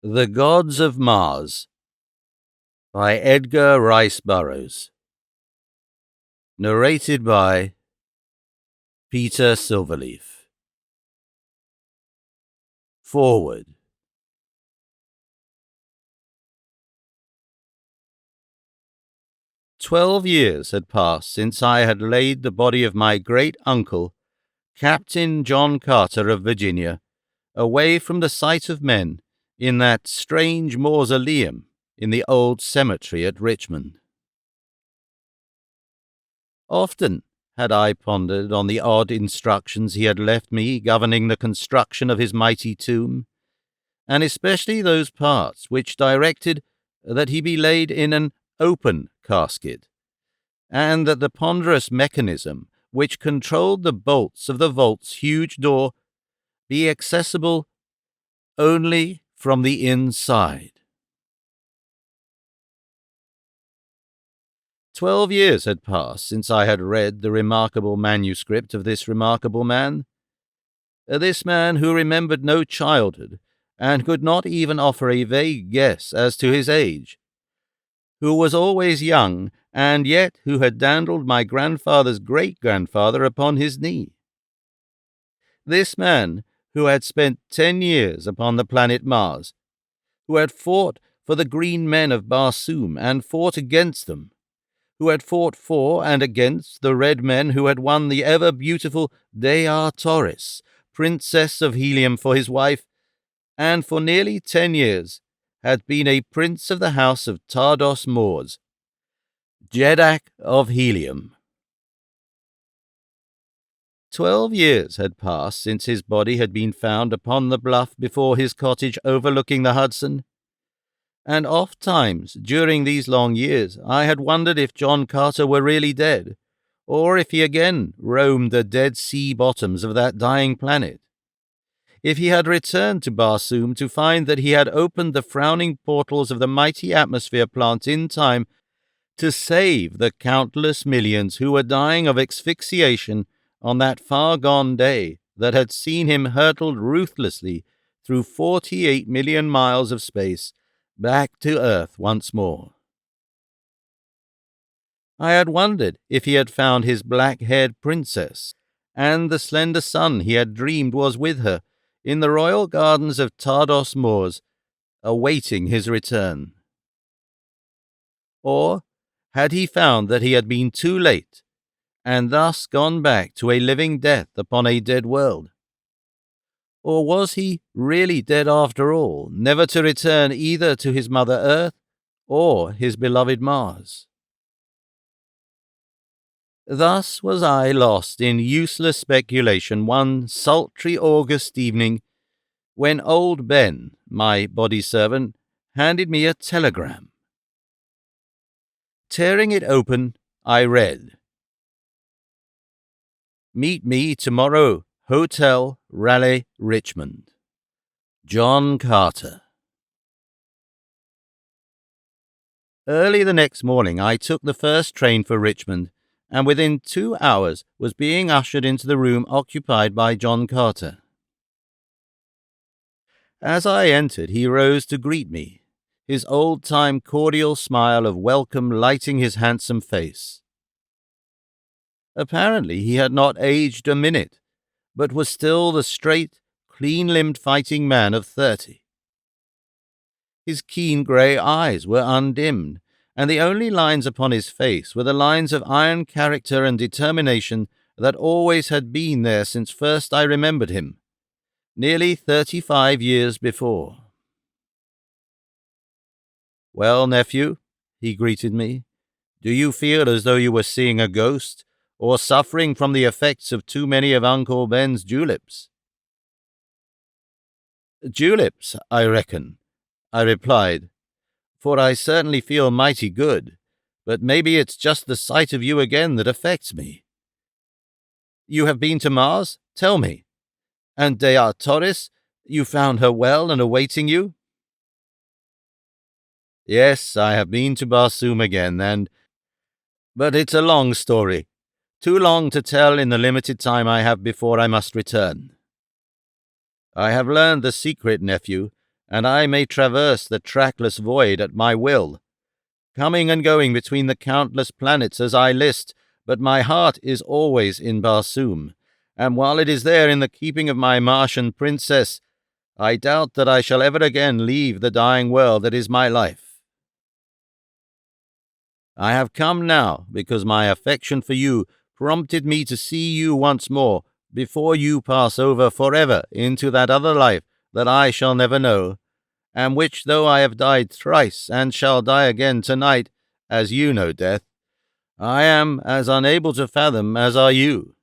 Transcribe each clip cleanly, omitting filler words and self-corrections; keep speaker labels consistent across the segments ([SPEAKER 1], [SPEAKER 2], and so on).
[SPEAKER 1] The Gods of Mars by Edgar Rice Burroughs. Narrated by Peter Silverleaf. Forward. "12 years had passed since I had laid the body of my great-uncle, Captain John Carter of Virginia, away from the sight of men in that strange mausoleum in the old cemetery at Richmond. Often had I pondered on the odd instructions he had left me governing the construction of his mighty tomb, and especially those parts which directed that he be laid in an open casket, and that the ponderous mechanism which controlled the bolts of the vault's huge door be accessible only from the inside. 12 years had passed since I had read the remarkable manuscript of this remarkable man. This man who remembered no childhood, and could not even offer a vague guess as to his age, who was always young, and yet who had dandled my grandfather's great-grandfather upon his knee. This man who had spent 10 years upon the planet Mars, who had fought for the green men of Barsoom and fought against them, who had fought for and against the red men who had won the ever-beautiful Torres, Princess of Helium, for his wife, and for nearly 10 years had been a prince of the house of Tardos Mors, Jeddak of Helium. 12 years had passed since his body had been found upon the bluff before his cottage overlooking the Hudson, and oft times during these long years I had wondered if John Carter were really dead, or if he again roamed the dead sea bottoms of that dying planet, if he had returned to Barsoom to find that he had opened the frowning portals of the mighty atmosphere plant in time to save the countless millions who were dying of asphyxiation on that far-gone day that had seen him hurtled ruthlessly through 48 million miles of space back to Earth once more. I had wondered if he had found his black-haired princess, and the slender son he had dreamed was with her in the royal gardens of Tardos Mors, awaiting his return. Or had he found that he had been too late, and thus gone back to a living death upon a dead world? Or was he really dead after all, never to return either to his mother Earth or his beloved Mars? Thus was I lost in useless speculation one sultry August evening, when old Ben, my body servant, handed me a telegram. Tearing it open, I read, "Meet me tomorrow, Hotel Raleigh, Richmond. John Carter." Early the next morning I took the first train for Richmond, and within 2 hours was being ushered into the room occupied by John Carter. As I entered, he rose to greet me, his old-time cordial smile of welcome lighting his handsome face. Apparently he had not aged a minute, but was still the straight, clean-limbed fighting man of 30. His keen grey eyes were undimmed, and the only lines upon his face were the lines of iron character and determination that always had been there since first I remembered him, nearly 35 years before. "Well, nephew," he greeted me, "do you feel as though you were seeing a ghost, or suffering from the effects of too many of Uncle Ben's juleps?" "Juleps, I reckon," I replied, "for I certainly feel mighty good, but maybe it's just the sight of you again that affects me. You have been to Mars? Tell me. And Torres, you found her well and awaiting you?" "Yes, I have been to Barsoom again, but it's a long story, too long to tell in the limited time I have before I must return. I have learned the secret, nephew, and I may traverse the trackless void at my will, coming and going between the countless planets as I list, but my heart is always in Barsoom, and while it is there in the keeping of my Martian princess, I doubt that I shall ever again leave the dying world that is my life. I have come now because my affection for you prompted me to see you once more before you pass over forever into that other life that I shall never know, and which, though I have died thrice and shall die again tonight, as you know death, I am as unable to fathom as are you.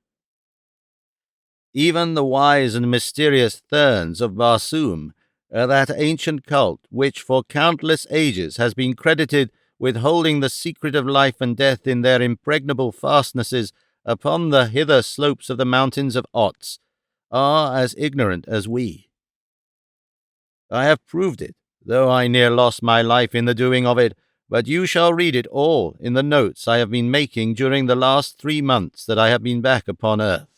[SPEAKER 1] Even the wise and mysterious Therns of Barsoom, that ancient cult which for countless ages has been credited with holding the secret of life and death in their impregnable fastnesses upon the hither slopes of the mountains of Ots, are as ignorant as we. I have proved it, though I near lost my life in the doing of it, but you shall read it all in the notes I have been making during the last 3 months that I have been back upon earth.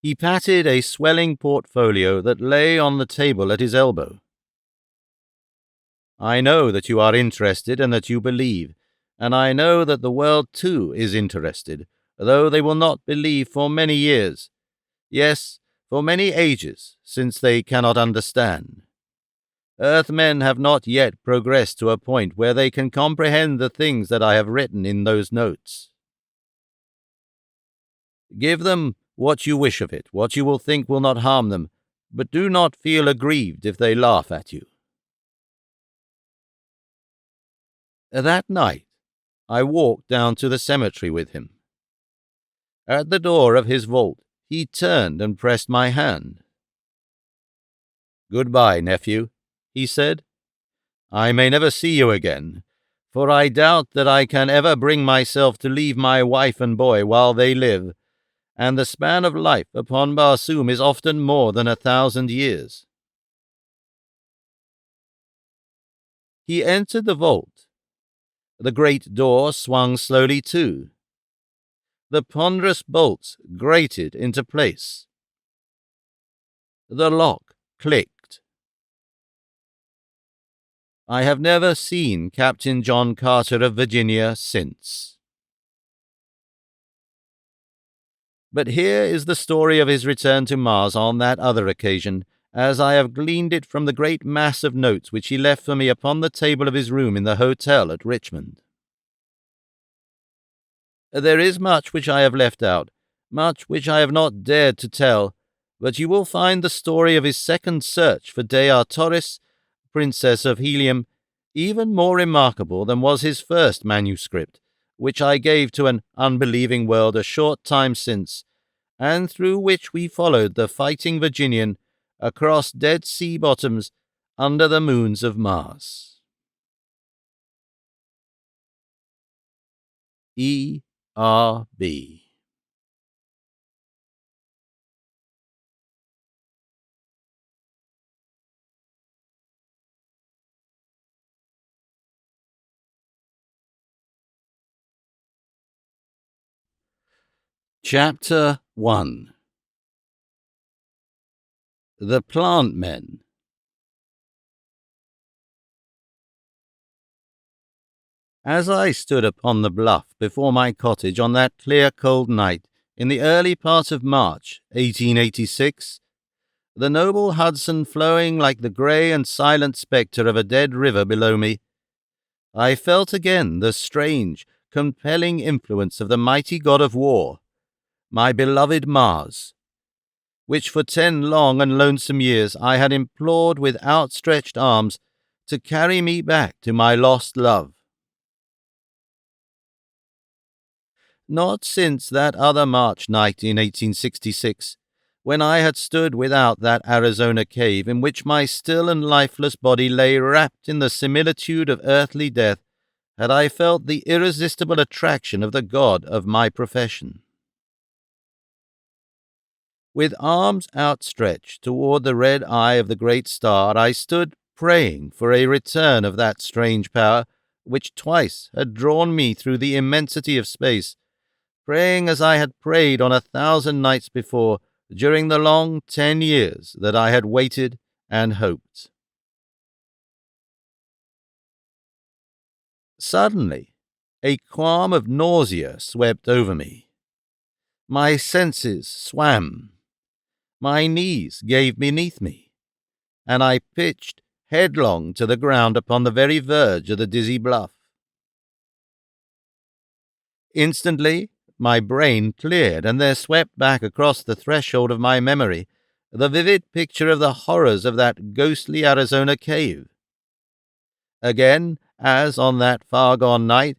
[SPEAKER 1] He patted a swelling portfolio that lay on the table at his elbow. I know that you are interested and that you believe, and I know that the world too is interested, though they will not believe for many years. Yes, for many ages, since they cannot understand. Earthmen have not yet progressed to a point where they can comprehend the things that I have written in those notes. Give them what you wish of it, what you will think will not harm them, but do not feel aggrieved if they laugh at you. That night, I walked down to the cemetery with him. At the door of his vault, he turned and pressed my hand. "Goodbye, nephew," he said. "I may never see you again, for I doubt that I can ever bring myself to leave my wife and boy while they live, and the span of life upon Barsoom is often more than 1,000 years. He entered the vault. The great door swung slowly to. The ponderous bolts grated into place. The lock clicked. I have never seen Captain John Carter of Virginia since. But here is the story of his return to Mars on that other occasion, as I have gleaned it from the great mass of notes which he left for me upon the table of his room in the hotel at Richmond. There is much which I have left out, much which I have not dared to tell, but you will find the story of his second search for Dea Artoris, Princess of Helium, even more remarkable than was his first manuscript, which I gave to an unbelieving world a short time since, and through which we followed the Fighting Virginian across Dead Sea bottoms under the moons of Mars. E.R.B. Chapter 1. The Plant Men. As I stood upon the bluff before my cottage on that clear cold night in the early part of March 1886, the noble Hudson flowing like the grey and silent spectre of a dead river below me, I felt again the strange, compelling influence of the mighty god of war, my beloved Mars, which for 10 long and lonesome years I had implored with outstretched arms to carry me back to my lost love. Not since that other March night in 1866, when I had stood without that Arizona cave in which my still and lifeless body lay wrapped in the similitude of earthly death, had I felt the irresistible attraction of the god of my profession. With arms outstretched toward the red eye of the great star, I stood praying for a return of that strange power which twice had drawn me through the immensity of space, praying as I had prayed on 1,000 nights before during the long 10 years that I had waited and hoped. Suddenly, a qualm of nausea swept over me. My senses swam. My knees gave beneath me, and I pitched headlong to the ground upon the very verge of the dizzy bluff. Instantly, my brain cleared, and there swept back across the threshold of my memory the vivid picture of the horrors of that ghostly Arizona cave. Again, as on that far-gone night,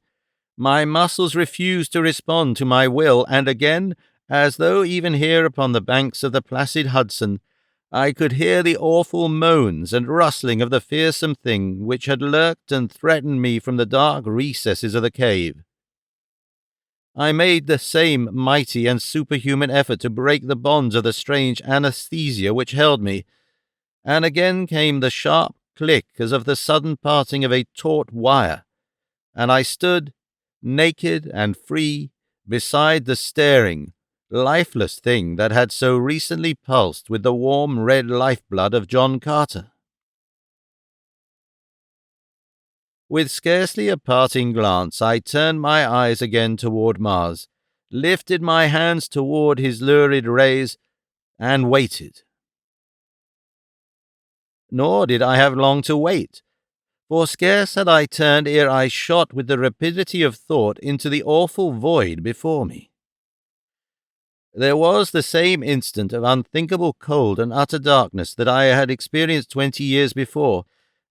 [SPEAKER 1] my muscles refused to respond to my will, and again, as though even here upon the banks of the placid Hudson, I could hear the awful moans and rustling of the fearsome thing which had lurked and threatened me from the dark recesses of the cave. I made the same mighty and superhuman effort to break the bonds of the strange anesthesia which held me, and again came the sharp click as of the sudden parting of a taut wire, and I stood, naked and free, beside the staring, lifeless thing that had so recently pulsed with the warm red lifeblood of John Carter. With scarcely a parting glance, I turned my eyes again toward Mars, lifted my hands toward his lurid rays, and waited. Nor did I have long to wait, for scarce had I turned ere I shot with the rapidity of thought into the awful void before me. There was the same instant of unthinkable cold and utter darkness that I had experienced 20 years before,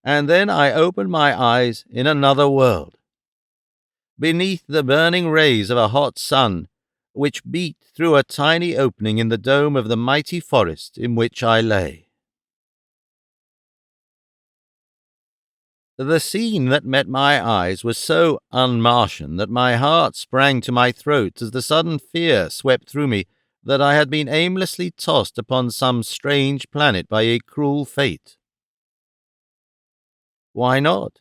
[SPEAKER 1] and then I opened my eyes in another world. Beneath the burning rays of a hot sun, which beat through a tiny opening in the dome of the mighty forest in which I lay. The scene that met my eyes was so un-Martian that my heart sprang to my throat as the sudden fear swept through me that I had been aimlessly tossed upon some strange planet by a cruel fate. Why not?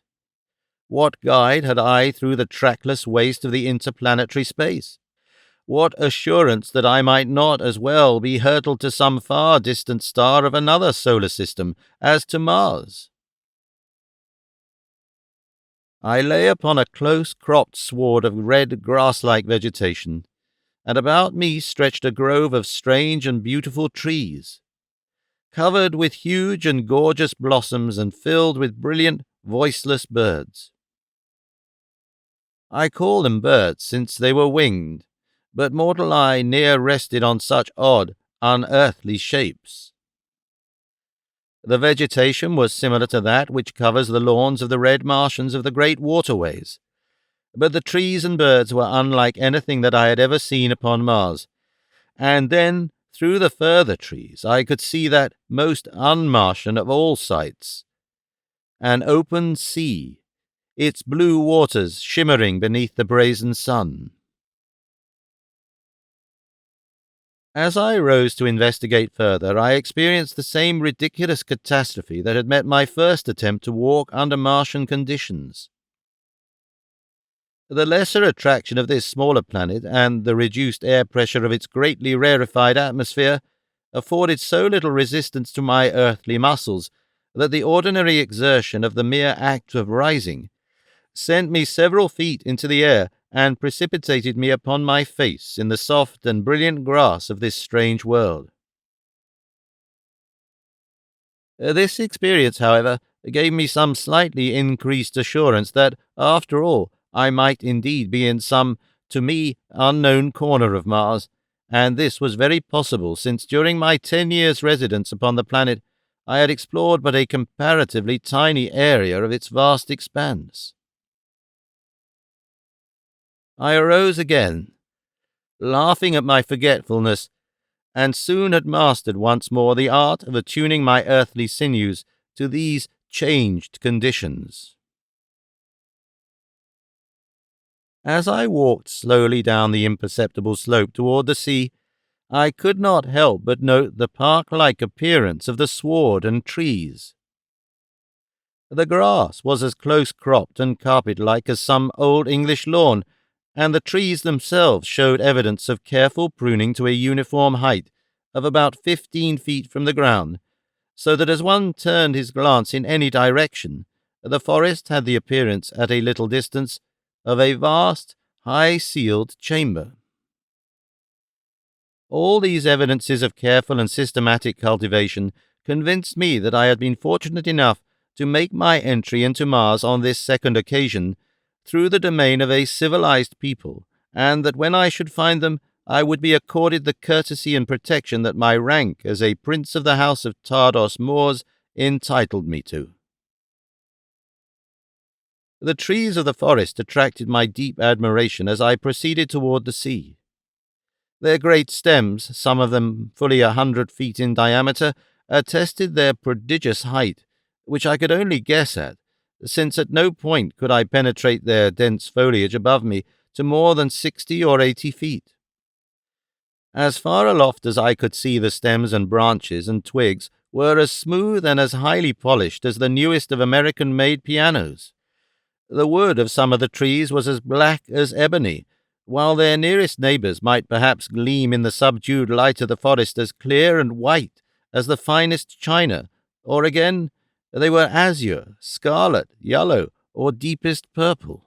[SPEAKER 1] What guide had I through the trackless waste of the interplanetary space? What assurance that I might not as well be hurtled to some far distant star of another solar system as to Mars? I lay upon a close-cropped sward of red grass-like vegetation, and about me stretched a grove of strange and beautiful trees, covered with huge and gorgeous blossoms and filled with brilliant, voiceless birds. I call them birds since they were winged, but mortal eye ne'er rested on such odd, unearthly shapes. The vegetation was similar to that which covers the lawns of the red Martians of the great waterways, but the trees and birds were unlike anything that I had ever seen upon Mars. And then, through the further trees, I could see that most un-Martian of all sights, an open sea, its blue waters shimmering beneath the brazen sun. As I rose to investigate further, I experienced the same ridiculous catastrophe that had met my first attempt to walk under Martian conditions. The lesser attraction of this smaller planet and the reduced air pressure of its greatly rarefied atmosphere afforded so little resistance to my earthly muscles that the ordinary exertion of the mere act of rising sent me several feet into the air and precipitated me upon my face in the soft and brilliant grass of this strange world. This experience, however, gave me some slightly increased assurance that, after all, I might indeed be in some, to me, unknown corner of Mars, and this was very possible since during my 10 years' residence upon the planet I had explored but a comparatively tiny area of its vast expanse. I arose again, laughing at my forgetfulness, and soon had mastered once more the art of attuning my earthly sinews to these changed conditions. As I walked slowly down the imperceptible slope toward the sea, I could not help but note the park-like appearance of the sward and trees. The grass was as close-cropped and carpet-like as some old English lawn, and the trees themselves showed evidence of careful pruning to a uniform height of about 15 feet from the ground, so that as one turned his glance in any direction, the forest had the appearance, at a little distance, of a vast, high-ceiled chamber. All these evidences of careful and systematic cultivation convinced me that I had been fortunate enough to make my entry into Mars on this second occasion through the domain of a civilized people, and that when I should find them, I would be accorded the courtesy and protection that my rank as a prince of the house of Tardos Mors entitled me to. The trees of the forest attracted my deep admiration as I proceeded toward the sea. Their great stems, some of them fully 100 feet in diameter, attested their prodigious height, which I could only guess at, since at no point could I penetrate their dense foliage above me to more than 60 or 80 feet. As far aloft as I could see, the stems and branches and twigs were as smooth and as highly polished as the newest of American-made pianos. The wood of some of the trees was as black as ebony, while their nearest neighbors might perhaps gleam in the subdued light of the forest as clear and white as the finest china, or again, they were azure, scarlet, yellow, or deepest purple.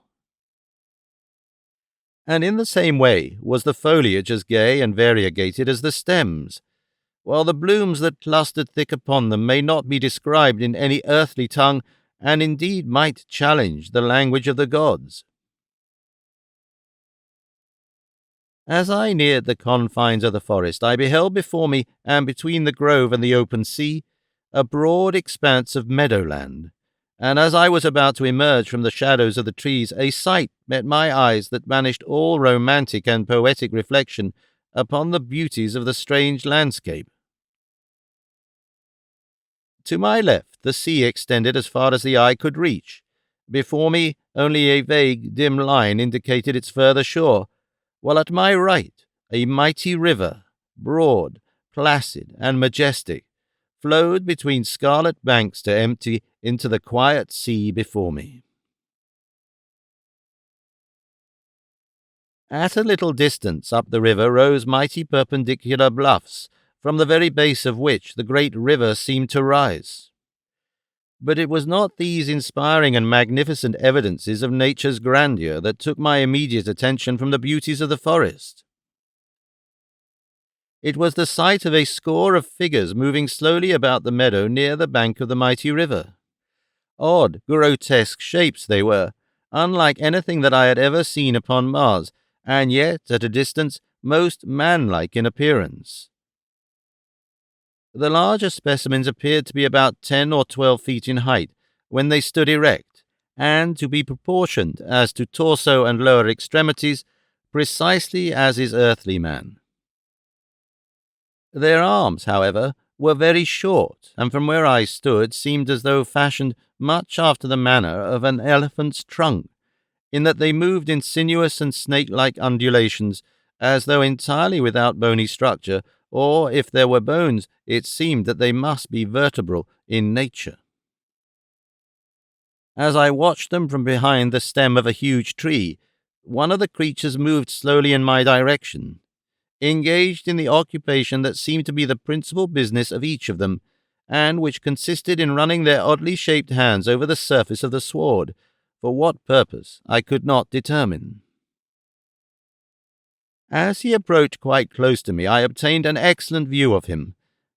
[SPEAKER 1] And in the same way was the foliage as gay and variegated as the stems, while the blooms that clustered thick upon them may not be described in any earthly tongue, and indeed might challenge the language of the gods. As I neared the confines of the forest, I beheld before me, and between the grove and the open sea, a broad expanse of meadowland, and as I was about to emerge from the shadows of the trees, a sight met my eyes that banished all romantic and poetic reflection upon the beauties of the strange landscape. To my left, the sea extended as far as the eye could reach. Before me, only a vague, dim line indicated its further shore, while at my right, a mighty river, broad, placid, and majestic, flowed between scarlet banks to empty into the quiet sea before me. At a little distance up the river rose mighty perpendicular bluffs, from the very base of which the great river seemed to rise. But it was not these inspiring and magnificent evidences of nature's grandeur that took my immediate attention from the beauties of the forest. It was the sight of a score of figures moving slowly about the meadow near the bank of the mighty river. Odd, grotesque shapes they were, unlike anything that I had ever seen upon Mars, and yet, at a distance, most manlike in appearance. The larger specimens appeared to be about 10 or 12 feet in height when they stood erect, and to be proportioned as to torso and lower extremities, precisely as is earthly man. Their arms, however, were very short, and from where I stood seemed as though fashioned much after the manner of an elephant's trunk, in that they moved in sinuous and snake-like undulations, as though entirely without bony structure, or, if there were bones, it seemed that they must be vertebral in nature. As I watched them from behind the stem of a huge tree, one of the creatures moved slowly in my direction, engaged in the occupation that seemed to be the principal business of each of them, and which consisted in running their oddly shaped hands over the surface of the sward, for what purpose I could not determine. As he approached quite close to me, I obtained an excellent view of him,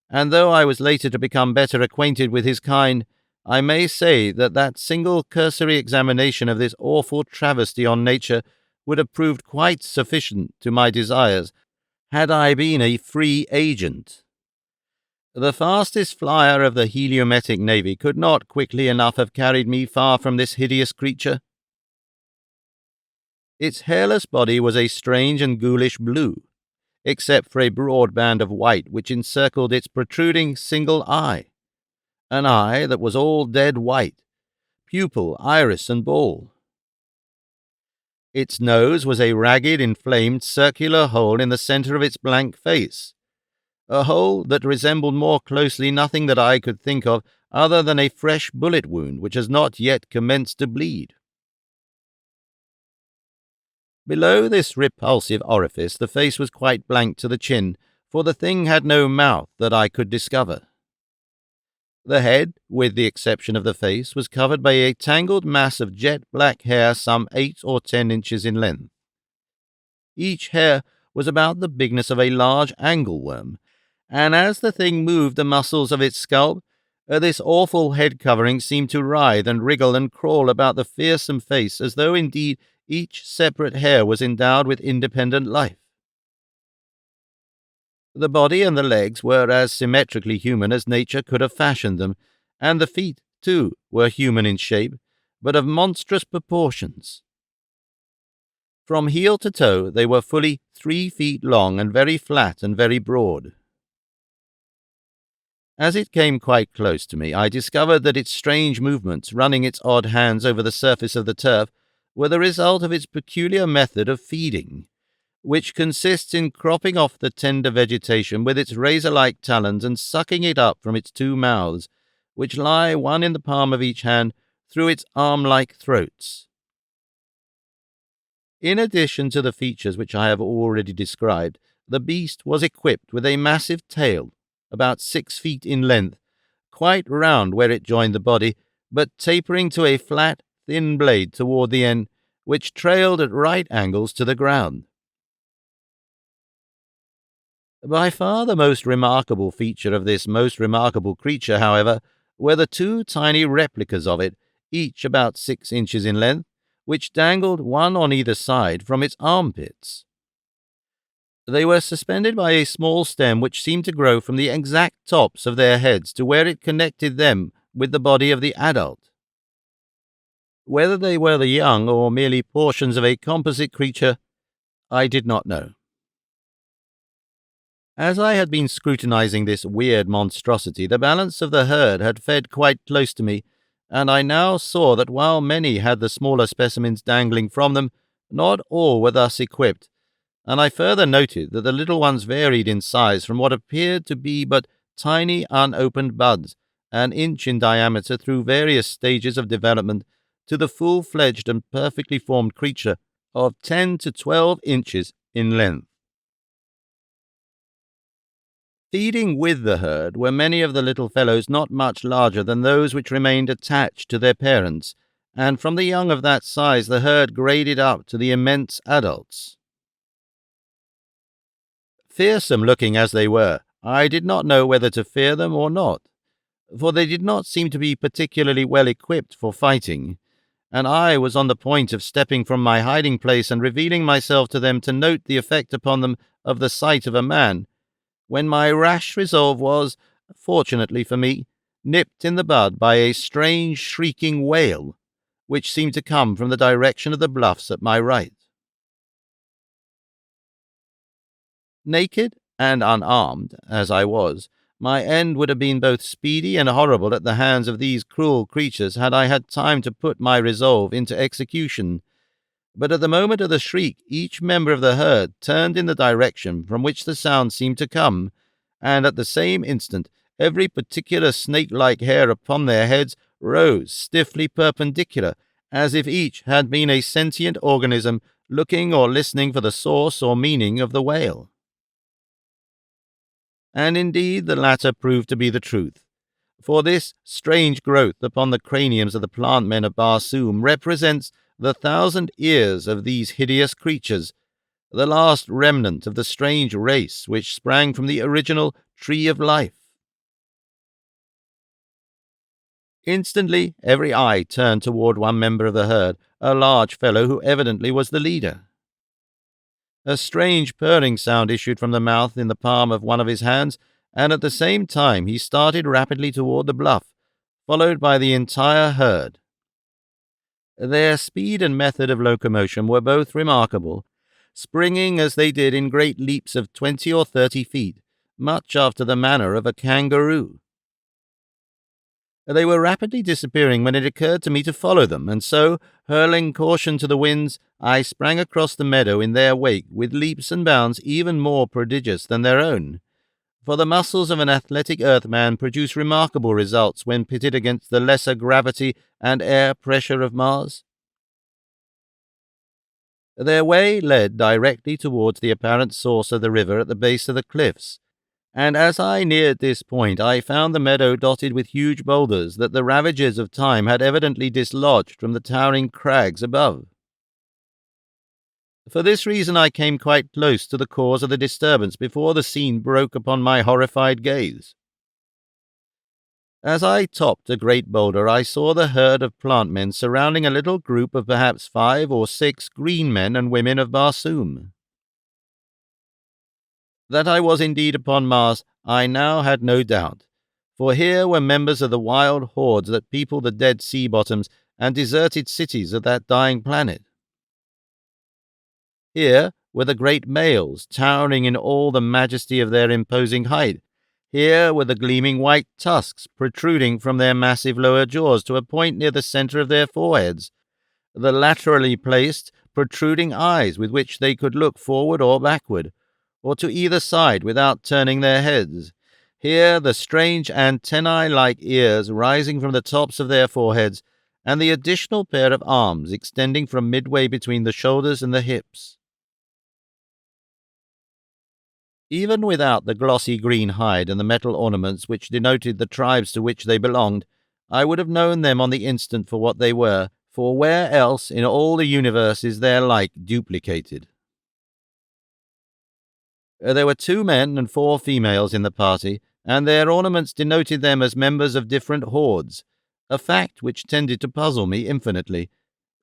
[SPEAKER 1] and though I was later to become better acquainted with his kind, I may say that that single cursory examination of this awful travesty on nature would have proved quite sufficient to my desires, had I been a free agent. The fastest flyer of the heliometric navy could not quickly enough have carried me far from this hideous creature. Its hairless body was a strange and ghoulish blue, except for a broad band of white which encircled its protruding single eye, an eye that was all dead white, pupil, iris, and ball. Its nose was a ragged, inflamed, circular hole in the center of its blank face, a hole that resembled more closely nothing that I could think of other than a fresh bullet wound which has not yet commenced to bleed. Below this repulsive orifice the face was quite blank to the chin, for the thing had no mouth that I could discover. The head, with the exception of the face, was covered by a tangled mass of jet-black hair some 8 or 10 inches in length. Each hair was about the bigness of a large angleworm, and as the thing moved the muscles of its scalp, this awful head covering seemed to writhe and wriggle and crawl about the fearsome face, as though indeed each separate hair was endowed with independent life. The body and the legs were as symmetrically human as nature could have fashioned them, and the feet, too, were human in shape, but of monstrous proportions. From heel to toe they were fully 3 feet long and very flat and very broad. As it came quite close to me, I discovered that its strange movements, running its odd hands over the surface of the turf, were the result of its peculiar method of feeding, which consists in cropping off the tender vegetation with its razor-like talons and sucking it up from its 2 mouths, which lie one in the palm of each hand, through its arm-like throats. In addition to the features which I have already described, the beast was equipped with a massive tail, about 6 feet in length, quite round where it joined the body, but tapering to a flat, thin blade toward the end, which trailed at right angles to the ground. By far the most remarkable feature of this most remarkable creature, however, were the 2 tiny replicas of it, each about 6 inches in length, which dangled one on either side from its armpits. They were suspended by a small stem which seemed to grow from the exact tops of their heads to where it connected them with the body of the adult. Whether they were the young or merely portions of a composite creature, I did not know. As I had been scrutinizing this weird monstrosity, the balance of the herd had fed quite close to me, and I now saw that while many had the smaller specimens dangling from them, not all were thus equipped, and I further noted that the little ones varied in size from what appeared to be but tiny unopened buds, an inch in diameter through various stages of development, to the full-fledged and perfectly formed creature of 10 to 12 inches in length. Feeding with the herd were many of the little fellows not much larger than those which remained attached to their parents, and from the young of that size the herd graded up to the immense adults. Fearsome looking as they were, I did not know whether to fear them or not, for they did not seem to be particularly well equipped for fighting, and I was on the point of stepping from my hiding-place and revealing myself to them to note the effect upon them of the sight of a man, when my rash resolve was, fortunately for me, nipped in the bud by a strange shrieking wail, which seemed to come from the direction of the bluffs at my right. Naked and unarmed, as I was, my end would have been both speedy and horrible at the hands of these cruel creatures had I had time to put my resolve into execution. But at the moment of the shriek, each member of the herd turned in the direction from which the sound seemed to come, and at the same instant every particular snake-like hair upon their heads rose stiffly perpendicular, as if each had been a sentient organism looking or listening for the source or meaning of the wail. And indeed the latter proved to be the truth, for this strange growth upon the craniums of the plant men of Barsoom represents the 1,000 ears of these hideous creatures, the last remnant of the strange race which sprang from the original tree of life. Instantly every eye turned toward one member of the herd, a large fellow who evidently was the leader. A strange purring sound issued from the mouth in the palm of one of his hands, and at the same time he started rapidly toward the bluff, followed by the entire herd. Their speed and method of locomotion were both remarkable, springing as they did in great leaps of 20 or 30 feet, much after the manner of a kangaroo. They were rapidly disappearing when it occurred to me to follow them, and so, hurling caution to the winds, I sprang across the meadow in their wake with leaps and bounds even more prodigious than their own, for the muscles of an athletic earthman produce remarkable results when pitted against the lesser gravity and air pressure of Mars. Their way led directly towards the apparent source of the river at the base of the cliffs, and as I neared this point I found the meadow dotted with huge boulders that the ravages of time had evidently dislodged from the towering crags above. For this reason I came quite close to the cause of the disturbance before the scene broke upon my horrified gaze. As I topped a great boulder, I saw the herd of plant men surrounding a little group of perhaps 5 or 6 green men and women of Barsoom. That I was indeed upon Mars, I now had no doubt, for here were members of the wild hordes that people the dead sea bottoms and deserted cities of that dying planet. Here were the great males, towering in all the majesty of their imposing height. Here were the gleaming white tusks protruding from their massive lower jaws to a point near the center of their foreheads, the laterally placed, protruding eyes with which they could look forward or backward, or to either side without turning their heads. Here the strange antennae-like ears rising from the tops of their foreheads, and the additional pair of arms extending from midway between the shoulders and the hips. Even without the glossy green hide and the metal ornaments which denoted the tribes to which they belonged, I would have known them on the instant for what they were, for where else in all the universe is their like duplicated? There were 2 men and 4 females in the party, and their ornaments denoted them as members of different hordes, a fact which tended to puzzle me infinitely,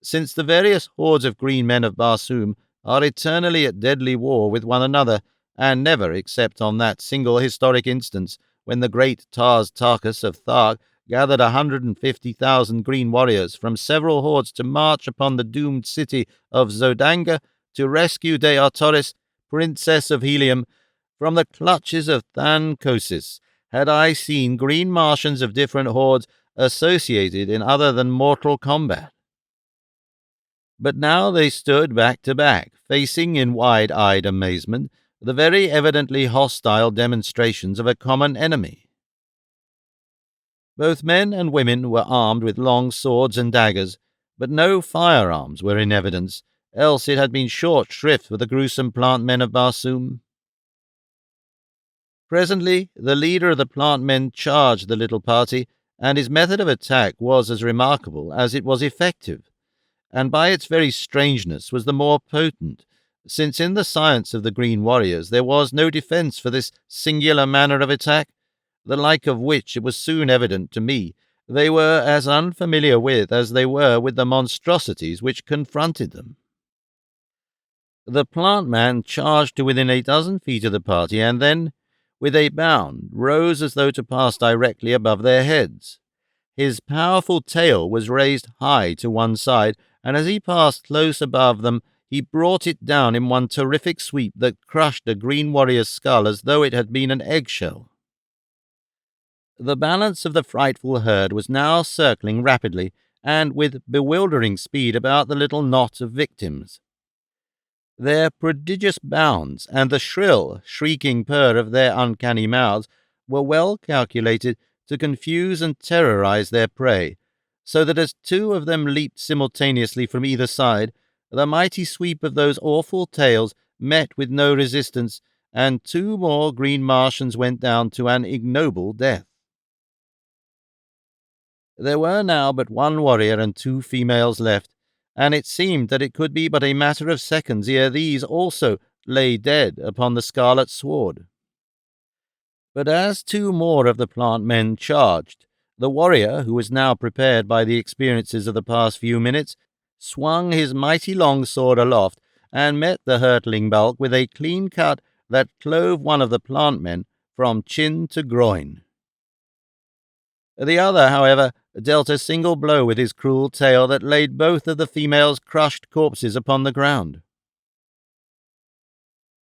[SPEAKER 1] since the various hordes of green men of Barsoom are eternally at deadly war with one another, and never except on that single historic instance when the great Tars Tarkas of Thark gathered 150,000 green warriors from several hordes to march upon the doomed city of Zodanga to rescue Deotoris, Princess of Helium, from the clutches of Thankosis. Had I seen green Martians of different hordes associated in other than mortal combat. But now they stood back to back, facing in wide-eyed amazement the very evidently hostile demonstrations of a common enemy. Both men and women were armed with long swords and daggers, but no firearms were in evidence, else it had been short shrift for the gruesome plant men of Barsoom. Presently, the leader of the plant men charged the little party, and his method of attack was as remarkable as it was effective, and by its very strangeness was the more potent, since in the science of the green warriors there was no defence for this singular manner of attack, the like of which it was soon evident to me they were as unfamiliar with as they were with the monstrosities which confronted them. The plant man charged to within 12 feet of the party, and then, with a bound, rose as though to pass directly above their heads. His powerful tail was raised high to one side, and as he passed close above them, he brought it down in one terrific sweep that crushed a green warrior's skull as though it had been an eggshell. The balance of the frightful herd was now circling rapidly and with bewildering speed about the little knot of victims. Their prodigious bounds and the shrill, shrieking purr of their uncanny mouths were well calculated to confuse and terrorize their prey, so that as 2 of them leaped simultaneously from either side, the mighty sweep of those awful tails met with no resistance, and 2 more green Martians went down to an ignoble death. There were now but 1 warrior and 2 females left, and it seemed that it could be but a matter of seconds ere these also lay dead upon the scarlet sward. But as 2 more of the plant men charged, the warrior, who was now prepared by the experiences of the past few minutes, swung his mighty long sword aloft and met the hurtling bulk with a clean cut that clove one of the plant men from chin to groin. The other, however, dealt a single blow with his cruel tail that laid both of the females' crushed corpses upon the ground.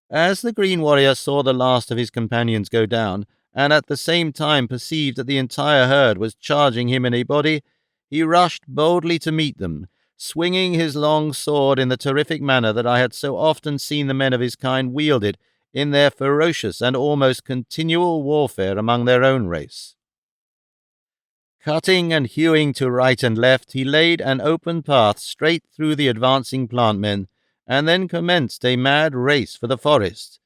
[SPEAKER 1] As the green warrior saw the last of his companions go down, and at the same time perceived that the entire herd was charging him in a body, he rushed boldly to meet them, swinging his long sword in the terrific manner that I had so often seen the men of his kind wield it in their ferocious and almost continual warfare among their own race. Cutting and hewing to right and left, he laid an open path straight through the advancing plant men, and then commenced a mad race for the forest,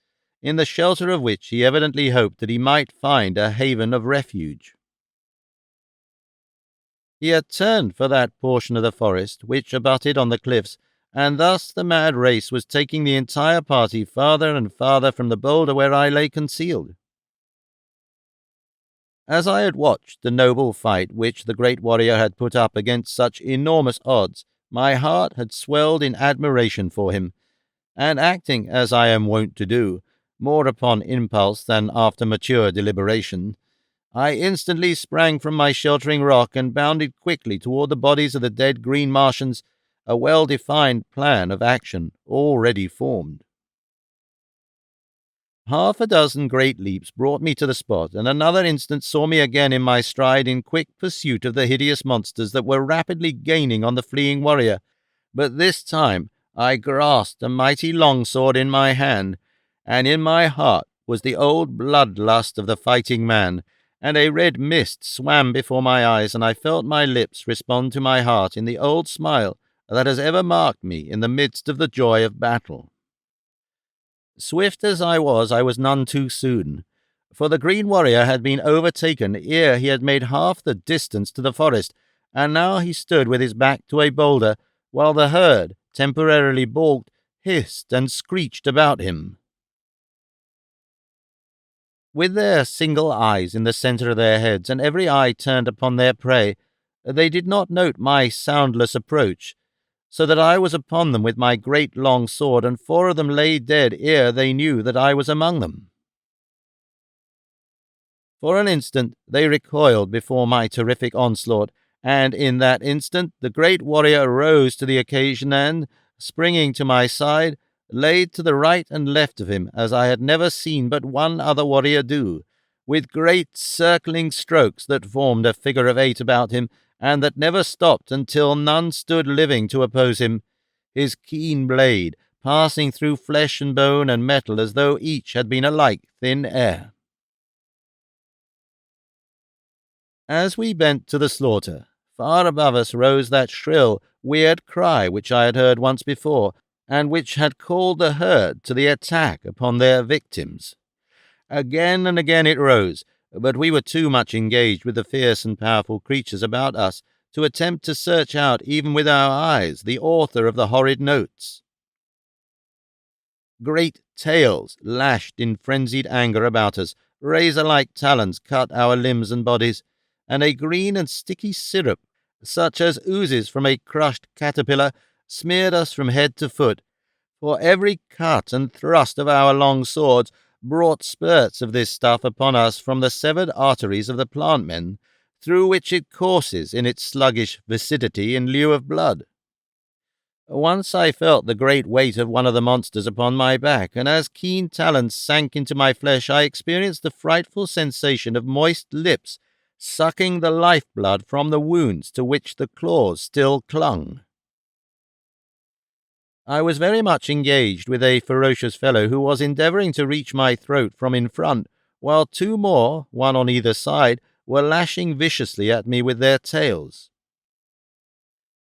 [SPEAKER 1] in the shelter of which he evidently hoped that he might find a haven of refuge. He had turned for that portion of the forest which abutted on the cliffs, and thus the mad race was taking the entire party farther and farther from the boulder where I lay concealed. As I had watched the noble fight which the great warrior had put up against such enormous odds, my heart had swelled in admiration for him, and acting, as I am wont to do, more upon impulse than after mature deliberation, I instantly sprang from my sheltering rock and bounded quickly toward the bodies of the dead green Martians, a well-defined plan of action already formed. Half a dozen great leaps brought me to the spot, and another instant saw me again in my stride in quick pursuit of the hideous monsters that were rapidly gaining on the fleeing warrior. But this time I grasped a mighty longsword in my hand, and in my heart was the old bloodlust of the fighting man, and a red mist swam before my eyes, and I felt my lips respond to my heart in the old smile that has ever marked me in the midst of the joy of battle. Swift as I was none too soon, for the green warrior had been overtaken ere he had made half the distance to the forest, and now he stood with his back to a boulder, while the herd, temporarily balked, hissed and screeched about him. With their single eyes in the centre of their heads, and every eye turned upon their prey, they did not note my soundless approach, so that I was upon them with my great long sword, and 4 of them lay dead ere they knew that I was among them. For an instant they recoiled before my terrific onslaught, and in that instant the great warrior rose to the occasion and, springing to my side, laid to the right and left of him, as I had never seen but one other warrior do, with great circling strokes that formed a figure of 8 about him, and that never stopped until none stood living to oppose him, his keen blade passing through flesh and bone and metal as though each had been alike thin air. As we bent to the slaughter, far above us rose that shrill, weird cry which I had heard once before, and which had called the herd to the attack upon their victims. Again and again it rose, but we were too much engaged with the fierce and powerful creatures about us to attempt to search out even with our eyes the author of the horrid notes. Great tails lashed in frenzied anger about us, razor-like talons cut our limbs and bodies, and a green and sticky syrup, such as oozes from a crushed caterpillar, smeared us from head to foot, for every cut and thrust of our long swords brought spurts of this stuff upon us from the severed arteries of the plant-men, through which it courses in its sluggish viscidity in lieu of blood. Once I felt the great weight of one of the monsters upon my back, and as keen talons sank into my flesh, I experienced the frightful sensation of moist lips sucking the life-blood from the wounds to which the claws still clung. I was very much engaged with a ferocious fellow who was endeavouring to reach my throat from in front, while 2 more, one on either side, were lashing viciously at me with their tails.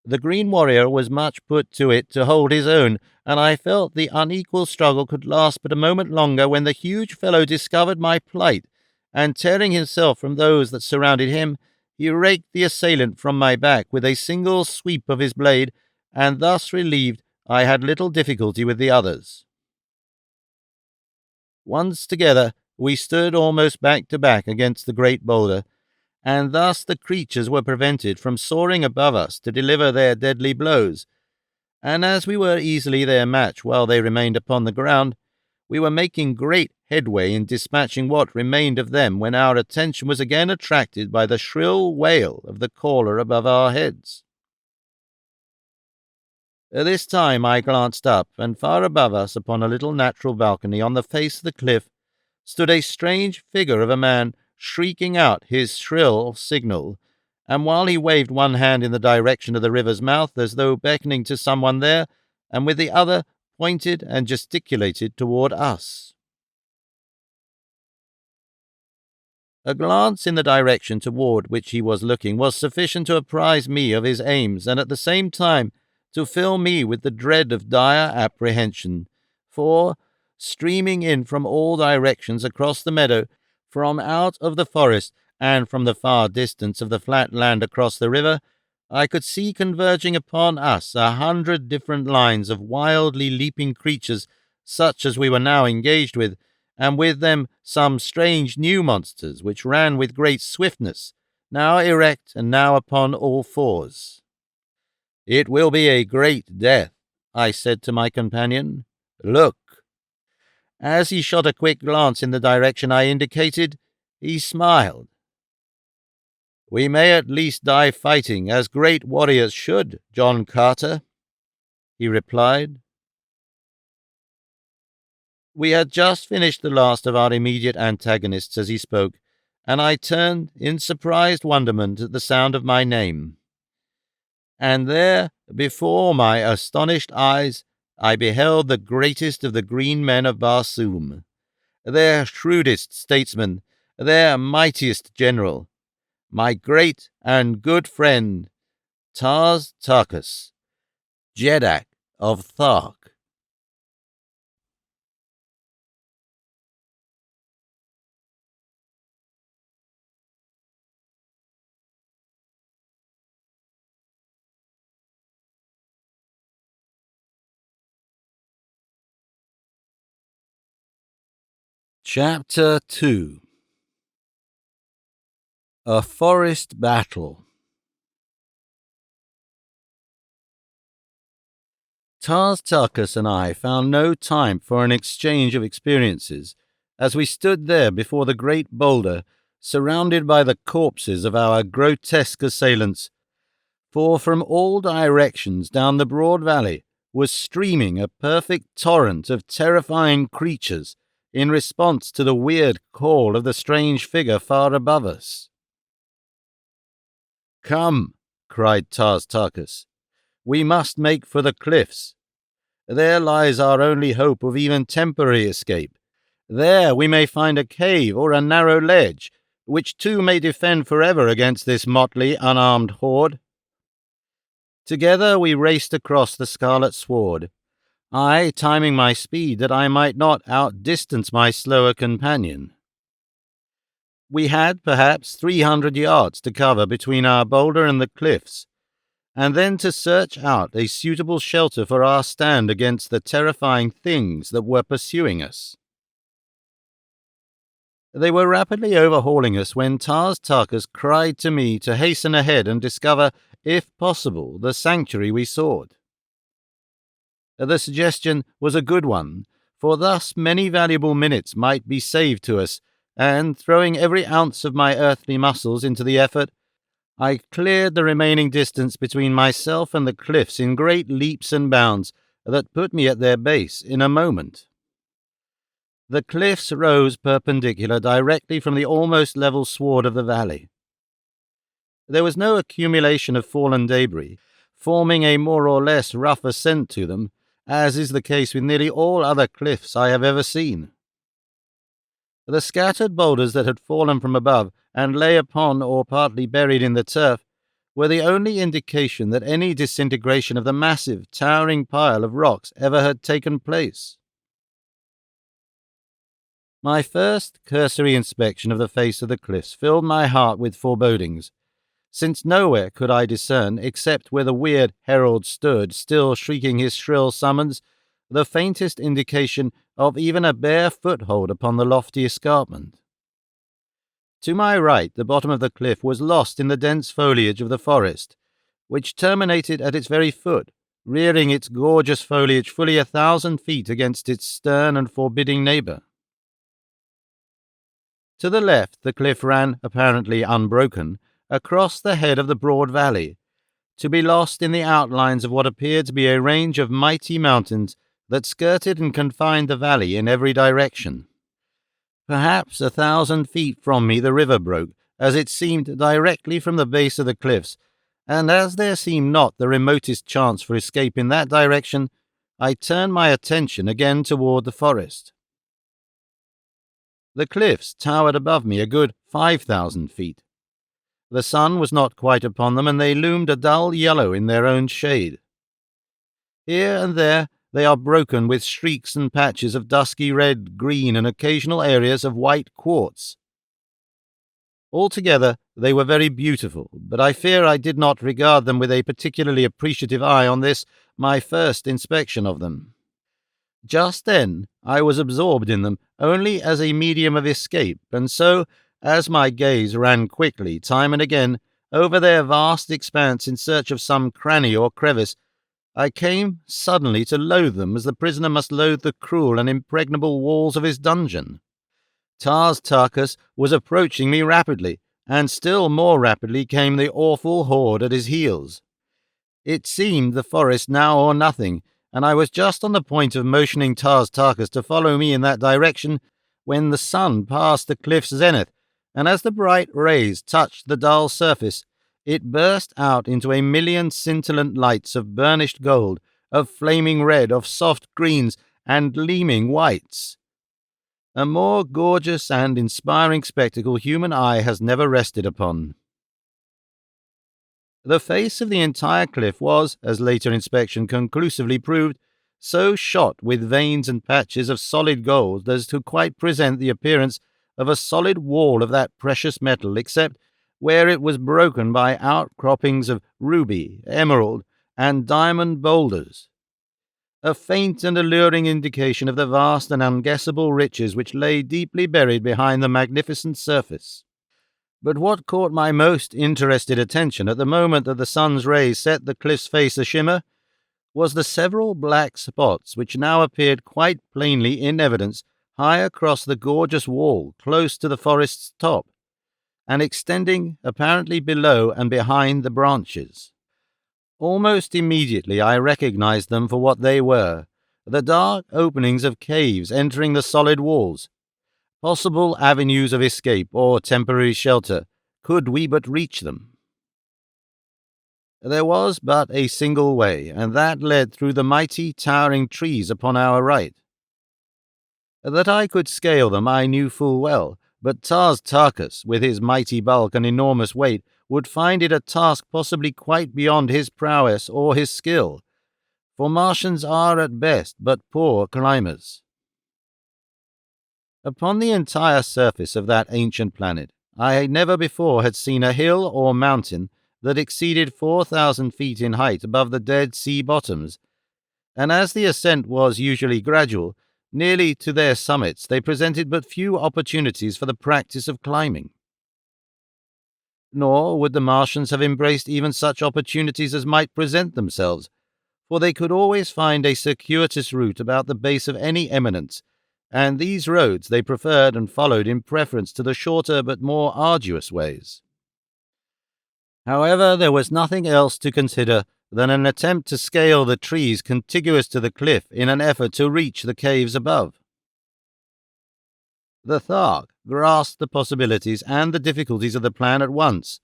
[SPEAKER 1] The green warrior was much put to it to hold his own, and I felt the unequal struggle could last but a moment longer when the huge fellow discovered my plight, and tearing himself from those that surrounded him, he raked the assailant from my back with a single sweep of his blade, and thus relieved, I had little difficulty with the others. Once together, we stood almost back to back against the great boulder, and thus the creatures were prevented from soaring above us to deliver their deadly blows, and as we were easily their match while they remained upon the ground, we were making great headway in dispatching what remained of them when our attention was again attracted by the shrill wail of the caller above our heads. This time I glanced up, and far above us, upon a little natural balcony on the face of the cliff, stood a strange figure of a man shrieking out his shrill signal, and while he waved one hand in the direction of the river's mouth as though beckoning to someone there, and with the other pointed and gesticulated toward us. A glance in the direction toward which he was looking was sufficient to apprise me of his aims, and at the same time to fill me with the dread of dire apprehension, for, streaming in from all directions across the meadow, from out of the forest, and from the far distance of the flat land across the river, I could see converging upon us 100 different lines of wildly leaping creatures such as we were now engaged with, and with them some strange new monsters which ran with great swiftness, now erect and now upon all fours. "It will be a great death," I said to my companion. "Look." As he shot a quick glance in the direction I indicated, he smiled. "We may at least die fighting, as great warriors should, John Carter," he replied. We had just finished the last of our immediate antagonists as he spoke, and I turned in surprised wonderment at the sound of my name. And there, before my astonished eyes, I beheld the greatest of the green men of Barsoom, their shrewdest statesman, their mightiest general, my great and good friend, Tars Tarkas, Jeddak of Thark. Chapter 2. A Forest Battle. Tars Tarkas and I found no time for an exchange of experiences as we stood there before the great boulder, surrounded by the corpses of our grotesque assailants, for from all directions down the broad valley was streaming a perfect torrent of terrifying creatures in response to the weird call of the strange figure far above us. "Come," cried Tars Tarkas, "we must make for the cliffs. There lies our only hope of even temporary escape. There we may find a cave or a narrow ledge, which too may defend forever against this motley, unarmed horde." Together we raced across the scarlet sward, I timing my speed that I might not outdistance my slower companion. We had perhaps 300 yards to cover between our boulder and the cliffs, and then to search out a suitable shelter for our stand against the terrifying things that were pursuing us. They were rapidly overhauling us when Tars Tarkas cried to me to hasten ahead and discover, if possible, the sanctuary we sought. The suggestion was a good one, for thus many valuable minutes might be saved to us, and, throwing every ounce of my earthly muscles into the effort, I cleared the remaining distance between myself and the cliffs in great leaps and bounds that put me at their base in a moment. The cliffs rose perpendicular directly from the almost level sward of the valley. There was no accumulation of fallen debris, forming a more or less rough ascent to them, as is the case with nearly all other cliffs I have ever seen. The scattered boulders that had fallen from above and lay upon or partly buried in the turf were the only indication that any disintegration of the massive, towering pile of rocks ever had taken place. My first cursory inspection of the face of the cliffs filled my heart with forebodings, since nowhere could I discern, except where the weird herald stood, still shrieking his shrill summons, the faintest indication of even a bare foothold upon the lofty escarpment. To my right, the bottom of the cliff was lost in the dense foliage of the forest, which terminated at its very foot, rearing its gorgeous foliage fully 1,000 feet against its stern and forbidding neighbour. To the left, the cliff ran, apparently unbroken, across the head of the broad valley, to be lost in the outlines of what appeared to be a range of mighty mountains that skirted and confined the valley in every direction. Perhaps 1,000 feet from me the river broke, as it seemed, directly from the base of the cliffs, and as there seemed not the remotest chance for escape in that direction, I turned my attention again toward the forest. The cliffs towered above me a good 5,000 feet. The sun was not quite upon them, and they loomed a dull yellow in their own shade. Here and there they are broken with streaks and patches of dusky red, green, and occasional areas of white quartz. Altogether, they were very beautiful, but I fear I did not regard them with a particularly appreciative eye on this, my first inspection of them. Just then, I was absorbed in them only as a medium of escape, and so, as my gaze ran quickly, time and again, over their vast expanse in search of some cranny or crevice, I came suddenly to loathe them as the prisoner must loathe the cruel and impregnable walls of his dungeon. Tarkas was approaching me rapidly, and still more rapidly came the awful horde at his heels. It seemed the forest now or nothing, and I was just on the point of motioning Tarkas to follow me in that direction when the sun passed the cliff's zenith, and as the bright rays touched the dull surface, it burst out into a million scintillant lights of burnished gold, of flaming red, of soft greens, and gleaming whites. A more gorgeous and inspiring spectacle human eye has never rested upon. The face of the entire cliff was, as later inspection conclusively proved, so shot with veins and patches of solid gold as to quite present the appearance of a solid wall of that precious metal, except where it was broken by outcroppings of ruby, emerald, and diamond boulders. A faint and alluring indication of the vast and unguessable riches which lay deeply buried behind the magnificent surface. But what caught my most interested attention at the moment that the sun's rays set the cliff's face a-shimmer was the several black spots which now appeared quite plainly in evidence high across the gorgeous wall close to the forest's top, and extending apparently below and behind the branches. Almost immediately I recognized them for what they were, the dark openings of caves entering the solid walls, possible avenues of escape or temporary shelter, could we but reach them. There was but a single way, and that led through the mighty towering trees upon our right. That I could scale them I knew full well, but Tarkas, with his mighty bulk and enormous weight, would find it a task possibly quite beyond his prowess or his skill, for Martians are at best but poor climbers. Upon the entire surface of that ancient planet, I never before had seen a hill or mountain that exceeded 4,000 feet in height above the Dead Sea bottoms, and as the ascent was usually gradual, nearly to their summits they presented but few opportunities for the practice of climbing. Nor would the Martians have embraced even such opportunities as might present themselves, for they could always find a circuitous route about the base of any eminence, and these roads they preferred and followed in preference to the shorter but more arduous ways. However, there was nothing else to consider than an attempt to scale the trees contiguous to the cliff in an effort to reach the caves above. The Thark grasped the possibilities and the difficulties of the plan at once,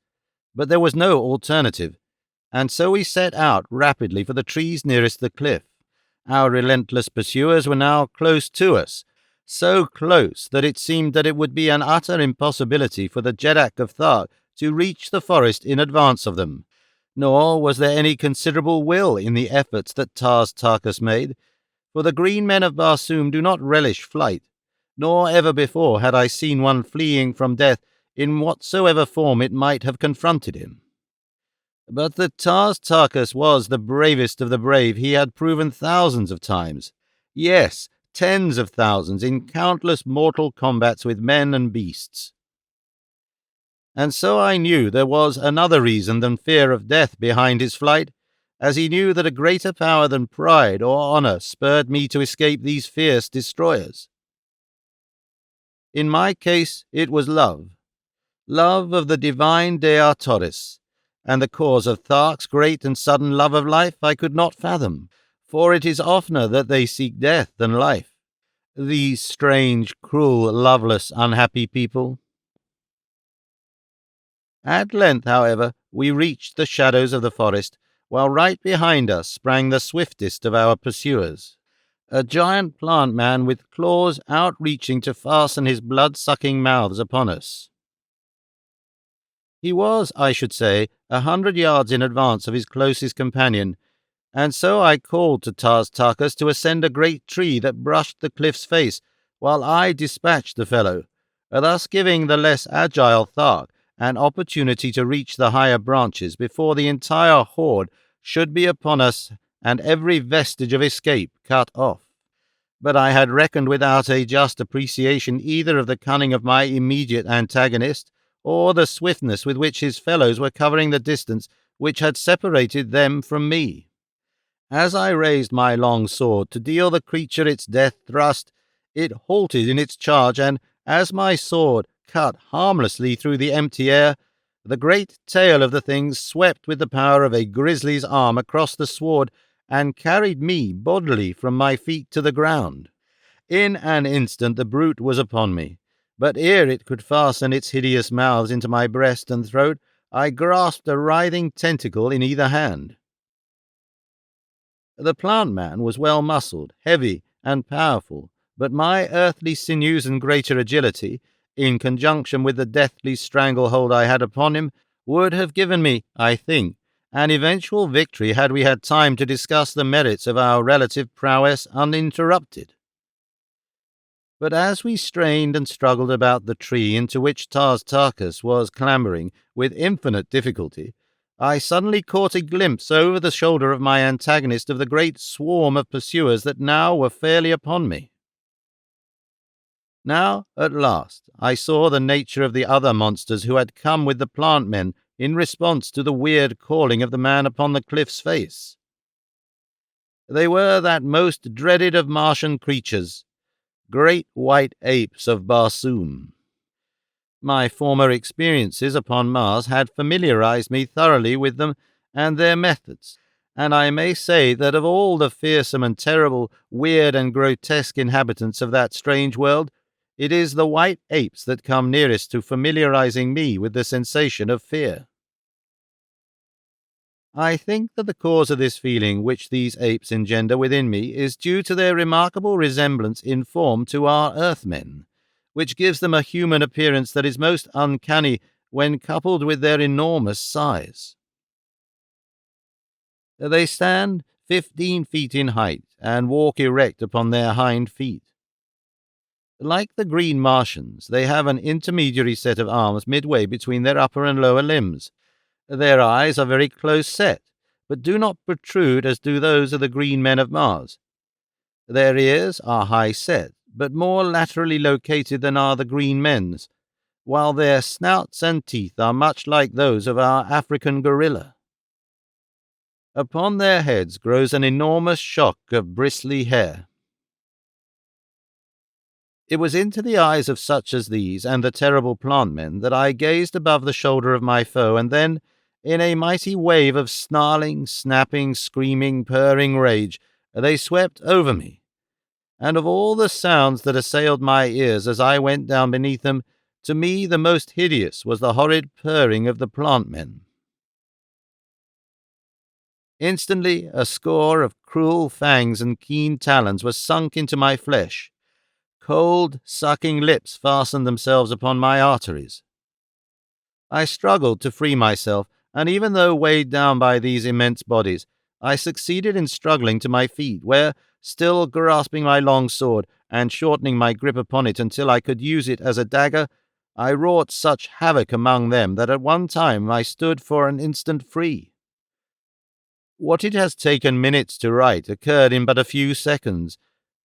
[SPEAKER 1] but there was no alternative, and so we set out rapidly for the trees nearest the cliff. Our relentless pursuers were now close to us, so close that it seemed that it would be an utter impossibility for the Jeddak of Thark to reach the forest in advance of them, nor was there any considerable will in the efforts that Tarkas made, for the green men of Barsoom do not relish flight, nor ever before had I seen one fleeing from death in whatsoever form it might have confronted him. But that Tarkas was the bravest of the brave he had proven thousands of times, yes, tens of thousands in countless mortal combats with men and beasts. And so I knew there was another reason than fear of death behind his flight, as he knew that a greater power than pride or honor spurred me to escape these fierce destroyers. In my case it was love of the divine Dea Torres, and the cause of Thark's great and sudden love of life I could not fathom, for it is oftener that they seek death than life, these strange, cruel, loveless, unhappy people. At length, however, we reached the shadows of the forest, while right behind us sprang the swiftest of our pursuers, a giant plant man with claws outreaching to fasten his blood-sucking mouths upon us. He was, I should say, 100 yards in advance of his closest companion, And so I called to Tartarchus to ascend a great tree that brushed the cliff's face, while I dispatched the fellow, thus giving the less agile Thark an opportunity to reach the higher branches before the entire horde should be upon us and every vestige of escape cut off. But I had reckoned without a just appreciation either of the cunning of my immediate antagonist, or the swiftness with which his fellows were covering the distance which had separated them from me. As I raised my long sword to deal the creature its death thrust, it halted in its charge, and as my sword cut harmlessly through the empty air, the great tail of the thing swept with the power of a grizzly's arm across the sward and carried me bodily from my feet to the ground. In an instant the brute was upon me, but ere it could fasten its hideous mouths into my breast and throat, I grasped a writhing tentacle in either hand. The plant man was well muscled, heavy, and powerful, but my earthly sinews and greater agility, in conjunction with the deathly stranglehold I had upon him, would have given me, I think, an eventual victory had we had time to discuss the merits of our relative prowess uninterrupted. But as we strained and struggled about the tree into which Tartarchus was clambering with infinite difficulty, I suddenly caught a glimpse over the shoulder of my antagonist of the great swarm of pursuers that now were fairly upon me. Now, at last, I saw the nature of the other monsters who had come with the plant men in response to the weird calling of the man upon the cliff's face. They were that most dreaded of Martian creatures, great white apes of Barsoom. My former experiences upon Mars had familiarized me thoroughly with them and their methods, and I may say that of all the fearsome and terrible, weird and grotesque inhabitants of that strange world, it is the white apes that come nearest to familiarizing me with the sensation of fear. I think that the cause of this feeling which these apes engender within me is due to their remarkable resemblance in form to our Earthmen, which gives them a human appearance that is most uncanny when coupled with their enormous size. They stand 15 feet in height and walk erect upon their hind feet. Like the green Martians, they have an intermediary set of arms midway between their upper and lower limbs. Their eyes are very close set, but do not protrude as do those of the green men of Mars. Their ears are high set, but more laterally located than are the green men's, while their snouts and teeth are much like those of our African gorilla. Upon their heads grows an enormous shock of bristly hair. It was into the eyes of such as these and the terrible plant men that I gazed above the shoulder of my foe, and then, in a mighty wave of snarling, snapping, screaming, purring rage, they swept over me. And of all the sounds that assailed my ears as I went down beneath them, to me the most hideous was the horrid purring of the plant men. Instantly a score of cruel fangs and keen talons were sunk into my flesh. Cold, sucking lips fastened themselves upon my arteries. I struggled to free myself, and even though weighed down by these immense bodies, I succeeded in struggling to my feet, where, still grasping my long sword and shortening my grip upon it until I could use it as a dagger, I wrought such havoc among them that at one time I stood for an instant free. What it has taken minutes to write occurred in but a few seconds,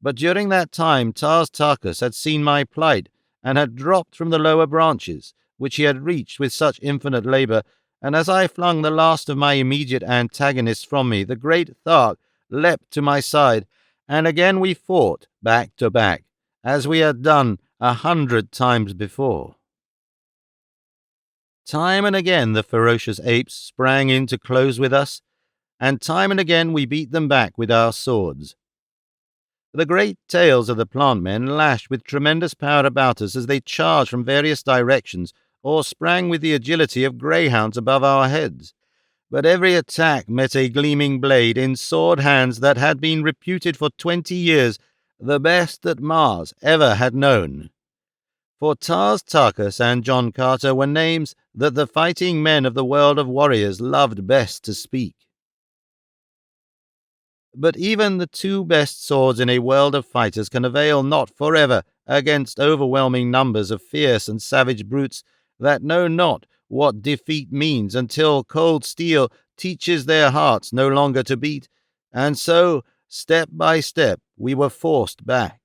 [SPEAKER 1] but during that time Tartarchus had seen my plight and had dropped from the lower branches, which he had reached with such infinite labor, and as I flung the last of my immediate antagonists from me, the great Thark leapt to my side, and again we fought back to back, as we had done 100 times before. Time and again the ferocious apes sprang in to close with us, and time and again we beat them back with our swords. The great tails of the plant men lashed with tremendous power about us as they charged from various directions or sprang with the agility of greyhounds above our heads. But every attack met a gleaming blade in sword hands that had been reputed for 20 years the best that Mars ever had known. For Tartarchus and John Carter were names that the fighting men of the world of warriors loved best to speak. But even the two best swords in a world of fighters can avail not forever against overwhelming numbers of fierce and savage brutes that know not what defeat means until cold steel teaches their hearts no longer to beat, and so, step by step, we were forced back.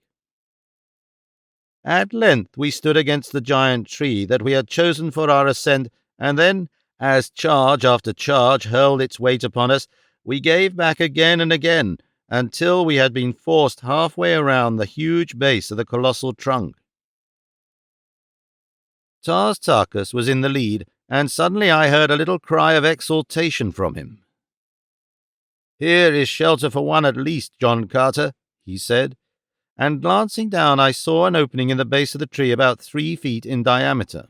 [SPEAKER 1] At length we stood against the giant tree that we had chosen for our ascent, and then, as charge after charge hurled its weight upon us, we gave back again and again, until we had been forced halfway around the huge base of the colossal trunk. Tartarchus was in the lead, and suddenly I heard a little cry of exultation from him. "Here is shelter for one at least, John Carter," he said, and glancing down I saw an opening in the base of the tree about 3 feet in diameter.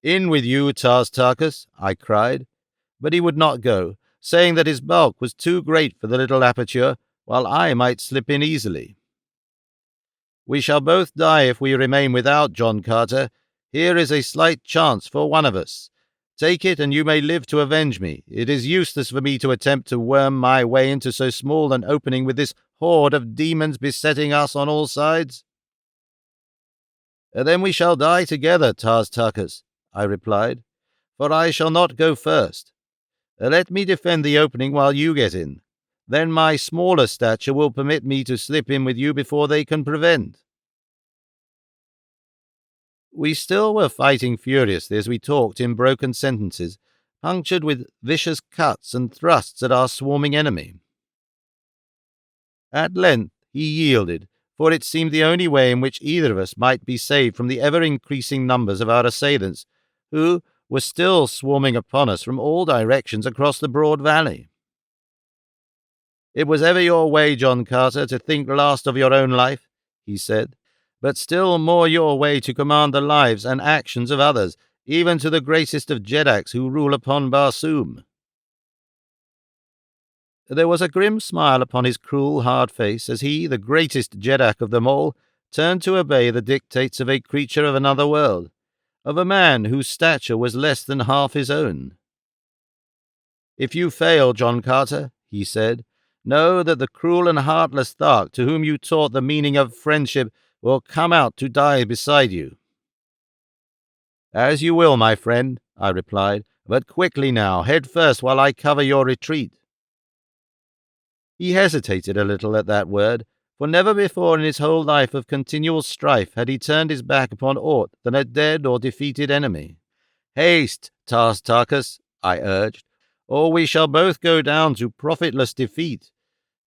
[SPEAKER 1] "In with you, Tartarchus," I cried, but he would not go, saying that his bulk was too great for the little aperture, while I might slip in easily. "We shall both die if we remain without, John Carter. Here is a slight chance for one of us. Take it, and you may live to avenge me. It is useless for me to attempt to worm my way into so small an opening with this horde of demons besetting us on all sides." "Then we shall die together, Tartarchus," I replied, "for I shall not go first. Let me defend the opening while you get in. Then my smaller stature will permit me to slip in with you before they can prevent." We still were fighting furiously as we talked in broken sentences, punctured with vicious cuts and thrusts at our swarming enemy. At length he yielded, for it seemed the only way in which either of us might be saved from the ever-increasing numbers of our assailants, who were still swarming upon us from all directions across the broad valley. "It was ever your way, John Carter, to think last of your own life," he said, "but still more your way to command the lives and actions of others, even to the greatest of Jedaks who rule upon Barsoom." There was a grim smile upon his cruel, hard face as he, the greatest Jedak of them all, turned to obey the dictates of a creature of another world, of a man whose stature was less than half his own. "If you fail, John Carter," he said, "know that the cruel and heartless Thark to whom you taught the meaning of friendship will come out to die beside you." "As you will, my friend," I replied, "but quickly now, head first while I cover your retreat." He hesitated a little at that word, for never before in his whole life of continual strife had he turned his back upon aught than a dead or defeated enemy. "Haste, Tartarchus," I urged, "or we shall both go down to profitless defeat.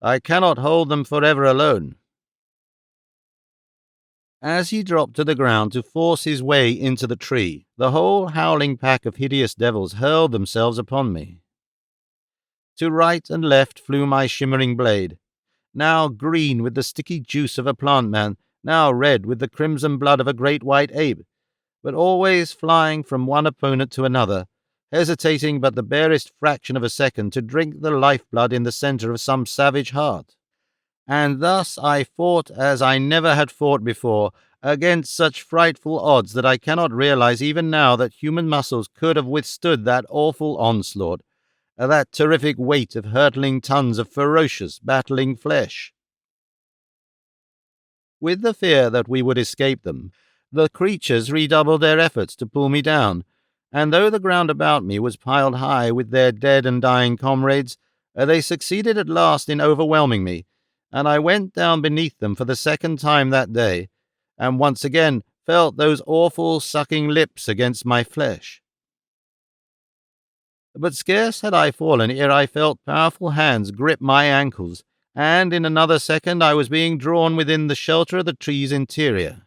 [SPEAKER 1] I cannot hold them forever alone." As he dropped to the ground to force his way into the tree, the whole howling pack of hideous devils hurled themselves upon me. To right and left flew my shimmering blade, now green with the sticky juice of a plant man, now red with the crimson blood of a great white ape, but always flying from one opponent to another, hesitating but the barest fraction of a second to drink the lifeblood in the centre of some savage heart. And thus I fought as I never had fought before, against such frightful odds that I cannot realize even now that human muscles could have withstood that awful onslaught, that terrific weight of hurtling tons of ferocious, battling flesh. With the fear that we would escape them, the creatures redoubled their efforts to pull me down, and though the ground about me was piled high with their dead and dying comrades, they succeeded at last in overwhelming me, and I went down beneath them for the second time that day, and once again felt those awful sucking lips against my flesh. But scarce had I fallen ere I felt powerful hands grip my ankles, and in another second I was being drawn within the shelter of the tree's interior.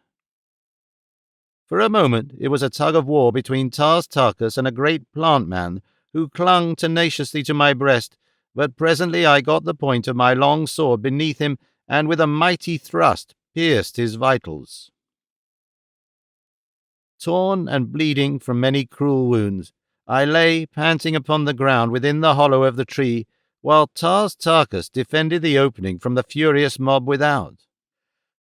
[SPEAKER 1] For a moment it was a tug-of-war between Tartarchus and a great plant man, who clung tenaciously to my breast, but presently I got the point of my long sword beneath him, and with a mighty thrust pierced his vitals. Torn and bleeding from many cruel wounds, I lay panting upon the ground within the hollow of the tree, while Tartarchus defended the opening from the furious mob without.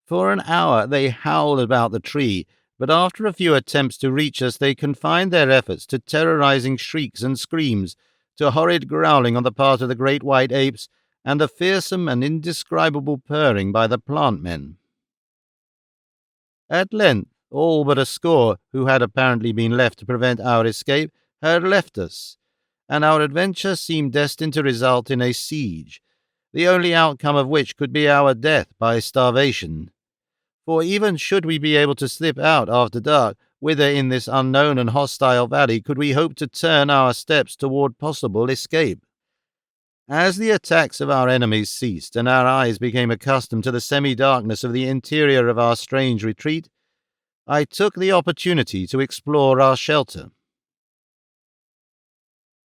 [SPEAKER 1] For an hour they howled about the tree, but after a few attempts to reach us they confined their efforts to terrorizing shrieks and screams, to horrid growling on the part of the great white apes, and the fearsome and indescribable purring by the plant men. At length, all but a score, who had apparently been left to prevent our escape, had left us, and our adventure seemed destined to result in a siege, the only outcome of which could be our death by starvation. For even should we be able to slip out after dark, whither in this unknown and hostile valley could we hope to turn our steps toward possible escape? As the attacks of our enemies ceased, and our eyes became accustomed to the semi-darkness of the interior of our strange retreat, I took the opportunity to explore our shelter.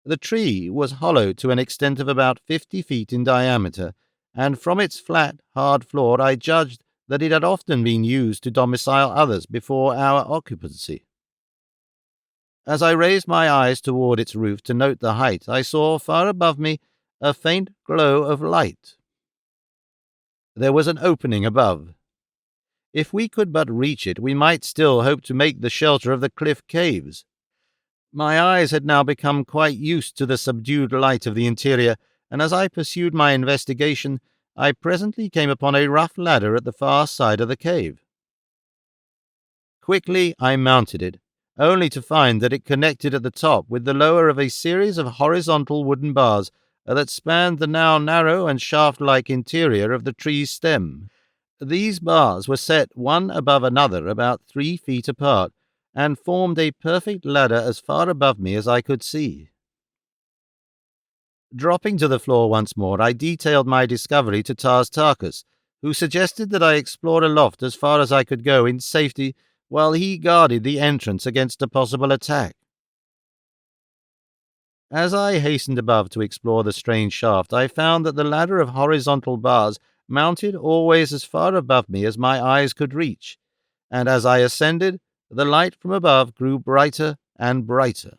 [SPEAKER 1] The tree was hollow to an extent of about 50 feet in diameter, and from its flat, hard floor I judged that it had often been used to domicile others before our occupancy. As I raised my eyes toward its roof to note the height, I saw far above me a faint glow of light. There was an opening above. If we could but reach it, we might still hope to make the shelter of the cliff caves. My eyes had now become quite used to the subdued light of the interior, and as I pursued my investigation, I presently came upon a rough ladder at the far side of the cave. Quickly I mounted it, only to find that it connected at the top with the lower of a series of horizontal wooden bars that spanned the now narrow and shaft-like interior of the tree's stem. These bars were set one above another about 3 feet apart, and formed a perfect ladder as far above me as I could see. Dropping to the floor once more, I detailed my discovery to Tarkus, who suggested that I explore aloft as far as I could go in safety while he guarded the entrance against a possible attack. As I hastened above to explore the strange shaft, I found that the ladder of horizontal bars mounted always as far above me as my eyes could reach, and as I ascended, the light from above grew brighter and brighter.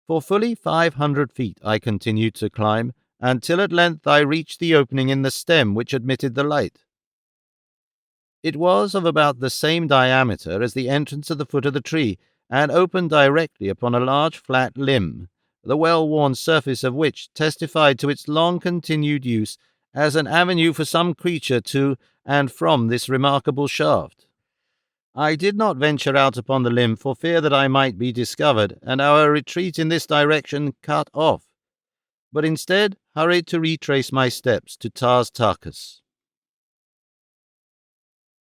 [SPEAKER 1] For fully 500 feet I continued to climb, until at length I reached the opening in the stem which admitted the light. It was of about the same diameter as the entrance at the foot of the tree, and opened directly upon a large flat limb, the well-worn surface of which testified to its long-continued use as an avenue for some creature to and from this remarkable shaft. I did not venture out upon the limb for fear that I might be discovered and our retreat in this direction cut off, but instead hurried to retrace my steps to Tarkus.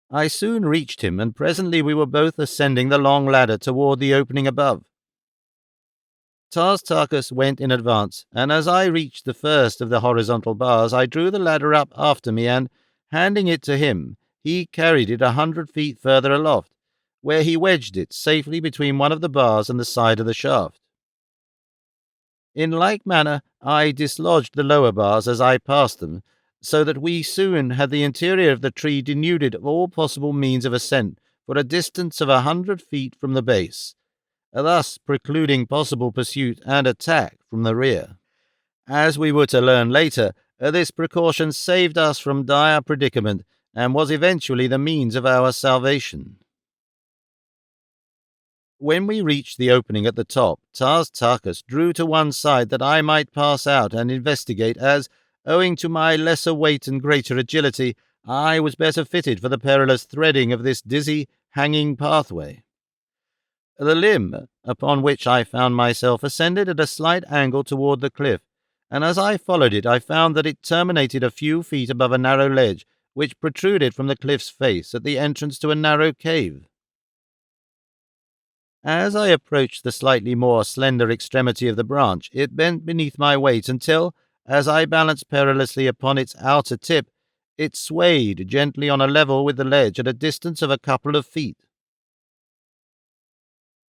[SPEAKER 1] I soon reached him, and presently we were both ascending the long ladder toward the opening above. Tarkus went in advance, and as I reached the first of the horizontal bars, I drew the ladder up after me, and, handing it to him, he carried it 100 feet further aloft, where he wedged it safely between one of the bars and the side of the shaft. In like manner, I dislodged the lower bars as I passed them, so that we soon had the interior of the tree denuded of all possible means of ascent for a distance of 100 feet from the base, thus precluding possible pursuit and attack from the rear. As we were to learn later, this precaution saved us from dire predicament and was eventually the means of our salvation. When we reached the opening at the top, Tarkus drew to one side that I might pass out and investigate, as, owing to my lesser weight and greater agility, I was better fitted for the perilous threading of this dizzy, hanging pathway. The limb upon which I found myself ascended at a slight angle toward the cliff, and as I followed it I found that it terminated a few feet above a narrow ledge which protruded from the cliff's face at the entrance to a narrow cave. As I approached the slightly more slender extremity of the branch, it bent beneath my weight until, as I balanced perilously upon its outer tip, it swayed gently on a level with the ledge at a distance of a couple of feet.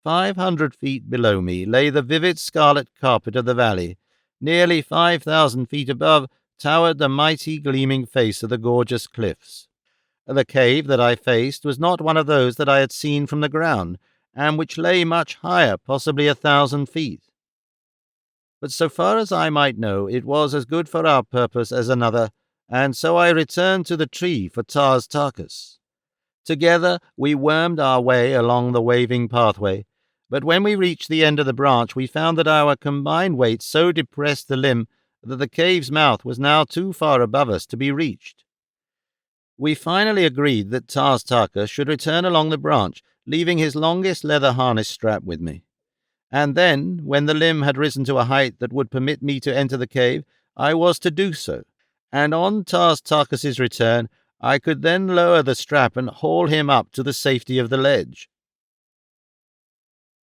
[SPEAKER 1] 500 feet below me lay the vivid scarlet carpet of the valley. Nearly 5,000 feet above towered the mighty gleaming face of the gorgeous cliffs. The cave that I faced was not one of those that I had seen from the ground, and which lay much higher, possibly 1,000 feet. But so far as I might know, it was as good for our purpose as another, and so I returned to the tree for Tarkus. Together we wormed our way along the waving pathway, but when we reached the end of the branch we found that our combined weight so depressed the limb that the cave's mouth was now too far above us to be reached. We finally agreed that Tartarchus should return along the branch, leaving his longest leather harness strap with me. And then, when the limb had risen to a height that would permit me to enter the cave, I was to do so, and on Tartarchus's return, I could then lower the strap and haul him up to the safety of the ledge.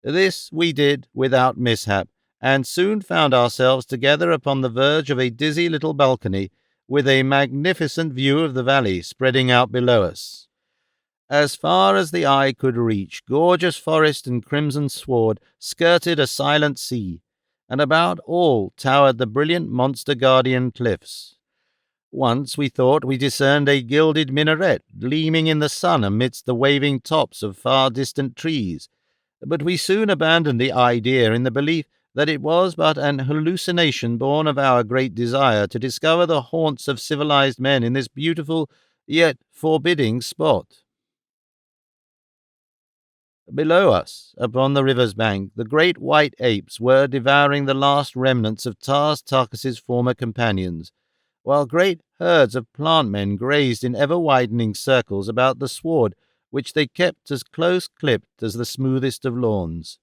[SPEAKER 1] This we did without mishap, and soon found ourselves together upon the verge of a dizzy little balcony, with a magnificent view of the valley spreading out below us. As far as the eye could reach, gorgeous forest and crimson sward skirted a silent sea, and about all towered the brilliant monster-guardian cliffs. Once we thought we discerned a gilded minaret gleaming in the sun amidst the waving tops of far-distant trees, but we soon abandoned the idea in the belief that it was but an hallucination born of our great desire to discover the haunts of civilized men in this beautiful yet forbidding spot. Below us, upon the river's bank, the great white apes were devouring the last remnants of Tartarchus's former companions, while great herds of plant-men grazed in ever-widening circles about the sward, which they kept as close-clipped as the smoothest of lawns.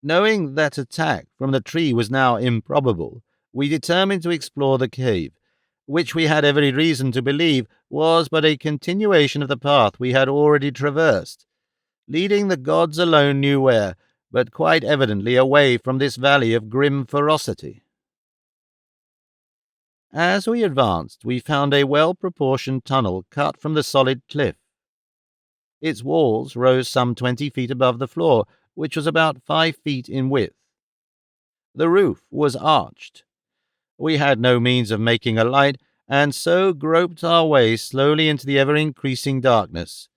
[SPEAKER 1] Knowing that attack from the tree was now improbable, we determined to explore the cave, which we had every reason to believe was but a continuation of the path we had already traversed, leading the gods alone knew where, but quite evidently away from this valley of grim ferocity. As we advanced, we found a well-proportioned tunnel cut from the solid cliff. Its walls rose some 20 feet above the floor, which was about 5 feet in width. The roof was arched. We had no means of making a light, and so groped our way slowly into the ever-increasing darkness,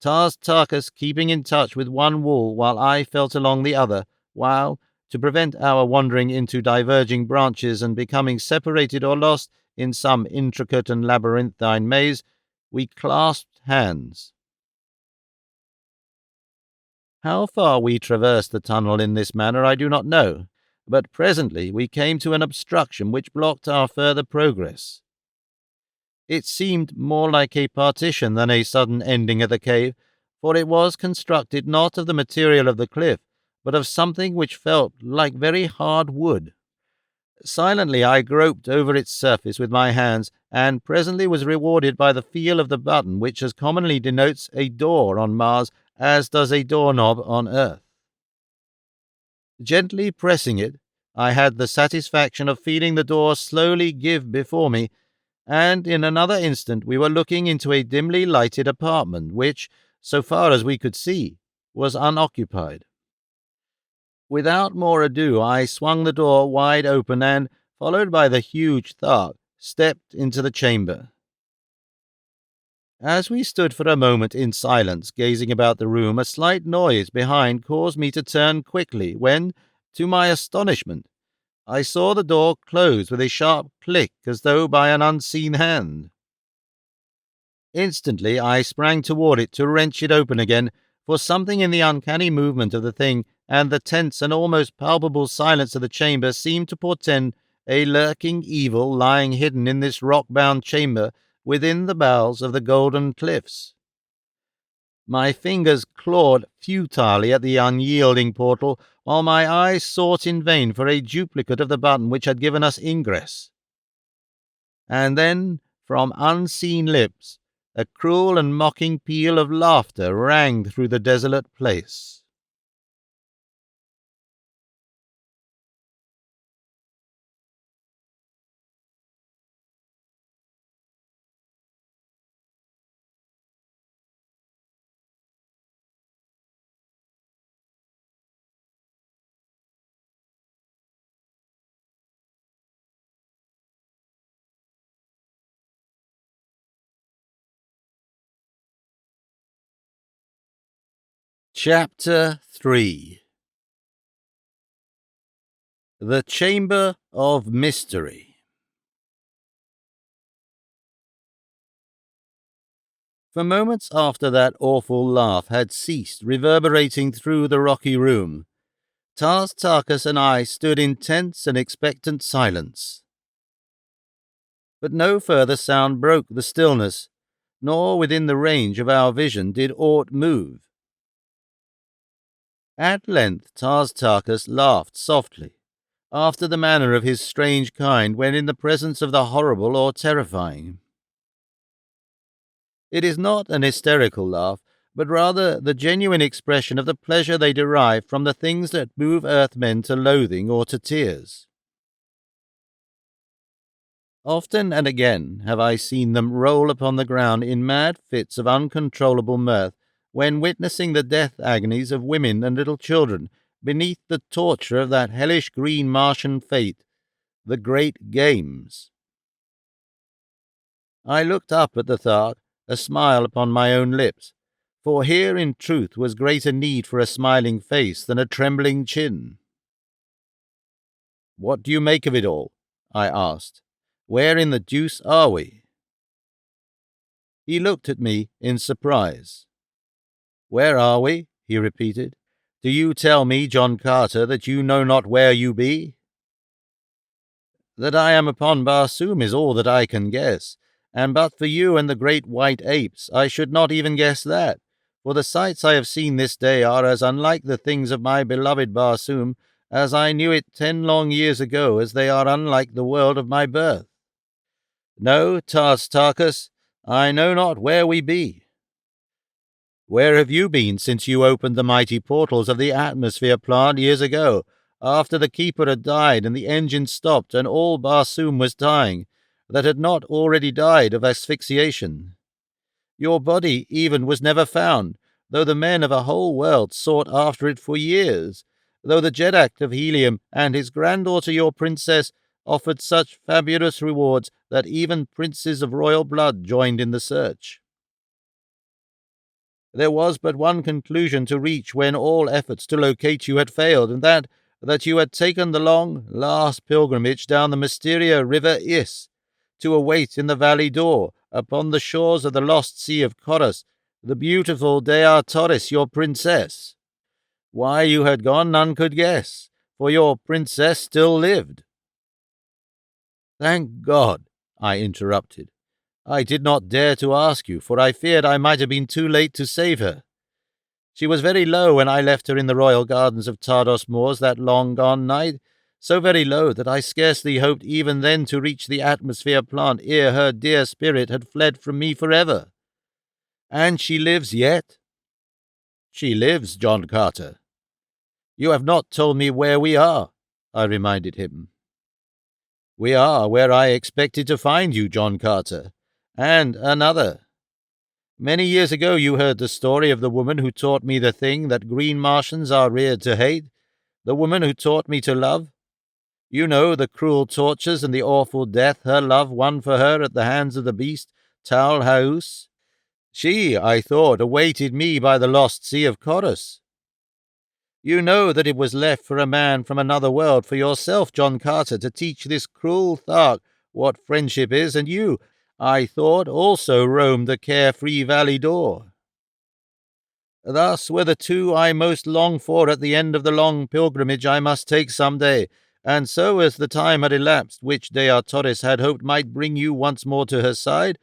[SPEAKER 1] Tartarchus keeping in touch with one wall while I felt along the other, while, to prevent our wandering into diverging branches and becoming separated or lost in some intricate and labyrinthine maze, we clasped hands. How far we traversed the tunnel in this manner I do not know, but presently we came to an obstruction which blocked our further progress. It seemed more like a partition than a sudden ending of the cave, for it was constructed not of the material of the cliff, but of something which felt like very hard wood. Silently I groped over its surface with my hands, and presently was rewarded by the feel of the button which as commonly denotes a door on Mars as does a doorknob on Earth. Gently pressing it, I had the satisfaction of feeling the door slowly give before me, and in another instant we were looking into a dimly lighted apartment which, so far as we could see, was unoccupied. Without more ado, I swung the door wide open and, followed by the huge Thark, stepped into the chamber. As we stood for a moment in silence, gazing about the room, a slight noise behind caused me to turn quickly, when, to my astonishment, I saw the door close with a sharp click as though by an unseen hand. Instantly I sprang toward it to wrench it open again, for something in the uncanny movement of the thing and the tense and almost palpable silence of the chamber seemed to portend a lurking evil lying hidden in this rock-bound chamber within the bowels of the golden cliffs. My fingers clawed futilely at the unyielding portal, while my eyes sought in vain for a duplicate of the button which had given us ingress. And then, from unseen lips, a cruel and mocking peal of laughter rang through the desolate place. Chapter 3. The Chamber of Mystery. For moments after that awful laugh had ceased reverberating through the rocky room, Tartarchus and I stood in tense and expectant silence. But no further sound broke the stillness, nor within the range of our vision did aught move. At length Tartarchus laughed softly, after the manner of his strange kind when in the presence of the horrible or terrifying. It is not an hysterical laugh, but rather the genuine expression of the pleasure they derive from the things that move earthmen to loathing or to tears. Often and again have I seen them roll upon the ground in mad fits of uncontrollable mirth when witnessing the death agonies of women and little children beneath the torture of that hellish green Martian fate, the Great Games. I looked up at the Thark, a smile upon my own lips, for here in truth was greater need for a smiling face than a trembling chin. "What do you make of it all?" I asked. "Where in the deuce are we?" He looked at me in surprise. "Where are we?" he repeated. "Do you tell me, John Carter, that you know not where you be?" "That I am upon Barsoom is all that I can guess, and but for you and the great white apes I should not even guess that, for the sights I have seen this day are as unlike the things of my beloved Barsoom as I knew it 10 long years ago as they are unlike the world of my birth. No, Tartarchus, I know not where we be." "Where have you been since you opened the mighty portals of the atmosphere plant years ago, after the keeper had died and the engine stopped and all Barsoom was dying, that had not already died of asphyxiation? Your body even was never found, though the men of a whole world sought after it for years, though the Jeddak of Helium and his granddaughter your princess offered such fabulous rewards that even princes of royal blood joined in the search. There was but one conclusion to reach when all efforts to locate you had failed, and that you had taken the long, last pilgrimage down the mysterious river Is, to await in the valley door, upon the shores of the lost sea of Chorus, the beautiful Dea Torres, your princess. Why you had gone none could guess, for your princess still lived." "Thank God," I interrupted. "I did not dare to ask you, for I feared I might have been too late to save her. She was very low when I left her in the royal gardens of Tardos Moors that long-gone night, so very low that I scarcely hoped even then to reach the atmosphere plant ere her dear spirit had fled from me forever. And she lives yet?" "She lives, John Carter." "You have not told me where we are," I reminded him. "We are where I expected to find you, John Carter, and another. Many years ago you heard the story of the woman who taught me the thing that green Martians are reared to hate, the woman who taught me to love. You know the cruel tortures and the awful death her love won for her at the hands of the beast, Tal Haus. She, I thought, awaited me by the lost sea of Chorus. You know that it was left for a man from another world, for yourself, John Carter, to teach this cruel Thark what friendship is, and you, I thought, also roamed the carefree valley door. Thus were the two I most longed for at the end of the long pilgrimage I must take some day, and so as the time had elapsed which Dea Torres had hoped might bring you once more to her side,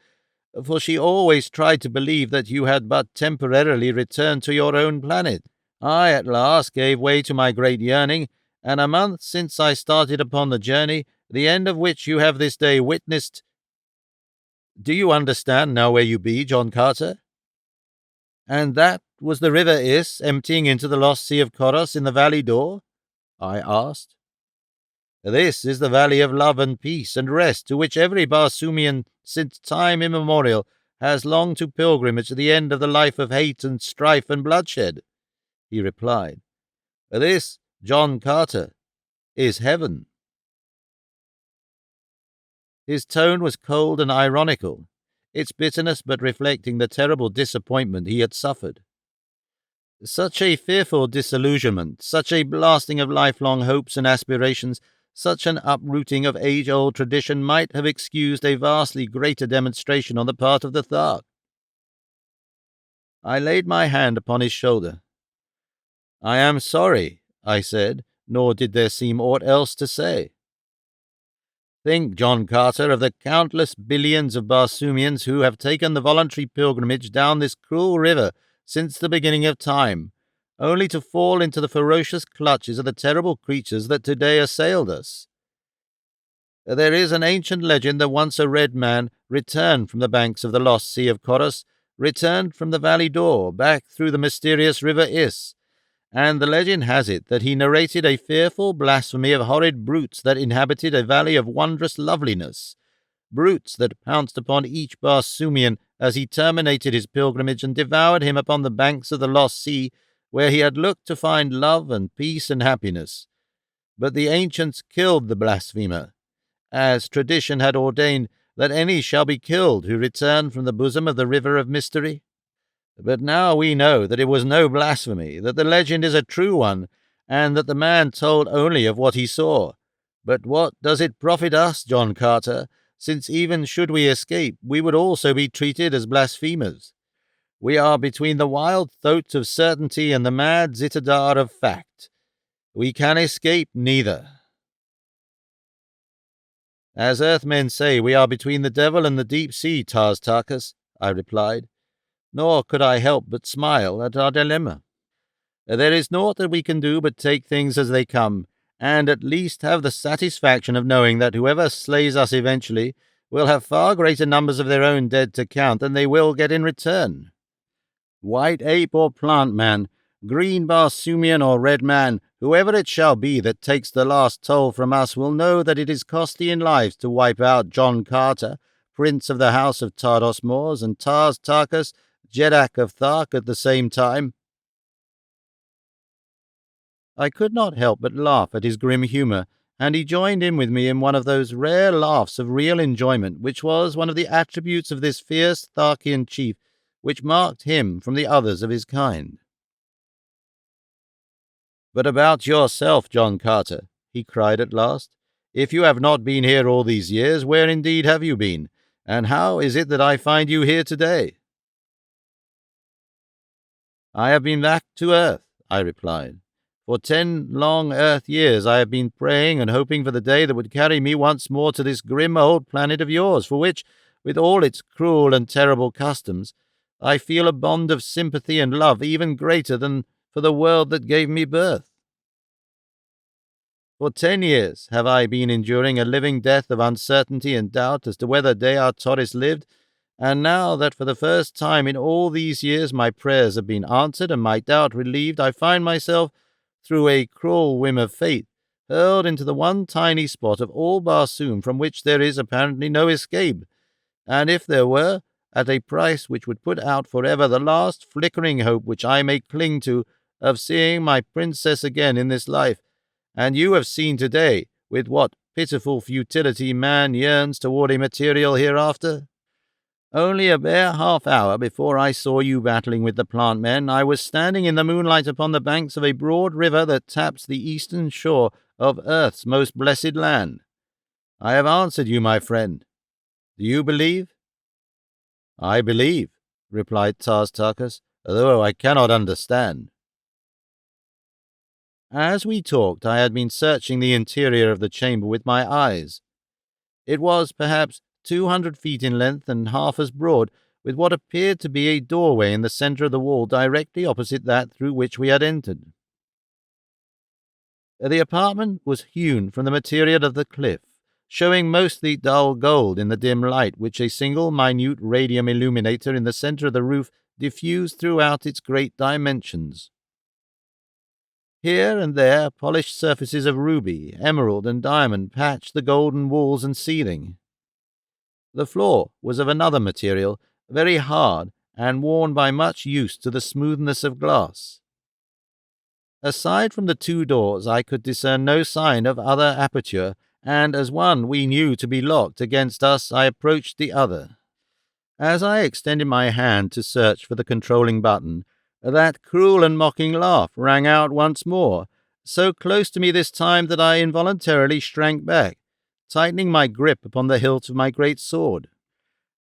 [SPEAKER 1] for she always tried to believe that you had but temporarily returned to your own planet, I at last gave way to my great yearning, and a month since I started upon the journey, the end of which you have this day witnessed. Do you understand now where you be, John Carter?" "And that was the river Is emptying into the lost sea of Choros in the valley door?" I asked. "This is the valley of love and peace and rest to which every Barsoomian since time immemorial has longed to pilgrimage at the end of the life of hate and strife and bloodshed," he replied. "This, John Carter, is heaven." His tone was cold and ironical, its bitterness but reflecting the terrible disappointment he had suffered. Such a fearful disillusionment, such a blasting of lifelong hopes and aspirations, such an uprooting of age-old tradition might have excused a vastly greater demonstration on the part of the Thark. I laid my hand upon his shoulder. "I am sorry," I said, nor did there seem aught else to say. Think, John Carter, of the countless billions of Barsoomians who have taken the voluntary pilgrimage down this cruel river since the beginning of time, only to fall into the ferocious clutches of the terrible creatures that today assailed us. There is an ancient legend that once a red man returned from the banks of the lost sea of Coros, returned from the valley door, back through the mysterious river Is, and the legend has it that he narrated a fearful blasphemy of horrid brutes that inhabited a valley of wondrous loveliness, brutes that pounced upon each Barsoomian as he terminated his pilgrimage and devoured him upon the banks of the lost sea, where he had looked to find love and peace and happiness. But the ancients killed the blasphemer, as tradition had ordained that any shall be killed who return from the bosom of the river of mystery. But now we know that it was no blasphemy, that the legend is a true one, and that the man told only of what he saw. But what does it profit us, John Carter, since even should we escape, we would also be treated as blasphemers? We are between the wild thought of certainty and the mad zitadar of fact. We can escape neither. As earthmen say, we are between the devil and the deep sea, Tars Tarkas, I replied, nor could I help but smile at our dilemma. There is naught that we can do but take things as they come, and at least have the satisfaction of knowing that whoever slays us eventually will have far greater numbers of their own dead to count than they will get in return. White ape or plant man, green Barsoomian or red man, whoever it shall be that takes the last toll from us will know that it is costly in lives to wipe out John Carter, Prince of the House of Tardos Mors, and Tars Tarkas, Jeddak of Thark at the same time. I could not help but laugh at his grim humour, and he joined in with me in one of those rare laughs of real enjoyment which was one of the attributes of this fierce Tharkian chief, which marked him from the others of his kind. "But about yourself, John Carter," he cried at last. "If you have not been here all these years, where indeed have you been? And how is it that I find you here today?" "I have been back to Earth," I replied. "For 10 long Earth years I have been praying and hoping for the day that would carry me once more to this grim old planet of yours, for which, with all its cruel and terrible customs, I feel a bond of sympathy and love even greater than for the world that gave me birth. For 10 years have I been enduring a living death of uncertainty and doubt as to whether Dear Torres lived, and now that for the first time in all these years my prayers have been answered and my doubt relieved, I find myself, through a cruel whim of fate, hurled into the one tiny spot of all Barsoom from which there is apparently no escape, and if there were, at a price which would put out forever the last flickering hope which I may cling to of seeing my princess again in this life. And you have seen today with what pitiful futility man yearns toward a material hereafter. Only a bare half-hour before I saw you battling with the plant men, I was standing in the moonlight upon the banks of a broad river that taps the eastern shore of Earth's most blessed land. I have answered you, my friend. Do you believe?" "I believe," replied Tars Tarkas, "though I cannot understand." As we talked, I had been searching the interior of the chamber with my eyes. It was perhaps 200 feet in length and half as broad, with what appeared to be a doorway in the centre of the wall directly opposite that through which we had entered. The apartment was hewn from the material of the cliff, showing mostly dull gold in the dim light which a single minute radium illuminator in the centre of the roof diffused throughout its great dimensions. Here and there polished surfaces of ruby, emerald, and diamond patched the golden walls and ceiling. The floor was of another material, very hard and worn by much use to the smoothness of glass. Aside from the 2 doors, I could discern no sign of other aperture, and as one we knew to be locked against us, I approached the other. As I extended my hand to search for the controlling button, that cruel and mocking laugh rang out once more, so close to me this time that I involuntarily shrank back, tightening my grip upon the hilt of my great sword.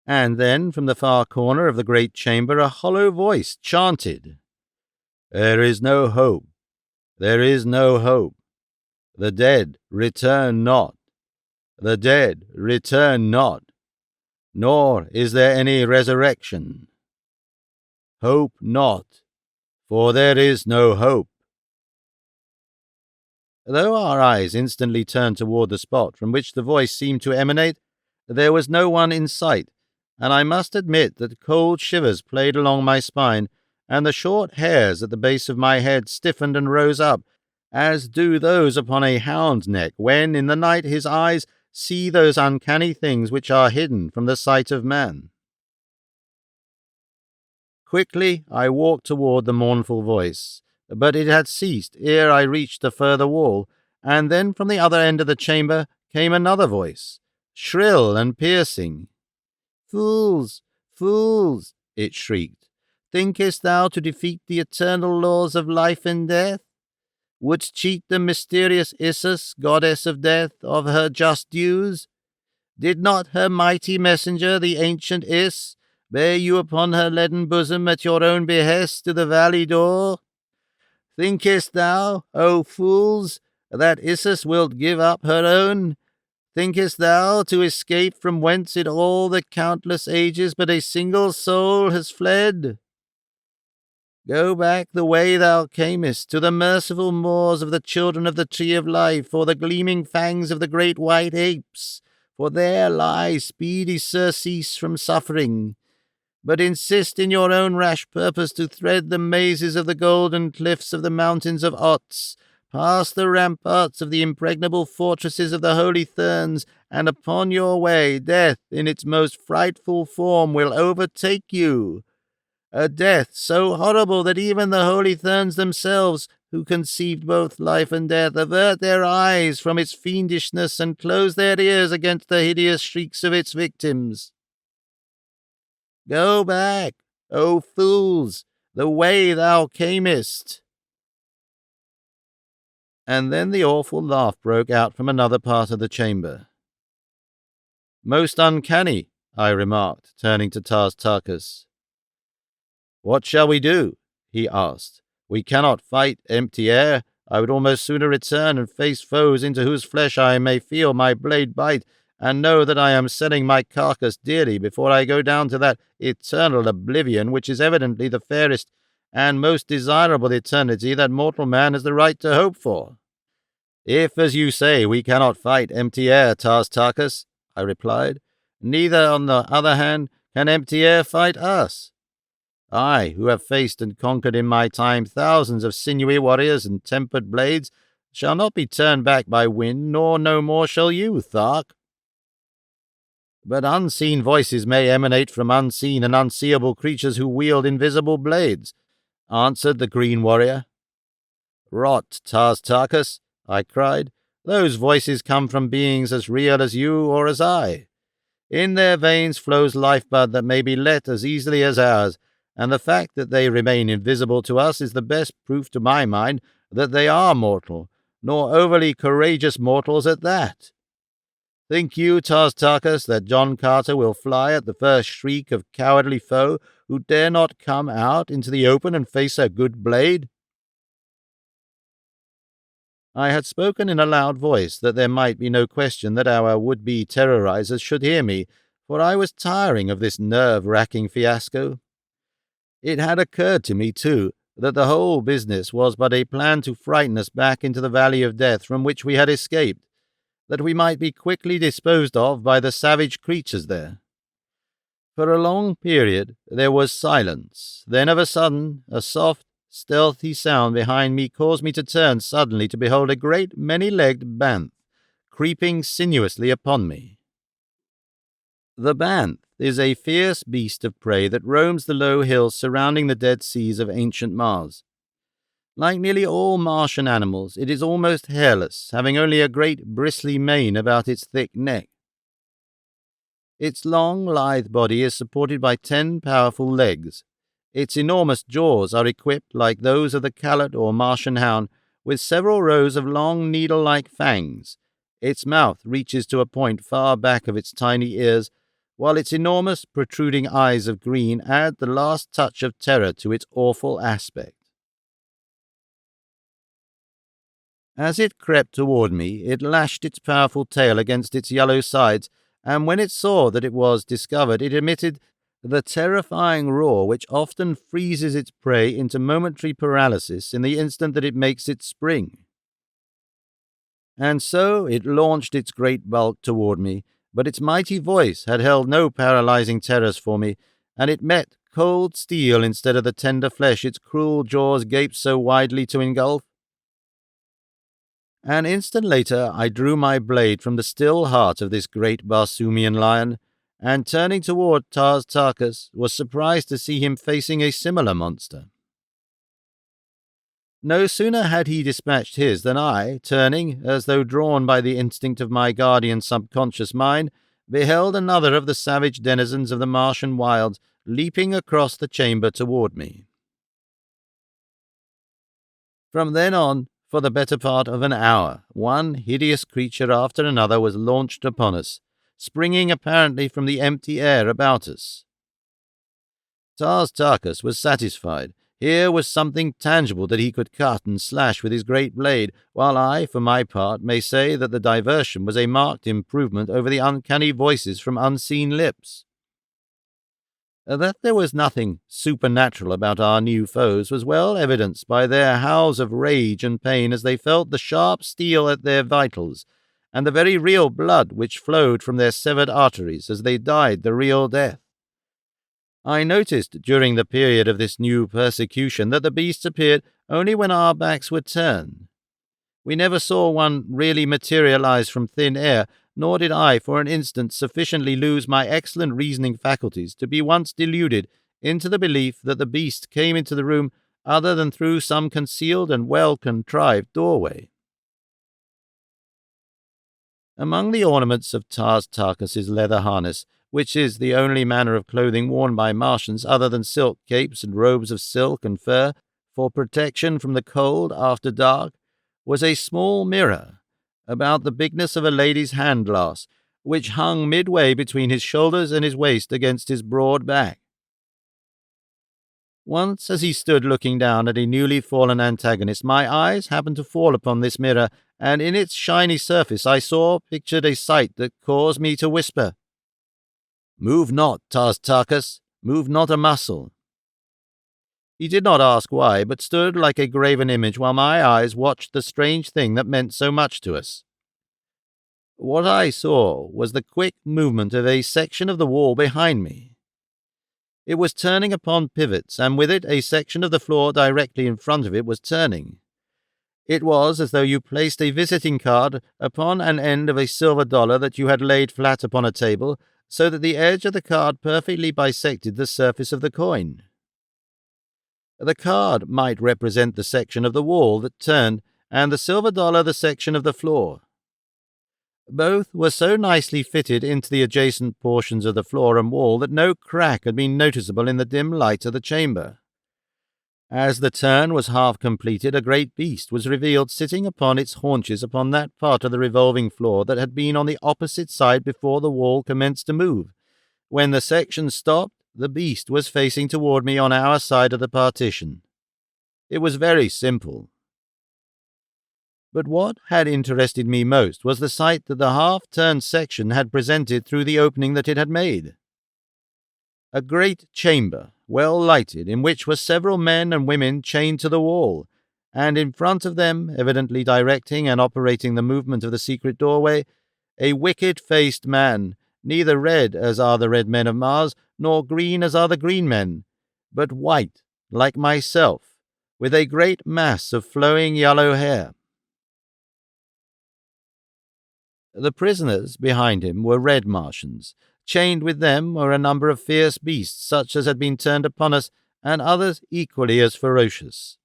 [SPEAKER 1] And then, from the far corner of the great chamber, a hollow voice chanted, "There is no hope. there is no hope. The dead return not. The dead return not, nor is there any resurrection. Hope not, for there is no hope. Though our eyes instantly turned toward the spot from which the voice seemed to emanate, there was no one in sight, and I must admit that cold shivers played along my spine, and the short hairs at the base of my head stiffened and rose up, as do those upon a hound's neck when in the night his eyes see those uncanny things which are hidden from the sight of man. Quickly I walked toward the mournful voice, but it had ceased ere I reached the further wall, and then from the other end of the chamber came another voice, shrill and piercing. "Fools, fools," it shrieked, "thinkest thou to defeat the eternal laws of life and death? Wouldst cheat the mysterious Isis, goddess of death, of her just dues? Did not her mighty messenger, the ancient Is, bear you upon her leaden bosom at your own behest to the valley door? Thinkest thou, O fools, that Isis wilt give up her own? Thinkest thou to escape from whence in all the countless ages but a single soul has fled? Go back the way thou camest, to the merciful moors of the children of the tree of life, or the gleaming fangs of the great white apes, for there lie speedy surcease from suffering. But insist in your own rash purpose to thread the mazes of the golden cliffs of the mountains of Ots, past the ramparts of the impregnable fortresses of the holy Therns, and upon your way death in its most frightful form will overtake you. A death so horrible that even the holy Therns themselves, who conceived both life and death, avert their eyes from its fiendishness and close their ears against the hideous shrieks of its victims. Go back, O fools, the way thou camest." And then the awful laugh broke out from another part of the chamber. "Most uncanny," I remarked, turning to Tarkus. "What shall we do?" he asked. "We cannot fight empty air. I would almost sooner return and face foes into whose flesh I may feel my blade bite, and know that I am selling my carcass dearly before I go down to that eternal oblivion which is evidently the fairest and most desirable eternity that mortal man has the right to hope for." "If, as you say, we cannot fight empty air, Tarkus," I replied, "neither, on the other hand, can empty air fight us. I, who have faced and conquered in my time thousands of sinewy warriors and tempered blades, shall not be turned back by wind, nor no more shall you, Thark." "But unseen voices may emanate from unseen and unseeable creatures who wield invisible blades," answered the green warrior. "Rot, Tarkus," I cried. "Those voices come from beings as real as you or as I. In their veins flows lifeblood that may be let as easily as ours, and the fact that they remain invisible to us is the best proof to my mind that they are mortal, nor overly courageous mortals at that. Think you, Tarkus, that John Carter will fly at the first shriek of cowardly foe who dare not come out into the open and face a good blade?" I had spoken in a loud voice that there might be no question that our would-be terrorizers should hear me, for I was tiring of this nerve-racking fiasco. It had occurred to me, too, that the whole business was but a plan to frighten us back into the valley of death from which we had escaped, that we might be quickly disposed of by the savage creatures there. For a long period there was silence. Then of a sudden a soft, stealthy sound behind me caused me to turn suddenly to behold a great many-legged banth creeping sinuously upon me. The banth is a fierce beast of prey that roams the low hills surrounding the dead seas of ancient Mars. Like nearly all Martian animals, it is almost hairless, having only a great bristly mane about its thick neck. Its long, lithe body is supported by 10 powerful legs. Its enormous jaws are equipped, like those of the Callet or Martian hound, with several rows of long, needle-like fangs. Its mouth reaches to a point far back of its tiny ears, while its enormous, protruding eyes of green add the last touch of terror to its awful aspect. As it crept toward me, it lashed its powerful tail against its yellow sides, and when it saw that it was discovered, it emitted the terrifying roar which often freezes its prey into momentary paralysis in the instant that it makes its spring. And so it launched its great bulk toward me, but its mighty voice had held no paralyzing terrors for me, and it met cold steel instead of the tender flesh its cruel jaws gaped so widely to engulf. An instant later I drew my blade from the still heart of this great Barsoomian lion, and turning toward Tars Tarkas, was surprised to see him facing a similar monster. No sooner had he dispatched his than I, turning, as though drawn by the instinct of my guardian subconscious mind, beheld another of the savage denizens of the Martian wilds leaping across the chamber toward me. From then on, for the better part of an hour, one hideous creature after another was launched upon us, springing apparently from the empty air about us. Tars Tarkas was satisfied. Here was something tangible that he could cut and slash with his great blade, while I, for my part, may say that the diversion was a marked improvement over the uncanny voices from unseen lips. That there was nothing supernatural about our new foes was well evidenced by their howls of rage and pain as they felt the sharp steel at their vitals, and the very real blood which flowed from their severed arteries as they died the real death. I noticed during the period of this new persecution that the beasts appeared only when our backs were turned. We never saw one really materialize from thin air, nor did I for an instant sufficiently lose my excellent reasoning faculties to be once deluded into the belief that the beast came into the room other than through some concealed and well-contrived doorway. Among the ornaments of Tars Tarkas' leather harness, which is the only manner of clothing worn by Martians other than silk capes and robes of silk and fur for protection from the cold after dark, was a small mirror, about the bigness of a lady's hand-glass, which hung midway between his shoulders and his waist against his broad back. Once, as he stood looking down at a newly fallen antagonist, my eyes happened to fall upon this mirror, and in its shiny surface I saw pictured a sight that caused me to whisper, "Move not, Tars Tarkas, move not a muscle." He did not ask why, but stood like a graven image while my eyes watched the strange thing that meant so much to us. What I saw was the quick movement of a section of the wall behind me. It was turning upon pivots, and with it a section of the floor directly in front of it was turning. It was as though you placed a visiting card upon an end of a silver dollar that you had laid flat upon a table, so that the edge of the card perfectly bisected the surface of the coin. The card might represent the section of the wall that turned, and the silver dollar the section of the floor. Both were so nicely fitted into the adjacent portions of the floor and wall that no crack had been noticeable in the dim light of the chamber. As the turn was half completed, a great beast was revealed sitting upon its haunches upon that part of the revolving floor that had been on the opposite side before the wall commenced to move. When the section stopped, the beast was facing toward me on our side of the partition. It was very simple. But what had interested me most was the sight that the half-turned section had presented through the opening that it had made. A great chamber, well lighted, in which were several men and women chained to the wall, and in front of them, evidently directing and operating the movement of the secret doorway, a wicked-faced man, neither red as are the red men of Mars, nor green as are the green men, but white, like myself, with a great mass of flowing yellow hair. The prisoners behind him were red Martians. Chained with them were a number of fierce beasts, such as had been turned upon us, and others equally as ferocious.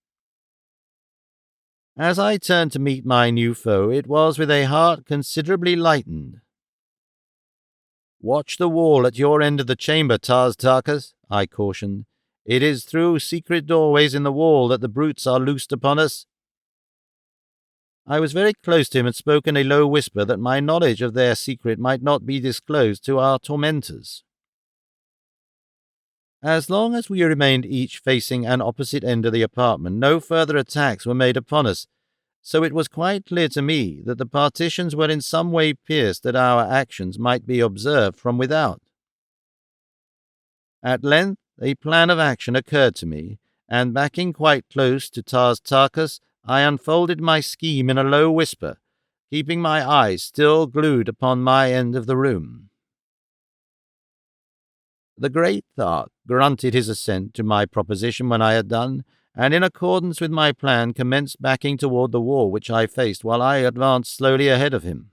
[SPEAKER 1] As I turned to meet my new foe, it was with a heart considerably lightened. "Watch the wall at your end of the chamber, Tars Tarkas," I cautioned. "It is through secret doorways in the wall that the brutes are loosed upon us." I was very close to him and spoke in a low whisper that my knowledge of their secret might not be disclosed to our tormentors. As long as we remained each facing an opposite end of the apartment, no further attacks were made upon us, so it was quite clear to me that the partitions were in some way pierced that our actions might be observed from without. At length a plan of action occurred to me, and backing quite close to Tarkas, I unfolded my scheme in a low whisper, keeping my eyes still glued upon my end of the room. The great Thark grunted his assent to my proposition when I had done, and in accordance with my plan commenced backing toward the wall which I faced while I advanced slowly ahead of him.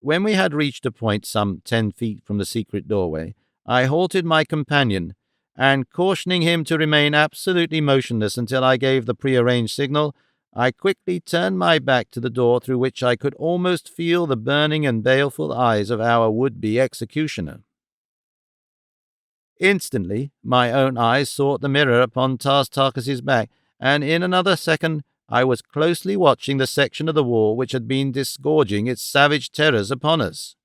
[SPEAKER 1] When we had reached a point some 10 feet from the secret doorway, I halted my companion, and cautioning him to remain absolutely motionless until I gave the prearranged signal, I quickly turned my back to the door through which I could almost feel the burning and baleful eyes of our would-be executioner. Instantly, my own eyes sought the mirror upon Tarkas's back, and in another second I was closely watching the section of the wall which had been disgorging its savage terrors upon us.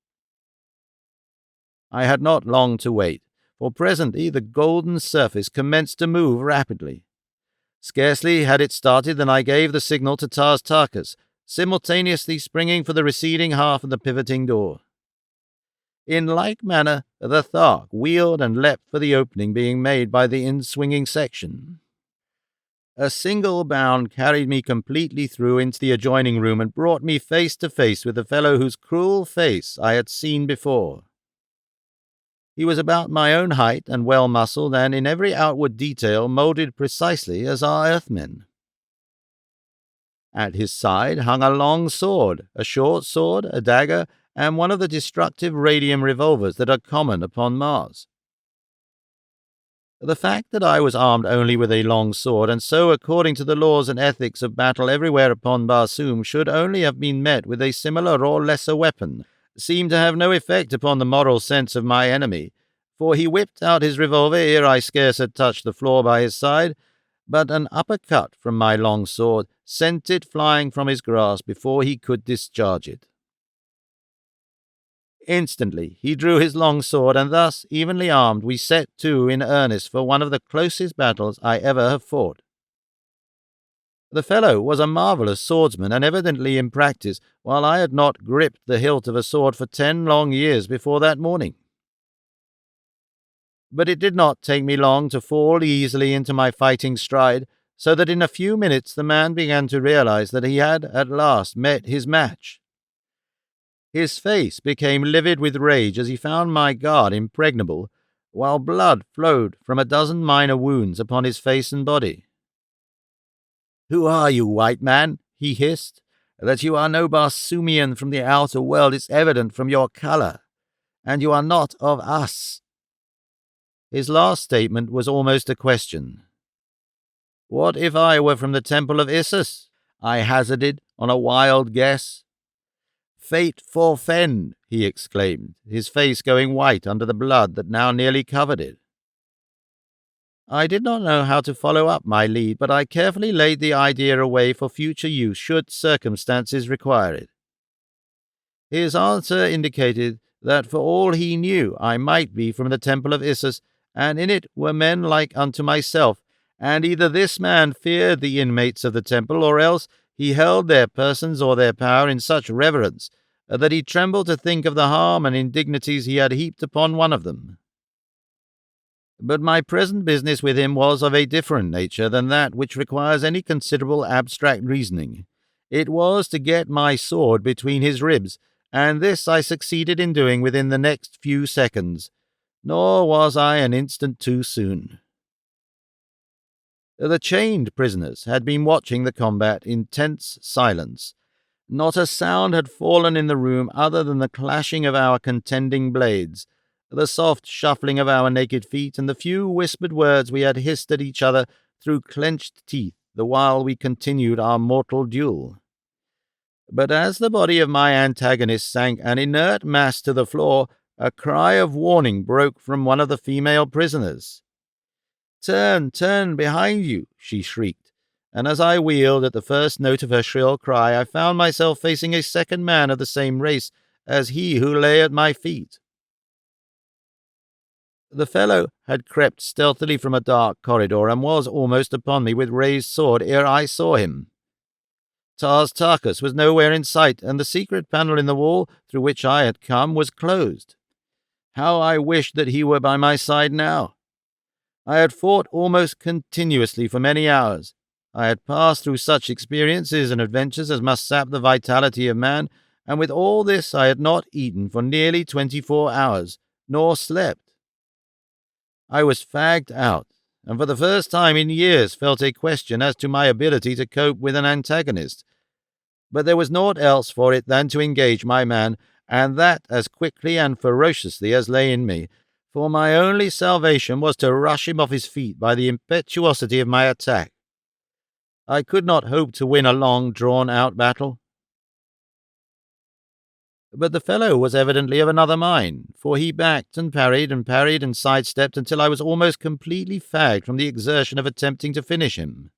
[SPEAKER 1] I had not long to wait, for presently the golden surface commenced to move rapidly. Scarcely had it started than I gave the signal to Tarkas, simultaneously springing for the receding half of the pivoting door. In like manner, the Thark wheeled and leapt for the opening being made by the in-swinging section. A single bound carried me completely through into the adjoining room and brought me face to face with the fellow whose cruel face I had seen before. He was about my own height and well-muscled, and in every outward detail moulded precisely as our Earthmen. At his side hung a long sword, a short sword, a dagger, and one of the destructive radium revolvers that are common upon Mars. The fact that I was armed only with a long sword, and so according to the laws and ethics of battle everywhere upon Barsoom should only have been met with a similar or lesser weapon, seemed to have no effect upon the moral sense of my enemy, for he whipped out his revolver ere I scarce had touched the floor by his side, but an uppercut from my long sword sent it flying from his grasp before he could discharge it. Instantly he drew his long sword, and thus, evenly armed, we set to in earnest for one of the closest battles I ever have fought. The fellow was a marvellous swordsman, and evidently in practice, while I had not gripped the hilt of a sword for 10 long years before that morning. But it did not take me long to fall easily into my fighting stride, so that in a few minutes the man began to realize that he had at last met his match. His face became livid with rage as he found my guard impregnable, while blood flowed from a dozen minor wounds upon his face and body. "Who are you, white man?" he hissed. "That you are no Barsoomian from the outer world is evident from your color, and you are not of us." His last statement was almost a question. "What if I were from the Temple of Issus?" I hazarded on a wild guess. "Fate forfend!" he exclaimed, his face going white under the blood that now nearly covered it. I did not know how to follow up my lead, but I carefully laid the idea away for future use should circumstances require it. His answer indicated that for all he knew I might be from the Temple of Issus, and in it were men like unto myself, and either this man feared the inmates of the temple, or else he held their persons or their power in such reverence that he trembled to think of the harm and indignities he had heaped upon one of them. But my present business with him was of a different nature than that which requires any considerable abstract reasoning. It was to get my sword between his ribs, and this I succeeded in doing within the next few seconds, nor was I an instant too soon. The chained prisoners had been watching the combat in tense silence. Not a sound had fallen in the room other than the clashing of our contending blades, the soft shuffling of our naked feet, and the few whispered words we had hissed at each other through clenched teeth the while we continued our mortal duel. But as the body of my antagonist sank an inert mass to the floor, a cry of warning broke from one of the female prisoners. Turn behind you," she shrieked, and as I wheeled at the first note of her shrill cry, I found myself facing a second man of the same race as he who lay at my feet. The fellow had crept stealthily from a dark corridor and was almost upon me with raised sword ere I saw him. Tars Tarkus was nowhere in sight, and the secret panel in the wall through which I had come was closed. How I wished that he were by my side now! I had fought almost continuously for many hours. I had passed through such experiences and adventures as must sap the vitality of man, and with all this I had not eaten for nearly 24 hours, nor slept. I was fagged out, and for the first time in years felt a question as to my ability to cope with an antagonist. But there was naught else for it than to engage my man, and that as quickly and ferociously as lay in me, for my only salvation was to rush him off his feet by the impetuosity of my attack. I could not hope to win a long, drawn-out battle. But the fellow was evidently of another mind, for he backed and parried and sidestepped until I was almost completely fagged from the exertion of attempting to finish him.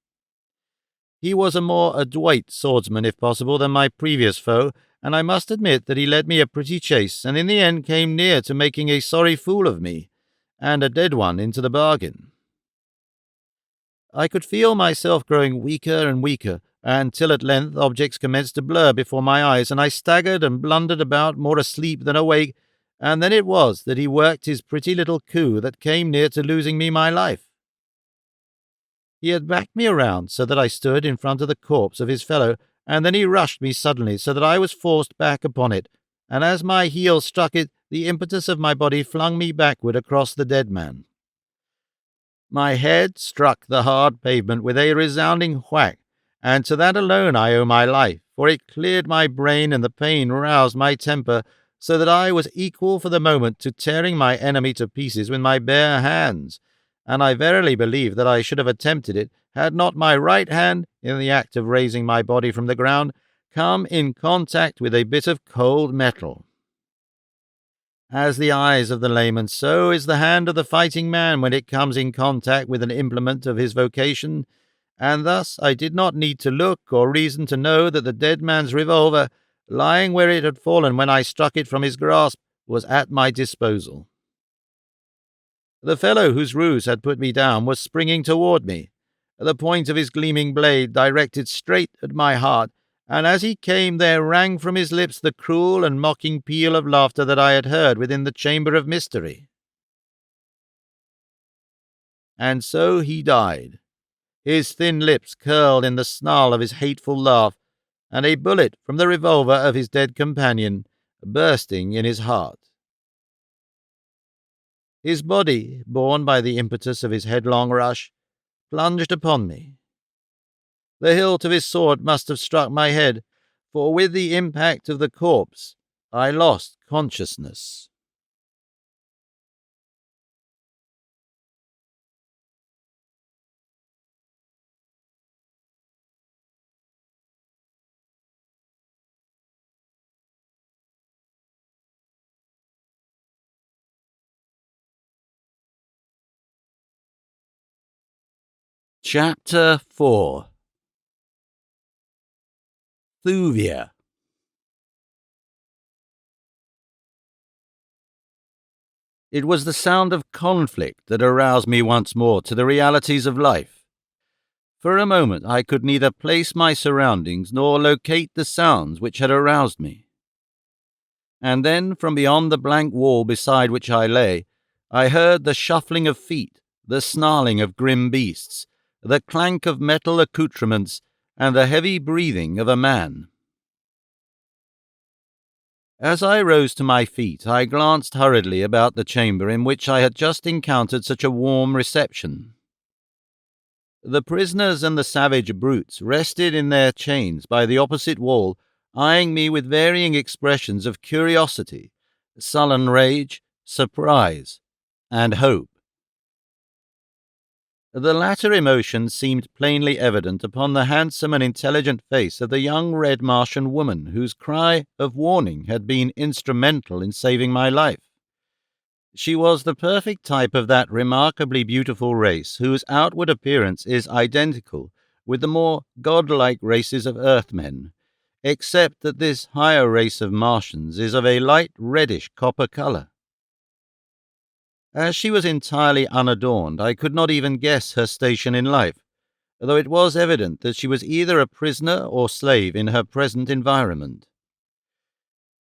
[SPEAKER 1] He was a more adroit swordsman, if possible, than my previous foe, and I must admit that he led me a pretty chase, and in the end came near to making a sorry fool of me, and a dead one into the bargain. I could feel myself growing weaker and weaker, until at length objects commenced to blur before my eyes, and I staggered and blundered about more asleep than awake, and then it was that he worked his pretty little coup that came near to losing me my life. He had backed me around so that I stood in front of the corpse of his fellow, and then he rushed me suddenly so that I was forced back upon it, and as my heel struck it, the impetus of my body flung me backward across the dead man. My head struck the hard pavement with a resounding whack, and to that alone I owe my life, for it cleared my brain and the pain roused my temper, so that I was equal for the moment to tearing my enemy to pieces with my bare hands, and I verily believe that I should have attempted it had not my right hand, in the act of raising my body from the ground, come in contact with a bit of cold metal. As the eyes of the layman, so is the hand of the fighting man when it comes in contact with an implement of his vocation, and thus I did not need to look or reason to know that the dead man's revolver, lying where it had fallen when I struck it from his grasp, was at my disposal. The fellow whose ruse had put me down was springing toward me, the point of his gleaming blade directed straight at my heart, and as he came there rang from his lips the cruel and mocking peal of laughter that I had heard within the chamber of mystery. And so he died, his thin lips curled in the snarl of his hateful laugh, and a bullet from the revolver of his dead companion bursting in his heart. His body, borne by the impetus of his headlong rush, plunged upon me. The hilt of his sword must have struck my head, for with the impact of the corpse I lost consciousness. Chapter 4. Thuvia. It was the sound of conflict that aroused me once more to the realities of life. For a moment I could neither place my surroundings nor locate the sounds which had aroused me. And then, from beyond the blank wall beside which I lay, I heard the shuffling of feet, the snarling of grim beasts, the clank of metal accoutrements, and the heavy breathing of a man. As I rose to my feet, I glanced hurriedly about the chamber in which I had just encountered such a warm reception. The prisoners and the savage brutes rested in their chains by the opposite wall, eyeing me with varying expressions of curiosity, sullen rage, surprise, and hope. The latter emotion seemed plainly evident upon the handsome and intelligent face of the young red Martian woman whose cry of warning had been instrumental in saving my life. She was the perfect type of that remarkably beautiful race whose outward appearance is identical with the more godlike races of Earthmen, except that this higher race of Martians is of a light reddish copper color. As she was entirely unadorned, I could not even guess her station in life, though it was evident that she was either a prisoner or slave in her present environment.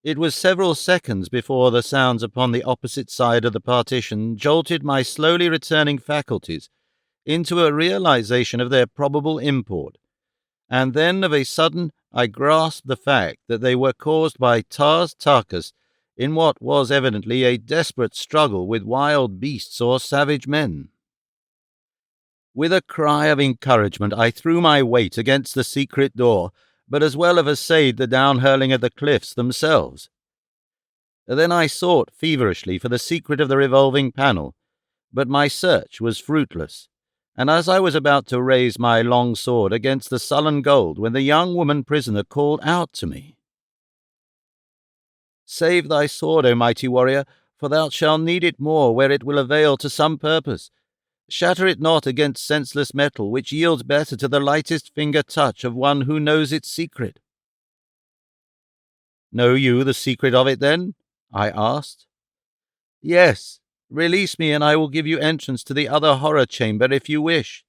[SPEAKER 1] It was several seconds before the sounds upon the opposite side of the partition jolted my slowly returning faculties into a realization of their probable import, and then of a sudden I grasped the fact that they were caused by Tarkas in what was evidently a desperate struggle with wild beasts or savage men. With a cry of encouragement, I threw my weight against the secret door, but as well have essayed the down-hurling of the cliffs themselves. Then I sought feverishly for the secret of the revolving panel, but my search was fruitless, and as I was about to raise my long sword against the sullen gold when the young woman prisoner called out to me, "Save thy sword, O mighty warrior, for thou shalt need it more where it will avail to some purpose. Shatter it not against senseless metal, which yields better to the lightest finger touch of one who knows its secret." "Know you the secret of it, then?" I asked. "Yes. Release me, and I will give you entrance to the other horror chamber if you wish.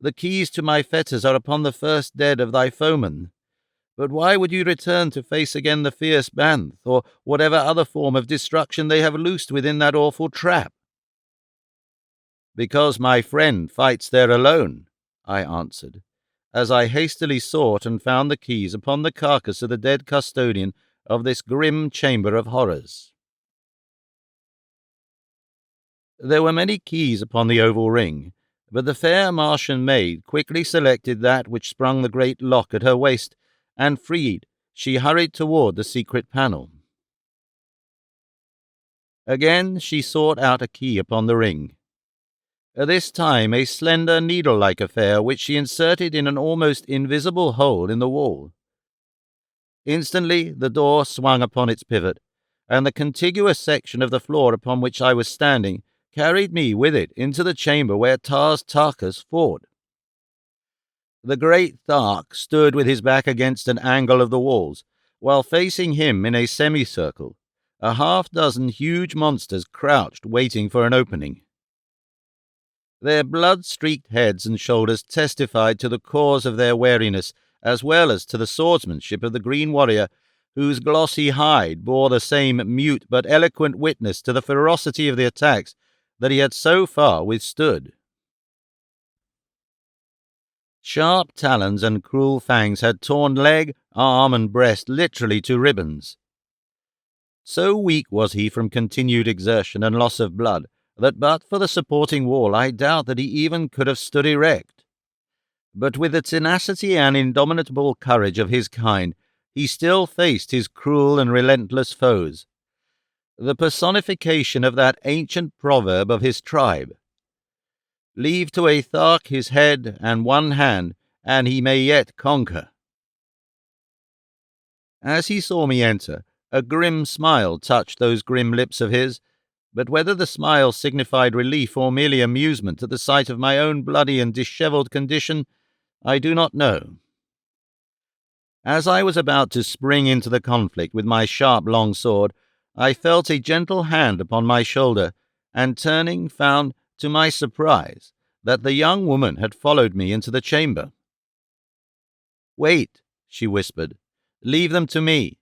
[SPEAKER 1] The keys to my fetters are upon the first dead of thy foemen. But why would you return to face again the fierce Banth, or whatever other form of destruction they have loosed within that awful trap?" "Because my friend fights there alone," I answered, as I hastily sought and found the keys upon the carcass of the dead custodian of this grim chamber of horrors. There were many keys upon the oval ring, but the fair Martian maid quickly selected that which sprung the great lock at her waist, and freed, she hurried toward the secret panel. Again she sought out a key upon the ring. This time a slender needle-like affair which she inserted in an almost invisible hole in the wall. Instantly the door swung upon its pivot, and the contiguous section of the floor upon which I was standing carried me with it into the chamber where Tarkas fought. The great Thark stood with his back against an angle of the walls, while facing him in a semicircle, a half-dozen huge monsters crouched waiting for an opening. Their blood-streaked heads and shoulders testified to the cause of their wariness, as well as to the swordsmanship of the green warrior, whose glossy hide bore the same mute but eloquent witness to the ferocity of the attacks that he had so far withstood. Sharp talons and cruel fangs had torn leg, arm, and breast literally to ribbons. So weak was he from continued exertion and loss of blood that but for the supporting wall I doubt that he even could have stood erect. But with the tenacity and indomitable courage of his kind, he still faced his cruel and relentless foes, the personification of that ancient proverb of his tribe: "Leave to a Thark his head and one hand, and he may yet conquer." As he saw me enter, a grim smile touched those grim lips of his, but whether the smile signified relief or merely amusement at the sight of my own bloody and dishevelled condition, I do not know. As I was about to spring into the conflict with my sharp long sword, I felt a gentle hand upon my shoulder, and turning, found, to my surprise, that the young woman had followed me into the chamber. "Wait," she whispered. "Leave them to me,"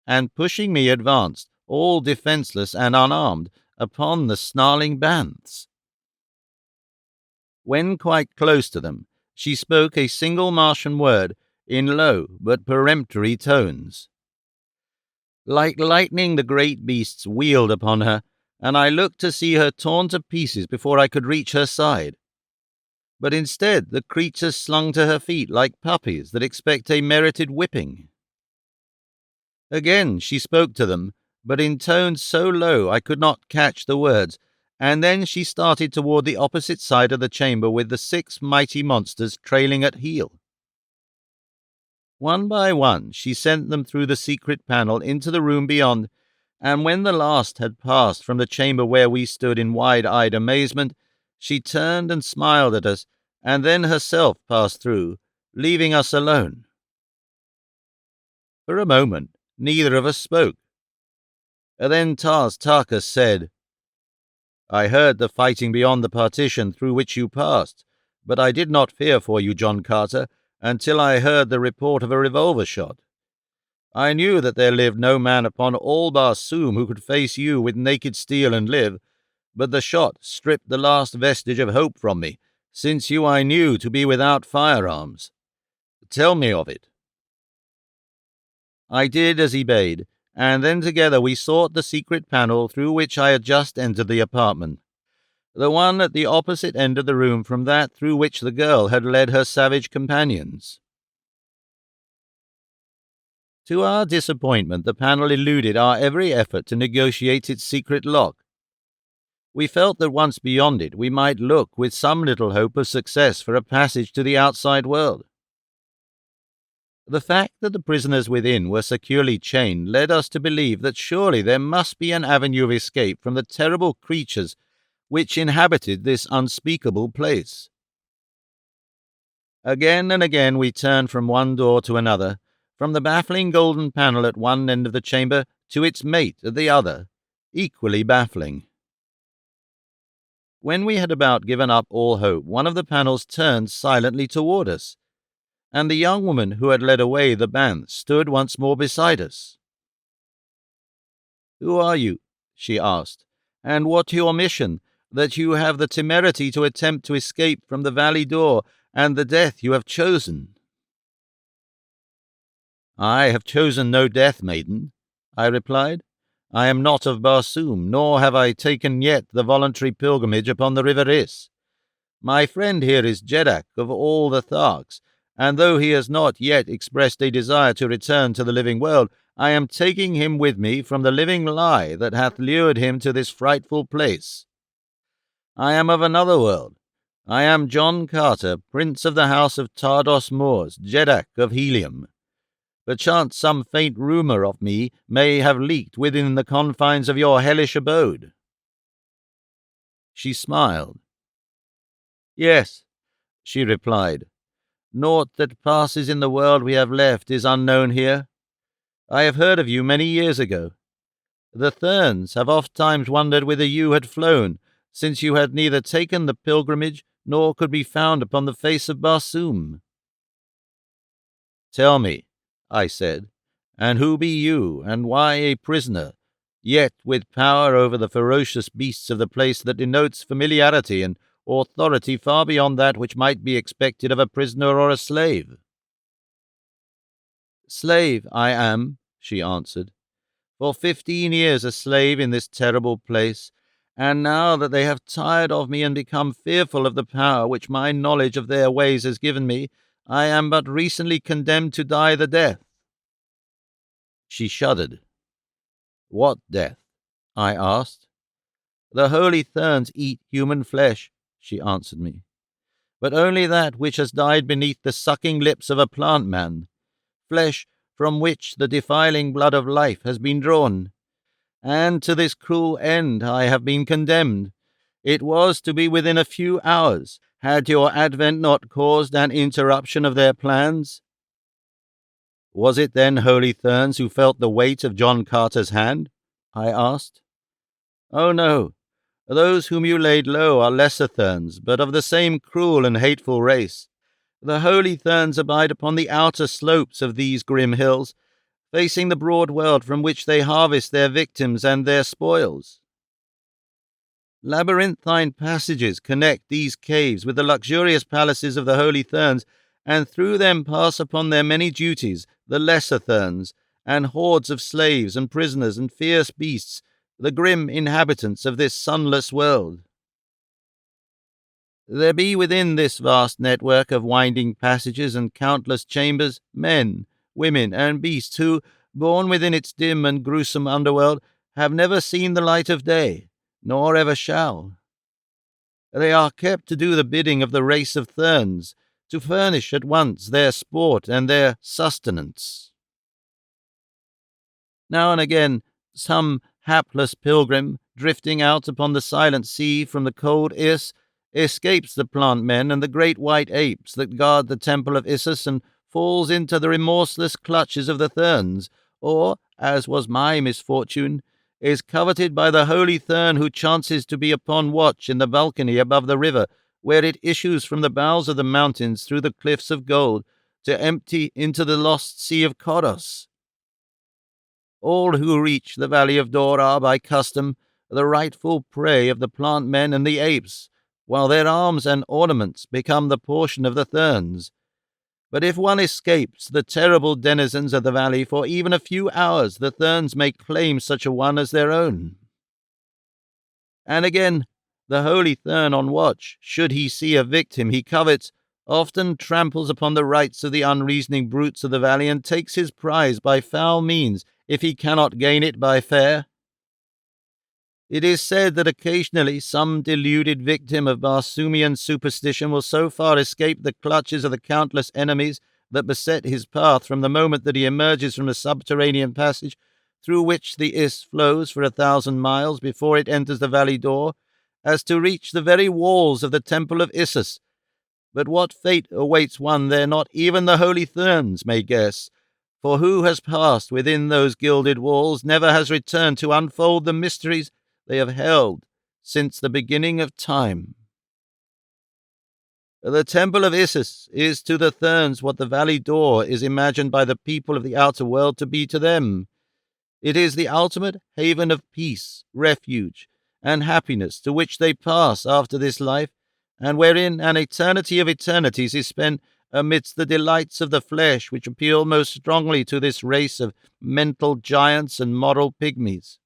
[SPEAKER 1] and pushing me advanced, all defenceless and unarmed, upon the snarling Banths. When quite close to them, she spoke a single Martian word in low but peremptory tones. Like lightning the great beasts wheeled upon her, and I looked to see her torn to pieces before I could reach her side. But instead the creatures slung to her feet like puppies that expect a merited whipping. Again she spoke to them, but in tones so low I could not catch the words, and then she started toward the opposite side of the chamber with the 6 mighty monsters trailing at heel. One by one she sent them through the secret panel into the room beyond, and when the last had passed from the chamber where we stood in wide-eyed amazement, she turned and smiled at us, and then herself passed through, leaving us alone. For a moment neither of us spoke. Then Tarkas said, "I heard the fighting beyond the partition through which you passed, But I did not fear for you, John Carter, until I heard the report of a revolver shot. I knew that there lived no man upon all Barsoom who could face you with naked steel and live, but the shot stripped the last vestige of hope from me, since you I knew to be without firearms. Tell me of it." I did as he bade, and then together we sought the secret panel through which I had just entered the apartment, the one at the opposite end of the room from that through which the girl had led her savage companions. To our disappointment, the panel eluded our every effort to negotiate its secret lock. We felt that once beyond it, we might look with some little hope of success for a passage to the outside world. The fact that the prisoners within were securely chained led us to believe that surely there must be an avenue of escape from the terrible creatures which inhabited this unspeakable place. Again and again we turned from one door to another, from the baffling golden panel at one end of the chamber to its mate at the other, equally baffling. When we had about given up all hope, one of the panels turned silently toward us, and the young woman who had led away the band stood once more beside us. "Who are you?" she asked, "and what your mission, that you have the temerity to attempt to escape from the valley door and the death you have chosen?" "I have chosen no death, maiden," I replied. "I am not of Barsoom, nor have I taken yet the voluntary pilgrimage upon the river Is. My friend here is Jeddak of all the Tharks, and though he has not yet expressed a desire to return to the living world, I am taking him with me from the living lie that hath lured him to this frightful place. I am of another world. I am John Carter, Prince of the House of Tardos Moors, Jeddak of Helium. Perchance some faint rumour of me may have leaked within the confines of your hellish abode." She smiled. "Yes," she replied. "Naught that passes in the world we have left is unknown here. I have heard of you many years ago. The Therns have ofttimes wondered whither you had flown, since you had neither taken the pilgrimage nor could be found upon the face of Barsoom." "Tell me," I said, "and who be you, and why a prisoner, yet with power over the ferocious beasts of the place that denotes familiarity and authority far beyond that which might be expected of a prisoner or a slave?" "Slave I am," she answered, "for 15 years a slave in this terrible place, and now that they have tired of me and become fearful of the power which my knowledge of their ways has given me, I am but recently condemned to die the death." She shuddered. "What death?" I asked. "The holy Therns eat human flesh," she answered me, "but only that which has died beneath the sucking lips of a plant man, flesh from which the defiling blood of life has been drawn. And to this cruel end I have been condemned. It was to be within a few hours, had your advent not caused an interruption of their plans." "Was it then holy Therns who felt the weight of John Carter's hand?" I asked. "Oh no. Those whom you laid low are lesser Therns, but of the same cruel and hateful race. The holy Therns abide upon the outer slopes of these grim hills, facing the broad world from which they harvest their victims and their spoils. Labyrinthine passages connect these caves with the luxurious palaces of the holy Therns, and through them pass upon their many duties the lesser Therns, and hordes of slaves and prisoners and fierce beasts, the grim inhabitants of this sunless world. There be within this vast network of winding passages and countless chambers men, women, and beasts who, born within its dim and gruesome underworld, have never seen the light of day, nor ever shall. They are kept to do the bidding of the race of Therns, to furnish at once their sport and their sustenance. Now and again, some hapless pilgrim, drifting out upon the silent sea from the cold Is, escapes the plant men and the great white apes that guard the temple of Issus and falls into the remorseless clutches of the Therns, or, as was my misfortune, is coveted by the holy Thern who chances to be upon watch in the balcony above the river, where it issues from the bowels of the mountains through the cliffs of gold to empty into the lost sea of Koros. All who reach the valley of Dor are, by custom, the rightful prey of the plant men and the apes, while their arms and ornaments become the portion of the Therns. But if one escapes the terrible denizens of the valley for even a few hours, the Therns may claim such a one as their own. And again, the holy Thern on watch, should he see a victim he covets, often tramples upon the rights of the unreasoning brutes of the valley and takes his prize by foul means, if he cannot gain it by fair. It is said that occasionally some deluded victim of Barsoomian superstition will so far escape the clutches of the countless enemies that beset his path from the moment that he emerges from the subterranean passage through which the Is flows for 1,000 miles before it enters the valley door, as to reach the very walls of the temple of Issus. But what fate awaits one there not even the holy Therns may guess, for who has passed within those gilded walls never has returned to unfold the mysteries they have held since the beginning of time. The temple of Issus is to the Therns what the valley door is imagined by the people of the outer world to be to them. It is the ultimate haven of peace, refuge, and happiness to which they pass after this life, and wherein an eternity of eternities is spent amidst the delights of the flesh which appeal most strongly to this race of mental giants and moral pygmies.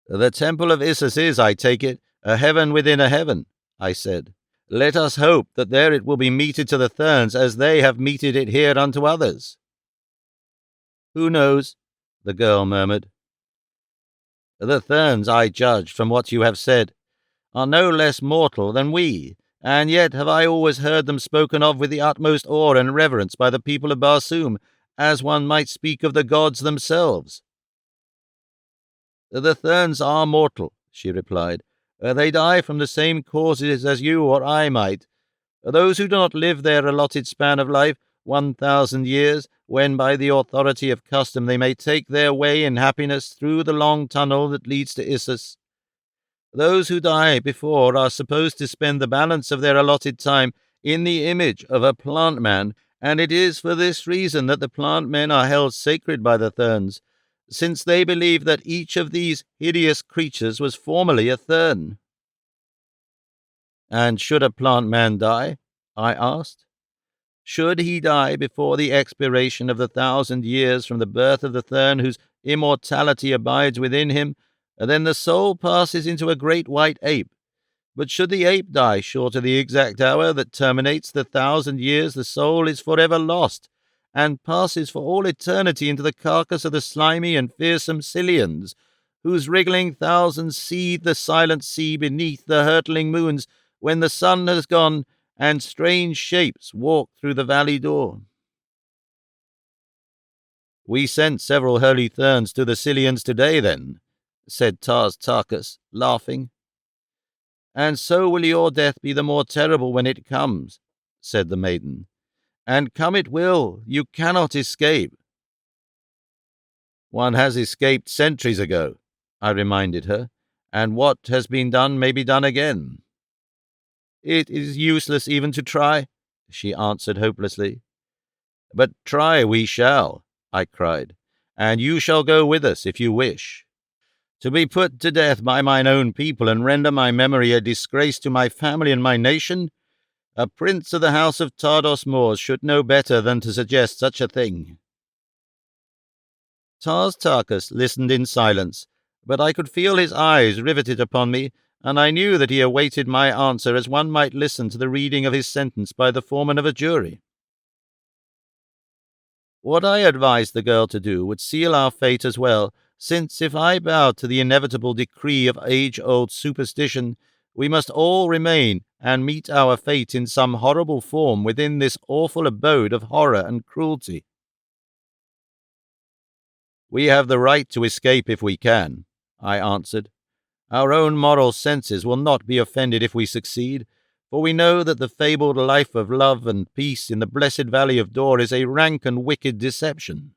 [SPEAKER 1] The temple of Issus is, I take it, a heaven within a heaven, I said. Let us hope that there it will be meted to the Therns as they have meted it here unto others. Who knows? The girl murmured. The Therns, I judge from what you have said, are no less mortal than we, and yet have I always heard them spoken of with the utmost awe and reverence by the people of Barsoom, as one might speak of the gods themselves. The Therns are mortal, she replied. They die from the same causes as you or I might. Those who do not live their allotted span of life, 1,000 years, when by the authority of custom they may take their way in happiness through the long tunnel that leads to Issus. Those who die before are supposed to spend the balance of their allotted time in the image of a plant man, and it is for this reason that the plant men are held sacred by the Therns, since they believe that each of these hideous creatures was formerly a Thern. And should a plant man die? I asked. Should he die before the expiration of the 1,000 years from the birth of the Thern whose immortality abides within him, then the soul passes into a great white ape. But should the ape die short of the exact hour that terminates the 1,000 years, the soul is forever lost, and passes for all eternity into the carcass of the slimy and fearsome Scylians, whose wriggling thousands seethe the silent sea beneath the hurtling moons when the sun has gone, and strange shapes walk through the valley door. We sent several holy Therns to the Scylians today, then, said Tarkas, laughing. And so will your death be the more terrible when it comes, said the maiden. And come it will, you cannot escape. One has escaped centuries ago, I reminded her, and what has been done may be done again. It is useless even to try, she answered hopelessly. But try we shall, I cried, and you shall go with us if you wish. To be put to death by mine own people and render my memory a disgrace to my family and my nation? A prince of the house of Tardos Mors should know better than to suggest such a thing. Tarkas listened in silence, but I could feel his eyes riveted upon me, and I knew that he awaited my answer as one might listen to the reading of his sentence by the foreman of a jury. What I advised the girl to do would seal our fate as well, since if I bowed to the inevitable decree of age-old superstition, we must all remain and meet our fate in some horrible form within this awful abode of horror and cruelty. We have the right to escape if we can, I answered. Our own moral senses will not be offended if we succeed, for we know that the fabled life of love and peace in the blessed valley of Dor is a rank and wicked deception.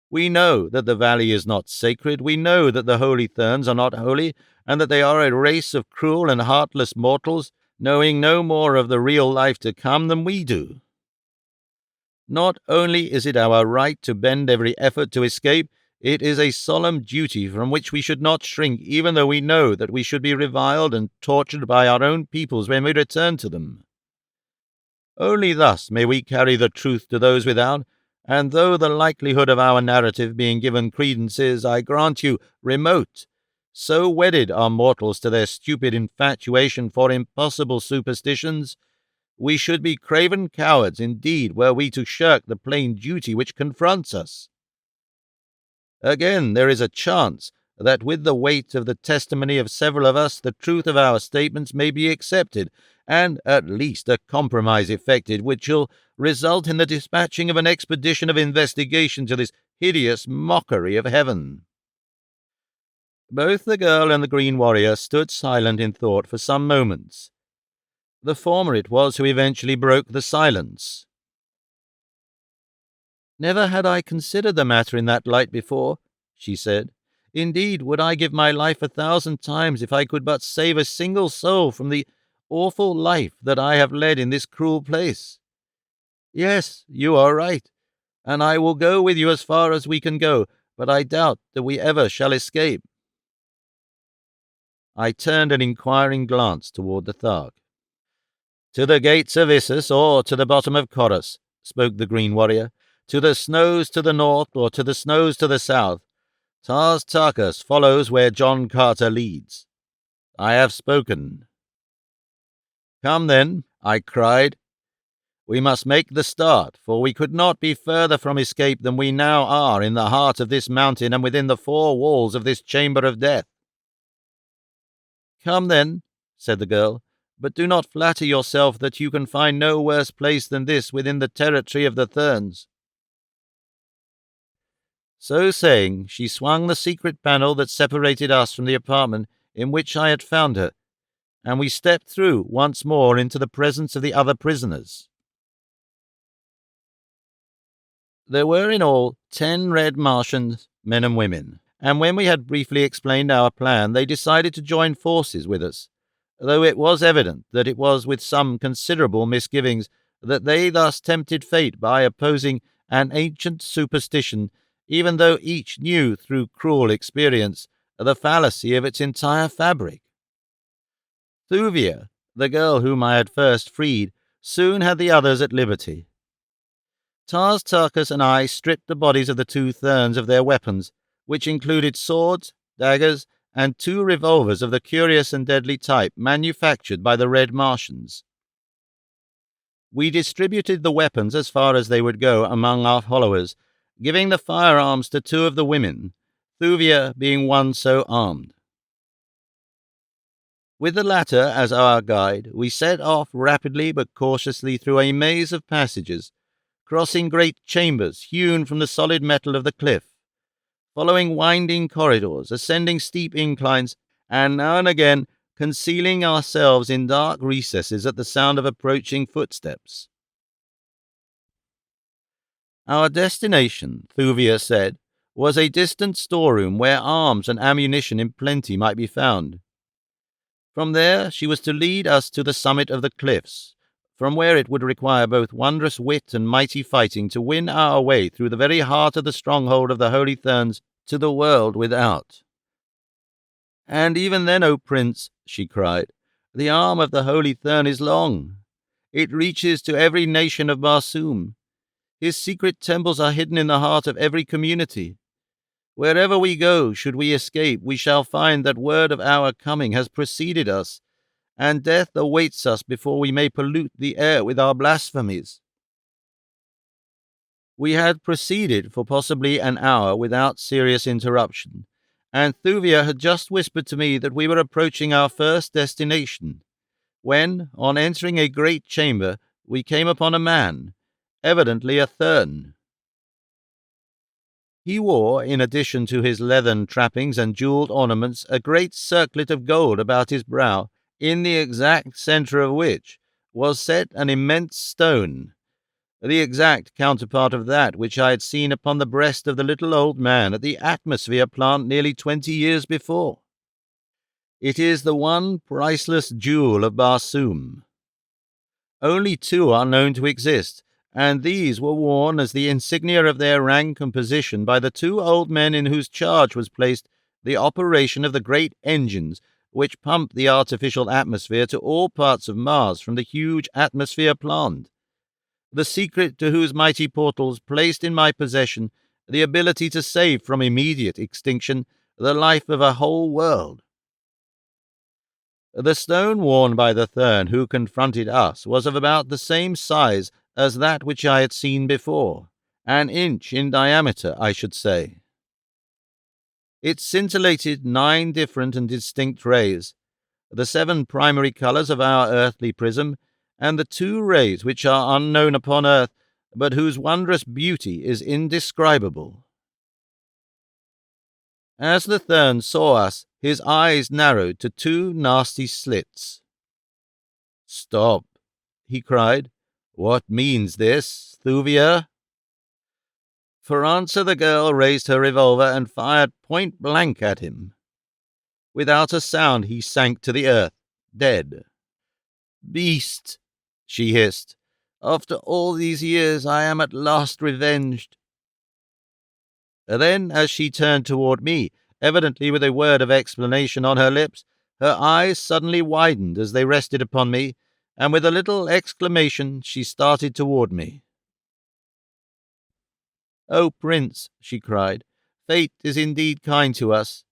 [SPEAKER 1] We know that the valley is not sacred, we know that the holy Therns are not holy, and that they are a race of cruel and heartless mortals, knowing no more of the real life to come than we do. Not only is it our right to bend every effort to escape, it is a solemn duty from which we should not shrink, even though we know that we should be reviled and tortured by our own peoples when we return to them. Only thus may we carry the truth to those without, and though the likelihood of our narrative being given credence is, I grant you, remote, so wedded are mortals to their stupid infatuation for impossible superstitions, we should be craven cowards indeed were we to shirk the plain duty which confronts us. Again, there is a chance that with the weight of the testimony of several of us, the truth of our statements may be accepted, and at least a compromise effected, which will result in the dispatching of an expedition of investigation to this hideous mockery of heaven." Both the girl and the green warrior stood silent in thought for some moments. The former it was who eventually broke the silence. "Never had I considered the matter in that light before," she said. "Indeed, would I give my life 1,000 times if I could but save a single soul from the awful life that I have led in this cruel place. Yes, you are right, and I will go with you as far as we can go, but I doubt that we ever shall escape." I turned an inquiring glance toward the Tharg. "To the gates of Issus, or to the bottom of Chorus," spoke the green warrior. "To the snows to the north, or to the snows to the south. Tars Tarkas follows where John Carter leads. I have spoken." "Come then," I cried. "We must make the start, for we could not be further from escape than we now are in the heart of this mountain and within the 4 walls of this chamber of death." "Come then," said the girl, "but do not flatter yourself that you can find no worse place than this within the territory of the Therns." So saying, she swung the secret panel that separated us from the apartment in which I had found her, and we stepped through once more into the presence of the other prisoners. There were in all 10 red Martians, men and women, and when we had briefly explained our plan, they decided to join forces with us, though it was evident that it was with some considerable misgivings that they thus tempted fate by opposing an ancient superstition, even though each knew through cruel experience the fallacy of its entire fabric. Thuvia, the girl whom I had first freed, soon had the others at liberty. Tars Tarkas and I stripped the bodies of the 2 Therns of their weapons, which included swords, daggers, and 2 revolvers of the curious and deadly type manufactured by the Red Martians. We distributed the weapons as far as they would go among our followers, giving the firearms to 2 of the women, Thuvia being one so armed. With the latter as our guide, we set off rapidly but cautiously through a maze of passages, crossing great chambers hewn from the solid metal of the cliff, following winding corridors, ascending steep inclines, and now and again concealing ourselves in dark recesses at the sound of approaching footsteps. Our destination, Thuvia said, was a distant storeroom where arms and ammunition in plenty might be found. From there she was to lead us to the summit of the cliffs, from where it would require both wondrous wit and mighty fighting to win our way through the very heart of the stronghold of the Holy Therns to the world without. "And even then, O Prince," she cried, "the arm of the Holy Thern is long. It reaches to every nation of Barsoom. His secret temples are hidden in the heart of every community. Wherever we go, should we escape, we shall find that word of our coming has preceded us, and death awaits us before we may pollute the air with our blasphemies." We had proceeded for possibly an hour without serious interruption, and Thuvia had just whispered to me that we were approaching our first destination, when, on entering a great chamber, we came upon a man, evidently a Thern. He wore, in addition to his leathern trappings and jeweled ornaments, a great circlet of gold about his brow, in the exact centre of which was set an immense stone, the exact counterpart of that which I had seen upon the breast of the little old man at the Atmosphere plant nearly 20 years before. It is the one priceless jewel of Barsoom. Only two are known to exist, and these were worn as the insignia of their rank and position by the two old men in whose charge was placed the operation of the great engines which pump the artificial atmosphere to all parts of Mars from the huge atmosphere plant, the secret to whose mighty portals placed in my possession the ability to save from immediate extinction the life of a whole world. The stone worn by the Thurn who confronted us was of about the same size as that which I had seen before, an inch in diameter, I should say. It scintillated 9 different and distinct rays, the 7 primary colours of our earthly prism, and the 2 rays which are unknown upon earth, but whose wondrous beauty is indescribable. As the Thurn saw us, his eyes narrowed to 2 nasty slits. "Stop," he cried. "What means this, Thuvia?" For answer the girl raised her revolver and fired point-blank at him. Without a sound he sank to the earth, dead. "Beast," she hissed, "after all these years I am at last revenged." Then, as she turned toward me, evidently with a word of explanation on her lips, her eyes suddenly widened as they rested upon me, and with a little exclamation she started toward me. "Oh, Prince," she cried, "fate is indeed kind to us.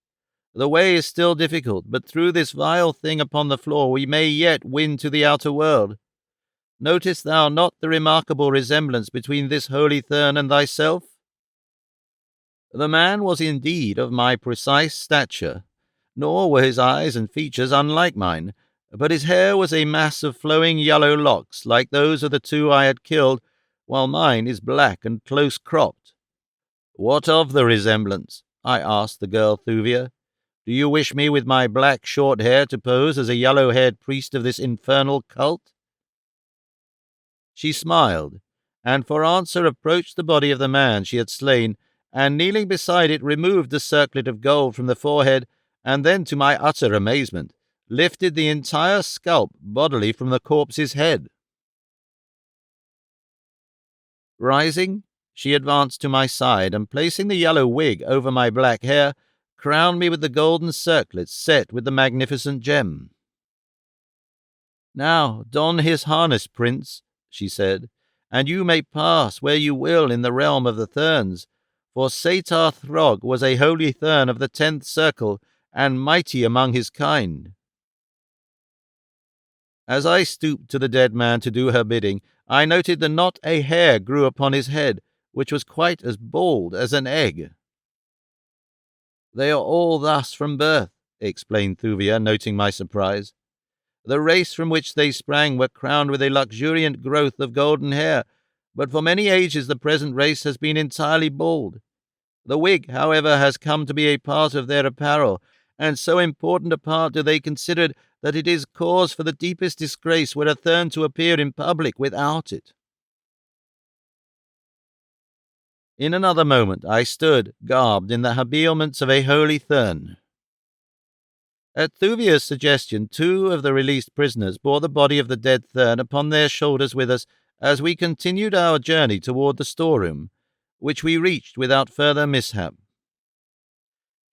[SPEAKER 1] The way is still difficult, but through this vile thing upon the floor we may yet win to the outer world. Noticest thou not the remarkable resemblance between this holy Thurn and thyself?" The man was indeed of my precise stature, nor were his eyes and features unlike mine, but his hair was a mass of flowing yellow locks like those of the 2 I had killed, while mine is black and close-cropped. "What of the resemblance?" I asked the girl Thuvia. "Do you wish me with my black short hair to pose as a yellow-haired priest of this infernal cult?" She smiled, and for answer approached the body of the man she had slain, and kneeling beside it removed the circlet of gold from the forehead, and then, to my utter amazement, lifted the entire scalp bodily from the corpse's head. Rising, she advanced to my side, and placing the yellow wig over my black hair, crowned me with the golden circlet set with the magnificent gem. "Now don his harness, Prince," she said, "and you may pass where you will in the realm of the Thurns, for Satar Throg was a holy Thurn of the 10th circle, and mighty among his kind." As I stooped to the dead man to do her bidding, I noted that not a hair grew upon his head, which was quite as bald as an egg. "They are all thus from birth," explained Thuvia, noting my surprise. "The race from which they sprang were crowned with a luxuriant growth of golden hair, but for many ages the present race has been entirely bald. The wig, however, has come to be a part of their apparel, and so important a part do they consider it that it is cause for the deepest disgrace were a Thurn to appear in public without it." In another moment I stood, garbed in the habiliments of a holy Thurn. At Thuvia's suggestion, 2 of the released prisoners bore the body of the dead Thurn upon their shoulders with us as we continued our journey toward the storeroom, which we reached without further mishap.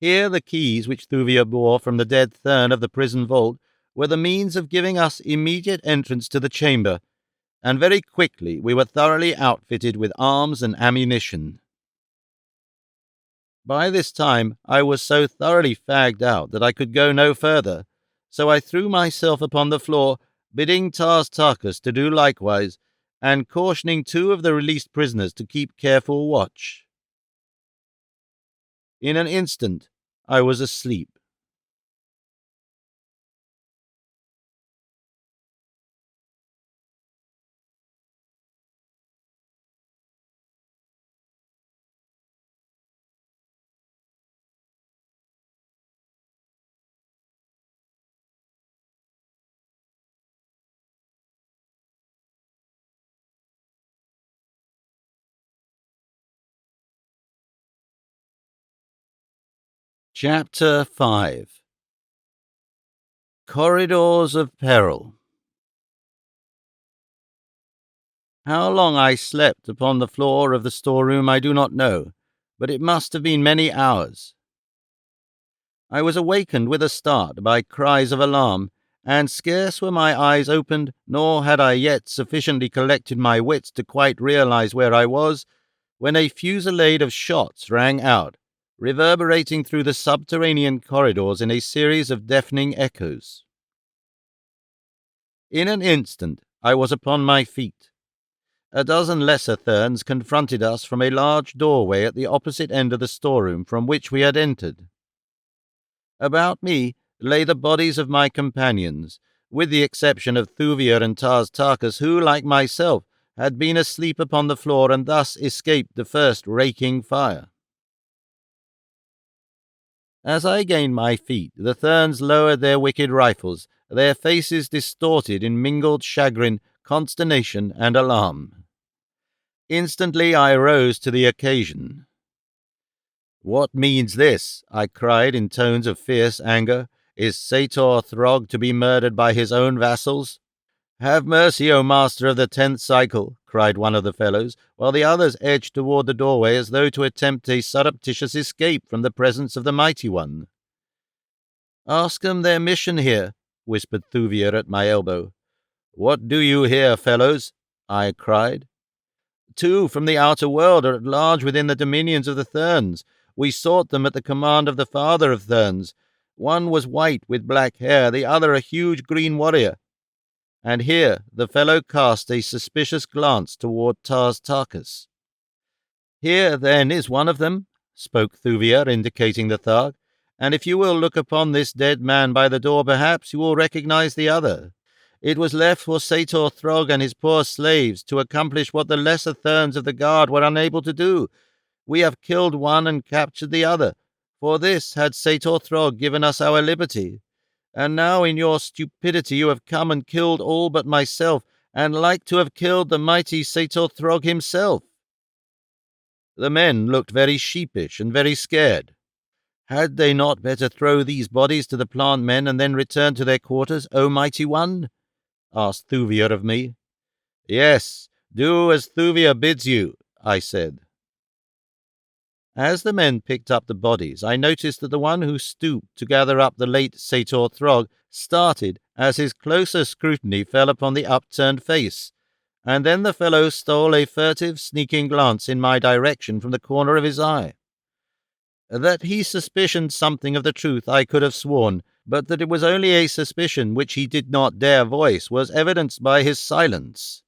[SPEAKER 1] Here the keys which Thuvia bore from the dead Thurn of the prison vault were the means of giving us immediate entrance to the chamber, and very quickly we were thoroughly outfitted with arms and ammunition. By this time I was so thoroughly fagged out that I could go no further, so I threw myself upon the floor, bidding Tars Tarkas to do likewise, and cautioning 2 of the released prisoners to keep careful watch. In an instant I was asleep. Chapter 5 Corridors of Peril. How long I slept upon the floor of the storeroom I do not know, but it must have been many hours. I was awakened with a start by cries of alarm, and scarce were my eyes opened, nor had I yet sufficiently collected my wits to quite realize where I was, when a fusillade of shots rang out, reverberating through the subterranean corridors in a series of deafening echoes. In an instant I was upon my feet. A dozen lesser Therns confronted us from a large doorway at the opposite end of the storeroom from which we had entered. About me lay the bodies of my companions, with the exception of Thuvir and Tarkas, who, like myself, had been asleep upon the floor and thus escaped the first raking fire. As I gained my feet, the Therns lowered their wicked rifles, their faces distorted in mingled chagrin, consternation, and alarm. Instantly I rose to the occasion. "What means this?" I cried in tones of fierce anger. "Is Sator Throg to be murdered by his own vassals?" "Have mercy, O master of the 10th cycle," cried one of the fellows, while the others edged toward the doorway as though to attempt a surreptitious escape from the presence of the Mighty One. "Ask them their mission here," whispered Thuvir at my elbow. "What do you here, fellows?" I cried. "Two from the outer world are at large within the dominions of the Therns. We sought them at the command of the father of Therns. One was white with black hair, the other a huge green warrior." And here the fellow cast a suspicious glance toward Tarkas. "Here, then, is one of them," spoke Thuvir, indicating the Tharg, "and if you will look upon this dead man by the door, perhaps you will recognize the other. It was left for Sator Throg and his poor slaves to accomplish what the lesser Therns of the guard were unable to do. We have killed one and captured the other. For this had Sator Throg given us our liberty. And now in your stupidity you have come and killed all but myself, and like to have killed the mighty Sator Throg himself." The men looked very sheepish and very scared. "Had they not better throw these bodies to the plant men and then return to their quarters, O Mighty One?" asked Thuvir of me. "Yes, do as Thuvir bids you," I said. As the men picked up the bodies, I noticed that the one who stooped to gather up the late Sator Throg started as his closer scrutiny fell upon the upturned face, and then the fellow stole a furtive, sneaking glance in my direction from the corner of his eye. That he suspicioned something of the truth I could have sworn, but that it was only a suspicion which he did not dare voice was evidenced by his silence.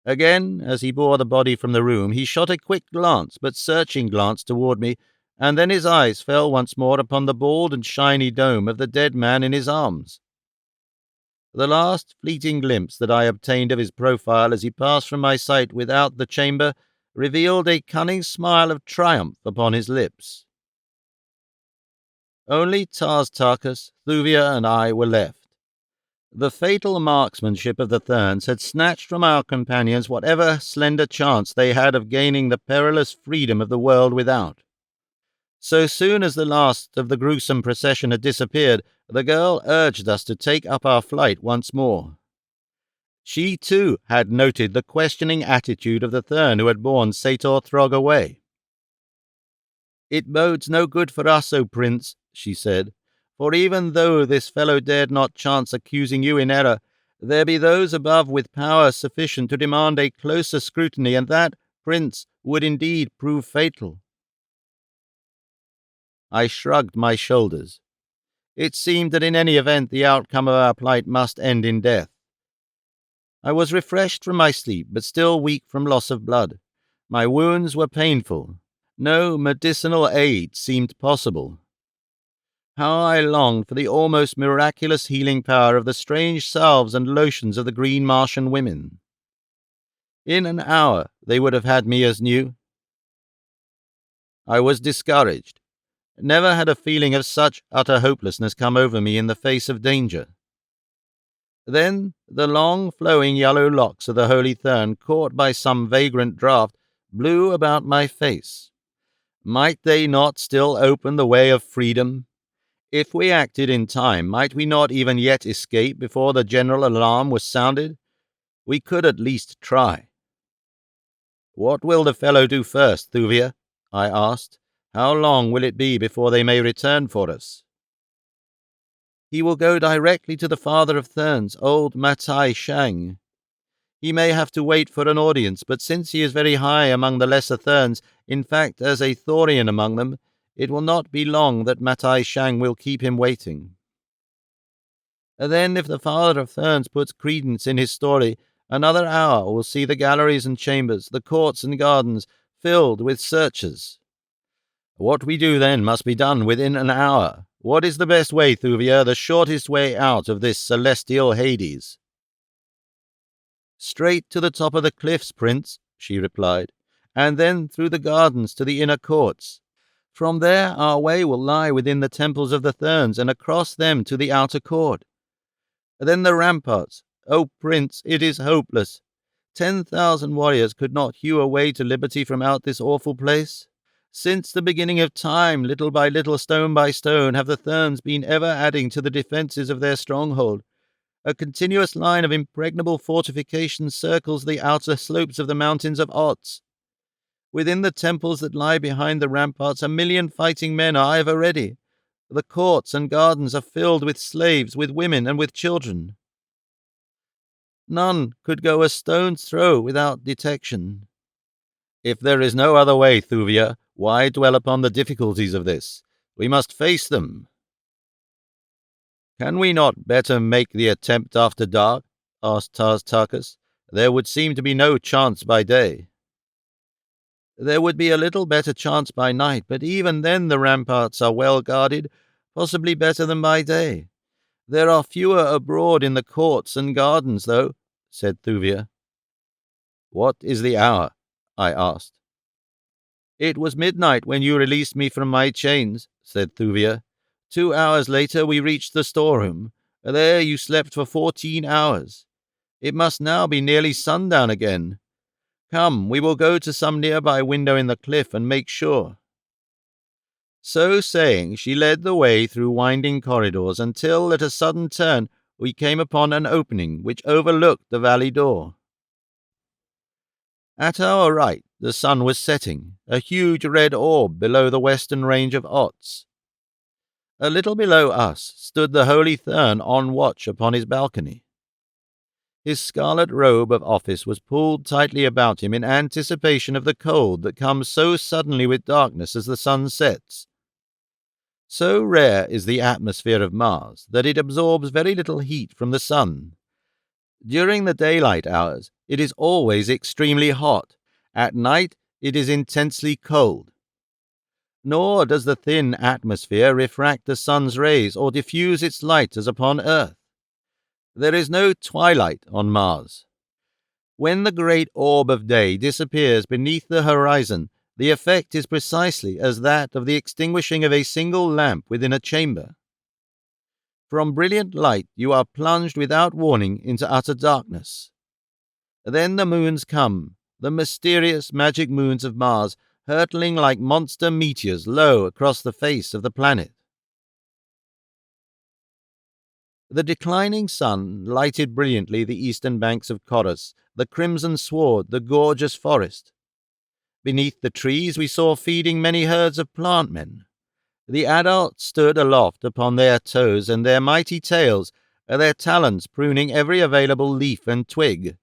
[SPEAKER 1] Again, as he bore the body from the room, he shot a quick glance, but searching glance toward me, and then his eyes fell once more upon the bald and shiny dome of the dead man in his arms. The last fleeting glimpse that I obtained of his profile as he passed from my sight without the chamber revealed a cunning smile of triumph upon his lips. Only Tarkas, Thuvir, and I were left. The fatal marksmanship of the Therns had snatched from our companions whatever slender chance they had of gaining the perilous freedom of the world without. So soon as the last of the gruesome procession had disappeared, the girl urged us to take up our flight once more. She, too, had noted the questioning attitude of the Thern who had borne Sator Throg away. "It bodes no good for us, O Prince," she said, "for even though this fellow dared not chance accusing you in error, there be those above with power sufficient to demand a closer scrutiny, and that, Prince, would indeed prove fatal." I shrugged my shoulders. It seemed that in any event the outcome of our plight must end in death. I was refreshed from my sleep, but still weak from loss of blood. My wounds were painful. No medicinal aid seemed possible. How I longed for the almost miraculous healing power of the strange salves and lotions of the green Martian women. In an hour they would have had me as new. I was discouraged. Never had a feeling of such utter hopelessness come over me in the face of danger. Then the long, flowing yellow locks of the holy Thern, caught by some vagrant draught, blew about my face. Might they not still open the way of freedom? If we acted in time, might we not even yet escape before the general alarm was sounded? We could at least try. What will the fellow do first, Thuvia? I asked. How long will it be before they may return for us? He will go directly to the father of Thurns, old Matai Shang. He may have to wait for an audience, but since he is very high among the lesser Therns, in fact as a Thorian among them, it will not be long that Matai Shang will keep him waiting. Then, if the father of Therns puts credence in his story, another hour will see the galleries and chambers, the courts and gardens, filled with searchers. What we do then must be done within an hour. What is the best way, Thuvia, the shortest way out of this celestial Hades? Straight to the top of the cliffs, Prince, she replied, and then through the gardens to the inner courts. From there our way will lie within the temples of the Therns, and across them to the outer court. Then the ramparts. Oh, Prince, it is hopeless. 10,000 warriors could not hew a way to liberty from out this awful place. Since the beginning of time, little by little, stone by stone, have the Therns been ever adding to the defences of their stronghold. A continuous line of impregnable fortifications circles the outer slopes of the mountains of Otz. Within the temples that lie behind the ramparts, 1,000,000 fighting men are ever ready. The courts and gardens are filled with slaves, with women, and with children. None could go a stone's throw without detection. If there is no other way, Thuvia, why dwell upon the difficulties of this? We must face them. Can we not better make the attempt after dark? Asked Tarkas. There would seem to be no chance by day. There would be a little better chance by night, but even then the ramparts are well guarded, possibly better than by day. There are fewer abroad in the courts and gardens, though, said Thuvia. What is the hour? I asked. It was midnight when you released me from my chains, said Thuvia. 2 hours later we reached the storeroom. There you slept for 14 hours. It must now be nearly sundown again. Come, we will go to some nearby window in the cliff and make sure. So saying, she led the way through winding corridors until, at a sudden turn, we came upon an opening which overlooked the valley door. At our right, the sun was setting, a huge red orb below the western range of Otz. A little below us stood the holy Thurn on watch upon his balcony. His scarlet robe of office was pulled tightly about him in anticipation of the cold that comes so suddenly with darkness as the sun sets. So rare is the atmosphere of Mars that it absorbs very little heat from the sun. During the daylight hours, it is always extremely hot. At night, it is intensely cold. Nor does the thin atmosphere refract the sun's rays or diffuse its light as upon Earth. There is no twilight on Mars. When the great orb of day disappears beneath the horizon, the effect is precisely as that of the extinguishing of a single lamp within a chamber. From brilliant light you are plunged without warning into utter darkness. Then the moons come, the mysterious magic moons of Mars, hurtling like monster meteors low across the face of the planet. The declining sun lighted brilliantly the eastern banks of Chorus, the crimson sward, the gorgeous forest. Beneath the trees we saw feeding many herds of plant-men. The adults stood aloft upon their toes and their mighty tails, their talons pruning every available leaf and twig.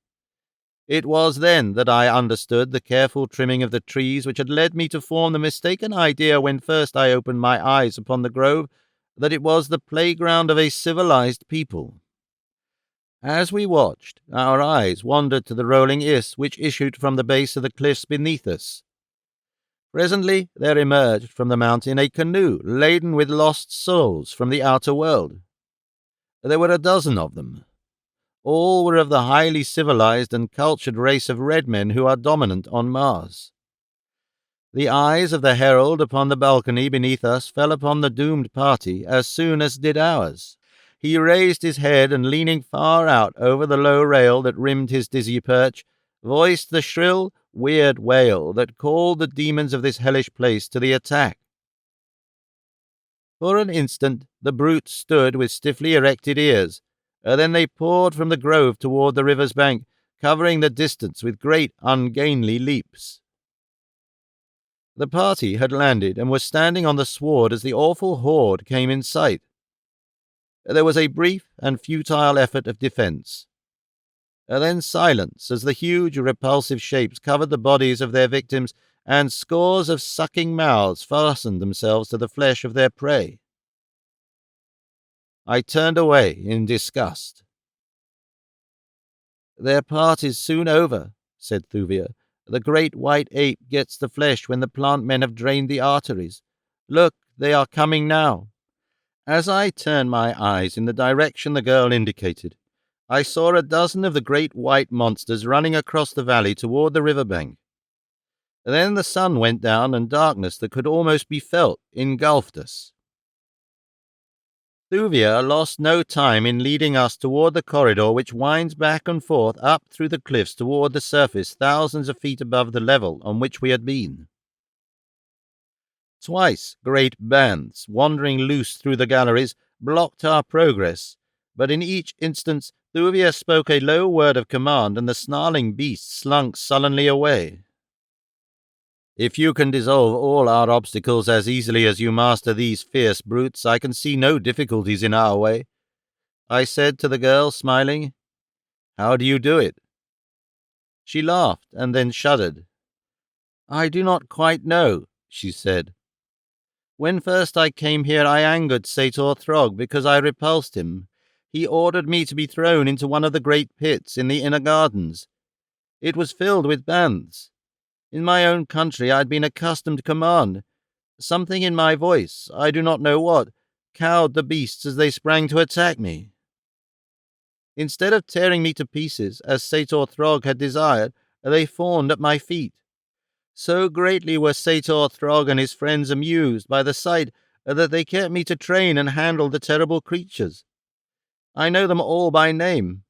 [SPEAKER 1] It was then that I understood the careful trimming of the trees which had led me to form the mistaken idea when first I opened my eyes upon the grove that it was the playground of a civilized people. As we watched, our eyes wandered to the rolling Iss which issued from the base of the cliffs beneath us. Presently there emerged from the mountain a canoe laden with lost souls from the outer world. There were a dozen of them. All were of the highly civilized and cultured race of red men who are dominant on Mars. The eyes of the herald upon the balcony beneath us fell upon the doomed party as soon as did ours. He raised his head and, leaning far out over the low rail that rimmed his dizzy perch, voiced the shrill, weird wail that called the demons of this hellish place to the attack. For an instant the brutes stood with stiffly erected ears. Then they poured from the grove toward the river's bank, covering the distance with great ungainly leaps. The party had landed and was standing on the sward as the awful horde came in sight. There was a brief and futile effort of defense. Then silence as the huge, repulsive shapes covered the bodies of their victims, and scores of sucking mouths fastened themselves to the flesh of their prey. I turned away in disgust. "Their part is soon over," said Thuvia. "The great white ape gets the flesh when the plant men have drained the arteries. Look, they are coming now." As I turned my eyes in the direction the girl indicated, I saw a dozen of the great white monsters running across the valley toward the river bank. Then the sun went down, and darkness that could almost be felt engulfed us. Thuvia lost no time in leading us toward the corridor which winds back and forth up through the cliffs toward the surface thousands of feet above the level on which we had been. Twice great bands, wandering loose through the galleries, blocked our progress, but in each instance Thuvia spoke a low word of command, and the snarling beasts slunk sullenly away. "If you can dissolve all our obstacles as easily as you master these fierce brutes, I can see no difficulties in our way," I said to the girl, smiling. "How do you do it?" She laughed and then shuddered. "I do not quite know," she said. "When first I came here, I angered Sator Throg because I repulsed him. He ordered me to be thrown into one of the great pits in the inner gardens. It was filled with bands. In my own country I had been accustomed to command. Something in my voice, I do not know what, cowed the beasts as they sprang to attack me. Instead of tearing me to pieces, as Sator Throg had desired, they fawned at my feet. So greatly were Sator Throg and his friends amused by the sight that they kept me to train and handle the terrible creatures. I know them all by name.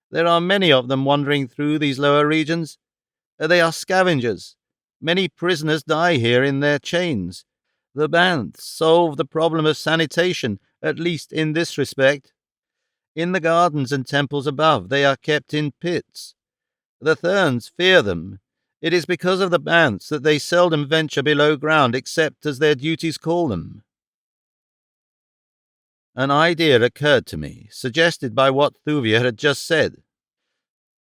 [SPEAKER 1] There are many of them wandering through these lower regions. They are scavengers. Many prisoners die here in their chains. The banths solve the problem of sanitation, at least in this respect. In the gardens and temples above, they are kept in pits. The Therns fear them. It is because of the banths that they seldom venture below ground except as their duties call them." An idea occurred to me, suggested by what Thuvia had just said.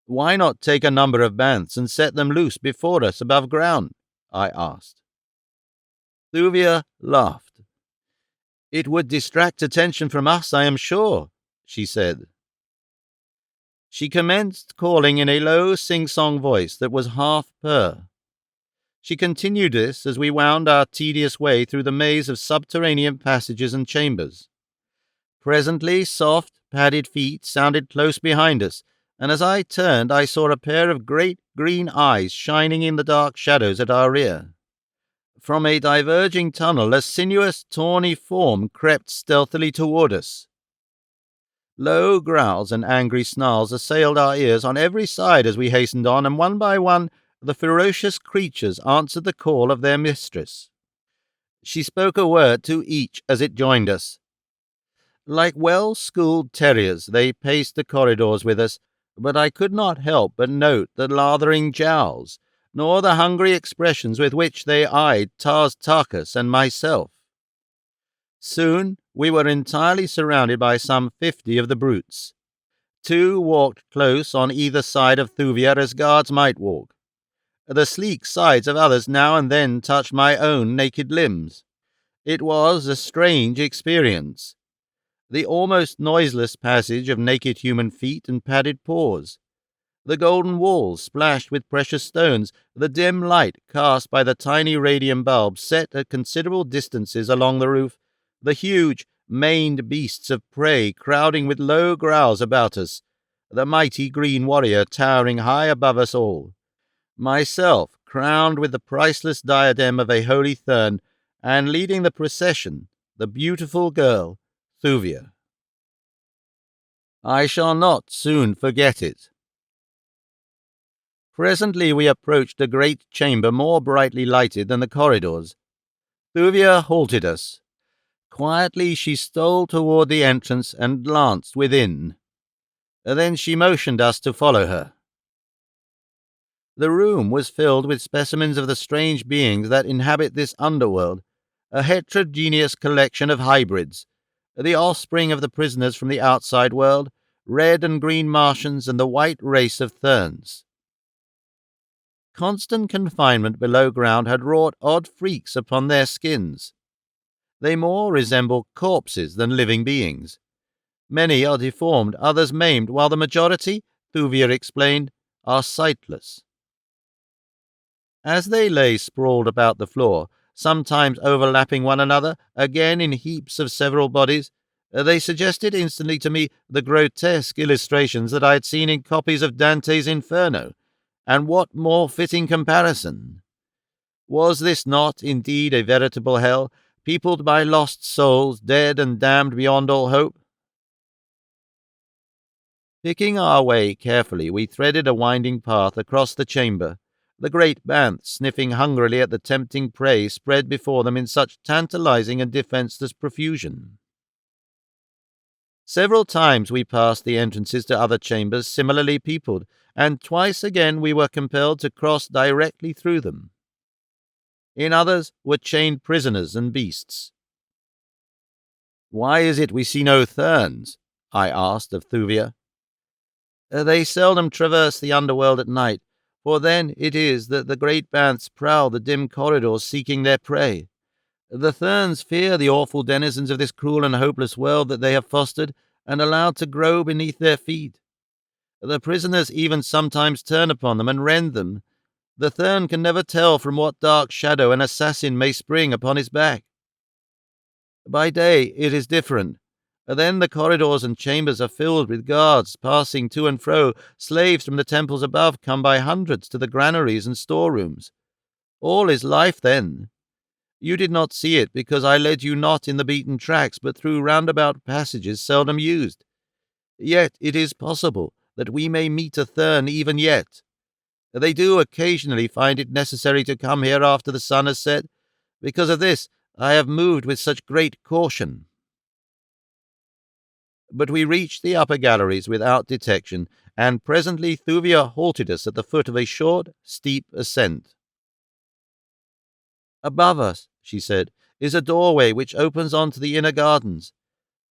[SPEAKER 1] "Why not take a number of banths and set them loose before us above ground?" I asked. Thuvia laughed. "It would distract attention from us, I am sure," she said. She commenced calling in a low sing-song voice that was half purr. She continued this as we wound our tedious way through the maze of subterranean passages and chambers. Presently soft, padded feet sounded close behind us, and as I turned I saw a pair of great green eyes shining in the dark shadows at our rear. From a diverging tunnel a sinuous, tawny form crept stealthily toward us. Low growls and angry snarls assailed our ears on every side as we hastened on, and one by one the ferocious creatures answered the call of their mistress. She spoke a word to each as it joined us. Like well-schooled terriers, they paced the corridors with us, but I could not help but note the lathering jowls, nor the hungry expressions with which they eyed Tars Tarkas and myself. Soon we were entirely surrounded by some 50 of the brutes. 2 walked close on either side of Thuvia as guards might walk. The sleek sides of others now and then touched my own naked limbs. It was a strange experience. The almost noiseless passage of naked human feet and padded paws. The golden walls splashed with precious stones, the dim light cast by the tiny radium bulbs set at considerable distances along the roof, the huge, maned beasts of prey crowding with low growls about us, the mighty green warrior towering high above us all, myself crowned with the priceless diadem of a holy Thern, and leading the procession, the beautiful girl, Thuvia. I shall not soon forget it. Presently we approached a great chamber more brightly lighted than the corridors. Thuvia halted us. Quietly she stole toward the entrance and glanced within. Then she motioned us to follow her. The room was filled with specimens of the strange beings that inhabit this underworld, a heterogeneous collection of hybrids, the offspring of the prisoners from the outside world, red and green Martians and the white race of Therns. Constant confinement below ground had wrought odd freaks upon their skins. They more resemble corpses than living beings. Many are deformed, others maimed, while the majority, Thuvia explained, are sightless. As they lay sprawled about the floor, sometimes overlapping one another, again in heaps of several bodies, they suggested instantly to me the grotesque illustrations that I had seen in copies of Dante's Inferno. And what more fitting comparison? Was this not indeed a veritable hell, peopled by lost souls, dead and damned beyond all hope? Picking our way carefully, we threaded a winding path across the chamber, the great banths sniffing hungrily at the tempting prey spread before them in such tantalizing and defenseless profusion. Several times we passed the entrances to other chambers similarly peopled, and twice again we were compelled to cross directly through them. In others were chained prisoners and beasts. "Why is it we see no Therns?" I asked of Thuvia. "They seldom traverse the underworld at night, for then it is that the great banths prowl the dim corridors seeking their prey. The Therns fear the awful denizens of this cruel and hopeless world that they have fostered and allowed to grow beneath their feet. The prisoners even sometimes turn upon them and rend them. The Thern can never tell from what dark shadow an assassin may spring upon his back. By day it is different. Then the corridors and chambers are filled with guards passing to and fro. Slaves from the temples above come by hundreds to the granaries and storerooms. All is life then. You did not see it because I led you not in the beaten tracks, but through roundabout passages seldom used. Yet it is possible that we may meet a Thern even yet. They do occasionally find it necessary to come here after the sun has set. Because of this, I have moved with such great caution." But we reached the upper galleries without detection, and presently Thuvia halted us at the foot of a short, steep ascent. "Above us," she said, "is a doorway which opens onto the inner gardens.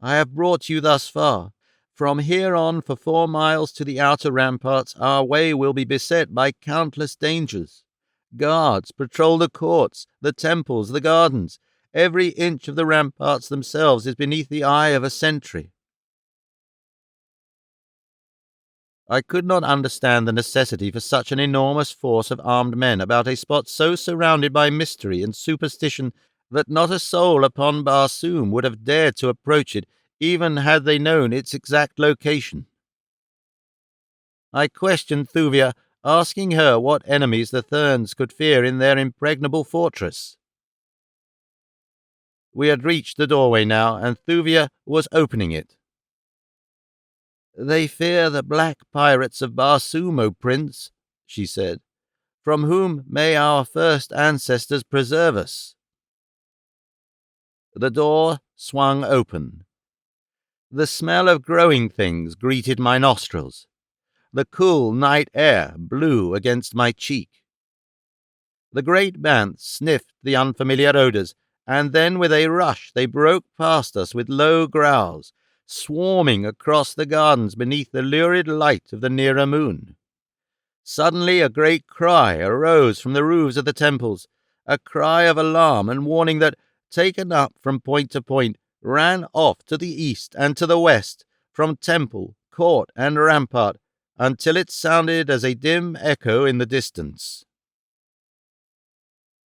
[SPEAKER 1] I have brought you thus far. From here on for 4 miles to the outer ramparts our way will be beset by countless dangers. Guards patrol the courts, the temples, the gardens. Every inch of the ramparts themselves is beneath the eye of a sentry." I could not understand the necessity for such an enormous force of armed men about a spot so surrounded by mystery and superstition that not a soul upon Barsoom would have dared to approach it, even had they known its exact location. I questioned Thuvia, asking her what enemies the Therns could fear in their impregnable fortress. We had reached the doorway now, and Thuvia was opening it. "They fear the black pirates of Barsoom, O Prince," she said, "from whom may our first ancestors preserve us." The door swung open. The smell of growing things greeted my nostrils. The cool night air blew against my cheek. The great banths sniffed the unfamiliar odors, and then with a rush they broke past us with low growls, swarming across the gardens beneath the lurid light of the nearer moon. Suddenly a great cry arose from the roofs of the temples, a cry of alarm and warning that, taken up from point to point, ran off to the east and to the west, from temple, court, and rampart, until it sounded as a dim echo in the distance.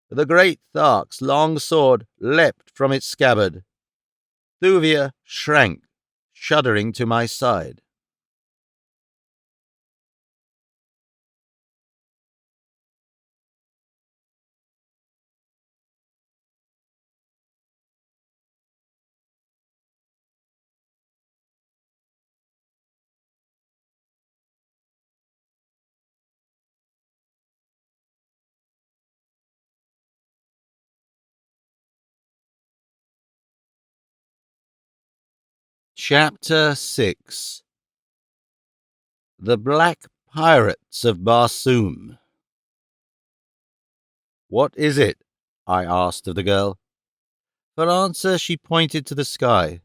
[SPEAKER 1] The great Thark's long sword leapt from its scabbard. Thuvia shrank, shuddering to my side. Chapter 6. The Black Pirates of Barsoom. "What is it?" I asked of the girl. For answer she pointed to the sky.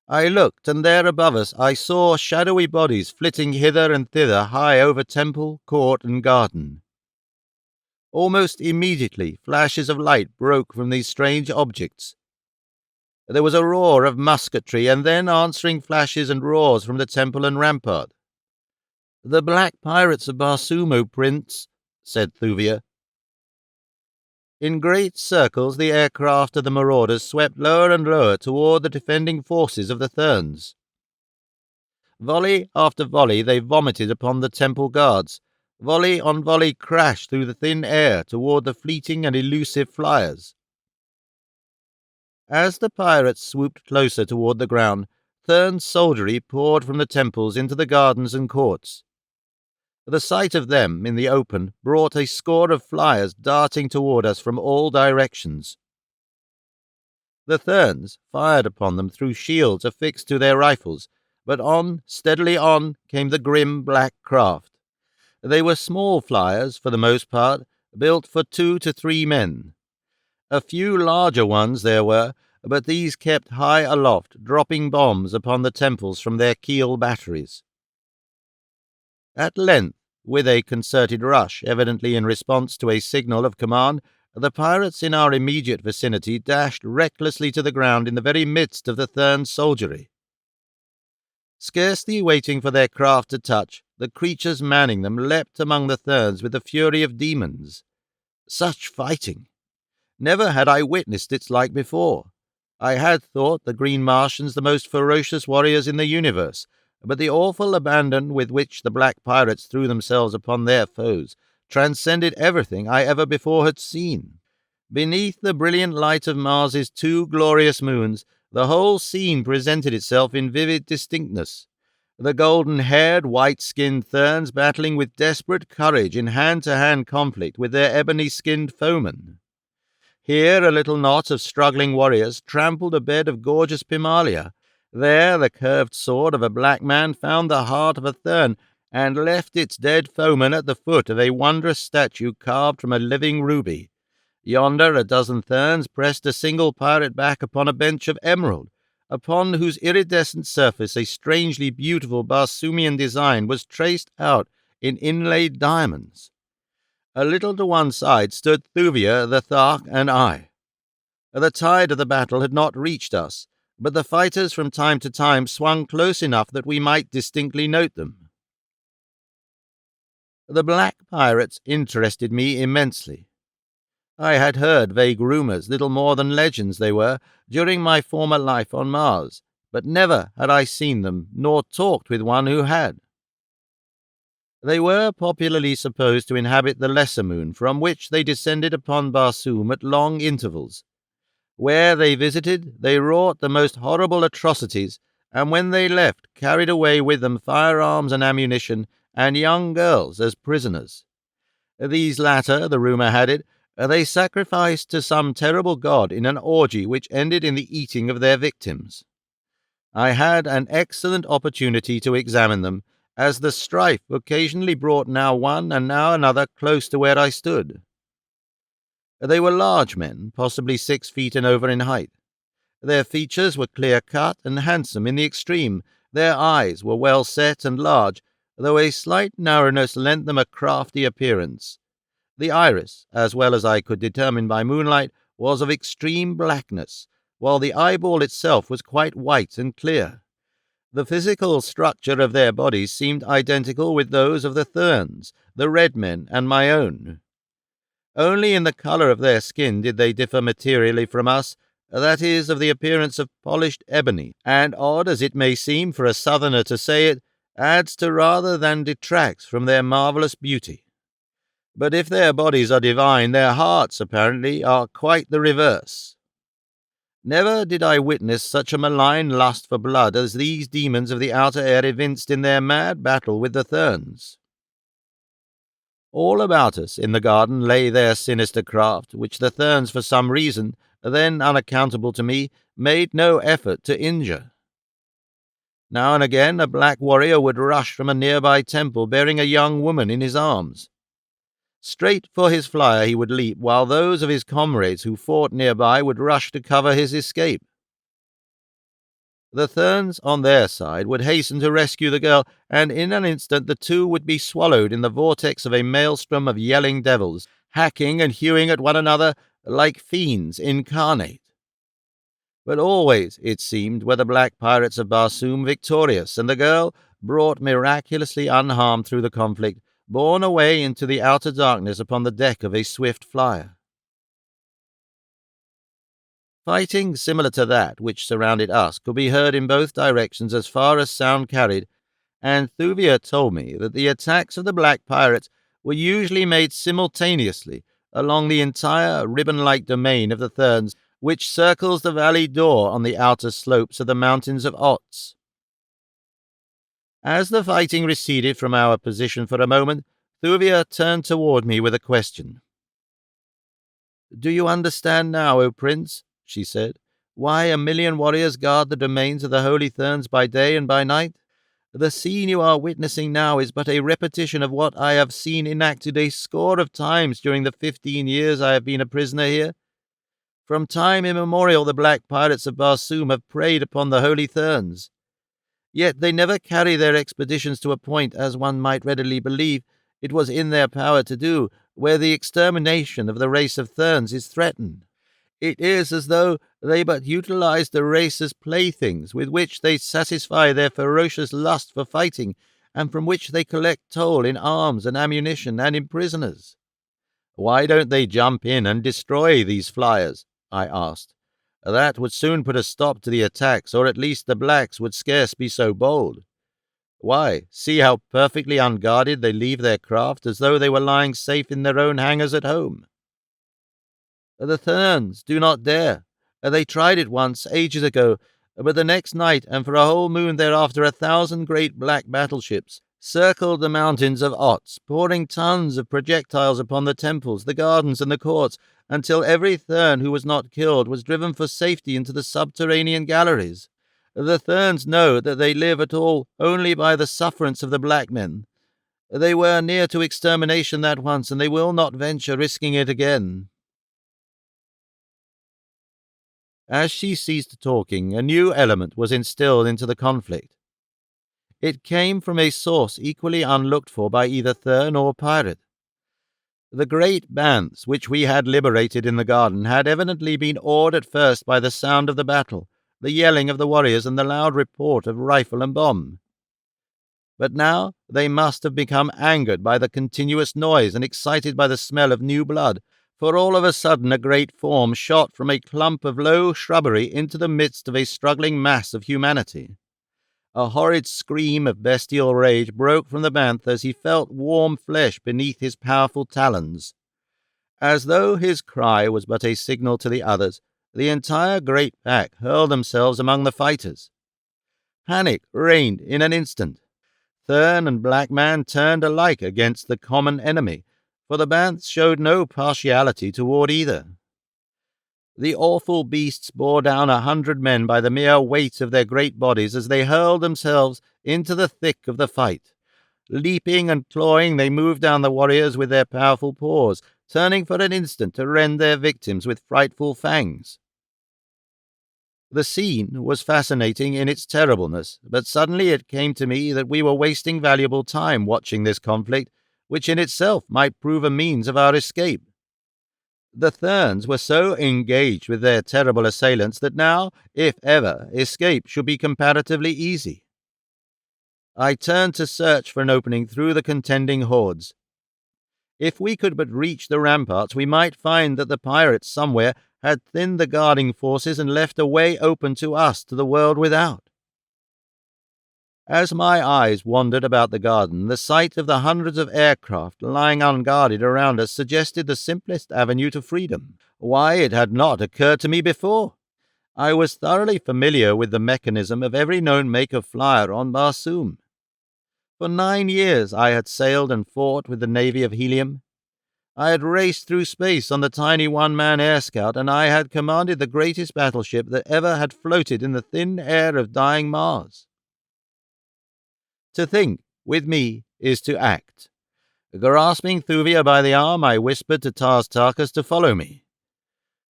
[SPEAKER 1] I looked, and there above us I saw shadowy bodies flitting hither and thither high over temple, court, and garden. Almost immediately flashes of light broke from these strange objects. There was a roar of musketry, and then answering flashes and roars from the temple and rampart. "The Black Pirates of Barsoom, O Prince," said Thuvia. In great circles the aircraft of the marauders swept lower and lower toward the defending forces of the Therns. Volley after volley they vomited upon the temple guards. Volley on volley crashed through the thin air toward the fleeting and elusive flyers. As the pirates swooped closer toward the ground, Thern's soldiery poured from the temples into the gardens and courts. The sight of them in the open brought a score of flyers darting toward us from all directions. The Therns fired upon them through shields affixed to their rifles, but on, steadily on, came the grim black craft. They were small flyers, for the most part, built for 2 to 3 men. A few larger ones there were, but these kept high aloft, dropping bombs upon the temples from their keel batteries. At length, with a concerted rush, evidently in response to a signal of command, the pirates in our immediate vicinity dashed recklessly to the ground in the very midst of the Thern soldiery. Scarcely waiting for their craft to touch, the creatures manning them leapt among the Therns with the fury of demons. Such fighting! Never had I witnessed its like before. I had thought the Green Martians the most ferocious warriors in the universe, but the awful abandon with which the black pirates threw themselves upon their foes transcended everything I ever before had seen. Beneath the brilliant light of Mars's 2 glorious moons, the whole scene presented itself in vivid distinctness. The golden-haired, white-skinned Therns battling with desperate courage in hand-to-hand conflict with their ebony-skinned foemen. Here a little knot of struggling warriors trampled a bed of gorgeous pimalia. There the curved sword of a black man found the heart of a Thern, and left its dead foeman at the foot of a wondrous statue carved from a living ruby. Yonder a dozen Therns pressed a single pirate back upon a bench of emerald, upon whose iridescent surface a strangely beautiful Barsoomian design was traced out in inlaid diamonds. A little to one side stood Thuvia, the Thark, and I. The tide of the battle had not reached us, but the fighters from time to time swung close enough that we might distinctly note them. The black pirates interested me immensely. I had heard vague rumors, little more than legends they were, during my former life on Mars, but never had I seen them, nor talked with one who had. They were popularly supposed to inhabit the lesser moon, from which they descended upon Barsoom at long intervals. Where they visited, they wrought the most horrible atrocities, and when they left, carried away with them firearms and ammunition, and young girls as prisoners. These latter, the rumour had it, they sacrificed to some terrible god in an orgy which ended in the eating of their victims. I had an excellent opportunity to examine them, as the strife occasionally brought now one and now another close to where I stood. They were large men, possibly 6 feet and over in height. Their features were clear-cut and handsome in the extreme. Their eyes were well set and large, though a slight narrowness lent them a crafty appearance. The iris, as well as I could determine by moonlight, was of extreme blackness, while the eyeball itself was quite white and clear. The physical structure of their bodies seemed identical with those of the Therns, the red men, and my own. Only in the colour of their skin did they differ materially from us, that is, of the appearance of polished ebony, and odd as it may seem for a southerner to say it, adds to rather than detracts from their marvellous beauty. But if their bodies are divine, their hearts, apparently, are quite the reverse. Never did I witness such a malign lust for blood as these demons of the outer air evinced in their mad battle with the Therns. All about us in the garden lay their sinister craft, which the Therns, for some reason, then unaccountable to me, made no effort to injure. Now and again a black warrior would rush from a nearby temple bearing a young woman in his arms. Straight for his flyer he would leap, while those of his comrades who fought nearby would rush to cover his escape. The Therns, on their side, would hasten to rescue the girl, and in an instant the two would be swallowed in the vortex of a maelstrom of yelling devils, hacking and hewing at one another like fiends incarnate. But always, it seemed, were the black pirates of Barsoom victorious, and the girl, brought miraculously unharmed through the conflict, borne away into the outer darkness upon the deck of a swift flyer. Fighting similar to that which surrounded us could be heard in both directions as far as sound carried, and Thuvia told me that the attacks of the black pirates were usually made simultaneously along the entire ribbon-like domain of the Therns, which circles the valley door on the outer slopes of the mountains of Otz. As the fighting receded from our position for a moment, Thuvia turned toward me with a question. "Do you understand now, O Prince," she said, "why 1,000,000 warriors guard the domains of the Holy Therns by day and by night? The scene you are witnessing now is but a repetition of what I have seen enacted a score of times during the 15 years I have been a prisoner here. From time immemorial the black pirates of Barsoom have preyed upon the Holy Therns. Yet they never carry their expeditions to a point, as one might readily believe it was in their power to do, where the extermination of the race of Therns is threatened. It is as though they but utilize the race as playthings with which they satisfy their ferocious lust for fighting, and from which they collect toll in arms and ammunition and in prisoners." "Why don't they jump in and destroy these flyers?" I asked. "That would soon put a stop to the attacks, or at least the blacks would scarce be so bold. Why, see how perfectly unguarded they leave their craft, as though they were lying safe in their own hangars at home." "The Therns do not dare. They tried it once, ages ago, but the next night, and for a whole moon thereafter, 1,000 great black battleships circled the mountains of Otz, pouring tons of projectiles upon the temples, the gardens, and the courts, until every Thern who was not killed was driven for safety into the subterranean galleries. The Therns know that they live at all only by the sufferance of the black men. They were near to extermination that once, and they will not venture risking it again." As she ceased talking, a new element was instilled into the conflict. It came from a source equally unlooked for by either Thern or pirate. The great bands which we had liberated in the garden had evidently been awed at first by the sound of the battle, the yelling of the warriors, and the loud report of rifle and bomb. But now they must have become angered by the continuous noise and excited by the smell of new blood, for all of a sudden a great form shot from a clump of low shrubbery into the midst of a struggling mass of humanity. A horrid scream of bestial rage broke from the bantha as he felt warm flesh beneath his powerful talons. As though his cry was but a signal to the others, the entire great pack hurled themselves among the fighters. Panic reigned in an instant. Thern and black man turned alike against the common enemy, for the banths showed no partiality toward either. The awful beasts bore down 100 men by the mere weight of their great bodies as they hurled themselves into the thick of the fight. Leaping and clawing, they moved down the warriors with their powerful paws, turning for an instant to rend their victims with frightful fangs. The scene was fascinating in its terribleness, but suddenly it came to me that we were wasting valuable time watching this conflict, which in itself might prove a means of our escape. The Therns were so engaged with their terrible assailants that now, if ever, escape should be comparatively easy. I turned to search for an opening through the contending hordes. If we could but reach the ramparts, we might find that the pirates somewhere had thinned the guarding forces and left a way open to us to the world without. As my eyes wandered about the garden, the sight of the hundreds of aircraft lying unguarded around us suggested the simplest avenue to freedom. Why, it had not occurred to me before. I was thoroughly familiar with the mechanism of every known make of flyer on Barsoom. For 9 years I had sailed and fought with the Navy of Helium. I had raced through space on the tiny one-man air scout, and I had commanded the greatest battleship that ever had floated in the thin air of dying Mars. To think, with me, is to act. Grasping Thuvia by the arm, I whispered to Tarkas to follow me.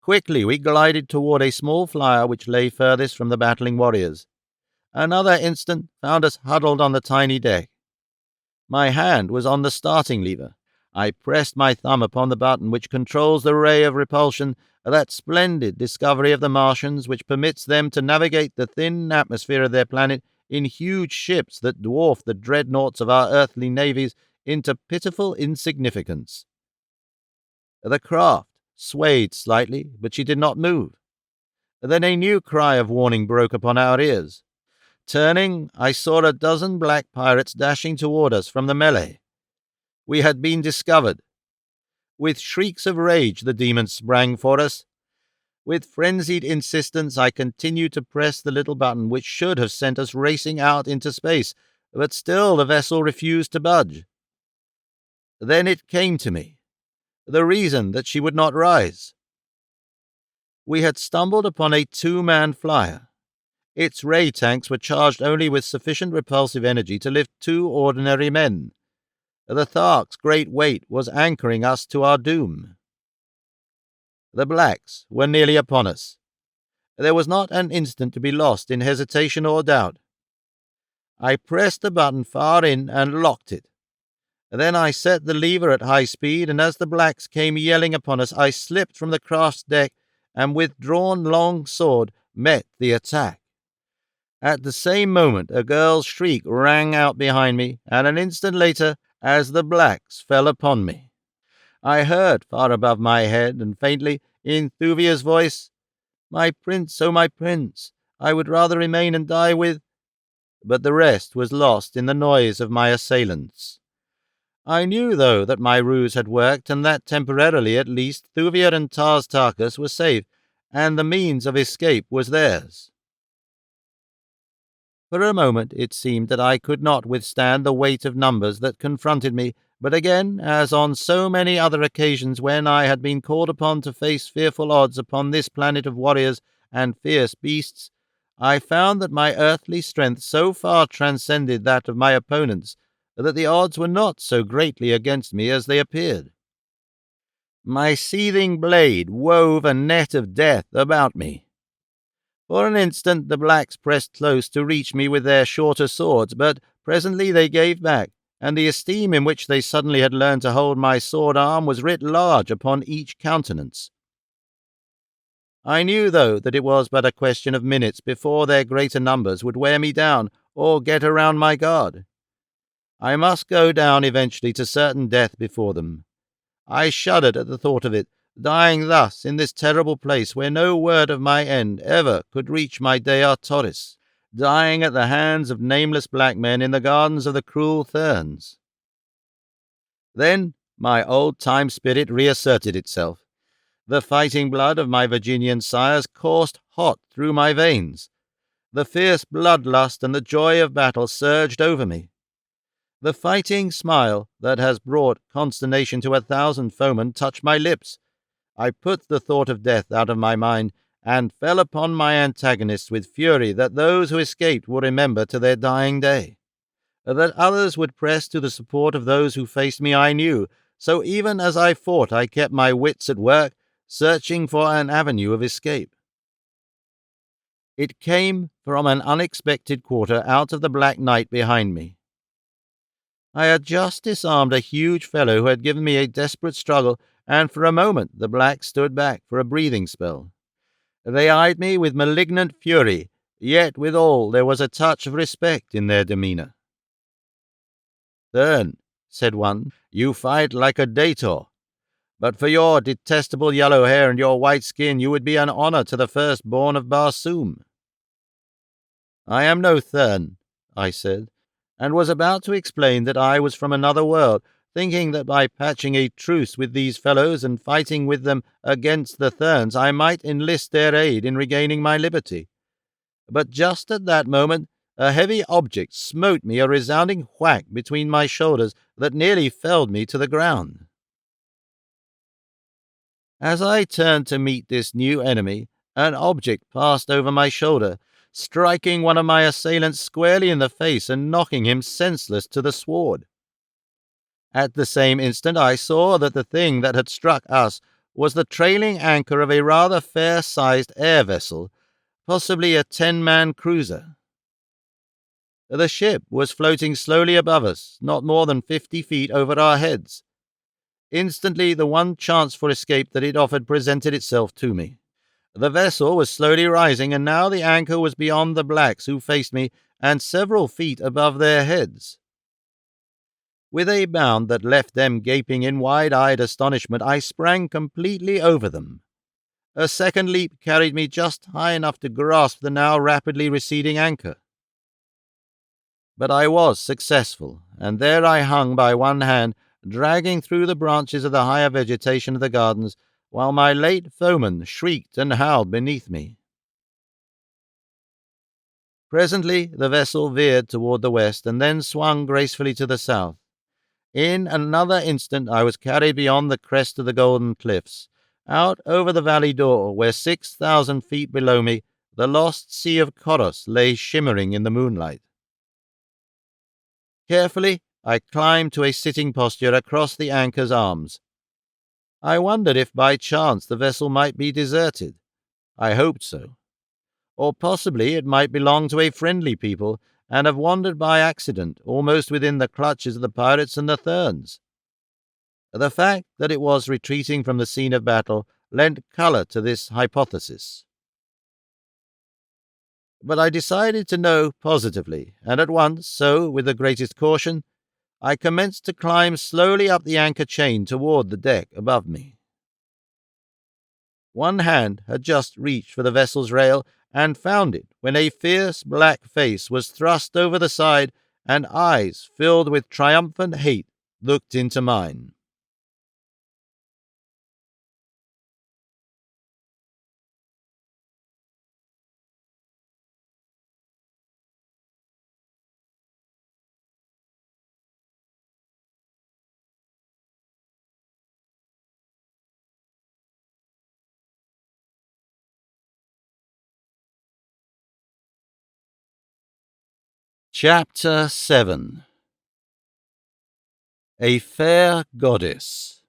[SPEAKER 1] Quickly we glided toward a small flyer which lay furthest from the battling warriors. Another instant found us huddled on the tiny deck. My hand was on the starting lever. I pressed my thumb upon the button which controls the ray of repulsion, that splendid discovery of the Martians which permits them to navigate the thin atmosphere of their planet in huge ships that dwarf the dreadnoughts of our earthly navies into pitiful insignificance. The craft swayed slightly, but she did not move. Then a new cry of warning broke upon our ears. Turning, I saw a dozen black pirates dashing toward us from the melee. We had been discovered. With shrieks of rage, the demons sprang for us. With frenzied insistence, I continued to press the little button which should have sent us racing out into space, but still the vessel refused to budge. Then it came to me, the reason that she would not rise. We had stumbled upon a two-man flyer. Its ray tanks were charged only with sufficient repulsive energy to lift two ordinary men. The Thark's great weight was anchoring us to our doom. The blacks were nearly upon us. There was not an instant to be lost in hesitation or doubt. I pressed the button far in and locked it. Then I set the lever at high speed, and as the blacks came yelling upon us, I slipped from the craft's deck and with drawn long sword met the attack. At the same moment a girl's shriek rang out behind me, and an instant later, as the blacks fell upon me, I heard, far above my head and faintly, in Thuvia's voice, "My prince, oh my prince, I would rather remain and die with—" But the rest was lost in the noise of my assailants. I knew, though, that my ruse had worked, and that temporarily at least Thuvia and Tarkas were safe, and the means of escape was theirs. For a moment it seemed that I could not withstand the weight of numbers that confronted me, but again, as on so many other occasions when I had been called upon to face fearful odds upon this planet of warriors and fierce beasts, I found that my earthly strength so far transcended that of my opponents that the odds were not so greatly against me as they appeared. My seething blade wove a net of death about me. For an instant the blacks pressed close to reach me with their shorter swords, but presently they gave back, and the esteem in which they suddenly had learned to hold my sword arm was writ large upon each countenance. I knew, though, that it was but a question of minutes before their greater numbers would wear me down or get around my guard. I must go down eventually to certain death before them. I shuddered at the thought of it, dying thus in this terrible place where no word of my end ever could reach my Dea Torres, dying at the hands of nameless black men in the gardens of the cruel Therns. Then my old-time spirit reasserted itself. The fighting blood of my Virginian sires coursed hot through my veins. The fierce bloodlust and the joy of battle surged over me. The fighting smile that has brought consternation to 1,000 foemen touched my lips. I put the thought of death out of my mind, and fell upon my antagonists with fury that those who escaped would remember to their dying day. That others would press to the support of those who faced me I knew, so even as I fought I kept my wits at work, searching for an avenue of escape. It came from an unexpected quarter out of the black night behind me. I had just disarmed a huge fellow who had given me a desperate struggle, and for a moment the blacks stood back for a breathing spell. They eyed me with malignant fury, yet withal there was a touch of respect in their demeanour. "Thurn," said one, "you fight like a dator. But for your detestable yellow hair and your white skin you would be an honour to the firstborn of Barsoom." "I am no Thurn," I said, and was about to explain that I was from another world, thinking that by patching a truce with these fellows and fighting with them against the Therns I might enlist their aid in regaining my liberty. But just at that moment a heavy object smote me a resounding whack between my shoulders that nearly felled me to the ground. As I turned to meet this new enemy, an object passed over my shoulder, striking one of my assailants squarely in the face and knocking him senseless to the sward. At the same instant I saw that the thing that had struck us was the trailing anchor of a rather fair-sized air vessel, possibly a 10-man cruiser. The ship was floating slowly above us, not more than 50 feet over our heads. Instantly, the one chance for escape that it offered presented itself to me. The vessel was slowly rising, and now the anchor was beyond the blacks who faced me and several feet above their heads. With a bound that left them gaping in wide-eyed astonishment, I sprang completely over them. A second leap carried me just high enough to grasp the now rapidly receding anchor. But I was successful, and there I hung by one hand, dragging through the branches of the higher vegetation of the gardens, while my late foeman shrieked and howled beneath me. Presently the vessel veered toward the west, and then swung gracefully to the south. In another instant I was carried beyond the crest of the golden cliffs, out over the valley door, where 6,000 feet below me the lost sea of Coros lay shimmering in the moonlight. Carefully I climbed to a sitting posture across the anchor's arms. I wondered if by chance the vessel might be deserted. I hoped so. Or possibly it might belong to a friendly people, and have wandered by accident, almost within the clutches of the pirates and the Therns. The fact that it was retreating from the scene of battle lent colour to this hypothesis. But I decided to know positively, and at once, so with the greatest caution, I commenced to climb slowly up the anchor chain toward the deck above me. One hand had just reached for the vessel's rail, and found it when a fierce black face was thrust over the side, and eyes filled with triumphant hate looked into mine. Chapter 7. A Fair Goddess.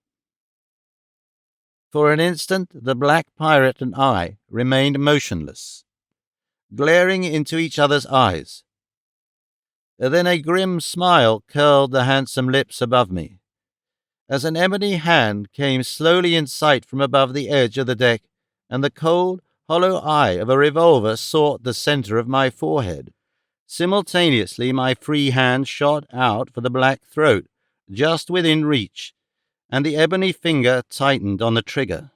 [SPEAKER 1] For an instant the black pirate and I remained motionless, glaring into each other's eyes. Then a grim smile curled the handsome lips above me, as an ebony hand came slowly in sight from above the edge of the deck, and the cold, hollow eye of a revolver sought the center of my forehead. Simultaneously my free hand shot out for the black throat, just within reach, and the ebony finger tightened on the trigger.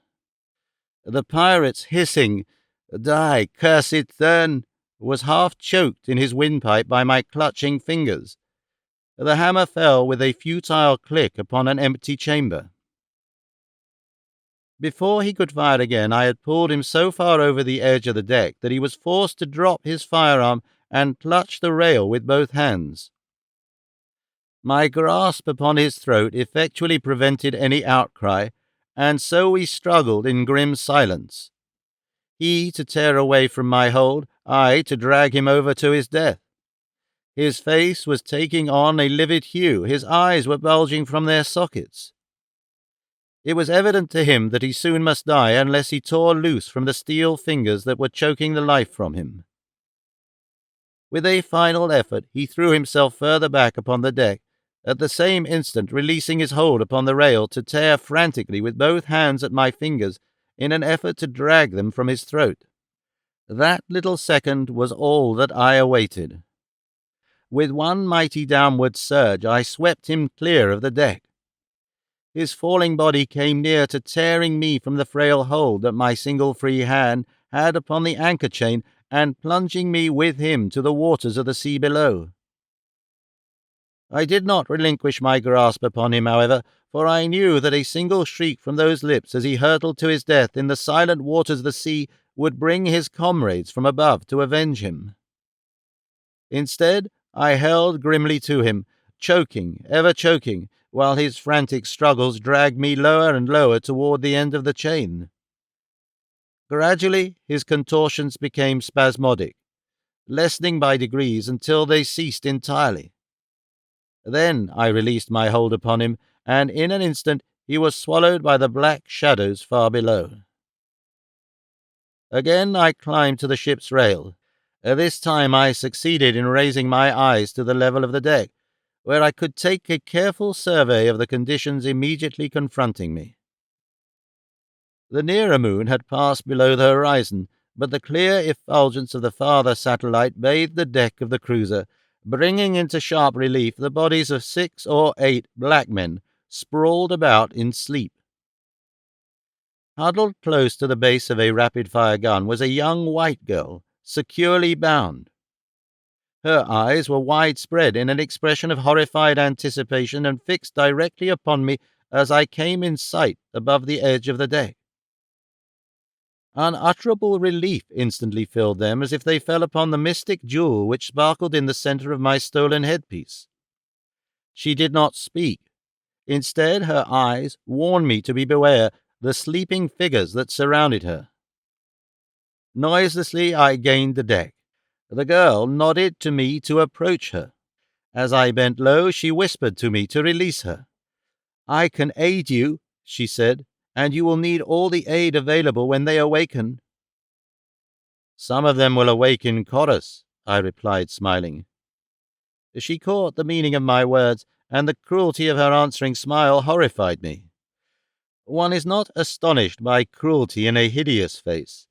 [SPEAKER 1] The pirate's hissing, "Die, cursed Thern," was half choked in his windpipe by my clutching fingers. The hammer fell with a futile click upon an empty chamber. Before he could fire again, I had pulled him so far over the edge of the deck that he was forced to drop his firearm and clutch the rail with both hands. My grasp upon his throat effectually prevented any outcry, and so we struggled in grim silence. He to tear away from my hold, I to drag him over to his death. His face was taking on a livid hue, his eyes were bulging from their sockets. It was evident to him that he soon must die unless he tore loose from the steel fingers that were choking the life from him. With a final effort, he threw himself further back upon the deck, at the same instant releasing his hold upon the rail to tear frantically with both hands at my fingers in an effort to drag them from his throat. That little second was all that I awaited. With one mighty downward surge, I swept him clear of the deck. His falling body came near to tearing me from the frail hold that my single free hand had upon the anchor chain, and plunging me with him to the waters of the sea below. I did not relinquish my grasp upon him, however, for I knew that a single shriek from those lips as he hurtled to his death in the silent waters of the sea would bring his comrades from above to avenge him. Instead, I held grimly to him, choking, ever choking, while his frantic struggles dragged me lower and lower toward the end of the chain. Gradually his contortions became spasmodic. lessening by degrees until they ceased entirely. Then I released my hold upon him, and in an instant he was swallowed by the black shadows far below. Again I climbed to the ship's rail. This time I succeeded in raising my eyes to the level of the deck, where I could take a careful survey of the conditions immediately confronting me. The nearer moon had passed below the horizon, but the clear effulgence of the farther satellite bathed the deck of the cruiser, bringing into sharp relief the bodies of 6 or 8 black men sprawled about in sleep. Huddled close to the base of a rapid-fire gun was a young white girl, securely bound. Her eyes were widespread in an expression of horrified anticipation and fixed directly upon me as I came in sight above the edge of the deck. Unutterable relief instantly filled them, as if they fell upon the mystic jewel which sparkled in the center of my stolen headpiece. She did not speak. Instead, her eyes warned me to beware the sleeping figures that surrounded her. Noiselessly I gained the deck. The girl nodded to me to approach her. As I bent low, she whispered to me to release her. "I can aid you," she said, "and you will need all the aid available when they awaken." "Some of them will awake in chorus," I replied, smiling. She caught the meaning of my words, and the cruelty of her answering smile horrified me. One is not astonished by cruelty in a hideous face,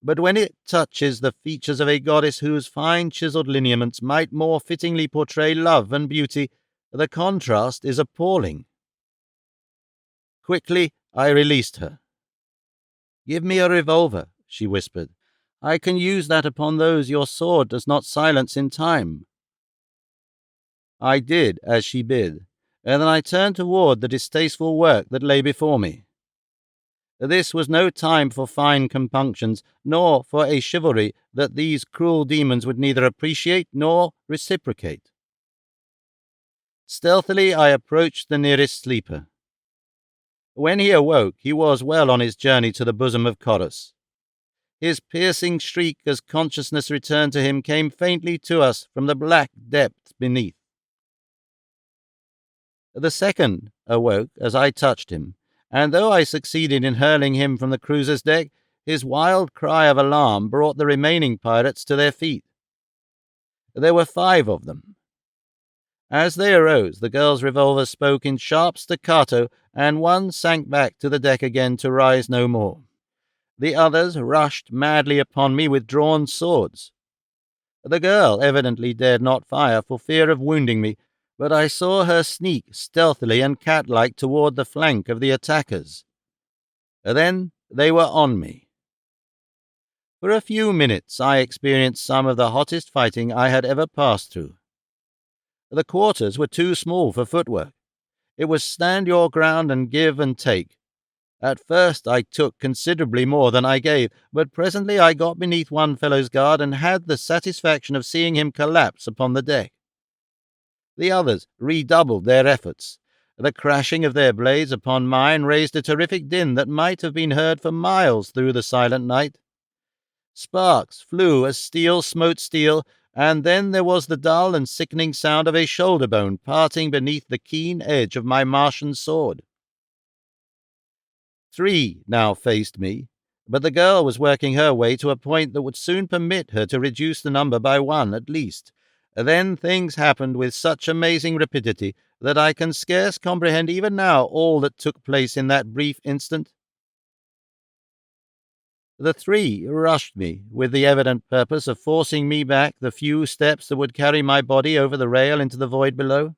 [SPEAKER 1] but when it touches the features of a goddess whose fine chiseled lineaments might more fittingly portray love and beauty, the contrast is appalling. Quickly I released her. "Give me a revolver," she whispered. "I can use that upon those your sword does not silence in time." I did as she bid, and then I turned toward the distasteful work that lay before me. This was no time for fine compunctions, nor for a chivalry that these cruel demons would neither appreciate nor reciprocate. Stealthily I approached the nearest sleeper. When he awoke, he was well on his journey to the bosom of Chorus. His piercing shriek as consciousness returned to him came faintly to us from the black depths beneath. The second awoke as I touched him, and though I succeeded in hurling him from the cruiser's deck, his wild cry of alarm brought the remaining pirates to their feet. There were 5 of them. As they arose, the girl's revolver spoke in sharp staccato, and one sank back to the deck again to rise no more. The others rushed madly upon me with drawn swords. The girl evidently dared not fire for fear of wounding me, but I saw her sneak stealthily and cat-like toward the flank of the attackers. Then they were on me. For a few minutes I experienced some of the hottest fighting I had ever passed through. The quarters were too small for footwork. It was stand your ground and give and take. At first I took considerably more than I gave, but presently I got beneath one fellow's guard and had the satisfaction of seeing him collapse upon the deck. The others redoubled their efforts. The crashing of their blades upon mine raised a terrific din that might have been heard for miles through the silent night. Sparks flew as steel smote steel, and then there was the dull and sickening sound of a shoulder bone parting beneath the keen edge of my Martian sword. 3 now faced me, but the girl was working her way to a point that would soon permit her to reduce the number by 1 at least. Then things happened with such amazing rapidity that I can scarce comprehend even now all that took place in that brief instant. The 3 rushed me, with the evident purpose of forcing me back the few steps that would carry my body over the rail into the void below.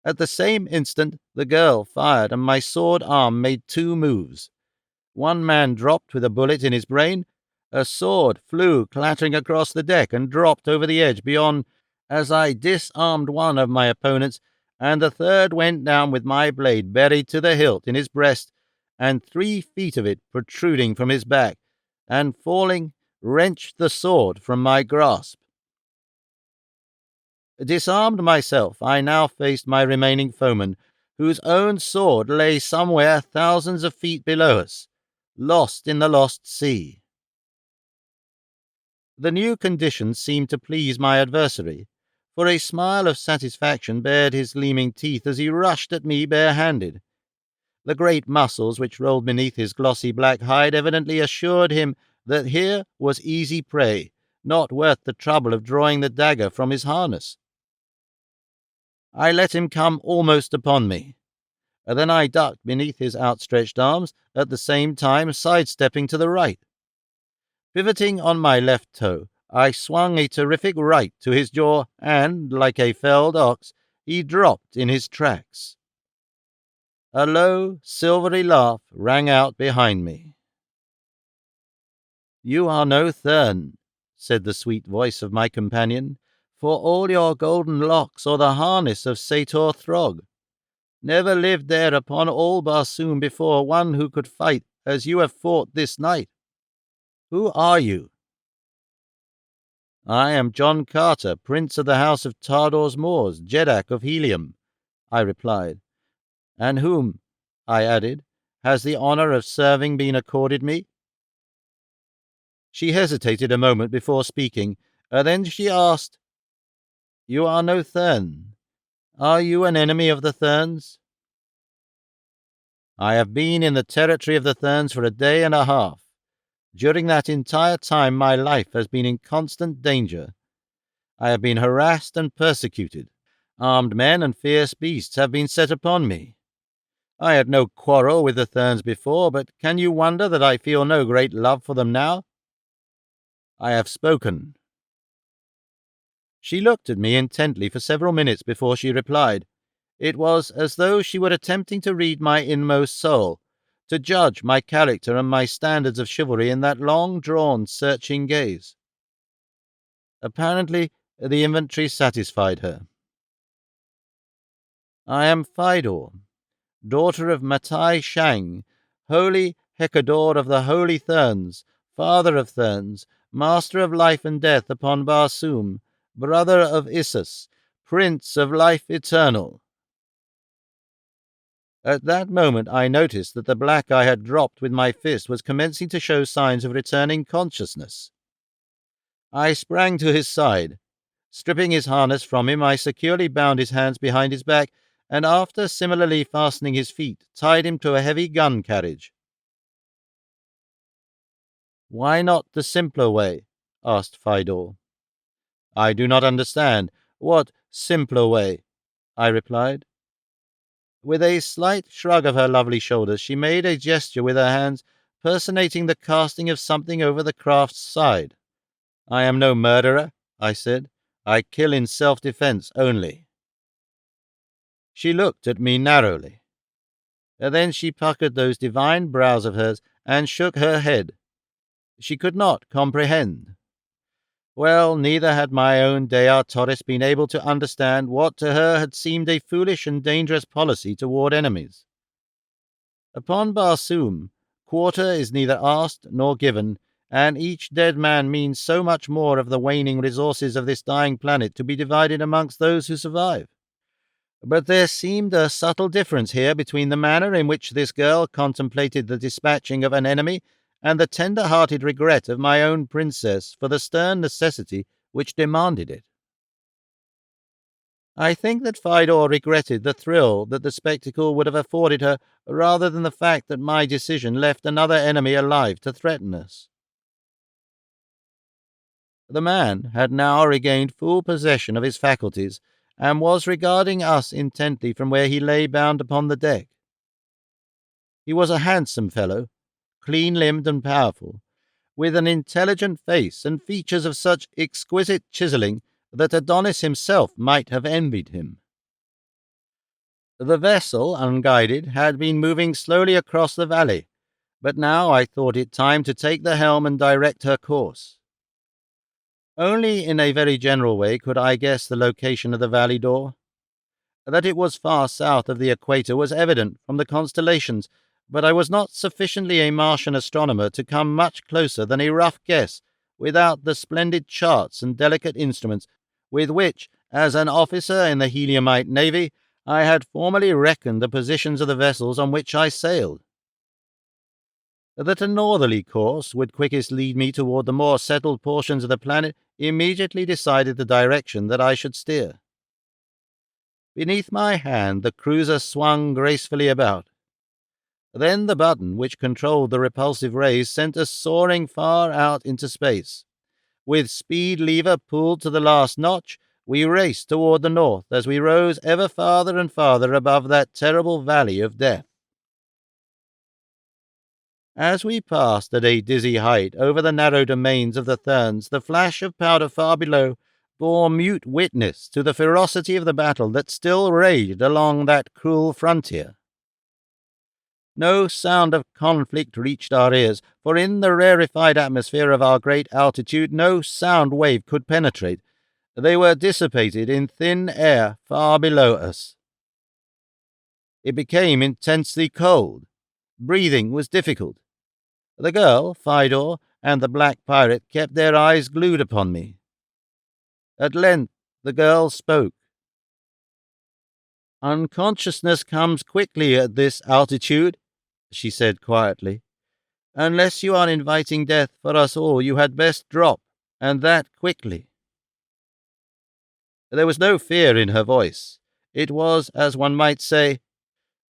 [SPEAKER 1] At the same instant the girl fired, and my sword arm made 2 moves. One man dropped with a bullet in his brain. A sword flew clattering across the deck and dropped over the edge beyond as I disarmed one of my opponents, and the third went down with my blade buried to the hilt in his breast, and 3 feet of it protruding from his back, and falling, wrenched the sword from my grasp. Disarmed myself, I now faced my remaining foeman, whose own sword lay somewhere thousands of feet below us, lost in the lost sea. The new conditions seemed to please my adversary, for a smile of satisfaction bared his gleaming teeth as he rushed at me barehanded. The great muscles which rolled beneath his glossy black hide evidently assured him that here was easy prey, not worth the trouble of drawing the dagger from his harness. I let him come almost upon me. Then I ducked beneath his outstretched arms, at the same time sidestepping to the right. Pivoting on my left toe, I swung a terrific right to his jaw, and, like a felled ox, he dropped in his tracks. A low, silvery laugh rang out behind me. "You are no Thurn," said the sweet voice of my companion, "for all your golden locks or the harness of Sator Throg. Never lived there upon all Barsoom before one who could fight as you have fought this night. Who are you?" "I am John Carter, Prince of the House of Tardor's Moors, Jeddak of Helium," I replied. "And whom," I added, "has the honour of serving been accorded me?" She hesitated a moment before speaking, then she asked, "You are no Thurn. Are you an enemy of the Thurns?" "I have been in the territory of the Thurns for a day and a half. During that entire time my life has been in constant danger. I have been harassed and persecuted. Armed men and fierce beasts have been set upon me. I had no quarrel with the Thurns before, but can you wonder that I feel no great love for them now? I have spoken." She looked at me intently for several minutes before she replied. It was as though she were attempting to read my inmost soul, to judge my character and my standards of chivalry in that long-drawn, searching gaze. Apparently, the inventory satisfied her. "I am Fidor, daughter of Matai Shang, holy Hecador of the Holy Thurns, father of Thurns, master of life and death upon Barsoom, brother of Issus, prince of life eternal." At that moment I noticed that the black I had dropped with my fist was commencing to show signs of returning consciousness. I sprang to his side. Stripping his harness from him, I securely bound his hands behind his back, and after similarly fastening his feet, tied him to a heavy gun carriage. "Why not the simpler way?" asked Fidor. "I do not understand. What simpler way?" I replied. With a slight shrug of her lovely shoulders, she made a gesture with her hands, personating the casting of something over the craft's side. "I am no murderer," I said. "I kill in self-defense only." She looked at me narrowly. Then she puckered those divine brows of hers and shook her head. She could not comprehend. Well, neither had my own Dea Torres been able to understand what to her had seemed a foolish and dangerous policy toward enemies. Upon Barsoom, quarter is neither asked nor given, and each dead man means so much more of the waning resources of this dying planet to be divided amongst those who survive. But there seemed a subtle difference here between the manner in which this girl contemplated the dispatching of an enemy and the tender-hearted regret of my own princess for the stern necessity which demanded it. I think that Fidor regretted the thrill that the spectacle would have afforded her rather than the fact that my decision left another enemy alive to threaten us. The man had now regained full possession of his faculties, and was regarding us intently from where he lay bound upon the deck. He was a handsome fellow, clean-limbed and powerful, with an intelligent face and features of such exquisite chiselling that Adonis himself might have envied him. The vessel, unguided, had been moving slowly across the valley, but now I thought it time to take the helm and direct her course. Only in a very general way could I guess the location of the valley door. That it was far south of the equator was evident from the constellations, but I was not sufficiently a Martian astronomer to come much closer than a rough guess without the splendid charts and delicate instruments with which, as an officer in the Heliumite Navy, I had formerly reckoned the positions of the vessels on which I sailed. that a northerly course would quickest lead me toward the more settled portions of the planet, immediately decided the direction that I should steer. Beneath my hand the cruiser swung gracefully about. Then the button which controlled the repulsive rays sent us soaring far out into space. With speed lever pulled to the last notch, we raced toward the north as we rose ever farther and farther above that terrible valley of death. As we passed at a dizzy height over the narrow domains of the Therns, the flash of powder far below bore mute witness to the ferocity of the battle that still raged along that cruel frontier. No sound of conflict reached our ears, for in the rarefied atmosphere of our great altitude no sound wave could penetrate. They were dissipated in thin air far below us. It became intensely cold. Breathing was difficult. The girl, Fidor, and the black pirate kept their eyes glued upon me. At length the girl spoke. "Unconsciousness comes quickly at this altitude," she said quietly. "Unless you are inviting death for us all, you had best drop, and that quickly." There was no fear in her voice. It was, as one might say,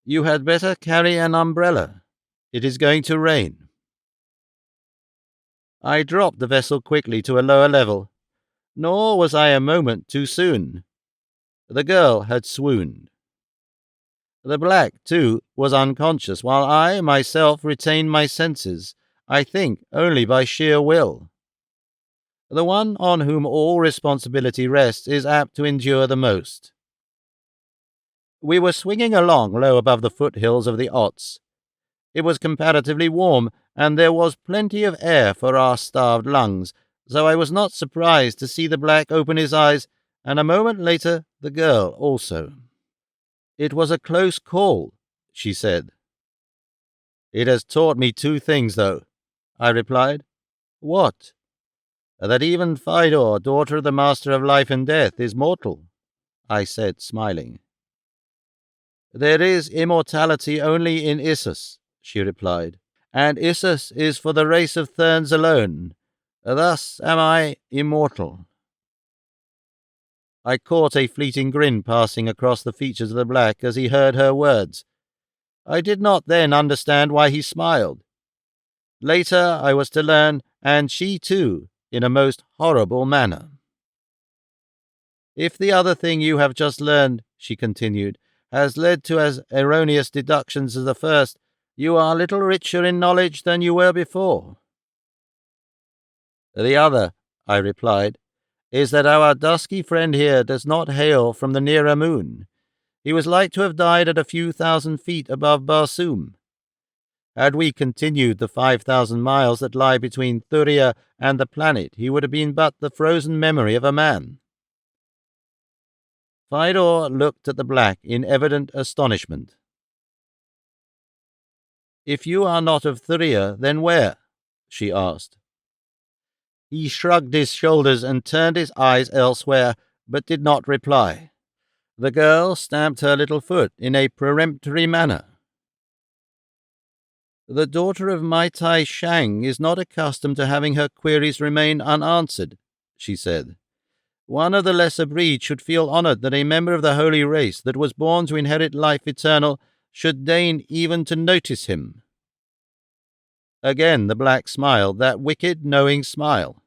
[SPEAKER 1] "You had better carry an umbrella. It is going to rain." I dropped the vessel quickly to a lower level. Nor was I a moment too soon. The girl had swooned. The black, too, was unconscious, while I myself retained my senses, I think only by sheer will. The one on whom all responsibility rests is apt to endure the most. We were swinging along low above the foothills of the Otts. It was comparatively warm, and there was plenty of air for our starved lungs, so I was not surprised to see the black open his eyes, and a moment later the girl also. "It was a close call," she said. "It has taught me two things, though," I replied. "What?" "That even Fidor, daughter of the Master of Life and Death, is mortal," I said, smiling. "There is immortality only in Issus," she replied, "and Issus is for the race of Therns alone. Thus am I immortal." I caught a fleeting grin passing across the features of the black as he heard her words. I did not then understand why he smiled. Later I was to learn, and she too, in a most horrible manner. "If the other thing you have just learned," she continued, "has led to as erroneous deductions as the first, you are little richer in knowledge than you were before." "The other," I replied, "is that our dusky friend here does not hail from the nearer moon. He was like to have died at a few thousand feet above Barsoom. Had we continued the 5,000 miles that lie between Thuria and the planet, he would have been but the frozen memory of a man." Fidor looked at the black in evident astonishment. "If you are not of Thuria, then where?" she asked. He shrugged his shoulders and turned his eyes elsewhere, but did not reply. The girl stamped her little foot in a peremptory manner. "The daughter of Mai Tai Shang is not accustomed to having her queries remain unanswered," she said. "One of the lesser breed should feel honored that a member of the holy race that was born to inherit life eternal should deign even to notice him." Again the black smiled, that wicked, knowing smile.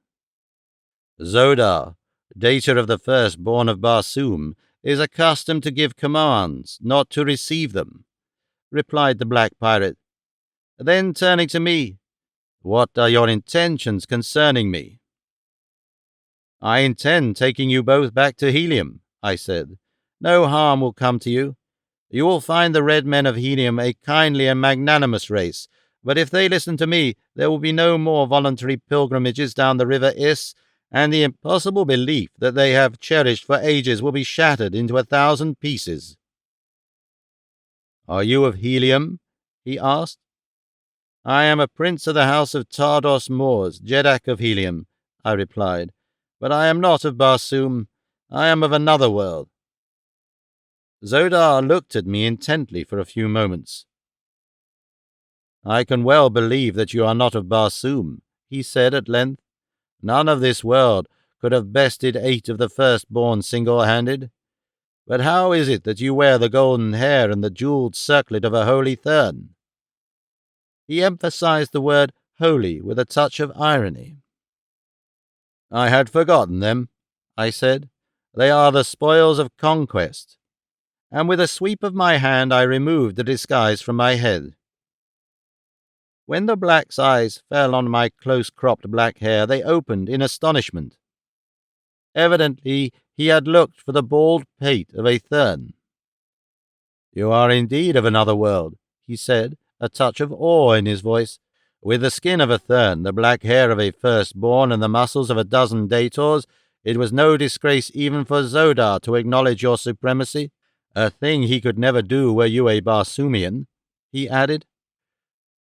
[SPEAKER 1] "Zodar, data of the firstborn of Barsoom, is accustomed to give commands, not to receive them," replied the black pirate. Then turning to me, "What are your intentions concerning me?" "I intend taking you both back to Helium," I said. "No harm will come to you. You will find the red men of Helium a kindly and magnanimous race, but if they listen to me, there will be no more voluntary pilgrimages down the river Is, and the impossible belief that they have cherished for ages will be shattered into 1,000 pieces." "Are you of Helium?" he asked. "I am a prince of the house of Tardos Moors, Jeddak of Helium," I replied, "but I am not of Barsoom. I am of another world." Zodar looked at me intently for a few moments. "I can well believe that you are not of Barsoom," he said at length. "None of this world could have bested 8 of the firstborn single-handed. But how is it that you wear the golden hair and the jewelled circlet of a holy thern?" He emphasized the word holy with a touch of irony. "I had forgotten them," I said. "They are the spoils of conquest." And with a sweep of my hand I removed the disguise from my head. When the black's eyes fell on my close-cropped black hair, they opened in astonishment. Evidently he had looked for the bald pate of a thern. "You are indeed of another world," he said, a touch of awe in his voice. "With the skin of a thern, the black hair of a firstborn, and the muscles of a dozen dators, it was no disgrace even for Zodar to acknowledge your supremacy, a thing he could never do were you a Barsoomian," he added.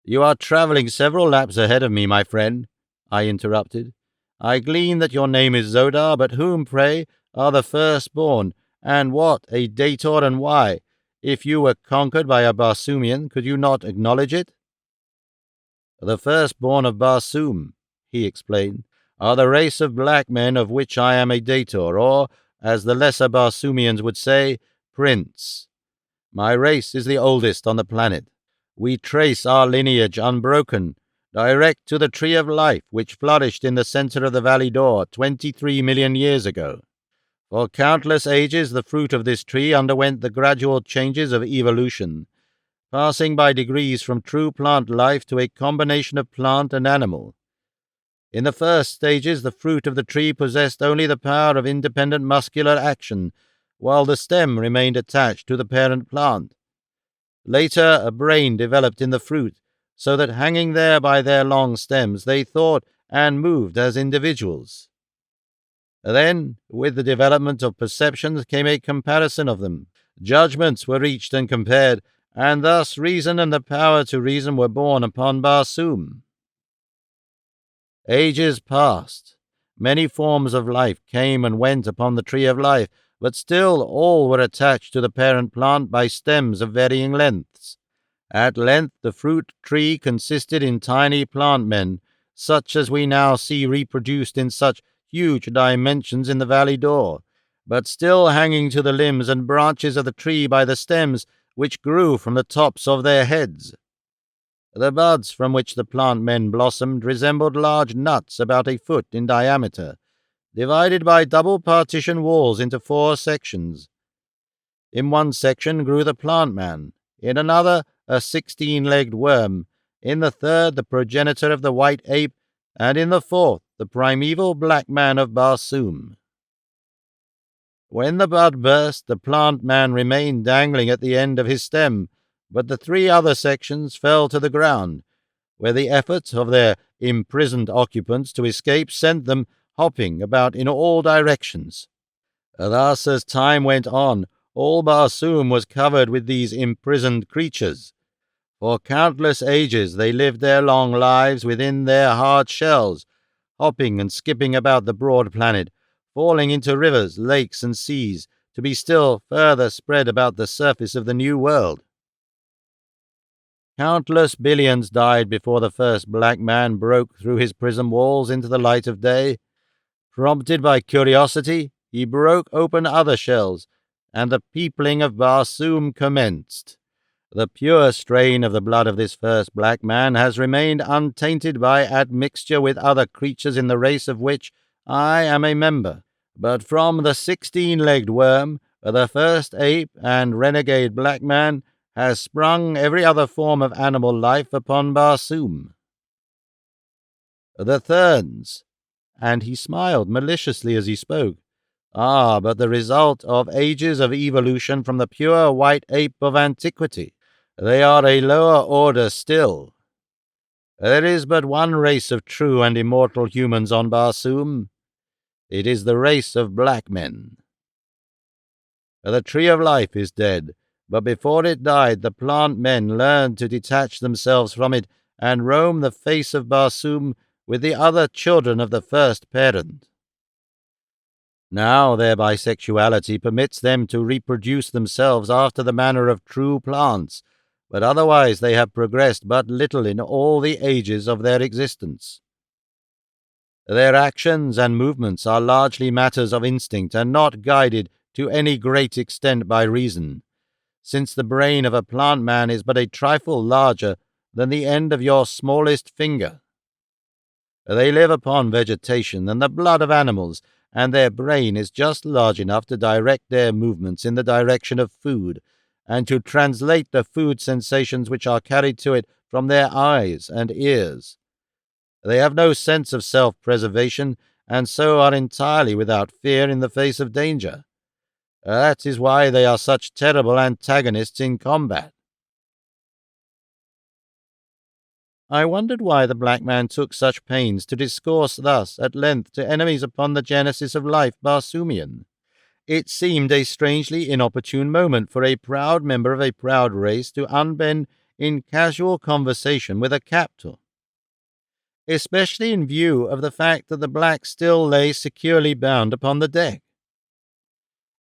[SPEAKER 1] "You are travelling several laps ahead of me, my friend," I interrupted. "I glean that your name is Zodar, but whom, pray, are the firstborn, and what a dator, and why? If you were conquered by a Barsoomian, could you not acknowledge it?" "The firstborn of Barsoom," he explained, "are the race of black men of which I am a dator, or, as the lesser Barsoomians would say, prince. My race is the oldest on the planet. We trace our lineage unbroken, direct to the tree of life which flourished in the center of the Valley d'Or 23 million years ago. For countless ages the fruit of this tree underwent the gradual changes of evolution, passing by degrees from true plant life to a combination of plant and animal. In the first stages the fruit of the tree possessed only the power of independent muscular action, while the stem remained attached to the parent plant. Later, a brain developed in the fruit, so that hanging there by their long stems, they thought and moved as individuals. Then, with the development of perceptions, came a comparison of them. Judgments were reached and compared, and thus reason and the power to reason were born upon Barsoom. Ages passed. Many forms of life came and went upon the tree of life, but still all were attached to the parent plant by stems of varying lengths. At length the fruit tree consisted in tiny plant men, such as we now see reproduced in such huge dimensions in the Valley d'Or, but still hanging to the limbs and branches of the tree by the stems which grew from the tops of their heads. The buds from which the plant men blossomed resembled large nuts about a foot in diameter, divided by double partition walls into 4 sections. In one section grew the plant man, in another a 16-legged worm, in the third the progenitor of the white ape, and in the fourth the primeval black man of Barsoom. When the bud burst, the plant man remained dangling at the end of his stem, but the 3 other sections fell to the ground, where the efforts of their imprisoned occupants to escape sent them hopping about in all directions. Thus, as time went on, all Barsoom was covered with these imprisoned creatures. For countless ages they lived their long lives within their hard shells, hopping and skipping about the broad planet, falling into rivers, lakes, and seas, to be still further spread about the surface of the new world. Countless billions died before the first black man broke through his prison walls into the light of day. Prompted by curiosity, he broke open other shells, and the peopling of Barsoom commenced. The pure strain of the blood of this first black man has remained untainted by admixture with other creatures in the race of which I am a member. But from the 16-legged worm, the first ape and renegade black man, has sprung every other form of animal life upon Barsoom. The Therns, and he smiled maliciously as he spoke, are but the result of ages of evolution from the pure white ape of antiquity. They are a lower order still. There is but one race of true and immortal humans on Barsoom. It is the race of black men. The tree of life is dead, but before it died the plant men learned to detach themselves from it and roam the face of Barsoom with the other children of the first parent. Now their bisexuality permits them to reproduce themselves after the manner of true plants, but otherwise they have progressed but little in all the ages of their existence. Their actions and movements are largely matters of instinct and not guided to any great extent by reason, since the brain of a plant man is but a trifle larger than the end of your smallest finger. They live upon vegetation and the blood of animals, and their brain is just large enough to direct their movements in the direction of food, and to translate the food sensations which are carried to it from their eyes and ears. They have no sense of self-preservation, and so are entirely without fear in the face of danger. That is why they are such terrible antagonists in combat. I wondered why the black man took such pains to discourse thus at length to enemies upon the genesis of life Barsoomian. It seemed a strangely inopportune moment for a proud member of a proud race to unbend in casual conversation with a captor, especially in view of the fact that the black still lay securely bound upon the deck.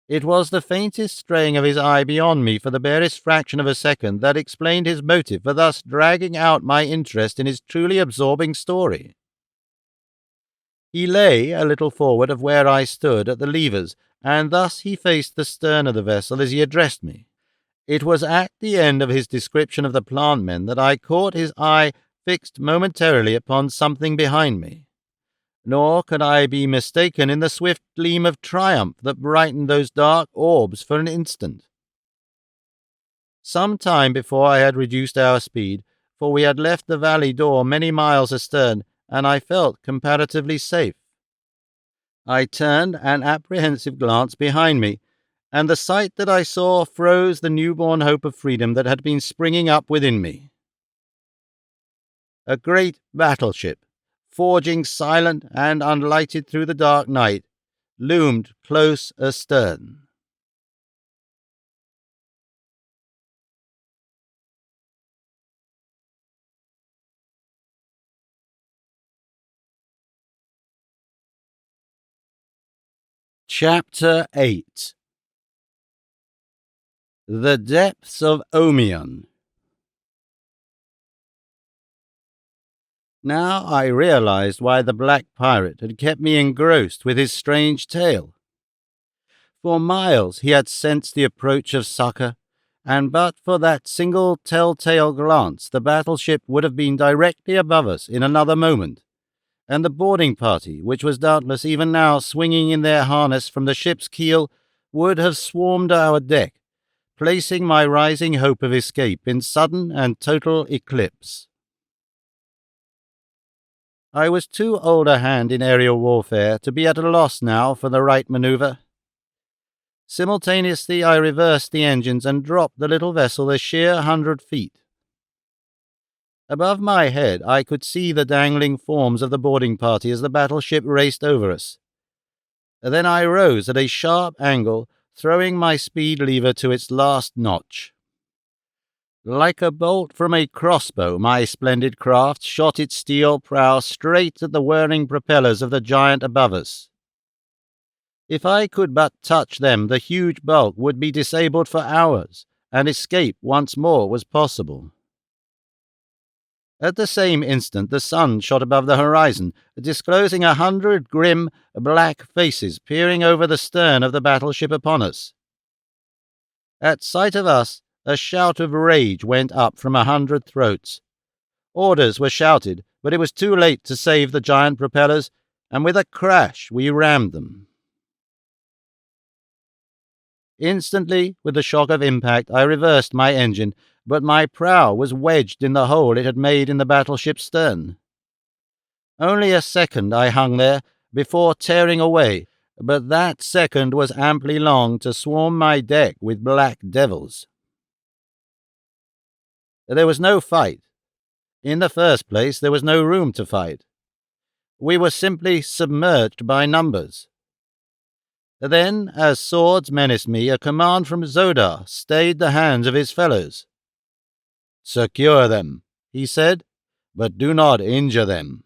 [SPEAKER 1] It was the faintest straying of his eye beyond me for the barest fraction of a second that explained his motive for thus dragging out my interest in his truly absorbing story. He lay a little forward of where I stood at the levers, and thus he faced the stern of the vessel as he addressed me. It was at the end of his description of the plant men that I caught his eye fixed momentarily upon something behind me. Nor could I be mistaken in the swift gleam of triumph that brightened those dark orbs for an instant. Some time before I had reduced our speed, for we had left the valley door many miles astern, and I felt comparatively safe. I turned an apprehensive glance behind me, and the sight that I saw froze the newborn hope of freedom that had been springing up within me. A great battleship, forging silent and unlighted through the dark night, loomed close astern. Chapter 8. The Depths of Omion. Now I realized why the black pirate had kept me engrossed with his strange tale. For miles he had sensed the approach of succor, and but for that single telltale glance the battleship would have been directly above us in another moment, and the boarding party, which was doubtless even now swinging in their harness from the ship's keel, would have swarmed our deck, placing my rising hope of escape in sudden and total eclipse. I was too old a hand in aerial warfare to be at a loss now for the right maneuver. Simultaneously I reversed the engines and dropped the little vessel a sheer 100 feet. Above my head I could see the dangling forms of the boarding party as the battleship raced over us. Then I rose at a sharp angle, throwing my speed lever to its last notch. Like a bolt from a crossbow, my splendid craft shot its steel prow straight at the whirring propellers of the giant above us. If I could but touch them, the huge bulk would be disabled for hours, and escape once more was possible. At the same instant the sun shot above the horizon, disclosing 100 grim, black faces peering over the stern of the battleship upon us. At sight of us, a shout of rage went up from 100 throats. Orders were shouted, but it was too late to save the giant propellers, and with a crash we rammed them. Instantly, with the shock of impact, I reversed my engine, but my prow was wedged in the hole it had made in the battleship's stern. Only a second I hung there before tearing away, but that second was amply long to swarm my deck with black devils. There was no fight. In the first place, there was no room to fight. We were simply submerged by numbers. Then, as swords menaced me, a command from Zodar stayed the hands of his fellows. "Secure them," he said, "but do not injure them."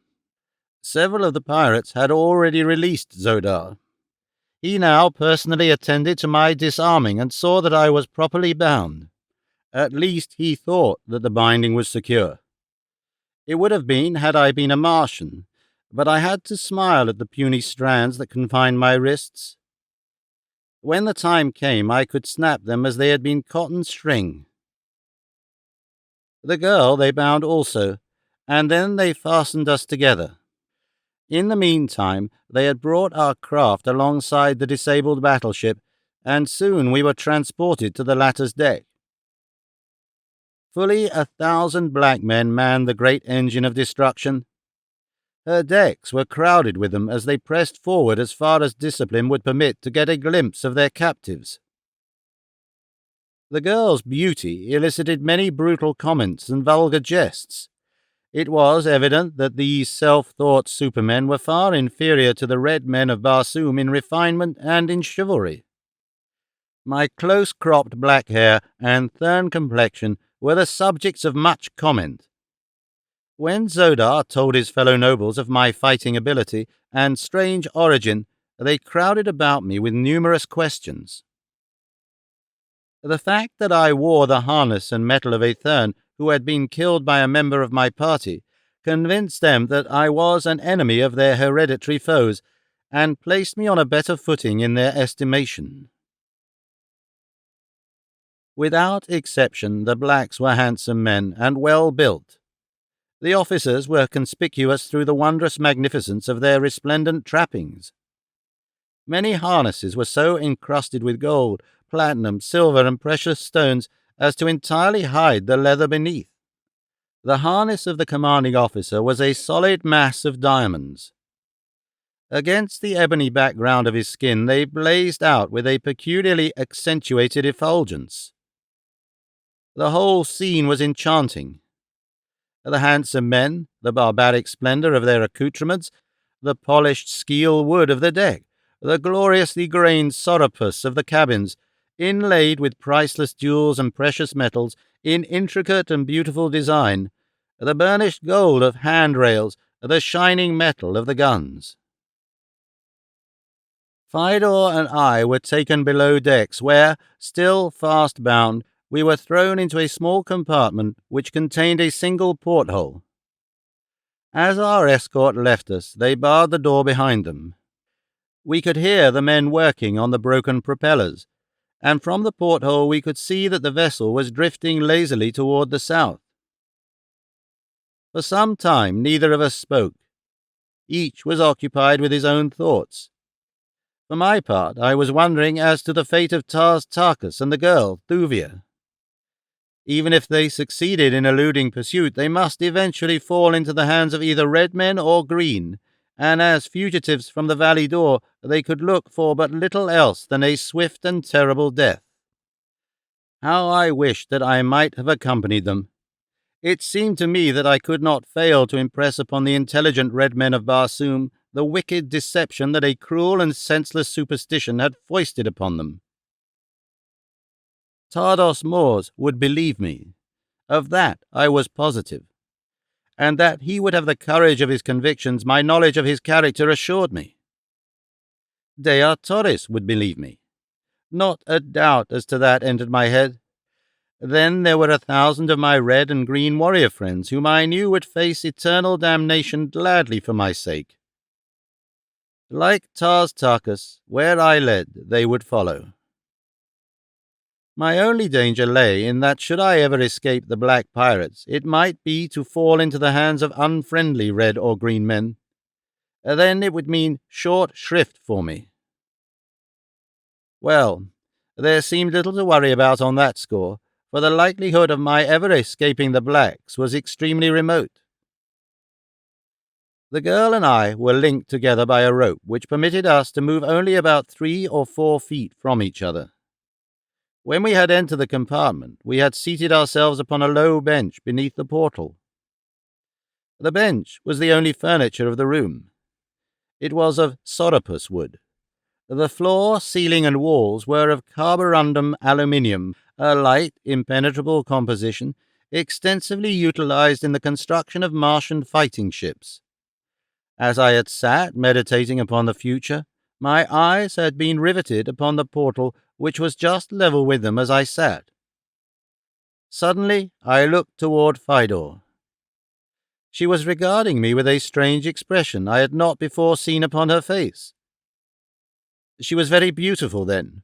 [SPEAKER 1] Several of the pirates had already released Zodar. He now personally attended to my disarming and saw that I was properly bound. At least he thought that the binding was secure. It would have been had I been a Martian, but I had to smile at the puny strands that confined my wrists. When the time came, I could snap them as they had been cotton string. The girl they bound also, and then they fastened us together. In the meantime, they had brought our craft alongside the disabled battleship, and soon we were transported to the latter's deck. Fully 1,000 black men manned the great engine of destruction. Her decks were crowded with them as they pressed forward as far as discipline would permit to get a glimpse of their captives. The girl's beauty elicited many brutal comments and vulgar jests. It was evident that these self-thought supermen were far inferior to the red men of Barsoom in refinement and in chivalry. My close-cropped black hair and thorn complexion were the subjects of much comment. When Zodar told his fellow nobles of my fighting ability and strange origin, they crowded about me with numerous questions. The fact that I wore the harness and metal of a Thurn who had been killed by a member of my party convinced them that I was an enemy of their hereditary foes, and placed me on a better footing in their estimation. Without exception, the blacks were handsome men and well built. The officers were conspicuous through the wondrous magnificence of their resplendent trappings. Many harnesses were so encrusted with gold, platinum, silver, and precious stones as to entirely hide the leather beneath. The harness of the commanding officer was a solid mass of diamonds. Against the ebony background of his skin they blazed out with a peculiarly accentuated effulgence. The whole scene was enchanting. The handsome men, the barbaric splendor of their accoutrements, the polished skeel wood of the deck, the gloriously grained sorapus of the cabins, inlaid with priceless jewels and precious metals in intricate and beautiful design, the burnished gold of handrails, the shining metal of the guns. Fidor and I were taken below decks, where, still fast bound, we were thrown into a small compartment which contained a single porthole. As our escort left us, they barred the door behind them. We could hear the men working on the broken propellers, and from the porthole we could see that the vessel was drifting lazily toward the south. For some time neither of us spoke. Each was occupied with his own thoughts. For my part, I was wondering as to the fate of Tarkas and the girl, Thuvia. Even if they succeeded in eluding pursuit, they must eventually fall into the hands of either red men or green, and as fugitives from the valley door they could look for but little else than a swift and terrible death. How I wished that I might have accompanied them! It seemed to me that I could not fail to impress upon the intelligent red men of Barsoom the wicked deception that a cruel and senseless superstition had foisted upon them. Tardos Mors would believe me. Of that I was positive. And that he would have the courage of his convictions my knowledge of his character assured me. Dea Torres would believe me. Not a doubt as to that entered my head. Then there were 1,000 of my red and green warrior friends whom I knew would face eternal damnation gladly for my sake. Like Tarkas, where I led, they would follow. My only danger lay in that should I ever escape the black pirates, it might be to fall into the hands of unfriendly red or green men. Then it would mean short shrift for me. Well, there seemed little to worry about on that score, for the likelihood of my ever escaping the blacks was extremely remote. The girl and I were linked together by a rope which permitted us to move only about 3 or 4 feet from each other. When we had entered the compartment, we had seated ourselves upon a low bench beneath the portal. The bench was the only furniture of the room. It was of sorapus wood. The floor, ceiling, and walls were of carborundum aluminium, a light, impenetrable composition extensively utilized in the construction of Martian fighting ships. As I had sat meditating upon the future, my eyes had been riveted upon the portal which was just level with them as I sat. Suddenly, I looked toward Fidor. She was regarding me with a strange expression I had not before seen upon her face. She was very beautiful then.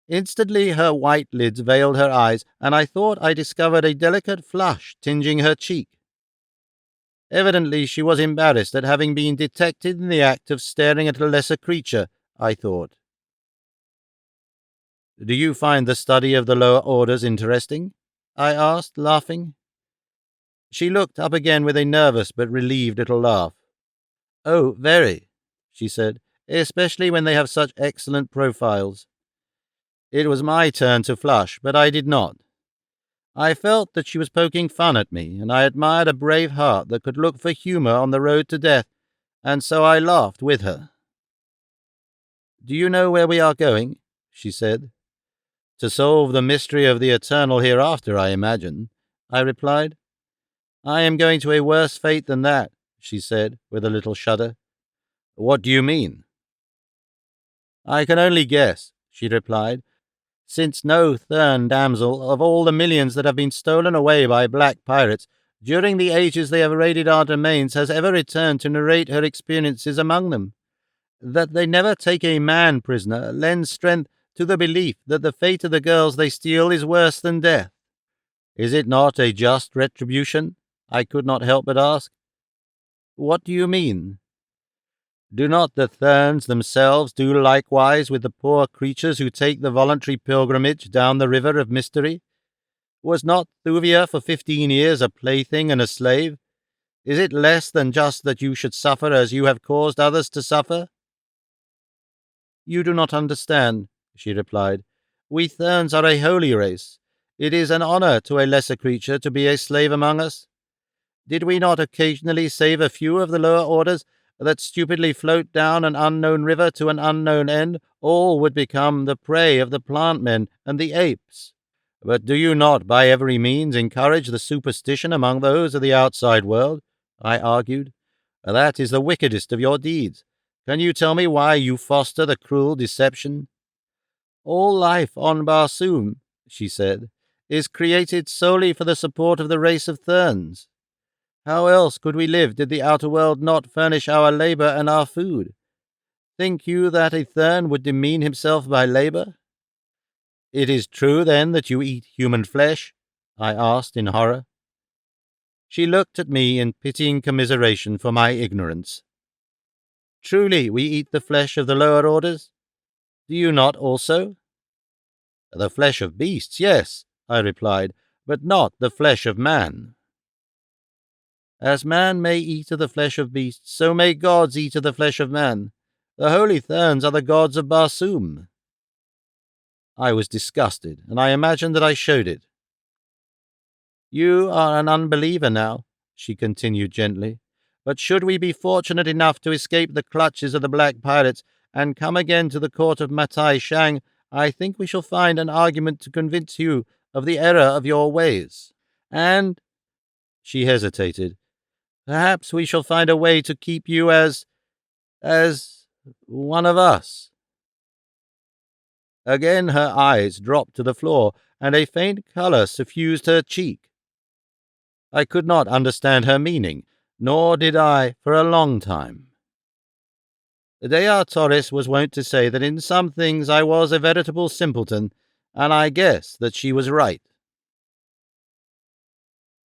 [SPEAKER 1] Instantly her white lids veiled her eyes, and I thought I discovered a delicate flush tinging her cheek. Evidently she was embarrassed at having been detected in the act of staring at a lesser creature, I thought. "Do you find the study of the lower orders interesting?" I asked, laughing. She looked up again with a nervous but relieved little laugh. "Oh, very," she said, "especially when they have such excellent profiles." It was my turn to flush, but I did not. I felt that she was poking fun at me, and I admired a brave heart that could look for humour on the road to death, and so I laughed with her. "Do you know where we are going?" she said. "To solve the mystery of the eternal hereafter, I imagine," I replied. "I am going to a worse fate than that," she said, with a little shudder. "What do you mean?" "I can only guess," she replied, "since no Thurn damsel of all the millions that have been stolen away by black pirates during the ages they have raided our domains has ever returned to narrate her experiences among them. That they never take a man prisoner lends strength to the belief that the fate of the girls they steal is worse than death." "Is it not a just retribution?" I could not help but ask. "What do you mean?" "Do not the Therns themselves do likewise with the poor creatures who take the voluntary pilgrimage down the river of mystery? Was not Thuvia for 15 years a plaything and a slave? Is it less than just that you should suffer as you have caused others to suffer?" "You do not understand," she replied. "We Therns are a holy race. It is an honor to a lesser creature to be a slave among us. Did we not occasionally save a few of the lower orders that stupidly float down an unknown river to an unknown end, all would become the prey of the plant men and the apes. But do you not by every means encourage the superstition among those of the outside world?" I argued. "That is the wickedest of your deeds. Can you tell me why you foster the cruel deception?" "All life on Barsoom," she said, "is created solely for the support of the race of Therns. How else could we live did the outer world not furnish our labor and our food? Think you that a Thern would demean himself by labor?" "It is true, then, that you eat human flesh?" I asked in horror. She looked at me in pitying commiseration for my ignorance. "Truly, we eat the flesh of the lower orders. Do you not also?" "The flesh of beasts, yes," I replied, "but not the flesh of man." "As man may eat of the flesh of beasts, so may gods eat of the flesh of man. The holy Therns are the gods of Barsoom." I was disgusted, and I imagined that I showed it. "You are an unbeliever now," she continued gently, "but should we be fortunate enough to escape the clutches of the black pirates and come again to the court of Matai Shang, I think we shall find an argument to convince you of the error of your ways. And," she hesitated, "perhaps we shall find a way to keep you as one of us." Again her eyes dropped to the floor, and a faint colour suffused her cheek. I could not understand her meaning, nor did I for a long time. Dea Torres was wont to say that in some things I was a veritable simpleton, and I guessed that she was right.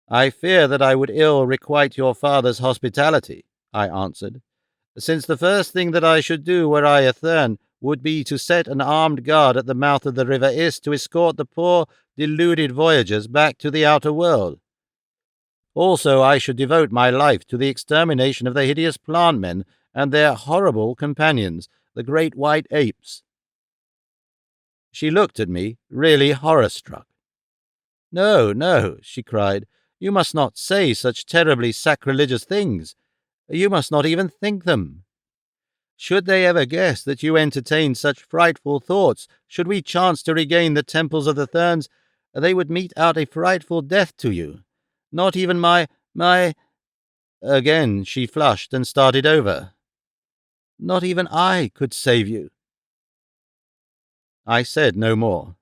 [SPEAKER 1] "I fear that I would ill requite your father's hospitality," I answered, "since the first thing that I should do were I a Thern would be to set an armed guard at the mouth of the river Ist to escort the poor, deluded voyagers back to the outer world. Also, I should devote my life to the extermination of the hideous plant men and their horrible companions, the great white apes." She looked at me, really horror-struck. "No, no," she cried, "you must not say such terribly sacrilegious things. You must not even think them. Should they ever guess that you entertain such frightful thoughts, should we chance to regain the temples of the Therns, they would mete out a frightful death to you. Not even my— Again she flushed and started over. "Not even I could save you." I said no more.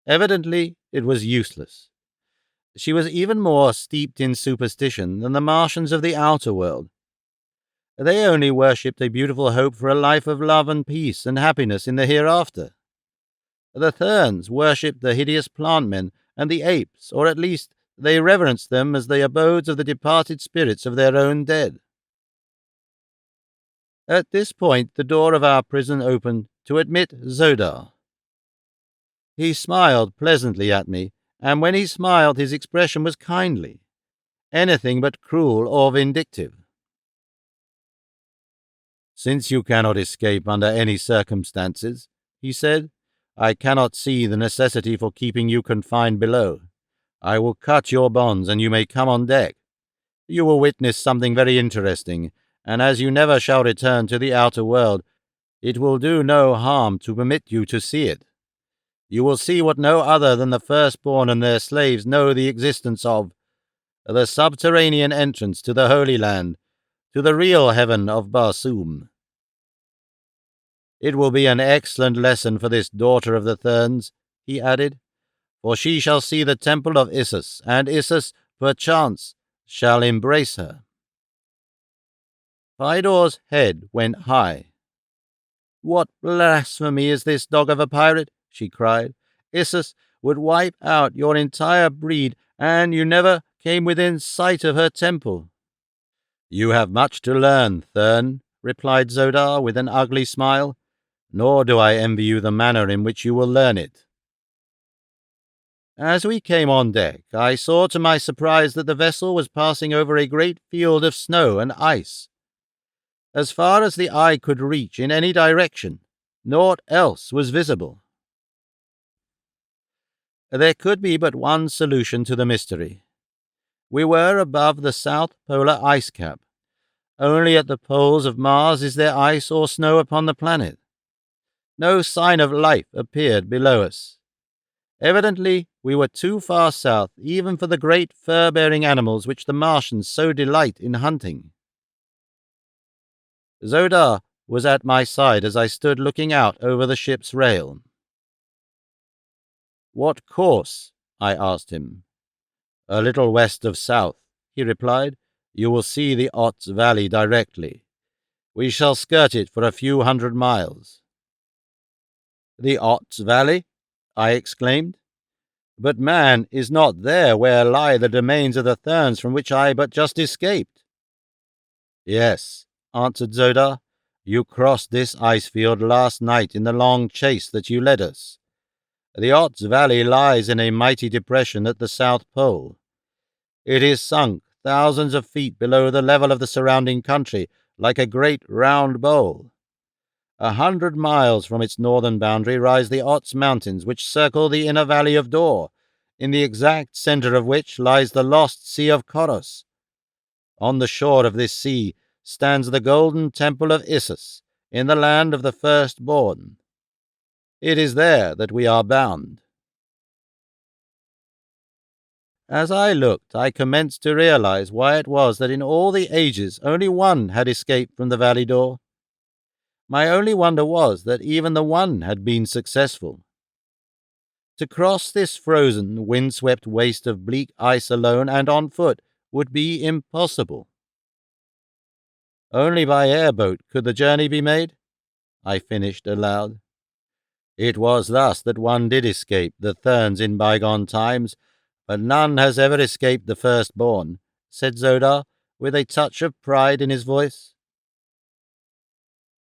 [SPEAKER 1] Evidently It was useless. She was even more steeped in superstition than the Martians of the outer world. They only worshipped a beautiful hope for a life of love and peace and happiness in the hereafter. The Therns worshipped the hideous plant men and the apes, or at least they reverenced them as the abodes of the departed spirits of their own dead. At this point the door of our prison opened to admit Zodar. He smiled pleasantly at me, and when he smiled his expression was kindly, anything but cruel or vindictive. "Since you cannot escape under any circumstances," he said, "I cannot see the necessity for keeping you confined below. I will cut your bonds, and you may come on deck. You will witness something very interesting, and as you never shall return to the outer world, it will do no harm to permit you to see it. You will see what no other than the firstborn and their slaves know the existence of, the subterranean entrance to the Holy Land, to the real heaven of Barsoom. It will be an excellent lesson for this daughter of the Therns," he added, "for she shall see the temple of Issus, and Issus, perchance, shall embrace her." Fidor's head went high. "What blasphemy is this, dog of a pirate?" she cried. "Issus would wipe out your entire breed, and you never came within sight of her temple." "You have much to learn, Thern," replied Zodar with an ugly smile, "nor do I envy you the manner in which you will learn it." As we came on deck, I saw to my surprise that the vessel was passing over a great field of snow and ice. As far as the eye could reach in any direction, naught else was visible. There could be but one solution to the mystery. We were above the South Polar ice cap. Only at the poles of Mars is there ice or snow upon the planet. No sign of life appeared below us. Evidently, we were too far south even for the great fur-bearing animals which the Martians so delight in hunting. Zodar was at my side as I stood looking out over the ship's rail. "What course?" I asked him. "A little west of south," he replied. "You will see the Ots Valley directly. We shall skirt it for a few hundred miles." "The Ots Valley?" I exclaimed. "But man, is not there where lie the domains of the Therns from which I but just escaped?" "Yes," answered Zodar. "You crossed this ice field last night in the long chase that you led us. The Ots Valley lies in a mighty depression at the South Pole. It is sunk thousands of feet below the level of the surrounding country, like a great round bowl. 100 miles from its northern boundary rise the Ots Mountains, which circle the inner valley of Dor, in the exact center of which lies the lost Sea of Koros. On the shore of this sea stands the golden temple of Issus, in the land of the firstborn. It is there that we are bound." As I looked, I commenced to realize why it was that in all the ages only one had escaped from the valley door. My only wonder was that even the one had been successful. To cross this frozen, wind-swept waste of bleak ice alone and on foot would be impossible. Only by airboat could the journey be made, I finished aloud. It was thus that one did escape the Therns in bygone times, but none has ever escaped the firstborn, said Zodar, with a touch of pride in his voice.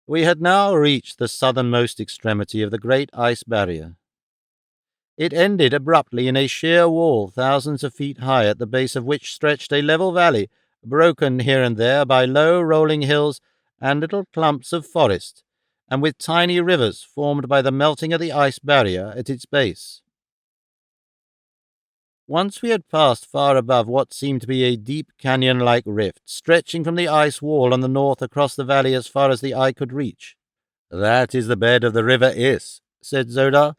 [SPEAKER 1] We had now reached the southernmost extremity of the great ice barrier. It ended abruptly in a sheer wall thousands of feet high, at the base of which stretched a level valley, broken here and there by low rolling hills and little clumps of forest, and with tiny rivers formed by the melting of the ice barrier at its base. Once we had passed far above what seemed to be a deep canyon-like rift, stretching from the ice wall on the north across the valley as far as the eye could reach. "That is the bed of the river Is," said Zodar.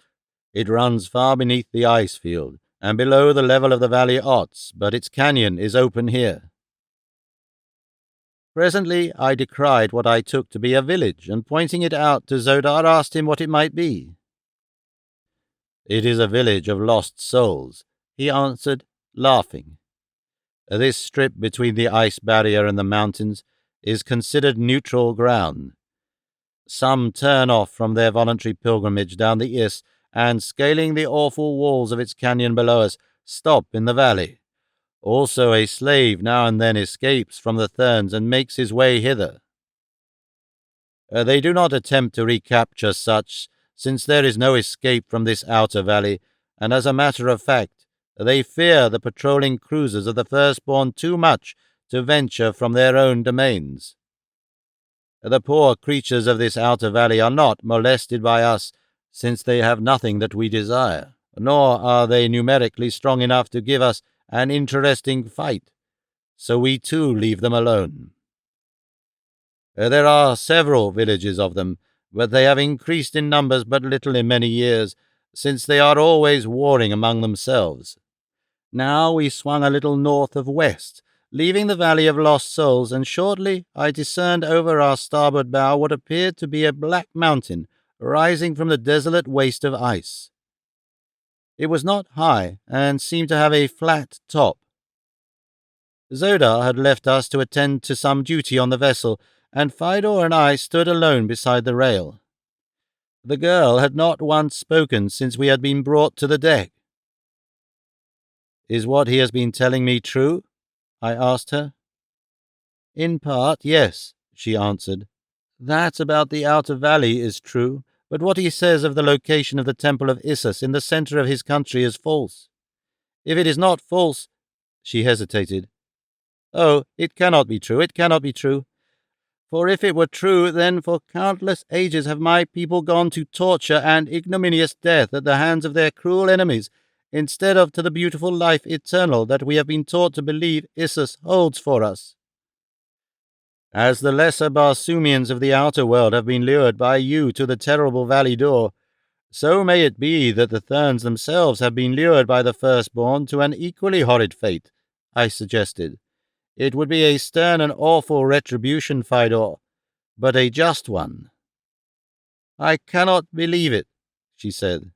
[SPEAKER 1] "It runs far beneath the ice field, and below the level of the valley Ots, but its canyon is open here." Presently I descried what I took to be a village, and pointing it out to Zodar, asked him what it might be. "It is a village of lost souls," he answered, laughing. "This strip between the ice barrier and the mountains is considered neutral ground. Some turn off from their voluntary pilgrimage down the Is, and scaling the awful walls of its canyon below us, stop in the valley. Also a slave now and then escapes from the Therns and makes his way hither. They do not attempt to recapture such, since there is no escape from this outer valley, and as a matter of fact, they fear the patrolling cruisers of the Firstborn too much to venture from their own domains. The poor creatures of this outer valley are not molested by us, since they have nothing that we desire, nor are they numerically strong enough to give us an interesting fight, so we too leave them alone. There are several villages of them, but they have increased in numbers but little in many years, since they are always warring among themselves. Now we swung a little north of west, leaving the Valley of Lost Souls, and shortly I discerned over our starboard bow what appeared to be a black mountain rising from the desolate waste of ice. It was not high, and seemed to have a flat top. Zodar had left us to attend to some duty on the vessel, and Fidor and I stood alone beside the rail. The girl had not once spoken since we had been brought to the deck. "Is what he has been telling me true?" I asked her. "In part, yes," she answered. "That about the outer valley is true, but what he says of the location of the Temple of Issus in the center of his country is false. If it is not false—" She hesitated. "Oh, it cannot be true, it cannot be true. For if it were true, then for countless ages have my people gone to torture and ignominious death at the hands of their cruel enemies, instead of to the beautiful life eternal that we have been taught to believe Issus holds for us. As the lesser Barsoomians of the outer world have been lured by you to the terrible valley door, so may it be that the Therns themselves have been lured by the Firstborn to an equally horrid fate," I suggested. "It would be a stern and awful retribution, Fidor, but a just one." "I cannot believe it," she said.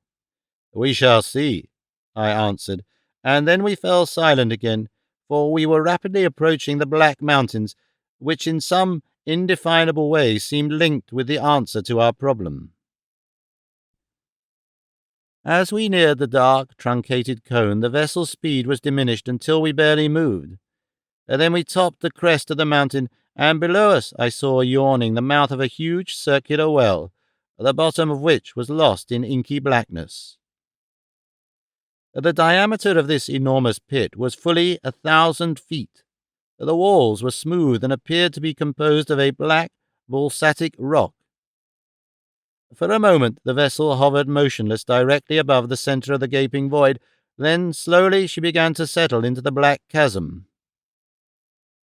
[SPEAKER 1] "We shall see," I answered, and then we fell silent again, for we were rapidly approaching the Black Mountains, which in some indefinable way seemed linked with the answer to our problem. As we neared the dark, truncated cone, the vessel's speed was diminished until we barely moved. Then we topped the crest of the mountain, and below us I saw yawning the mouth of a huge circular well, the bottom of which was lost in inky blackness. The diameter of this enormous pit was fully 1,000 feet. The walls were smooth and appeared to be composed of a black, basaltic rock. For a moment the vessel hovered motionless directly above the center of the gaping void, then slowly she began to settle into the black chasm.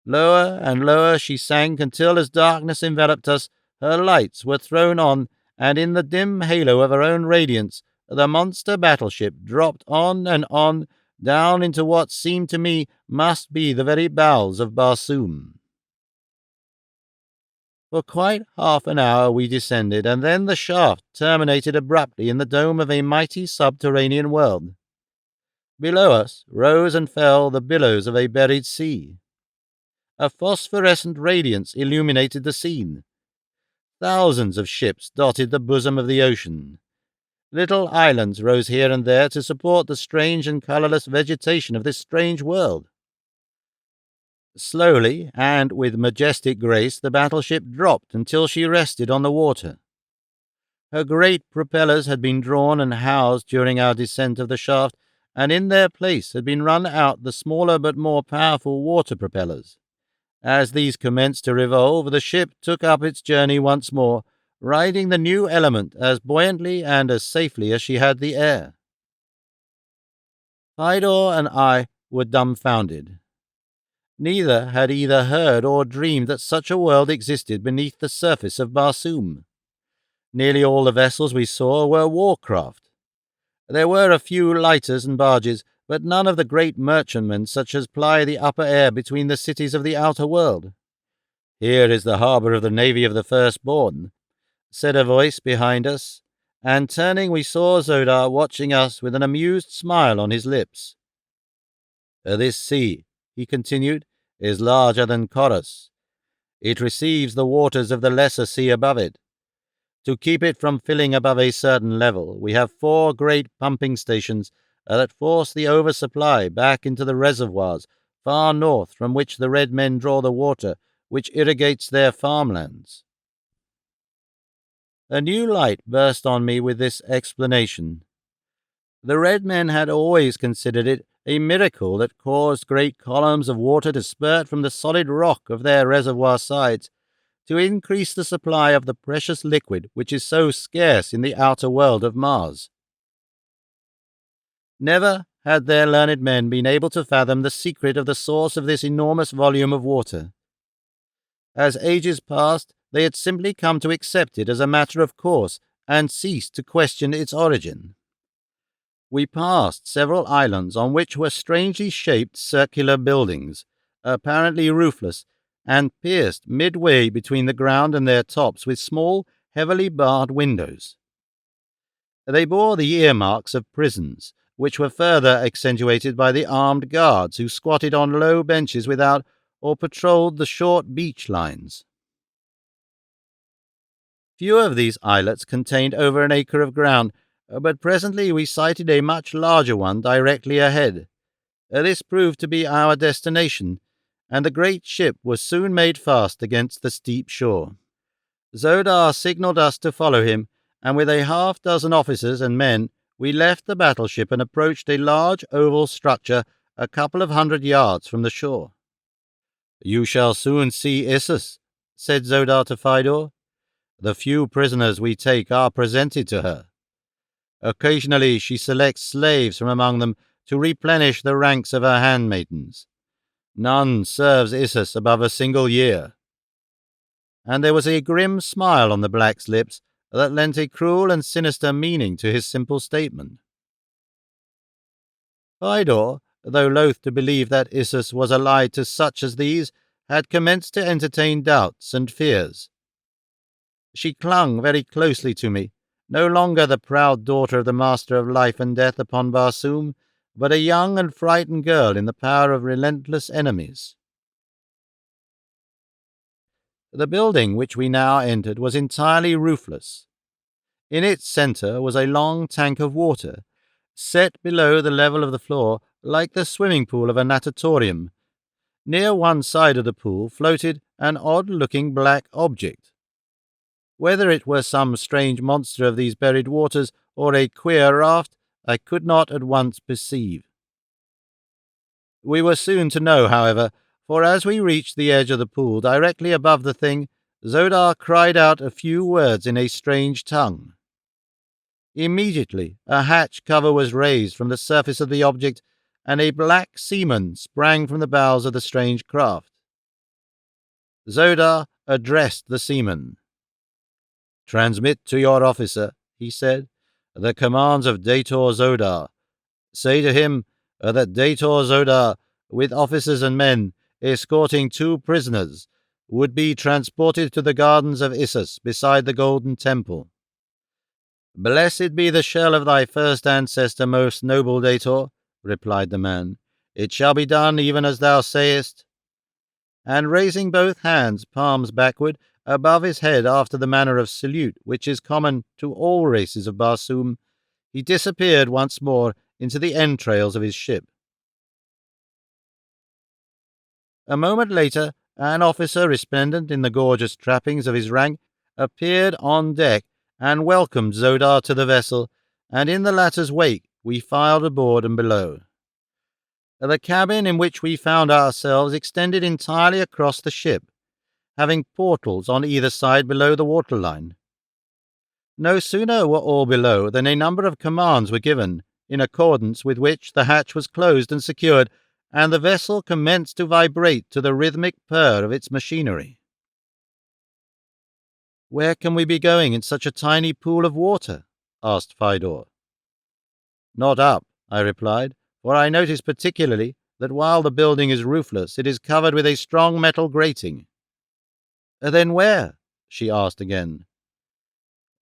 [SPEAKER 1] Lower and lower she sank until, as darkness enveloped us, her lights were thrown on, and in the dim halo of her own radiance, the monster battleship dropped on and on, down into what seemed to me must be the very bowels of Barsoom. For quite half an hour we descended, and then the shaft terminated abruptly in the dome of a mighty subterranean world. Below us rose and fell the billows of a buried sea. A phosphorescent radiance illuminated the scene. Thousands of ships dotted the bosom of the ocean. Little islands rose here and there to support the strange and colorless vegetation of this strange world. Slowly, and with majestic grace, the battleship dropped until she rested on the water. Her great propellers had been drawn and housed during our descent of the shaft, and in their place had been run out the smaller but more powerful water propellers. As these commenced to revolve, the ship took up its journey once more, riding the new element as buoyantly and as safely as she had the air. Fidor and I were dumbfounded. Neither had either heard or dreamed that such a world existed beneath the surface of Barsoom. Nearly all the vessels we saw were war-craft. There were a few lighters and barges, but none of the great merchantmen such as ply the upper air between the cities of the outer world. "Here is the harbour of the navy of the Firstborn," said a voice behind us, and turning we saw Zodar watching us with an amused smile on his lips. This sea, he continued, is larger than Chorus. It receives the waters of the lesser sea above it. To keep it from filling above a certain level, we have 4 great pumping stations that force the oversupply back into the reservoirs far north from which the red men draw the water which irrigates their farmlands. A new light burst on me with this explanation. The red men had always considered it a miracle that caused great columns of water to spurt from the solid rock of their reservoir sides to increase the supply of the precious liquid which is so scarce in the outer world of Mars. Never had their learned men been able to fathom the secret of the source of this enormous volume of water. As ages passed, they had simply come to accept it as a matter of course and ceased to question its origin. We passed several islands on which were strangely shaped circular buildings, apparently roofless, and pierced midway between the ground and their tops with small, heavily barred windows. They bore the earmarks of prisons, which were further accentuated by the armed guards who squatted on low benches without or patrolled the short beach lines. Few of these islets contained over an acre of ground, but presently we sighted a much larger one directly ahead. This proved to be our destination, and the great ship was soon made fast against the steep shore. Zodar signalled us to follow him, and with a half-dozen officers and men we left the battleship and approached a large oval structure a couple of 100 yards from the shore. "You shall soon see Issus," said Zodar to Phidor. "The few prisoners we take are presented to her. Occasionally she selects slaves from among them to replenish the ranks of her handmaidens. None serves Issus above a single year." And there was a grim smile on the black's lips that lent a cruel and sinister meaning to his simple statement. Phidor, though loath to believe that Issus was allied to such as these, had commenced to entertain doubts and fears. She clung very closely to me, no longer the proud daughter of the master of life and death upon Barsoom, but a young and frightened girl in the power of relentless enemies. The building which we now entered was entirely roofless. In its centre was a long tank of water, set below the level of the floor like the swimming pool of a natatorium. Near one side of the pool floated an odd-looking black object. Whether it were some strange monster of these buried waters or a queer raft, I could not at once perceive. We were soon to know, however, for as we reached the edge of the pool directly above the thing, Zodar cried out a few words in a strange tongue. Immediately a hatch cover was raised from the surface of the object, and a black seaman sprang from the bows of the strange craft. Zodar addressed the seaman. "Transmit to your officer," he said, "the commands of Dator Zodar. Say to him that Dator Zodar, with officers and men, escorting 2 prisoners, would be transported to the gardens of Issus beside the Golden Temple." "Blessed be the shell of thy first ancestor, most noble Dator," replied the man. "It shall be done even as thou sayest." And raising both hands, palms backward, above his head after the manner of salute which is common to all races of Barsoom, he disappeared once more into the entrails of his ship. A moment later, an officer resplendent in the gorgeous trappings of his rank appeared on deck and welcomed Zodar to the vessel, and in the latter's wake we filed aboard and below. The cabin in which we found ourselves extended entirely across the ship, having portals on either side below the waterline. No sooner were all below than a number of commands were given, in accordance with which the hatch was closed and secured, and the vessel commenced to vibrate to the rhythmic purr of its machinery. "Where can we be going in such a tiny pool of water?" asked Phidor. "Not up," I replied, "for I notice particularly that while the building is roofless, it is covered with a strong metal grating." "Then where?" she asked again.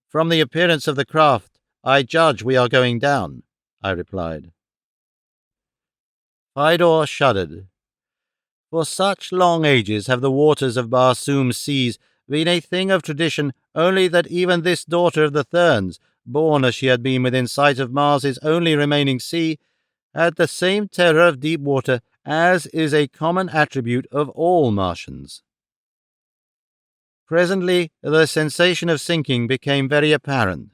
[SPEAKER 1] "From the appearance of the craft, I judge we are going down," I replied. Phidor shuddered. For such long ages have the waters of Barsoom seas been a thing of tradition, only that even this daughter of the Therns, born as she had been within sight of Mars's only remaining sea, had the same terror of deep water as is a common attribute of all Martians. Presently the sensation of sinking became very apparent.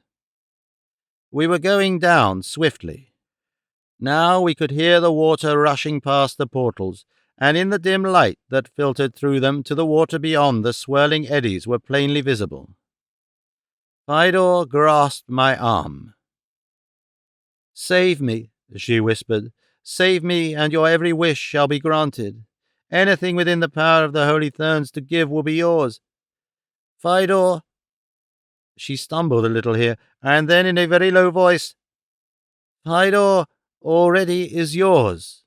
[SPEAKER 1] We were going down swiftly. Now we could hear the water rushing past the portals, and in the dim light that filtered through them to the water beyond, the swirling eddies were plainly visible. Phidor grasped my arm. "Save me," she whispered. "Save me, and your every wish shall be granted. Anything within the power of the Holy Therns to give will be yours. Phidor—" She stumbled a little here, and then in a very low voice, "Phidor already is yours."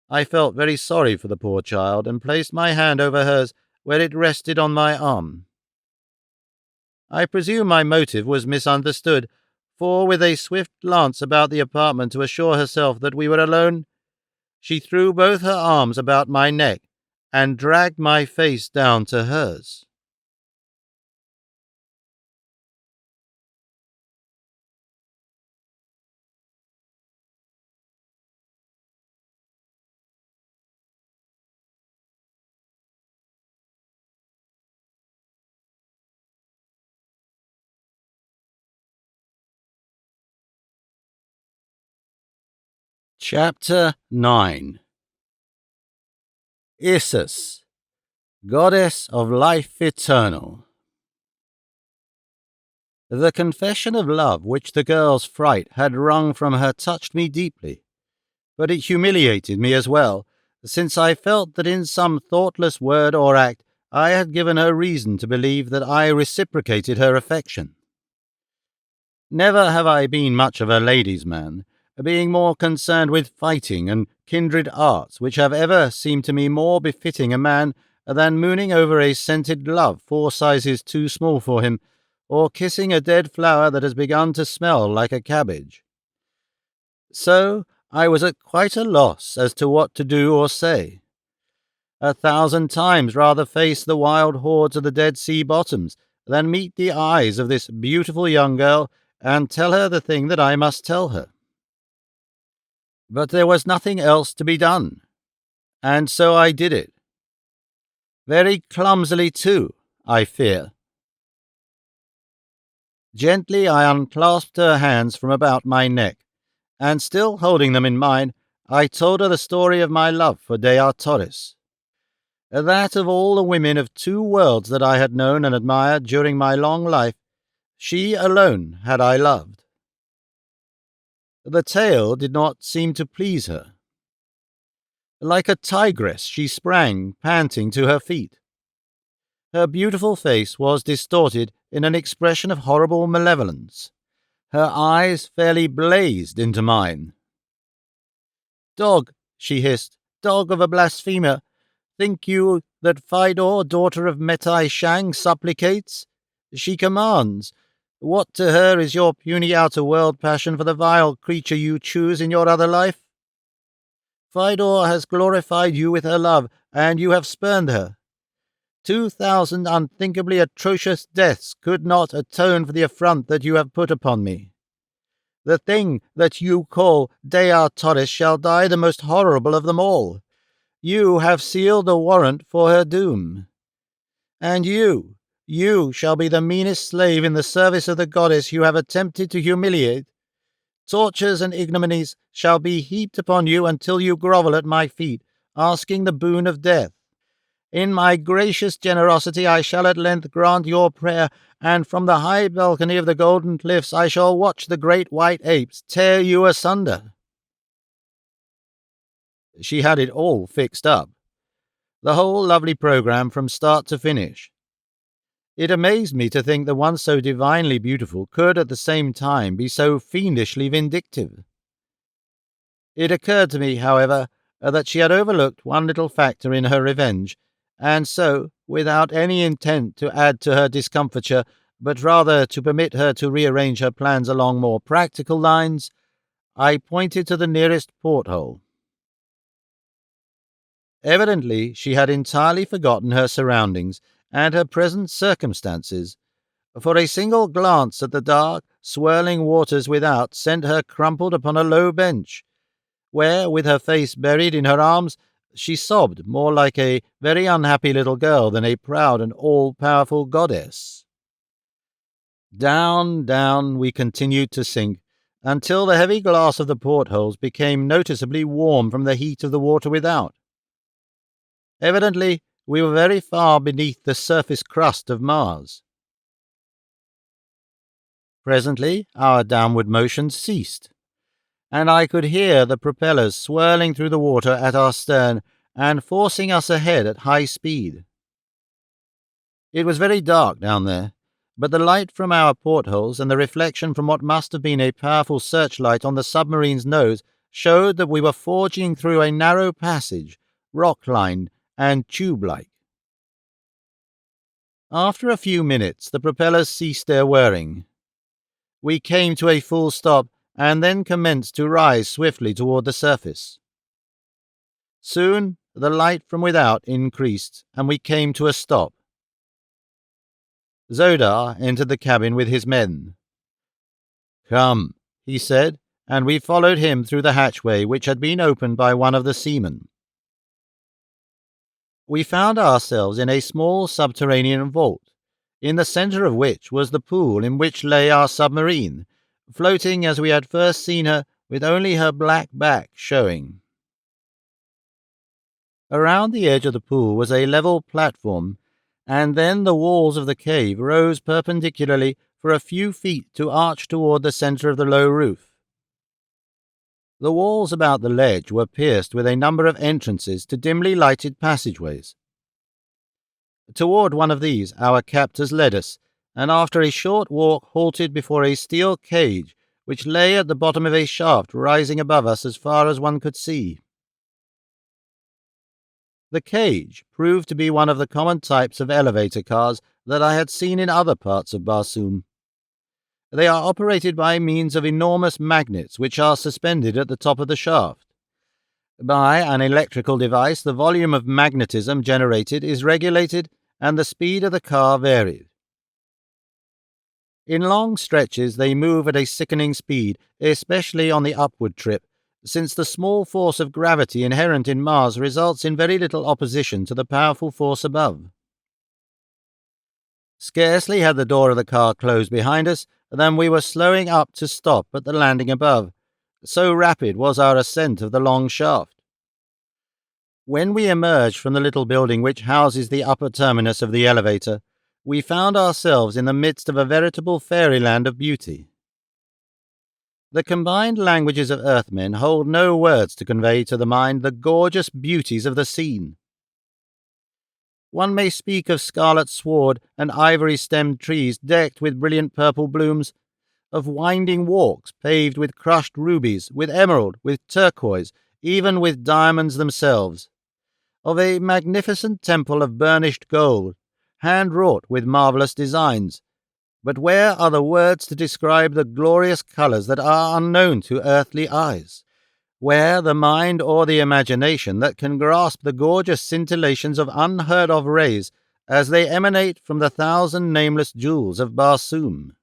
[SPEAKER 1] I felt very sorry for the poor child, and placed my hand over hers, where it rested on my arm. I presume my motive was misunderstood, for with a swift glance about the apartment to assure herself that we were alone, she threw both her arms about my neck and dragged my face down to hers. Chapter 9. Issus, Goddess of Life Eternal. The confession of love which the girl's fright had wrung from her touched me deeply, but it humiliated me as well, since I felt that in some thoughtless word or act I had given her reason to believe that I reciprocated her affection. Never have I been much of a ladies' man, being more concerned with fighting and kindred arts, which have ever seemed to me more befitting a man than mooning over a scented glove 4 sizes too small for him, or kissing a dead flower that has begun to smell like a cabbage. So I was at quite a loss as to what to do or say. 1,000 times rather face the wild hordes of the Dead Sea bottoms than meet the eyes of this beautiful young girl and tell her the thing that I must tell her. But there was nothing else to be done, and so I did it. Very clumsily too, I fear. Gently I unclasped her hands from about my neck, and still holding them in mine, I told her the story of my love for Torres. That of all the women of 2 worlds that I had known and admired during my long life, she alone had I loved. The tale did not seem to please her. Like a tigress she sprang, panting, to her feet. Her beautiful face was distorted in an expression of horrible malevolence. Her eyes fairly blazed into mine. "Dog," she hissed, "dog of a blasphemer, think you that Phidor, daughter of Metai Shang, supplicates? She commands. What to her is your puny outer-world passion for the vile creature you choose in your other life? Phidor has glorified you with her love, and you have spurned her. 2,000 unthinkably atrocious deaths could not atone for the affront that you have put upon me. The thing that you call Torres shall die the most horrible of them all. You have sealed the warrant for her doom. And you shall be the meanest slave in the service of the goddess you have attempted to humiliate. Tortures and ignominies shall be heaped upon you until you grovel at my feet, asking the boon of death. In my gracious generosity I shall at length grant your prayer, and from the high balcony of the golden cliffs I shall watch the great white apes tear you asunder." She had it all fixed up, the whole lovely programme from start to finish. It amazed me to think that one so divinely beautiful could at the same time be so fiendishly vindictive. It occurred to me, however, that she had overlooked one little factor in her revenge, and so, without any intent to add to her discomfiture, but rather to permit her to rearrange her plans along more practical lines, I pointed to the nearest porthole. Evidently, she had entirely forgotten her surroundings and her present circumstances, for a single glance at the dark, swirling waters without sent her crumpled upon a low bench, where, with her face buried in her arms, she sobbed more like a very unhappy little girl than a proud and all-powerful goddess. Down, down we continued to sink, until the heavy glass of the portholes became noticeably warm from the heat of the water without. Evidently, we were very far beneath the surface crust of Mars. Presently, our downward motion ceased, and I could hear the propellers swirling through the water at our stern and forcing us ahead at high speed. It was very dark down there, but the light from our portholes and the reflection from what must have been a powerful searchlight on the submarine's nose showed that we were forging through a narrow passage, rock-lined and tube-like. After a few minutes, the propellers ceased their whirring. We came to a full stop and then commenced to rise swiftly toward the surface. Soon the light from without increased, and we came to a stop. Zodar entered the cabin with his men. "Come," he said, and we followed him through the hatchway which had been opened by one of the seamen. We found ourselves in a small subterranean vault, in the center of which was the pool in which lay our submarine, floating as we had first seen her, with only her black back showing. Around the edge of the pool was a level platform, and then the walls of the cave rose perpendicularly for a few feet to arch toward the center of the low roof. The walls about the ledge were pierced with a number of entrances to dimly lighted passageways. Toward one of these our captors led us, and after a short walk halted before a steel cage which lay at the bottom of a shaft rising above us as far as one could see. The cage proved to be one of the common types of elevator cars that I had seen in other parts of Barsoom. They are operated by means of enormous magnets which are suspended at the top of the shaft. By an electrical device, the volume of magnetism generated is regulated and the speed of the car varied. In long stretches they move at a sickening speed, especially on the upward trip, since the small force of gravity inherent in Mars results in very little opposition to the powerful force above. Scarcely had the door of the car closed behind us than we were slowing up to stop at the landing above, so rapid was our ascent of the long shaft. When we emerged from the little building which houses the upper terminus of the elevator, we found ourselves in the midst of a veritable fairyland of beauty. The combined languages of Earthmen hold no words to convey to the mind the gorgeous beauties of the scene. One may speak of scarlet sward and ivory-stemmed trees decked with brilliant purple blooms, of winding walks paved with crushed rubies, with emerald, with turquoise, even with diamonds themselves, of a magnificent temple of burnished gold, hand-wrought with marvellous designs. But where are the words to describe the glorious colours that are unknown to earthly eyes? Where the mind or the imagination that can grasp the gorgeous scintillations of unheard-of rays as they emanate from the thousand nameless jewels of Barsoom?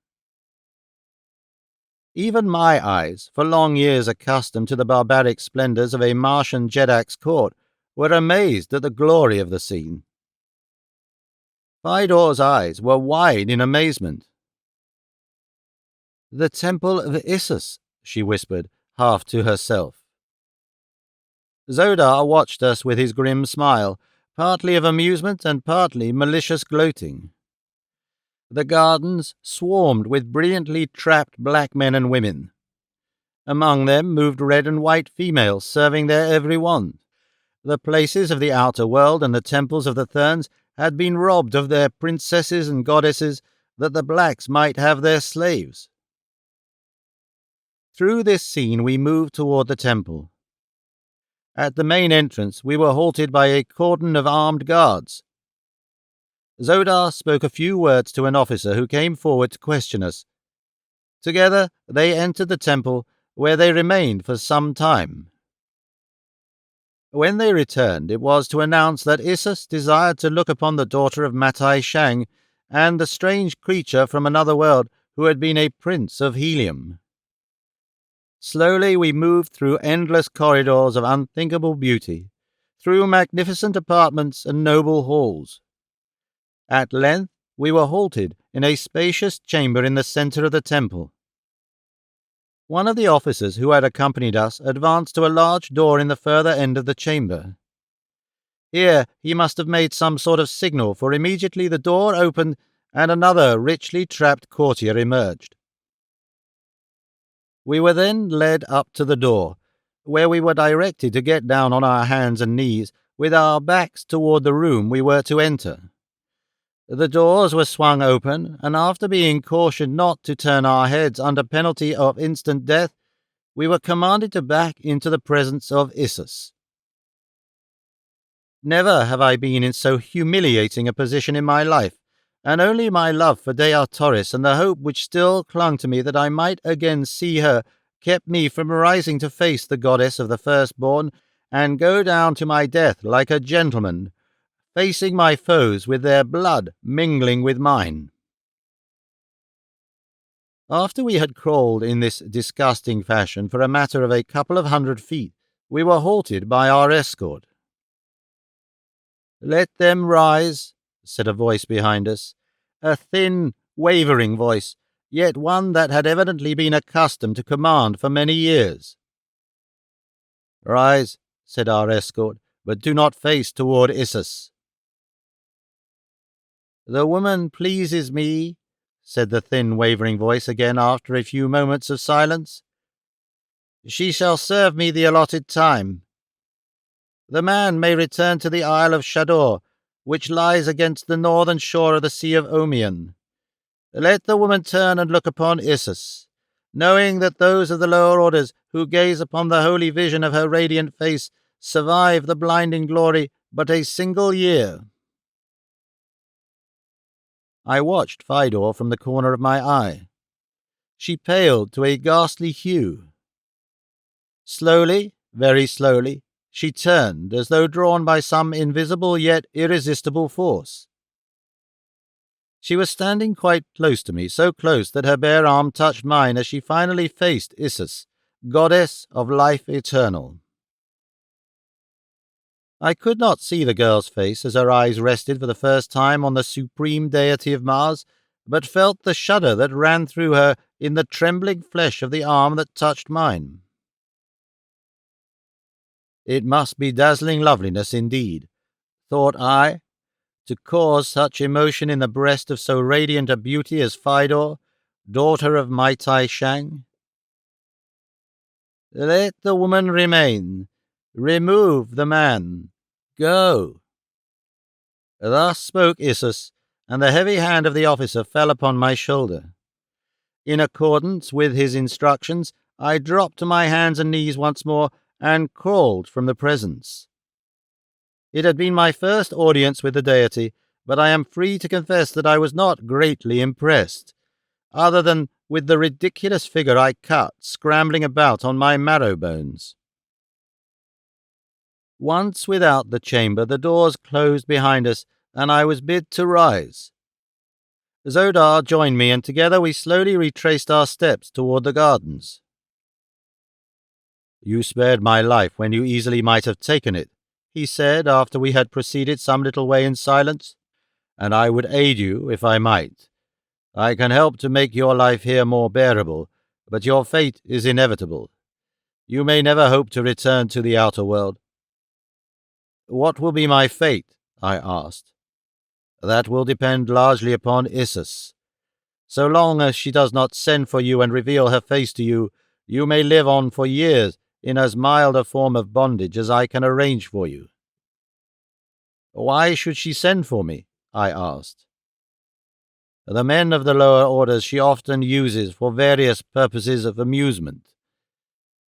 [SPEAKER 1] Even my eyes, for long years accustomed to the barbaric splendours of a Martian Jedak's court, were amazed at the glory of the scene. Fidor's eyes were wide in amazement. "The Temple of Issus," she whispered, half to herself. Zodar watched us with his grim smile, partly of amusement and partly malicious gloating. The gardens swarmed with brilliantly trapped black men and women. Among them moved red and white females serving their every want. The places of the outer world and the temples of the Therns had been robbed of their princesses and goddesses that the blacks might have their slaves. Through this scene we moved toward the temple. At the main entrance we were halted by a cordon of armed guards. Zodar spoke a few words to an officer who came forward to question us. Together they entered the temple, where they remained for some time. When they returned, it was to announce that Issus desired to look upon the daughter of Matai Shang and the strange creature from another world who had been a prince of Helium. Slowly we moved through endless corridors of unthinkable beauty, through magnificent apartments and noble halls. At length we were halted in a spacious chamber in the centre of the temple. One of the officers who had accompanied us advanced to a large door in the further end of the chamber. Here he must have made some sort of signal, for immediately the door opened and another richly trapped courtier emerged. We were then led up to the door, where we were directed to get down on our hands and knees, with our backs toward the room we were to enter. The doors were swung open, and after being cautioned not to turn our heads under penalty of instant death, we were commanded to back into the presence of Issus. Never have I been in so humiliating a position in my life, and only my love for Dea Torres and the hope which still clung to me that I might again see her kept me from rising to face the goddess of the firstborn and go down to my death like a gentleman, facing my foes with their blood mingling with mine. After we had crawled in this disgusting fashion for a matter of a couple of 100 feet, we were halted by our escort. "Let them rise," said a voice behind us, a thin, wavering voice, yet one that had evidently been accustomed to command for many years. "Rise," said our escort, "but do not face toward Issus." "The woman pleases me," said the thin, wavering voice again after a few moments of silence. "She shall serve me the allotted time. The man may return to the Isle of Shador, which lies against the northern shore of the Sea of Omion. Let the woman turn and look upon Issus, knowing that those of the lower orders who gaze upon the holy vision of her radiant face survive the blinding glory but a single year." I watched Fidor from the corner of my eye. She paled to a ghastly hue. Slowly, very slowly, she turned as though drawn by some invisible yet irresistible force. She was standing quite close to me, so close that her bare arm touched mine as she finally faced Issus, goddess of life eternal. I could not see the girl's face as her eyes rested for the first time on the supreme deity of Mars, but felt the shudder that ran through her in the trembling flesh of the arm that touched mine. It must be dazzling loveliness indeed, thought I, to cause such emotion in the breast of so radiant a beauty as Fidor, daughter of Maitai Shang. "Let the woman remain. Remove the man. Go." Thus spoke Issus, and the heavy hand of the officer fell upon my shoulder. In accordance with his instructions, I dropped to my hands and knees once more and crawled from the presence. It had been my first audience with the deity, but I am free to confess that I was not greatly impressed, other than with the ridiculous figure I cut scrambling about on my marrow bones. Once without the chamber, the doors closed behind us, and I was bid to rise. Zodar joined me, and together we slowly retraced our steps toward the gardens. "You spared my life when you easily might have taken it," he said after we had proceeded some little way in silence, "and I would aid you if I might. I can help to make your life here more bearable, but your fate is inevitable. You may never hope to return to the outer world." "What will be my fate?" I asked. "That will depend largely upon Issus. So long as she does not send for you and reveal her face to you, you may live on for years in as mild a form of bondage as I can arrange for you." "Why should she send for me?" I asked. "The men of the lower orders she often uses for various purposes of amusement.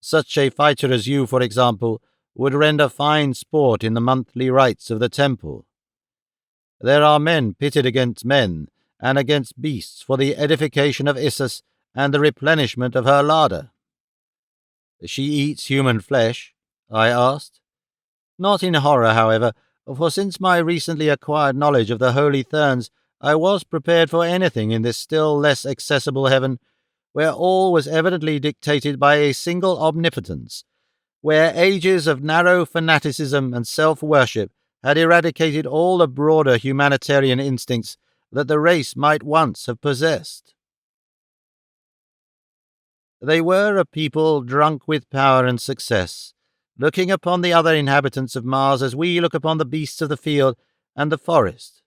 [SPEAKER 1] Such a fighter as you, for example, would render fine sport in the monthly rites of the temple. There are men pitted against men, and against beasts, for the edification of Issus and the replenishment of her larder." "She eats human flesh?" I asked. Not in horror, however, for since my recently acquired knowledge of the holy Therns, I was prepared for anything in this still less accessible heaven, where all was evidently dictated by a single omnipotence, where ages of narrow fanaticism and self-worship had eradicated all the broader humanitarian instincts that the race might once have possessed. They were a people drunk with power and success, looking upon the other inhabitants of Mars as we look upon the beasts of the field and the forest.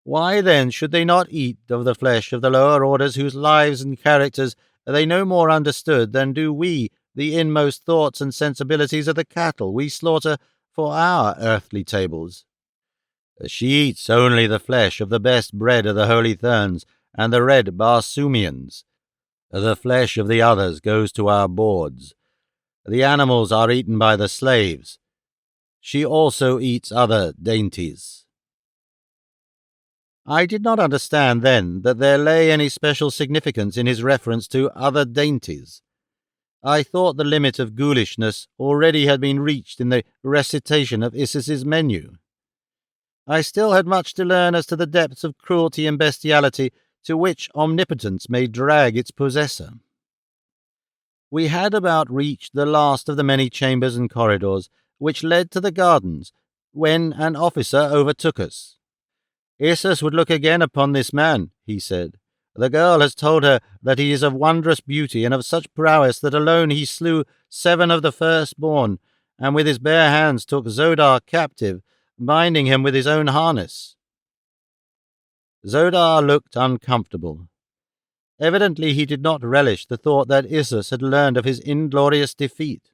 [SPEAKER 1] Why then should they not eat of the flesh of the lower orders whose lives and characters they no more understood than do we the inmost thoughts and sensibilities of the cattle we slaughter for our earthly tables? She eats only the flesh of the best bred of the holy Therns and the red Barsoomians. The flesh of the others goes to our boards. The animals are eaten by the slaves. She also eats other dainties." I did not understand then that there lay any special significance in his reference to other dainties. I thought the limit of ghoulishness already had been reached in the recitation of Issus's menu. I still had much to learn as to the depths of cruelty and bestiality to which omnipotence may drag its possessor. We had about reached the last of the many chambers and corridors which led to the gardens, when an officer overtook us. "Issus would look again upon this man," he said. "The girl has told her that he is of wondrous beauty and of such prowess that alone he slew 7 of the firstborn, and with his bare hands took Zodar captive, binding him with his own harness." Zodar looked uncomfortable. Evidently he did not relish the thought that Issus had learned of his inglorious defeat.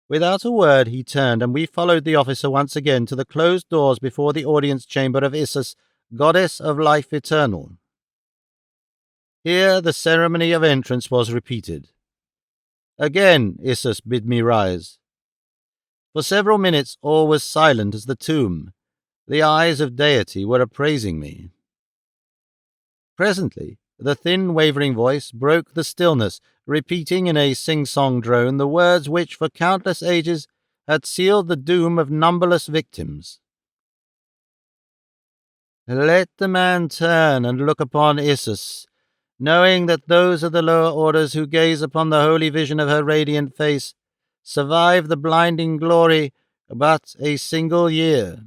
[SPEAKER 1] Without a word he turned, and we followed the officer once again to the closed doors before the audience chamber of Issus, goddess of life eternal. Here the ceremony of entrance was repeated. Again Issus bid me rise. For several minutes all was silent as the tomb. The eyes of deity were appraising me. Presently the thin, wavering voice broke the stillness, repeating in a sing-song drone the words which for countless ages had sealed the doom of numberless victims. "Let the man turn and look upon Issus, knowing that those of the lower orders who gaze upon the holy vision of her radiant face survive the blinding glory but a single year."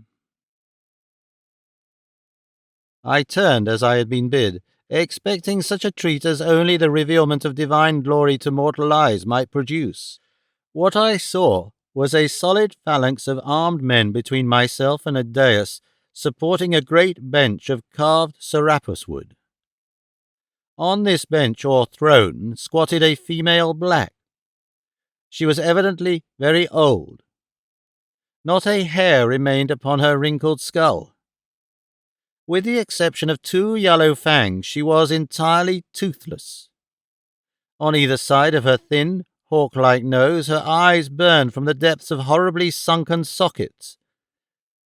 [SPEAKER 1] I turned as I had been bid, expecting such a treat as only the revealment of divine glory to mortal eyes might produce. What I saw was a solid phalanx of armed men between myself and a dais, supporting a great bench of carved serapis wood. On this bench or throne squatted a female black. She was evidently very old. Not a hair remained upon her wrinkled skull. With the exception of 2 yellow fangs, she was entirely toothless. On either side of her thin, hawk-like nose, her eyes burned from the depths of horribly sunken sockets.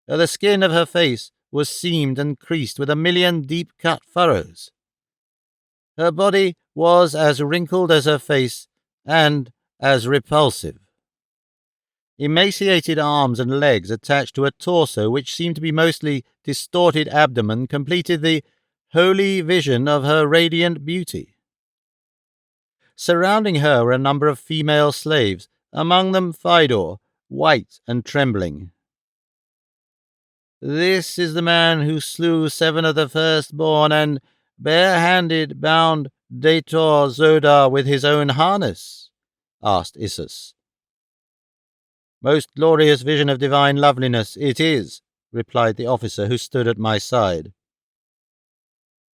[SPEAKER 1] The skin of her face was seamed and creased with 1,000,000 deep-cut furrows. Her body was as wrinkled as her face, and as repulsive. Emaciated arms and legs attached to a torso which seemed to be mostly distorted abdomen completed the holy vision of her radiant beauty. Surrounding her were a number of female slaves, among them Phidor, white and trembling. "This is the man who slew 7 of the firstborn and bare-handed bound Dator Zodar with his own harness?" asked Issus. "Most glorious vision of divine loveliness, it is," replied the officer who stood at my side.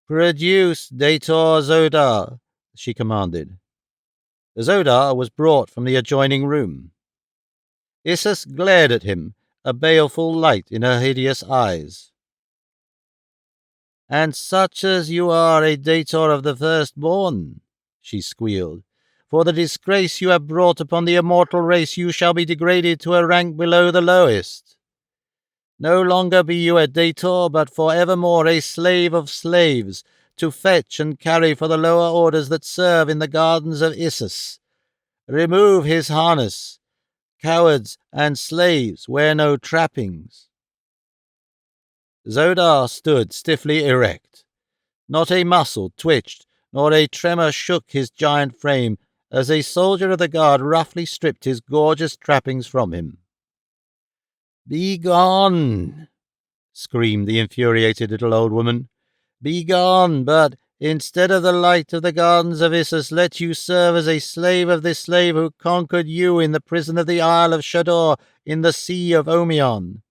[SPEAKER 1] "Produce Dator Zodar," she commanded. Zodar was brought from the adjoining room. Issus glared at him, a baleful light in her hideous eyes. "And such as you are a Dator of the firstborn," she squealed. "For the disgrace you have brought upon the immortal race you shall be degraded to a rank below the lowest." No longer be you a dator, but for evermore a slave of slaves, to fetch and carry for the lower orders that serve in the gardens of Issus. Remove his harness. Cowards and slaves wear no trappings. Zodar stood stiffly erect. Not a muscle twitched, nor a tremor shook his giant frame as a soldier of the guard roughly stripped his gorgeous trappings from him. "Begone!" screamed the infuriated little old woman. "Begone, but instead of the light of the gardens of Issus, let you serve as a slave of this slave who conquered you in the prison of the Isle of Shador in the Sea of Omion.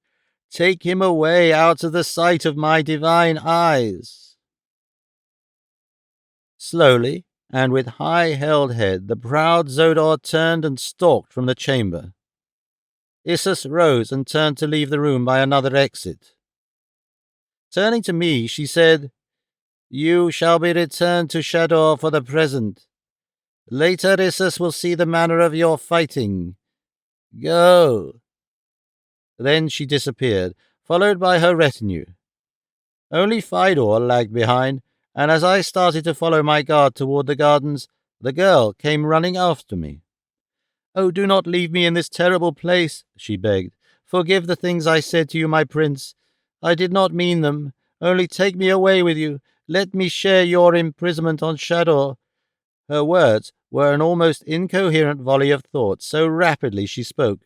[SPEAKER 1] Take him away out of the sight of my divine eyes." Slowly, and with high-held head, the proud Zodar turned and stalked from the chamber. Issus rose and turned to leave the room by another exit. Turning to me, she said, "You shall be returned to Shador for the present. Later Issus will see the manner of your fighting. Go." Then she disappeared, followed by her retinue. Only Fidor lagged behind, and as I started to follow my guard toward the gardens, the girl came running after me. "Oh, do not leave me in this terrible place," she begged. "Forgive the things I said to you, my prince. I did not mean them. Only take me away with you. Let me share your imprisonment on Shador." Her words were an almost incoherent volley of thoughts, so rapidly she spoke.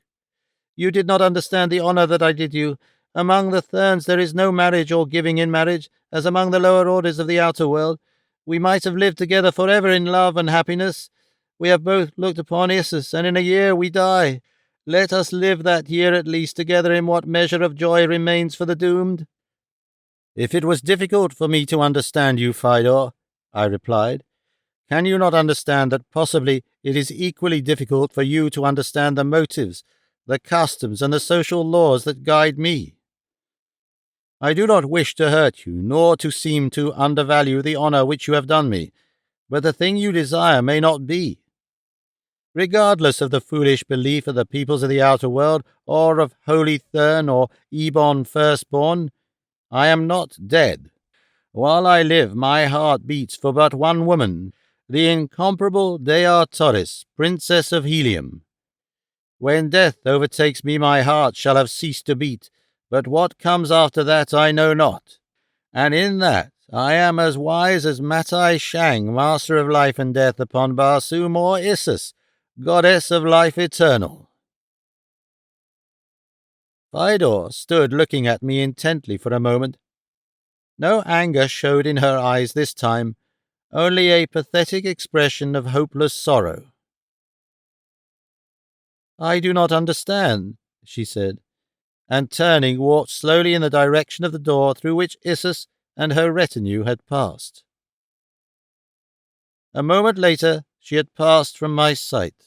[SPEAKER 1] "You did not understand the honor that I did you. Among the Therns there is no marriage or giving in marriage, as among the lower orders of the outer world. We might have lived together forever in love and happiness. We have both looked upon Issus, and in a year we die. Let us live that year at least together in what measure of joy remains for the doomed." "If it was difficult for me to understand you, Fidor," I replied, "can you not understand that possibly it is equally difficult for you to understand the motives, the customs, and the social laws that guide me? I do not wish to hurt you, nor to seem to undervalue the honor which you have done me, but the thing you desire may not be. Regardless of the foolish belief of the peoples of the outer world, or of Holy Thurn or Ebon Firstborn, I am not dead. While I live, my heart beats for but one woman, the incomparable Dea Torres, Princess of Helium. When death overtakes me, my heart shall have ceased to beat, but what comes after that I know not. And in that I am as wise as Matai Shang, master of life and death upon Barsoom, or Issus, goddess of life eternal." Fidor stood looking at me intently for a moment. No anger showed in her eyes this time, only a pathetic expression of hopeless sorrow. "I do not understand," she said, and turning walked slowly in the direction of the door through which Issus and her retinue had passed. A moment later she had passed from my sight.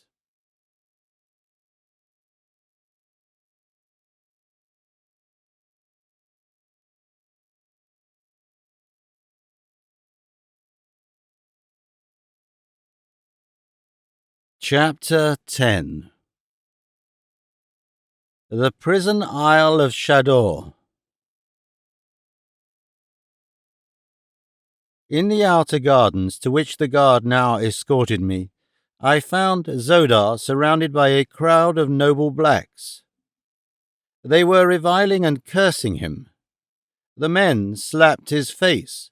[SPEAKER 1] Chapter 10. The Prison Isle of Shador. In the outer gardens, to which the guard now escorted me, I found Zodar surrounded by a crowd of noble blacks. They were reviling and cursing him. The men slapped his face.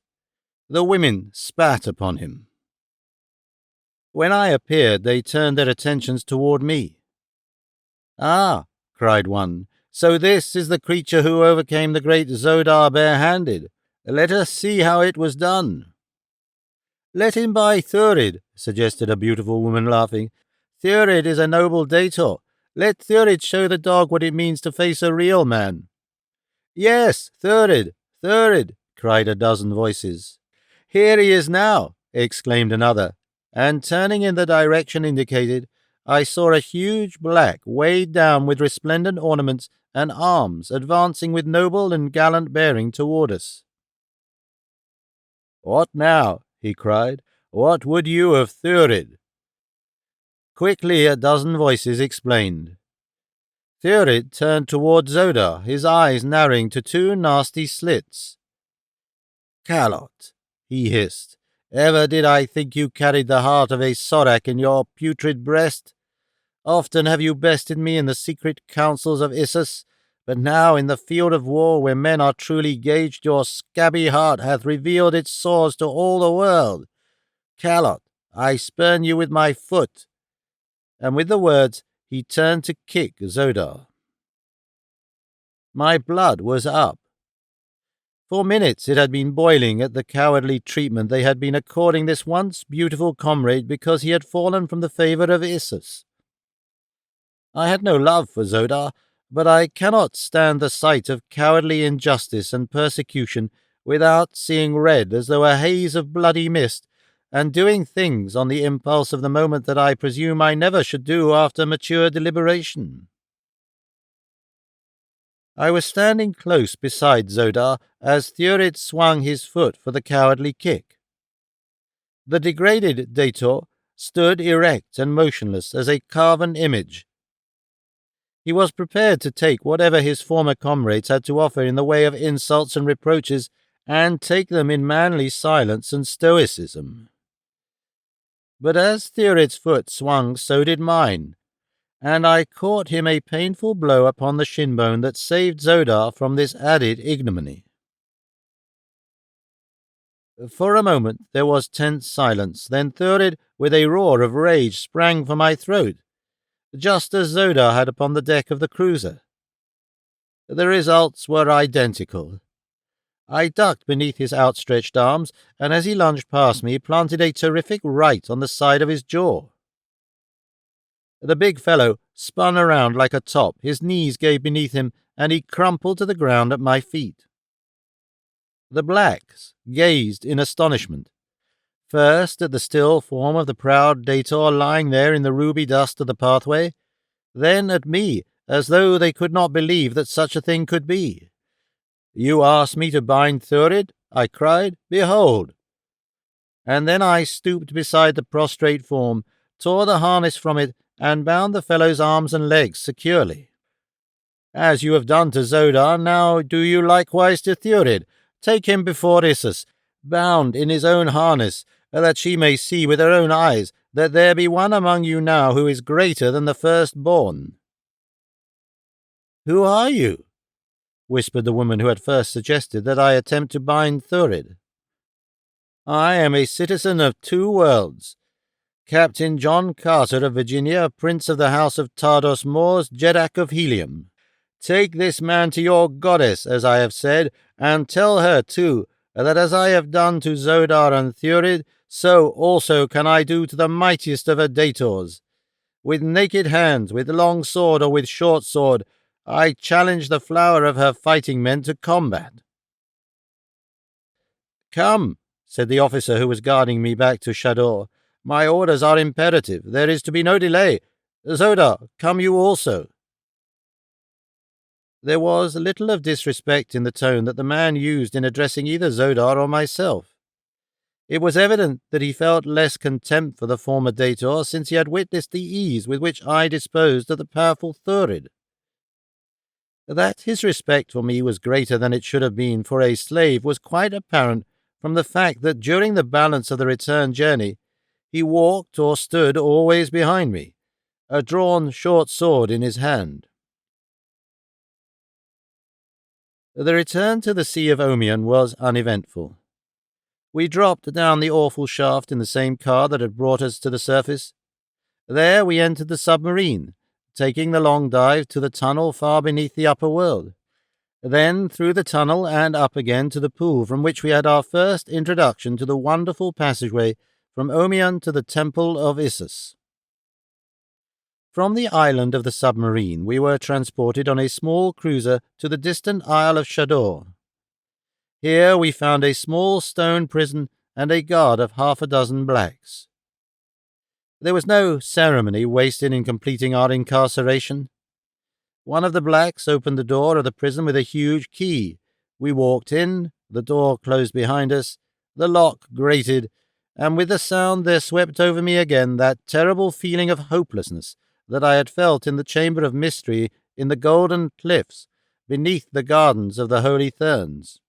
[SPEAKER 1] The women spat upon him. When I appeared, they turned their attentions toward me. "Ah," cried one, "so this is the creature who overcame the great Zodar bare-handed. Let us see how it was done." "Let him buy Thurid," suggested a beautiful woman, laughing. "Thurid is a noble dator. Let Thurid show the dog what it means to face a real man." "Yes, Thurid, Thurid," cried a dozen voices. "Here he is now," exclaimed another, and turning in the direction indicated, I saw a huge black weighed down with resplendent ornaments and arms advancing with noble and gallant bearing toward us. "What now?" he cried. "What would you of Thurid?" Quickly a dozen voices explained. Theorid turned toward Zodar, his eyes narrowing to two nasty slits. "Callot," he hissed, "ever did I think you carried the heart of a Sorak in your putrid breast? Often have you bested me in the secret councils of Issus, but now in the field of war where men are truly gauged, your scabby heart hath revealed its sores to all the world. Callot, I spurn you with my foot." And with the words, he turned to kick Zodar. My blood was up. For minutes it had been boiling at the cowardly treatment they had been according this once beautiful comrade because he had fallen from the favour of Issus. I had no love for Zodar, but I cannot stand the sight of cowardly injustice and persecution without seeing red as though a haze of bloody mist, and doing things on the impulse of the moment that I presume I never should do after mature deliberation. I was standing close beside Zodar as Theorid swung his foot for the cowardly kick. The degraded Dator stood erect and motionless as a carven image. He was prepared to take whatever his former comrades had to offer in the way of insults and reproaches, and take them in manly silence and stoicism. But as Theorid's foot swung, so did mine, and I caught him a painful blow upon the shin-bone that saved Zodar from this added ignominy. For a moment there was tense silence, then Theorid, with a roar of rage, sprang for my throat, just as Zodar had upon the deck of the cruiser. The results were identical. I ducked beneath his outstretched arms, and as he lunged past me, planted a terrific right on the side of his jaw. The big fellow spun around like a top, his knees gave beneath him, and he crumpled to the ground at my feet. The blacks gazed in astonishment, first at the still form of the proud Dator lying there in the ruby dust of the pathway, then at me, as though they could not believe that such a thing could be. "You asked me to bind Theorid?" I cried. "Behold!" And then I stooped beside the prostrate form, tore the harness from it, and bound the fellow's arms and legs securely. "As you have done to Zodar, now do you likewise to Theorid. Take him before Issus, bound in his own harness, that she may see with her own eyes that there be one among you now who is greater than the firstborn." "Who are you?" whispered the woman who had first suggested that I attempt to bind Theorid. "I am a citizen of two worlds. Captain John Carter of Virginia, Prince of the House of Tardos Mors, Jeddak of Helium. Take this man to your goddess, as I have said, and tell her, too, that as I have done to Zodar and Theorid, so also can I do to the mightiest of her Dators. With naked hands, with long sword or with short sword, I challenge the flower of her fighting men to combat." "Come," said the officer who was guarding me back to Shador. "My orders are imperative. There is to be no delay. Zodar, come you also." There was little of disrespect in the tone that the man used in addressing either Zodar or myself. It was evident that he felt less contempt for the former Dator since he had witnessed the ease with which I disposed of the powerful Theorid. That his respect for me was greater than it should have been for a slave was quite apparent from the fact that during the balance of the return journey he walked or stood always behind me, a drawn short sword in his hand. The return to the Sea of Omion was uneventful. We dropped down the awful shaft in the same car that had brought us to the surface. There we entered the submarine, taking the long dive to the tunnel far beneath the upper world. Then through the tunnel and up again to the pool from which we had our first introduction to the wonderful passageway from Omion to the Temple of Issus. From the island of the submarine we were transported on a small cruiser to the distant Isle of Shador. Here we found a small stone prison and a guard of 6 blacks. There was no ceremony wasted in completing our incarceration. One of the blacks opened the door of the prison with a huge key. We walked in, the door closed behind us, the lock grated, and with the sound there swept over me again that terrible feeling of hopelessness that I had felt in the chamber of mystery in the golden cliffs beneath the gardens of the holy Therns.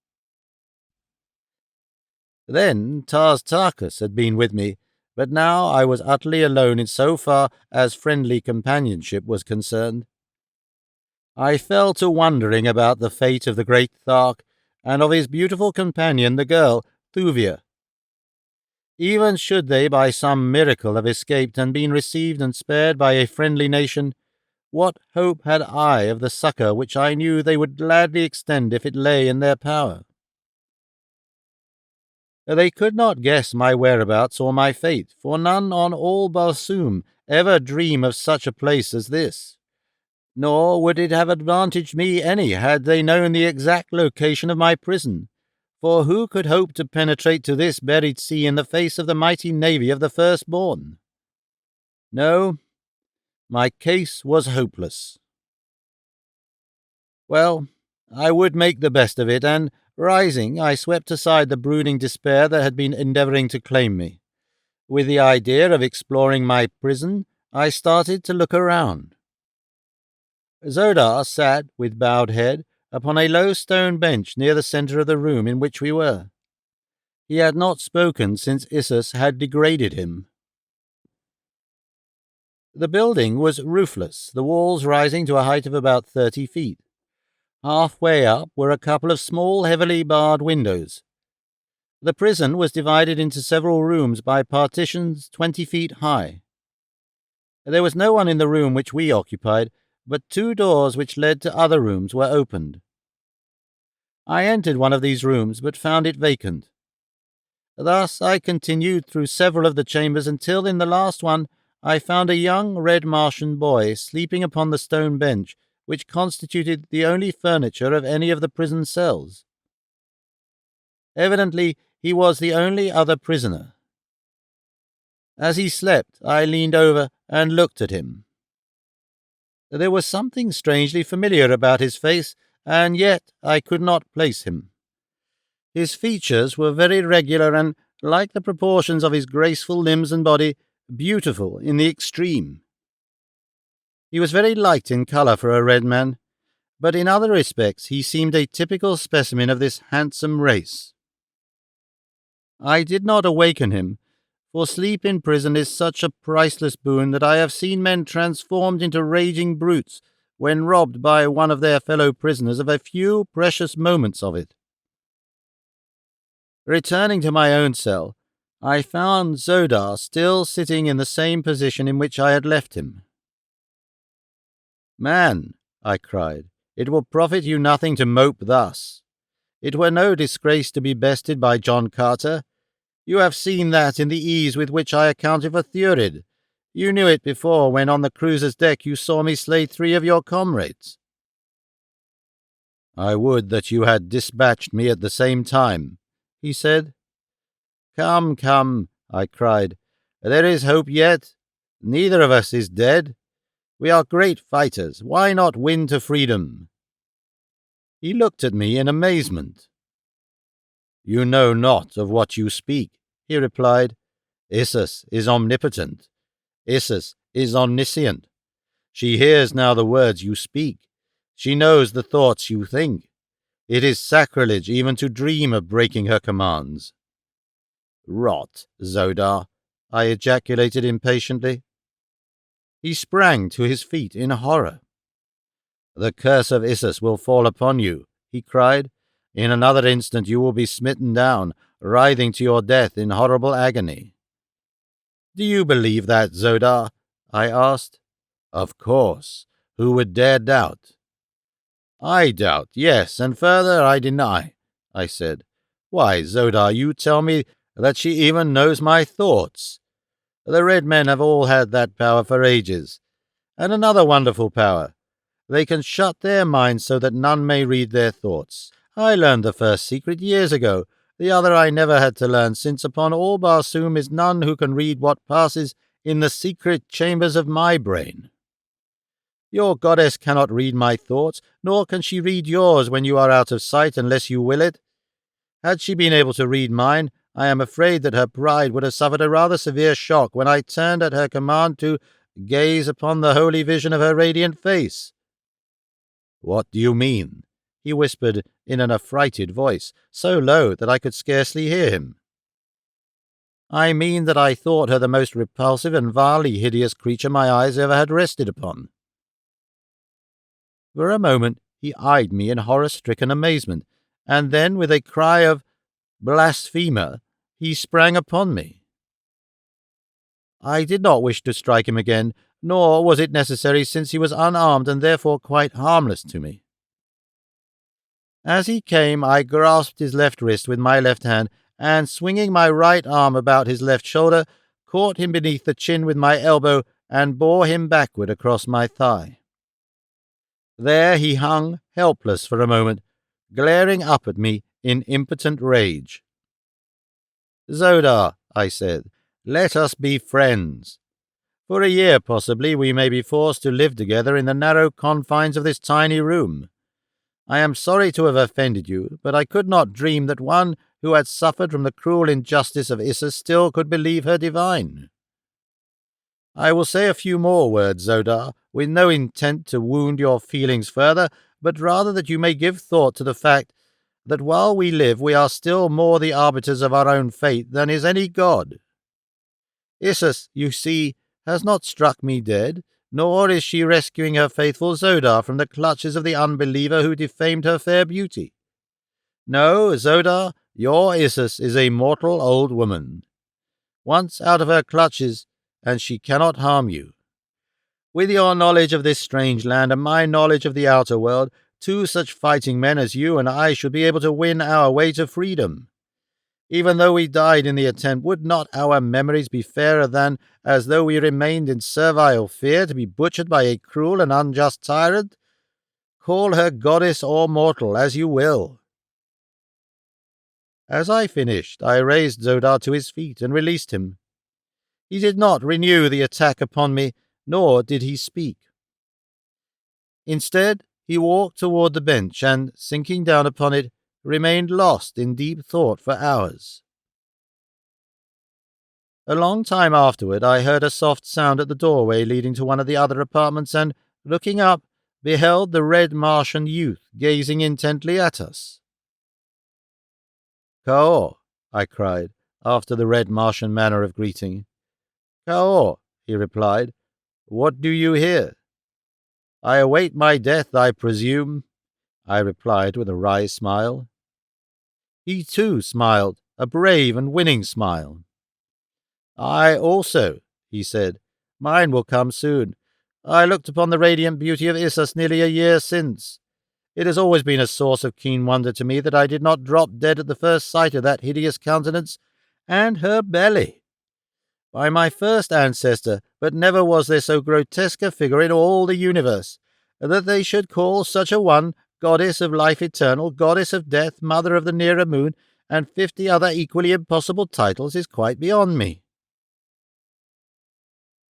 [SPEAKER 1] Then Tars Tarkas had been with me, but now I was utterly alone in so far as friendly companionship was concerned. I fell to wondering about the fate of the great Thark and of his beautiful companion, the girl, Thuvia. Even should they by some miracle have escaped and been received and spared by a friendly nation, what hope had I of the succour which I knew they would gladly extend if it lay in their power? They could not guess my whereabouts or my fate, for none on all Barsoom ever dream of such a place as this. Nor would it have advantaged me any had they known the exact location of my prison, for who could hope to penetrate to this buried sea in the face of the mighty navy of the firstborn? No, my case was hopeless. Well, I would make the best of it, and, rising, I swept aside the brooding despair that had been endeavouring to claim me. With the idea of exploring my prison, I started to look around. Zodar sat, with bowed head, upon a low stone bench near the centre of the room in which we were. He had not spoken since Issus had degraded him. The building was roofless, the walls rising to a height of about 30 feet. Halfway up were a couple of small, heavily barred windows. The prison was divided into several rooms by partitions 20 feet high. There was no one in the room which we occupied, but 2 doors which led to other rooms were opened. I entered one of these rooms, but found it vacant. Thus I continued through several of the chambers until in the last one I found a young red Martian boy sleeping upon the stone bench which constituted the only furniture of any of the prison cells. Evidently he was the only other prisoner. As he slept, I leaned over and looked at him. There was something strangely familiar about his face, and yet I could not place him. His features were very regular and, like the proportions of his graceful limbs and body, beautiful in the extreme. He was very light in colour for a red man, but in other respects he seemed a typical specimen of this handsome race. I did not awaken him, for sleep in prison is such a priceless boon that I have seen men transformed into raging brutes when robbed by one of their fellow prisoners of a few precious moments of it. Returning to my own cell, I found Zodar still sitting in the same position in which I had left him. "Man," I cried, "it will profit you nothing to mope thus. It were no disgrace to be bested by John Carter. You have seen that in the ease with which I accounted for Thurid. You knew it before when on the cruiser's deck you saw me slay 3 of your comrades." "I would that you had dispatched me at the same time," he said. "Come, come," I cried. "There is hope yet. Neither of us is dead. We are great fighters. Why not win to freedom?" He looked at me in amazement. "You know not of what you speak," he replied. "Issus is omnipotent. Issus is omniscient. She hears now the words you speak. She knows the thoughts you think. It is sacrilege even to dream of breaking her commands." "Rot, Zodar," I ejaculated impatiently. He sprang to his feet in horror. "The curse of Issus will fall upon you," he cried. "In another instant you will be smitten down, writhing to your death in horrible agony." "Do you believe that, Zodar?" I asked. "Of course. Who would dare doubt?" "I doubt, yes, and further I deny," I said. "Why, Zodar, you tell me that she even knows my thoughts. The red men have all had that power for ages. And another wonderful power. They can shut their minds so that none may read their thoughts. I learned the first secret years ago. The other I never had to learn, since upon all Barsoom is none who can read what passes in the secret chambers of my brain. Your goddess cannot read my thoughts, nor can she read yours when you are out of sight unless you will it. Had she been able to read mine, I am afraid that her pride would have suffered a rather severe shock when I turned at her command to gaze upon the holy vision of her radiant face. "What do you mean?" he whispered in an affrighted voice, so low that I could scarcely hear him. "I mean that I thought her the most repulsive and vilely hideous creature my eyes ever had rested upon." For a moment he eyed me in horror-stricken amazement, and then, with a cry of "Blasphemer!" he sprang upon me. I did not wish to strike him again, nor was it necessary, since he was unarmed and therefore quite harmless to me. As he came, I grasped his left wrist with my left hand, and swinging my right arm about his left shoulder, caught him beneath the chin with my elbow and bore him backward across my thigh. There he hung, helpless for a moment, glaring up at me in impotent rage. "Zodar," I said, "let us be friends. For a year, possibly, we may be forced to live together in the narrow confines of this tiny room. I am sorry to have offended you, but I could not dream that one who had suffered from the cruel injustice of Issus still could believe her divine. I will say a few more words, Zodar, with no intent to wound your feelings further, but rather that you may give thought to the fact that while we live we are still more the arbiters of our own fate than is any god. Issus, you see, has not struck me dead, nor is she rescuing her faithful Zodar from the clutches of the unbeliever who defamed her fair beauty. No, Zodar, your Issus is a mortal old woman. Once out of her clutches, and she cannot harm you. With your knowledge of this strange land and my knowledge of the outer world, two such fighting men as you and I should be able to win our way to freedom. Even though we died in the attempt, would not our memories be fairer than, as though we remained in servile fear to be butchered by a cruel and unjust tyrant? Call her goddess or mortal, as you will." As I finished, I raised Zodar to his feet and released him. He did not renew the attack upon me, nor did he speak. Instead, he walked toward the bench and, sinking down upon it, remained lost in deep thought for hours. A long time afterward, I heard a soft sound at the doorway leading to one of the other apartments, and, looking up, beheld the red Martian youth gazing intently at us. "Kaor," I cried, after the red Martian manner of greeting. "Kaor," he replied, "what do you here?" "I await my death, I presume," I replied with a wry smile. He too smiled, a brave and winning smile. "I also," he said. "Mine will come soon. I looked upon the radiant beauty of Issus nearly a year since. It has always been a source of keen wonder to me that I did not drop dead at the first sight of that hideous countenance and her belly. By my first ancestor, but never was there so grotesque a figure in all the universe. That they should call such a one goddess of life eternal, goddess of death, mother of the nearer moon, and 50 other equally impossible titles is quite beyond me."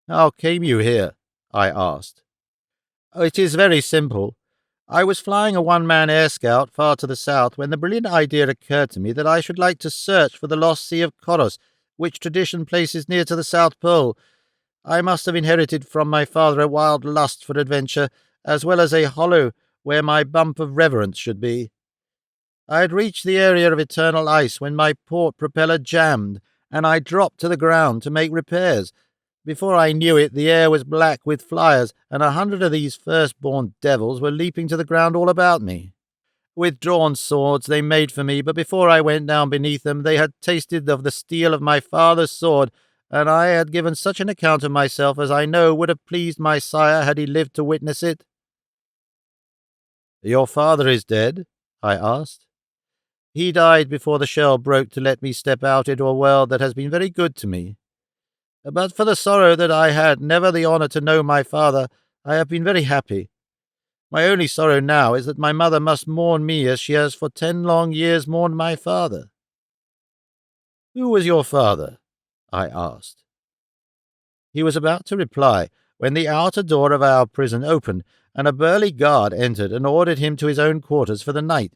[SPEAKER 1] "How came you here?" I asked. "It is very simple. I was flying a one-man air scout far to the south when the brilliant idea occurred to me that I should like to search for the lost Sea of Koros, which tradition places near to the South Pole. I must have inherited from my father a wild lust for adventure, as well as a hollow where my bump of reverence should be. I had reached the area of eternal ice when my port propeller jammed, and I dropped to the ground to make repairs. Before I knew it, the air was black with flyers, and 100 of these first-born devils were leaping to the ground all about me. With drawn swords they made for me, but before I went down beneath them they had tasted of the steel of my father's sword, and I had given such an account of myself as I know would have pleased my sire had he lived to witness it." "Your father is dead?" I asked. "He died before the shell broke to let me step out into a world that has been very good to me. But for the sorrow that I had never the honour to know my father, I have been very happy. My only sorrow now is that my mother must mourn me as she has for 10 long years mourned my father." "Who was your father?" I asked. He was about to reply when the outer door of our prison opened, and a burly guard entered and ordered him to his own quarters for the night,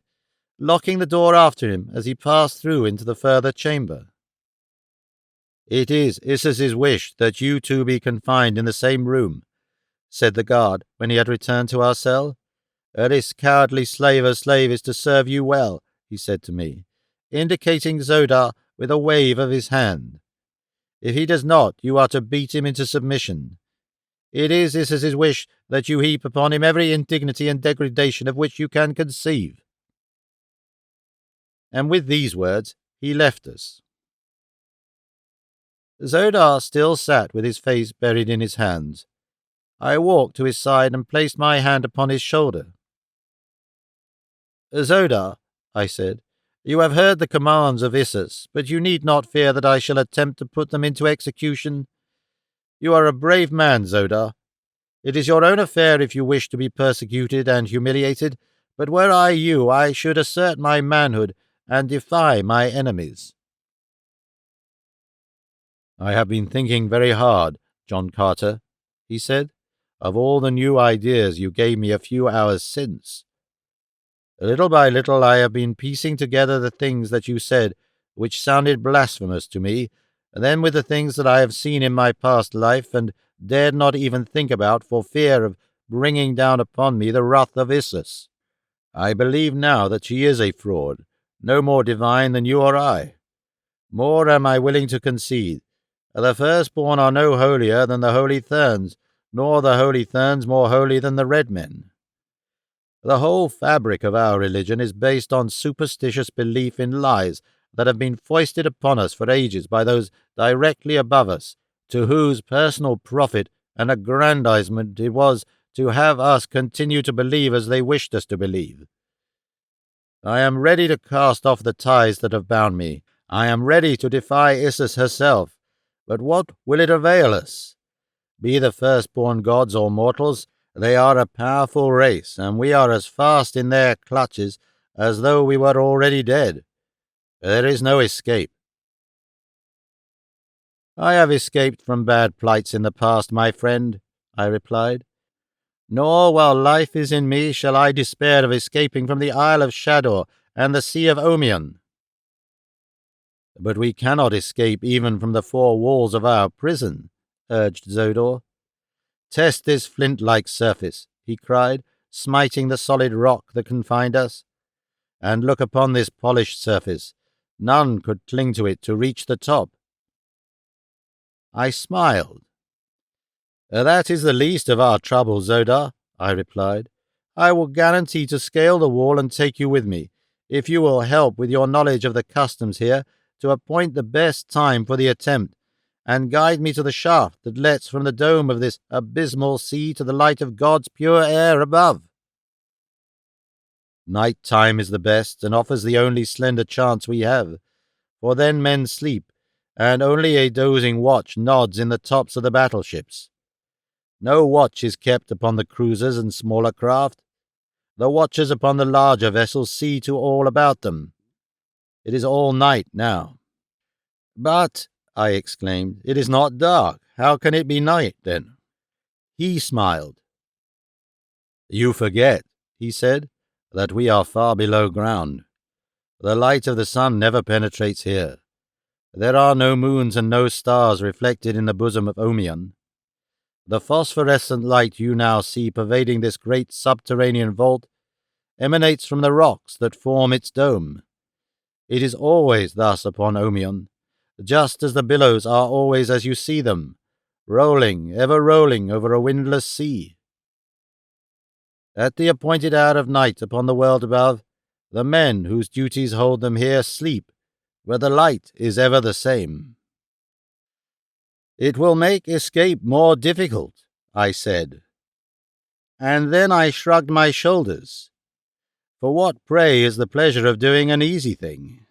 [SPEAKER 1] locking the door after him as he passed through into the further chamber. "It is Issus's wish that you two be confined in the same room," said the guard when he had returned to our cell. This cowardly slave is to serve you well, he said to me, indicating Zodar with a wave of his hand. If he does not, you are to beat him into submission. It is Isis's wish that you heap upon him every indignity and degradation of which you can conceive. And with these words he left us. Zodar still sat with his face buried in his hands. I walked to his side and placed my hand upon his shoulder. Zodar, I said, you have heard the commands of Isis, but you need not fear that I shall attempt to put them into execution. You are a brave man, Zodar. It is your own affair if you wish to be persecuted and humiliated, but were I you, I should assert my manhood and defy my enemies. I have been thinking very hard, John Carter, he said, of all the new ideas you gave me a few hours since. Little by little I have been piecing together the things that you said, which sounded blasphemous to me, and then with the things that I have seen in my past life and dared not even think about for fear of bringing down upon me the wrath of Isis. I believe now that she is a fraud, no more divine than you or I. More am I willing to concede. The firstborn are no holier than the holy Therns, nor the holy Therns more holy than the red men. The whole fabric of our religion is based on superstitious belief in lies that have been foisted upon us for ages by those directly above us, to whose personal profit and aggrandizement it was to have us continue to believe as they wished us to believe. I am ready to cast off the ties that have bound me. I am ready to defy Isis herself. But what will it avail us? Be the firstborn gods or mortals, they are a powerful race, and we are as fast in their clutches as though we were already dead. There is no escape. I have escaped from bad plights in the past, my friend, I replied. Nor while life is in me shall I despair of escaping from the Isle of Shador and the Sea of Omion. But we cannot escape even from the four walls of our prison, urged Zodar. Test this flint-like surface, he cried, smiting the solid rock that confined us. And look upon this polished surface. None could cling to it to reach the top. I smiled. That is the least of our trouble, Zodar, I replied. I will guarantee to scale the wall and take you with me, if you will help with your knowledge of the customs here to appoint the best time for the attempt, and guide me to the shaft that lets from the dome of this abysmal sea to the light of God's pure air above. Night time is the best, and offers the only slender chance we have, for then men sleep, and only a dozing watch nods in the tops of the battleships. No watch is kept upon the cruisers and smaller craft. The watchers upon the larger vessels see to all about them. It is all night now. But, I exclaimed, it is not dark. How can it be night, then? He smiled. You forget, he said, that we are far below ground. The light of the sun never penetrates here. There are no moons and no stars reflected in the bosom of Omion. The phosphorescent light you now see pervading this great subterranean vault emanates from the rocks that form its dome. It is always thus upon Omion, just as the billows are always as you see them, rolling, ever rolling over a windless sea. At the appointed hour of night upon the world above, the men whose duties hold them here sleep, where the light is ever the same. It will make escape more difficult, I said. And then I shrugged my shoulders. For what, pray, is the pleasure of doing an easy thing?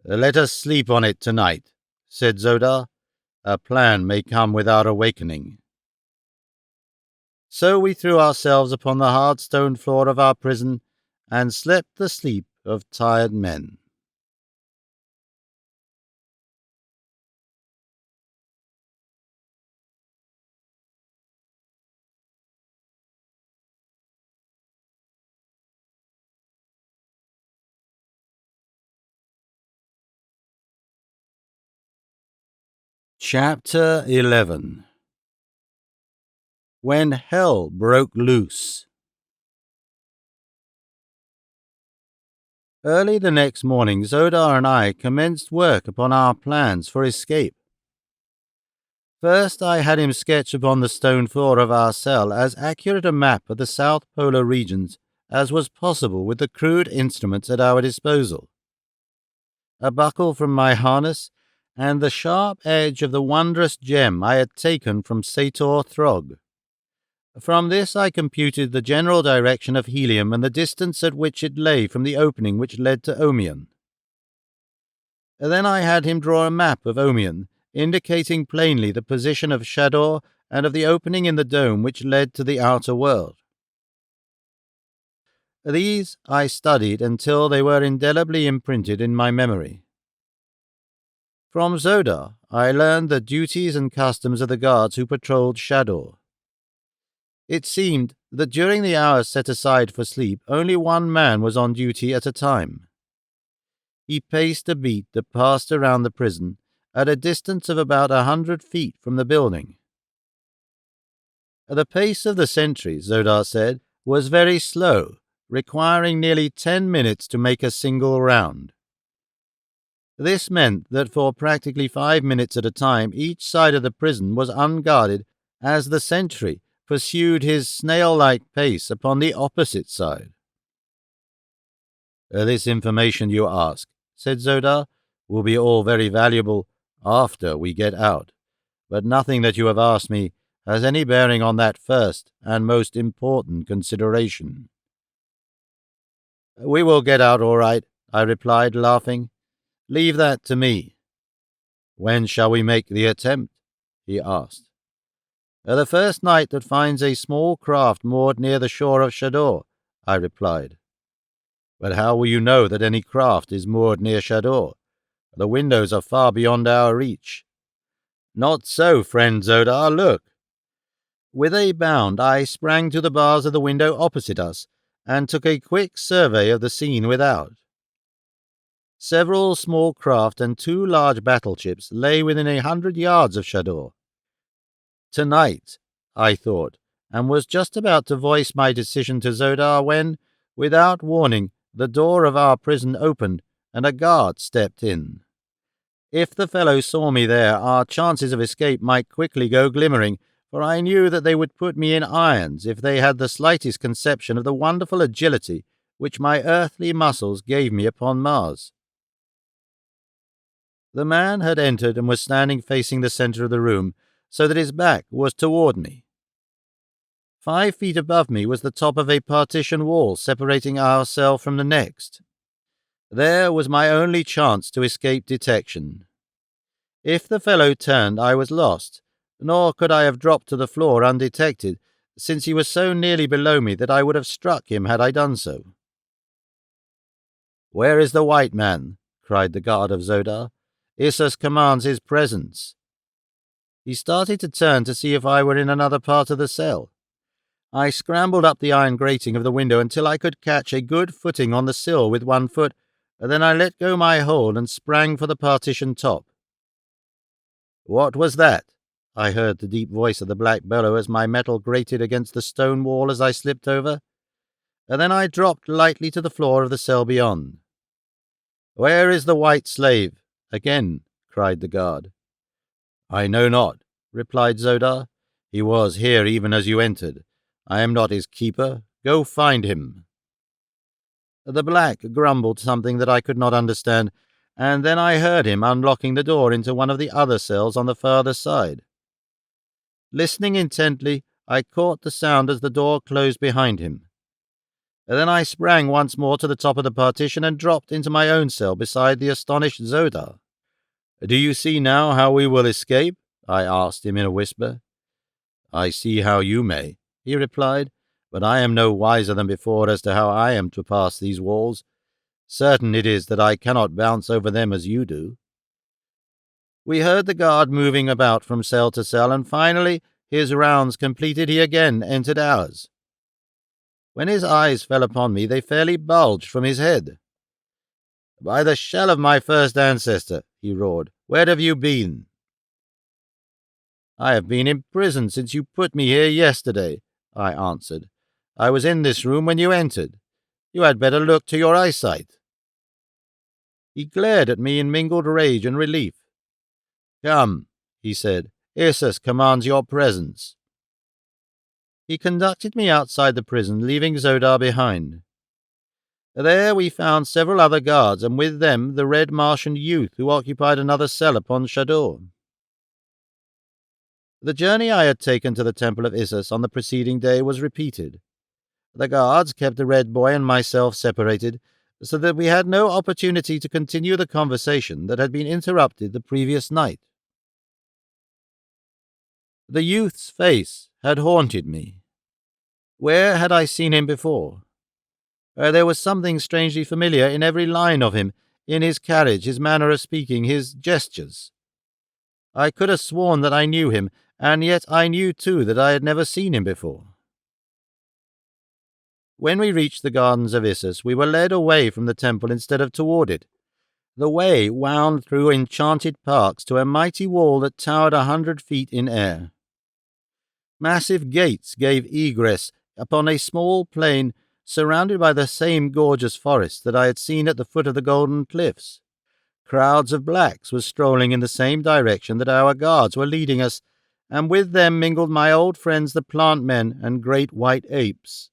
[SPEAKER 1] Let us sleep on it tonight, said Zodar. A plan may come without awakening. So we threw ourselves upon the hard stone floor of our prison and slept the sleep of tired men. Chapter 11. When Hell Broke Loose. Early the next morning, Zodar and I commenced work upon our plans for escape. First, I had him sketch upon the stone floor of our cell as accurate a map of the South Polar regions as was possible with the crude instruments at our disposal. A buckle from my harness, and the sharp edge of the wondrous gem I had taken from Sator Throg. From this I computed the general direction of helium and the distance at which it lay from the opening which led to Omion. Then I had him draw a map of Omion, indicating plainly the position of Shador and of the opening in the dome which led to the outer world. These I studied until they were indelibly imprinted in my memory. From Zodar I learned the duties and customs of the guards who patrolled Shador. It seemed that during the hours set aside for sleep, only one man was on duty at a time. He paced a beat that passed around the prison at a distance of about 100 feet from the building. The pace of the sentry, Zodar said, was very slow, requiring nearly 10 minutes to make a single round. This meant that for practically 5 minutes at a time each side of the prison was unguarded as the sentry pursued his snail-like pace upon the opposite side. This information you ask, said Zodar, will be all very valuable after we get out, but nothing that you have asked me has any bearing on that first and most important consideration. We will get out all right, I replied, laughing. Leave that to me. When shall we make the attempt? He asked. The first night that finds a small craft moored near the shore of Shador, I replied. But how will you know that any craft is moored near Shador? The windows are far beyond our reach. Not so, friend Zodar, look. With a bound I sprang to the bars of the window opposite us, and took a quick survey of the scene without. Several small craft and 2 large battleships lay within 100 yards of Shador. Tonight, I thought, and was just about to voice my decision to Zodar when, without warning, the door of our prison opened and a guard stepped in. If the fellow saw me there, our chances of escape might quickly go glimmering, for I knew that they would put me in irons if they had the slightest conception of the wonderful agility which my earthly muscles gave me upon Mars. The man had entered and was standing facing the center of the room, so that his back was toward me. 5 feet above me was the top of a partition wall separating our cell from the next. There was my only chance to escape detection. If the fellow turned, I was lost, nor could I have dropped to the floor undetected, since he was so nearly below me that I would have struck him had I done so. "Where is the white man?" cried the guard of Zodar. "Issus commands his presence." He started to turn to see if I were in another part of the cell. I scrambled up the iron grating of the window until I could catch a good footing on the sill with one foot, and then I let go my hold and sprang for the partition top. "What was that?" I heard the deep voice of the black bellow as my metal grated against the stone wall as I slipped over, and then I dropped lightly to the floor of the cell beyond. "Where is the white slave?" again cried the guard. "I know not," replied Zodar. "He was here even as you entered. I am not his keeper. Go find him." The black grumbled something that I could not understand, and then I heard him unlocking the door into one of the other cells on the farther side. Listening intently, I caught the sound as the door closed behind him. Then I sprang once more to the top of the partition and dropped into my own cell beside the astonished Zodar. "Do you see now how we will escape?" I asked him in a whisper. "I see how you may," he replied, "but I am no wiser than before as to how I am to pass these walls. Certain it is that I cannot bounce over them as you do." We heard the guard moving about from cell to cell, and finally, his rounds completed, he again entered ours. When his eyes fell upon me, they fairly bulged from his head. "By the shell of my first ancestor," he roared, "where have you been?" "I have been in prison since you put me here yesterday," I answered. "I was in this room when you entered. You had better look to your eyesight." He glared at me in mingled rage and relief. "Come," he said, "Issus commands your presence." He conducted me outside the prison, leaving Zodar behind. There we found several other guards, and with them the red Martian youth who occupied another cell upon Shador. The journey I had taken to the Temple of Issus on the preceding day was repeated. The guards kept the red boy and myself separated, so that we had no opportunity to continue the conversation that had been interrupted the previous night. The youth's face had haunted me. Where had I seen him before? There was something strangely familiar in every line of him, in his carriage, his manner of speaking, his gestures. I could have sworn that I knew him, and yet I knew too that I had never seen him before. When we reached the gardens of Issus, we were led away from the temple instead of toward it. The way wound through enchanted parks to a mighty wall that towered 100 feet in air. Massive gates gave egress upon a small plain surrounded by the same gorgeous forest that I had seen at the foot of the Golden Cliffs. Crowds of blacks were strolling in the same direction that our guards were leading us, and with them mingled my old friends the plant men and great white apes.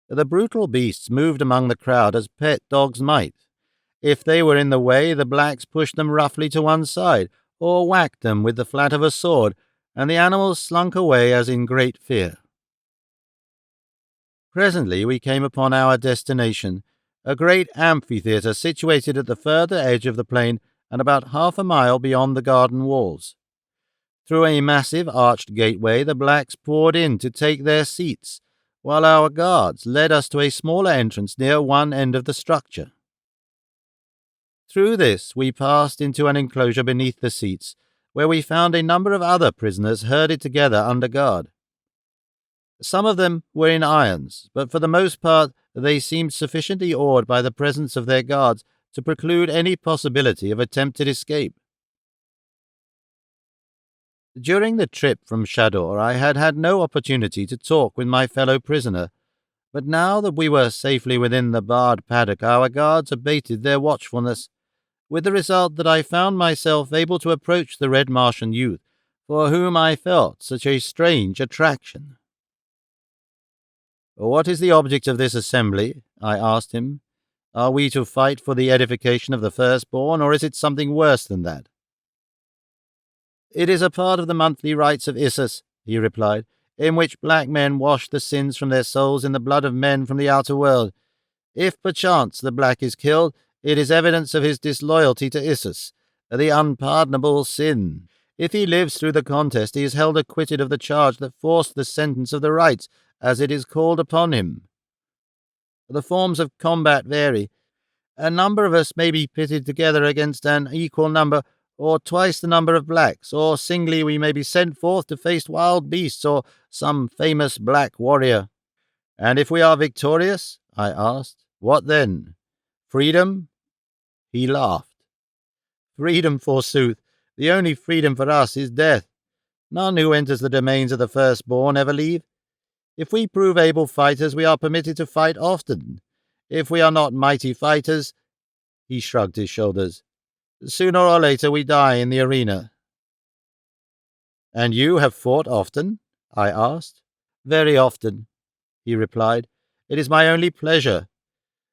[SPEAKER 1] The brutal beasts moved among the crowd as pet dogs might. If they were in the way, the blacks pushed them roughly to one side, or whacked them with the flat of a sword, and the animals slunk away as in great fear. Presently we came upon our destination, a great amphitheatre situated at the further edge of the plain and about half a mile beyond the garden walls. Through a massive arched gateway the blacks poured in to take their seats, while our guards led us to a smaller entrance near one end of the structure. Through this we passed into an enclosure beneath the seats, where we found a number of other prisoners herded together under guard. Some of them were in irons, but for the most part they seemed sufficiently awed by the presence of their guards to preclude any possibility of attempted escape. During the trip from Shador I had had no opportunity to talk with my fellow prisoner, but now that we were safely within the barred paddock our guards abated their watchfulness, with the result that I found myself able to approach the red Martian youth, for whom I felt such a strange attraction. "What is the object of this assembly?" I asked him. "Are we to fight for the edification of the firstborn, or is it something worse than that?" "It is a part of the monthly rites of Issus," he replied, "in which black men wash the sins from their souls in the blood of men from the outer world. If perchance the black is killed, it is evidence of his disloyalty to Issus, the unpardonable sin. If he lives through the contest, he is held acquitted of the charge that forced the sentence of the rites, as it is called upon him. The forms of combat vary. A number of us may be pitted together against an equal number, or twice the number of blacks, or singly we may be sent forth to face wild beasts or some famous black warrior." "And if we are victorious?" I asked. "What then? Freedom?" He laughed. "Freedom, forsooth. The only freedom for us is death. None who enters the domains of the firstborn ever leave. If we prove able fighters, we are permitted to fight often. If we are not mighty fighters," he shrugged his shoulders, "sooner or later we die in the arena." "And you have fought often?" I asked. "Very often," he replied. "It is my only pleasure.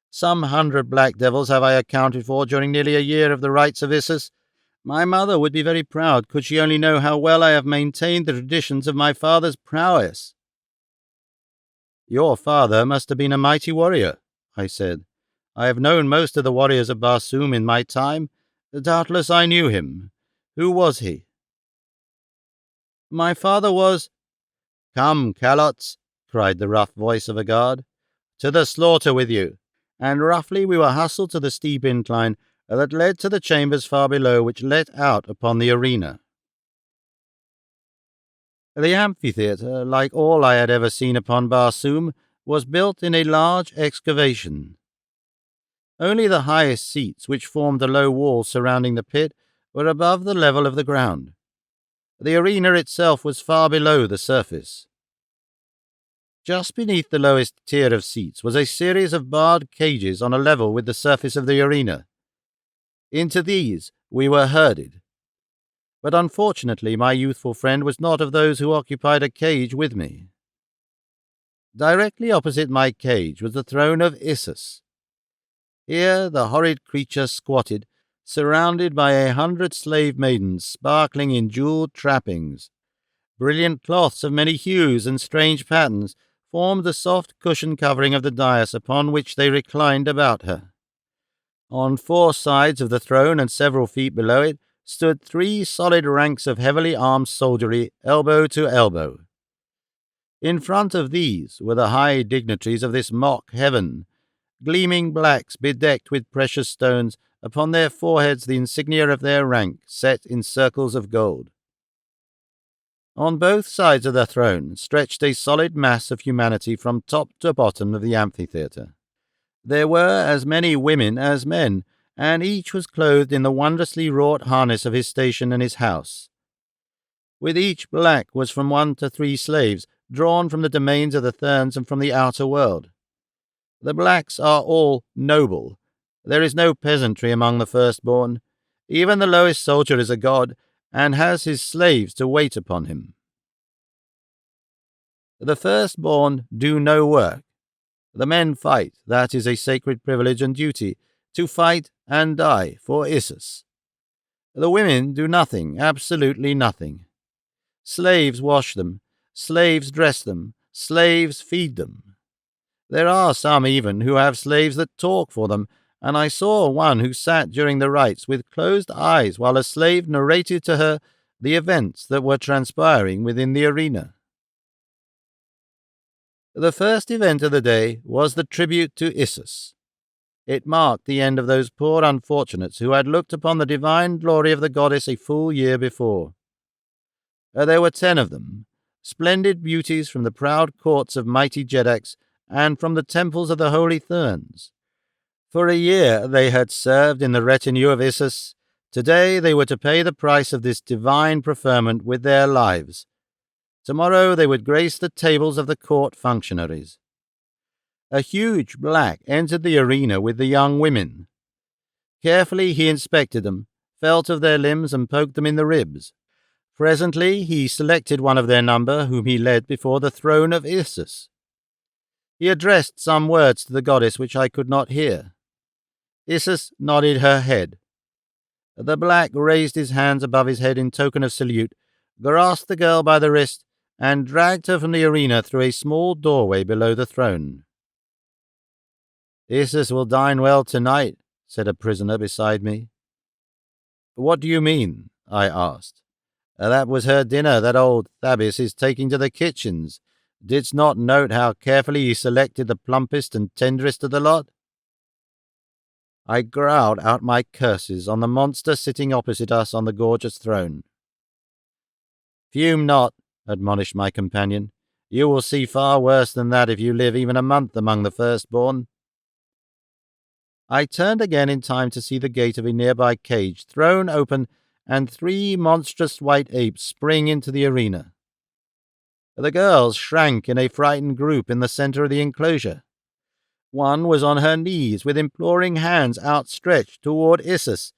[SPEAKER 1] Some 100 black devils have I accounted for during nearly a year of the rites of Issus. My mother would be very proud could she only know how well I have maintained the traditions of my father's prowess." "Your father must have been a mighty warrior," I said. "I have known most of the warriors of Barsoom in my time. Doubtless I knew him. Who was he?" "My father was—" "Come, calots," cried the rough voice of a guard. "To the slaughter with you!" And roughly we were hustled to the steep incline that led to the chambers far below, which let out upon the arena. The amphitheatre, like all I had ever seen upon Barsoom, was built in a large excavation. Only the highest seats, which formed the low wall surrounding the pit, were above the level of the ground. The arena itself was far below the surface. Just beneath the lowest tier of seats was a series of barred cages on a level with the surface of the arena. Into these we were herded. But unfortunately my youthful friend was not of those who occupied a cage with me. Directly opposite my cage was the throne of Issus. Here the horrid creature squatted, surrounded by 100 slave maidens sparkling in jewelled trappings. Brilliant cloths of many hues and strange patterns formed the soft cushion covering of the dais upon which they reclined about her. On 4 sides of the throne and several feet below it stood 3 solid ranks of heavily armed soldiery, elbow to elbow. In front of these were the high dignitaries of this mock heaven, gleaming blacks bedecked with precious stones, upon their foreheads the insignia of their rank set in circles of gold. On both sides of the throne stretched a solid mass of humanity from top to bottom of the amphitheatre. There were as many women as men, and each was clothed in the wondrously wrought harness of his station and his house. With each black was from 1 to 3 slaves, drawn from the domains of the Therns and from the outer world. The blacks are all noble. There is no peasantry among the firstborn. Even the lowest soldier is a god, and has his slaves to wait upon him. The firstborn do no work. The men fight, that is a sacred privilege and duty, to fight and die for Issus. The women do nothing, absolutely nothing. Slaves wash them, slaves dress them, slaves feed them. There are some even who have slaves that talk for them, and I saw one who sat during the rites with closed eyes while a slave narrated to her the events that were transpiring within the arena. The first event of the day was the tribute to Issus. It marked the end of those poor unfortunates who had looked upon the divine glory of the goddess a full year before. There were 10 of them, splendid beauties from the proud courts of mighty Jedaks and from the temples of the holy Therns. For a year they had served in the retinue of Issus. Today they were to pay the price of this divine preferment with their lives. Tomorrow they would grace the tables of the court functionaries. A huge black entered the arena with the young women. Carefully he inspected them, felt of their limbs and poked them in the ribs. Presently he selected one of their number, whom he led before the throne of Issus. He addressed some words to the goddess which I could not hear. Issus nodded her head. The black raised his hands above his head in token of salute, grasped the girl by the wrist, and dragged her from the arena through a small doorway below the throne. "Issus will dine well tonight," said a prisoner beside me. "What do you mean?" I asked. "That was her dinner that old Thabis is taking to the kitchens. Didst not note how carefully he selected the plumpest and tenderest of the lot?" I growled out my curses on the monster sitting opposite us on the gorgeous throne. "Fume not," admonished my companion. "You will see far worse than that if you live even a month among the firstborn." I turned again in time to see the gate of a nearby cage thrown open and 3 monstrous white apes spring into the arena. The girls shrank in a frightened group in the center of the enclosure. One was on her knees with imploring hands outstretched toward Issus,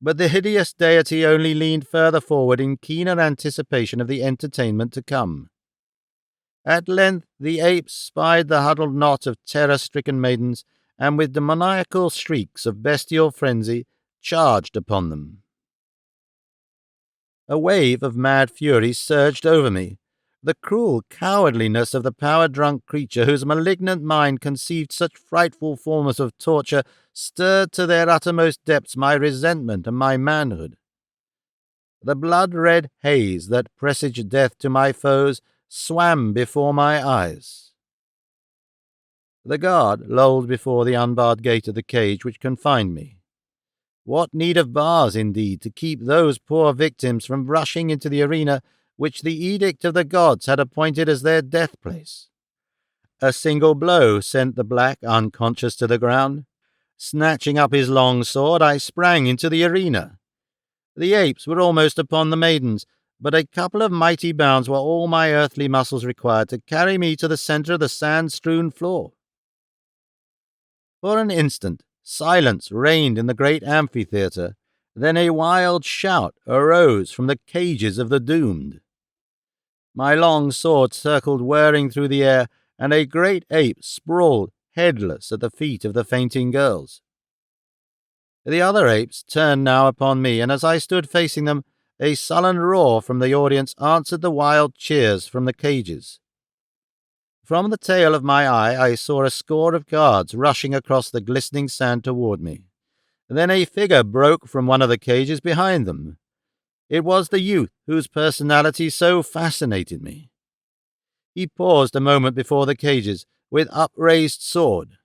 [SPEAKER 1] but the hideous deity only leaned further forward in keener anticipation of the entertainment to come. At length the apes spied the huddled knot of terror-stricken maidens, and with demoniacal shrieks of bestial frenzy charged upon them. A wave of mad fury surged over me. The cruel cowardliness of the power-drunk creature whose malignant mind conceived such frightful forms of torture stirred to their uttermost depths my resentment and my manhood. The blood-red haze that presaged death to my foes swam before my eyes. The guard lolled before the unbarred gate of the cage which confined me. What need of bars, indeed, to keep those poor victims from rushing into the arena which the edict of the gods had appointed as their death place? A single blow sent the black unconscious to the ground. Snatching up his long sword, I sprang into the arena. The apes were almost upon the maidens, but a couple of mighty bounds were all my earthly muscles required to carry me to the center of the sand-strewn floor. For an instant, silence reigned in the great amphitheater. Then a wild shout arose from the cages of the doomed. My long sword circled whirring through the air, and a great ape sprawled headless at the feet of the fainting girls. The other apes turned now upon me, and as I stood facing them, a sullen roar from the audience answered the wild cheers from the cages. From the tail of my eye I saw a score of guards rushing across the glistening sand toward me. Then a figure broke from one of the cages behind them. It was the youth whose personality so fascinated me. He paused a moment before the cages, with upraised sword.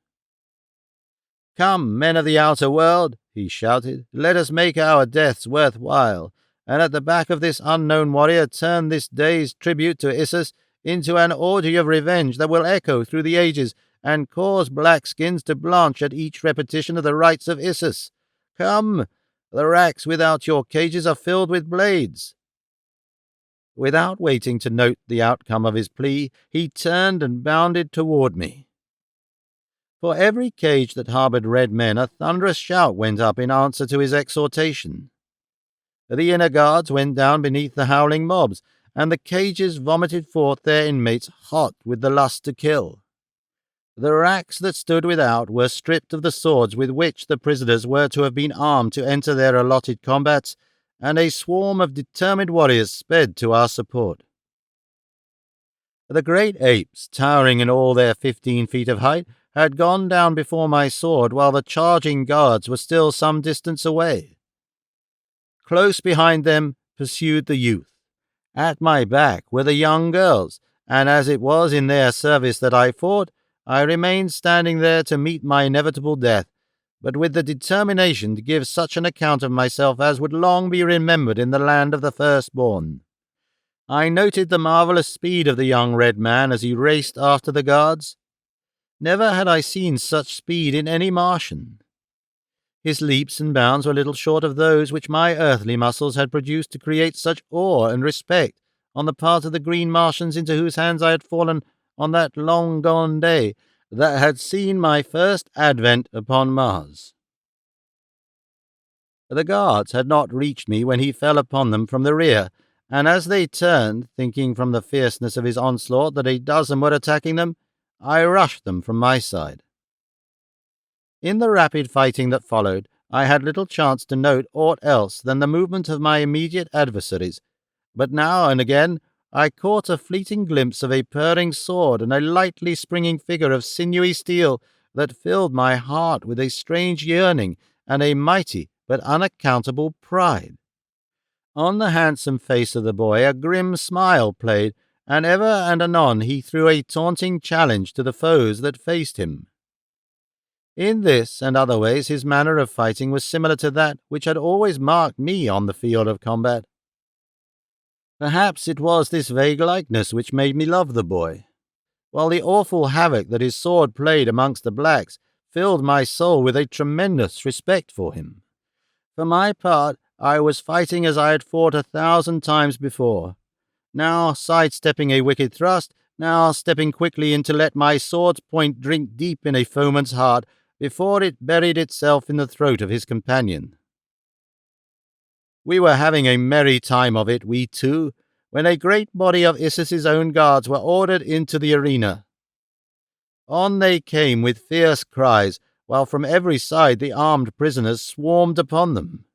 [SPEAKER 1] "Come, men of the outer world," he shouted, "let us make our deaths worthwhile, and at the back of this unknown warrior turn this day's tribute to Issus into an orgy of revenge that will echo through the ages and cause blackskins to blanch at each repetition of the rites of Issus. Come, the racks without your cages are filled with blades." Without waiting to note the outcome of his plea, he turned and bounded toward me. For every cage that harbored red men, a thunderous shout went up in answer to his exhortation. The inner guards went down beneath the howling mobs, and the cages vomited forth their inmates hot with the lust to kill. The racks that stood without were stripped of the swords with which the prisoners were to have been armed to enter their allotted combats, and a swarm of determined warriors sped to our support. The great apes, towering in all their 15 feet of height, had gone down before my sword, while the charging guards were still some distance away. Close behind them pursued the youth. At my back were the young girls, and as it was in their service that I fought, I remained standing there to meet my inevitable death, but with the determination to give such an account of myself as would long be remembered in the land of the firstborn. I noted the marvelous speed of the young red man as he raced after the guards. Never had I seen such speed in any Martian. His leaps and bounds were little short of those which my earthly muscles had produced to create such awe and respect on the part of the green Martians into whose hands I had fallen on that long-gone day that had seen my first advent upon Mars. The guards had not reached me when he fell upon them from the rear, and as they turned, thinking from the fierceness of his onslaught that a dozen were attacking them, I rushed them from my side. In the rapid fighting that followed, I had little chance to note aught else than the movement of my immediate adversaries, but now and again I caught a fleeting glimpse of a purring sword and a lightly springing figure of sinewy steel that filled my heart with a strange yearning and a mighty but unaccountable pride. On the handsome face of the boy a grim smile played, and ever and anon he threw a taunting challenge to the foes that faced him. In this and other ways his manner of fighting was similar to that which had always marked me on the field of combat. Perhaps it was this vague likeness which made me love the boy, while the awful havoc that his sword played amongst the blacks filled my soul with a tremendous respect for him. For my part, I was fighting as I had fought 1,000 times before, now sidestepping a wicked thrust, now stepping quickly in to let my sword's point drink deep in a foeman's heart before it buried itself in the throat of his companion. We were having a merry time of it, we two, when a great body of Issus's own guards were ordered into the arena. On they came with fierce cries, while from every side the armed prisoners swarmed upon them.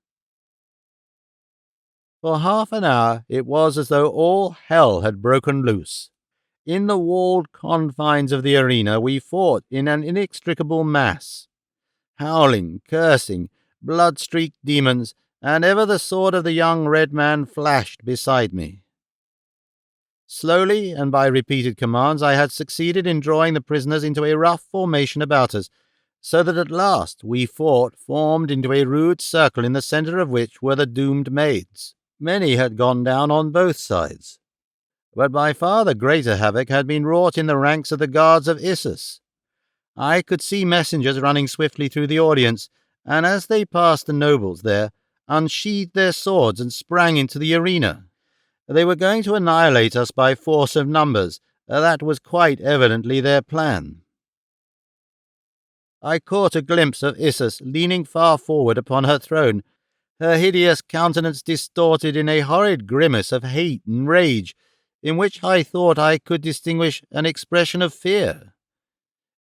[SPEAKER 1] For half an hour it was as though all hell had broken loose. In the walled confines of the arena we fought in an inextricable mass. Howling, cursing, blood-streaked demons, and ever the sword of the young red man flashed beside me. Slowly, and by repeated commands, I had succeeded in drawing the prisoners into a rough formation about us, so that at last we formed into a rude circle in the centre of which were the doomed maids. Many had gone down on both sides, but by far the greater havoc had been wrought in the ranks of the guards of Issus. I could see messengers running swiftly through the audience, and as they passed the nobles there, unsheathed their swords and sprang into the arena. They were going to annihilate us by force of numbers. That was quite evidently their plan. I caught a glimpse of Issus leaning far forward upon her throne, her hideous countenance distorted in a horrid grimace of hate and rage, in which I thought I could distinguish an expression of fear.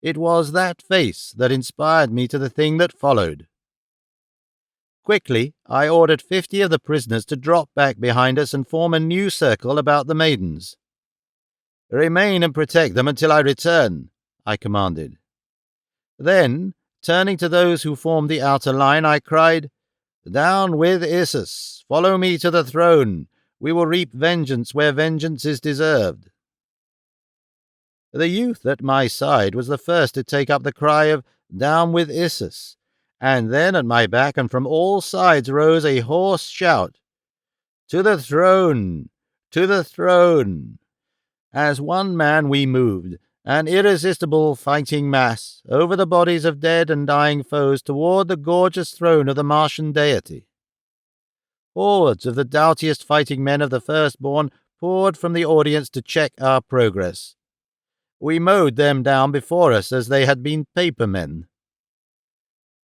[SPEAKER 1] It was that face that inspired me to the thing that followed. Quickly, I ordered 50 of the prisoners to drop back behind us and form a new circle about the maidens. "Remain and protect them until I return," I commanded. Then, turning to those who formed the outer line, I cried, "Down with Issus! Follow me to the throne! We will reap vengeance where vengeance is deserved." The youth at my side was the first to take up the cry of "Down with Issus!" and then at my back and from all sides rose a hoarse shout, "To the throne! To the throne!" As one man we moved, an irresistible fighting mass, over the bodies of dead and dying foes toward the gorgeous throne of the Martian deity. Hordes of the doughtiest fighting men of the firstborn poured from the audience to check our progress. We mowed them down before us as they had been paper men.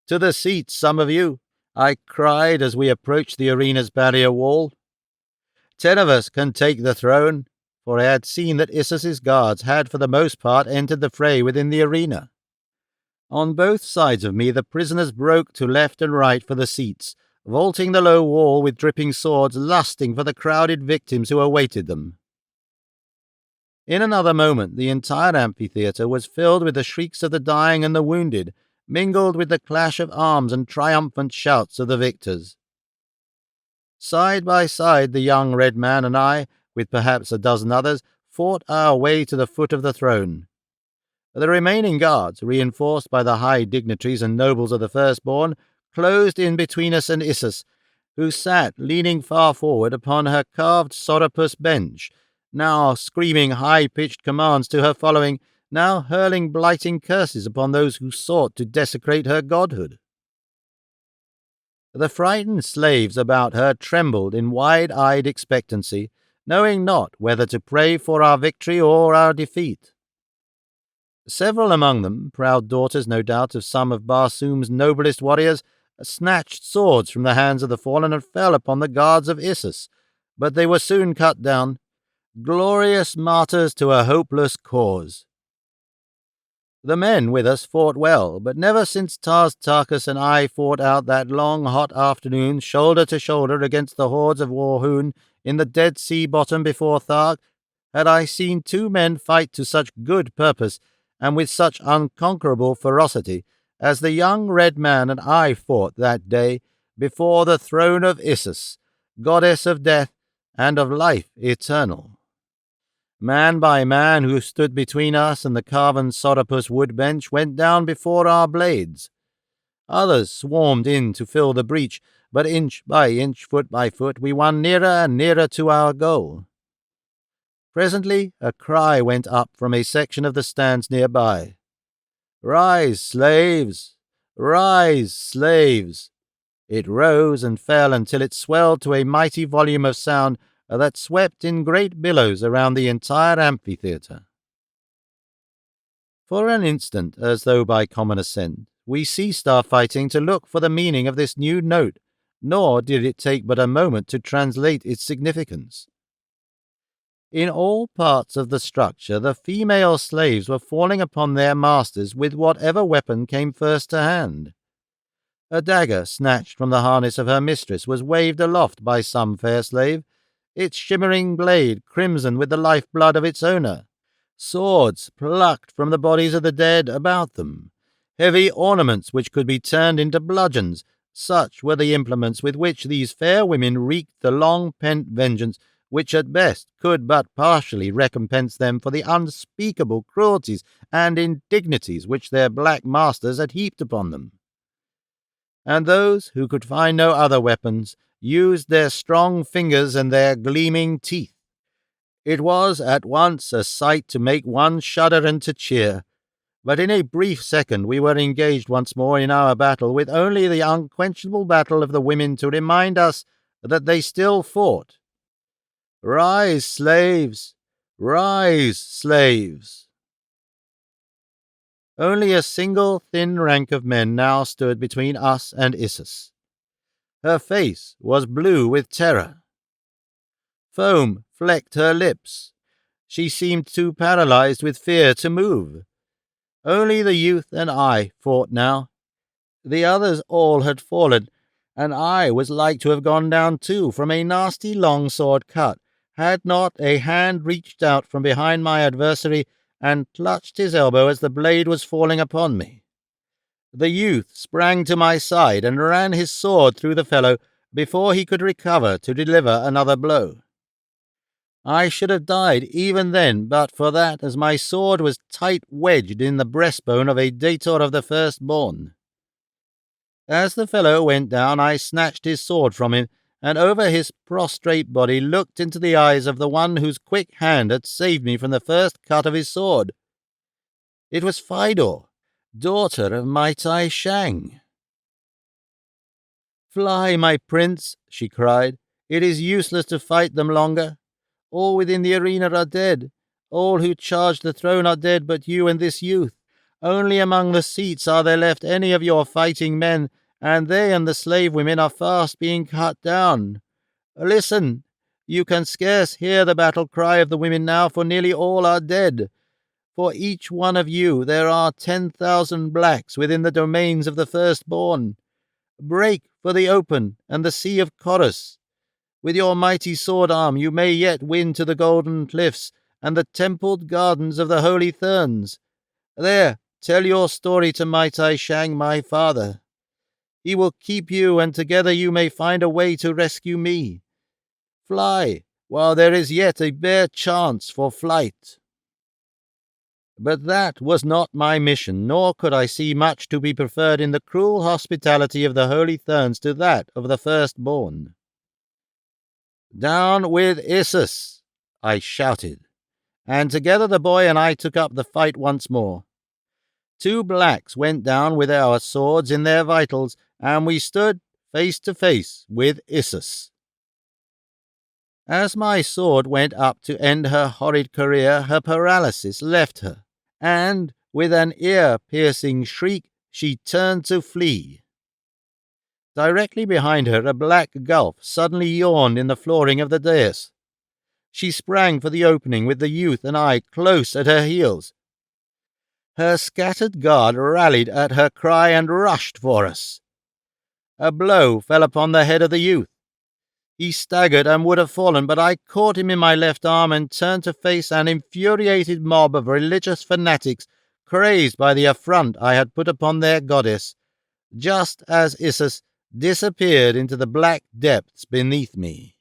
[SPEAKER 1] "To the seats, some of you!" I cried as we approached the arena's barrier wall. 10 of us can take the throne, for I had seen that Issus's guards had for the most part entered the fray within the arena. On both sides of me the prisoners broke to left and right for the seats, vaulting the low wall with dripping swords, lusting for the crowded victims who awaited them. In another moment the entire amphitheatre was filled with the shrieks of the dying and the wounded, mingled with the clash of arms and triumphant shouts of the victors. Side by side the young red man and I, with perhaps a dozen others, fought our way to the foot of the throne. The remaining guards, reinforced by the high dignitaries and nobles of the firstborn, closed in between us and Issus, who sat leaning far forward upon her carved sorapus bench, now screaming high-pitched commands to her following, now hurling blighting curses upon those who sought to desecrate her godhood. The frightened slaves about her trembled in wide-eyed expectancy, knowing not whether to pray for our victory or our defeat. Several among them, proud daughters no doubt of some of Barsoom's noblest warriors, snatched swords from the hands of the fallen and fell upon the guards of Issus, but they were soon cut down, glorious martyrs to a hopeless cause. The men with us fought well, but never since Tarkas and I fought out that long hot afternoon shoulder to shoulder against the hordes of Warhoon in the Dead Sea bottom before Thark had I seen two men fight to such good purpose and with such unconquerable ferocity as the young red man and I fought that day before the throne of Issus, goddess of death and of life eternal. Man by man who stood between us and the carven sorapus wood-bench went down before our blades. Others swarmed in to fill the breach, but inch by inch, foot by foot, we won nearer and nearer to our goal. Presently a cry went up from a section of the stands nearby. "Rise, slaves! Rise, slaves!" It rose and fell until it swelled to a mighty volume of sound that swept in great billows around the entire amphitheatre. For an instant, as though by common assent, we ceased our fighting to look for the meaning of this new note, nor did it take but a moment to translate its significance. In all parts of the structure the female slaves were falling upon their masters with whatever weapon came first to hand. A dagger snatched from the harness of her mistress was waved aloft by some fair slave, its shimmering blade crimson with the life-blood of its owner. Swords plucked from the bodies of the dead about them. Heavy ornaments which could be turned into bludgeons, such were the implements with which these fair women wreaked the long-pent vengeance which at best could but partially recompense them for the unspeakable cruelties and indignities which their black masters had heaped upon them. And those who could find no other weapons used their strong fingers and their gleaming teeth. It was at once a sight to make one shudder and to cheer, but in a brief second we were engaged once more in our battle, with only the unquenchable battle of the women to remind us that they still fought. Rise, slaves! Rise, slaves! Only a single thin rank of men now stood between us and Issus. Her face was blue with terror. Foam flecked her lips. She seemed too paralyzed with fear to move. Only the youth and I fought now. The others all had fallen, and I was like to have gone down too from a nasty long-sword cut, had not a hand reached out from behind my adversary and clutched his elbow as the blade was falling upon me. The youth sprang to my side and ran his sword through the fellow before he could recover to deliver another blow. I should have died even then but for that, as my sword was tight wedged in the breastbone of a dator of the firstborn. As the fellow went down, I snatched his sword from him, and over his prostrate body looked into the eyes of the one whose quick hand had saved me from the first cut of his sword. It was Phidor, daughter of Maitai Shang. "Fly, my prince," she cried. "It is useless to fight them longer. All within the arena are dead. All who charged the throne are dead but you and this youth. Only among the seats are there left any of your fighting men, and they and the slave women are fast being cut down. Listen! You can scarce hear the battle cry of the women now, for nearly all are dead. For each one of you there are 10,000 blacks within the domains of the firstborn. Break for the open and the sea of Chorus. With your mighty sword arm you may yet win to the golden cliffs and the templed gardens of the holy Therns. There, tell your story to Maitai Shang, my father. He will keep you, and together you may find a way to rescue me. Fly, while there is yet a bare chance for flight." But that was not my mission, nor could I see much to be preferred in the cruel hospitality of the holy Therns to that of the firstborn. "Down with Issus!" I shouted, and together the boy and I took up the fight once more. 2 blacks went down with our swords in their vitals, and we stood face to face with Issus. As my sword went up to end her horrid career, her paralysis left her, and with an ear-piercing shriek she turned to flee. Directly behind her a black gulf suddenly yawned in the flooring of the dais. She sprang for the opening with the youth and I close at her heels. Her scattered guard rallied at her cry and rushed for us. A blow fell upon the head of the youth. He staggered and would have fallen, but I caught him in my left arm and turned to face an infuriated mob of religious fanatics crazed by the affront I had put upon their goddess, just as Issus disappeared into the black depths beneath me.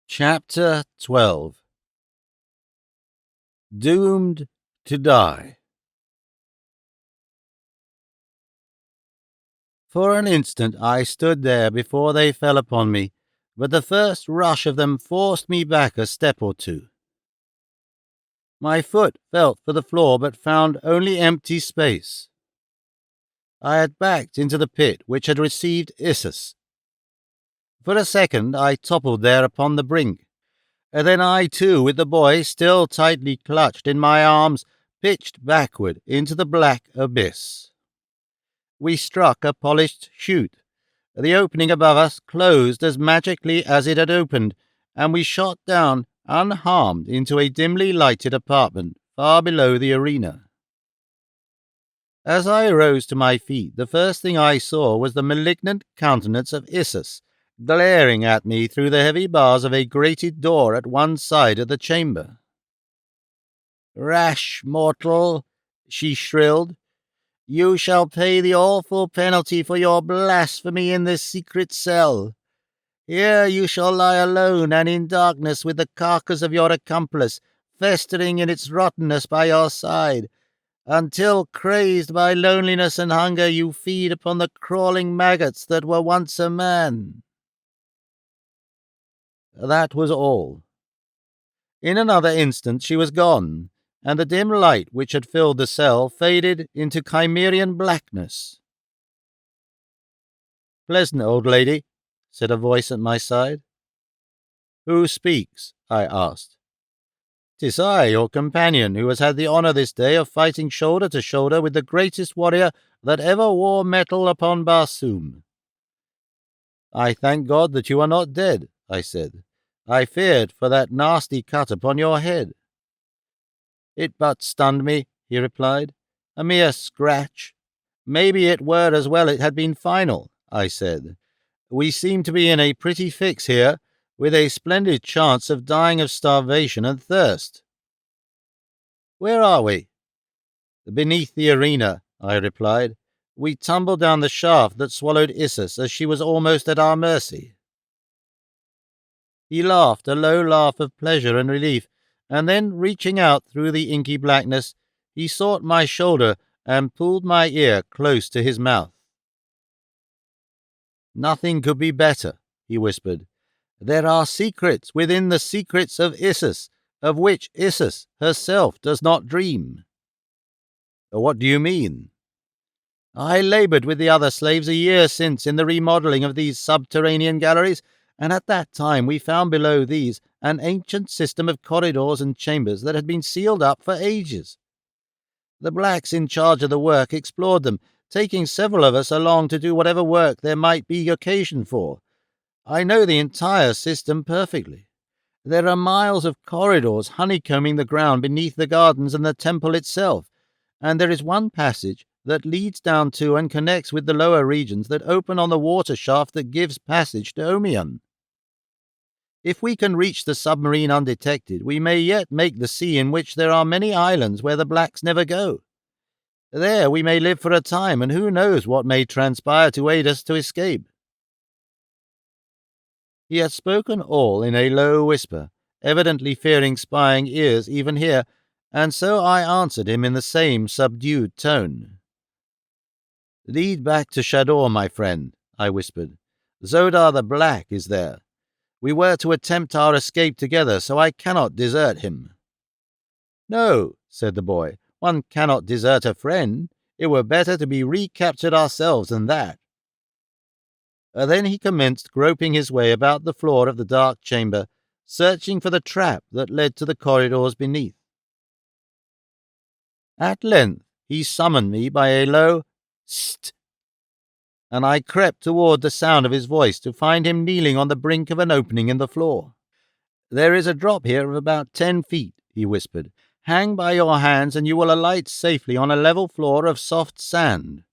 [SPEAKER 1] Chapter 12. Doomed to Die. For an instant I stood there before they fell upon me, but the first rush of them forced me back a step or two. My foot felt for the floor, but found only empty space. I had backed into the pit which had received Issus. For a second I toppled there upon the brink, and then I too, with the boy still tightly clutched in my arms, pitched backward into the black abyss. We struck a polished chute. The opening above us closed as magically as it had opened, and we shot down unharmed into a dimly lighted apartment far below the arena. As I rose to my feet, the first thing I saw was the malignant countenance of Issus, glaring at me through the heavy bars of a grated door at one side of the chamber. "Rash mortal," she shrilled, "you shall pay the awful penalty for your blasphemy in this secret cell. Here you shall lie alone and in darkness with the carcass of your accomplice festering in its rottenness by your side, until, crazed by loneliness and hunger, you feed upon the crawling maggots that were once a man." That was all. In another instant she was gone, and the dim light which had filled the cell faded into Cimmerian blackness. "Pleasant old lady," said a voice at my side. "Who speaks?" I asked. "'Tis I, your companion, who has had the honour this day of fighting shoulder to shoulder with the greatest warrior that ever wore metal upon Barsoom." "I thank God that you are not dead," I said. "I feared for that nasty cut upon your head." "It but stunned me," he replied. "A mere scratch." "Maybe it were as well it had been final," I said. "We seem to be in a pretty fix here, with a splendid chance of dying of starvation and thirst." "Where are we?" "Beneath the arena," I replied. "We tumbled down the shaft that swallowed Issus as she was almost at our mercy." He laughed a low laugh of pleasure and relief, and then, reaching out through the inky blackness, he sought my shoulder and pulled my ear close to his mouth. "Nothing could be better," he whispered. "There are secrets within the secrets of Issus, of which Issus herself does not dream." "What do you mean?" "I laboured with the other slaves a year since in the remodelling of these subterranean galleries, and at that time we found below these an ancient system of corridors and chambers that had been sealed up for ages. The blacks in charge of the work explored them, taking several of us along to do whatever work there might be occasion for. I know the entire system perfectly. There are miles of corridors honeycombing the ground beneath the gardens and the temple itself, and there is one passage that leads down to and connects with the lower regions that open on the water shaft that gives passage to Omion. If we can reach the submarine undetected, we may yet make the sea in which there are many islands where the blacks never go. There we may live for a time, and who knows what may transpire to aid us to escape." He had spoken all in a low whisper, evidently fearing spying ears even here, and so I answered him in the same subdued tone. "Lead back to Shador, my friend," I whispered. "Zodar the Black is there. We were to attempt our escape together, so I cannot desert him." "No," said the boy, "one cannot desert a friend. It were better to be recaptured ourselves than that." Then he commenced groping his way about the floor of the dark chamber, searching for the trap that led to the corridors beneath. At length he summoned me by a low "St," and I crept toward the sound of his voice to find him kneeling on the brink of an opening in the floor. "There is a drop here of about 10 feet," he whispered. "Hang by your hands and you will alight safely on a level floor of soft sand."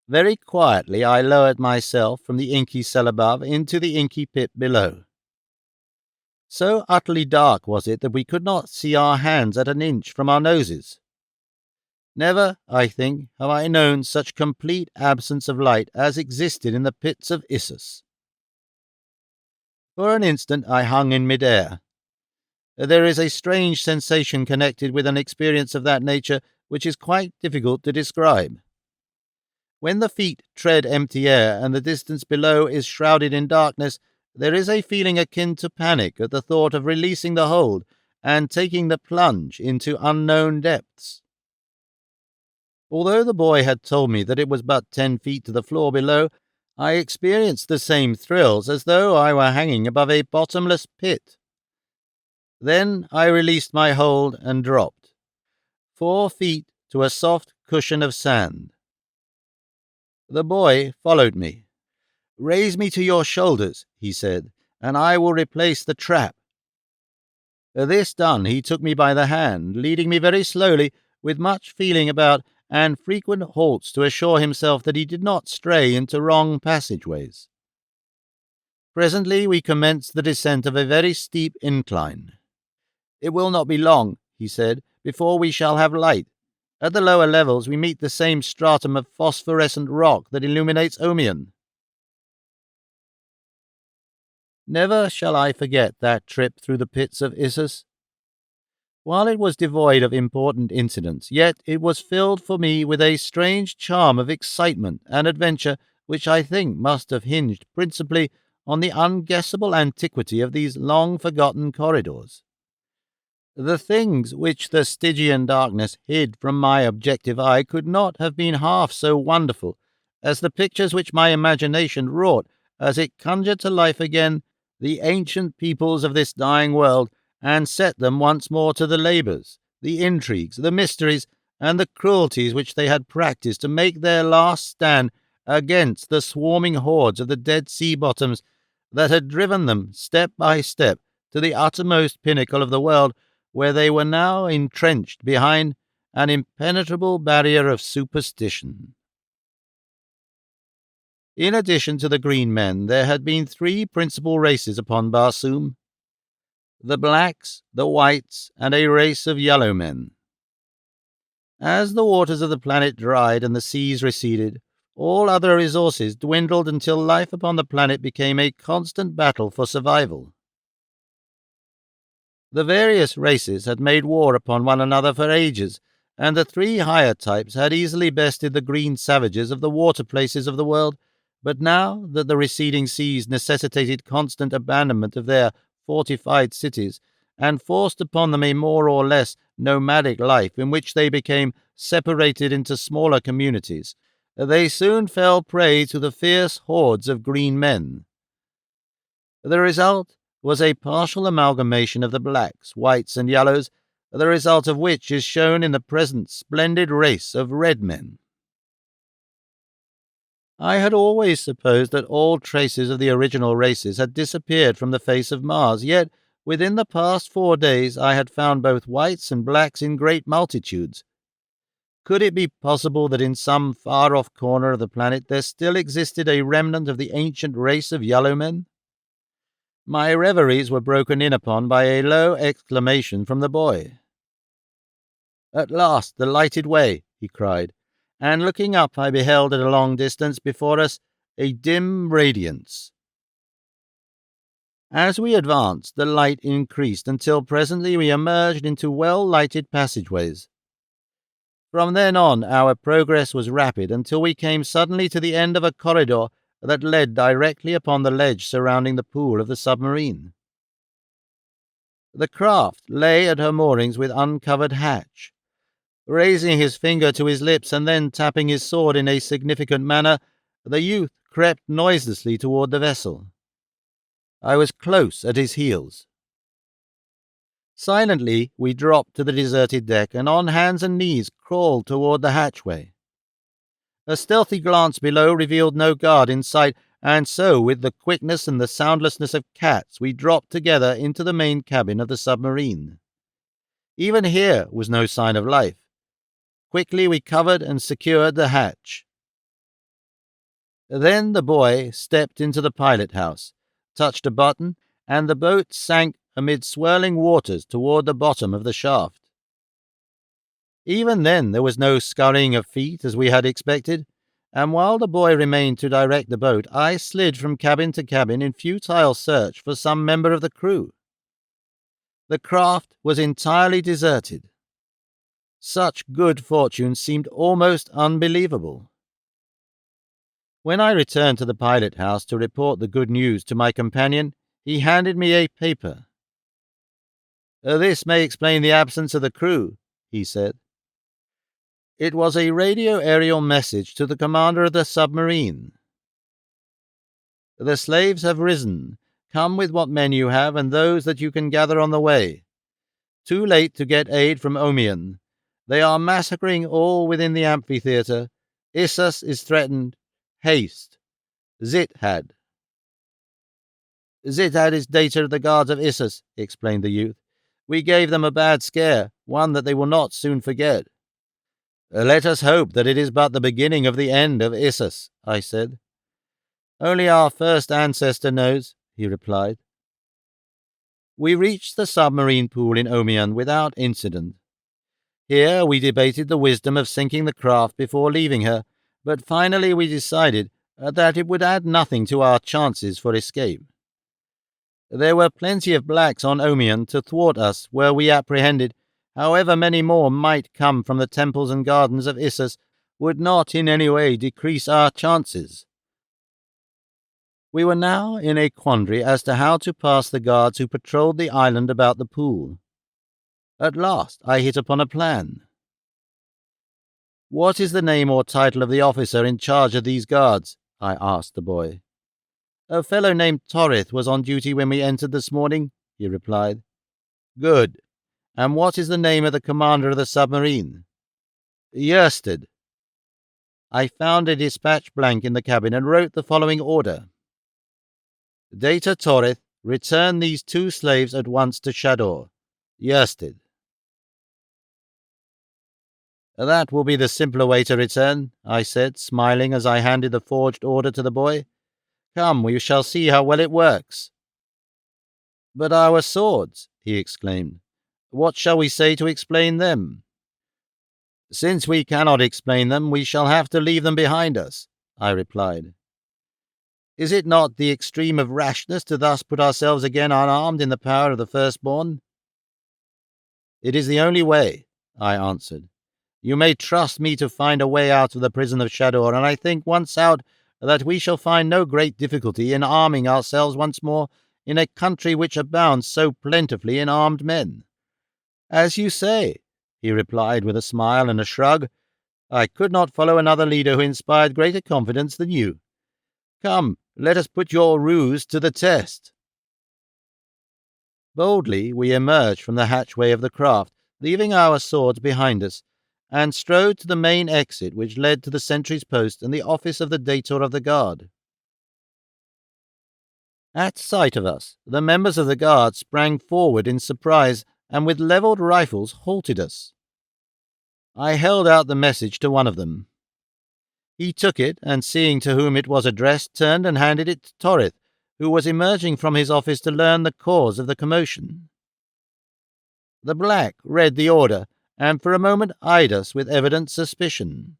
[SPEAKER 1] Very quietly I lowered myself from the inky cell above into the inky pit below. So utterly dark was it that we could not see our hands at an inch from our noses. Never, I think, have I known such complete absence of light as existed in the pits of Issus. For an instant I hung in mid-air. There is a strange sensation connected with an experience of that nature which is quite difficult to describe. When the feet tread empty air and the distance below is shrouded in darkness, there is a feeling akin to panic at the thought of releasing the hold and taking the plunge into unknown depths. Although the boy had told me that it was but 10 feet to the floor below, I experienced the same thrills as though I were hanging above a bottomless pit. Then I released my hold and dropped 4 feet to a soft cushion of sand. The boy followed me. "Raise me to your shoulders," he said, "and I will replace the trap." This done, he took me by the hand, leading me very slowly, with much feeling about, and frequent halts to assure himself that he did not stray into wrong passageways. Presently we commenced the descent of a very steep incline. "It will not be long," he said, "before we shall have light. At the lower levels we meet the same stratum of phosphorescent rock that illuminates Omion." Never shall I forget that trip through the pits of Issus. While it was devoid of important incidents, yet it was filled for me with a strange charm of excitement and adventure which I think must have hinged principally on the unguessable antiquity of these long-forgotten corridors. The things which the Stygian darkness hid from my objective eye could not have been half so wonderful as the pictures which my imagination wrought as it conjured to life again the ancient peoples of this dying world and set them once more to the labours, the intrigues, the mysteries, and the cruelties which they had practised to make their last stand against the swarming hordes of the dead sea bottoms that had driven them step by step to the uttermost pinnacle of the world, where they were now entrenched behind an impenetrable barrier of superstition. In addition to the green men, there had been three principal races upon Barsoom: the blacks, the whites, and a race of yellow men. As the waters of the planet dried and the seas receded, all other resources dwindled until life upon the planet became a constant battle for survival. The various races had made war upon one another for ages, and the three higher types had easily bested the green savages of the water places of the world, but now that the receding seas necessitated constant abandonment of their fortified cities, and forced upon them a more or less nomadic life in which they became separated into smaller communities, they soon fell prey to the fierce hordes of green men. The result was a partial amalgamation of the blacks, whites, and yellows, the result of which is shown in the present splendid race of red men. I had always supposed that all traces of the original races had disappeared from the face of Mars, yet within the past 4 days I had found both whites and blacks in great multitudes. Could it be possible that in some far-off corner of the planet there still existed a remnant of the ancient race of yellow men? My reveries were broken in upon by a low exclamation from the boy. "At last, the lighted way!" he cried, and looking up I beheld at a long distance before us a dim radiance. As we advanced, the light increased until presently we emerged into well-lighted passageways. From then on our progress was rapid until we came suddenly to the end of a corridor that led directly upon the ledge surrounding the pool of the submarine. The craft lay at her moorings with uncovered hatch. Raising his finger to his lips and then tapping his sword in a significant manner, the youth crept noiselessly toward the vessel. I was close at his heels. Silently we dropped to the deserted deck and on hands and knees crawled toward the hatchway. A stealthy glance below revealed no guard in sight, and so, with the quickness and the soundlessness of cats, we dropped together into the main cabin of the submarine. Even here was no sign of life. Quickly we covered and secured the hatch. Then the boy stepped into the pilot-house, touched a button, and the boat sank amid swirling waters toward the bottom of the shaft. Even then there was no scurrying of feet as we had expected, and while the boy remained to direct the boat, I slid from cabin to cabin in futile search for some member of the crew. The craft was entirely deserted. Such good fortune seemed almost unbelievable. When I returned to the pilot-house to report the good news to my companion, he handed me a paper. "This may explain the absence of the crew," he said. It was a radio-aerial message to the commander of the submarine. "The slaves have risen. Come with what men you have and those that you can gather on the way. Too late to get aid from Omion. They are massacring all within the amphitheatre. Issus is threatened. Haste. Zithad." "Zithad is data of the guards of Issus," explained the youth. "We gave them a bad scare, one that they will not soon forget." "Let us hope that it is but the beginning of the end of Issus," I said. "Only our first ancestor knows," he replied. We reached the submarine pool in Omion without incident. Here we debated the wisdom of sinking the craft before leaving her, but finally we decided that it would add nothing to our chances for escape. There were plenty of blacks on Omion to thwart us were we apprehended. However many more might come from the temples and gardens of Issus would not in any way decrease our chances. We were now in a quandary as to how to pass the guards who patrolled the island about the pool. At last I hit upon a plan. "What is the name or title of the officer in charge of these guards?" I asked the boy. "A fellow named Torith was on duty when we entered this morning," he replied. "Good. And what is the name of the commander of the submarine?" "Yersted." I found a dispatch blank in the cabin and wrote the following order. "Data Torith, return these 2 slaves at once to Shador. Yersted." "That will be the simpler way to return," I said, smiling as I handed the forged order to the boy. "Come, we shall see how well it works." "But our swords," he exclaimed. "What shall we say to explain them?" "Since we cannot explain them, we shall have to leave them behind us," I replied. "Is it not the extreme of rashness to thus put ourselves again unarmed in the power of the firstborn?" "It is the only way," I answered. "You may trust me to find a way out of the prison of Shador, and I think, once out, that we shall find no great difficulty in arming ourselves once more in a country which abounds so plentifully in armed men." "As you say," he replied with a smile and a shrug. "I could not follow another leader who inspired greater confidence than you. Come, let us put your ruse to the test." Boldly we emerged from the hatchway of the craft, leaving our swords behind us, and strode to the main exit which led to the sentry's post and the office of the Dator of the Guard. At sight of us, the members of the guard sprang forward in surprise and with levelled rifles halted us. I held out the message to one of them. He took it, and seeing to whom it was addressed, turned and handed it to Torith, who was emerging from his office to learn the cause of the commotion. The black read the order, and for a moment eyed us with evident suspicion.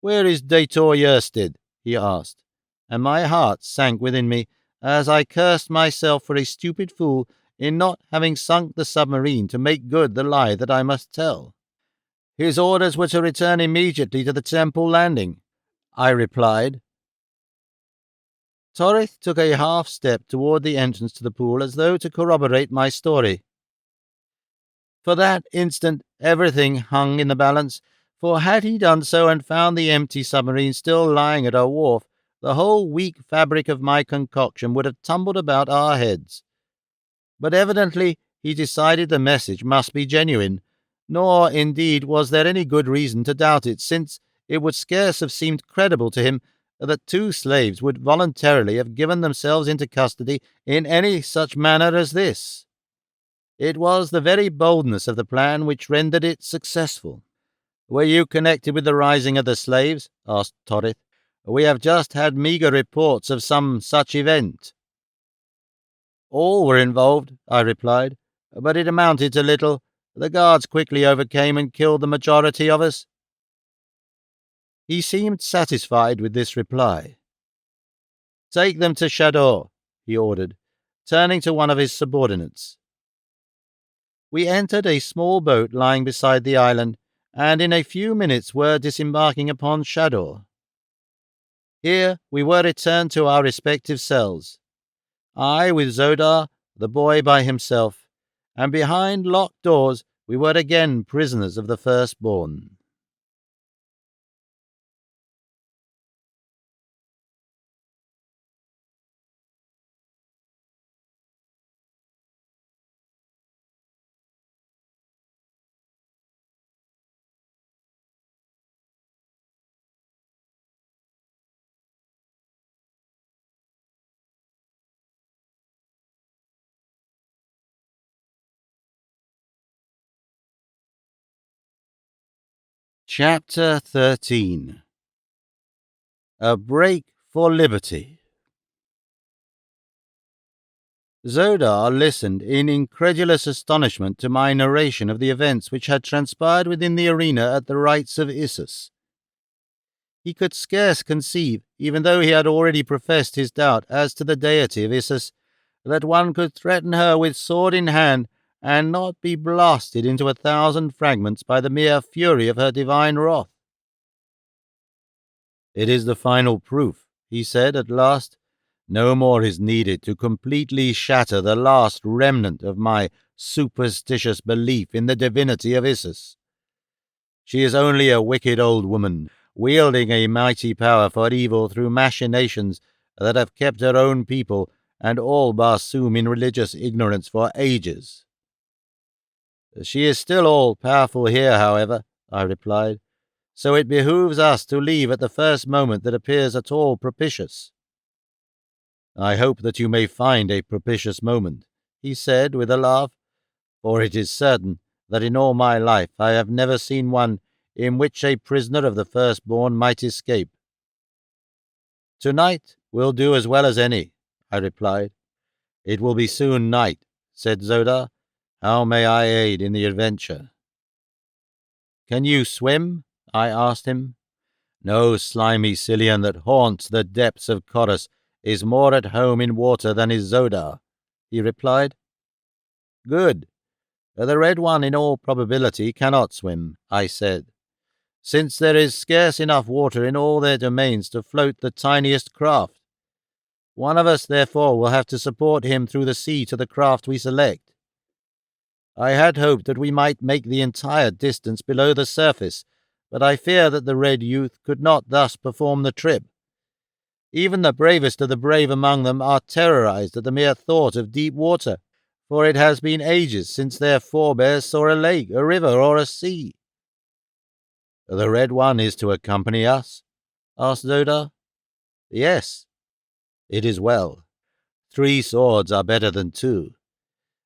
[SPEAKER 1] "Where is Dator Yersted?" he asked, and my heart sank within me as I cursed myself for a stupid fool in not having sunk the submarine to make good the lie that I must tell. "His orders were to return immediately to the temple landing," I replied. Torith took a half-step toward the entrance to the pool as though to corroborate my story. For that instant everything hung in the balance, for had he done so and found the empty submarine still lying at our wharf, the whole weak fabric of my concoction would have tumbled about our heads. But evidently he decided the message must be genuine, nor, indeed, was there any good reason to doubt it, since it would scarce have seemed credible to him that 2 slaves would voluntarily have given themselves into custody in any such manner as this. It was the very boldness of the plan which rendered it successful. "Were you connected with the rising of the slaves?" asked Torith. "We have just had meagre reports of some such event." "All were involved," I replied, "but it amounted to little. The guards quickly overcame and killed the majority of us." He seemed satisfied with this reply. "Take them to Shador," he ordered, turning to one of his subordinates. We entered a small boat lying beside the island, and in a few minutes were disembarking upon Shador. Here we were returned to our respective cells, I with Zodar, the boy by himself, and behind locked doors we were again prisoners of the firstborn. Chapter 13. A Break for Liberty. Zodar listened in incredulous astonishment to my narration of the events which had transpired within the arena at the rites of Issus. He could scarce conceive, even though he had already professed his doubt as to the deity of Issus, that one could threaten her with sword in hand and not be blasted into 1,000 fragments by the mere fury of her divine wrath. "It is the final proof," he said at last. No more is needed to completely shatter the last remnant of my superstitious belief in the divinity of Isis. She is only a wicked old woman, wielding a mighty power for evil through machinations that have kept her own people and all Barsoom in religious ignorance for ages. She is still all-powerful here, however, I replied, so it behooves us to leave at the first moment that appears at all propitious. I hope that you may find a propitious moment, he said with a laugh, for it is certain that in all my life I have never seen one in which a prisoner of the firstborn might escape. Tonight will do as well as any, I replied. It will be soon night, said Zodar. How may I aid in the adventure? Can you swim? I asked him. No slimy Cillian that haunts the depths of Chorus is more at home in water than is Zodar, he replied. Good. The Red One in all probability cannot swim, I said, since there is scarce enough water in all their domains to float the tiniest craft. One of us, therefore, will have to support him through the sea to the craft we select. I had hoped that we might make the entire distance below the surface, but I fear that the Red Youth could not thus perform the trip. Even the bravest of the brave among them are terrorized at the mere thought of deep water, for it has been ages since their forebears saw a lake, a river, or a sea. The Red One is to accompany us? Asked Zodar. Yes. It is well. 3 swords are better than 2,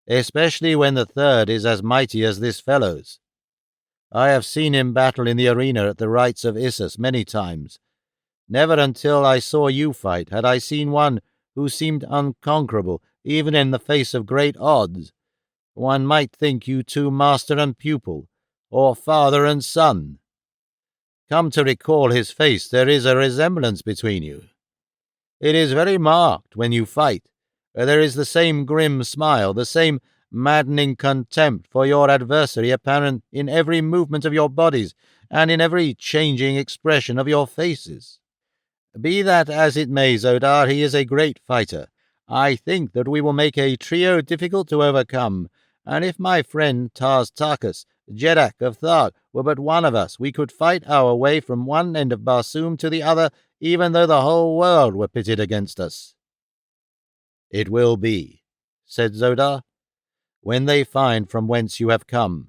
[SPEAKER 1] especially when the third is as mighty as this fellow's. I have seen him battle in the arena at the rites of Isis many times. Never until I saw you fight had I seen one who seemed unconquerable, even in the face of great odds. One might think you two master and pupil, or father and son. Come to recall his face, there is a resemblance between you. It is very marked when you fight. There is the same grim smile, the same maddening contempt for your adversary apparent in every movement of your bodies and in every changing expression of your faces. Be that as it may, Zodar, he is a great fighter. I think that we will make a trio difficult to overcome, and if my friend Tarkas, Jeddak of Thark, were but one of us, we could fight our way from one end of Barsoom to the other, even though the whole world were pitted against us. It will be, said Zodar, when they find from whence you have come.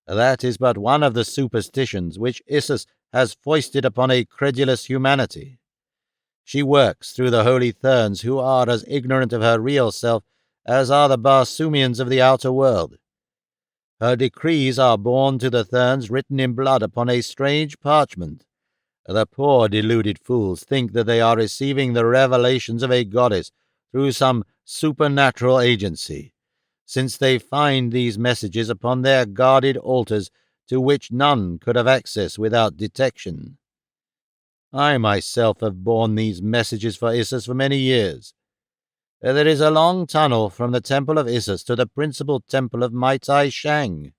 [SPEAKER 1] That is but one of the superstitions which Isis has foisted upon a credulous humanity. She works through the holy Therns, who are as ignorant of her real self as are the Barsoomians of the outer world. Her decrees are borne to the Therns written in blood upon a strange parchment. The poor deluded fools think that they are receiving the revelations of a goddess through some supernatural agency, since they find these messages upon their guarded altars to which none could have access without detection. I myself have borne these messages for Isis for many years. There is a long tunnel from the temple of Isis to the principal temple of Maitai Shang.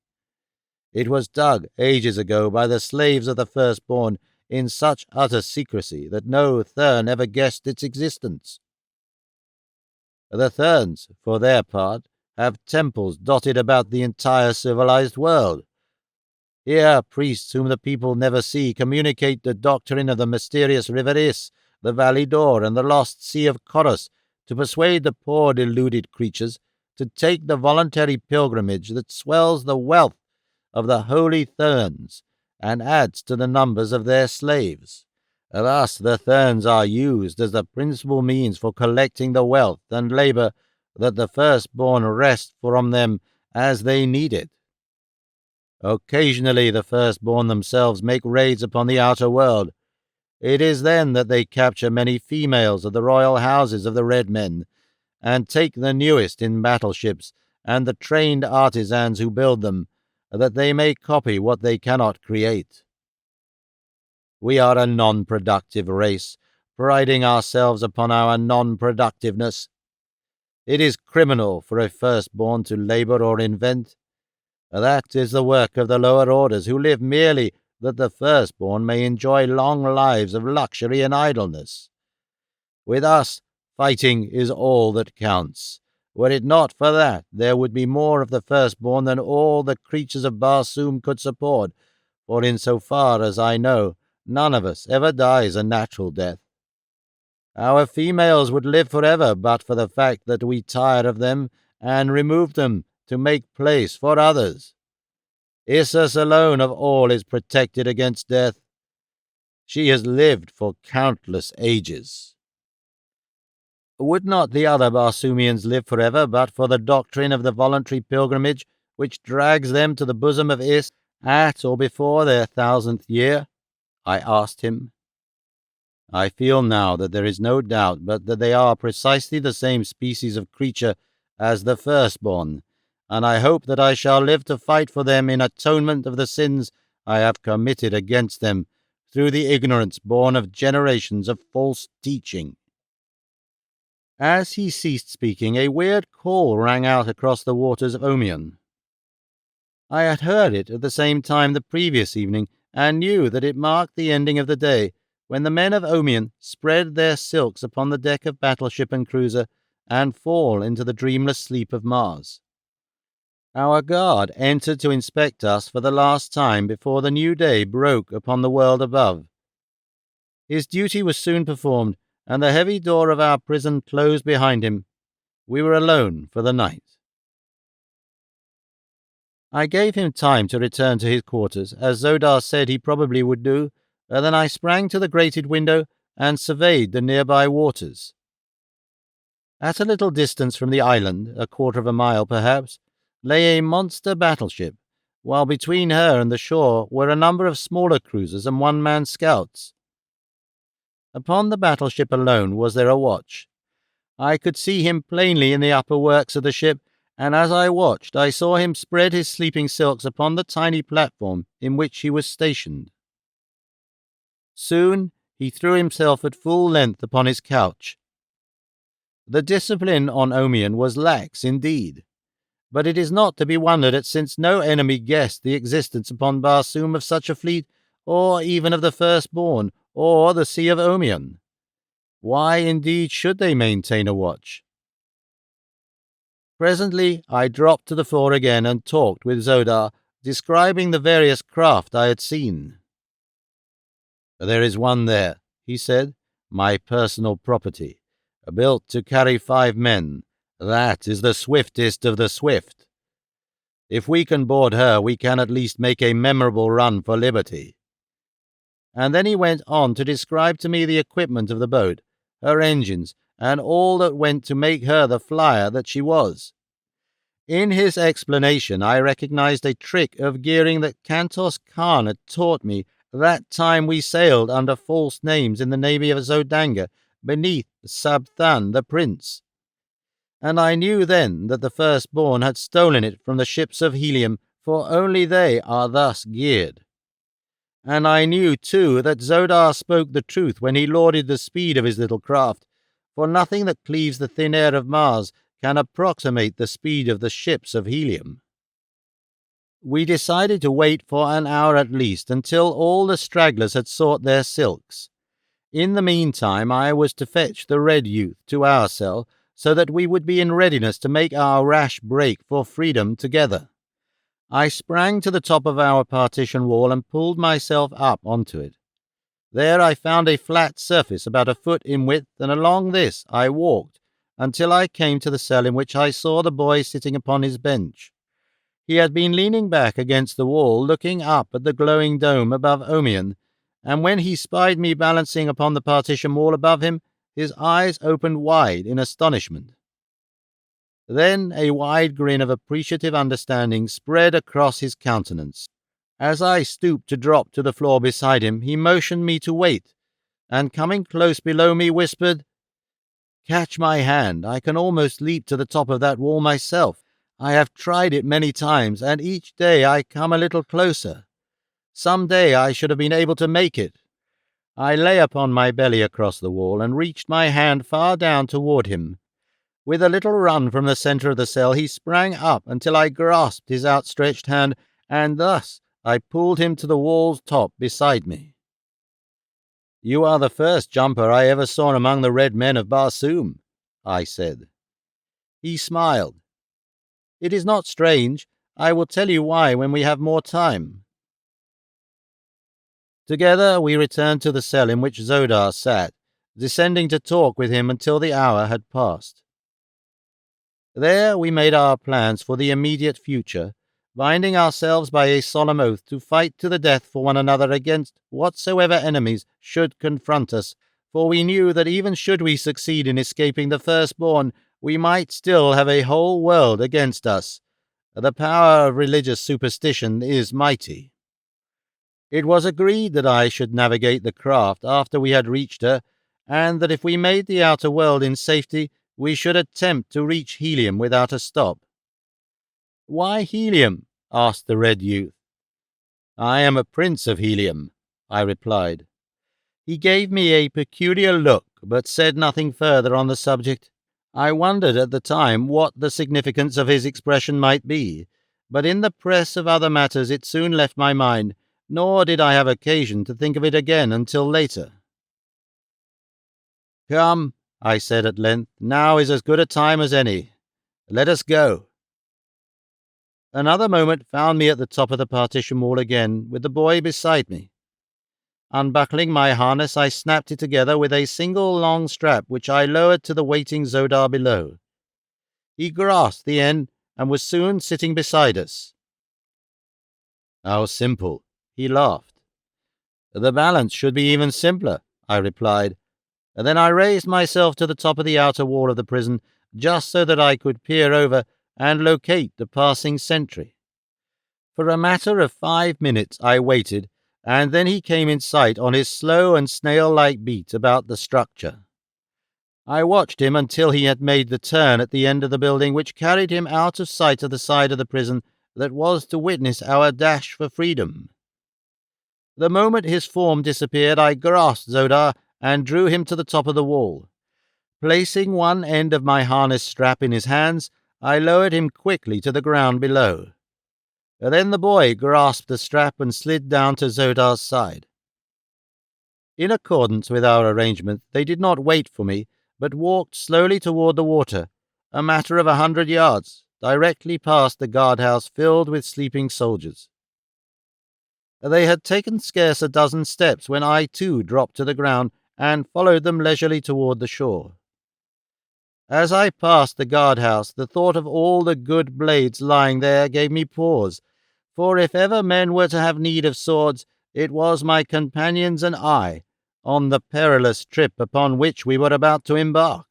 [SPEAKER 1] It was dug ages ago by the slaves of the firstborn in such utter secrecy that no Thern ever guessed its existence. The Therns, for their part, have temples dotted about the entire civilized world. Here, priests whom the people never see communicate the doctrine of the mysterious river Is, the Valley Door, and the lost Sea of Chorus, to persuade the poor deluded creatures to take the voluntary pilgrimage that swells the wealth of the holy Therns and adds to the numbers of their slaves. Thus the Therns are used as the principal means for collecting the wealth and labor that the firstborn wrest from them as they need it. Occasionally the firstborn themselves make raids upon the outer world. It is then that they capture many females of the royal houses of the Red Men, and take the newest in battleships and the trained artisans who build them, that they may copy what they cannot create. We are a non-productive race, priding ourselves upon our non-productiveness. It is criminal for a firstborn to labor or invent. That is the work of the lower orders, who live merely that the firstborn may enjoy long lives of luxury and idleness. With us, fighting is all that counts. Were it not for that, there would be more of the firstborn than all the creatures of Barsoom could support, for in so far as I know, none of us ever dies a natural death. Our females would live forever but for the fact that we tire of them and remove them to make place for others. Issus alone of all is protected against death. She has lived for countless ages. Would not the other Barsoomians live forever but for the doctrine of the voluntary pilgrimage which drags them to the bosom of Is at or before their 1000th year? I asked him. I feel now that there is no doubt but that they are precisely the same species of creature as the firstborn, and I hope that I shall live to fight for them in atonement of the sins I have committed against them through the ignorance born of generations of false teaching. As he ceased speaking, a weird call rang out across the waters of Omion. I had heard it at the same time the previous evening, and knew that it marked the ending of the day, when the men of Omion spread their silks upon the deck of battleship and cruiser, and fall into the dreamless sleep of Mars. Our guard entered to inspect us for the last time before the new day broke upon the world above. His duty was soon performed, and the heavy door of our prison closed behind him. We were alone for the night. I gave him time to return to his quarters, as Zodar said he probably would do, and then I sprang to the grated window and surveyed the nearby waters. At a little distance from the island, a quarter of a mile perhaps, lay a monster battleship, while between her and the shore were a number of smaller cruisers and one-man scouts. Upon the battleship alone was there a watch. I could see him plainly in the upper works of the ship, and as I watched I saw him spread his sleeping silks upon the tiny platform in which he was stationed. Soon he threw himself at full length upon his couch. The discipline on Omion was lax indeed, but it is not to be wondered at, since no enemy guessed the existence upon Barsoom of such a fleet, or even of the firstborn, or the Sea of Omion. Why indeed should they maintain a watch? Presently I dropped to the floor again and talked with Zodar, describing the various craft I had seen. "There is one there," he said, "my personal property, built to carry 5 men. That is the swiftest of the swift. If we can board her, we can at least make a memorable run for liberty." And then he went on to describe to me the equipment of the boat, her engines, and all that went to make her the flyer that she was. In his explanation I recognized a trick of gearing that Kantos Khan had taught me that time we sailed under false names in the navy of Zodanga, beneath Sabthan the prince. And I knew then that the firstborn had stolen it from the ships of Helium, for only they are thus geared. And I knew, too, that Zodar spoke the truth when he lauded the speed of his little craft, for nothing that cleaves the thin air of Mars can approximate the speed of the ships of Helium. We decided to wait for an hour at least until all the stragglers had sought their silks. In the meantime I was to fetch the Red Youth to our cell, so that we would be in readiness to make our rash break for freedom together. I sprang to the top of our partition wall and pulled myself up onto it. There I found a flat surface about a foot in width, and along this I walked until I came to the cell in which I saw the boy sitting upon his bench. He had been leaning back against the wall, looking up at the glowing dome above Omion, and when he spied me balancing upon the partition wall above him, his eyes opened wide in astonishment. Then a wide grin of appreciative understanding spread across his countenance. As I stooped to drop to the floor beside him, he motioned me to wait, and coming close below me whispered, "Catch my hand. I can almost leap to the top of that wall myself. I have tried it many times, and each day I come a little closer. Some day I should have been able to make it." I lay upon my belly across the wall and reached my hand far down toward him. With a little run from the center of the cell, he sprang up until I grasped his outstretched hand, and thus I pulled him to the wall's top beside me. "You are the first jumper I ever saw among the red men of Barsoom," I said. He smiled. "It is not strange. I will tell you why when we have more time." Together we returned to the cell in which Zodar sat, descending to talk with him until the hour had passed. There we made our plans for the immediate future, binding ourselves by a solemn oath to fight to the death for one another against whatsoever enemies should confront us, for we knew that even should we succeed in escaping the firstborn, we might still have a whole world against us. The power of religious superstition is mighty. It was agreed that I should navigate the craft after we had reached her, and that if we made the outer world in safety, we should attempt to reach Helium without a stop. "Why Helium?" asked the red youth. "I am a prince of Helium," I replied. He gave me a peculiar look, but said nothing further on the subject. I wondered at the time what the significance of his expression might be, but in the press of other matters it soon left my mind, nor did I have occasion to think of it again until later. "Come," I said at length, "now is as good a time as any. Let us go." Another moment found me at the top of the partition wall again, with the boy beside me. Unbuckling my harness, I snapped it together with a single long strap, which I lowered to the waiting Zodar below. He grasped the end and was soon sitting beside us. "How simple," he laughed. "The balance should be even simpler," I replied, and then I raised myself to the top of the outer wall of the prison, just so that I could peer over and locate the passing sentry. For a matter of 5 minutes I waited, and then he came in sight on his slow and snail-like beat about the structure. I watched him until he had made the turn at the end of the building which carried him out of sight of the side of the prison that was to witness our dash for freedom. The moment his form disappeared, I grasped Zodar and drew him to the top of the wall. Placing one end of my harness strap in his hands, I lowered him quickly to the ground below. Then the boy grasped the strap and slid down to Zodar's side. In accordance with our arrangement, they did not wait for me, but walked slowly toward the water, a matter of 100 yards, directly past the guardhouse filled with sleeping soldiers. They had taken scarce a dozen steps when I too dropped to the ground and followed them leisurely toward the shore. As I passed the guardhouse, the thought of all the good blades lying there gave me pause, for if ever men were to have need of swords, it was my companions and I, on the perilous trip upon which we were about to embark.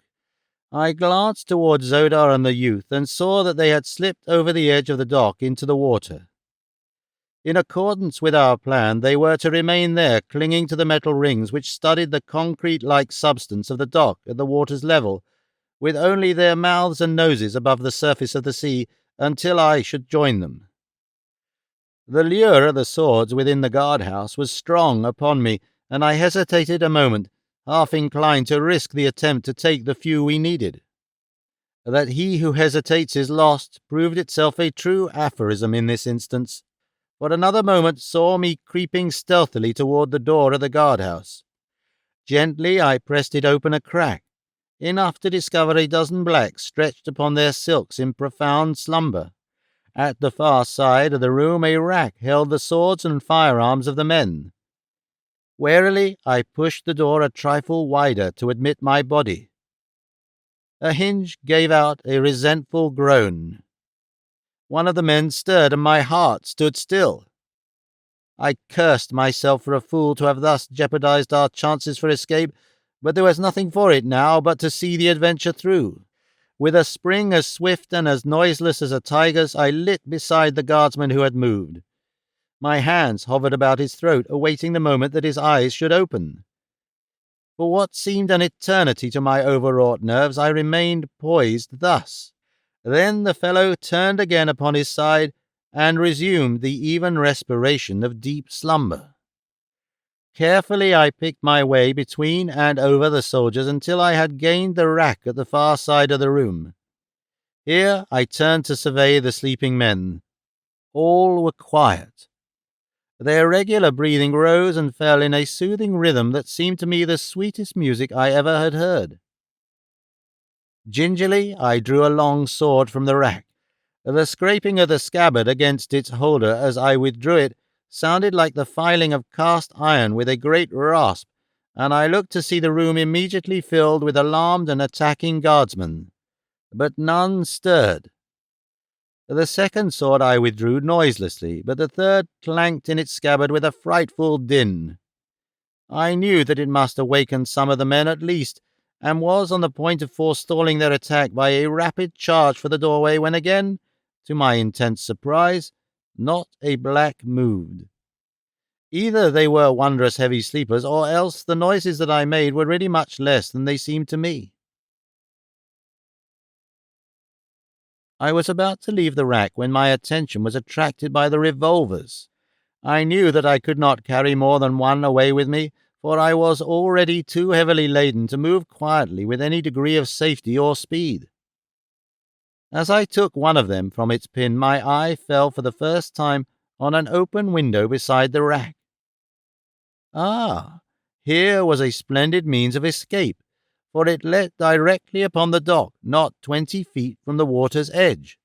[SPEAKER 1] I glanced toward Zodar and the youth, and saw that they had slipped over the edge of the dock into the water. In accordance with our plan, they were to remain there, clinging to the metal rings which studded the concrete-like substance of the dock at the water's level, with only their mouths and noses above the surface of the sea, until I should join them. The lure of the swords within the guardhouse was strong upon me, and I hesitated a moment, half inclined to risk the attempt to take the few we needed. That he who hesitates is lost proved itself a true aphorism in this instance, for another moment saw me creeping stealthily toward the door of the guardhouse. Gently I pressed it open a crack, enough to discover a dozen blacks stretched upon their silks in profound slumber. At the far side of the room a rack held the swords and firearms of the men. Warily I pushed the door a trifle wider to admit my body. A hinge gave out a resentful groan. One of the men stirred, and my heart stood still. I cursed myself for a fool to have thus jeopardized our chances for escape, but there was nothing for it now but to see the adventure through. With a spring as swift and as noiseless as a tiger's, I lit beside the guardsman who had moved. My hands hovered about his throat, awaiting the moment that his eyes should open. For what seemed an eternity to my overwrought nerves, I remained poised thus. Then the fellow turned again upon his side and resumed the even respiration of deep slumber. Carefully I picked my way between and over the soldiers until I had gained the rack at the far side of the room. Here I turned to survey the sleeping men. All were quiet. Their regular breathing rose and fell in a soothing rhythm that seemed to me the sweetest music I ever had heard. Gingerly, I drew a long sword from the rack. The scraping of the scabbard against its holder as I withdrew it sounded like the filing of cast iron with a great rasp, and I looked to see the room immediately filled with alarmed and attacking guardsmen. But none stirred. The second sword I withdrew noiselessly, but the third clanked in its scabbard with a frightful din. I knew that it must awaken some of the men at least, and was on the point of forestalling their attack by a rapid charge for the doorway when again, to my intense surprise, not a black moved. Either they were wondrous heavy sleepers, or else the noises that I made were really much less than they seemed to me. I was about to leave the rack when my attention was attracted by the revolvers. I knew that I could not carry more than one away with me, for I was already too heavily laden to move quietly with any degree of safety or speed. As I took one of them from its pin, my eye fell for the first time on an open window beside the rack. Ah, here was a splendid means of escape, for it let directly upon the dock, not 20 feet from the water's edge.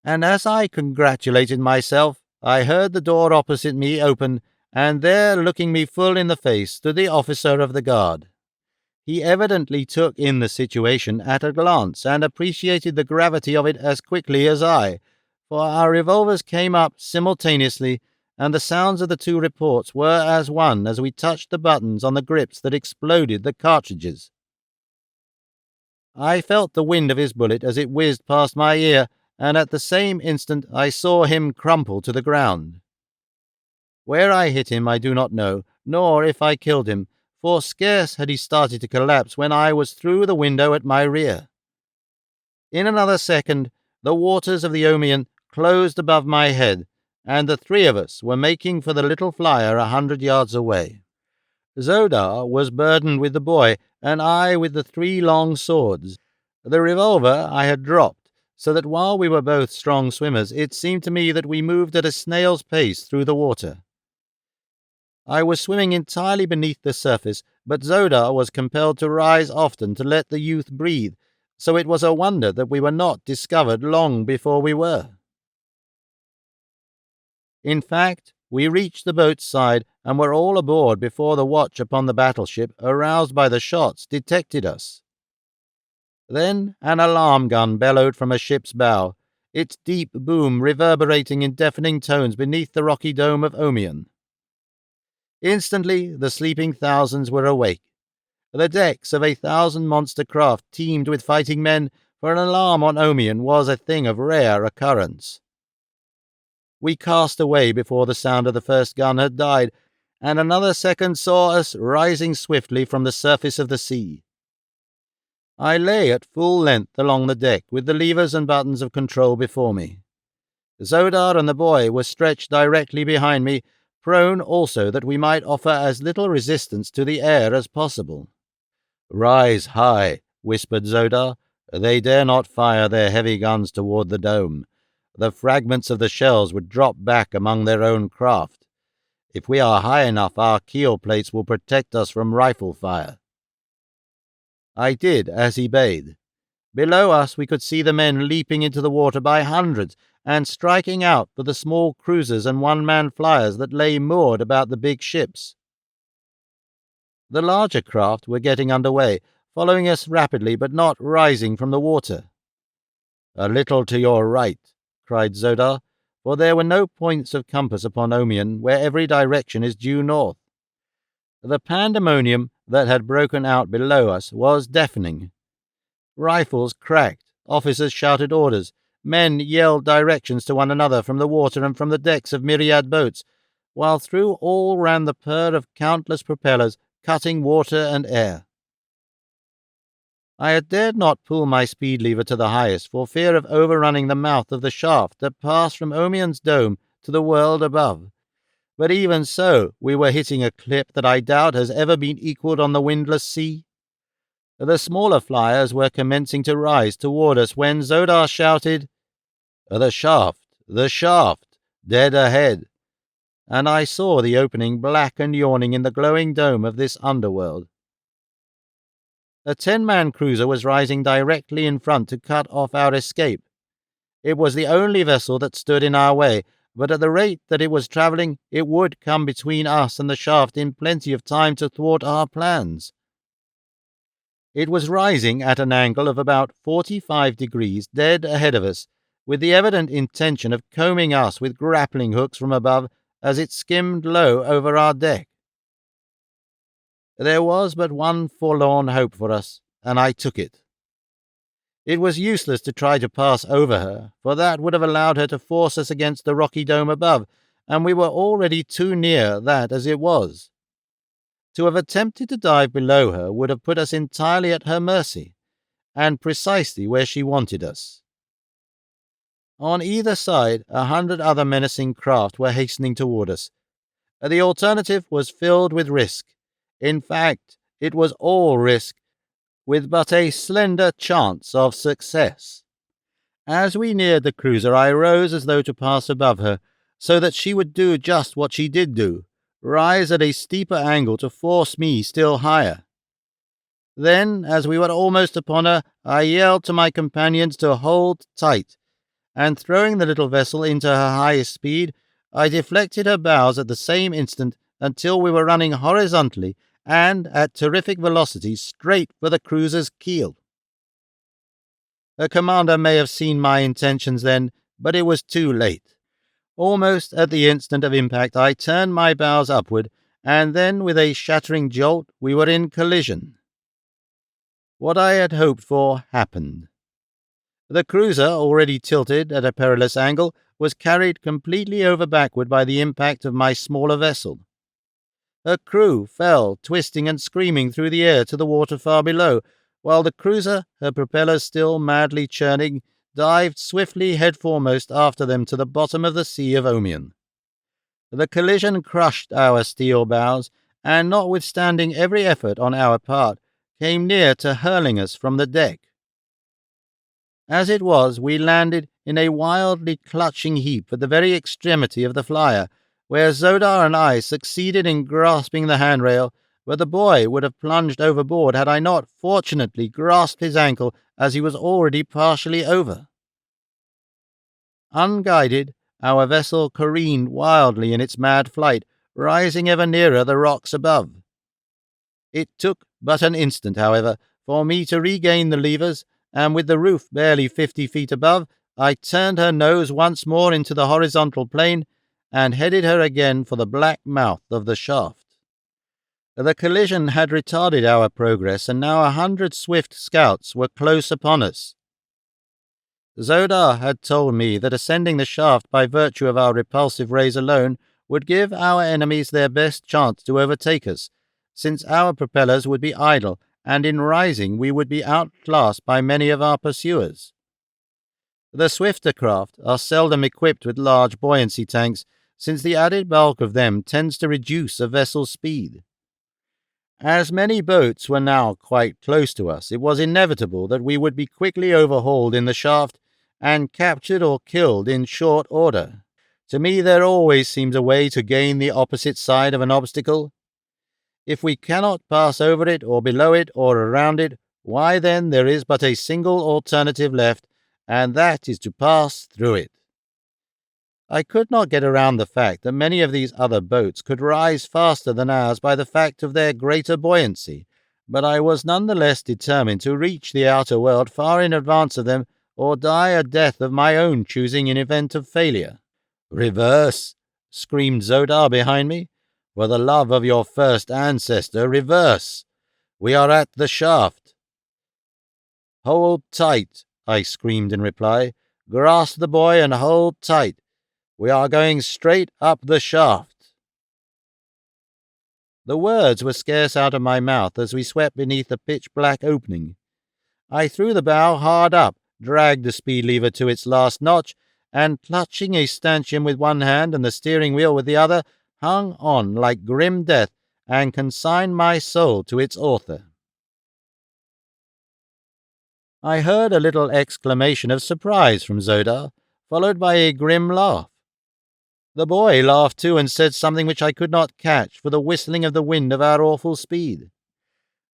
[SPEAKER 1] And as I congratulated myself, I heard the door opposite me open, and there, looking me full in the face, stood the officer of the guard. He evidently took in the situation at a glance, and appreciated the gravity of it as quickly as I, for our revolvers came up simultaneously, and the sounds of the two reports were as one as we touched the buttons on the grips that exploded the cartridges. I felt the wind of his bullet as it whizzed past my ear, and at the same instant I saw him crumple to the ground. Where I hit him I do not know, nor if I killed him, for scarce had he started to collapse when I was through the window at my rear. In another second, the waters of the Omian closed above my head, and the three of us were making for the little flyer 100 yards away. Zodar was burdened with the boy, and I with the 3 long swords. The revolver I had dropped, so that while we were both strong swimmers, it seemed to me that we moved at a snail's pace through the water. I was swimming entirely beneath the surface, but Zodar was compelled to rise often to let the youth breathe, so it was a wonder that we were not discovered long before we were. In fact, we reached the boat's side and were all aboard before the watch upon the battleship, aroused by the shots, detected us. Then an alarm gun bellowed from a ship's bow, its deep boom reverberating in deafening tones beneath the rocky dome of Omian. Instantly the sleeping thousands were awake. The decks of 1,000 monster craft teemed with fighting men, for an alarm on Omian was a thing of rare occurrence. We cast away before the sound of the first gun had died, and another second saw us rising swiftly from the surface of the sea. I lay at full length along the deck, with the levers and buttons of control before me. Zodar and the boy were stretched directly behind me, prone also that we might offer as little resistance to the air as possible. "Rise high," whispered Zodar. "They dare not fire their heavy guns toward the dome. The fragments of the shells would drop back among their own craft. If we are high enough, our keel plates will protect us from rifle fire." I did as he bade. Below us we could see the men leaping into the water by hundreds, and striking out for the small cruisers and one-man flyers that lay moored about the big ships. The larger craft were getting under way, following us rapidly but not rising from the water. "A little to your right," cried Zodar, for there were no points of compass upon Omian, where every direction is due north. The pandemonium that had broken out below us was deafening. Rifles cracked, officers shouted orders, men yelled directions to one another from the water and from the decks of myriad boats, while through all ran the purr of countless propellers cutting water and air. I had dared not pull my speed lever to the highest for fear of overrunning the mouth of the shaft that passed from Omian's dome to the world above. But even so, we were hitting a clip that I doubt has ever been equalled on the windless sea. The smaller flyers were commencing to rise toward us when Zodar shouted, "The shaft! The shaft! Dead ahead! and I saw the opening black and yawning in the glowing dome of this underworld. A 10-man cruiser was rising directly in front to cut off our escape. It was the only vessel that stood in our way, but at the rate that it was travelling, it would come between us and the shaft in plenty of time to thwart our plans. It was rising at an angle of about 45 degrees dead ahead of us, with the evident intention of combing us with grappling hooks from above as it skimmed low over our deck. There was but one forlorn hope for us, and I took it. It was useless to try to pass over her, for that would have allowed her to force us against the rocky dome above, and we were already too near that as it was. To have attempted to dive below her would have put us entirely at her mercy, and precisely where she wanted us. On either side, 100 other menacing craft were hastening toward us. The alternative was filled with risk. In fact, it was all risk, with but a slender chance of success. As we neared the cruiser, I rose as though to pass above her, so that she would do just what she did do, rise at a steeper angle to force me still higher. Then, as we were almost upon her, I yelled to my companions to hold tight, and throwing the little vessel into her highest speed, I deflected her bows at the same instant until we were running horizontally and at terrific velocity straight for the cruiser's keel. The commander may have seen my intentions then, but it was too late. Almost at the instant of impact I turned my bows upward, and then with a shattering jolt we were in collision. What I had hoped for happened. The cruiser, already tilted at a perilous angle, was carried completely over backward by the impact of my smaller vessel. Her crew fell, twisting and screaming through the air to the water far below, while the cruiser, her propellers still madly churning, dived swiftly head-foremost after them to the bottom of the Sea of Omion. The collision crushed our steel bows, and notwithstanding every effort on our part, came near to hurling us from the deck. As it was, we landed in a wildly clutching heap at the very extremity of the flyer, where Zodar and I succeeded in grasping the handrail, but the boy would have plunged overboard had I not fortunately grasped his ankle as he was already partially over. Unguided, our vessel careened wildly in its mad flight, rising ever nearer the rocks above. It took but an instant, however, for me to regain the levers, and with the roof barely 50 feet above, I turned her nose once more into the horizontal plane and headed her again for the black mouth of the shaft. The collision had retarded our progress, and now 100 swift scouts were close upon us. Zodar had told me that ascending the shaft by virtue of our repulsive rays alone would give our enemies their best chance to overtake us, since our propellers would be idle, and in rising we would be outclassed by many of our pursuers. The swifter craft are seldom equipped with large buoyancy tanks, since the added bulk of them tends to reduce a vessel's speed. As many boats were now quite close to us, it was inevitable that we would be quickly overhauled in the shaft and captured or killed in short order. To me there always seems a way to gain the opposite side of an obstacle. If we cannot pass over it, or below it, or around it, why then there is but a single alternative left, and that is to pass through it. I could not get around the fact that many of these other boats could rise faster than ours by the fact of their greater buoyancy, but I was none the less determined to reach the outer world far in advance of them, or die a death of my own choosing in event of failure. "Reverse!" screamed Zodar behind me. "For the love of your first ancestor, reverse! We are at the shaft." "Hold tight," I screamed in reply. "Grasp the boy and hold tight. We are going straight up the shaft." The words were scarce out of my mouth as we swept beneath the pitch-black opening. I threw the bow hard up, dragged the speed lever to its last notch, and clutching a stanchion with one hand and the steering wheel with the other, hung on like grim death and consigned my soul to its author. I heard a little exclamation of surprise from Zodar, followed by a grim laugh. The boy laughed too and said something which I could not catch for the whistling of the wind of our awful speed.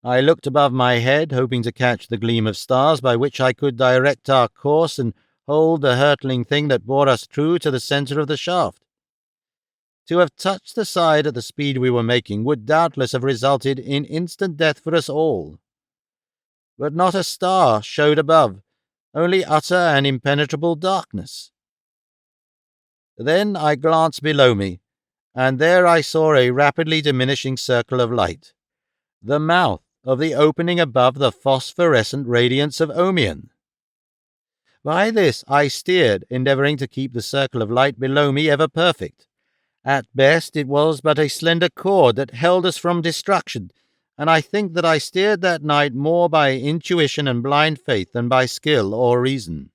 [SPEAKER 1] I looked above my head, hoping to catch the gleam of stars by which I could direct our course and hold the hurtling thing that bore us true to the centre of the shaft. To have touched the side at the speed we were making would doubtless have resulted in instant death for us all. But not a star showed above, only utter and impenetrable darkness. Then I glanced below me, and there I saw a rapidly diminishing circle of light, the mouth of the opening above the phosphorescent radiance of Omion. By this I steered, endeavouring to keep the circle of light below me ever perfect. At best it was but a slender cord that held us from destruction, and I think that I steered that night more by intuition and blind faith than by skill or reason.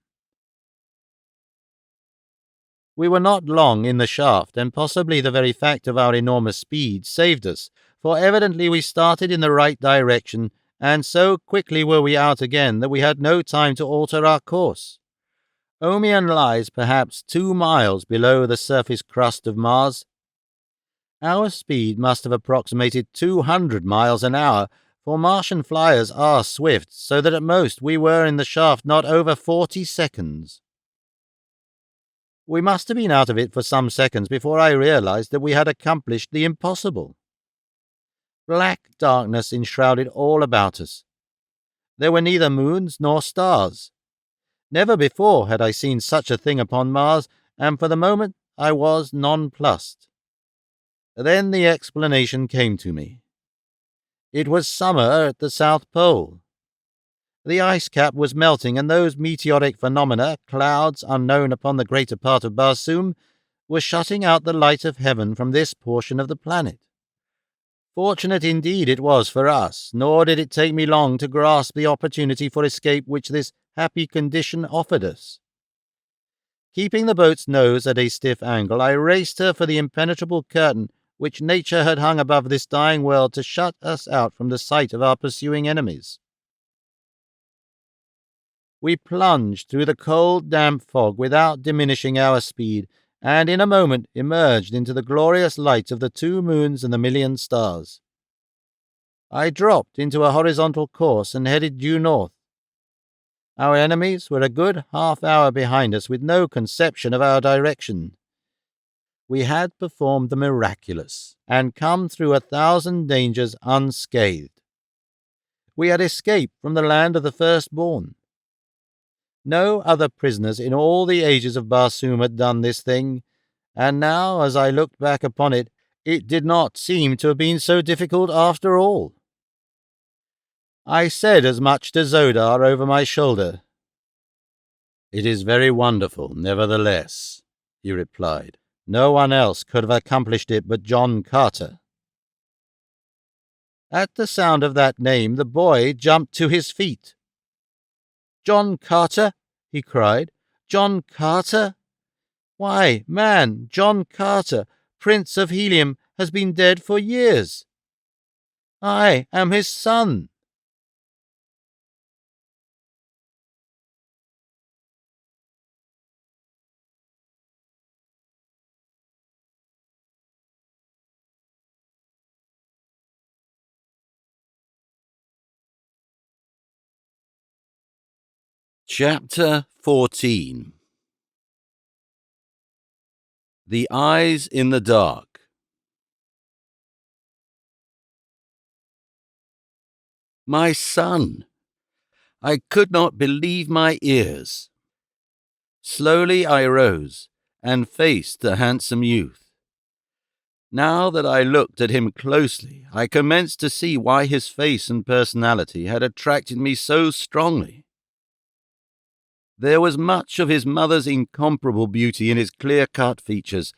[SPEAKER 1] We were not long in the shaft, and possibly the very fact of our enormous speed saved us, for evidently we started in the right direction, and so quickly were we out again that we had no time to alter our course. Omion lies perhaps 2 miles below the surface crust of Mars. Our speed must have approximated 200 miles an hour, for Martian flyers are swift, so that at most we were in the shaft not over 40 seconds. We must have been out of it for some seconds before I realized that we had accomplished the impossible. Black darkness enshrouded all about us. There were neither moons nor stars. Never before had I seen such a thing upon Mars, and for the moment I was nonplussed. Then the explanation came to me. It was summer at the South Pole. The ice cap was melting, and those meteoric phenomena, clouds unknown upon the greater part of Barsoom, were shutting out the light of heaven from this portion of the planet. Fortunate indeed it was for us, nor did it take me long to grasp the opportunity for escape which this happy condition offered us. Keeping the boat's nose at a stiff angle, I raced her for the impenetrable curtain which nature had hung above this dying world to shut us out from the sight of our pursuing enemies. We plunged through the cold, damp fog without diminishing our speed, and in a moment emerged into the glorious light of the 2 moons and the million stars. I dropped into a horizontal course and headed due north. Our enemies were a good half-hour behind us, with no conception of our direction. We had performed the miraculous, and come through 1,000 dangers unscathed. We had escaped from the land of the firstborn. No other prisoners in all the ages of Barsoom had done this thing, and now, as I looked back upon it, it did not seem to have been so difficult after all. I said as much to Zodar over my shoulder. "It is very wonderful, nevertheless," he replied. "No one else could have accomplished it but John Carter." At the sound of that name, the boy jumped to his feet. "John Carter?" he cried. "John Carter? Why, man, John Carter, Prince of Helium, has been dead for years. I am his son." Chapter 14. The Eyes in the Dark. My son! I could not believe my ears. Slowly I rose and faced the handsome youth. Now that I looked at him closely, I commenced to see why his face and personality had attracted me so strongly. There was much of his mother's incomparable beauty in his clear-cut features,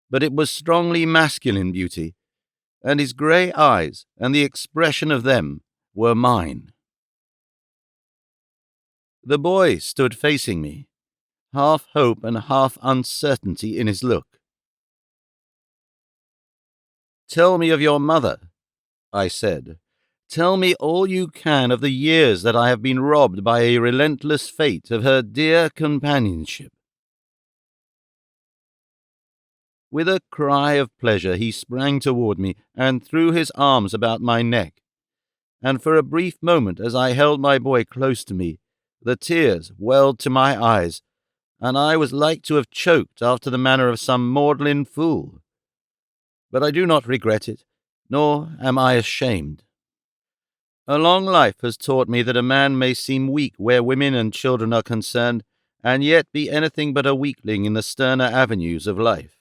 [SPEAKER 1] but it was strongly masculine beauty, and his grey eyes and the expression of them were mine. The boy stood facing me, half hope and half uncertainty in his look. "Tell me of your mother," I said. "Tell me all you can of the years that I have been robbed by a relentless fate of her dear companionship." With a cry of pleasure he sprang toward me and threw his arms about my neck, and for a brief moment as I held my boy close to me, the tears welled to my eyes, and I was like to have choked after the manner of some maudlin fool. But I do not regret it, nor am I ashamed. A long life has taught me that a man may seem weak where women and children are concerned, and yet be anything but a weakling in the sterner avenues of life.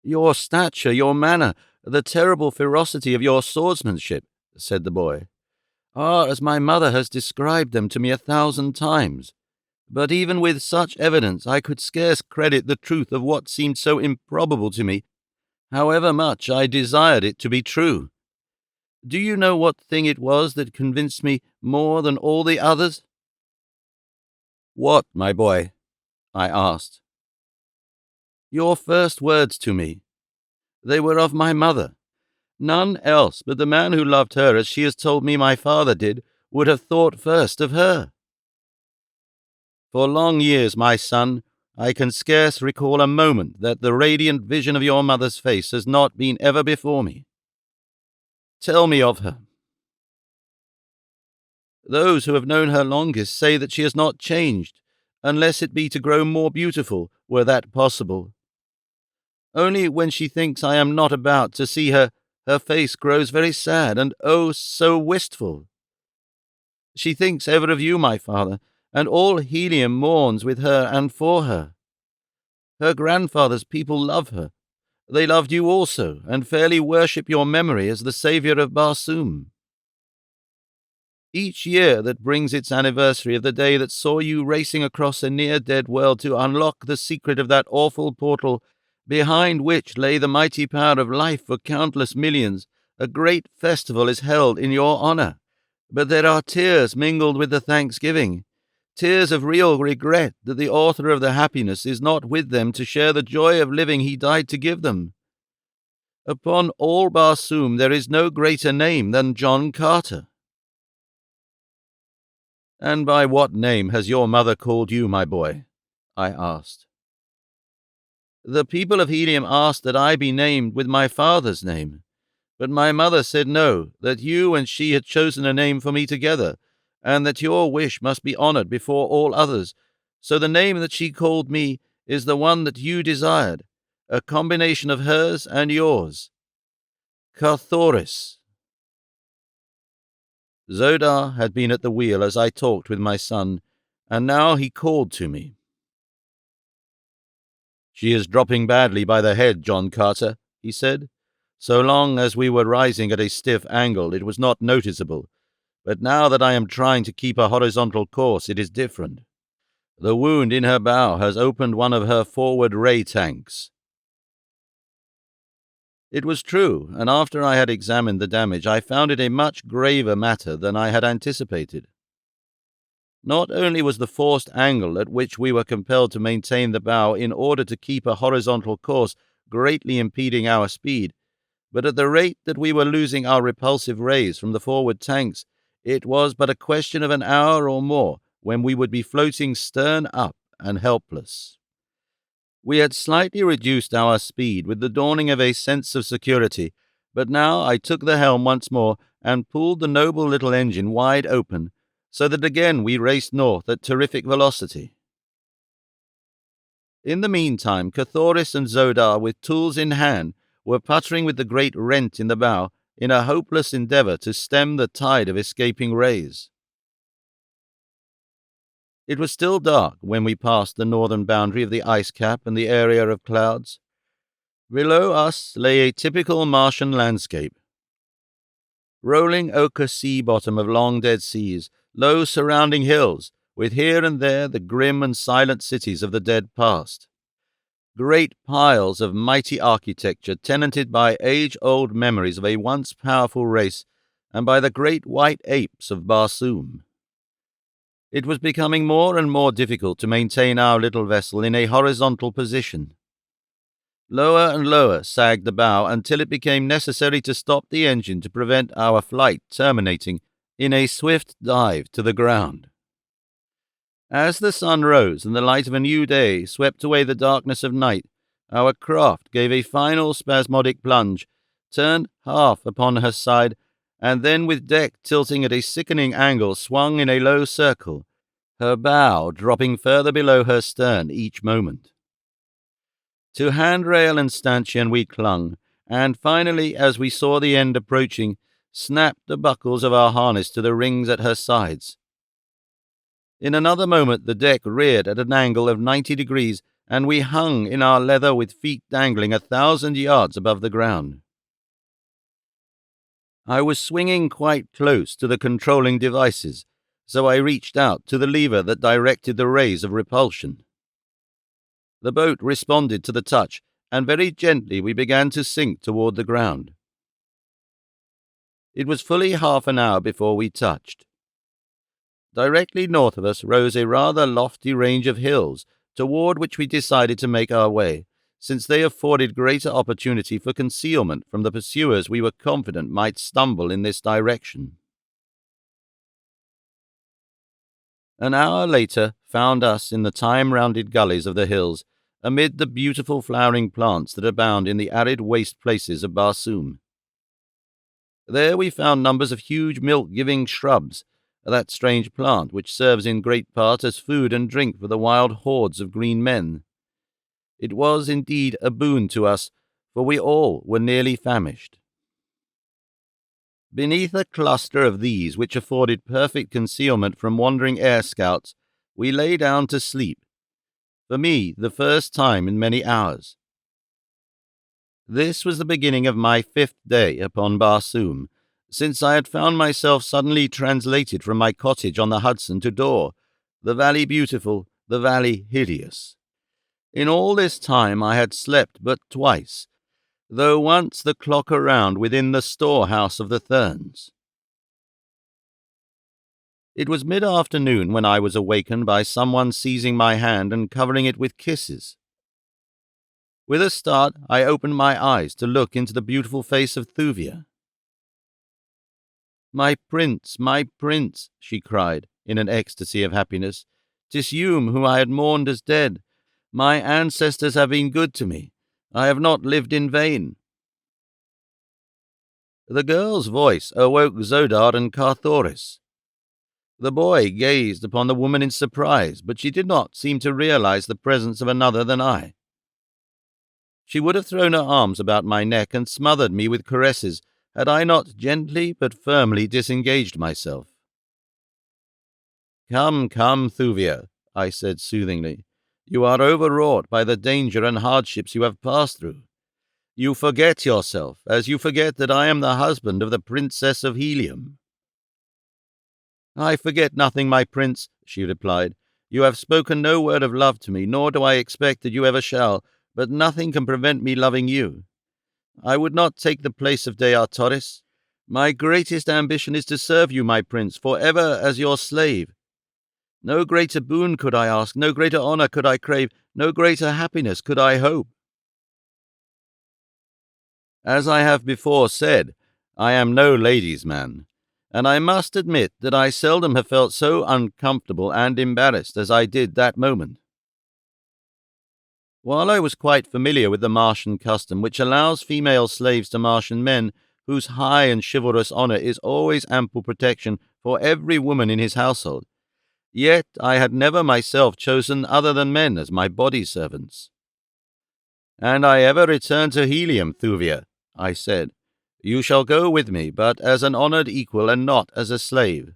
[SPEAKER 1] "Your stature, your manner, the terrible ferocity of your swordsmanship," said the boy, "are as my mother has described them to me 1,000 times. But even with such evidence I could scarce credit the truth of what seemed so improbable to me, however much I desired it to be true. Do you know what thing it was that convinced me more than all the others?" "What, my boy?" I asked. "Your first words to me. They were of my mother. None else but the man who loved her as she has told me my father did would have thought first of her. For long years, my son, I can scarce recall a moment that the radiant vision of your mother's face has not been ever before me. Tell me of her." "Those who have known her longest say that she has not changed, unless it be to grow more beautiful, were that possible. Only when she thinks I am not about to see her, her face grows very sad, and oh, so wistful. She thinks ever of you, my father, and all Helium mourns with her and for her. Her grandfather's people love her. They loved you also, and fairly worship your memory as the saviour of Barsoom. Each year that brings its anniversary of the day that saw you racing across a near-dead world to unlock the secret of that awful portal behind which lay the mighty power of life for countless millions, a great festival is held in your honour. But there are tears mingled with the thanksgiving, tears of real regret that the author of the happiness is not with them to share the joy of living he died to give them. Upon all Barsoom there is no greater name than John Carter." "And by what name has your mother called you, my boy?" I asked. "The people of Helium asked that I be named with my father's name, but my mother said no, that you and she had chosen a name for me together, and that your wish must be honored before all others, so the name that she called me is the one that you desired, a combination of hers and yours. Carthoris." Zodar had been at the wheel as I talked with my son, and now he called to me. "She is dropping badly by the head, John Carter," he said. "So long as we were rising at a stiff angle, it was not noticeable, but now that I am trying to keep a horizontal course, it is different. The wound in her bow has opened one of her forward ray tanks." It was true, and after I had examined the damage, I found it a much graver matter than I had anticipated. Not only was the forced angle at which we were compelled to maintain the bow in order to keep a horizontal course greatly impeding our speed, but at the rate that we were losing our repulsive rays from the forward tanks, it was but a question of an hour or more when we would be floating stern up and helpless. We had slightly reduced our speed with the dawning of a sense of security, but now I took the helm once more and pulled the noble little engine wide open, so that again we raced north at terrific velocity. In the meantime, Carthoris and Zodar, with tools in hand, were puttering with the great rent in the bow in a hopeless endeavour to stem the tide of escaping rays. It was still dark when we passed the northern boundary of the ice cap and the area of clouds. Below us lay a typical Martian landscape. Rolling ochre sea bottom of long dead seas, low surrounding hills, with here and there the grim and silent cities of the dead past. Great piles of mighty architecture tenanted by age-old memories of a once powerful race and by the great white apes of Barsoom. It was becoming more and more difficult to maintain our little vessel in a horizontal position. Lower and lower sagged the bow until it became necessary to stop the engine to prevent our flight terminating in a swift dive to the ground. As the sun rose and the light of a new day swept away the darkness of night, Our craft gave a final spasmodic plunge, turned half upon her side, and then with deck tilting at a sickening angle swung in a low circle, her bow dropping further below her stern each moment. To handrail and stanchion we clung, and finally, as we saw the end approaching, snapped the buckles of our harness to the rings at her sides. In another moment the deck reared at an angle of 90 degrees, and we hung in our leather with feet dangling 1,000 yards above the ground. I was swinging quite close to the controlling devices, so I reached out to the lever that directed the rays of repulsion. The boat responded to the touch, and very gently we began to sink toward the ground. It was fully half an hour before we touched. Directly north of us rose a rather lofty range of hills, toward which we decided to make our way, since they afforded greater opportunity for concealment from the pursuers we were confident might stumble in this direction. An hour later found us in the time-rounded gullies of the hills, amid the beautiful flowering plants that abound in the arid waste places of Barsoom. There we found numbers of huge milk-giving shrubs, that strange plant which serves in great part as food and drink for the wild hordes of green men. It was indeed a boon to us, for we all were nearly famished. Beneath a cluster of these, which afforded perfect concealment from wandering air scouts, we lay down to sleep, for me the first time in many hours. This was the beginning of my 5th day upon Barsoom, since I had found myself suddenly translated from my cottage on the Hudson to Dore, the valley beautiful, the valley hideous. In all this time I had slept but twice, though once the clock around within the storehouse of the Therns. It was mid-afternoon when I was awakened by someone seizing my hand and covering it with kisses. With a start, I opened my eyes to look into the beautiful face of Thuvia. My prince, she cried, in an ecstasy of happiness. 'Tis you whom I had mourned as dead. My ancestors have been good to me. I have not lived in vain. The girl's voice awoke Zodar and Carthoris. The boy gazed upon the woman in surprise, but she did not seem to realize the presence of another than I. She would have thrown her arms about my neck and smothered me with caresses, had I not gently but firmly disengaged myself. Come, Thuvia, I said soothingly. You are overwrought by the danger and hardships you have passed through. You forget yourself, as you forget that I am the husband of the Princess of Helium. I forget nothing, my prince, she replied. You have spoken no word of love to me, nor do I expect that you ever shall, but nothing can prevent me loving you. I would not take the place of Deartoris. My greatest ambition is to serve you, my prince, for ever as your slave. No greater boon could I ask, no greater honor could I crave, no greater happiness could I hope. As I have before said, I am no ladies' man, and I must admit that I seldom have felt so uncomfortable and embarrassed as I did that moment. While I was quite familiar with the Martian custom which allows female slaves to Martian men, whose high and chivalrous honor is always ample protection for every woman in his household, yet I had never myself chosen other than men as my body servants. And I ever return to Helium, Thuvia, I said. You shall go with me, but as an honored equal and not as a slave.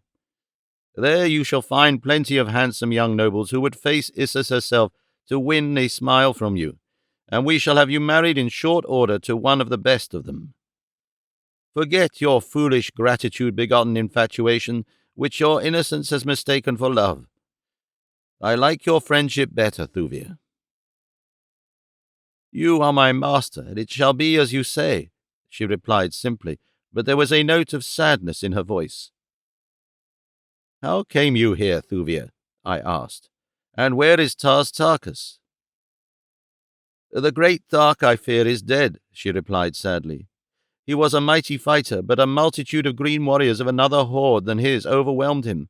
[SPEAKER 1] There you shall find plenty of handsome young nobles who would face Isis herself to win a smile from you, and we shall have you married in short order to one of the best of them. Forget your foolish gratitude-begotten infatuation, which your innocence has mistaken for love. I like your friendship better, Thuvia. You are my master, and it shall be as you say, she replied simply, but there was a note of sadness in her voice. How came you here, Thuvia? I asked. And where is Tarkas? The great Thark, I fear, is dead, she replied sadly. He was a mighty fighter, but a multitude of green warriors of another horde than his overwhelmed him.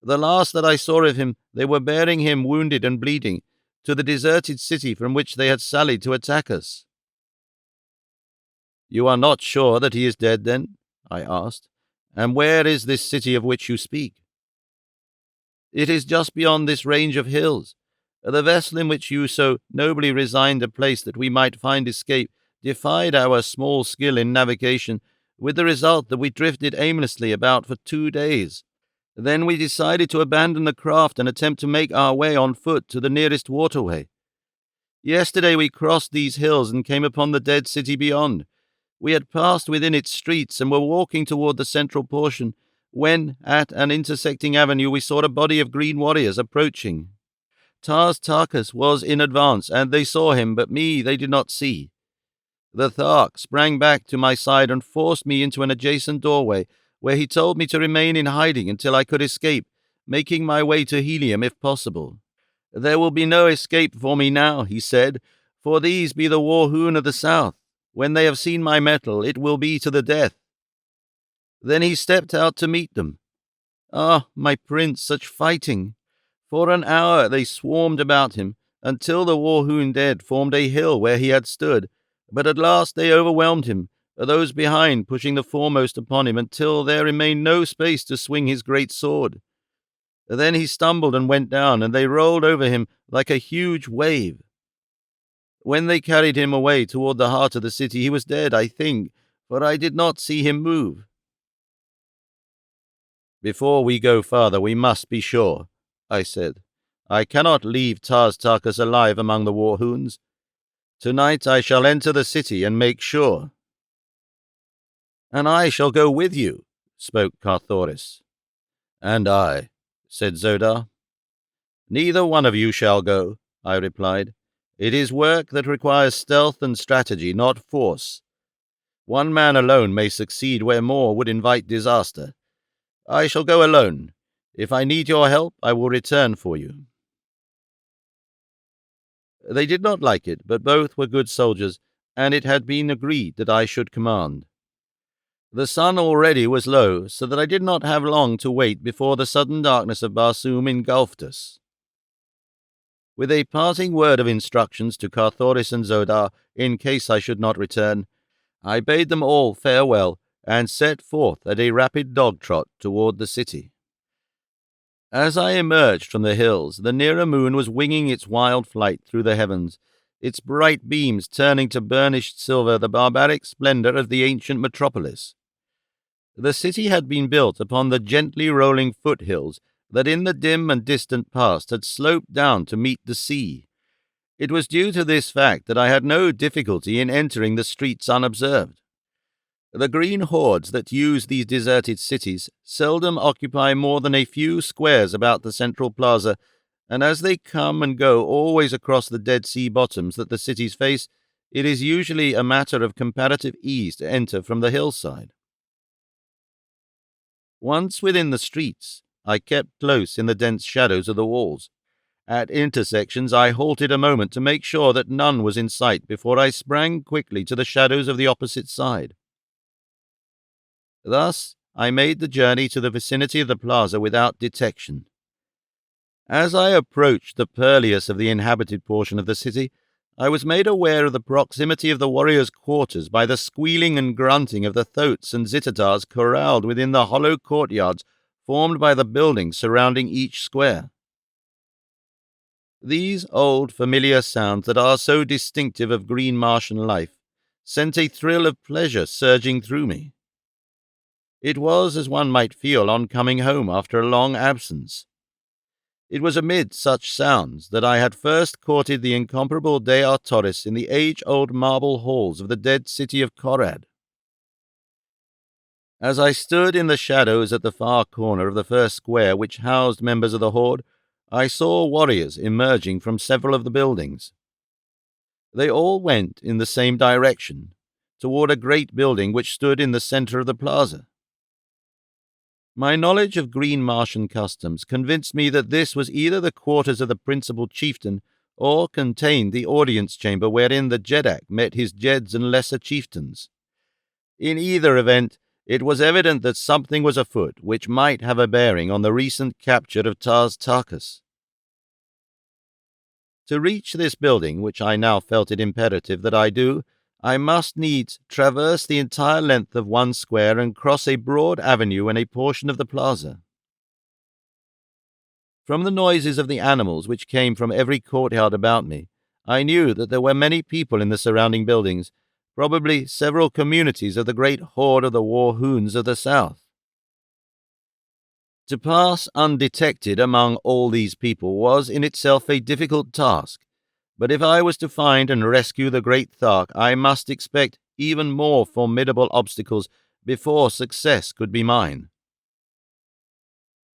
[SPEAKER 1] The last that I saw of him, they were bearing him wounded and bleeding to the deserted city from which they had sallied to attack us." "You are not sure that he is dead, then?" I asked. "And where is this city of which you speak?" "It is just beyond this range of hills. The vessel in which you so nobly resigned a place that we might find escape defied our small skill in navigation, with the result that we drifted aimlessly about for 2 days. Then we decided to abandon the craft and attempt to make our way on foot to the nearest waterway. Yesterday we crossed these hills and came upon the dead city beyond. We had passed within its streets and were walking toward the central portion, when, at an intersecting avenue, we saw a body of green warriors approaching. Tars Tarkas was in advance, and they saw him, but me they did not see. The Thark sprang back to my side and forced me into an adjacent doorway, where he told me to remain in hiding until I could escape, making my way to Helium if possible. "There will be no escape for me now," he said, "for these be the Warhoon of the South. When they have seen my mettle, it will be to the death." Then he stepped out to meet them. Ah, my prince, such fighting! For an hour they swarmed about him, until the Warhoon dead formed a hill where he had stood, but at last they overwhelmed him, those behind pushing the foremost upon him until there remained no space to swing his great sword. Then he stumbled and went down, and they rolled over him like a huge wave. When they carried him away toward the heart of the city, he was dead, I think, for I did not see him move. "Before we go farther, we must be sure," I said. "I cannot leave Tars Tarkas alive among the Warhoons. Tonight I shall enter the city and make sure." "And I shall go with you," spoke Carthoris. "And I," said Zodar. "Neither one of you shall go," I replied. "It is work that requires stealth and strategy, not force. One man alone may succeed where more would invite disaster. I shall go alone. If I need your help, I will return for you." They did not like it, but both were good soldiers, and it had been agreed that I should command. The sun already was low, so that I did not have long to wait before the sudden darkness of Barsoom engulfed us. With a parting word of instructions to Carthoris and Zodar, in case I should not return, I bade them all farewell and set forth at a rapid dog-trot toward the city. As I emerged from the hills, the nearer moon was winging its wild flight through the heavens, its bright beams turning to burnished silver the barbaric splendor of the ancient metropolis. The city had been built upon the gently rolling foothills that in the dim and distant past had sloped down to meet the sea. It was due to this fact that I had no difficulty in entering the streets unobserved. The green hordes that use these deserted cities seldom occupy more than a few squares about the central plaza, and as they come and go always across the Dead Sea bottoms that the cities face, it is usually a matter of comparative ease to enter from the hillside. Once within the streets, I kept close in the dense shadows of the walls. At intersections I halted a moment to make sure that none was in sight before I sprang quickly to the shadows of the opposite side. Thus I made the journey to the vicinity of the plaza without detection. As I approached the purlieus of the inhabited portion of the city, I was made aware of the proximity of the warriors' quarters by the squealing and grunting of the thoats and zitadars corralled within the hollow courtyards formed by the buildings surrounding each square. These old, familiar sounds that are so distinctive of green Martian life sent a thrill of pleasure surging through me. It was as one might feel on coming home after a long absence. It was amid such sounds that I had first courted the incomparable De Artoris in the age-old marble halls of the dead city of Korad. As I stood in the shadows at the far corner of the first square which housed members of the Horde, I saw warriors emerging from several of the buildings. They all went in the same direction, toward a great building which stood in the center of the plaza. My knowledge of green Martian customs convinced me that this was either the quarters of the principal chieftain or contained the audience chamber wherein the Jedak met his Jeds and lesser chieftains. In either event, it was evident that something was afoot which might have a bearing on the recent capture of Tars Tarkas. To reach this building, which I now felt it imperative that I do, I must needs traverse the entire length of one square and cross a broad avenue and a portion of the plaza. From the noises of the animals which came from every courtyard about me, I knew that there were many people in the surrounding buildings, probably several communities of the great horde of the war hoons of the south. To pass undetected among all these people was in itself a difficult task, but if I was to find and rescue the great Thark, I must expect even more formidable obstacles before success could be mine.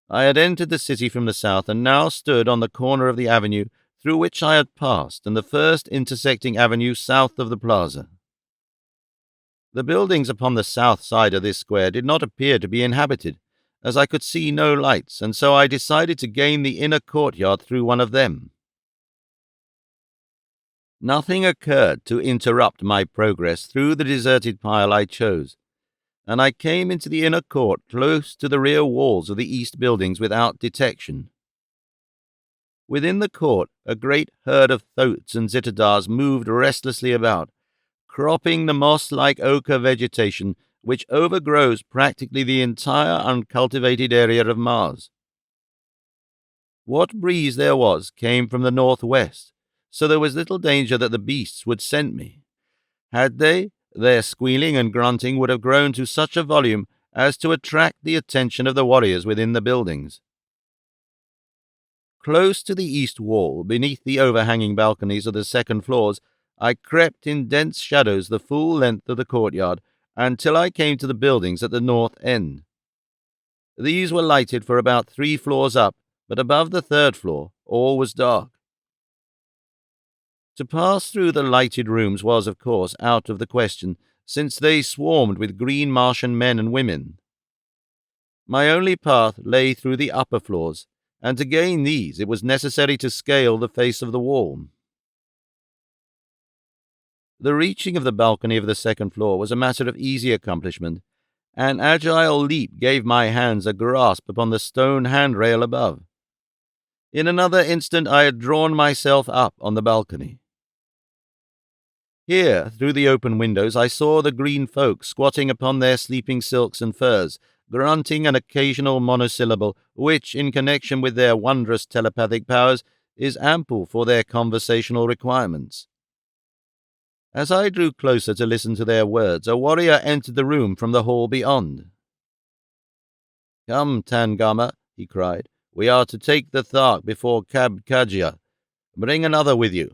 [SPEAKER 1] I had entered the city from the south and now stood on the corner of the avenue through which I had passed, and the first intersecting avenue south of the plaza. The buildings upon the south side of this square did not appear to be inhabited, as I could see no lights, and so I decided to gain the inner courtyard through one of them. Nothing occurred to interrupt my progress through the deserted pile I chose, and I came into the inner court close to the rear walls of the east buildings without detection. Within the court, a great herd of thoats and zitidars moved restlessly about, cropping the moss-like ochre vegetation which overgrows practically the entire uncultivated area of Mars. What breeze there was came from the northwest, so there was little danger that the beasts would scent me. Had they, their squealing and grunting would have grown to such a volume as to attract the attention of the warriors within the buildings. Close to the east wall, beneath the overhanging balconies of the second floors, I crept in dense shadows the full length of the courtyard until I came to the buildings at the north end. These were lighted for about 3 floors up, but above the 3rd floor all was dark. To pass through the lighted rooms was, of course, out of the question, since they swarmed with green Martian men and women. My only path lay through the upper floors, and to gain these it was necessary to scale the face of the wall. The reaching of the balcony of the 2nd floor was a matter of easy accomplishment. An agile leap gave my hands a grasp upon the stone handrail above. In another instant I had drawn myself up on the balcony. Here, through the open windows, I saw the green folk squatting upon their sleeping silks and furs, grunting an occasional monosyllable, which, in connection with their wondrous telepathic powers, is ample for their conversational requirements. As I drew closer to listen to their words, a warrior entered the room from the hall beyond. "Come, Tangama," he cried. "We are to take the Thark before Kajia. Bring another with you."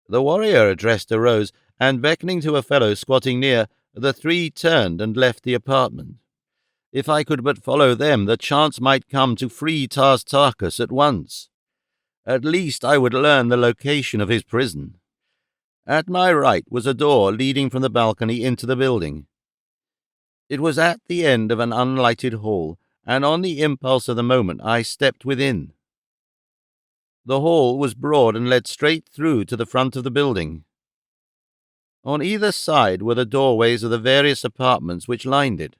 [SPEAKER 1] The warrior addressed arose, and beckoning to a fellow squatting near, the 3 turned and left the apartment. If I could but follow them, the chance might come to free Tartarchus at once. At least I would learn the location of his prison. At my right was a door leading from the balcony into the building. It was at the end of an unlighted hall, and on the impulse of the moment I stepped within. The hall was broad and led straight through to the front of the building. On either side were the doorways of the various apartments which lined it.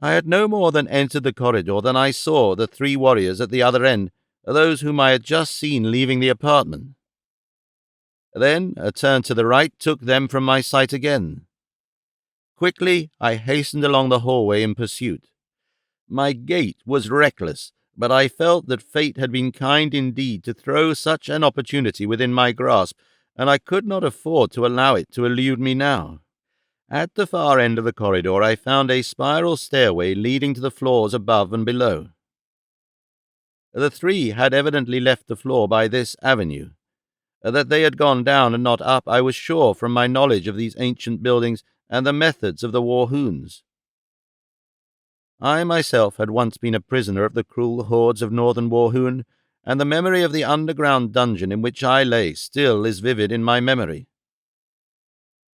[SPEAKER 1] I had no more than entered the corridor than I saw the 3 warriors at the other end, those whom I had just seen leaving the apartment. Then a turn to the right took them from my sight again. Quickly I hastened along the hallway in pursuit. My gait was reckless, but I felt that fate had been kind indeed to throw such an opportunity within my grasp, and I could not afford to allow it to elude me now. At the far end of the corridor I found a spiral stairway leading to the floors above and below. The 3 had evidently left the floor by this avenue. That they had gone down and not up I was sure from my knowledge of these ancient buildings and the methods of the war hoons. I myself had once been a prisoner of the cruel hordes of northern Warhoon, and the memory of the underground dungeon in which I lay still is vivid in my memory.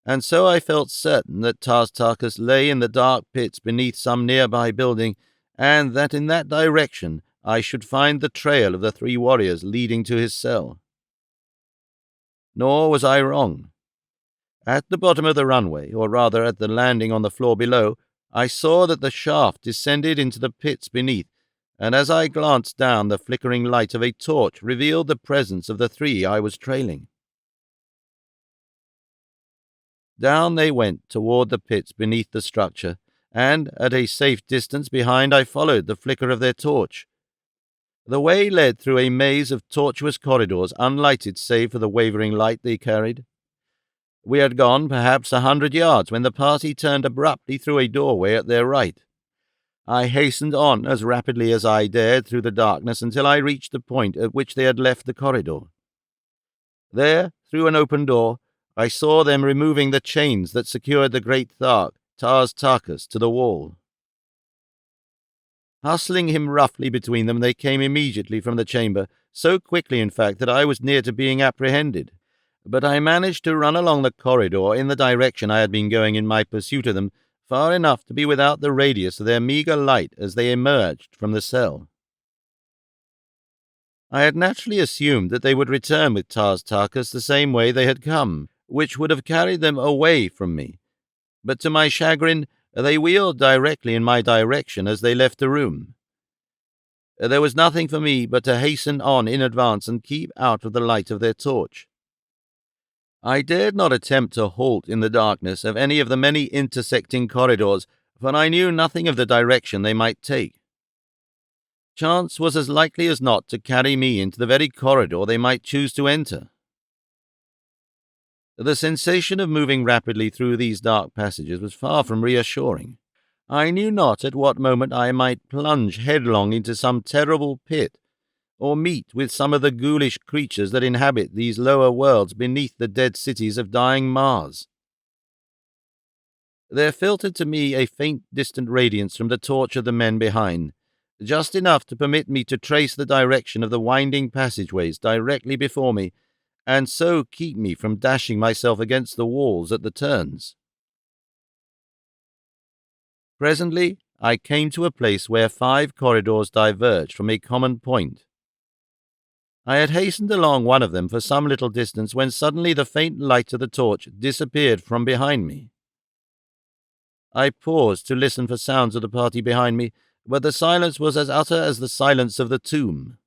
[SPEAKER 1] And so I felt certain that Tartarchus lay in the dark pits beneath some nearby building, and that in that direction I should find the trail of the 3 warriors leading to his cell. Nor was I wrong. At the bottom of the runway, or rather at the landing on the floor below, I saw that the shaft descended into the pits beneath, and as I glanced down, the flickering light of a torch revealed the presence of the three I was trailing. Down they went toward the pits beneath the structure, and at a safe distance behind I followed the flicker of their torch. The way led through a maze of tortuous corridors, unlighted save for the wavering light they carried. We had gone perhaps 100 yards when the party turned abruptly through a doorway at their right. I hastened on as rapidly as I dared through the darkness until I reached the point at which they had left the corridor. There, through an open door, I saw them removing the chains that secured the great Thark, Tars Tarkas, to the wall. Hustling him roughly between them, they came immediately from the chamber, so quickly, in fact, that I was near to being apprehended. But I managed to run along the corridor in the direction I had been going in my pursuit of them, far enough to be without the radius of their meagre light as they emerged from the cell. I had naturally assumed that they would return with Tars Tarkas the same way they had come, which would have carried them away from me. But to my chagrin, they wheeled directly in my direction as they left the room. There was nothing for me but to hasten on in advance and keep out of the light of their torch. I dared not attempt to halt in the darkness of any of the many intersecting corridors, for I knew nothing of the direction they might take. Chance was as likely as not to carry me into the very corridor they might choose to enter. The sensation of moving rapidly through these dark passages was far from reassuring. I knew not at what moment I might plunge headlong into some terrible pit, or meet with some of the ghoulish creatures that inhabit these lower worlds beneath the dead cities of dying Mars. There filtered to me a faint distant radiance from the torch of the men behind, just enough to permit me to trace the direction of the winding passageways directly before me, and so keep me from dashing myself against the walls at the turns. Presently, I came to a place where 5 corridors diverged from a common point. I had hastened along one of them for some little distance when suddenly the faint light of the torch disappeared from behind me. I paused to listen for sounds of the party behind me, but the silence was as utter as the silence of the tomb.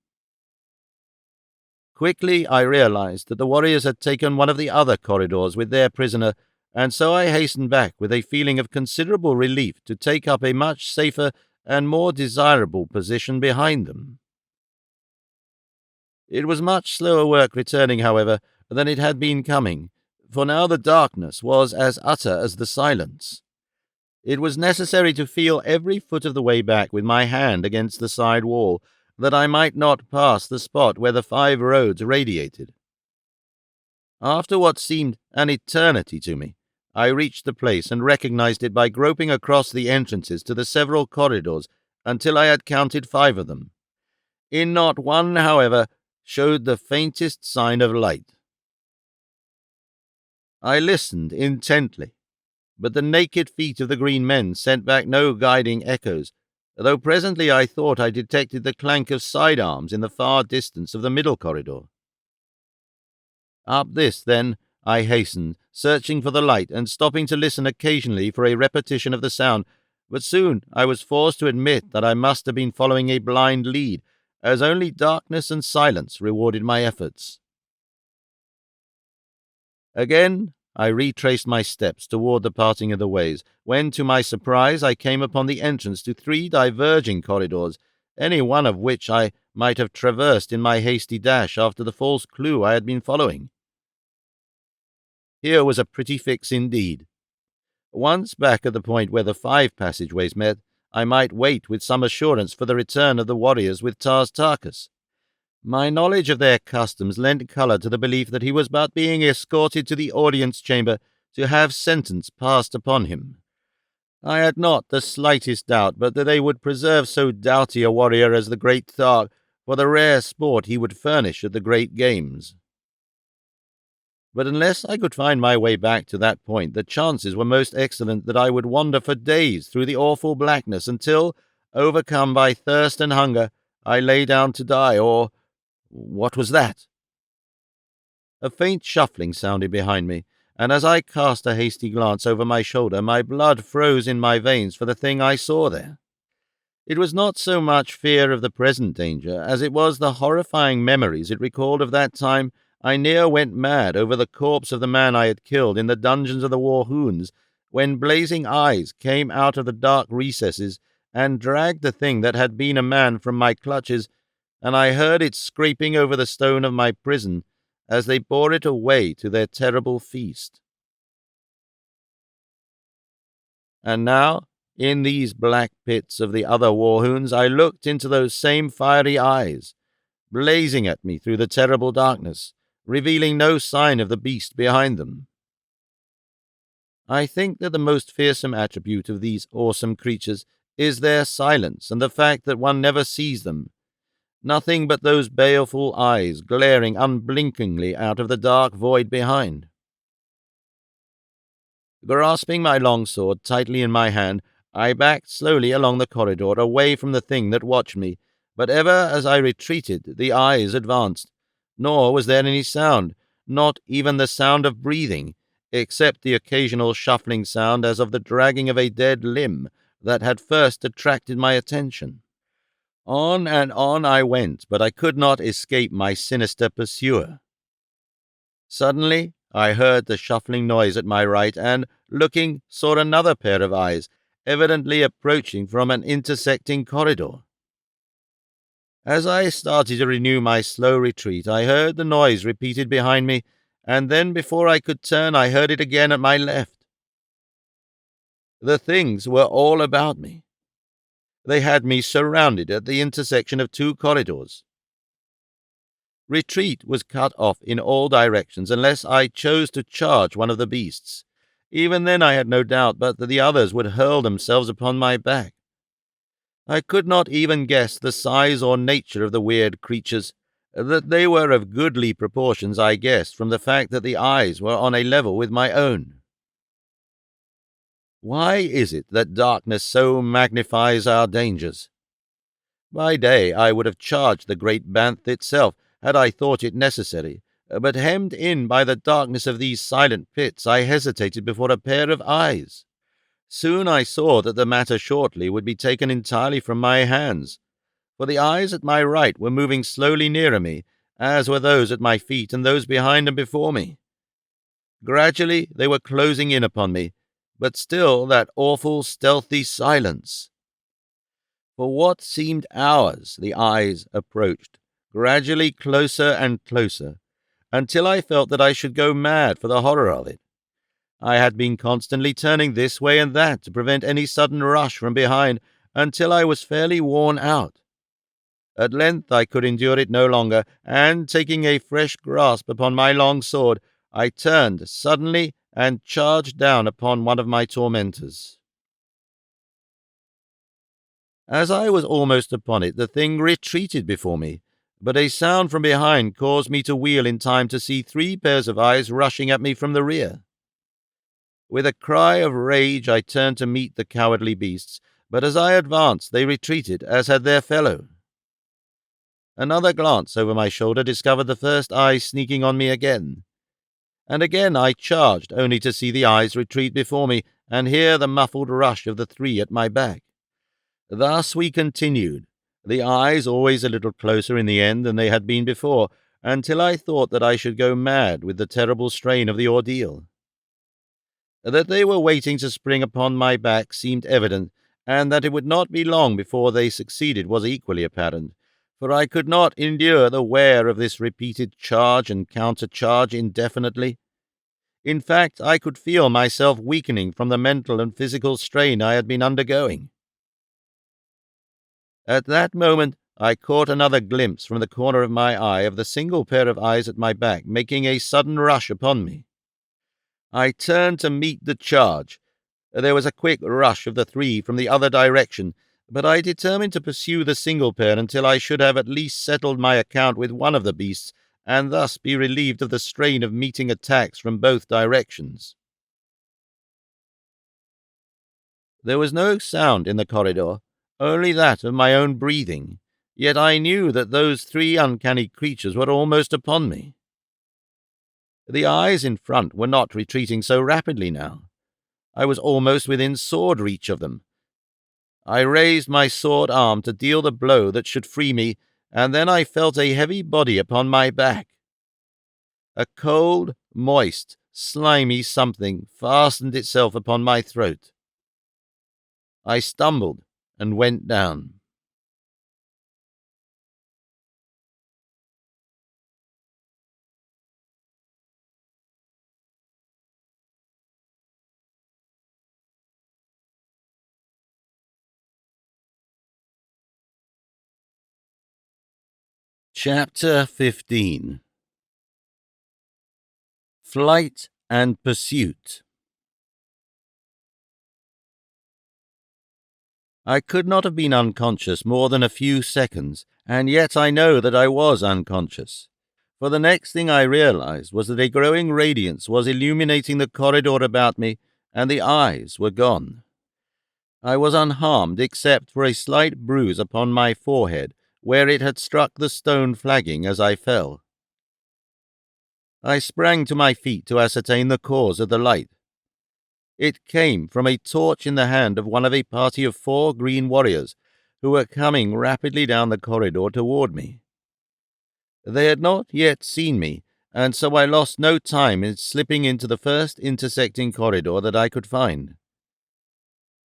[SPEAKER 1] Quickly I realized that the warriors had taken one of the other corridors with their prisoner, and so I hastened back with a feeling of considerable relief to take up a much safer and more desirable position behind them. It was much slower work returning, however, than it had been coming, for now the darkness was as utter as the silence. It was necessary to feel every foot of the way back with my hand against the side wall, that I might not pass the spot where the 5 roads radiated. After what seemed an eternity to me, I reached the place and recognized it by groping across the entrances to the several corridors until I had counted 5 of them. In not one, however, showed the faintest sign of light. I listened intently, but the naked feet of the green men sent back no guiding echoes, though presently I thought I detected the clank of sidearms in the far distance of the middle corridor. Up this, then, I hastened, searching for the light and stopping to listen occasionally for a repetition of the sound, but soon I was forced to admit that I must have been following a blind lead, as only darkness and silence rewarded my efforts. Again, I retraced my steps toward the parting of the ways, when, to my surprise, I came upon the entrance to 3 diverging corridors, any one of which I might have traversed in my hasty dash after the false clue I had been following. Here was a pretty fix indeed. Once back at the point where the 5 passageways met, I might wait with some assurance for the return of the warriors with Tars Tarkas. My knowledge of their customs lent colour to the belief that he was but being escorted to the audience chamber to have sentence passed upon him. I had not the slightest doubt but that they would preserve so doughty a warrior as the great Thark for the rare sport he would furnish at the great games. But unless I could find my way back to that point, the chances were most excellent that I would wander for days through the awful blackness until, overcome by thirst and hunger, I lay down to die, or... What was that? A faint shuffling sounded behind me, and as I cast a hasty glance over my shoulder, my blood froze in my veins for the thing I saw there. It was not so much fear of the present danger as it was the horrifying memories it recalled of that time I near went mad over the corpse of the man I had killed in the dungeons of the Warhoons, when blazing eyes came out of the dark recesses and dragged the thing that had been a man from my clutches, and I heard it scraping over the stone of my prison as they bore it away to their terrible feast. And now, in these black pits of the other Warhoons, I looked into those same fiery eyes, blazing at me through the terrible darkness, revealing no sign of the beast behind them. I think that the most fearsome attribute of these awesome creatures is their silence and the fact that one never sees them. Nothing but those baleful eyes glaring unblinkingly out of the dark void behind. Grasping my long sword tightly in my hand, I backed slowly along the corridor away from the thing that watched me, but ever as I retreated, the eyes advanced. Nor was there any sound, not even the sound of breathing, except the occasional shuffling sound as of the dragging of a dead limb that had first attracted my attention. On and on I went, but I could not escape my sinister pursuer. Suddenly, I heard the shuffling noise at my right and, looking, saw another pair of eyes, evidently approaching from an intersecting corridor. As I started to renew my slow retreat, I heard the noise repeated behind me, and then before I could turn, I heard it again at my left. The things were all about me. They had me surrounded at the intersection of two corridors. Retreat was cut off in all directions unless I chose to charge one of the beasts. Even then I had no doubt but that the others would hurl themselves upon my back. I could not even guess the size or nature of the weird creatures. That they were of goodly proportions I guessed from the fact that the eyes were on a level with my own. Why is it that darkness so magnifies our dangers? By day I would have charged the great banth itself, had I thought it necessary, but hemmed in by the darkness of these silent pits, I hesitated before a pair of eyes. Soon I saw that the matter shortly would be taken entirely from my hands, for the eyes at my right were moving slowly nearer me, as were those at my feet and those behind and before me. Gradually they were closing in upon me, but still that awful, stealthy silence. For what seemed hours, the eyes approached, gradually closer and closer, until I felt that I should go mad for the horror of it. I had been constantly turning this way and that to prevent any sudden rush from behind, until I was fairly worn out. At length I could endure it no longer, and, taking a fresh grasp upon my long sword, I turned suddenly and charged down upon one of my tormentors. As I was almost upon it, the thing retreated before me, but a sound from behind caused me to wheel in time to see 3 pairs of eyes rushing at me from the rear. With a cry of rage I turned to meet the cowardly beasts, but as I advanced they retreated, as had their fellow. Another glance over my shoulder discovered the first eye sneaking on me again, and again I charged, only to see the eyes retreat before me, and hear the muffled rush of the 3 at my back. Thus we continued, the eyes always a little closer in the end than they had been before, until I thought that I should go mad with the terrible strain of the ordeal. That they were waiting to spring upon my back seemed evident, and that it would not be long before they succeeded was equally apparent, for I could not endure the wear of this repeated charge and counter-charge indefinitely. In fact, I could feel myself weakening from the mental and physical strain I had been undergoing. At that moment I caught another glimpse from the corner of my eye of the single pair of eyes at my back making a sudden rush upon me. I turned to meet the charge. There was a quick rush of the 3 from the other direction, but I determined to pursue the single pair until I should have at least settled my account with one of the beasts, and thus be relieved of the strain of meeting attacks from both directions. There was no sound in the corridor, only that of my own breathing, yet I knew that those 3 uncanny creatures were almost upon me. The eyes in front were not retreating so rapidly now. I was almost within sword reach of them. I raised my sword arm to deal the blow that should free me, and then I felt a heavy body upon my back. A cold, moist, slimy something fastened itself upon my throat. I stumbled and went down. Chapter 15. Flight and Pursuit. I could not have been unconscious more than a few seconds, and yet I know that I was unconscious. For the next thing I realized was that a growing radiance was illuminating the corridor about me, and the eyes were gone. I was unharmed except for a slight bruise upon my forehead, where it had struck the stone flagging as I fell. I sprang to my feet to ascertain the cause of the light. It came from a torch in the hand of one of a party of 4 green warriors who were coming rapidly down the corridor toward me. They had not yet seen me, and so I lost no time in slipping into the first intersecting corridor that I could find.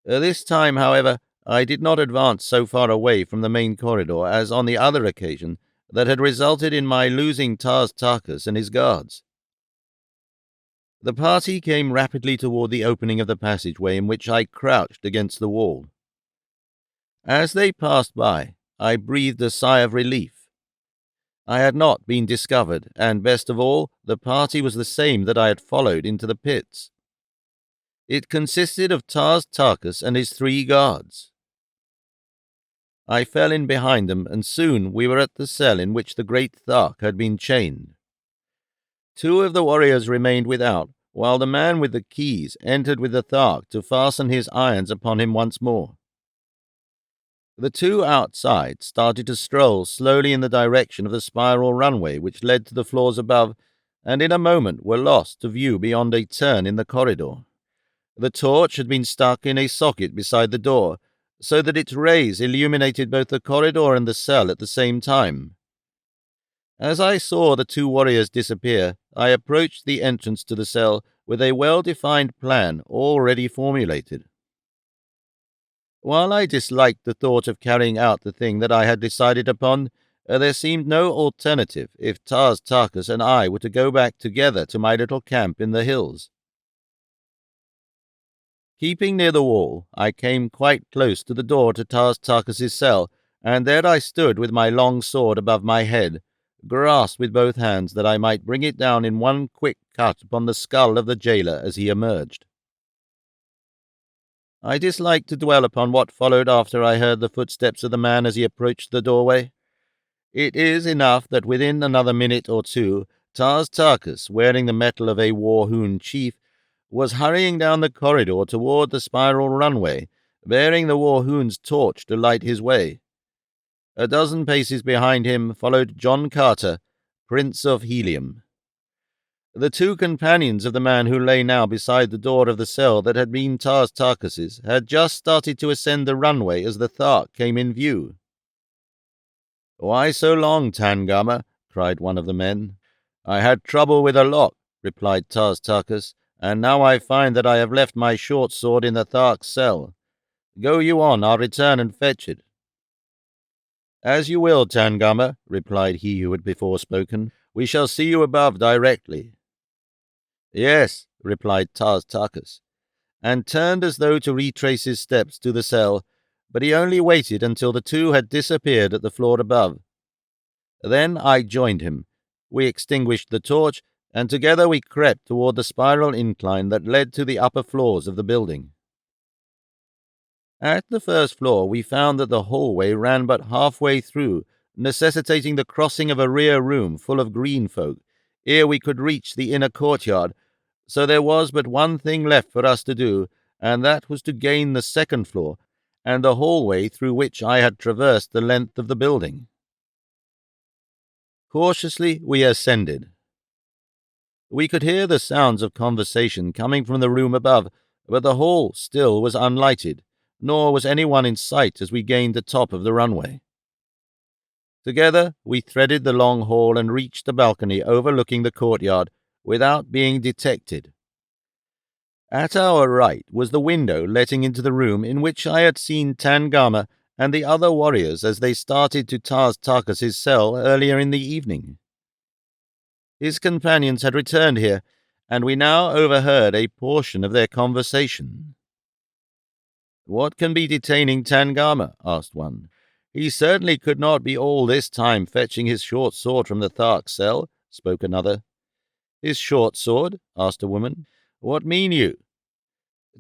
[SPEAKER 1] This time, however, I did not advance so far away from the main corridor as on the other occasion that had resulted in my losing Tarkas and his guards. The party came rapidly toward the opening of the passageway in which I crouched against the wall. As they passed by, I breathed a sigh of relief. I had not been discovered, and best of all, the party was the same that I had followed into the pits. It consisted of Tarkas and his 3 guards. I fell in behind them, and soon we were at the cell in which the great Thark had been chained. 2 of the warriors remained without, while the man with the keys entered with the Thark to fasten his irons upon him once more. The 2 outside started to stroll slowly in the direction of the spiral runway which led to the floors above, and in a moment were lost to view beyond a turn in the corridor. The torch had been stuck in a socket beside the door, so that its rays illuminated both the corridor and the cell at the same time. As I saw the 2 warriors disappear, I approached the entrance to the cell with a well-defined plan already formulated. While I disliked the thought of carrying out the thing that I had decided upon, there seemed no alternative if Tarkas and I were to go back together to my little camp in the hills. Keeping near the wall, I came quite close to the door to Tarkas's cell, and there I stood with my long sword above my head, grasped with both hands that I might bring it down in one quick cut upon the skull of the jailer as he emerged. I disliked to dwell upon what followed after I heard the footsteps of the man as he approached the doorway. It is enough that within another minute or 2, Tarkas, wearing the metal of a war-hewn chief, was hurrying down the corridor toward the spiral runway, bearing the war-hoon's torch to light his way. A dozen paces behind him followed John Carter, Prince of Helium. The 2 companions of the man who lay now beside the door of the cell that had been Tarkas's had just started to ascend the runway as the Thark came in view. "Why so long, Tangama?" cried one of the men. "I had trouble with a lock," replied Tarkas, "and now I find that I have left my short sword in the Thark's cell. Go you on, I'll return and fetch it." "As you will, Tangama," replied he who had before spoken. "We shall see you above directly." "Yes," replied Tarkas, and turned as though to retrace his steps to the cell, but he only waited until the 2 had disappeared at the floor above. Then I joined him. We extinguished the torch, and together we crept toward the spiral incline that led to the upper floors of the building. At the first floor we found that the hallway ran but halfway through, necessitating the crossing of a rear room full of green folk, ere we could reach the inner courtyard, so there was but one thing left for us to do, and that was to gain the second floor, and the hallway through which I had traversed the length of the building. Cautiously we ascended. We could hear the sounds of conversation coming from the room above, but the hall still was unlighted. nor was anyone in sight as we gained the top of the runway. Together we threaded the long hall and reached the balcony overlooking the courtyard without being detected. At our right was the window letting into the room in which I had seen Tangama and the other warriors as they started to Tarkas's cell earlier in the evening. His companions had returned here, and we now overheard a portion of their conversation. "What can be detaining Tangama?" asked one. "He certainly could not be all this time fetching his short sword from the Thark's cell," spoke another. "His short sword?" asked a woman. "What mean you?"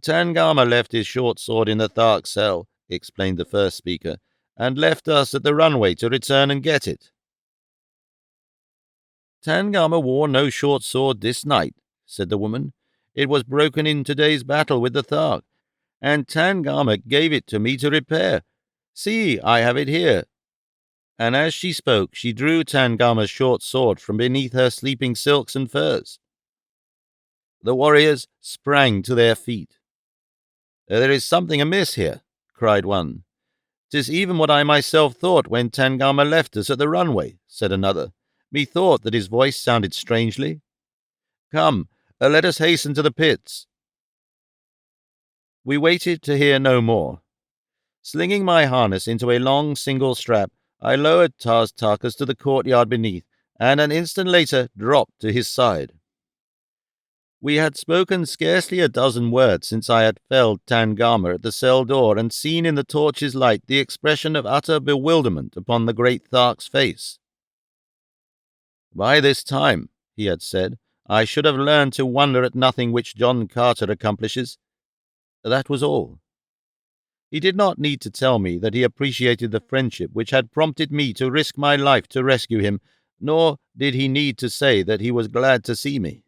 [SPEAKER 1] "Tangama left his short sword in the Thark's cell," explained the first speaker, "and left us at the runway to return and get it." "Tangama wore no short sword this night," said the woman. "It was broken in today's battle with the Thark, and Tangama gave it to me to repair. See, I have it here." And as she spoke, she drew Tangama's short sword from beneath her sleeping silks and furs. The warriors sprang to their feet. "There is something amiss here," cried one. "'Tis even what I myself thought when Tangama left us at the runway," said another. "Methought that his voice sounded strangely. Come, let us hasten to the pits." We waited to hear no more. Slinging my harness into a long single strap, I lowered Tarkas to the courtyard beneath, and an instant later dropped to his side. We had spoken scarcely a dozen words since I had felled Tangama at the cell door and seen in the torch's light the expression of utter bewilderment upon the great Thark's face. "By this time," he had said, "I should have learned to wonder at nothing which John Carter accomplishes." That was all. He did not need to tell me that he appreciated the friendship which had prompted me to risk my life to rescue him, nor did he need to say that he was glad to see me.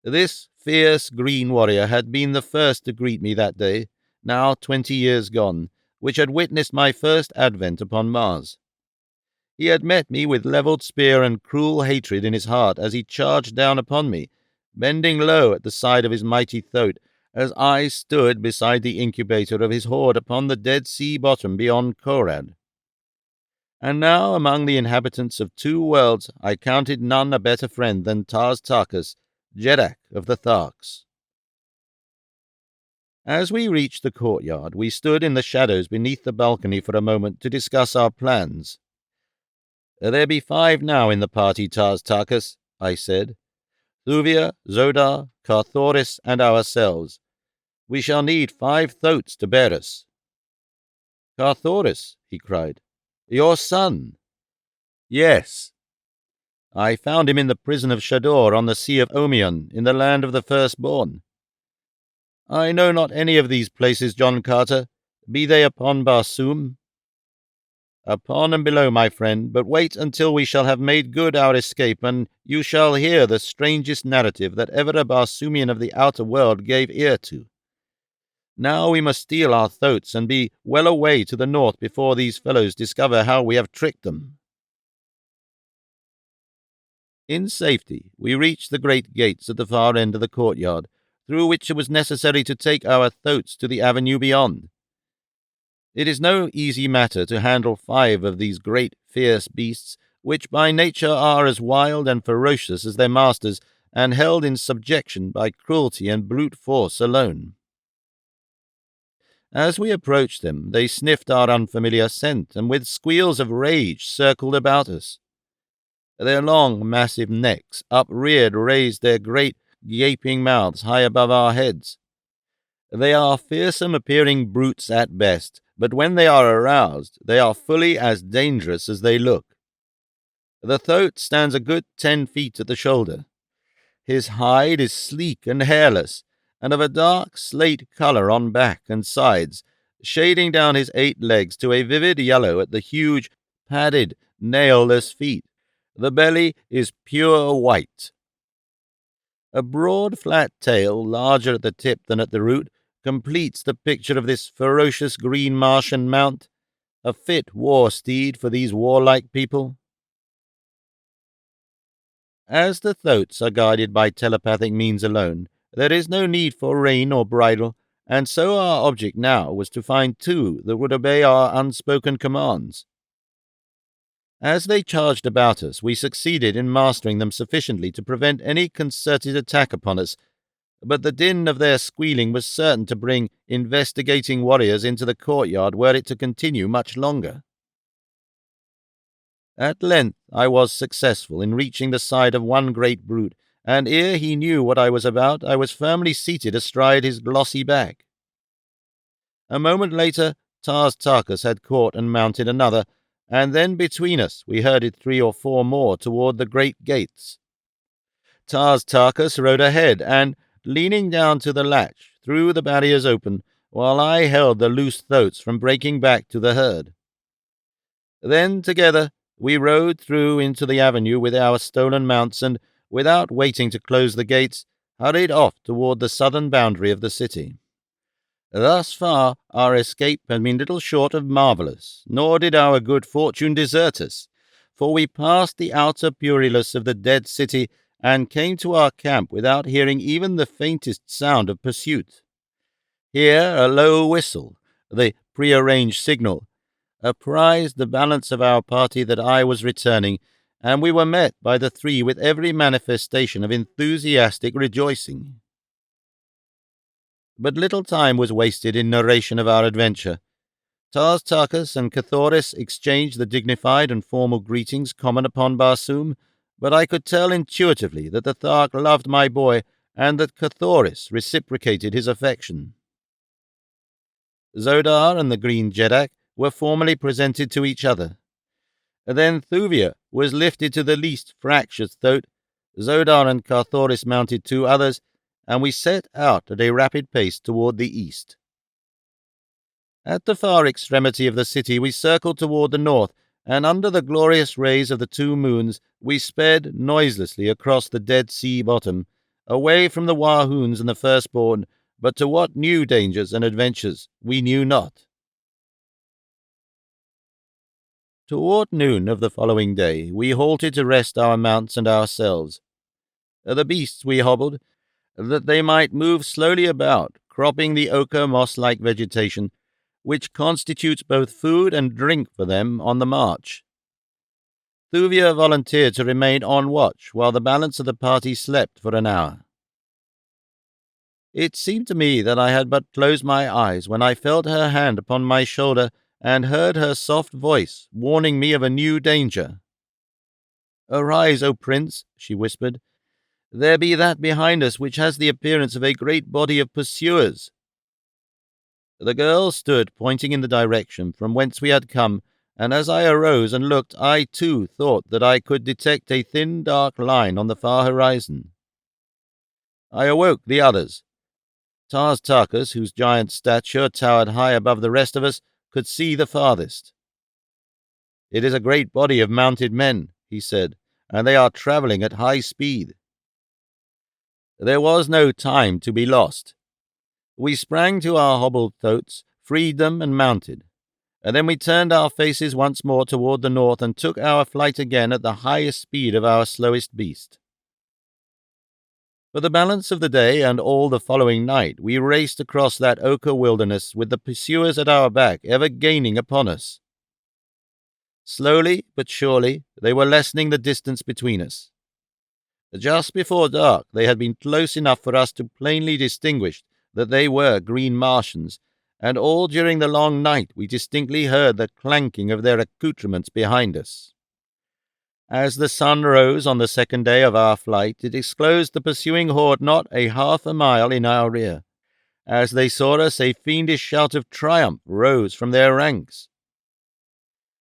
[SPEAKER 1] This fierce green warrior had been the first to greet me that day, now 20 years gone, which had witnessed my first advent upon Mars. He had met me with levelled spear and cruel hatred in his heart as he charged down upon me, bending low at the side of his mighty throat, as I stood beside the incubator of his horde upon the Dead Sea bottom beyond Korad. And now, among the inhabitants of two worlds, I counted none a better friend than Tarkas, Jeddak of the Tharks. As we reached the courtyard, we stood in the shadows beneath the balcony for a moment to discuss our plans. "There be 5 now in the party, Tarkas," I said. "Thuvia, Zodar, Carthoris, and ourselves. We shall need 5 thoats to bear us." "Carthoris," he cried. "Your son?" "Yes. I found him in the prison of Shador on the Sea of Omion, in the land of the firstborn. I know not any of these places, John Carter. Be they upon Barsoom?" "Upon and below, my friend, but wait until we shall have made good our escape, and you shall hear the strangest narrative that ever a Barsoomian of the outer world gave ear to. Now we must steal our thoats and be well away to the north before these fellows discover how we have tricked them." In safety, we reached the great gates at the far end of the courtyard, through which it was necessary to take our thoats to the avenue beyond. It is no easy matter to handle 5 of these great, fierce beasts, which by nature are as wild and ferocious as their masters, and held in subjection by cruelty and brute force alone. As we approached them, they sniffed our unfamiliar scent, and with squeals of rage circled about us. Their long, massive necks, upreared, raised their great, gaping mouths high above our heads. They are fearsome-appearing brutes at best, but when they are aroused, they are fully as dangerous as they look. The thoat stands a good 10 feet at the shoulder. His hide is sleek and hairless, and of a dark slate color on back and sides, shading down his 8 legs to a vivid yellow at the huge, padded, nail-less feet. The belly is pure white. A broad, flat tail, larger at the tip than at the root, completes the picture of this ferocious green Martian mount, a fit war steed for these warlike people. As the thoats are guided by telepathic means alone, there is no need for rein or bridle, and so our object now was to find two that would obey our unspoken commands. As they charged about us, we succeeded in mastering them sufficiently to prevent any concerted attack upon us, but the din of their squealing was certain to bring investigating warriors into the courtyard were it to continue much longer. At length I was successful in reaching the side of one great brute, and ere he knew what I was about, I was firmly seated astride his glossy back. A moment later, Tarkas had caught and mounted another, and then between us we herded 3 or 4 more toward the great gates. Tarkas rode ahead, and, leaning down to the latch, threw the barriers open, while I held the loose thoats from breaking back to the herd. Then, together, we rode through into the avenue with our stolen mounts, and, without waiting to close the gates, hurried off toward the southern boundary of the city. Thus far, our escape had been little short of marvelous, nor did our good fortune desert us, for we passed the outer purlieus of the dead city and came to our camp without hearing even the faintest sound of pursuit. Here a low whistle, the prearranged signal, apprised the balance of our party that I was returning, and we were met by the 3 with every manifestation of enthusiastic rejoicing. But little time was wasted in narration of our adventure. Tarkas and Cathoris exchanged the dignified and formal greetings common upon Barsoom, but I could tell intuitively that the Thark loved my boy, and that Cathoris reciprocated his affection. Zodar and the Green Jeddak were formally presented to each other. Then Thuvia was lifted to the least fractious thoat, Zodar and Cathoris mounted 2 others, and we set out at a rapid pace toward the east. At the far extremity of the city we circled toward the north, and under the glorious rays of the 2 moons we sped noiselessly across the Dead Sea bottom, away from the Wahoons and the Firstborn, but to what new dangers and adventures we knew not. Toward noon of the following day we halted to rest our mounts and ourselves. The beasts we hobbled, that they might move slowly about, cropping the ochre moss-like vegetation, which constitutes both food and drink for them on the march. Thuvia volunteered to remain on watch while the balance of the party slept for an hour. It seemed to me that I had but closed my eyes when I felt her hand upon my shoulder and heard her soft voice warning me of a new danger. "Arise, O Prince," she whispered. "There be that behind us which has the appearance of a great body of pursuers." The girl stood pointing in the direction from whence we had come, and as I arose and looked, I too thought that I could detect a thin dark line on the far horizon. I awoke the others. Tarkas, whose giant stature towered high above the rest of us, could see the farthest. "It is a great body of mounted men," he said, "and they are travelling at high speed." There was no time to be lost. We sprang to our hobbled thoats, freed them, and mounted. And then we turned our faces once more toward the north and took our flight again at the highest speed of our slowest beast. For the balance of the day and all the following night we raced across that ochre wilderness with the pursuers at our back ever gaining upon us. Slowly but surely they were lessening the distance between us. Just before dark they had been close enough for us to plainly distinguish that they were green Martians, and all during the long night we distinctly heard the clanking of their accoutrements behind us. As the sun rose on the second day of our flight, it disclosed the pursuing horde not a half a mile in our rear. As they saw us, a fiendish shout of triumph rose from their ranks.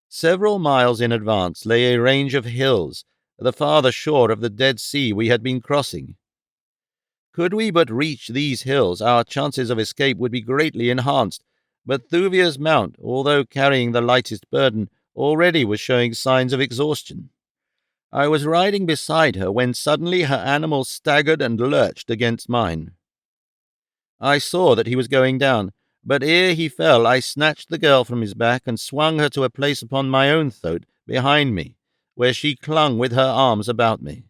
[SPEAKER 1] Several miles in advance lay a range of hills, the farther shore of the Dead Sea we had been crossing. Could we but reach these hills, our chances of escape would be greatly enhanced, but Thuvia's mount, although carrying the lightest burden, already was showing signs of exhaustion. I was riding beside her when suddenly her animal staggered and lurched against mine. I saw that he was going down, but ere he fell I snatched the girl from his back and swung her to a place upon my own thoat behind me, where she clung with her arms about me.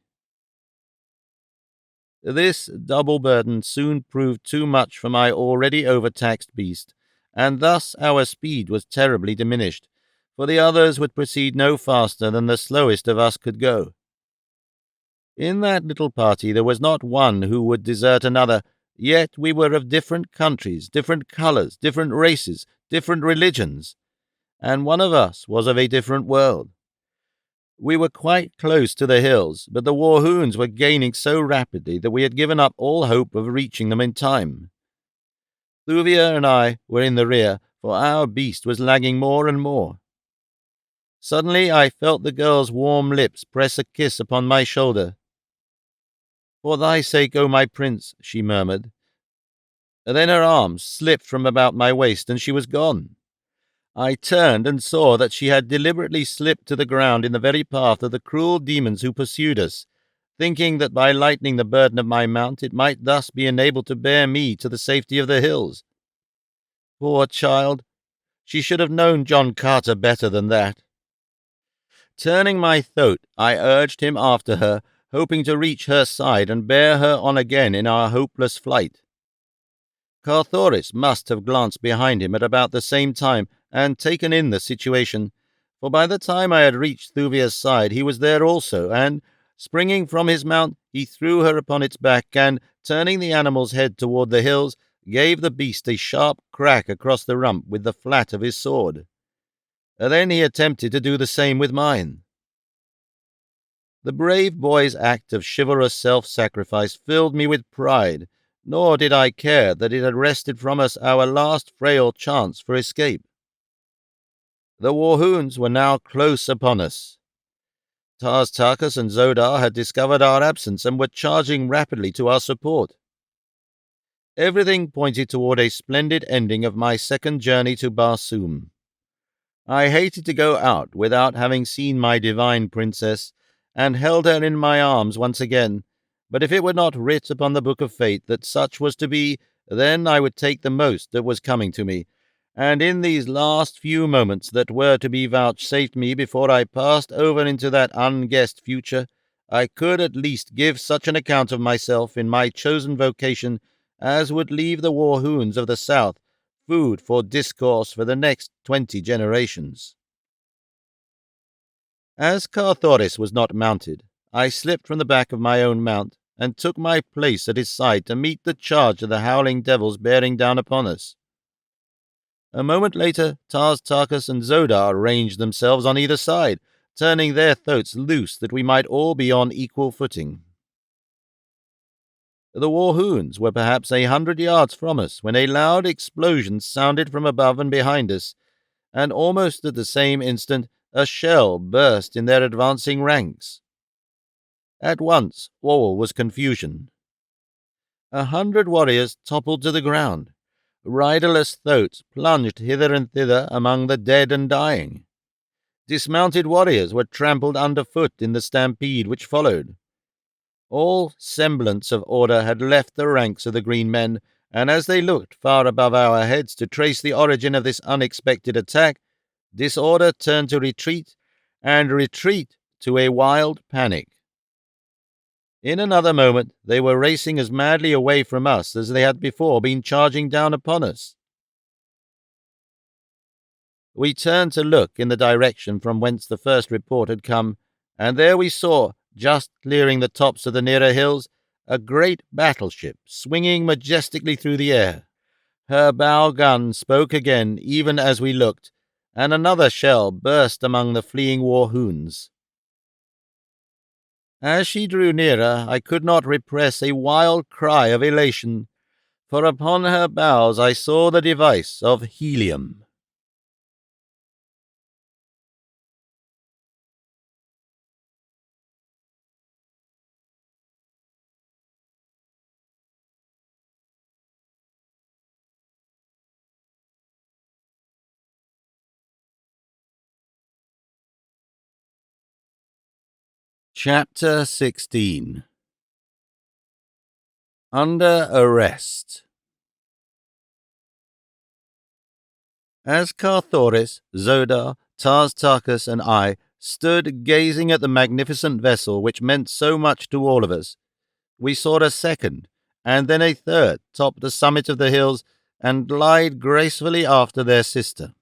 [SPEAKER 1] This double burden soon proved too much for my already overtaxed beast, and thus our speed was terribly diminished, for the others would proceed no faster than the slowest of us could go. In that little party there was not one who would desert another, yet we were of different countries, different colors, different races, different religions, and one of us was of a different world. We were quite close to the hills, but the Warhoons were gaining so rapidly that we had given up all hope of reaching them in time. Thuvia and I were in the rear, for our beast was lagging more and more. Suddenly I felt the girl's warm lips press a kiss upon my shoulder. "For thy sake, O my prince," she murmured. Then her arms slipped from about my waist, and she was gone. I turned and saw that she had deliberately slipped to the ground in the very path of the cruel demons who pursued us, thinking that by lightening the burden of my mount it might thus be enabled to bear me to the safety of the hills. Poor child! She should have known John Carter better than that. Turning my throat, I urged him after her, hoping to reach her side and bear her on again in our hopeless flight. Carthoris must have glanced behind him at about the same time and taken in the situation, for by the time I had reached Thuvia's side he was there also, and, springing from his mount, he threw her upon its back and, turning the animal's head toward the hills, gave the beast a sharp crack across the rump with the flat of his sword. Then he attempted to do the same with mine. The brave boy's act of chivalrous self-sacrifice filled me with pride, nor did I care that it had wrested from us our last frail chance for escape. The Warhoons were now close upon us. Tarkas and Zodar had discovered our absence and were charging rapidly to our support. Everything pointed toward a splendid ending of my second journey to Barsoom. I hated to go out without having seen my divine princess, and held her in my arms once again, but if it were not writ upon the book of fate that such was to be, then I would take the most that was coming to me, and in these last few moments that were to be vouchsafed me before I passed over into that unguessed future, I could at least give such an account of myself in my chosen vocation as would leave the Warhoons of the South food for discourse for the next 20 generations. As Carthoris was not mounted, I slipped from the back of my own mount and took my place at his side to meet the charge of the howling devils bearing down upon us. A moment later, Tarkas and Zodar ranged themselves on either side, turning their throats loose that we might all be on equal footing. The Warhoons were perhaps 100 yards from us when a loud explosion sounded from above and behind us, and almost at the same instant a shell burst in their advancing ranks. At once all was confusion. 100 warriors toppled to the ground. Riderless throats plunged hither and thither among the dead and dying. Dismounted warriors were trampled underfoot in the stampede which followed. All semblance of order had left the ranks of the green men, and as they looked far above our heads to trace the origin of this unexpected attack, disorder turned to retreat, and retreat to a wild panic. In another moment they were racing as madly away from us as they had before been charging down upon us. We turned to look in the direction from whence the first report had come, and there we saw, just clearing the tops of the nearer hills, a great battleship swinging majestically through the air. Her bow gun spoke again even as we looked, and another shell burst among the fleeing Warhoons. As she drew nearer, I could not repress a wild cry of elation, for upon her bows I saw the device of helium. Chapter 16. Under Arrest. As Carthoris, Zodar, Tarkas, and I stood gazing at the magnificent vessel which meant so much to all of us, We saw a second, and then a third top the summit of the hills and glide gracefully after their sister.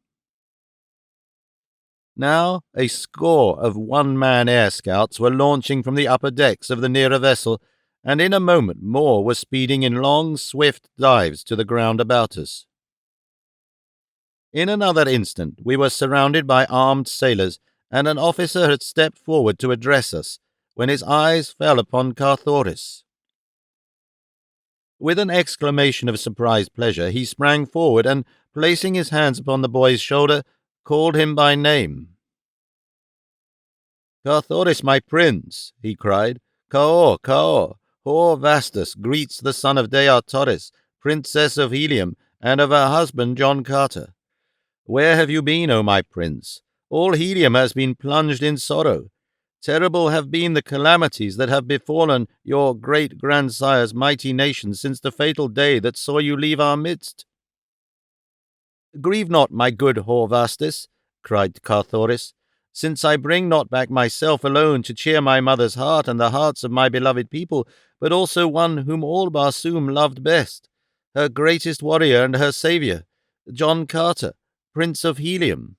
[SPEAKER 1] Now a score of one-man air scouts were launching from the upper decks of the nearer vessel, and in a moment more were speeding in long, swift dives to the ground about us. In another instant we were surrounded by armed sailors, and an officer had stepped forward to address us, when his eyes fell upon Carthoris. With an exclamation of surprised pleasure, he sprang forward and, placing his hands upon the boy's shoulder, called him by name. "Carthoris, my prince," he cried. "Cao, Cao, Hor Vastus greets the son of Deartoris, princess of Helium, and of her husband John Carter. Where have you been, O my prince? All Helium has been plunged in sorrow. Terrible have been the calamities that have befallen your great-grandsire's mighty nation since the fatal day that saw you leave our midst." "Grieve not, my good Horvastus," cried Carthoris, "since I bring not back myself alone to cheer my mother's heart and the hearts of my beloved people, but also one whom all Barsoom loved best, her greatest warrior and her saviour, John Carter, Prince of Helium."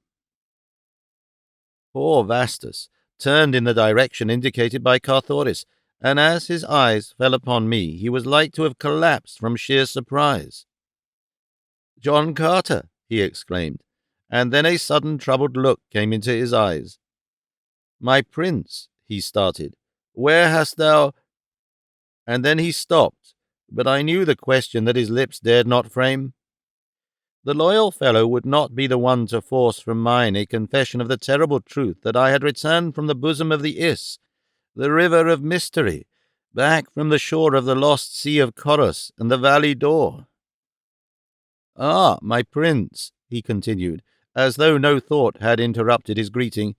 [SPEAKER 1] Poor Vastus turned in the direction indicated by Carthoris, and as his eyes fell upon me, he was like to have collapsed from sheer surprise. "John Carter!" he exclaimed, and then a sudden troubled look came into his eyes. "My prince," he started, "where hast thou—" And then he stopped, but I knew the question that his lips dared not frame. The loyal fellow would not be the one to force from mine a confession of the terrible truth that I had returned from the bosom of the Is, the river of mystery, back from the shore of the lost sea of Coros and the valley door. "Ah, my prince," he continued, as though no thought had interrupted his greeting,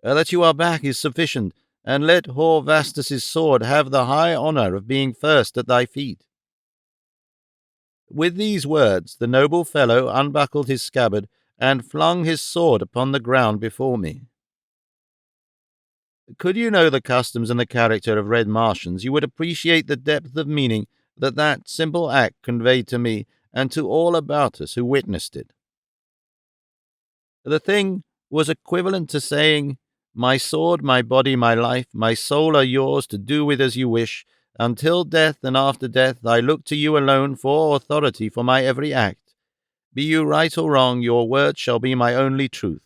[SPEAKER 1] "that you are back is sufficient, and let Hor Vastus's sword have the high honour of being first at thy feet." With these words the noble fellow unbuckled his scabbard and flung his sword upon the ground before me. Could you know the customs and the character of Red Martians, you would appreciate the depth of meaning that simple act conveyed to me and to all about us who witnessed it. The thing was equivalent to saying, "My sword, my body, my life, my soul are yours to do with as you wish. Until death and after death I look to you alone for authority for my every act. Be you right or wrong, your word shall be my only truth.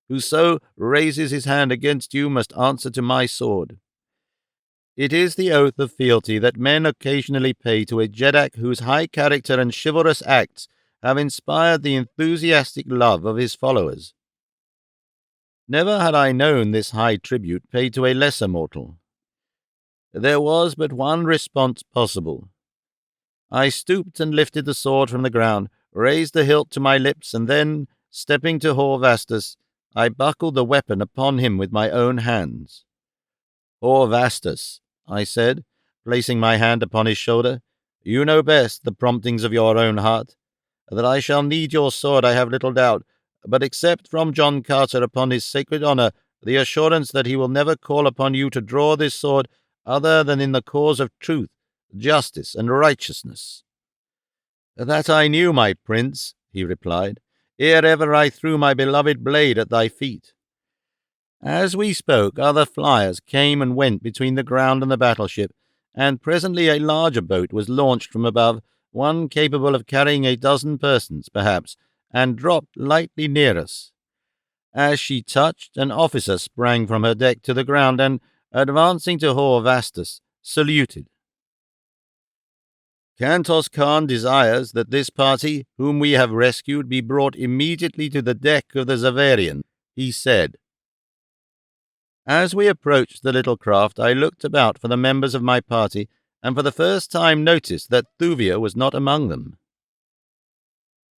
[SPEAKER 1] Whoso raises his hand against you must answer to my sword." It is the oath of fealty that men occasionally pay to a Jeddak whose high character and chivalrous acts have inspired the enthusiastic love of his followers. Never had I known this high tribute paid to a lesser mortal. There was but one response possible. I stooped and lifted the sword from the ground, raised the hilt to my lips, and then, stepping to Hor Vastus, I buckled the weapon upon him with my own hands. "Hor Vastus," I said, placing my hand upon his shoulder, "you know best the promptings of your own heart. That I shall need your sword I have little doubt, but accept from John Carter upon his sacred honour the assurance that he will never call upon you to draw this sword other than in the cause of truth, justice, and righteousness." "That I knew, my prince," he replied, "ere ever I threw my beloved blade at thy feet." As we spoke, other flyers came and went between the ground and the battleship, and presently a larger boat was launched from above, one capable of carrying a dozen persons, perhaps, and dropped lightly near us. As she touched, an officer sprang from her deck to the ground, and, advancing to Hor Vastus, saluted. "Kantos Khan desires that this party, whom we have rescued, be brought immediately to the deck of the Zavarian," he said. As we approached the little craft, I looked about for the members of my party, and for the first time noticed that Thuvia was not among them.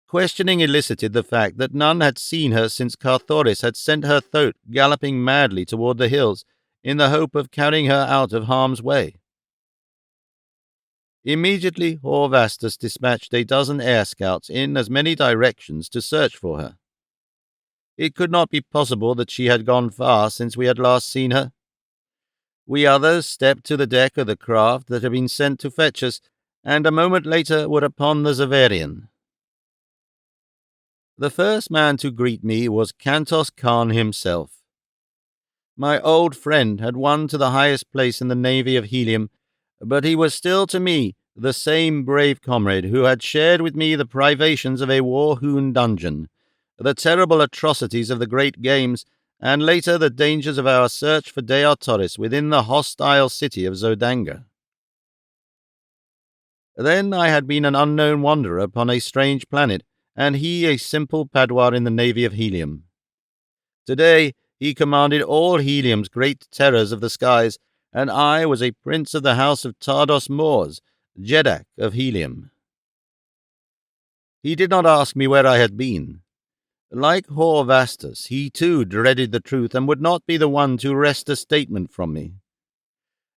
[SPEAKER 1] Questioning elicited the fact that none had seen her since Carthoris had sent her thoat galloping madly toward the hills, in the hope of carrying her out of harm's way. Immediately Hor Vastus dispatched a dozen air scouts in as many directions to search for her. It could not be possible that she had gone far since we had last seen her. We others stepped to the deck of the craft that had been sent to fetch us, and a moment later were upon the Zavarian. The first man to greet me was Kantos Khan himself. My old friend had won to the highest place in the navy of Helium, but he was still to me the same brave comrade who had shared with me the privations of a war-hewn dungeon, the terrible atrocities of the great games, and later the dangers of our search for Deotoris within the hostile city of Zodanga. Then I had been an unknown wanderer upon a strange planet, and he a simple padwar in the navy of Helium. Today he commanded all Helium's great terrors of the skies, and I was a prince of the house of Tardos Mors, Jeddak of Helium. He did not ask me where I had been. Like Hor Vastus, he too dreaded the truth and would not be the one to wrest a statement from me.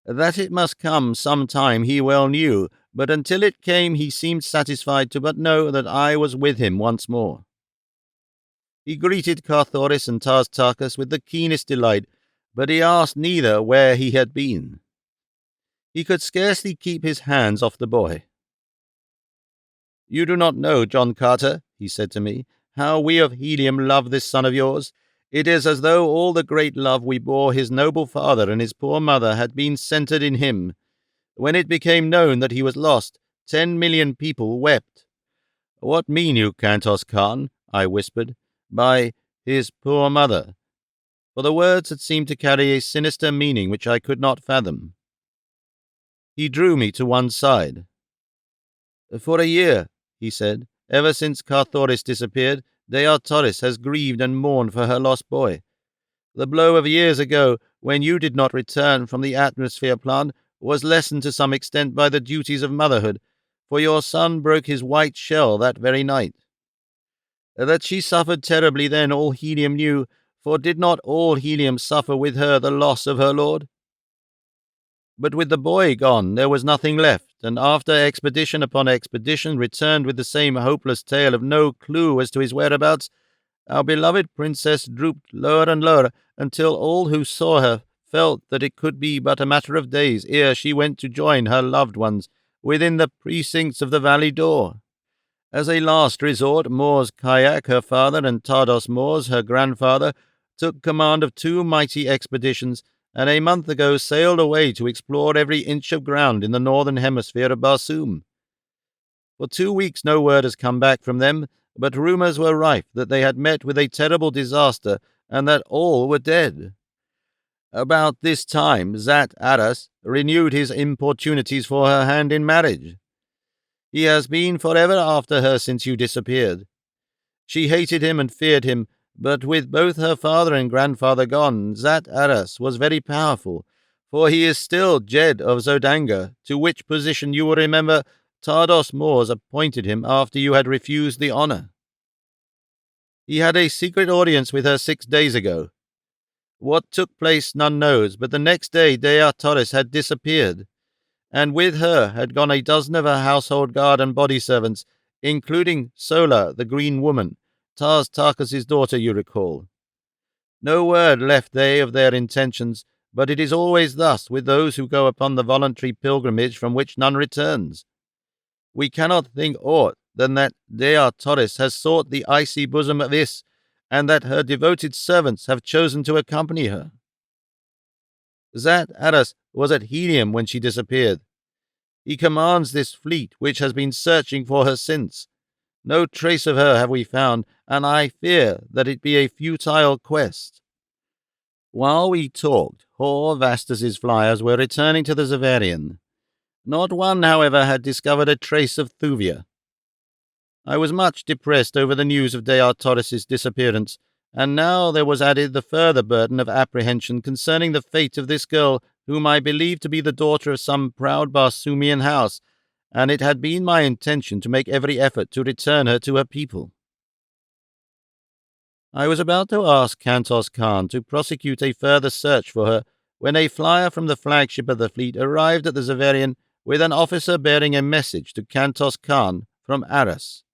[SPEAKER 1] That it must come some time he well knew, but until it came he seemed satisfied to but know that I was with him once more. He greeted Carthoris and Tartarchus with the keenest delight, but he asked neither where he had been. He could scarcely keep his hands off the boy. "You do not know, John Carter," he said to me, "how we of Helium love this son of yours. It is as though all the great love we bore his noble father and his poor mother had been centered in him. When it became known that he was lost, 10 million people wept." "What mean you, Kantos Khan?" I whispered, "by his poor mother?" For the words had seemed to carry a sinister meaning which I could not fathom. He drew me to one side. "For a year," he said, "ever since Carthoris disappeared, Deotoris has grieved and mourned for her lost boy. The blow of years ago, when you did not return from the atmosphere plant, was lessened to some extent by the duties of motherhood, for your son broke his white shell that very night. That she suffered terribly then all Helium knew, for did not all Helium suffer with her the loss of her lord? But with the boy gone, there was nothing left, and after expedition upon expedition returned with the same hopeless tale of no clue as to his whereabouts, our beloved princess drooped lower and lower, until all who saw her felt that it could be but a matter of days ere she went to join her loved ones within the precincts of the valley door. As a last resort, Mors Kayak, her father, and Tardos Mors, her grandfather, took command of 2 mighty expeditions, and a month ago sailed away to explore every inch of ground in the northern hemisphere of Barsoom. For 2 weeks no word has come back from them, but rumors were rife that they had met with a terrible disaster, and that all were dead. About this time Zat Aras renewed his importunities for her hand in marriage. He has been forever after her since you disappeared. She hated him and feared him, but with both her father and grandfather gone, Zat Aras was very powerful, for he is still Jed of Zodanga, to which position you will remember Tardos Mors appointed him after you had refused the honor. He had a secret audience with her 6 days ago. What took place none knows, but the next day Deotoris had disappeared, and with her had gone a dozen of her household guard and body servants, including Sola, the Green Woman, Tartarchus' daughter, you recall. No word left they of their intentions, but it is always thus with those who go upon the voluntary pilgrimage from which none returns. We cannot think aught than that Deotoris has sought the icy bosom of Is, and that her devoted servants have chosen to accompany her. Zat Aras was at Helium when she disappeared. He commands this fleet which has been searching for her since. No trace of her have we found, and I fear that it be a futile quest." While we talked, Hor Vastus's flyers were returning to the Zavarian. Not one, however, had discovered a trace of Thuvia. I was much depressed over the news of Deotoris' disappearance, and now there was added the further burden of apprehension concerning the fate of this girl, whom I believed to be the daughter of some proud Barsoomian house, and it had been my intention to make every effort to return her to her people. I was about to ask Kantos Khan to prosecute a further search for her, when a flyer from the flagship of the fleet arrived at the Zavarian with an officer bearing a message to Kantos Khan from Aras.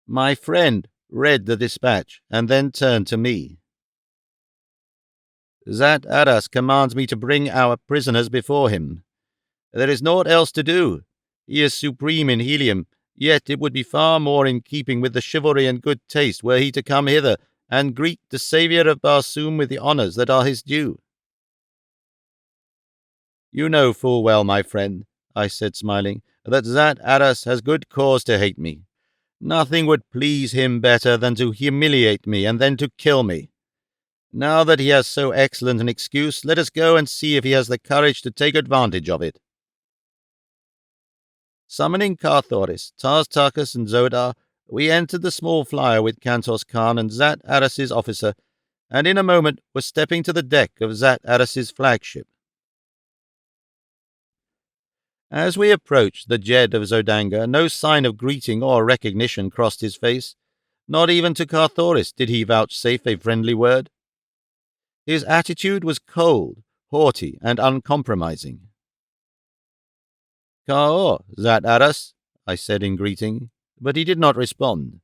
[SPEAKER 1] My friend read the dispatch and then turned to me. Zat Aras commands me to bring our prisoners before him. There is naught else to do. He is supreme in Helium, yet it would be far more in keeping with the chivalry and good taste were he to come hither and greet the saviour of Barsoom with the honours that are his due. You know full well, my friend, I said, smiling, that Zat Aras has good cause to hate me. Nothing would please him better than to humiliate me and then to kill me. Now that he has so excellent an excuse, let us go and see if he has the courage to take advantage of it. Summoning Carthoris, Tartarchus, and Zodar, we entered the small flyer with Kantos Khan and Zat Aras's officer, and in a moment were stepping to the deck of Zat Aras's flagship. As we approached the Jed of Zodanga, no sign of greeting or recognition crossed his face. Not even to Carthoris did he vouchsafe a friendly word. His attitude was cold, haughty, and uncompromising. "Ka'or, Zat Aras," I said in greeting, but he did not respond.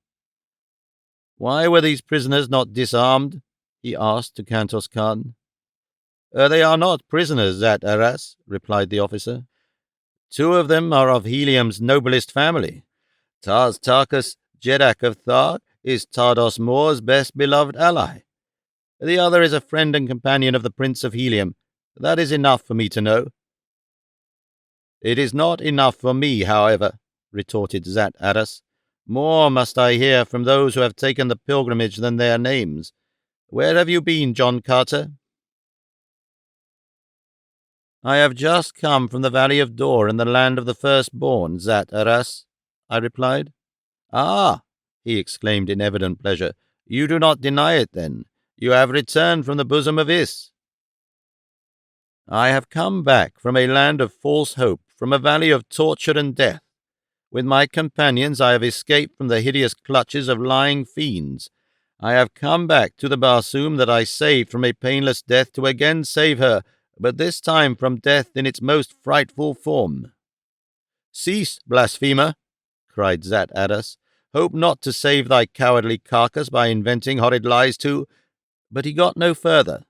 [SPEAKER 1] "Why were these prisoners not disarmed?" he asked to Kantos Khan. They are not prisoners, Zat Aras," replied the officer. "Two of them are of Helium's noblest family. Tartarchus, Jedak of Thar, is Tardos Mor's best beloved ally. The other is a friend and companion of the Prince of Helium. That is enough for me to know." "It is not enough for me, however," retorted Zat Aras. "More must I hear from those who have taken the pilgrimage than their names. Where have you been, John Carter?" "I have just come from the Valley of Dor and the land of the firstborn, Zat Aras," I replied. "Ah!" he exclaimed in evident pleasure. "You do not deny it, then. You have returned from the bosom of Is." "I have come back from a land of false hope, from a valley of torture and death. With my companions I have escaped from the hideous clutches of lying fiends. I have come back to the Barsoom that I saved from a painless death to again save her, but this time from death in its most frightful form." "Cease, blasphemer!" cried Zat Aras. "Hope not to save thy cowardly carcass by inventing horrid lies too." But he got no further.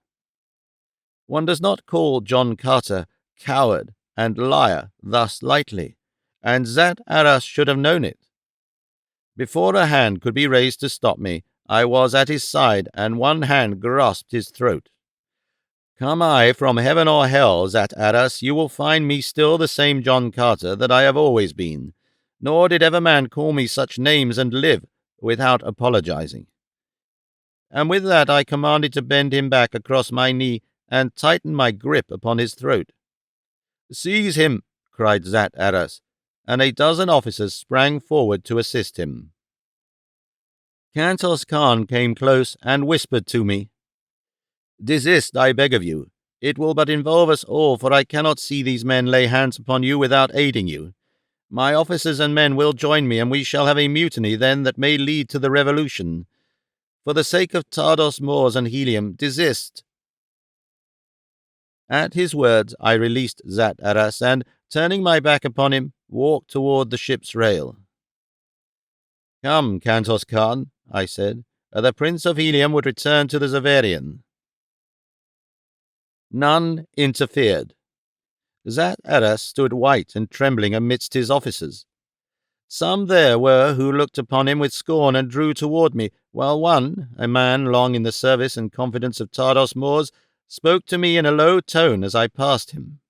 [SPEAKER 1] One does not call John Carter coward and liar thus lightly, and Zat Aras should have known it. Before a hand could be raised to stop me, I was at his side, and one hand grasped his throat. "Come I from heaven or hell, Zat Aras, you will find me still the same John Carter that I have always been, nor did ever man call me such names and live without apologizing." And with that I commanded to bend him back across my knee and tighten my grip upon his throat. "Seize him!" cried Zat Aras, and a dozen officers sprang forward to assist him. Kantos Khan came close and whispered to me, "Desist, I beg of you. It will but involve us all, for I cannot see these men lay hands upon you without aiding you. My officers and men will join me, and we shall have a mutiny then that may lead to the revolution. For the sake of Tardos Mors and Helium, desist." At his words I released Zat Aras, and, turning my back upon him, walked toward the ship's rail. "Come, Kantos Khan," I said. "The Prince of Helium would return to the Zavarian." None interfered. Zat Aras stood white and trembling amidst his officers. Some there were who looked upon him with scorn and drew toward me, while one, a man long in the service and confidence of Tardos Mors, spoke to me in a low tone as I passed him.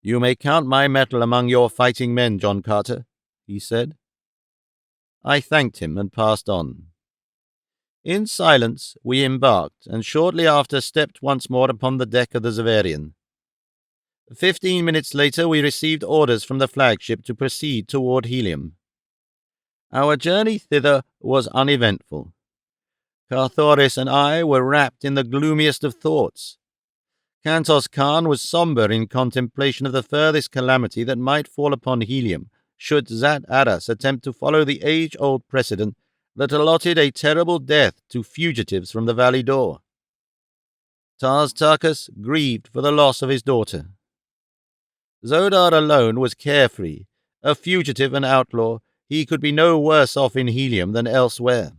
[SPEAKER 1] "You may count my mettle among your fighting men, John Carter," he said. I thanked him and passed on. In silence we embarked, and shortly after stepped once more upon the deck of the Zavarian. 15 minutes later we received orders from the flagship to proceed toward Helium. Our journey thither was uneventful. Carthoris and I were wrapped in the gloomiest of thoughts. Kantos Khan was sombre in contemplation of the furthest calamity that might fall upon Helium, should Zat Aras attempt to follow the age-old precedent that allotted a terrible death to fugitives from the Valley Dor. Tartarchus grieved for the loss of his daughter. Zodar alone was carefree. A fugitive and outlaw, he could be no worse off in Helium than elsewhere.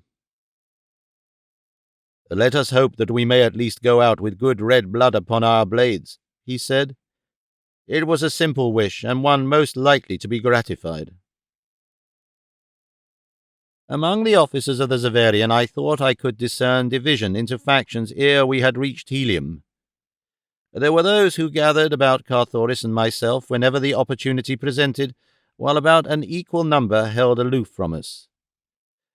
[SPEAKER 1] "Let us hope that we may at least go out with good red blood upon our blades," he said. It was a simple wish, and one most likely to be gratified. Among the officers of the Xaverian I thought I could discern division into factions ere we had reached Helium. There were those who gathered about Carthoris and myself whenever the opportunity presented, while about an equal number held aloof from us.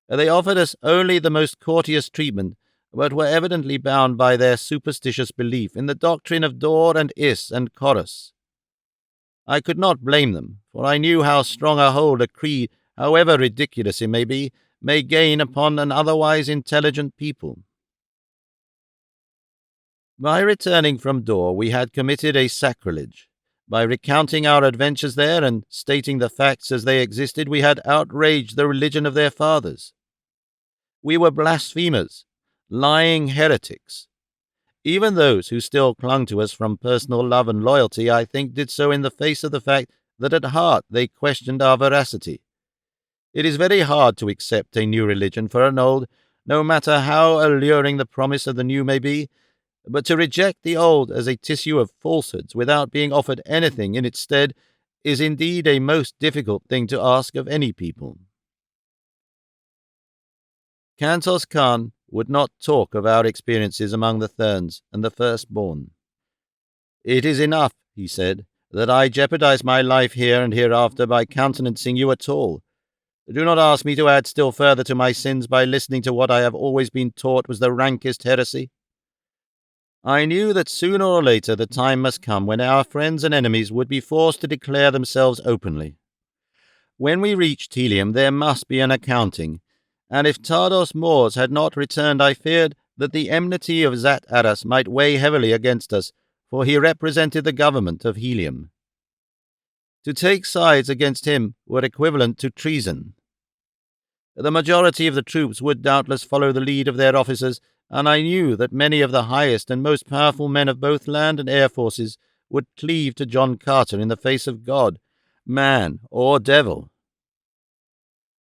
[SPEAKER 1] They offered us only the most courteous treatment, but were evidently bound by their superstitious belief in the doctrine of Dor and Is and Chorus. I could not blame them, for I knew how strong a hold a creed, however ridiculous it may be, may gain upon an otherwise intelligent people. By returning from Dor, we had committed a sacrilege. By recounting our adventures there and stating the facts as they existed, we had outraged the religion of their fathers. We were blasphemers, lying heretics. Even those who still clung to us from personal love and loyalty, I think, did so in the face of the fact that at heart they questioned our veracity. It is very hard to accept a new religion for an old, no matter how alluring the promise of the new may be, but to reject the old as a tissue of falsehoods without being offered anything in its stead is indeed a most difficult thing to ask of any people. Kantos Khan would not talk of our experiences among the Therns and the firstborn. "It is enough," he said, "that I jeopardize my life here and hereafter by countenancing you at all. Do not ask me to add still further to my sins by listening to what I have always been taught was the rankest heresy." I knew that sooner or later the time must come when our friends and enemies would be forced to declare themselves openly. When we reached Helium there must be an accounting, and if Tardos Mors had not returned I feared that the enmity of Zat Aras might weigh heavily against us, for he represented the government of Helium. To take sides against him were equivalent to treason. The majority of the troops would doubtless follow the lead of their officers, and I knew that many of the highest and most powerful men of both land and air forces would cleave to John Carter in the face of God, man, or devil.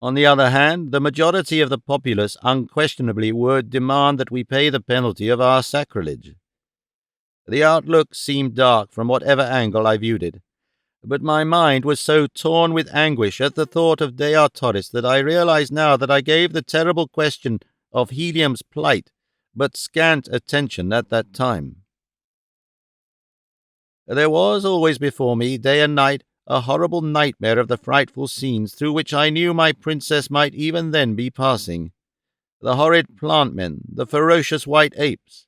[SPEAKER 1] On the other hand, the majority of the populace unquestionably would demand that we pay the penalty of our sacrilege. The outlook seemed dark from whatever angle I viewed it, but my mind was so torn with anguish at the thought of Dea Torres that I realized now that I gave the terrible question of Helium's plight but scant attention at that time. There was always before me, day and night, a horrible nightmare of the frightful scenes through which I knew my princess might even then be passing. The horrid plant-men, the ferocious white apes.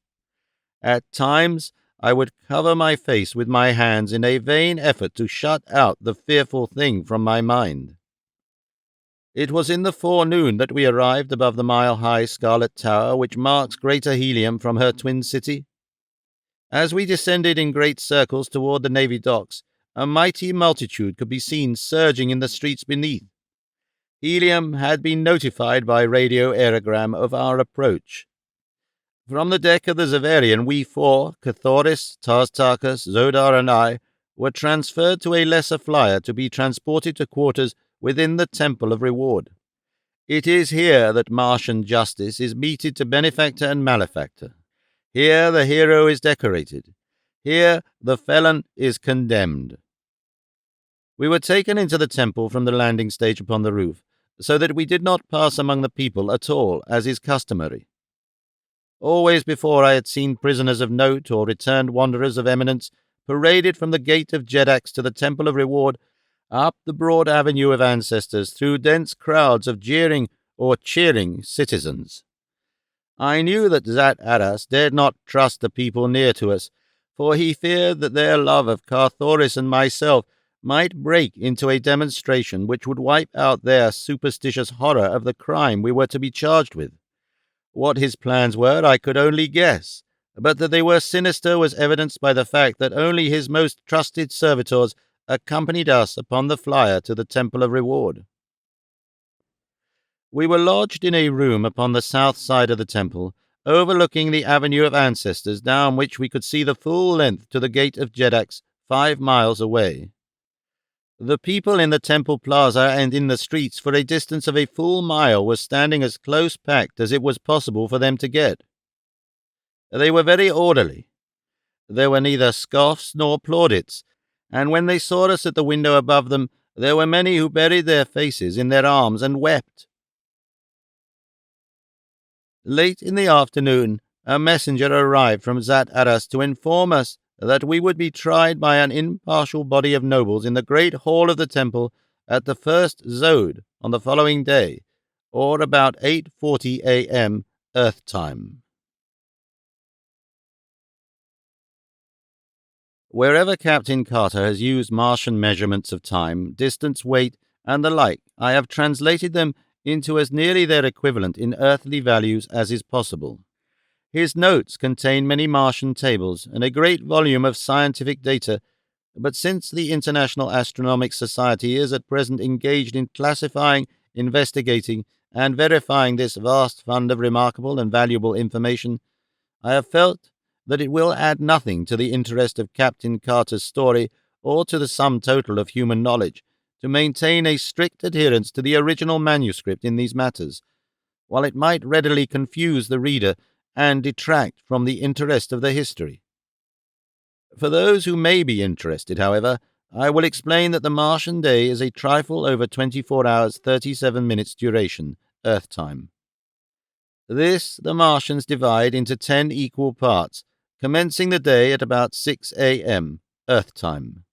[SPEAKER 1] At times I would cover my face with my hands in a vain effort to shut out the fearful thing from my mind. It was in the forenoon that we arrived above the mile-high Scarlet Tower which marks Greater Helium from her twin city. As we descended in great circles toward the Navy docks, a mighty multitude could be seen surging in the streets beneath. Helium had been notified by radio aerogram of our approach. From the deck of the Xaverian, we four, Cathoris, Tarstarchus, Zodar, and I, were transferred to a lesser flyer to be transported to quarters within the Temple of Reward. It is here that Martian justice is meted to benefactor and malefactor. Here the hero is decorated. Here the felon is condemned. We were taken into the temple from the landing stage upon the roof, so that we did not pass among the people at all, as is customary. Always before I had seen prisoners of note or returned wanderers of eminence paraded from the gate of Jedax to the Temple of Reward, up the broad avenue of ancestors through dense crowds of jeering or cheering citizens. I knew that Zat Aras dared not trust the people near to us, for he feared that their love of Carthoris and myself might break into a demonstration which would wipe out their superstitious horror of the crime we were to be charged with. What his plans were I could only guess, but that they were sinister was evidenced by the fact that only his most trusted servitors accompanied us upon the flyer to the Temple of Reward. We were lodged in a room upon the south side of the temple, overlooking the avenue of ancestors down which we could see the full length to the gate of Jedax 5 miles away. The people in the temple plaza and in the streets for a distance of a full mile were standing as close packed as it was possible for them to get. They were very orderly. There were neither scoffs nor plaudits, and when they saw us at the window above them, there were many who buried their faces in their arms and wept. Late in the afternoon, a messenger arrived from Zat Aras to inform us that we would be tried by an impartial body of nobles in the great hall of the temple at the first Zode on the following day, or about 8:40 a.m. Earth time. Wherever Captain Carter has used Martian measurements of time, distance, weight, and the like, I have translated them into as nearly their equivalent in earthly values as is possible. His notes contain many Martian tables and a great volume of scientific data, but since the International Astronomical Society is at present engaged in classifying, investigating, and verifying this vast fund of remarkable and valuable information, I have felt that it will add nothing to the interest of Captain Carter's story or to the sum total of human knowledge to maintain a strict adherence to the original manuscript in these matters, while it might readily confuse the reader and detract from the interest of the history. For those who may be interested, however, I will explain that the Martian day is a trifle over 24 hours 37 minutes duration, Earth time. This the Martians divide into 10 equal parts, commencing the day at about 6 a.m., Earth time.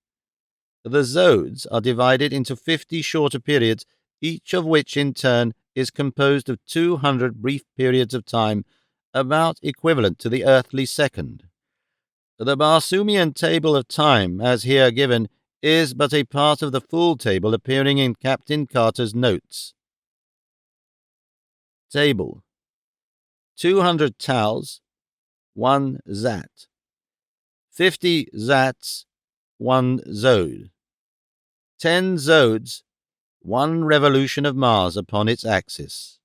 [SPEAKER 1] The zodes are divided into 50 shorter periods, each of which in turn is composed of 200 brief periods of time, about equivalent to the earthly second. The Barsoomian table of time, as here given, is but a part of the full table appearing in Captain Carter's notes. Table: 200 tals, 1 zat. 50 zats, 1 zode. 10 zodes, 1 revolution of Mars upon its axis.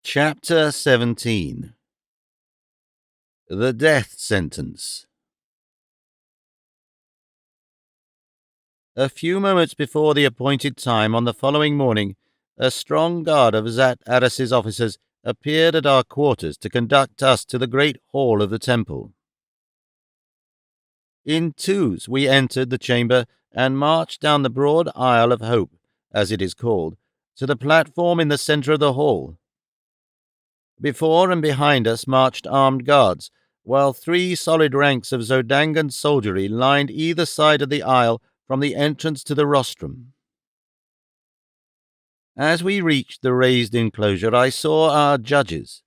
[SPEAKER 1] Chapter 17. The Death Sentence. A few moments before the appointed time on the following morning, a strong guard of Zat Aras's officers appeared at our quarters to conduct us to the great hall of the temple. In twos we entered the chamber and marched down the broad aisle of Hope, as it is called, to the platform in the center of the hall. Before and behind us marched armed guards, while 3 solid ranks of Zodangan soldiery lined either side of the aisle from the entrance to the rostrum. As we reached the raised enclosure, I saw our judges.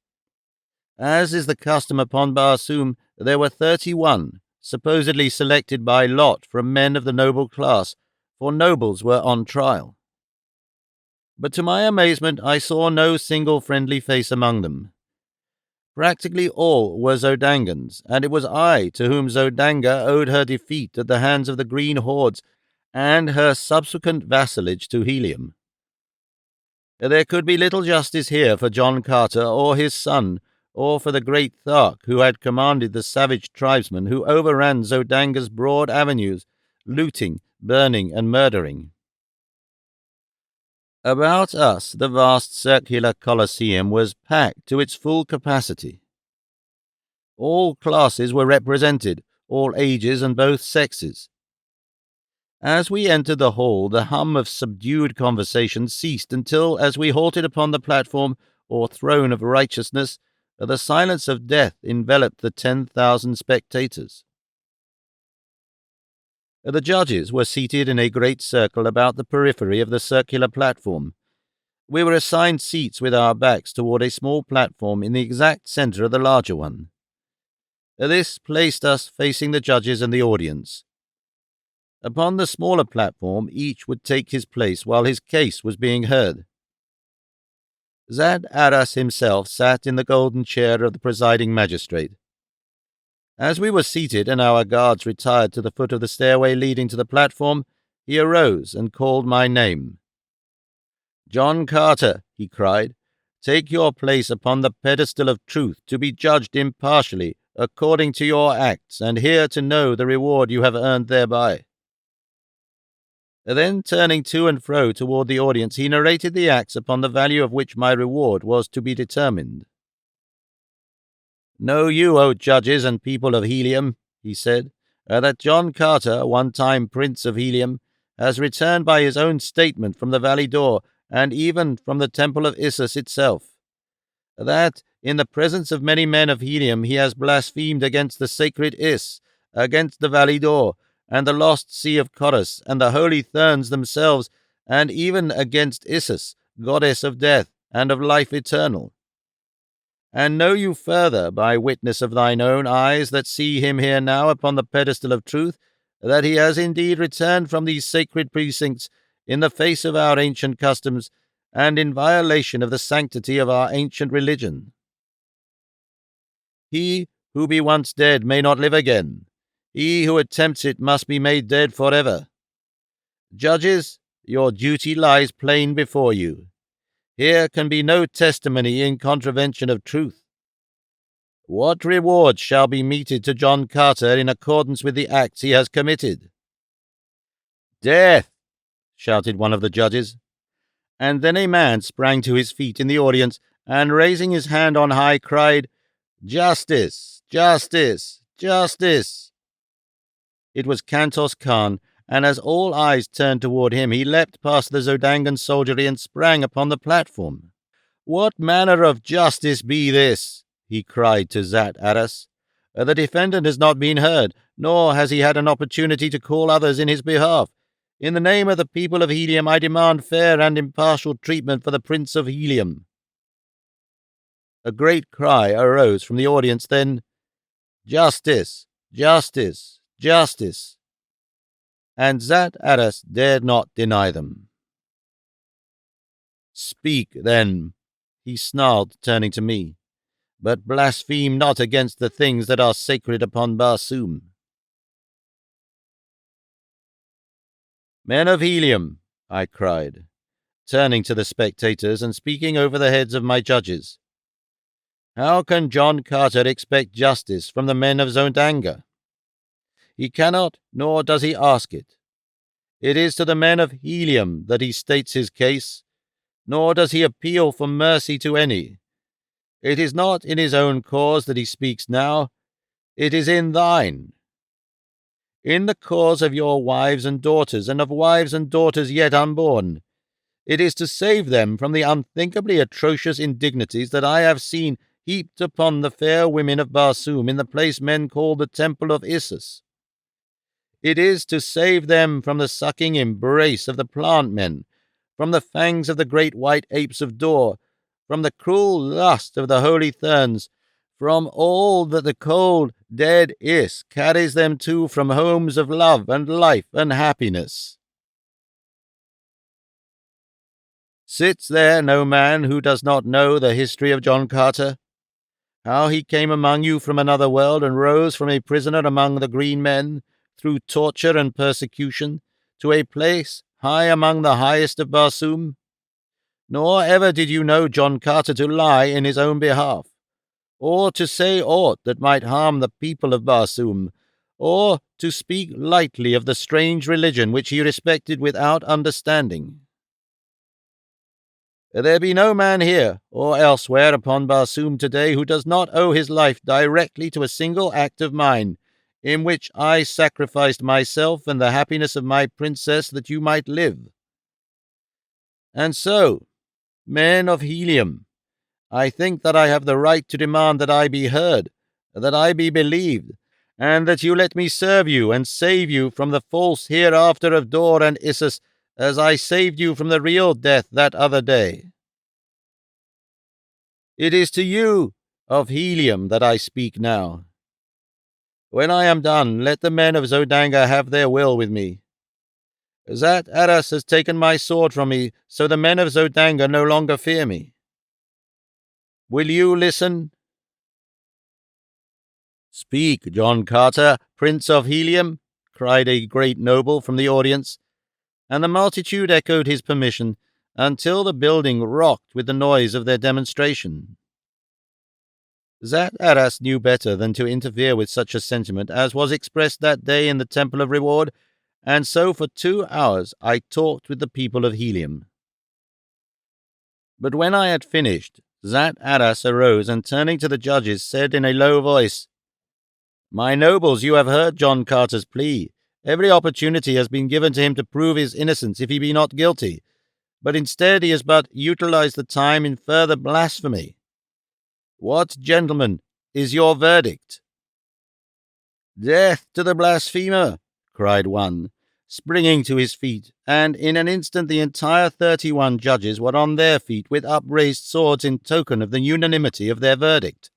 [SPEAKER 1] As is the custom upon Barsoom, there were 31, supposedly selected by lot from men of the noble class, for nobles were on trial. But to my amazement, I saw no single friendly face among them. Practically all were Zodangans, and it was I to whom Zodanga owed her defeat at the hands of the Green Hordes and her subsequent vassalage to Helium. There could be little justice here for John Carter or his son, or for the great Thark who had commanded the savage tribesmen who overran Zodanga's broad avenues, looting, burning, and murdering. About us, the vast circular Colosseum was packed to its full capacity. All classes were represented, all ages and both sexes. As we entered the hall, the hum of subdued conversation ceased until, as we halted upon the platform, or throne of righteousness, the silence of death enveloped the 10,000 spectators. The judges were seated in a great circle about the periphery of the circular platform. We were assigned seats with our backs toward a small platform in the exact center of the larger one. This placed us facing the judges and the audience. Upon the smaller platform, each would take his place while his case was being heard. Zat Aras himself sat in the golden chair of the presiding magistrate. As we were seated and our guards retired to the foot of the stairway leading to the platform, he arose and called my name. "John Carter," he cried, "take your place upon the pedestal of truth to be judged impartially according to your acts, and here to know the reward you have earned thereby." Then, turning to and fro toward the audience, he narrated the acts upon the value of which my reward was to be determined. "Know you, O judges and people of Helium," he said, "that John Carter, one time Prince of Helium, has returned by his own statement from the valley door, and even from the temple of Issus itself. That, in the presence of many men of Helium, he has blasphemed against the sacred Is, against the valley door, and the lost sea of Chorus, and the holy Therns themselves, and even against Issus, goddess of death and of life eternal. And know you further, by witness of thine own eyes that see him here now upon the pedestal of truth, that he has indeed returned from these sacred precincts in the face of our ancient customs, and in violation of the sanctity of our ancient religion. He who be once dead may not live again. He who attempts it must be made dead forever. Judges, your duty lies plain before you. Here can be no testimony in contravention of truth. What reward shall be meted to John Carter in accordance with the acts he has committed?" "Death!" shouted one of the judges. And then a man sprang to his feet in the audience, and raising his hand on high, cried, "Justice! Justice! Justice!" It was Kantos Khan, and as all eyes turned toward him, he leapt past the Zodangan soldiery and sprang upon the platform. "What manner of justice be this?" he cried to Zat Aras. "The defendant has not been heard, nor has he had an opportunity to call others in his behalf. In the name of the people of Helium, I demand fair and impartial treatment for the Prince of Helium." A great cry arose from the audience then, "Justice! Justice! Justice!" And Zat Aras dared not deny them. "Speak, then," he snarled, turning to me, "but blaspheme not against the things that are sacred upon Barsoom." "Men of Helium," I cried, turning to the spectators and speaking over the heads of my judges, "how can John Carter expect justice from the men of Zodanga? He cannot, nor does he ask it. It is to the men of Helium that he states his case, nor does he appeal for mercy to any. It is not in his own cause that he speaks now, it is in thine. In the cause of your wives and daughters, and of wives and daughters yet unborn. It is to save them from the unthinkably atrocious indignities that I have seen heaped upon the fair women of Barsoom in the place men call the Temple of Issus. It is to save them from the sucking embrace of the plant men, from the fangs of the great white apes of Dor, from the cruel lust of the holy Therns, from all that the cold, dead Is carries them to from homes of love and life and happiness. Sits there no man who does not know the history of John Carter? How he came among you from another world and rose from a prisoner among the green men, through torture and persecution, to a place high among the highest of Barsoom? Nor ever did you know John Carter to lie in his own behalf, or to say aught that might harm the people of Barsoom, or to speak lightly of the strange religion which he respected without understanding. There be no man here or elsewhere upon Barsoom today who does not owe his life directly to a single act of mine, in which I sacrificed myself and the happiness of my princess that you might live. And so, men of Helium, I think that I have the right to demand that I be heard, that I be believed, and that you let me serve you and save you from the false hereafter of Dor and Issus, as I saved you from the real death that other day. It is to you of Helium that I speak now. When I am done, let the men of Zodanga have their will with me. Zat Aras has taken my sword from me, so the men of Zodanga no longer fear me. Will you listen? Speak, John Carter, Prince of Helium, cried a great noble from the audience, and the multitude echoed his permission, until the building rocked with the noise of their demonstration. Zat-Aras knew better than to interfere with such a sentiment as was expressed that day in the Temple of Reward, and so for 2 hours I talked with the people of Helium. But when I had finished, Zat-Aras arose and, turning to the judges, said in a low voice, "My nobles, you have heard John Carter's plea. Every opportunity has been given to him to prove his innocence if he be not guilty, but instead he has but utilized the time in further blasphemy. What, gentlemen, is your verdict?" "Death to the blasphemer!" cried one, springing to his feet, and in an instant the entire 31 judges were on their feet with upraised swords in token of the unanimity of their verdict.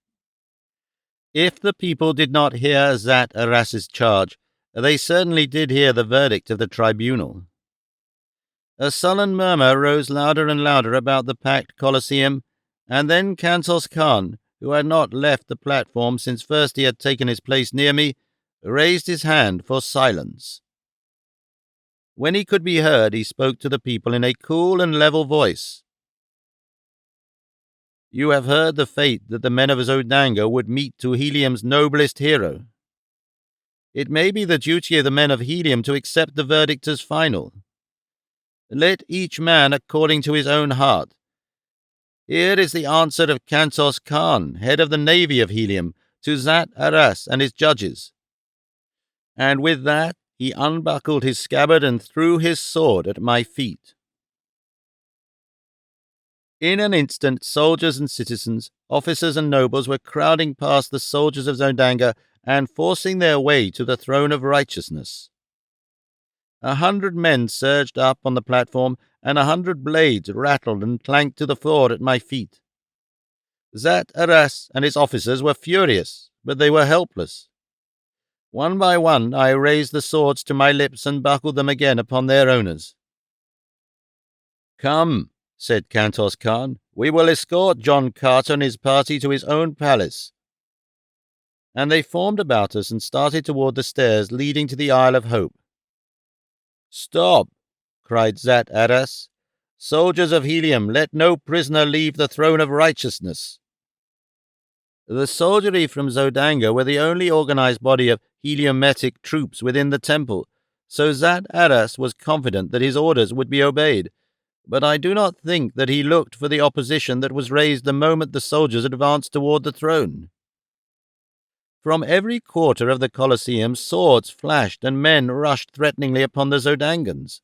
[SPEAKER 1] If the people did not hear Zat-Aras's charge, they certainly did hear the verdict of the tribunal. A sullen murmur rose louder and louder about the packed Colosseum, and then Kantos Khan, who had not left the platform since first he had taken his place near me, raised his hand for silence. When he could be heard, he spoke to the people in a cool and level voice. "You have heard the fate that the men of Zodanga would meet to Helium's noblest hero. It may be the duty of the men of Helium to accept the verdict as final. Let each man according to his own heart. Here is the answer of Kantos Khan, head of the navy of Helium, to Zat-Aras and his judges." And with that, he unbuckled his scabbard and threw his sword at my feet. In an instant, soldiers and citizens, officers and nobles were crowding past the soldiers of Zodanga and forcing their way to the throne of righteousness. 100 men surged up on the platform, and 100 blades rattled and clanked to the floor at my feet. Zat-Aras and his officers were furious, but they were helpless. One by one I raised the swords to my lips and buckled them again upon their owners. "Come," said Kantos Khan, "we will escort John Carter and his party to his own palace." And they formed about us and started toward the stairs leading to the Isle of Hope. "Stop!" cried Zat-Aras. "Soldiers of Helium, let no prisoner leave the throne of righteousness." The soldiery from Zodanga were the only organized body of Heliometic troops within the temple, so Zat-Aras was confident that his orders would be obeyed, but I do not think that he looked for the opposition that was raised the moment the soldiers advanced toward the throne. From every quarter of the Colosseum swords flashed and men rushed threateningly upon the Zodangans.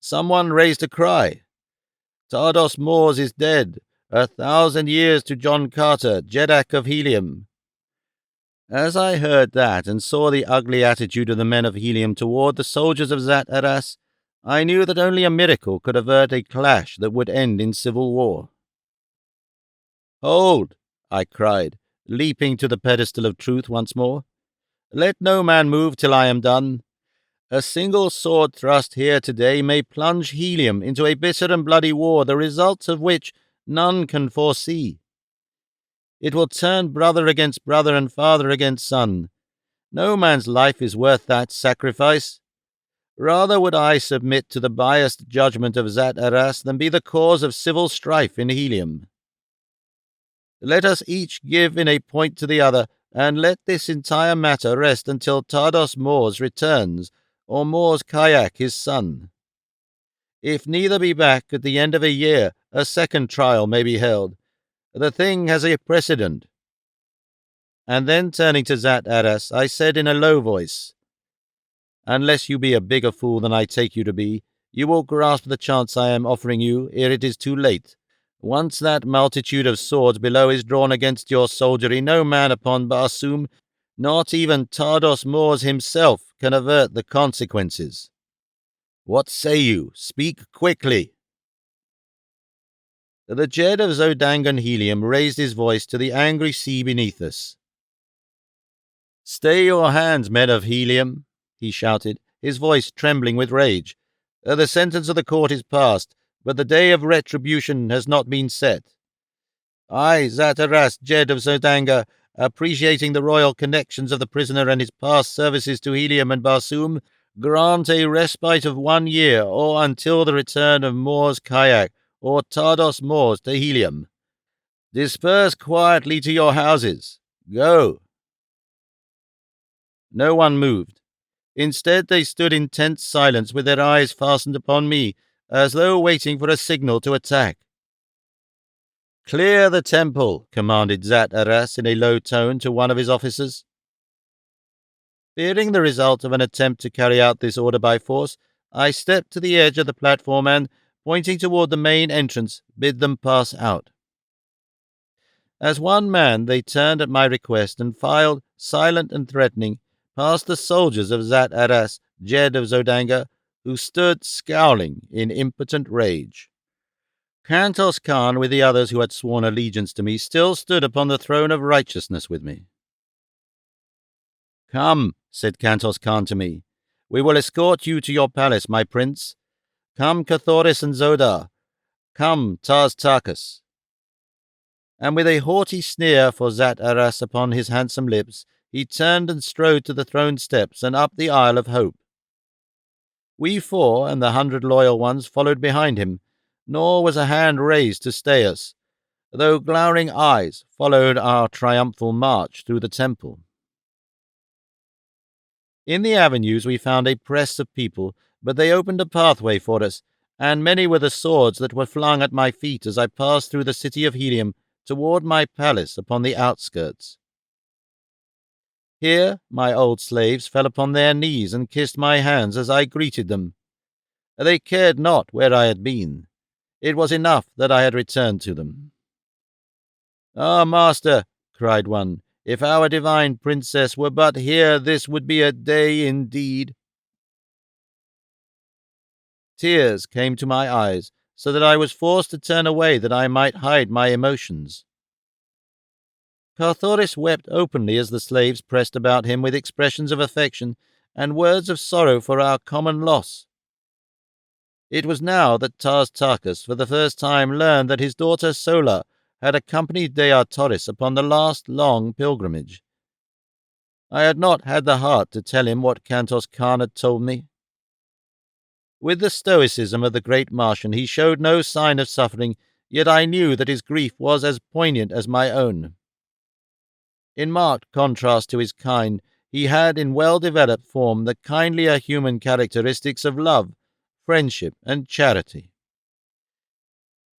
[SPEAKER 1] Someone raised a cry. "Tardos Mors is dead! 1,000 years to John Carter, Jeddak of Helium!" As I heard that and saw the ugly attitude of the men of Helium toward the soldiers of Zat-Aras, I knew that only a miracle could avert a clash that would end in civil war. "Hold!" I cried, leaping to the pedestal of truth once more. "Let no man move till I am done. A single sword thrust here today may plunge Helium into a bitter and bloody war, the results of which none can foresee. It will turn brother against brother and father against son. No man's life is worth that sacrifice. Rather would I submit to the biased judgment of Zat-Aras than be the cause of civil strife in Helium. Let us each give in a point to the other, and let this entire matter rest until Tardos Mors returns, or Mors Kayak his son. If neither be back at the end of a year, a second trial may be held. The thing has a precedent." And then, turning to Zat-Aras, I said in a low voice, "Unless you be a bigger fool than I take you to be, you will grasp the chance I am offering you ere it is too late. Once that multitude of swords below is drawn against your soldiery, no man upon Barsoom, not even Tardos Mors himself, can avert the consequences. What say you? Speak quickly." The Jed of Zodangan Helium raised his voice to the angry sea beneath us. "Stay your hands, men of Helium," he shouted, his voice trembling with rage. "The sentence of the court is passed, but the day of retribution has not been set. I, Zat-Aras, Jed of Zodanga, appreciating the royal connections of the prisoner and his past services to Helium and Barsoom, Grant a respite of 1 year, or until the return of Moore's kayak, or Tardos Moore's to Helium. Disperse quietly to your houses. Go. No one moved. Instead, they stood in tense silence with their eyes fastened upon me, as though waiting for a signal to attack. "Clear the temple," commanded Zat-Aras in a low tone to one of his officers. Fearing the result of an attempt to carry out this order by force, I stepped to the edge of the platform and, pointing toward the main entrance, bid them pass out. As one man, they turned at my request and filed, silent and threatening, past the soldiers of Zat-Aras, Jed of Zodanga, who stood scowling in impotent rage. Kantos Khan, with the others who had sworn allegiance to me, still stood upon the throne of righteousness with me. "Come," said Kantos Khan to me. "We will escort you to your palace, my prince. Come, Cathoris and Zodar. Come, Taz Tarkas." And with a haughty sneer for Zat-Aras upon his handsome lips, he turned and strode to the throne steps and up the Isle of Hope. We 4 and the 100 loyal ones followed behind him, nor was a hand raised to stay us, though glowering eyes followed our triumphal march through the temple. In the avenues we found a press of people, but they opened a pathway for us, and many were the swords that were flung at my feet as I passed through the city of Helium toward my palace upon the outskirts. Here my old slaves fell upon their knees and kissed my hands as I greeted them. They cared not where I had been. It was enough that I had returned to them. "Ah, master," cried one, "if our divine princess were but here, this would be a day indeed." Tears came to my eyes, so that I was forced to turn away that I might hide my emotions. Carthoris wept openly as the slaves pressed about him with expressions of affection and words of sorrow for our common loss. It was now that Taz Tarkas for the first time learned that his daughter Sola had accompanied Deartoris upon the last long pilgrimage. I had not had the heart to tell him what Kantos Khan had told me. With the stoicism of the great Martian, he showed no sign of suffering, yet I knew that his grief was as poignant as my own. In marked contrast to his kind, he had in well-developed form the kindlier human characteristics of love, friendship, and charity.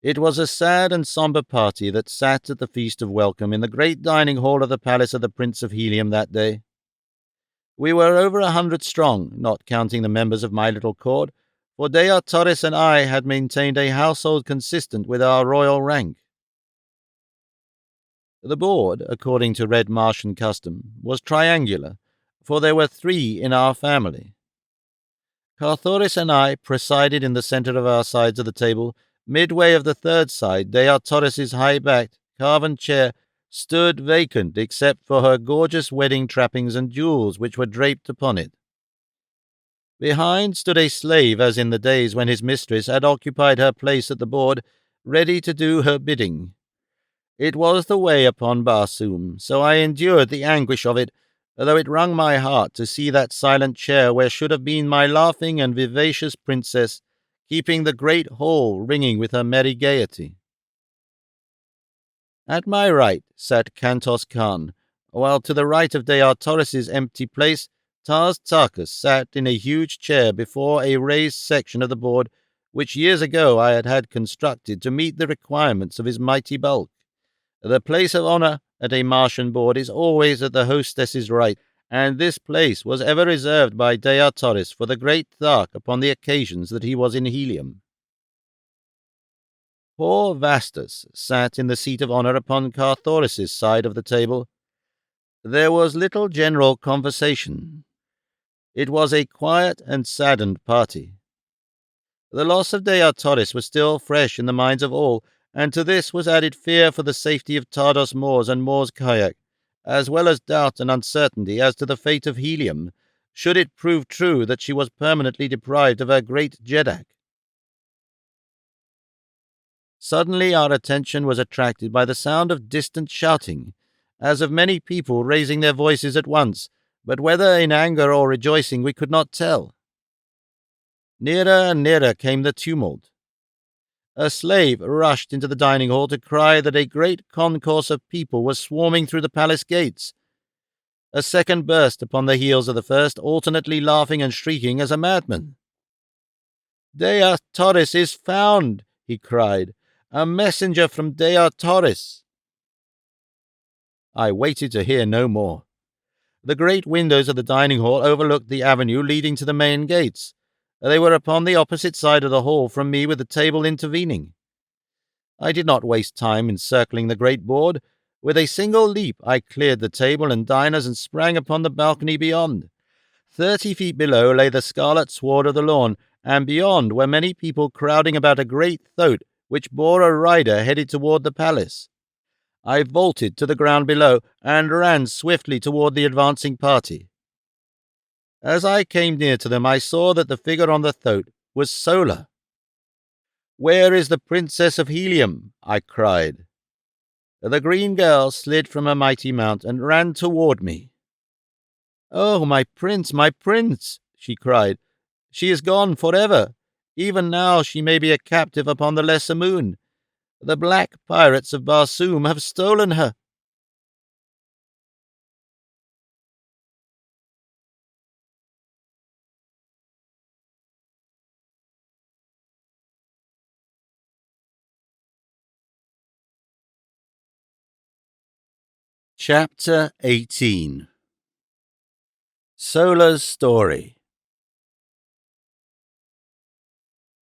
[SPEAKER 1] It was a sad and sombre party that sat at the feast of welcome in the great dining hall of the palace of the Prince of Helium that day. We were over 100 strong, not counting the members of my little court, for Deartoris and I had maintained a household consistent with our royal rank. The board, according to Red Martian custom, was triangular, for there were 3 in our family. Carthoris and I presided in the center of our sides of the table. Midway of the third side, Deartoris's high-backed, carven chair stood vacant except for her gorgeous wedding trappings and jewels which were draped upon it. Behind stood a slave as in the days when his mistress had occupied her place at the board, ready to do her bidding. It was the way upon Barsoom, so I endured the anguish of it, though it wrung my heart to see that silent chair where should have been my laughing and vivacious princess, keeping the great hall ringing with her merry gaiety. At my right sat Kantos Khan, while to the right of Deartoris's empty place, Taz Tarkas sat in a huge chair before a raised section of the board which years ago I had had constructed to meet the requirements of his mighty bulk. The place of honor at a Martian board is always at the hostess's right, and this place was ever reserved by Deartoris for the great Thark upon the occasions that he was in Helium. Poor Vastus sat in the seat of honor upon Carthoris's side of the table. There was little general conversation. It was a quiet and saddened party. The loss of Deartoris was still fresh in the minds of all, and to this was added fear for the safety of Tardos Moore's and Moore's kayak, as well as doubt and uncertainty as to the fate of Helium, should it prove true that she was permanently deprived of her great Jeddak. Suddenly our attention was attracted by the sound of distant shouting, as of many people raising their voices at once, but whether in anger or rejoicing we could not tell. Nearer and nearer came the tumult. A slave rushed into the dining hall to cry that a great concourse of people was swarming through the palace gates. A second burst upon the heels of the first, alternately laughing and shrieking as a madman. "Dea Torres is found!" he cried. "A messenger from Dea Torres!" I waited to hear no more. The great windows of the dining hall overlooked the avenue leading to the main gates. They were upon the opposite side of the hall from me, with the table intervening. I did not waste time encircling the great board. With a single leap I cleared the table and diners and sprang upon the balcony beyond. 30 feet below lay the scarlet sward of the lawn, and beyond were many people crowding about a great thoat which bore a rider headed toward the palace. I vaulted to the ground below and ran swiftly toward the advancing party. As I came near to them, I saw that the figure on the thoat was Sola. "Where is the Princess of Helium?" I cried. The green girl slid from her mighty mount and ran toward me. "Oh, my prince, she cried. "She is gone forever. Even now she may be a captive upon the lesser moon. The black pirates of Barsoom have stolen her." Chapter 18. Sola's Story.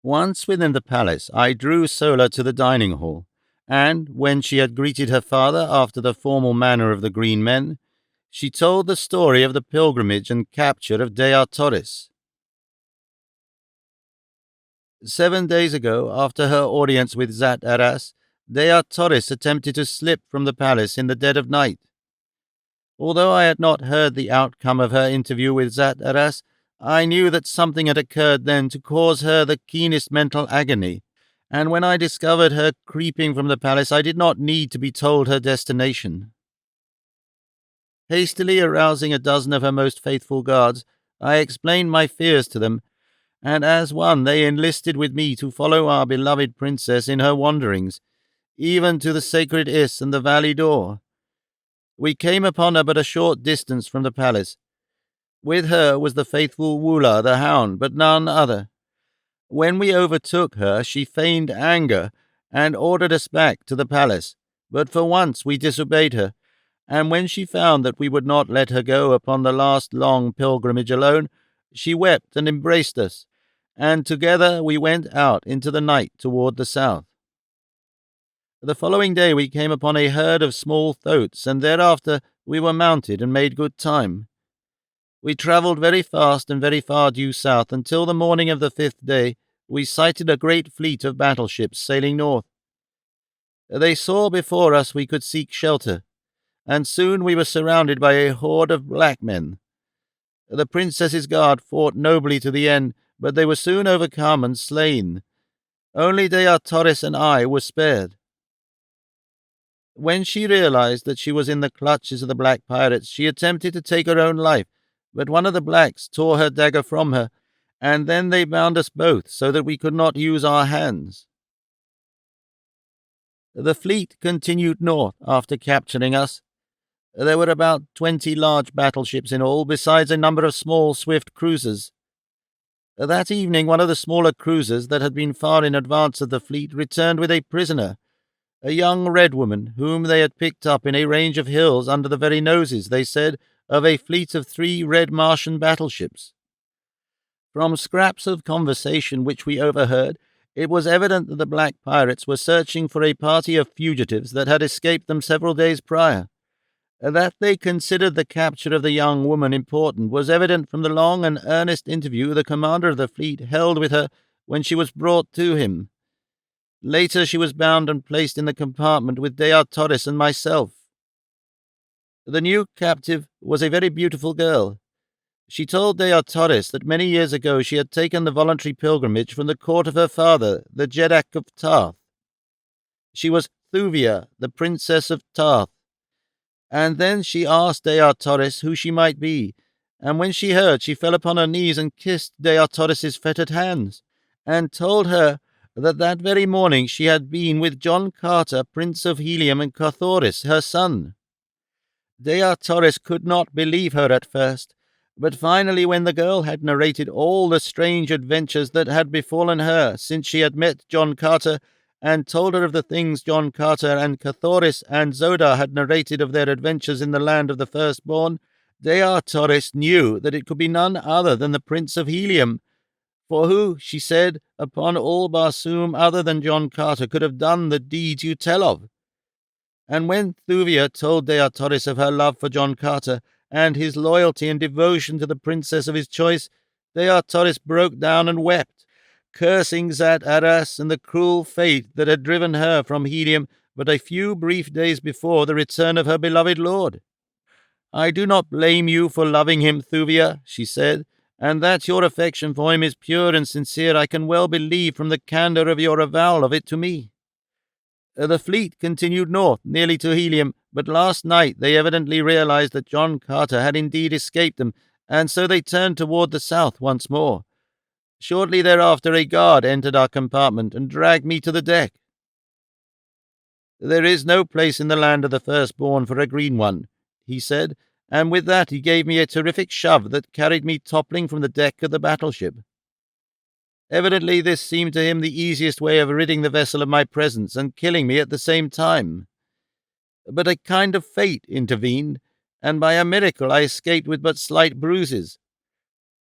[SPEAKER 1] Once within the palace, I drew Sola to the dining hall, and, when she had greeted her father after the formal manner of the green men, she told the story of the pilgrimage and capture of Dea Torres. 7 days ago, after her audience with Zat Aras, Dea Torres attempted to slip from the palace in the dead of night. Although I had not heard the outcome of her interview with Zat Aras, I knew that something had occurred then to cause her the keenest mental agony, and when I discovered her creeping from the palace, I did not need to be told her destination. Hastily arousing a dozen of her most faithful guards, I explained my fears to them, and as one they enlisted with me to follow our beloved princess in her wanderings, even to the sacred Is and the valley door. We came upon her but a short distance from the palace. With her was the faithful Wula the hound, but none other. When we overtook her, she feigned anger and ordered us back to the palace, but for once we disobeyed her, and when she found that we would not let her go upon the last long pilgrimage alone, she wept and embraced us, and together we went out into the night toward the south. The following day we came upon a herd of small thoats, and thereafter we were mounted and made good time. We travelled very fast and very far due south until the morning of the 5th day we sighted a great fleet of battleships sailing north. They saw before us we could seek shelter, and soon we were surrounded by a horde of black men. The princess's guard fought nobly to the end, but they were soon overcome and slain. Only Dea Torres and I were spared. When she realized that she was in the clutches of the black pirates, she attempted to take her own life, but one of the blacks tore her dagger from her, and then they bound us both so that we could not use our hands. The fleet continued north after capturing us. There were about 20 large battleships in all, besides a number of small, swift cruisers. That evening one of the smaller cruisers that had been far in advance of the fleet returned with a prisoner, a young red woman whom they had picked up in a range of hills under the very noses, they said, of a fleet of 3 red Martian battleships. From scraps of conversation which we overheard, it was evident that the black pirates were searching for a party of fugitives that had escaped them several days prior. That they considered the capture of the young woman important was evident from the long and earnest interview the commander of the fleet held with her when she was brought to him. Later she was bound and placed in the compartment with Dea Torres and myself. The new captive was a very beautiful girl. She told Dea Torres that many years ago she had taken the voluntary pilgrimage from the court of her father, the Jeddak of Tarth. She was Thuvia, the princess of Tarth. And then she asked Dea Torres who she might be, And when she heard, she fell upon her knees and kissed Deiotarus's fettered hands, and told her that very morning she had been with John Carter, Prince of Helium, and Carthoris, her son. Deiotarus could not believe her at first, but finally, when the girl had narrated all the strange adventures that had befallen her since she had met John Carter, and told her of the things John Carter and Carthoris and Zodar had narrated of their adventures in the land of the firstborn, Deiotarus knew that it could be none other than the Prince of Helium, for who, she said, upon all Barsoom other than John Carter could have done the deeds you tell of? And when Thuvia told Deiotarus of her love for John Carter, and his loyalty and devotion to the princess of his choice, Deiotarus broke down and wept, cursing Zat Aras and the cruel fate that had driven her from Helium but a few brief days before the return of her beloved lord. "I do not blame you for loving him, Thuvia," she said, "and that your affection for him is pure and sincere I can well believe from the candour of your avowal of it to me. The fleet continued north, nearly to Helium, but last night they evidently realized that John Carter had indeed escaped them, and so they turned toward the south once more. Shortly thereafter a guard entered our compartment and dragged me to the deck. There is no place in the land of the firstborn for a green one," he said, and with that he gave me a terrific shove that carried me toppling from the deck of the battleship. Evidently this seemed to him the easiest way of ridding the vessel of my presence and killing me at the same time. But a kind of fate intervened, and by a miracle I escaped with but slight bruises.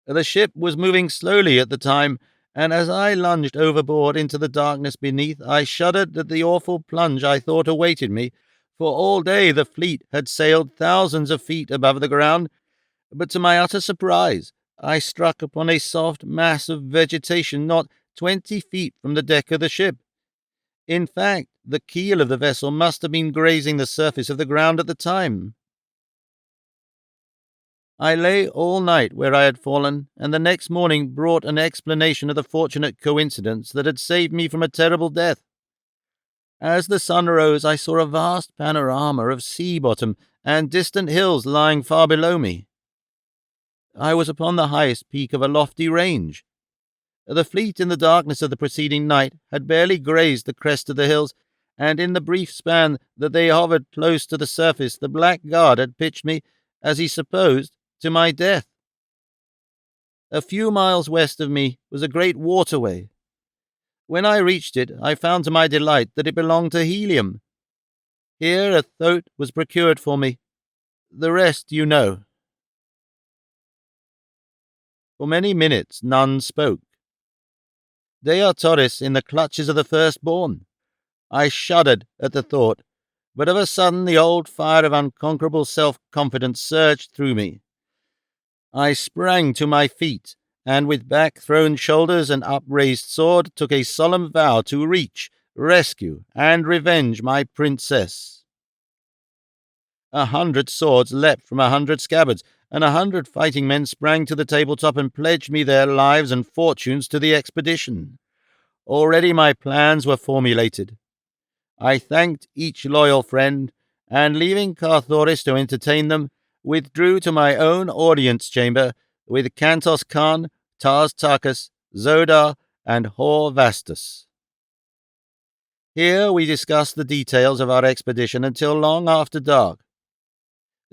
[SPEAKER 1] The ship was moving slowly at the time, and as I lunged overboard into the darkness beneath, I shuddered at the awful plunge I thought awaited me, for all day the fleet had sailed thousands of feet above the ground, but to my utter surprise I struck upon a soft mass of vegetation not 20 feet from the deck of the ship. In fact, the keel of the vessel must have been grazing the surface of the ground at the time. I lay all night where I had fallen, and the next morning brought an explanation of the fortunate coincidence that had saved me from a terrible death. As the sun rose, I saw a vast panorama of sea bottom and distant hills lying far below me. I was upon the highest peak of a lofty range. The fleet in the darkness of the preceding night had barely grazed the crest of the hills, and in the brief span that they hovered close to the surface the blackguard had pitched me, as he supposed, to my death. A few miles west of me was a great waterway. When I reached it, I found to my delight that it belonged to Helium. Here a thoat was procured for me. The rest you know. For many minutes none spoke. Deiotarus in the clutches of the firstborn. I shuddered at the thought, but of a sudden the old fire of unconquerable self-confidence surged through me. I sprang to my feet, and with back-thrown shoulders and upraised sword took a solemn vow to reach, rescue, and revenge my princess. 100 swords leapt from 100 scabbards, and 100 fighting men sprang to the tabletop and pledged me their lives and fortunes to the expedition. Already my plans were formulated. I thanked each loyal friend, and leaving Carthoris to entertain them, withdrew to my own audience chamber with Kantos Khan, Tars Tarkas, Zodar, and Hor Vastus. Here we discussed the details of our expedition until long after dark.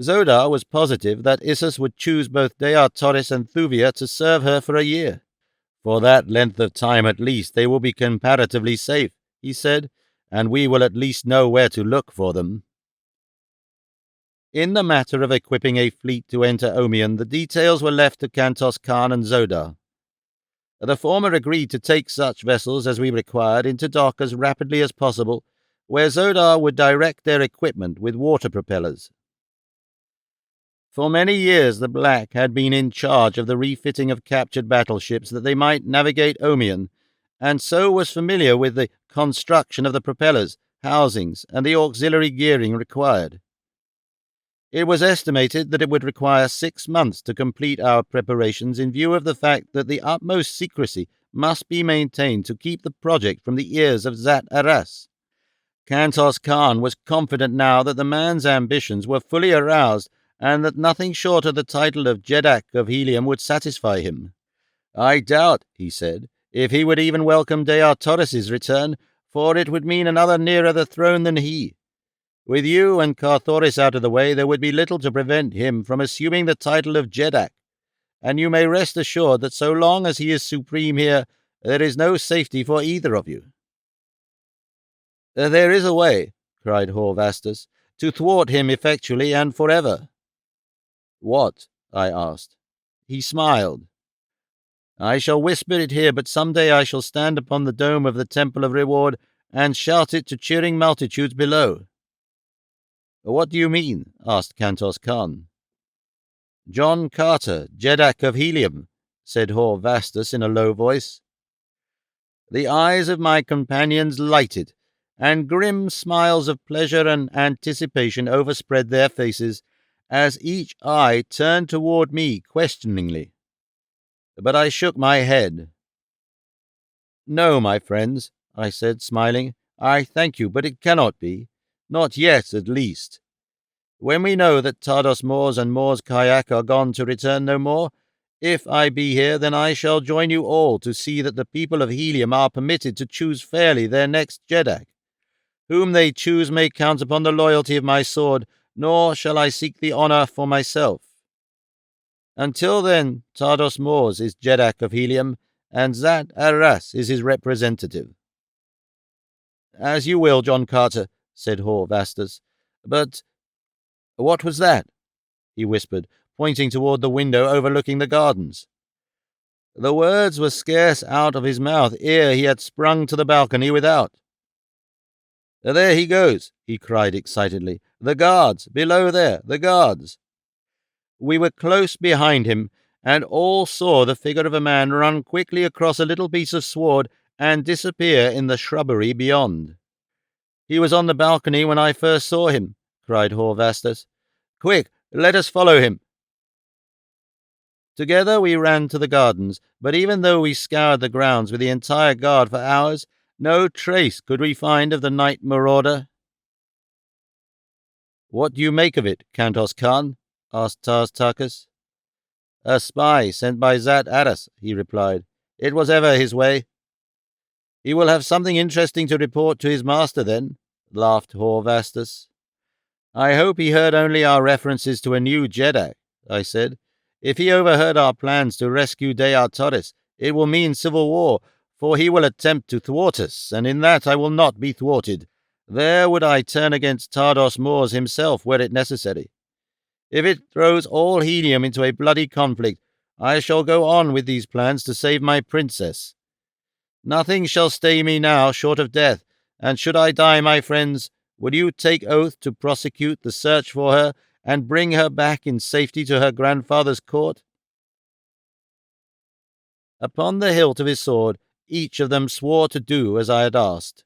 [SPEAKER 1] Zodar was positive that Issus would choose both Deiotarus and Thuvia to serve her for a year. For that length of time at least they will be comparatively safe, he said, and we will at least know where to look for them. In the matter of equipping a fleet to enter Omion, the details were left to Kantos Khan and Zodar. The former agreed to take such vessels as we required into dock as rapidly as possible, where Zodar would direct their equipment with water propellers. For many years the Black had been in charge of the refitting of captured battleships that they might navigate Omion, and so was familiar with the construction of the propellers, housings, and the auxiliary gearing required. It was estimated that it would require 6 months to complete our preparations in view of the fact that the utmost secrecy must be maintained to keep the project from the ears of Zat Aras. Kantos Khan was confident now that the man's ambitions were fully aroused, and that nothing short of the title of Jeddak of Helium would satisfy him. I doubt, he said, if he would even welcome Deartoris's return, for it would mean another nearer the throne than he. With you and Carthoris out of the way, there would be little to prevent him from assuming the title of Jeddak, and you may rest assured that so long as he is supreme here, there is no safety for either of you. There is a way, cried Horvastus, to thwart him effectually and forever. What? I asked. He smiled. I shall whisper it here, but some day I shall stand upon the dome of the Temple of Reward and shout it to cheering multitudes below. What do you mean? Asked Kantos Khan. John Carter, Jeddak of Helium, said Horvastus in a low voice. The eyes of my companions lighted, and grim smiles of pleasure and anticipation overspread their faces as each eye turned toward me questioningly. But I shook my head. No, my friends, I said, smiling. I thank you, but it cannot be. Not yet, at least. When we know that Tardos Mors and Mors Kayak are gone to return no more, if I be here, then I shall join you all to see that the people of Helium are permitted to choose fairly their next Jeddak. Whom they choose may count upon the loyalty of my sword, nor shall I seek the honour for myself. Until then, Tardos Mors is Jeddak of Helium, and Zat Arras is his representative. As you will, John Carter, said Horvastus. But what was that? He whispered, pointing toward the window overlooking the gardens. The words were scarce out of his mouth ere he had sprung to the balcony without. There he goes, he cried excitedly. The guards, below there, the guards. We were close behind him, and all saw the figure of a man run quickly across a little piece of sward and disappear in the shrubbery beyond. He was on the balcony when I first saw him, cried Horvastus. Quick, let us follow him. Together we ran to the gardens, but even though we scoured the grounds with the entire guard for hours, no trace could we find of the night marauder. What do you make of it, Kantos Khan? Asked Tars Tarkas. A spy sent by Zat Arras, he replied. It was ever his way. He will have something interesting to report to his master, then, laughed Horvastus. I hope he heard only our references to a new Jeddak, I said. If he overheard our plans to rescue Deartoris, it will mean civil war, for he will attempt to thwart us, and in that I will not be thwarted. There would I turn against Tardos Mors himself, were it necessary. If it throws all Helium into a bloody conflict, I shall go on with these plans to save my princess. Nothing shall stay me now short of death, and should I die, my friends, will you take oath to prosecute the search for her and bring her back in safety to her grandfather's court? Upon the hilt of his sword, each of them swore to do as I had asked.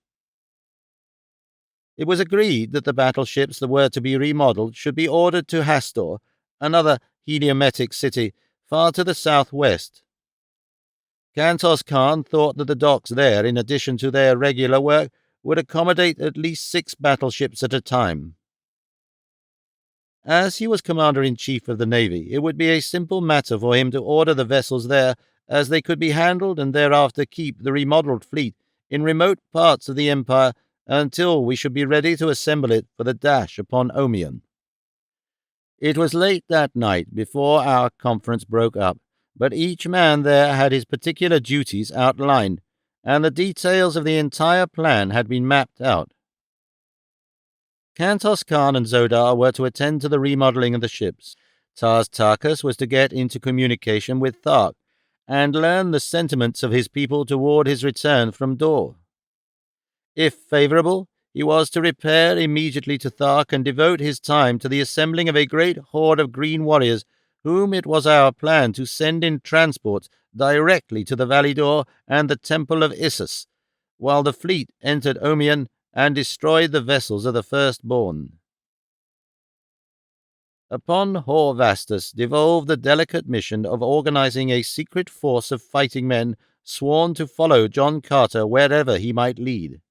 [SPEAKER 1] It was agreed that the battleships that were to be remodelled should be ordered to Hastor, another heliometic city, far to the southwest. Kantos Khan thought that the docks there, in addition to their regular work, would accommodate at least 6 battleships at a time. As he was commander-in-chief of the navy, it would be a simple matter for him to order the vessels there, as they could be handled and thereafter keep the remodelled fleet in remote parts of the empire until we should be ready to assemble it for the dash upon Omion. It was late that night before our conference broke up, but each man there had his particular duties outlined, and the details of the entire plan had been mapped out. Kantos Khan and Zodar were to attend to the remodelling of the ships. Tars Tarkas was to get into communication with Thark, and learn the sentiments of his people toward his return from Dor. If favourable, he was to repair immediately to Thark and devote his time to the assembling of a great horde of green warriors, whom it was our plan to send in transports directly to the Validor and the Temple of Issus, while the fleet entered Omion and destroyed the vessels of the firstborn. Upon Horvastus devolved the delicate mission of organizing a secret force of fighting men sworn to follow John Carter wherever he might lead.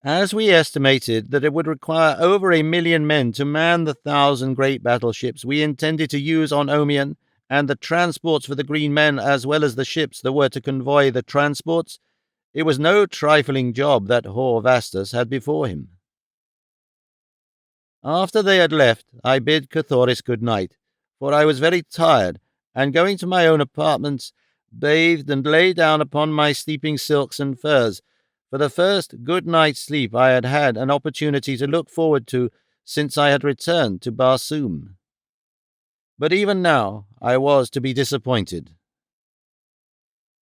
[SPEAKER 1] As we estimated that it would require over 1,000,000 men to man the 1,000 great battleships we intended to use on Omian, and the transports for the Green Men, as well as the ships that were to convoy the transports, it was no trifling job that Horvastus had before him. After they had left, I bid Cathoris good night, for I was very tired, and going to my own apartments, bathed and lay down upon my sleeping silks and furs, for the first good night's sleep I had had an opportunity to look forward to since I had returned to Barsoom. But even now I was to be disappointed.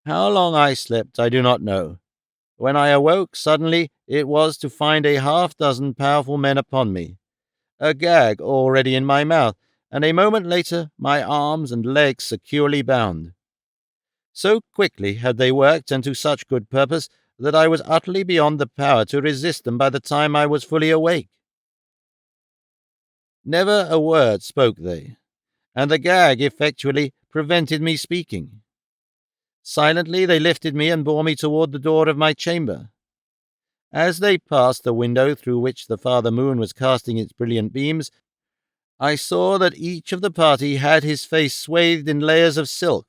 [SPEAKER 1] How long I slept I do not know. When I awoke suddenly, it was to find a half-dozen powerful men upon me, a gag already in my mouth, and a moment later my arms and legs securely bound. So quickly had they worked, and to such good purpose, that I was utterly beyond the power to resist them by the time I was fully awake. Never a word spoke they, and the gag effectually prevented me speaking. Silently they lifted me and bore me toward the door of my chamber. As they passed the window through which the father moon was casting its brilliant beams, I saw that each of the party had his face swathed in layers of silk.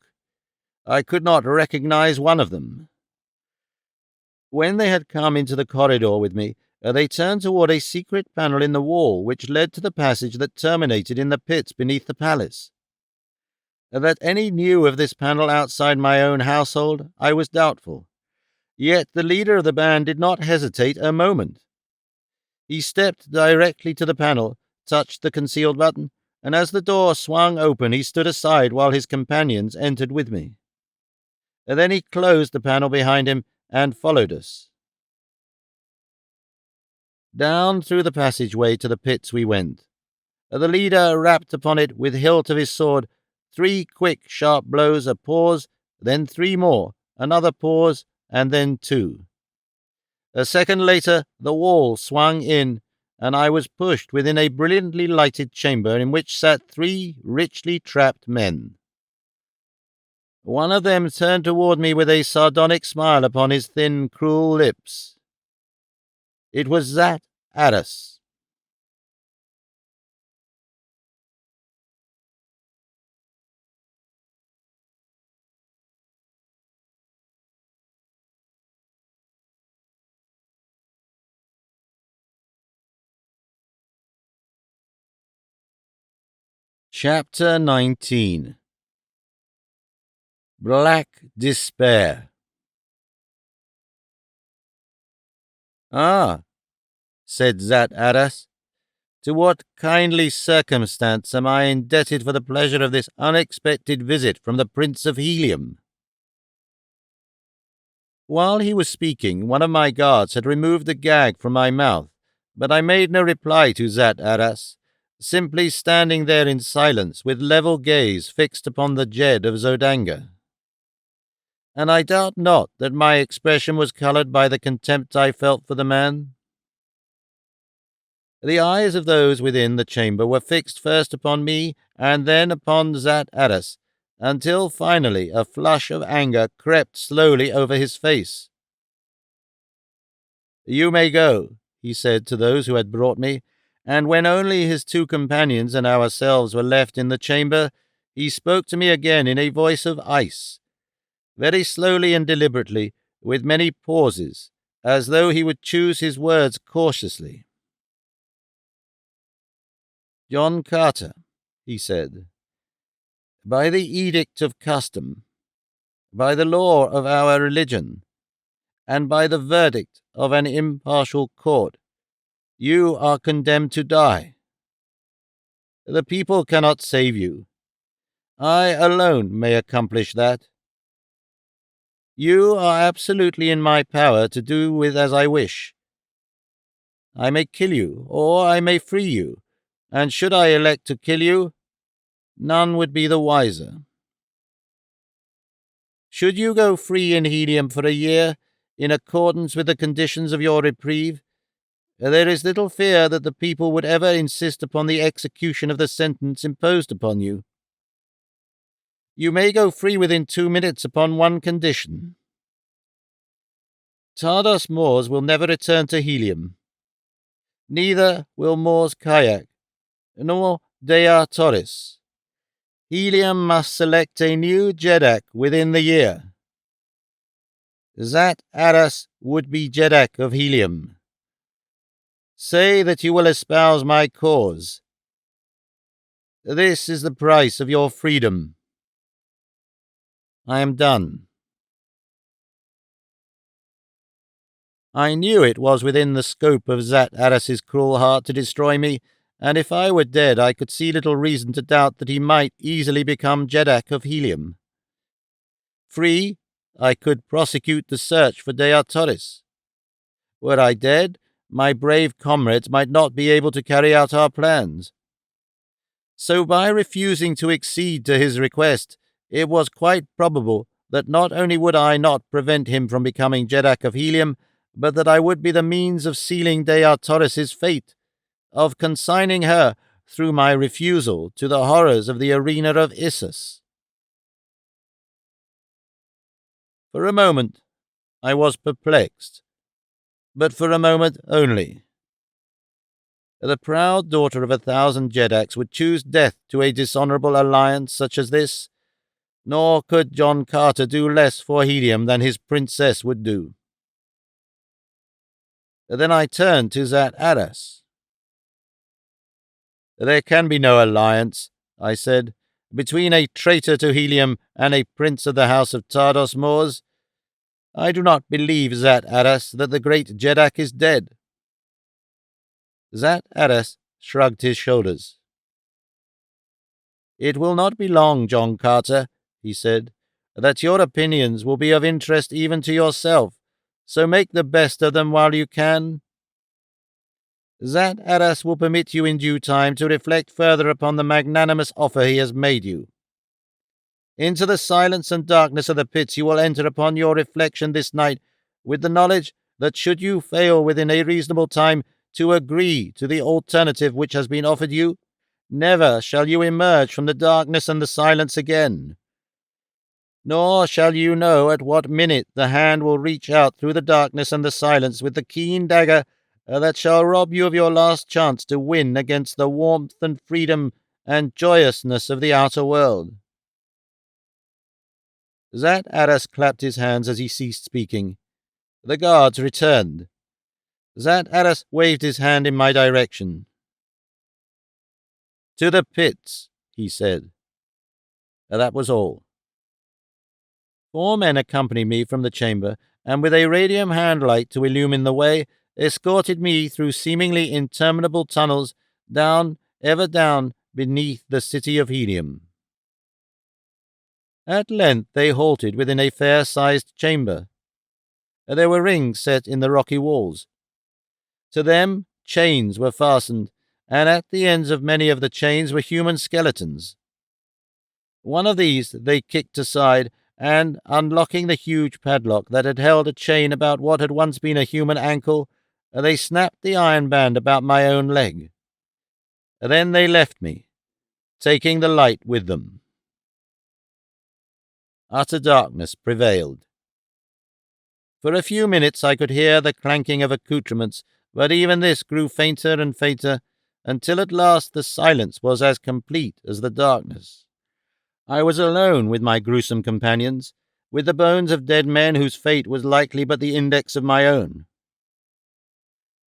[SPEAKER 1] I could not recognize one of them. When they had come into the corridor with me, they turned toward a secret panel in the wall which led to the passage that terminated in the pits beneath the palace. That any knew of this panel outside my own household, I was doubtful. Yet the leader of the band did not hesitate a moment. He stepped directly to the panel, touched the concealed button, and as the door swung open he stood aside while his companions entered with me. Then he closed the panel behind him and followed us. Down through the passageway to the pits we went. The leader rapped upon it with hilt of his sword, 3 quick, sharp blows, a pause, then 3 more, another pause, and then 2. A second later, the wall swung in, and I was pushed within a brilliantly lighted chamber in which sat 3 richly trapped men. One of them turned toward me with a sardonic smile upon his thin, cruel lips. It was Zat Addis. Chapter 19. Black Despair. "Ah," said Zat Addis, "to what kindly circumstance am I indebted for the pleasure of this unexpected visit from the Prince of Helium?" While he was speaking, one of my guards had removed the gag from my mouth, but I made no reply to Zat Addis, simply standing there in silence with level gaze fixed upon the Jed of Zodanga. And I doubt not that my expression was coloured by the contempt I felt for the man. The eyes of those within the chamber were fixed first upon me and then upon Zat Addis, until finally a flush of anger crept slowly over his face. "You may go," he said to those who had brought me, and when only his 2 companions and ourselves were left in the chamber, he spoke to me again in a voice of ice, very slowly and deliberately, with many pauses, as though he would choose his words cautiously. "John Carter," he said, "by the edict of custom, by the law of our religion, and by the verdict of an impartial court, you are condemned to die. The people cannot save you. I alone may accomplish that. You are absolutely in my power to do with as I wish. I may kill you, or I may free you, and should I elect to kill you, none would be the wiser. Should you go free in Helium for a year, in accordance with the conditions of your reprieve, there is little fear that the people would ever insist upon the execution of the sentence imposed upon you. You may go free within 2 minutes upon one condition. Tardos Mors will never return to Helium. Neither will Mors Kayak, nor Dea Torres. Helium must select a new Jeddak within the year. Zat Aras would be Jeddak of Helium. Say that you will espouse my cause. This is the price of your freedom. I am done. I knew it was within the scope of Zat Aras's cruel heart to destroy me, and if I were dead I could see little reason to doubt that he might easily become Jeddak of Helium. Free, I could prosecute the search for Dea Torres. Were I dead, my brave comrades might not be able to carry out our plans. So by refusing to accede to his request, it was quite probable that not only would I not prevent him from becoming Jeddak of Helium, but that I would be the means of sealing Dea Torres' fate, of consigning her, through my refusal, to the horrors of the arena of Issus. For a moment, I was perplexed, but for a moment only. The proud daughter of 1,000 Jeddaks would choose death to a dishonorable alliance such as this, nor could John Carter do less for Helium than his princess would do. Then I turned to Zat Aras. There can be no alliance, I said, between a traitor to Helium and a prince of the house of Tardos Mors. I do not believe, Zat Aras, that the great Jeddak is dead. Zat Aras shrugged his shoulders. It will not be long, John Carter, he said, that your opinions will be of interest even to yourself, so make the best of them while you can. Zat Aras will permit you in due time to reflect further upon the magnanimous offer he has made you. Into the silence and darkness of the pits you will enter upon your reflection this night, with the knowledge that should you fail within a reasonable time to agree to the alternative which has been offered you, never shall you emerge from the darkness and the silence again. Nor shall you know at what minute the hand will reach out through the darkness and the silence with the keen dagger that shall rob you of your last chance to win against the warmth and freedom and joyousness of the outer world. Zat Aras clapped his hands as he ceased speaking. The guards returned. Zat Aras waved his hand in my direction. To the pits, he said. That was all. 4 men accompanied me from the chamber, and with a radium handlight to illumine the way, escorted me through seemingly interminable tunnels, down, ever down, beneath the city of Helium. At length they halted within a fair-sized chamber. There were rings set in the rocky walls. To them chains were fastened, and at the ends of many of the chains were human skeletons. One of these they kicked aside, and, unlocking the huge padlock that had held a chain about what had once been a human ankle, they snapped the iron band about my own leg. Then they left me, taking the light with them. Utter darkness prevailed. For a few minutes I could hear the clanking of accoutrements, but even this grew fainter and fainter, until at last the silence was as complete as the darkness. I was alone with my gruesome companions, with the bones of dead men whose fate was likely but the index of my own.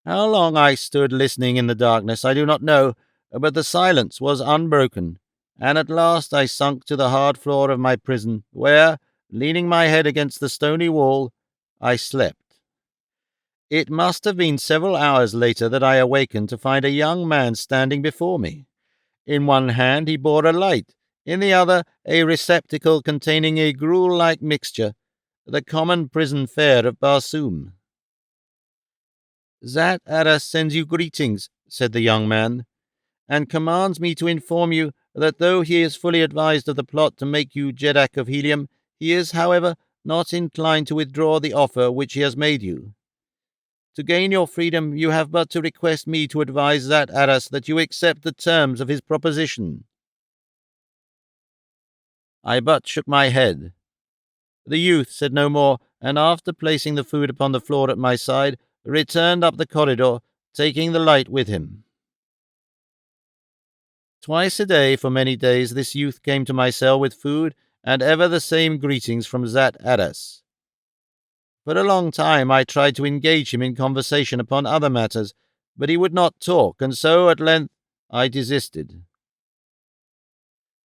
[SPEAKER 1] How long I stood listening in the darkness I do not know, but the silence was unbroken, and at last I sunk to the hard floor of my prison, where, leaning my head against the stony wall, I slept. It must have been several hours later that I awakened to find a young man standing before me. In one hand he bore a light, in the other a receptacle containing a gruel-like mixture, the common prison fare of Barsoom. Zat Aras sends you greetings, said the young man, and commands me to inform you that though he is fully advised of the plot to make you Jeddak of Helium, he is, however, not inclined to withdraw the offer which he has made you. To gain your freedom, you have but to request me to advise Zat Aras that you accept the terms of his proposition. I but shook my head. The youth said no more, and after placing the food upon the floor at my side, returned up the corridor, taking the light with him. Twice a day for many days this youth came to my cell with food, and ever the same greetings from Zat Aras. For a long time I tried to engage him in conversation upon other matters, but he would not talk, and so at length I desisted.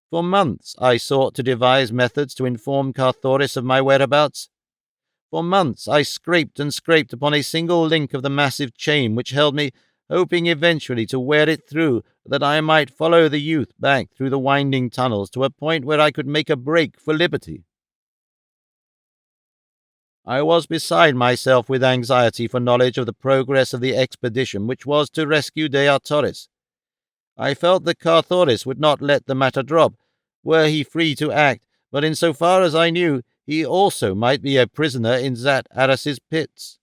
[SPEAKER 1] For months I sought to devise methods to inform Carthoris of my whereabouts. For months I scraped and scraped upon a single link of the massive chain which held me, hoping eventually to wear it through, that I might follow the youth back through the winding tunnels to a point where I could make a break for liberty. I was beside myself with anxiety for knowledge of the progress of the expedition which was to rescue de Artoris. I felt that Carthoris would not let the matter drop, were he free to act, but in so far as I knew, he also might be a prisoner in Zat Aras's pits.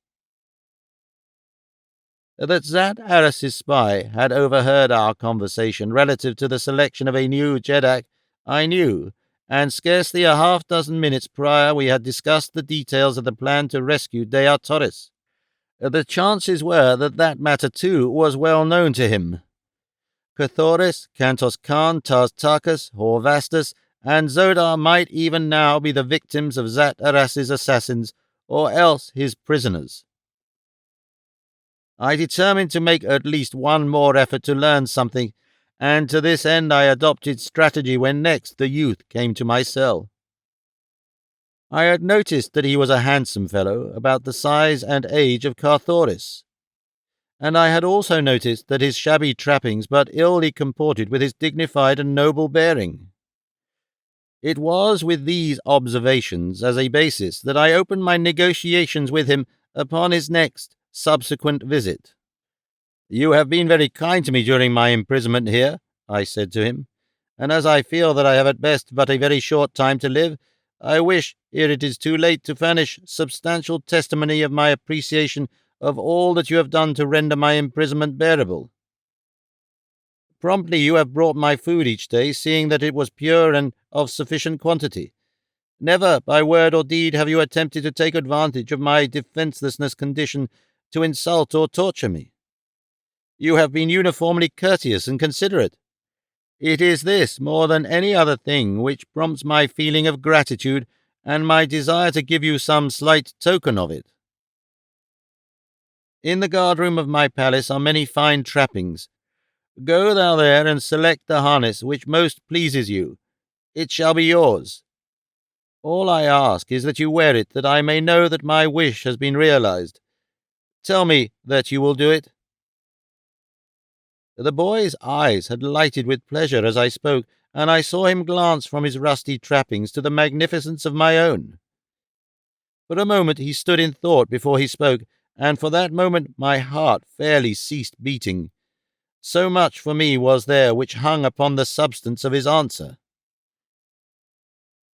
[SPEAKER 1] That Zat Aras's spy had overheard our conversation relative to the selection of a new Jeddak, I knew, and scarcely a half-dozen minutes prior we had discussed the details of the plan to rescue de Artoris. The chances were that that matter, too, was well known to him. Carthoris, Kantos Khan, Tartakas, Horvastus, and Zodar might even now be the victims of Zat Aras's assassins, or else his prisoners. I determined to make at least one more effort to learn something, and to this end I adopted strategy when next the youth came to my cell. I had noticed that he was a handsome fellow, about the size and age of Carthoris, and I had also noticed that his shabby trappings but illy comported with his dignified and noble bearing. It was with these observations as a basis that I opened my negotiations with him upon his next subsequent visit. "You have been very kind to me during my imprisonment here," I said to him, "and as I feel that I have at best but a very short time to live, I wish, ere it is too late, to furnish substantial testimony of my appreciation of all that you have done to render my imprisonment bearable. Promptly you have brought my food each day, seeing that it was pure and of sufficient quantity. Never, by word or deed, have you attempted to take advantage of my defencelessness condition to insult or torture me. You have been uniformly courteous and considerate. It is this, more than any other thing, which prompts my feeling of gratitude and my desire to give you some slight token of it. In the guard-room of my palace are many fine trappings. Go thou there and select the harness which most pleases you. It shall be yours. All I ask is that you wear it, that I may know that my wish has been realized. Tell me that you will do it." The boy's eyes had lighted with pleasure as I spoke, and I saw him glance from his rusty trappings to the magnificence of my own. For a moment he stood in thought before he spoke, and for that moment my heart fairly ceased beating. So much for me was there which hung upon the substance of his answer.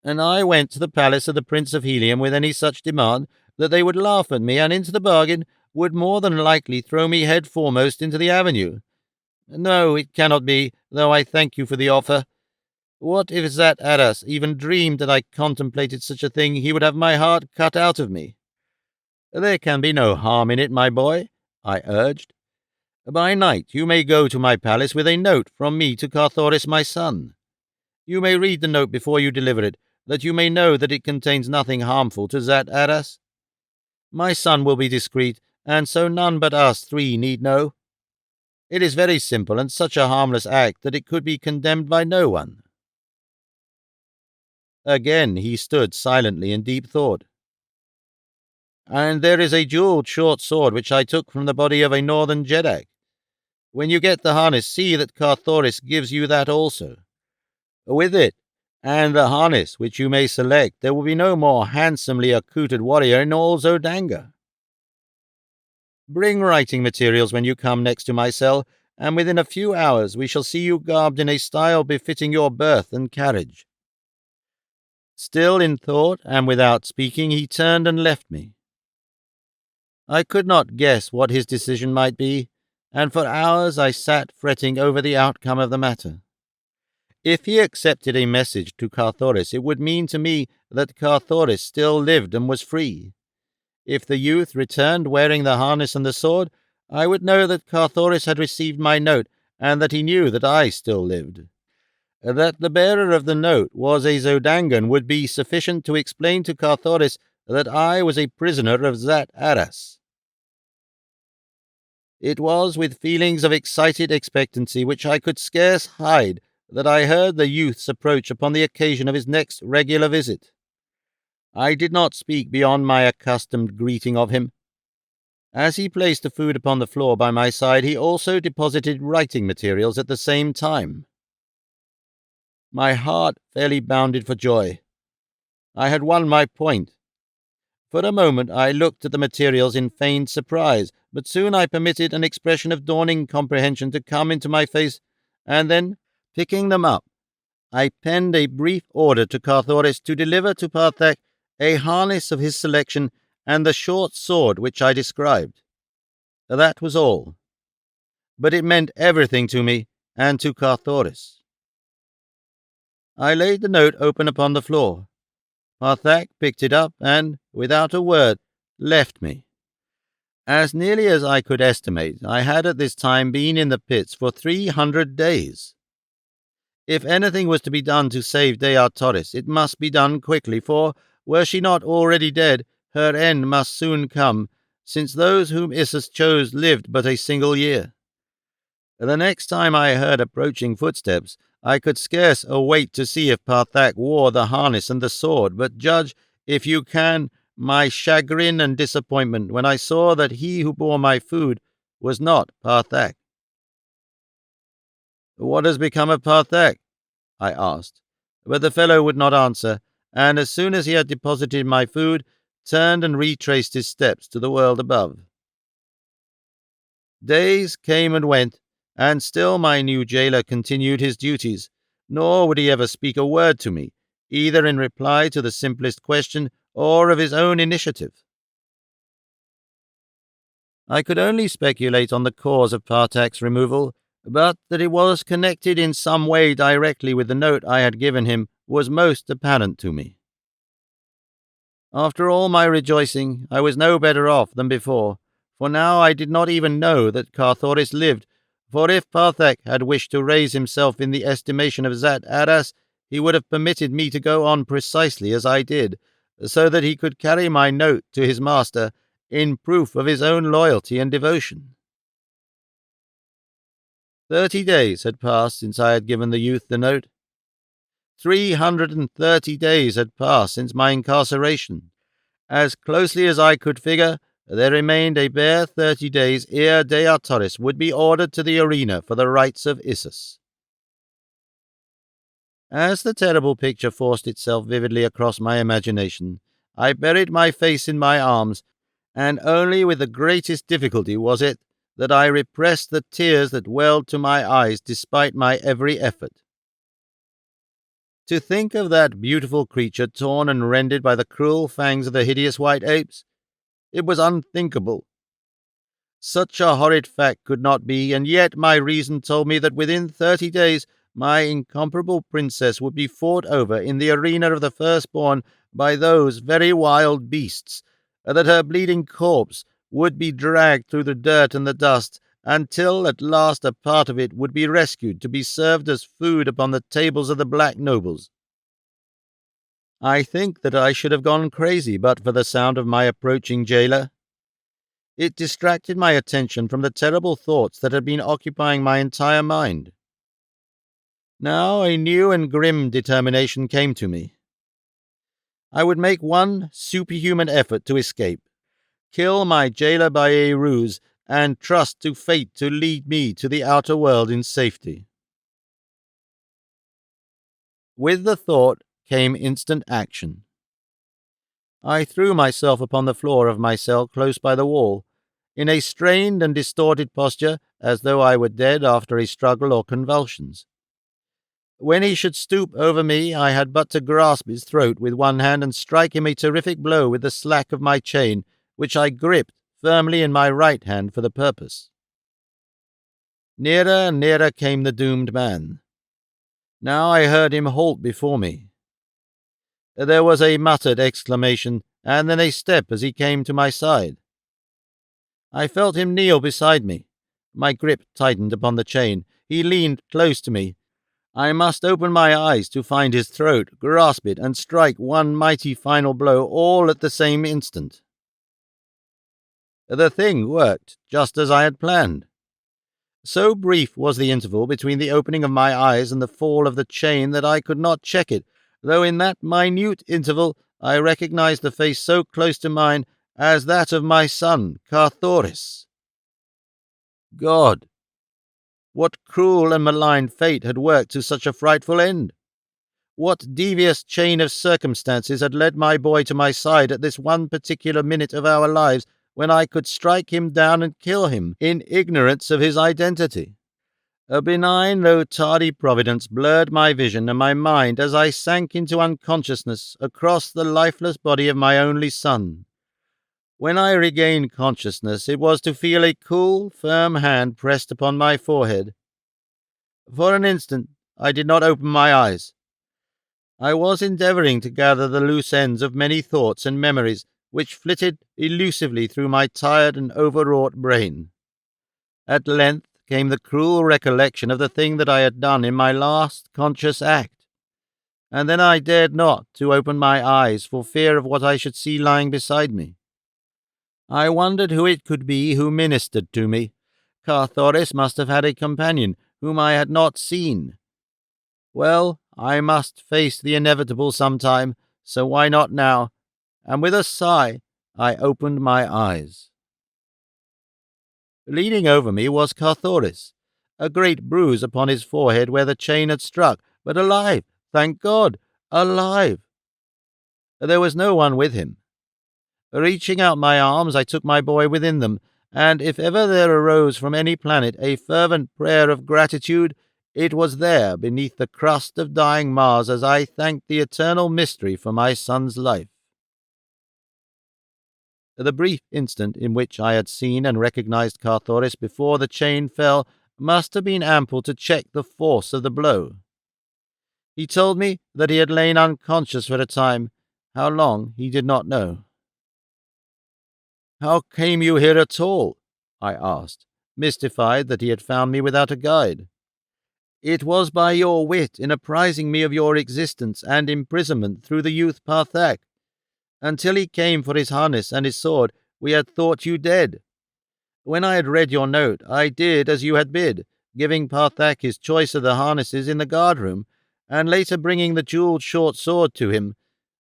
[SPEAKER 1] And I went to the palace of the Prince of Helium with any such demand, that they would laugh at me, and into the bargain would more than likely throw me head foremost into the avenue. No, it cannot be, though I thank you for the offer. What if Zat Aras even dreamed that I contemplated such a thing, he would have my heart cut out of me. There can be no harm in it, my boy, I urged. By night you may go to my palace with a note from me to Carthoris my son. You may read the note before you deliver it, that you may know that it contains nothing harmful to Zat Aras. My son will be discreet, and so none but us three need know. It is very simple, and such a harmless act that it could be condemned by no one." Again he stood silently in deep thought. "And there is a jewelled short sword which I took from the body of a northern Jeddak. When you get the harness, see that Carthoris gives you that also. With it, and the harness which you may select, there will be no more handsomely accoutred warrior in all Zodanga. Bring writing materials when you come next to my cell, and within a few hours we shall see you garbed in a style befitting your birth and carriage." Still in thought, and without speaking, he turned and left me. I could not guess what his decision might be, and for hours I sat fretting over the outcome of the matter. If he accepted a message to Carthoris, it would mean to me that Carthoris still lived and was free. If the youth returned wearing the harness and the sword, I would know that Carthoris had received my note, and that he knew that I still lived. That the bearer of the note was a Zodangan would be sufficient to explain to Carthoris that I was a prisoner of Zat Aras. It was with feelings of excited expectancy, which I could scarce hide, that I heard the youth's approach upon the occasion of his next regular visit. I did not speak beyond my accustomed greeting of him. As he placed the food upon the floor by my side, he also deposited writing materials at the same time. My heart fairly bounded for joy. I had won my point. For a moment I looked at the materials in feigned surprise, but soon I permitted an expression of dawning comprehension to come into my face, and then, picking them up, I penned a brief order to Carthoris to deliver to Parthak a harness of his selection and the short sword which I described. That was all. But it meant everything to me and to Carthoris. I laid the note open upon the floor. Parthak picked it up and, without a word, left me. As nearly as I could estimate, I had at this time been in the pits for 300 days. If anything was to be done to save Deartoris, it must be done quickly, for, were she not already dead, her end must soon come, since those whom Issus chose lived but a single year. The next time I heard approaching footsteps, I could scarce await to see if Parthak wore the harness and the sword, but judge, if you can, my chagrin and disappointment when I saw that he who bore my food was not Parthak. "What has become of Parthak?" I asked, but the fellow would not answer, and as soon as he had deposited my food, turned and retraced his steps to the world above. Days came and went, and still my new jailer continued his duties, nor would he ever speak a word to me, either in reply to the simplest question or of his own initiative. I could only speculate on the cause of Parthak's removal, but that it was connected in some way directly with the note I had given him was most apparent to me. After all my rejoicing, I was no better off than before, for now I did not even know that Carthoris lived, for if Parthak had wished to raise himself in the estimation of Zat Aras, he would have permitted me to go on precisely as I did, so that he could carry my note to his master in proof of his own loyalty and devotion. 30 days had passed since I had given the youth the note. 330 days had passed since my incarceration. As closely as I could figure, there remained a bare 30 days ere Deartoris would be ordered to the arena for the rites of Issus. As the terrible picture forced itself vividly across my imagination, I buried my face in my arms, and only with the greatest difficulty was it that I repressed the tears that welled to my eyes despite my every effort. To think of that beautiful creature torn and rended by the cruel fangs of the hideous white apes, it was unthinkable. Such a horrid fact could not be, and yet my reason told me that within 30 days my incomparable princess would be fought over in the arena of the firstborn by those very wild beasts, that her bleeding corpse would be dragged through the dirt and the dust, until at last a part of it would be rescued to be served as food upon the tables of the black nobles. I think that I should have gone crazy but for the sound of my approaching jailer. It distracted my attention from the terrible thoughts that had been occupying my entire mind. Now a new and grim determination came to me. I would make one superhuman effort to escape, kill my jailer by a ruse, and trust to fate to lead me to the outer world in safety. With the thought came instant action. I threw myself upon the floor of my cell close by the wall, in a strained and distorted posture, as though I were dead after a struggle or convulsions. When he should stoop over me, I had but to grasp his throat with one hand and strike him a terrific blow with the slack of my chain, which I gripped firmly in my right hand for the purpose. Nearer and nearer came the doomed man. Now I heard him halt before me. There was a muttered exclamation, and then a step as he came to my side. I felt him kneel beside me. My grip tightened upon the chain. He leaned close to me. I must open my eyes to find his throat, grasp it, and strike one mighty final blow all at the same instant. The thing worked just as I had planned. So brief was the interval between the opening of my eyes and the fall of the chain that I could not check it, though in that minute interval I recognized the face so close to mine as that of my son, Carthoris. God! What cruel and malign fate had worked to such a frightful end? What devious chain of circumstances had led my boy to my side at this one particular minute of our lives when I could strike him down and kill him in ignorance of his identity? A benign though tardy providence blurred my vision and my mind as I sank into unconsciousness across the lifeless body of my only son. When I regained consciousness, it was to feel a cool, firm hand pressed upon my forehead. For an instant, I did not open my eyes. I was endeavouring to gather the loose ends of many thoughts and memories which flitted elusively through my tired and overwrought brain. At length came the cruel recollection of the thing that I had done in my last conscious act, and then I dared not to open my eyes for fear of what I should see lying beside me. I wondered who it could be who ministered to me. Carthoris must have had a companion whom I had not seen. Well, I must face the inevitable sometime, so why not now? And with a sigh, I opened my eyes. Leaning over me was Carthoris, a great bruise upon his forehead where the chain had struck, but alive, thank God, alive. There was no one with him. Reaching out my arms, I took my boy within them, and if ever there arose from any planet a fervent prayer of gratitude, it was there beneath the crust of dying Mars as I thanked the eternal mystery for my son's life. The brief instant in which I had seen and recognized Carthoris before the chain fell must have been ample to check the force of the blow. He told me that he had lain unconscious for a time. How long he did not know. "How came you here at all?" I asked, mystified that he had found me without a guide. "It was by your wit in apprising me of your existence and imprisonment through the youth Parthak. Until he came for his harness and his sword, we had thought you dead. When I had read your note, I did as you had bid, giving Parthak his choice of the harnesses in the guard-room, and later bringing the jewelled short sword to him.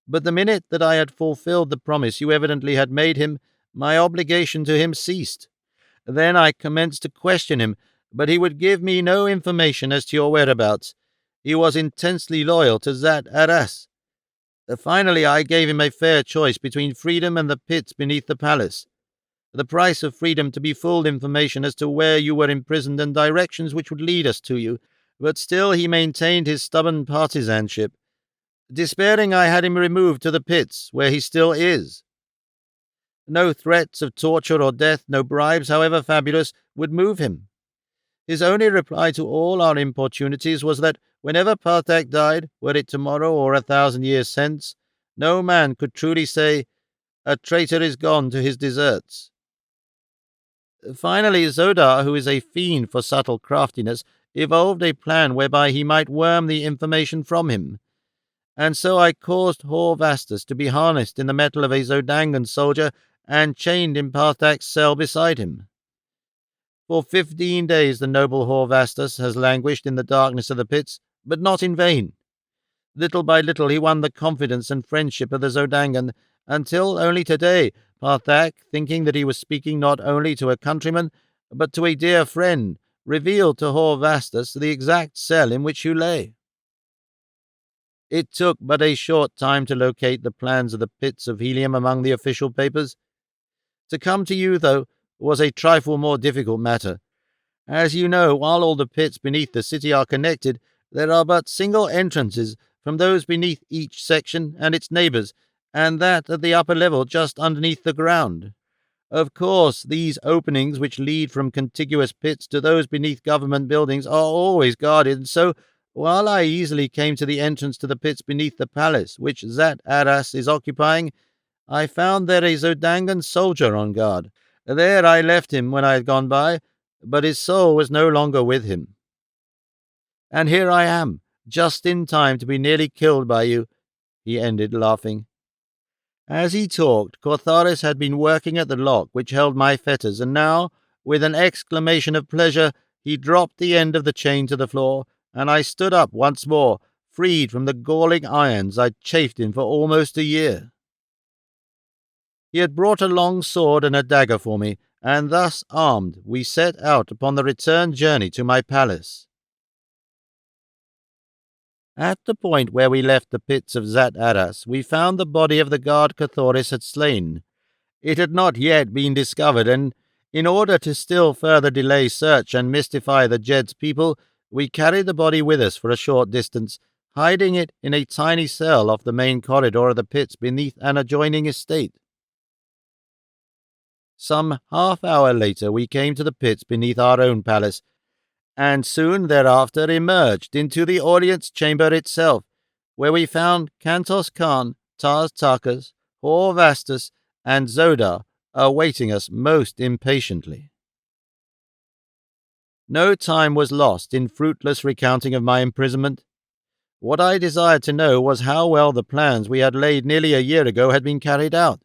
[SPEAKER 1] But the minute that I had fulfilled the promise you evidently had made him, my obligation to him ceased. Then I commenced to question him, but he would give me no information as to your whereabouts. He was intensely loyal to Zat Aras. Finally, I gave him a fair choice between freedom and the pits beneath the palace. The price of freedom to be full information as to where you were imprisoned and directions which would lead us to you, but still he maintained his stubborn partisanship. Despairing, I had him removed to the pits, where he still is. No threats of torture or death, no bribes, however fabulous, would move him. His only reply to all our importunities was that whenever Parthak died, were it tomorrow or 1,000 years since, no man could truly say, 'A traitor is gone to his deserts.' Finally, Zodar, who is a fiend for subtle craftiness, evolved a plan whereby he might worm the information from him. And so I caused Horvastus to be harnessed in the metal of a Zodangan soldier and chained in Parthak's cell beside him. For 15 days the noble Horvastus has languished in the darkness of the pits, but not in vain. Little by little he won the confidence and friendship of the Zodangan, until only today Parthak, thinking that he was speaking not only to a countryman, but to a dear friend, revealed to Horvastus the exact cell in which you lay. It took but a short time to locate the plans of the pits of helium among the official papers. To come to you, though, was a trifle more difficult matter. As you know, while all the pits beneath the city are connected, there are but single entrances from those beneath each section and its neighbours, and that at the upper level just underneath the ground. Of course, these openings which lead from contiguous pits to those beneath government buildings are always guarded, and so, while I easily came to the entrance to the pits beneath the palace which Zat Aras is occupying, I found there a Zodangan soldier on guard. There I left him when I had gone by, but his soul was no longer with him. And here I am, just in time to be nearly killed by you," he ended, laughing. As he talked, Cortharis had been working at the lock which held my fetters, and now, with an exclamation of pleasure, he dropped the end of the chain to the floor, and I stood up once more, freed from the galling irons I'd chafed in for almost a year. He had brought a long sword and a dagger for me, and thus armed we set out upon the return journey to my palace. At the point where we left the pits of Zat Aras, we found the body of the guard Cathoris had slain. It had not yet been discovered, and in order to still further delay search and mystify the Jed's people, we carried the body with us for a short distance, hiding it in a tiny cell off the main corridor of the pits beneath an adjoining estate. Some half-hour later we came to the pits beneath our own palace, and soon thereafter emerged into the audience chamber itself, where we found Kantos Khan, Tars Tarkas, Hor Vastus, and Zodar awaiting us most impatiently. No time was lost in fruitless recounting of my imprisonment. What I desired to know was how well the plans we had laid nearly a year ago had been carried out.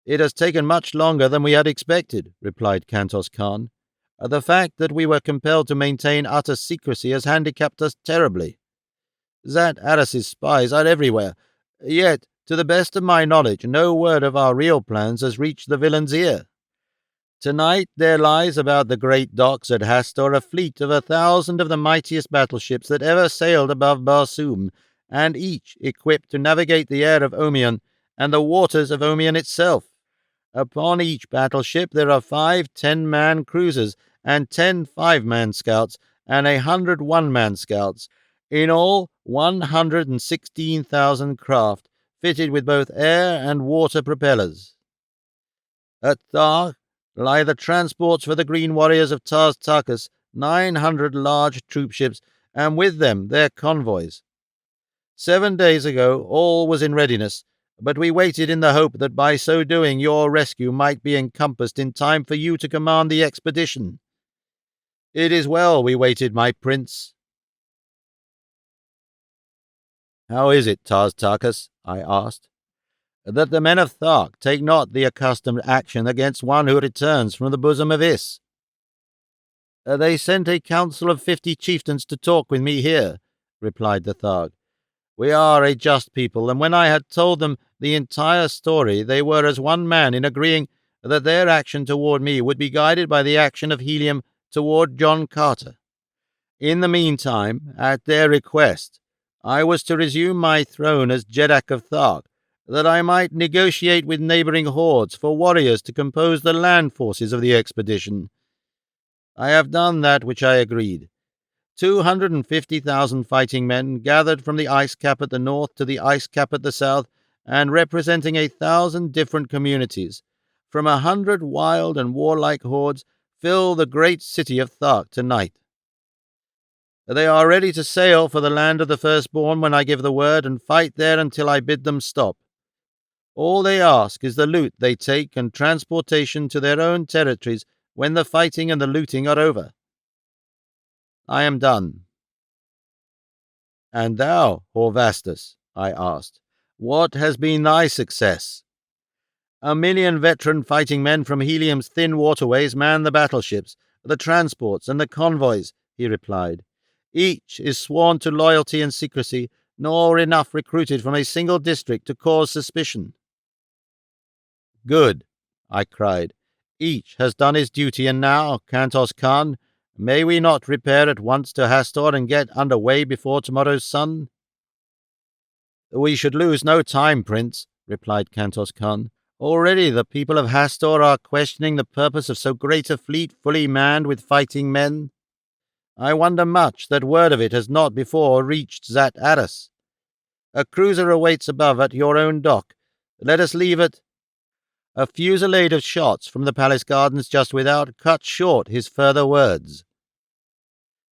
[SPEAKER 1] "It has taken much longer than we had expected," replied Kantos Khan. "The fact that we were compelled to maintain utter secrecy has handicapped us terribly. Zat Aras's spies are everywhere, yet, to the best of my knowledge, no word of our real plans has reached the villain's ear. Tonight there lies about the great docks at Hastor a fleet of 1,000 of the mightiest battleships that ever sailed above Barsoom, and each equipped to navigate the air of Omion and the waters of Omion itself. Upon each battleship there are 5 10-man cruisers and 10 5-man scouts and 100 one-man scouts. In all, 116,000 craft, fitted with both air and water propellers. At Thar lie the transports for the green warriors of Tars Tarkas, 900 large troopships, and with them their convoys. 7 days ago all was in readiness, but we waited in the hope that by so doing your rescue might be encompassed in time for you to command the expedition. It is well we waited, my prince." "How is it, Tars Tarkas," I asked, "that the men of Thark take not the accustomed action against one who returns from the bosom of Is?" "They sent a council of 50 chieftains to talk with me here," replied the Tharg. "We are a just people, and when I had told them the entire story, they were as one man in agreeing that their action toward me would be guided by the action of Helium toward John Carter. In the meantime, at their request, I was to resume my throne as Jeddak of Thark, that I might negotiate with neighboring hordes for warriors to compose the land forces of the expedition. I have done that which I agreed. 250,000 fighting men gathered from the ice cap at the north to the ice cap at the south, and representing 1,000 different communities, from 100 wild and warlike hordes, fill the great city of Thark tonight. They are ready to sail for the land of the firstborn when I give the word, and fight there until I bid them stop. All they ask is the loot they take and transportation to their own territories when the fighting and the looting are over. I am done." "And thou, Horvastus," I asked, "what has been thy success?" "1 million veteran fighting men from Helium's thin waterways man the battleships, the transports, and the convoys," he replied. "Each is sworn to loyalty and secrecy, nor enough recruited from a single district to cause suspicion." "Good," I cried. "Each has done his duty, and now, Kantos Khan, may we not repair at once to Hastor and get under way before tomorrow's sun?" "We should lose no time, Prince," replied Kantos Khan. "Already the people of Hastor are questioning the purpose of so great a fleet fully manned with fighting men. I wonder much that word of it has not before reached Zat Aras. A cruiser awaits above at your own dock. Let us leave it." A fusillade of shots from the palace gardens just without cut short his further words.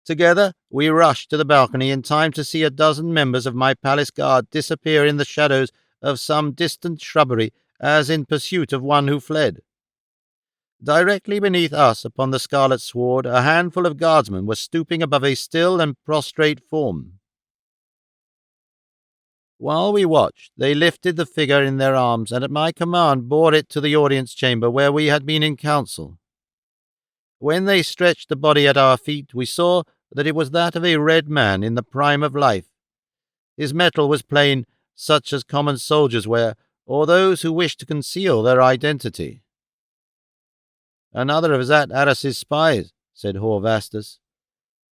[SPEAKER 1] Together we rushed to the balcony in time to see a dozen members of my palace guard disappear in the shadows of some distant shrubbery, as in pursuit of one who fled. Directly beneath us, upon the scarlet sward, a handful of guardsmen were stooping above a still and prostrate form. While we watched, they lifted the figure in their arms, and at my command bore it to the audience chamber where we had been in council. When they stretched the body at our feet, we saw that it was that of a red man in the prime of life. His metal was plain, such as common soldiers wear, or those who wish to conceal their identity. "Another of Zat Aras's spies," said Horvastus.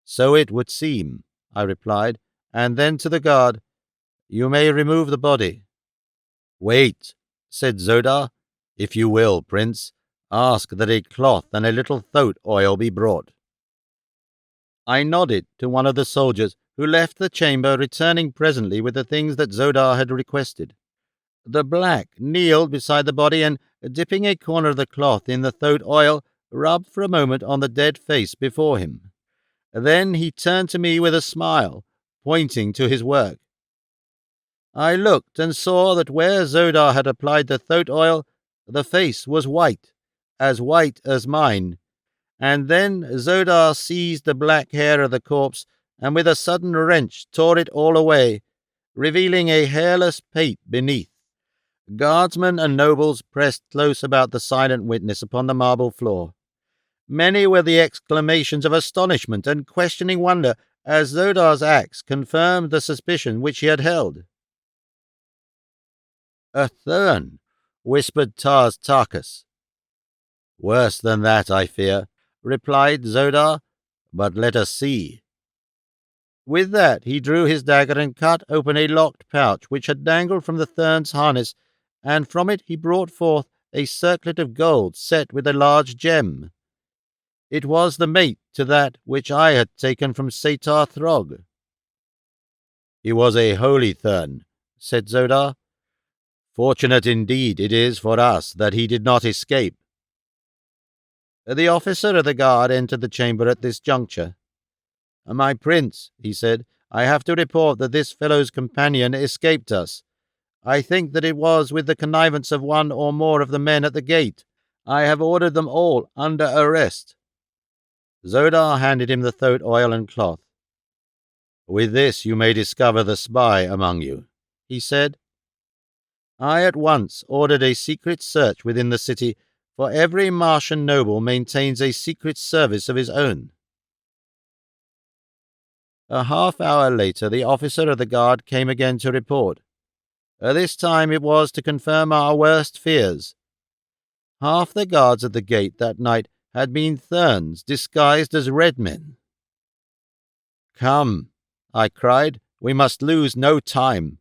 [SPEAKER 1] "So it would seem," I replied, and then to the guard, "You may remove the body." "Wait," said Zodar. "If you will, Prince, ask that a cloth and a little thoat oil be brought." I nodded to one of the soldiers, who left the chamber, returning presently with the things that Zodar had requested. The black kneeled beside the body and, dipping a corner of the cloth in the thoat oil, rubbed for a moment on the dead face before him. Then he turned to me with a smile, pointing to his work. I looked and saw that where Zodar had applied the thoat oil, the face was white as mine, and then Zodar seized the black hair of the corpse and with a sudden wrench tore it all away, revealing a hairless pate beneath. Guardsmen and nobles pressed close about the silent witness upon the marble floor. Many were the exclamations of astonishment and questioning wonder as Zodar's axe confirmed the suspicion which he had held. "A Thurn," whispered Tars Tarkas. "Worse than that, I fear," replied Zodar, "but let us see." With that he drew his dagger and cut open a locked pouch which had dangled from the Thurn's harness, and from it he brought forth a circlet of gold set with a large gem. It was the mate to that which I had taken from Satar Throg. "He was a holy Thurn," said Zodar. "Fortunate indeed it is for us that he did not escape." The officer of the guard entered the chamber at this juncture. "My prince," he said, "I have to report that this fellow's companion escaped us. I think that it was with the connivance of one or more of the men at the gate. I have ordered them all under arrest." Zodar handed him the thoat oil and cloth. "With this you may discover the spy among you," he said. I at once ordered a secret search within the city, for every Martian noble maintains a secret service of his own. A half-hour later the officer of the guard came again to report. This time it was to confirm our worst fears. Half the guards at the gate that night had been Therns disguised as red men. "Come," I cried, "we must lose no time.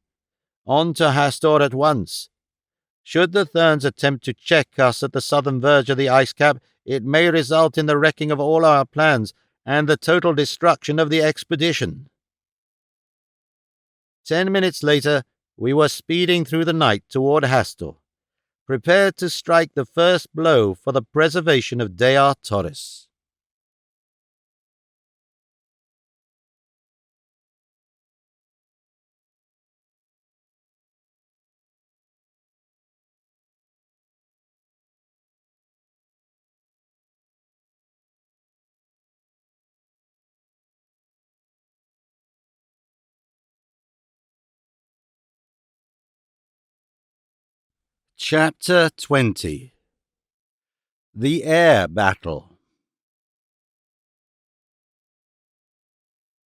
[SPEAKER 1] On to Hastur at once. Should the Therns attempt to check us at the southern verge of the ice cap, it may result in the wrecking of all our plans and the total destruction of the expedition." 10 minutes later, we were speeding through the night toward Hastur, prepared to strike the first blow for the preservation of Dea Torres. Chapter 20. The Air Battle.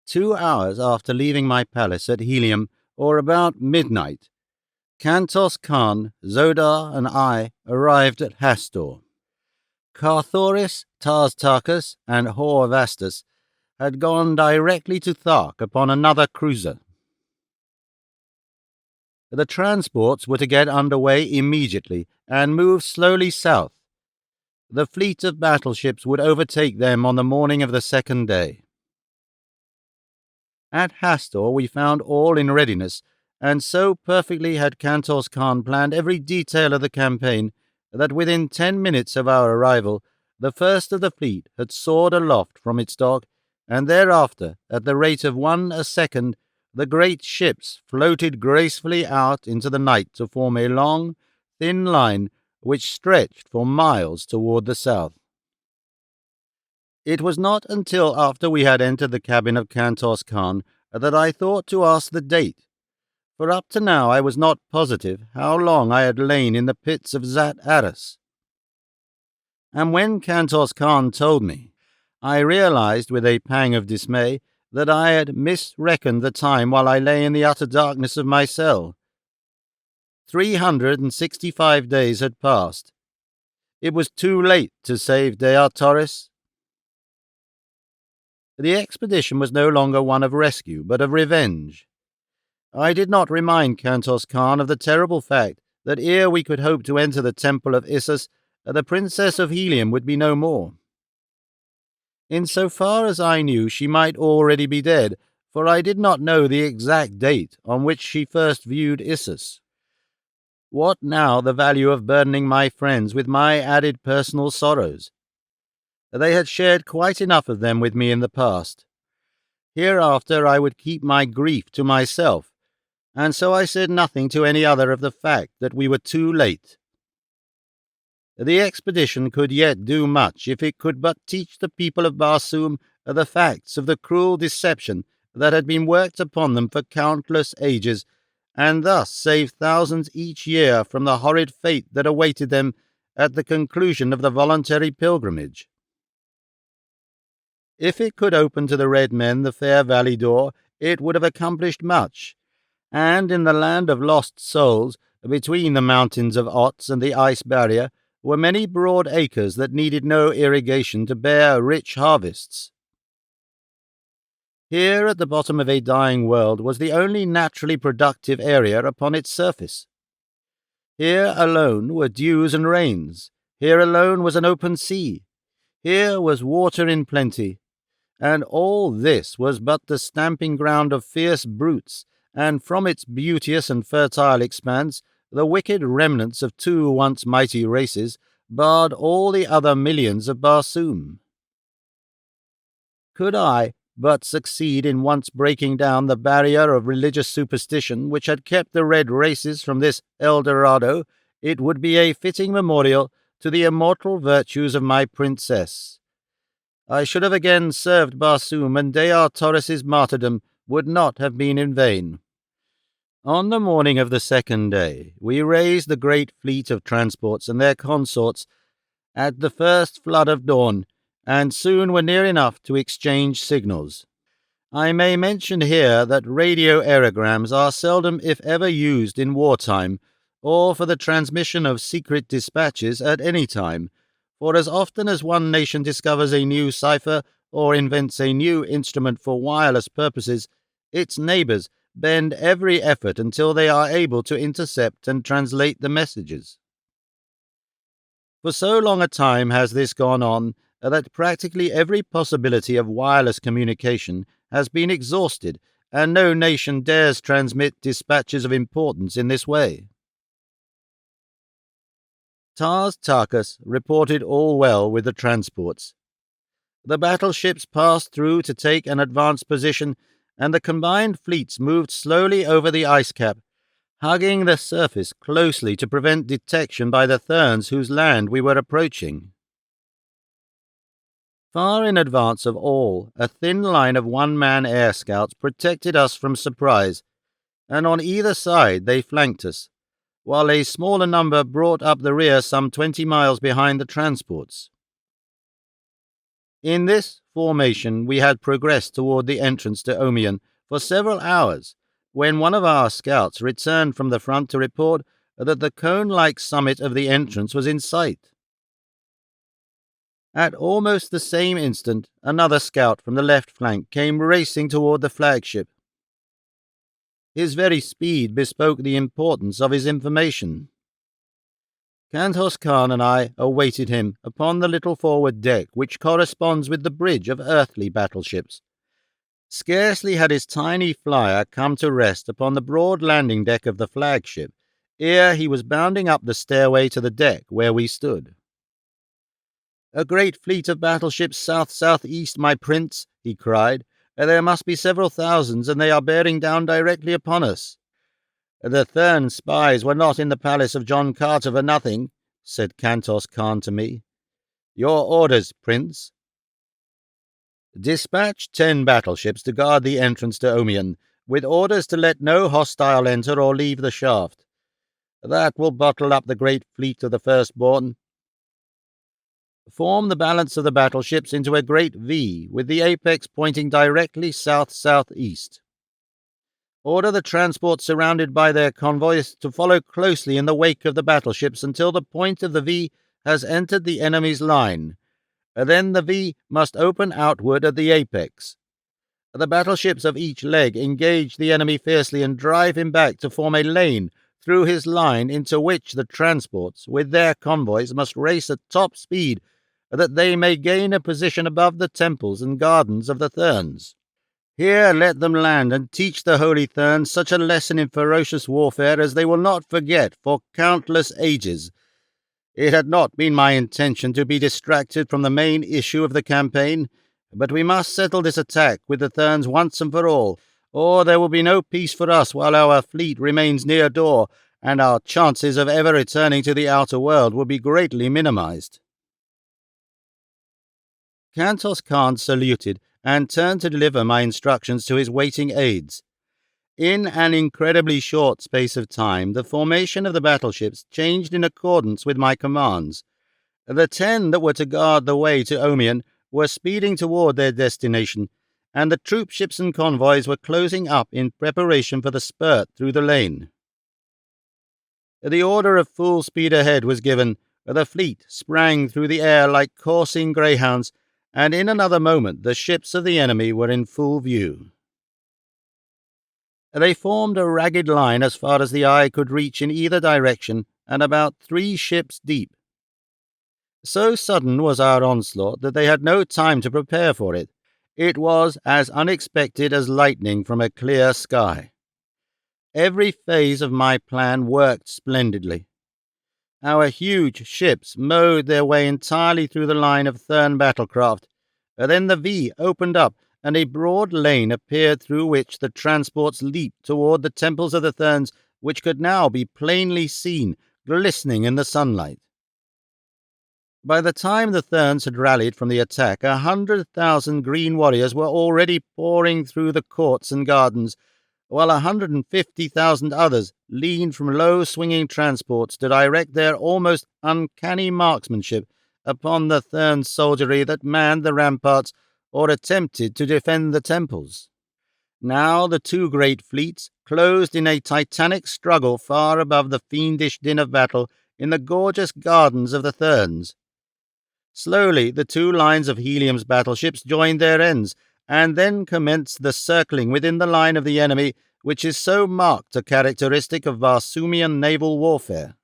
[SPEAKER 1] 2 hours after leaving my palace at Helium, or about midnight, Kantos Khan, Zodar, and I arrived at Hastur. Carthoris, Tars Tarkas, and Horvastus had gone directly to Thark upon another cruiser. The transports were to get under way immediately and move slowly south. The fleet of battleships would overtake them on the morning of the second day. At Hastur we found all in readiness, and so perfectly had Kantos Khan planned every detail of the campaign that within 10 minutes of our arrival the first of the fleet had soared aloft from its dock, and thereafter, at the rate of 1 a second, the great ships floated gracefully out into the night to form a long, thin line which stretched for miles toward the south. It was not until after we had entered the cabin of Kantos Khan that I thought to ask the date, for up to now I was not positive how long I had lain in the pits of Zat Aras. And when Kantos Khan told me, I realized with a pang of dismay that I had misreckoned the time while I lay in the utter darkness of my cell. 365 days had passed. It was too late to save Dea Torres. The expedition was no longer one of rescue, but of revenge. I did not remind Kantos Khan of the terrible fact that ere we could hope to enter the temple of Issus, the Princess of Helium would be no more. In so far as I knew, she might already be dead, for I did not know the exact date on which she first viewed Issus. What now the value of burdening my friends with my added personal sorrows? They had shared quite enough of them with me in the past. Hereafter I would keep my grief to myself, and so I said nothing to any other of the fact that we were too late. The expedition could yet do much if it could but teach the people of Barsoom the facts of the cruel deception that had been worked upon them for countless ages, and thus save thousands each year from the horrid fate that awaited them at the conclusion of the voluntary pilgrimage. If it could open to the red men the fair valley door, it would have accomplished much, and in the land of lost souls, between the mountains of Ots and the ice barrier, were many broad acres that needed no irrigation to bear rich harvests. Here at the bottom of a dying world was the only naturally productive area upon its surface. Here alone were dews and rains. Here alone was an open sea. Here was water in plenty. And all this was but the stamping ground of fierce brutes, and from its beauteous and fertile expanse the wicked remnants of two once mighty races barred all the other millions of Barsoom. Could I but succeed in once breaking down the barrier of religious superstition which had kept the red races from this El Dorado, it would be a fitting memorial to the immortal virtues of my princess. I should have again served Barsoom, and Dea Torres's martyrdom would not have been in vain. On the morning of the second day, we raised the great fleet of transports and their consorts at the first flood of dawn, and soon were near enough to exchange signals. I may mention here that radio aerograms are seldom if ever used in wartime, or for the transmission of secret dispatches at any time, for as often as one nation discovers a new cipher or invents a new instrument for wireless purposes, its neighbors bend every effort until they are able to intercept and translate the messages. For so long a time has this gone on that practically every possibility of wireless communication has been exhausted, and no nation dares transmit dispatches of importance in this way. Tars Tarkas reported all well with the transports. The battleships passed through to take an advanced position, and the combined fleets moved slowly over the ice cap, hugging the surface closely to prevent detection by the Therns whose land we were approaching. Far in advance of all, a thin line of one-man air scouts protected us from surprise, and on either side they flanked us, while a smaller number brought up the rear some 20 miles behind the transports. In this formation we had progressed toward the entrance to Omion for several hours, when one of our scouts returned from the front to report that the cone-like summit of the entrance was in sight. At almost the same instant, another scout from the left flank came racing toward the flagship. His very speed bespoke the importance of his information. Kantos Khan and I awaited him upon the little forward deck which corresponds with the bridge of earthly battleships. Scarcely had his tiny flyer come to rest upon the broad landing deck of the flagship, ere he was bounding up the stairway to the deck where we stood. "A great fleet of battleships south-southeast, my prince," he cried, There must be several thousands, and they are bearing down directly upon us. The Thurn spies were not in the palace of John Carter for nothing, said Kantos Khan to me. Your orders, Prince? Dispatch 10 battleships to guard the entrance to Omian, with orders to let no hostile enter or leave the shaft. That will bottle up the great fleet of the Firstborn. Form the balance of the battleships into a great V, with the apex pointing directly south-southeast. Order the transports surrounded by their convoys to follow closely in the wake of the battleships until the point of the V has entered the enemy's line. Then the V must open outward at the apex. The battleships of each leg engage the enemy fiercely and drive him back to form a lane through his line, into which the transports, with their convoys, must race at top speed, that they may gain a position above the temples and gardens of the Therns. Here let them land and teach the Holy Therns such a lesson in ferocious warfare as they will not forget for countless ages. It had not been my intention to be distracted from the main issue of the campaign, but we must settle this attack with the Therns once and for all, or there will be no peace for us while our fleet remains near Dor, and our chances of ever returning to the outer world will be greatly minimized. Kantos Khan saluted and turned to deliver my instructions to his waiting aides. In an incredibly short space of time, the formation of the battleships changed in accordance with my commands. The 10 that were to guard the way to Omian were speeding toward their destination, and the troop ships and convoys were closing up in preparation for the spurt through the lane. The order of full speed ahead was given. The fleet sprang through the air like coursing greyhounds, and in another moment the ships of the enemy were in full view. They formed a ragged line as far as the eye could reach in either direction, and about 3 ships deep. So sudden was our onslaught that they had no time to prepare for it. It was as unexpected as lightning from a clear sky. Every phase of my plan worked splendidly. Our huge ships mowed their way entirely through the line of Thurn battlecraft. Then the V opened up, and a broad lane appeared through which the transports leaped toward the temples of the Therns, which could now be plainly seen, glistening in the sunlight. By the time the Therns had rallied from the attack, 100,000 green warriors were already pouring through the courts and gardens, while 150,000 others leaned from low swinging transports to direct their almost uncanny marksmanship upon the Thern soldiery that manned the ramparts or attempted to defend the temples. Now the 2 great fleets closed in a titanic struggle far above the fiendish din of battle in the gorgeous gardens of the Therns. Slowly the 2 lines of Helium's battleships joined their ends, and then commenced the circling within the line of the enemy, which is so marked a characteristic of Barsoomian naval warfare.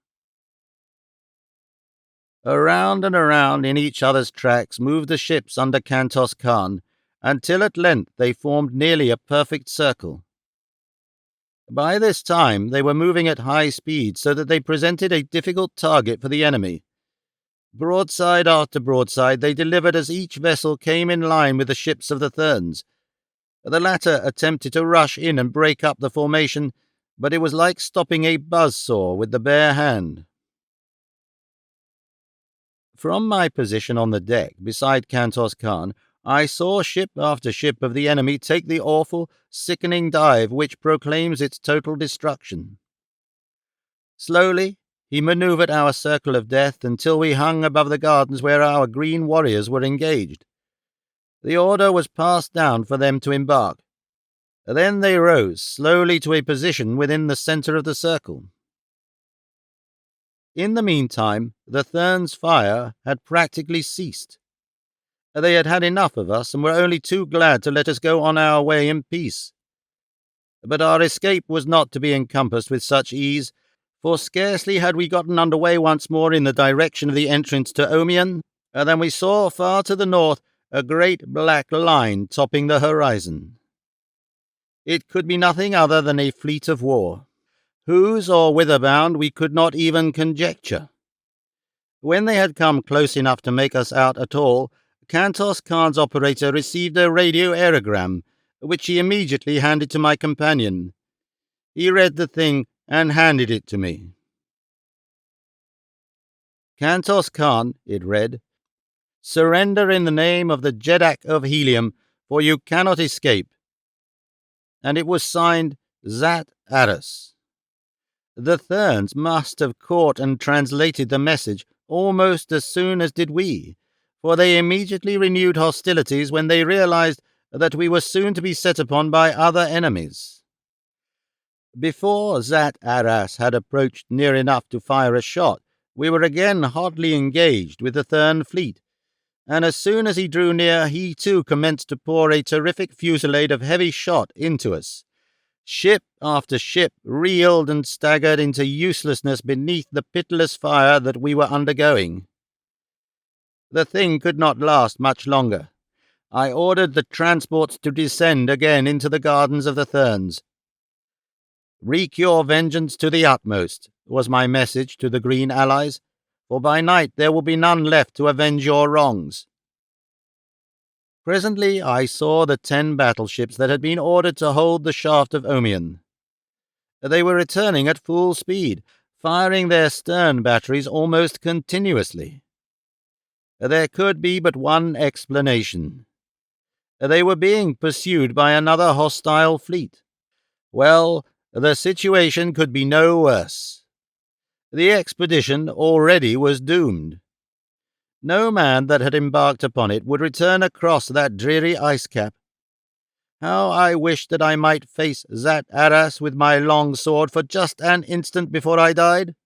[SPEAKER 1] Around and around in each other's tracks moved the ships under Kantos Khan, until at length they formed nearly a perfect circle. By this time they were moving at high speed, so that they presented a difficult target for the enemy. Broadside after broadside they delivered as each vessel came in line with the ships of the Therns. The latter attempted to rush in and break up the formation, but it was like stopping a buzzsaw with the bare hand. From my position on the deck beside Kantos Khan, I saw ship after ship of the enemy take the awful, sickening dive which proclaims its total destruction. Slowly he manoeuvred our circle of death until we hung above the gardens where our green warriors were engaged. The order was passed down for them to embark. Then they rose slowly to a position within the center of the circle. In the meantime, the Therns' fire had practically ceased. They had had enough of us and were only too glad to let us go on our way in peace. But our escape was not to be encompassed with such ease, for scarcely had we gotten under way once more in the direction of the entrance to Omian, than we saw far to the north a great black line topping the horizon. It could be nothing other than a fleet of war, whose or whither bound we could not even conjecture. When they had come close enough to make us out at all, Kantos Khan's operator received a radio aerogram, which he immediately handed to my companion. He read the thing and handed it to me. Kantos Khan, it read, surrender in the name of the Jeddak of Helium, for you cannot escape. And it was signed Zat Aras. The Therns must have caught and translated the message almost as soon as did we, for they immediately renewed hostilities when they realized that we were soon to be set upon by other enemies. Before Zat Aras had approached near enough to fire a shot, we were again hotly engaged with the Thern fleet, and as soon as he drew near, he too commenced to pour a terrific fusillade of heavy shot into us. Ship after ship reeled and staggered into uselessness beneath the pitiless fire that we were undergoing. The thing could not last much longer. I ordered the transports to descend again into the gardens of the Therns. Wreak your vengeance to the utmost, was my message to the Green Allies, for by night there will be none left to avenge your wrongs. Presently I saw the 10 battleships that had been ordered to hold the shaft of Omion. They were returning at full speed, firing their stern batteries almost continuously. There could be but one explanation. They were being pursued by another hostile fleet. Well, the situation could be no worse. The expedition already was doomed. No man that had embarked upon it would return across that dreary ice cap. How I wished that I might face Zat Aras with my long sword for just an instant before I died.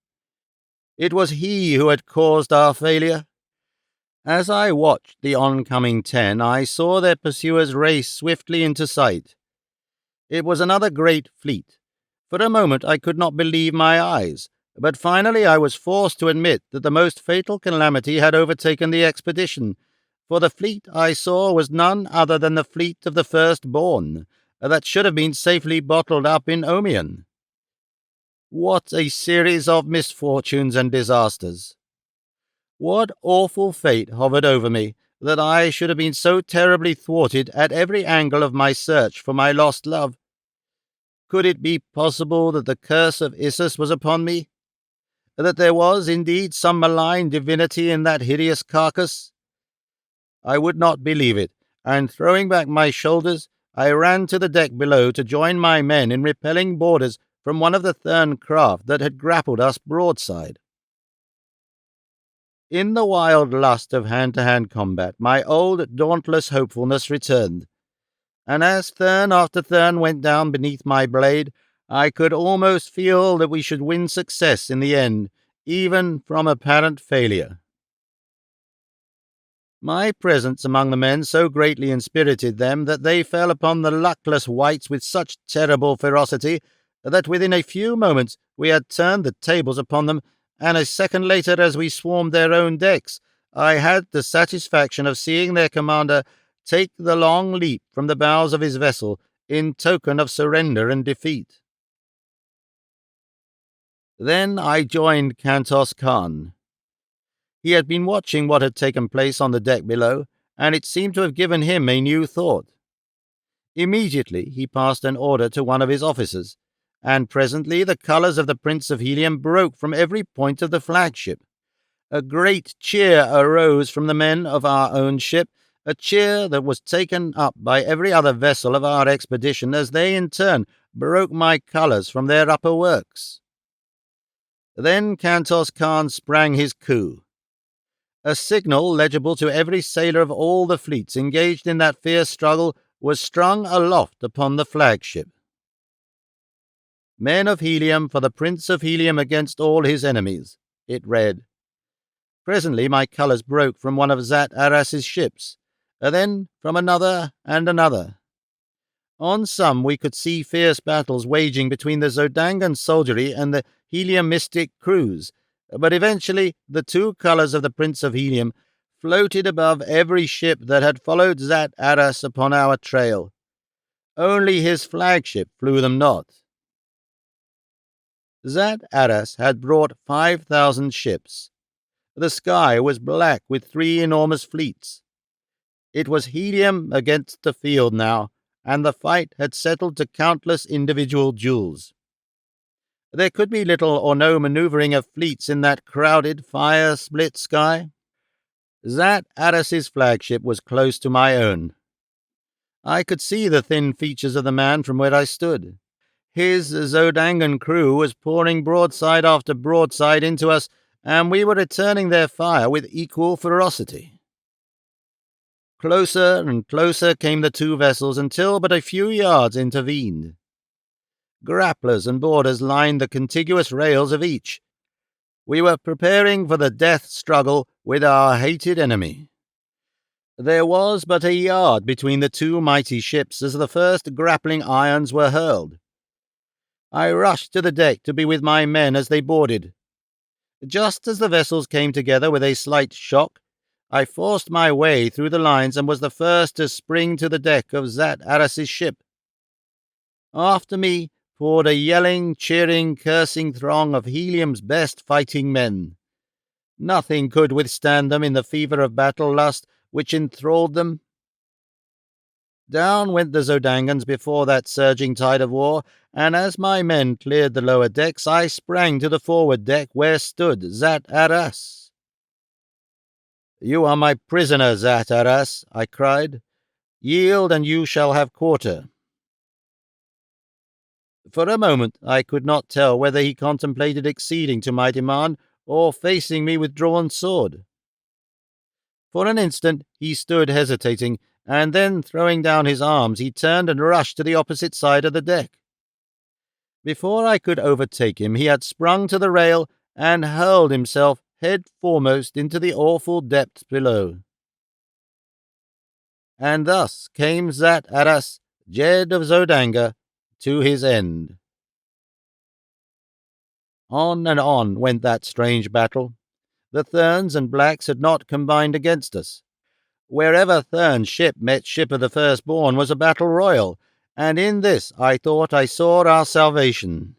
[SPEAKER 1] It was he who had caused our failure. As I watched the oncoming 10, I saw their pursuers race swiftly into sight. It was another great fleet. For a moment I could not believe my eyes, but finally I was forced to admit that the most fatal calamity had overtaken the expedition, for the fleet I saw was none other than the fleet of the firstborn, that should have been safely bottled up in Omion. What a series of misfortunes and disasters! What awful fate hovered over me, that I should have been so terribly thwarted at every angle of my search for my lost love? Could it be possible that the curse of Issus was upon me? That there was indeed some malign divinity in that hideous carcass? I would not believe it, and throwing back my shoulders, I ran to the deck below to join my men in repelling boarders from one of the Thern craft that had grappled us broadside. In the wild lust of hand-to-hand combat, my old dauntless hopefulness returned, and as Thern after Thern went down beneath my blade, I could almost feel that we should win success in the end, even from apparent failure. My presence among the men so greatly inspirited them that they fell upon the luckless wights with such terrible ferocity that within a few moments we had turned the tables upon them, and a second later, as we swarmed their own decks, I had the satisfaction of seeing their commander take the long leap from the bows of his vessel in token of surrender and defeat. Then I joined Kantos Khan. He had been watching what had taken place on the deck below, and it seemed to have given him a new thought. Immediately he passed an order to one of his officers, and presently the colours of the Prince of Helium broke from every point of the flagship. A great cheer arose from the men of our own ship, a cheer that was taken up by every other vessel of our expedition as they in turn broke my colours from their upper works. Then Kantos Khan sprang his coup. A signal legible to every sailor of all the fleets engaged in that fierce struggle was strung aloft upon the flagship. Men of Helium for the Prince of Helium against all his enemies, it read. Presently my colours broke from one of Zat Aras's ships, then from another and another. On some we could see fierce battles waging between the Zodangan soldiery and the Heliumistic crews, but eventually the two colours of the Prince of Helium floated above every ship that had followed Zat Aras upon our trail. Only his flagship flew them not. Zat Aras had brought 5,000 ships. The sky was black with 3 enormous fleets. It was Helium against the field now, and the fight had settled to countless individual duels. There could be little or no maneuvering of fleets in that crowded, fire-split sky. Zat Aras's flagship was close to my own. I could see the thin features of the man from where I stood. His Zodangan crew was pouring broadside after broadside into us, and we were returning their fire with equal ferocity. Closer and closer came the two vessels until but a few yards intervened. Grapplers and boarders lined the contiguous rails of each. We were preparing for the death struggle with our hated enemy. There was but a yard between the two mighty ships as the first grappling irons were hurled. I rushed to the deck to be with my men as they boarded. Just as the vessels came together with a slight shock, I forced my way through the lines and was the first to spring to the deck of Zat Aras's ship. After me poured a yelling, cheering, cursing throng of Helium's best fighting men. Nothing could withstand them in the fever of battle lust which enthralled them. Down went the Zodangans before that surging tide of war, and as my men cleared the lower decks, I sprang to the forward deck where stood Zat Aras. "You are my prisoner, Zat Aras," I cried. "Yield, and you shall have quarter." For a moment I could not tell whether he contemplated acceding to my demand or facing me with drawn sword. For an instant he stood hesitating, and then, throwing down his arms, he turned and rushed to the opposite side of the deck. Before I could overtake him, he had sprung to the rail and hurled himself head foremost into the awful depths below. And thus came Zat Aras, Jed of Zodanga, to his end. On and on went that strange battle. The Therns and Blacks had not combined against us. Wherever Thern's ship met ship of the Firstborn was a battle royal, and in this I thought I saw our salvation.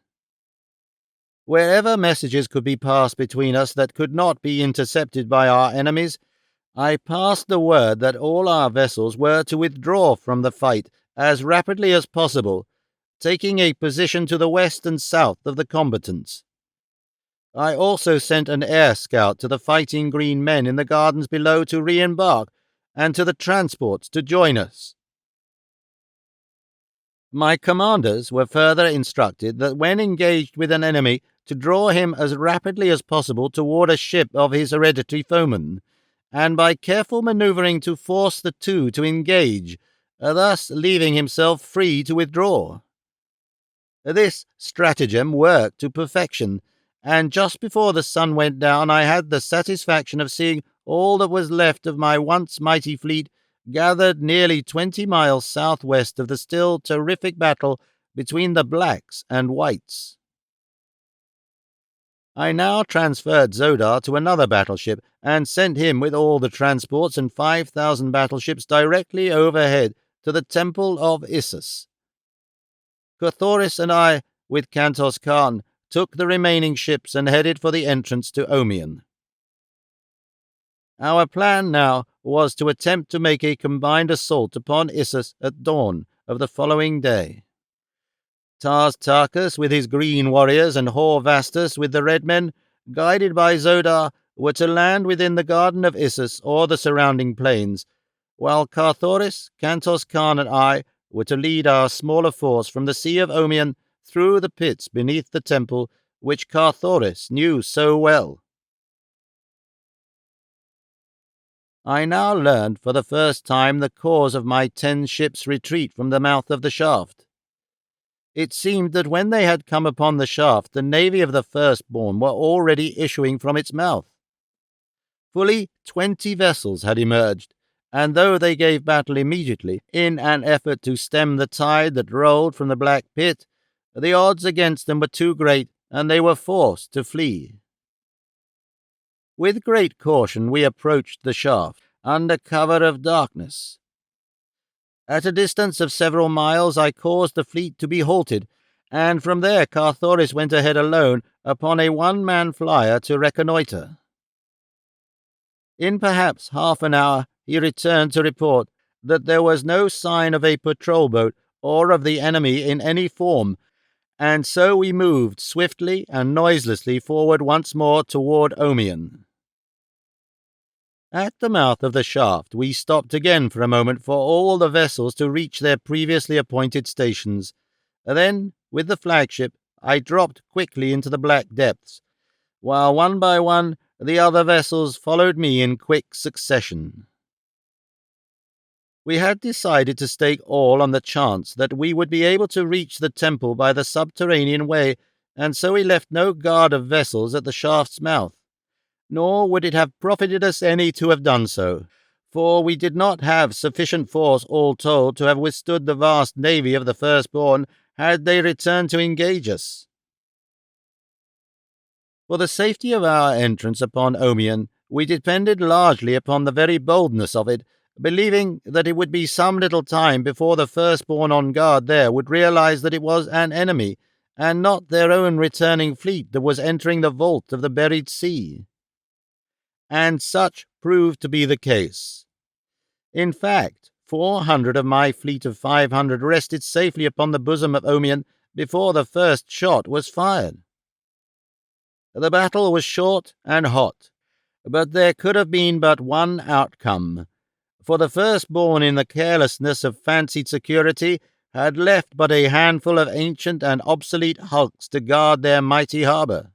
[SPEAKER 1] Wherever messages could be passed between us that could not be intercepted by our enemies, I passed the word that all our vessels were to withdraw from the fight as rapidly as possible, taking a position to the west and south of the combatants. I also sent an air scout to the fighting green men in the gardens below to re-embark, and to the transports to join us. My commanders were further instructed that when engaged with an enemy to draw him as rapidly as possible toward a ship of his hereditary foeman, and by careful manoeuvring to force the two to engage, thus leaving himself free to withdraw. This stratagem worked to perfection, and just before the sun went down I had the satisfaction of seeing all that was left of my once mighty fleet gathered nearly 20 miles southwest of the still terrific battle between the Blacks and Whites. I now transferred Zodar to another battleship and sent him with all the transports and 5,000 battleships directly overhead to the Temple of Issus. Carthoris and I, with Kantos Khan, took the remaining ships and headed for the entrance to Omion. Our plan now was to attempt to make a combined assault upon Issus at dawn of the following day. Tars Tarkas with his green warriors and Hor Vastus with the red men, guided by Zodar, were to land within the garden of Issus or the surrounding plains, while Carthoris, Kantos Khan and I were to lead our smaller force from the Sea of Omion through the pits beneath the temple which Carthoris knew so well. I now learned for the first time the cause of my 10 ships' retreat from the mouth of the shaft. It seemed that when they had come upon the shaft, the navy of the Firstborn were already issuing from its mouth. Fully 20 vessels had emerged, and though they gave battle immediately, in an effort to stem the tide that rolled from the Black Pit, the odds against them were too great, and they were forced to flee. With great caution we approached the shaft, under cover of darkness. At a distance of several miles I caused the fleet to be halted, and from there Carthoris went ahead alone upon a one-man flyer to reconnoitre. In perhaps half an hour he returned to report that there was no sign of a patrol boat or of the enemy in any form, and so we moved swiftly and noiselessly forward once more toward Omion. At the mouth of the shaft we stopped again for a moment for all the vessels to reach their previously appointed stations. Then, with the flagship, I dropped quickly into the black depths, while one by one the other vessels followed me in quick succession. We had decided to stake all on the chance that we would be able to reach the temple by the subterranean way, and so we left no guard of vessels at the shaft's mouth. Nor would it have profited us any to have done so, for we did not have sufficient force all told to have withstood the vast navy of the firstborn had they returned to engage us. For the safety of our entrance upon Omion, we depended largely upon the very boldness of it, believing that it would be some little time before the firstborn on guard there would realize that it was an enemy, and not their own returning fleet that was entering the vault of the buried sea. And such proved to be the case. In fact, 400 of my fleet of 500 rested safely upon the bosom of Omion before the first shot was fired. The battle was short and hot, but there could have been but one outcome, for the firstborn, in the carelessness of fancied security, had left but a handful of ancient and obsolete hulks to guard their mighty harbour.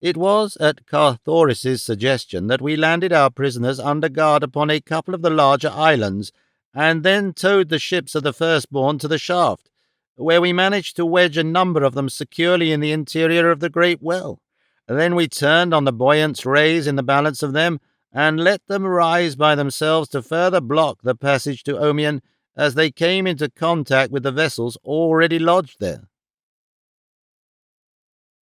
[SPEAKER 1] It was at Carthoris's suggestion that we landed our prisoners under guard upon a couple of the larger islands, and then towed the ships of the firstborn to the shaft, where we managed to wedge a number of them securely in the interior of the great well. Then we turned on the buoyant rays in the balance of them, and let them rise by themselves to further block the passage to Omion as they came into contact with the vessels already lodged there.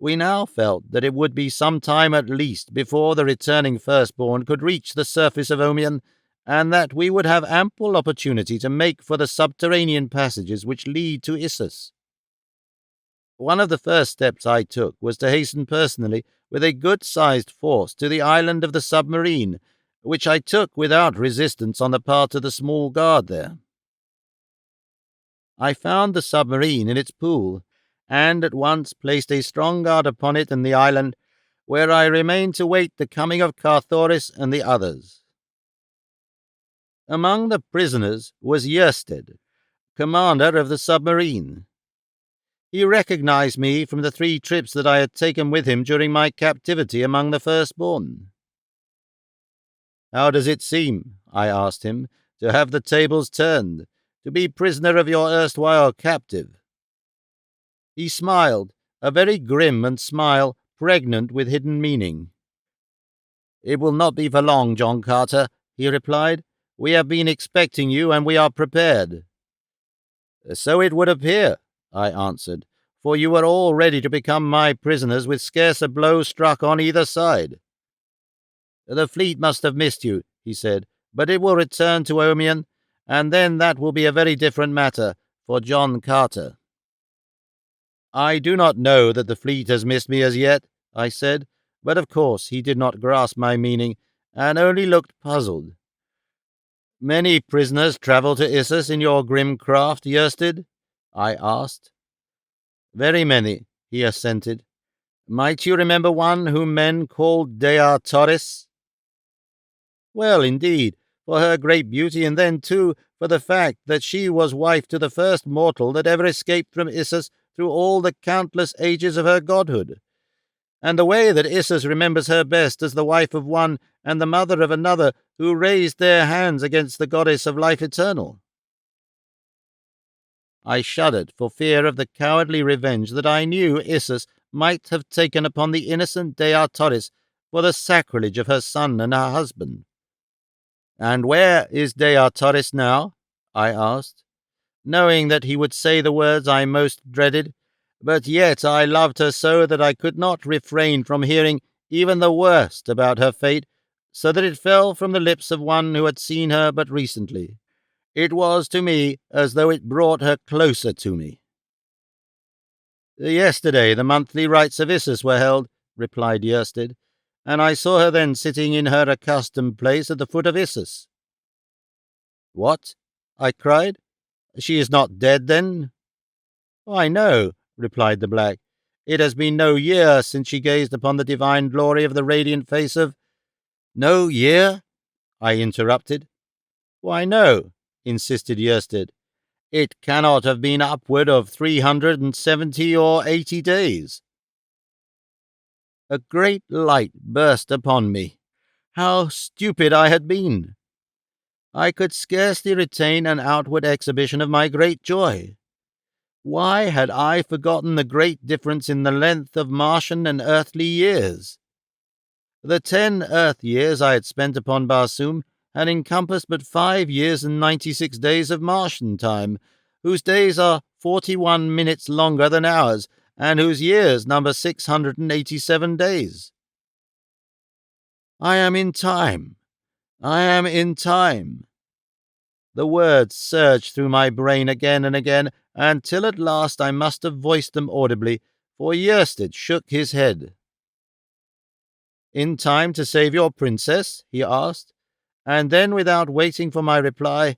[SPEAKER 1] We now felt that it would be some time at least before the returning firstborn could reach the surface of Omion, and that we would have ample opportunity to make for the subterranean passages which lead to Issus. One of the first steps I took was to hasten personally with a good-sized force to the island of the submarine, which I took without resistance on the part of the small guard there. I found the submarine in its pool, and at once placed a strong guard upon it and the island, where I remained to wait the coming of Carthoris and the others. Among the prisoners was Yersted, commander of the submarine. He recognized me from the 3 trips that I had taken with him during my captivity among the firstborn. "How does it seem," I asked him, "to have the tables turned, to be prisoner of your erstwhile captive?" He smiled, a very grim and smile pregnant with hidden meaning. "It will not be for long, John Carter," he replied. "We have been expecting you, and we are prepared." "So it would appear," I answered, "for you were all ready to become my prisoners with scarce a blow struck on either side." "The fleet must have missed you," he said, "but it will return to Omion, and then that will be a very different matter for John Carter." "I do not know that the fleet has missed me as yet," I said, but of course he did not grasp my meaning, and only looked puzzled. "Many prisoners travel to Issus in your grim craft, Yersted?" I asked. "Very many," he assented. "Might you remember one whom men called Dea Torres?" "Well, indeed, for her great beauty, and then, too, for the fact that she was wife to the first mortal that ever escaped from Issus through all the countless ages of her godhood, and the way that Issus remembers her best as the wife of one and the mother of another who raised their hands against the goddess of life eternal." I shuddered for fear of the cowardly revenge that I knew Issus might have taken upon the innocent Dea Torres for the sacrilege of her son and her husband. "And where is Dea Torres now?" I asked, knowing that he would say the words I most dreaded, but yet I loved her so that I could not refrain from hearing even the worst about her fate, so that it fell from the lips of one who had seen her but recently. It was to me as though it brought her closer to me. "Yesterday the monthly rites of Issus were held," replied Yersted, "and I saw her then sitting in her accustomed place at the foot of Issus." What? I cried. She is not dead, then? Why, no, replied the black. It has been no year since she gazed upon the divine glory of the radiant face of— No year? I interrupted. Why, no, insisted Yersted. It cannot have been upward of 370 or 80 days. A great light burst upon me. How stupid I had been! I could scarcely retain an outward exhibition of my great joy. Why had I forgotten the great difference in the length of Martian and earthly years? The 10 earth years I had spent upon Barsoom had encompassed but 5 years and 96 days of Martian time, whose days are 41 minutes longer than ours, and whose years number 687 days. I am in time. I am in time. The words surged through my brain again and again, until at last I must have voiced them audibly, for Yersted shook his head. In time to save your princess? He asked, and then, without waiting for my reply,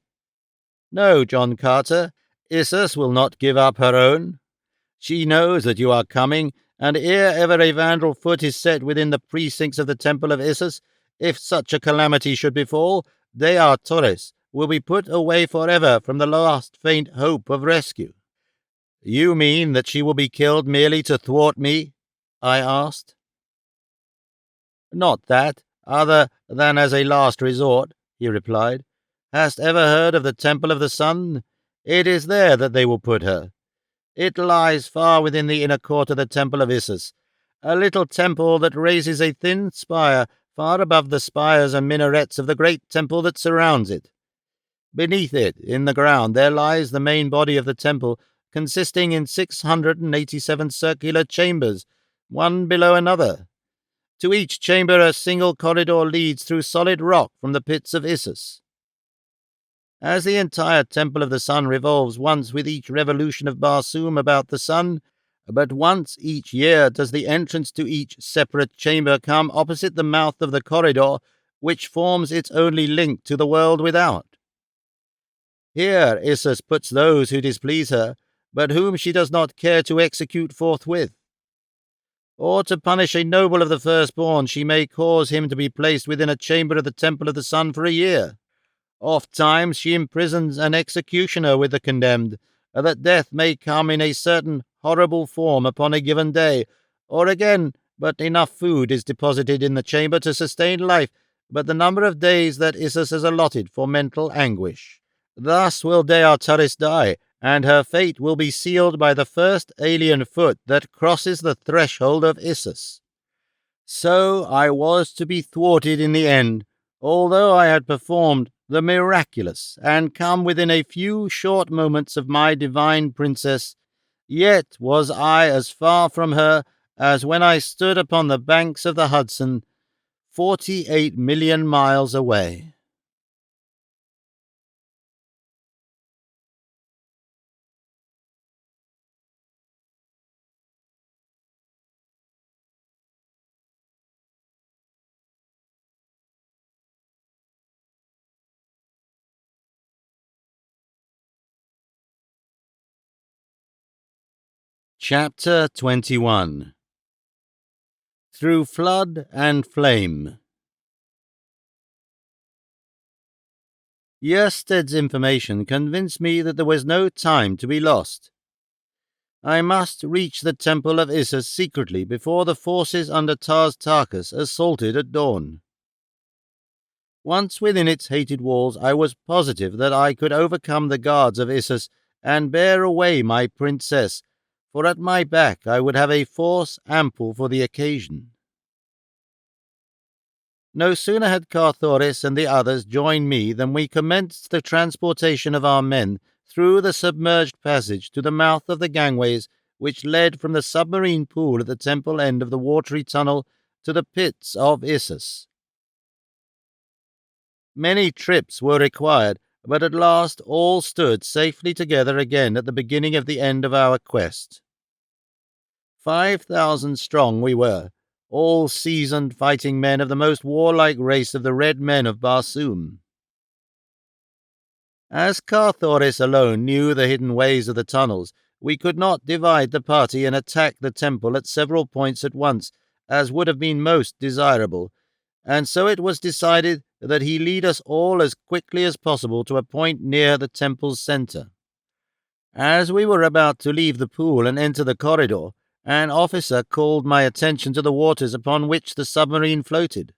[SPEAKER 1] No, John Carter, Issus will not give up her own. She knows that you are coming, and ere ever a vandal foot is set within the precincts of the temple of Issus, if such a calamity should befall, De Torres will be put away forever from the last faint hope of rescue. You mean that she will be killed merely to thwart me? I asked. Not that, other than as a last resort, he replied. Hast ever heard of the Temple of the Sun? It is there that they will put her. It lies far within the inner court of the Temple of Issus, a little temple that raises a thin spire far above the spires and minarets of the great temple that surrounds it. Beneath it, in the ground, there lies the main body of the temple, consisting in 687 circular chambers, one below another. To each chamber a single corridor leads through solid rock from the pits of Issus. As the entire Temple of the Sun revolves once with each revolution of Barsoom about the sun, but once each year does the entrance to each separate chamber come opposite the mouth of the corridor, which forms its only link to the world without. Here Issus puts those who displease her, but whom she does not care to execute forthwith. Or to punish a noble of the firstborn, she may cause him to be placed within a chamber of the Temple of the Sun for a year. Ofttimes she imprisons an executioner with the condemned, that death may come in a certain horrible form upon a given day, or again, but enough food is deposited in the chamber to sustain life, but the number of days that Issus has allotted for mental anguish. Thus will De Torres die, and her fate will be sealed by the first alien foot that crosses the threshold of Issus. So I was to be thwarted in the end, although I had performed the miraculous and come within a few short moments of my divine princess, yet was I as far from her as when I stood upon the banks of the Hudson, 48 million miles away. Chapter 21. Through Flood and Flame. Yersted's information convinced me that there was no time to be lost. I must reach the temple of Issus secretly before the forces under Tars Tarkas assaulted at dawn. Once within its hated walls, I was positive that I could overcome the guards of Issus and bear away my princess, for at my back I would have a force ample for the occasion. No sooner had Carthoris and the others joined me than we commenced the transportation of our men through the submerged passage to the mouth of the gangways which led from the submarine pool at the temple end of the watery tunnel to the pits of Issus. Many trips were required, but at last all stood safely together again at the beginning of the end of our quest. 5,000 strong we were, all seasoned fighting men of the most warlike race of the Red Men of Barsoom. As Carthoris alone knew the hidden ways of the tunnels, we could not divide the party and attack the temple at several points at once, as would have been most desirable, and so it was decided that he lead us all as quickly as possible to a point near the temple's centre. As we were about to leave the pool and enter the corridor, an officer called my attention to the waters upon which the submarine floated.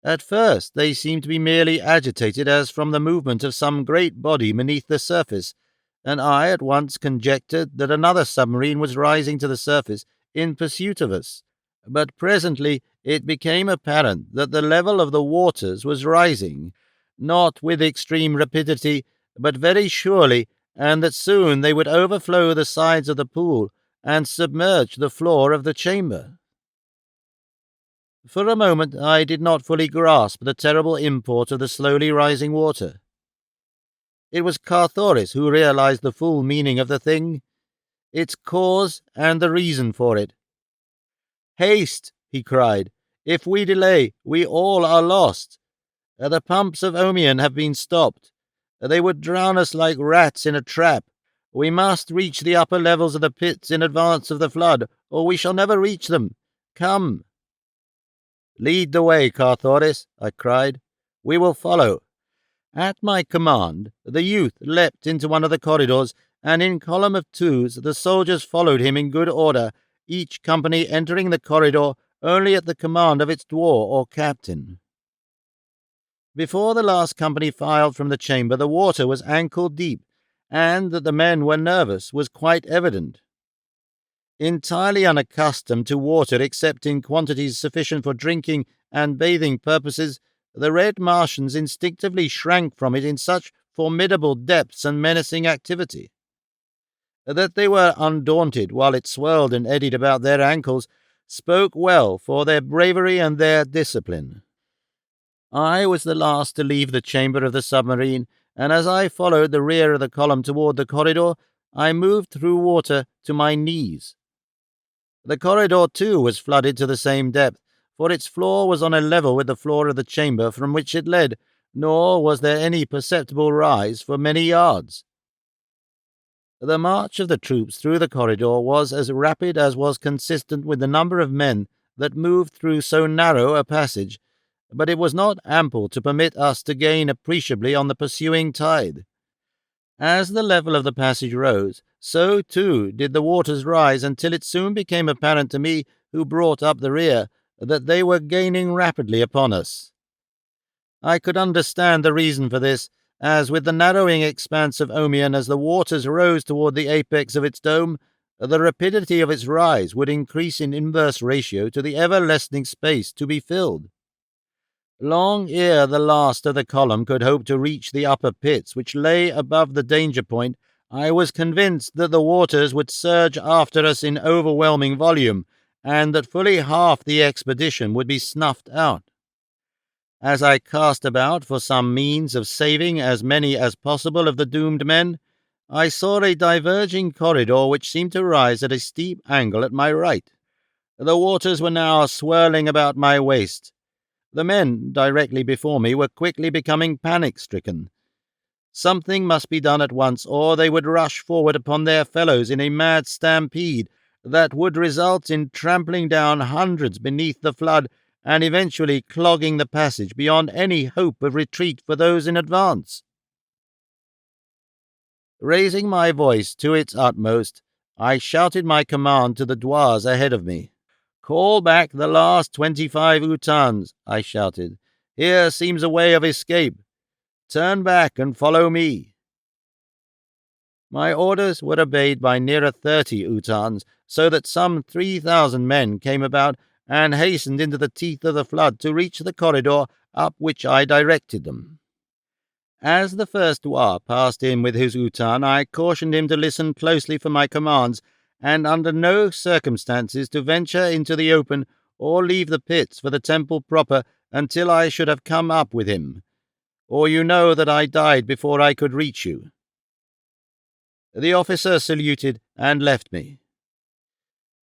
[SPEAKER 1] At first they seemed to be merely agitated as from the movement of some great body beneath the surface, and I at once conjectured that another submarine was rising to the surface in pursuit of us. But presently it became apparent that the level of the waters was rising, not with extreme rapidity, but very surely, and that soon they would overflow the sides of the pool and submerge the floor of the chamber. For a moment I did not fully grasp the terrible import of the slowly rising water. It was Carthoris who realized the full meaning of the thing, its cause and the reason for it. "Haste!" he cried. "If we delay, we all are lost. The pumps of Omian have been stopped. They would drown us like rats in a trap. We must reach the upper levels of the pits in advance of the flood, or we shall never reach them. Come!" "Lead the way, Carthoris," I cried. "We will follow." At my command, the youth leapt into one of the corridors, and in column of twos the soldiers followed him in good order, each company entering the corridor only at the command of its dwarf or captain. Before the last company filed from the chamber, the water was ankle-deep, and that the men were nervous was quite evident. Entirely unaccustomed to water except in quantities sufficient for drinking and bathing purposes, the Red Martians instinctively shrank from it in such formidable depths and menacing activity. That they were undaunted while it swirled and eddied about their ankles spoke well for their bravery and their discipline. I was the last to leave the chamber of the submarine, and as I followed the rear of the column toward the corridor, I moved through water to my knees. The corridor, too, was flooded to the same depth, for its floor was on a level with the floor of the chamber from which it led, nor was there any perceptible rise for many yards. The march of the troops through the corridor was as rapid as was consistent with the number of men that moved through so narrow a passage, but it was not ample to permit us to gain appreciably on the pursuing tide. As the level of the passage rose, so too did the waters rise until it soon became apparent to me, who brought up the rear, that they were gaining rapidly upon us. I could understand the reason for this, as with the narrowing expanse of Omian as the waters rose toward the apex of its dome, the rapidity of its rise would increase in inverse ratio to the ever-lessening space to be filled. Long ere the last of the column could hope to reach the upper pits which lay above the danger point, I was convinced that the waters would surge after us in overwhelming volume, and that fully half the expedition would be snuffed out. As I cast about for some means of saving as many as possible of the doomed men, I saw a diverging corridor which seemed to rise at a steep angle at my right. The waters were now swirling about my waist. The men directly before me were quickly becoming panic-stricken. Something must be done at once, or they would rush forward upon their fellows in a mad stampede that would result in trampling down hundreds beneath the flood and eventually clogging the passage beyond any hope of retreat for those in advance. Raising my voice to its utmost, I shouted my command to the dwarfs ahead of me. "Call back the last 25 Utans," I shouted. "Here seems a way of escape. Turn back and follow me." My orders were obeyed by nearer 30 Utans, so that some 3,000 men came about and hastened into the teeth of the flood to reach the corridor up which I directed them. As the first dwarf passed in with his Utan, I cautioned him to listen closely for my commands, and under no circumstances to venture into the open or leave the pits for the temple proper until I should have come up with him, or you know that I died before I could reach you. The officer saluted and left me.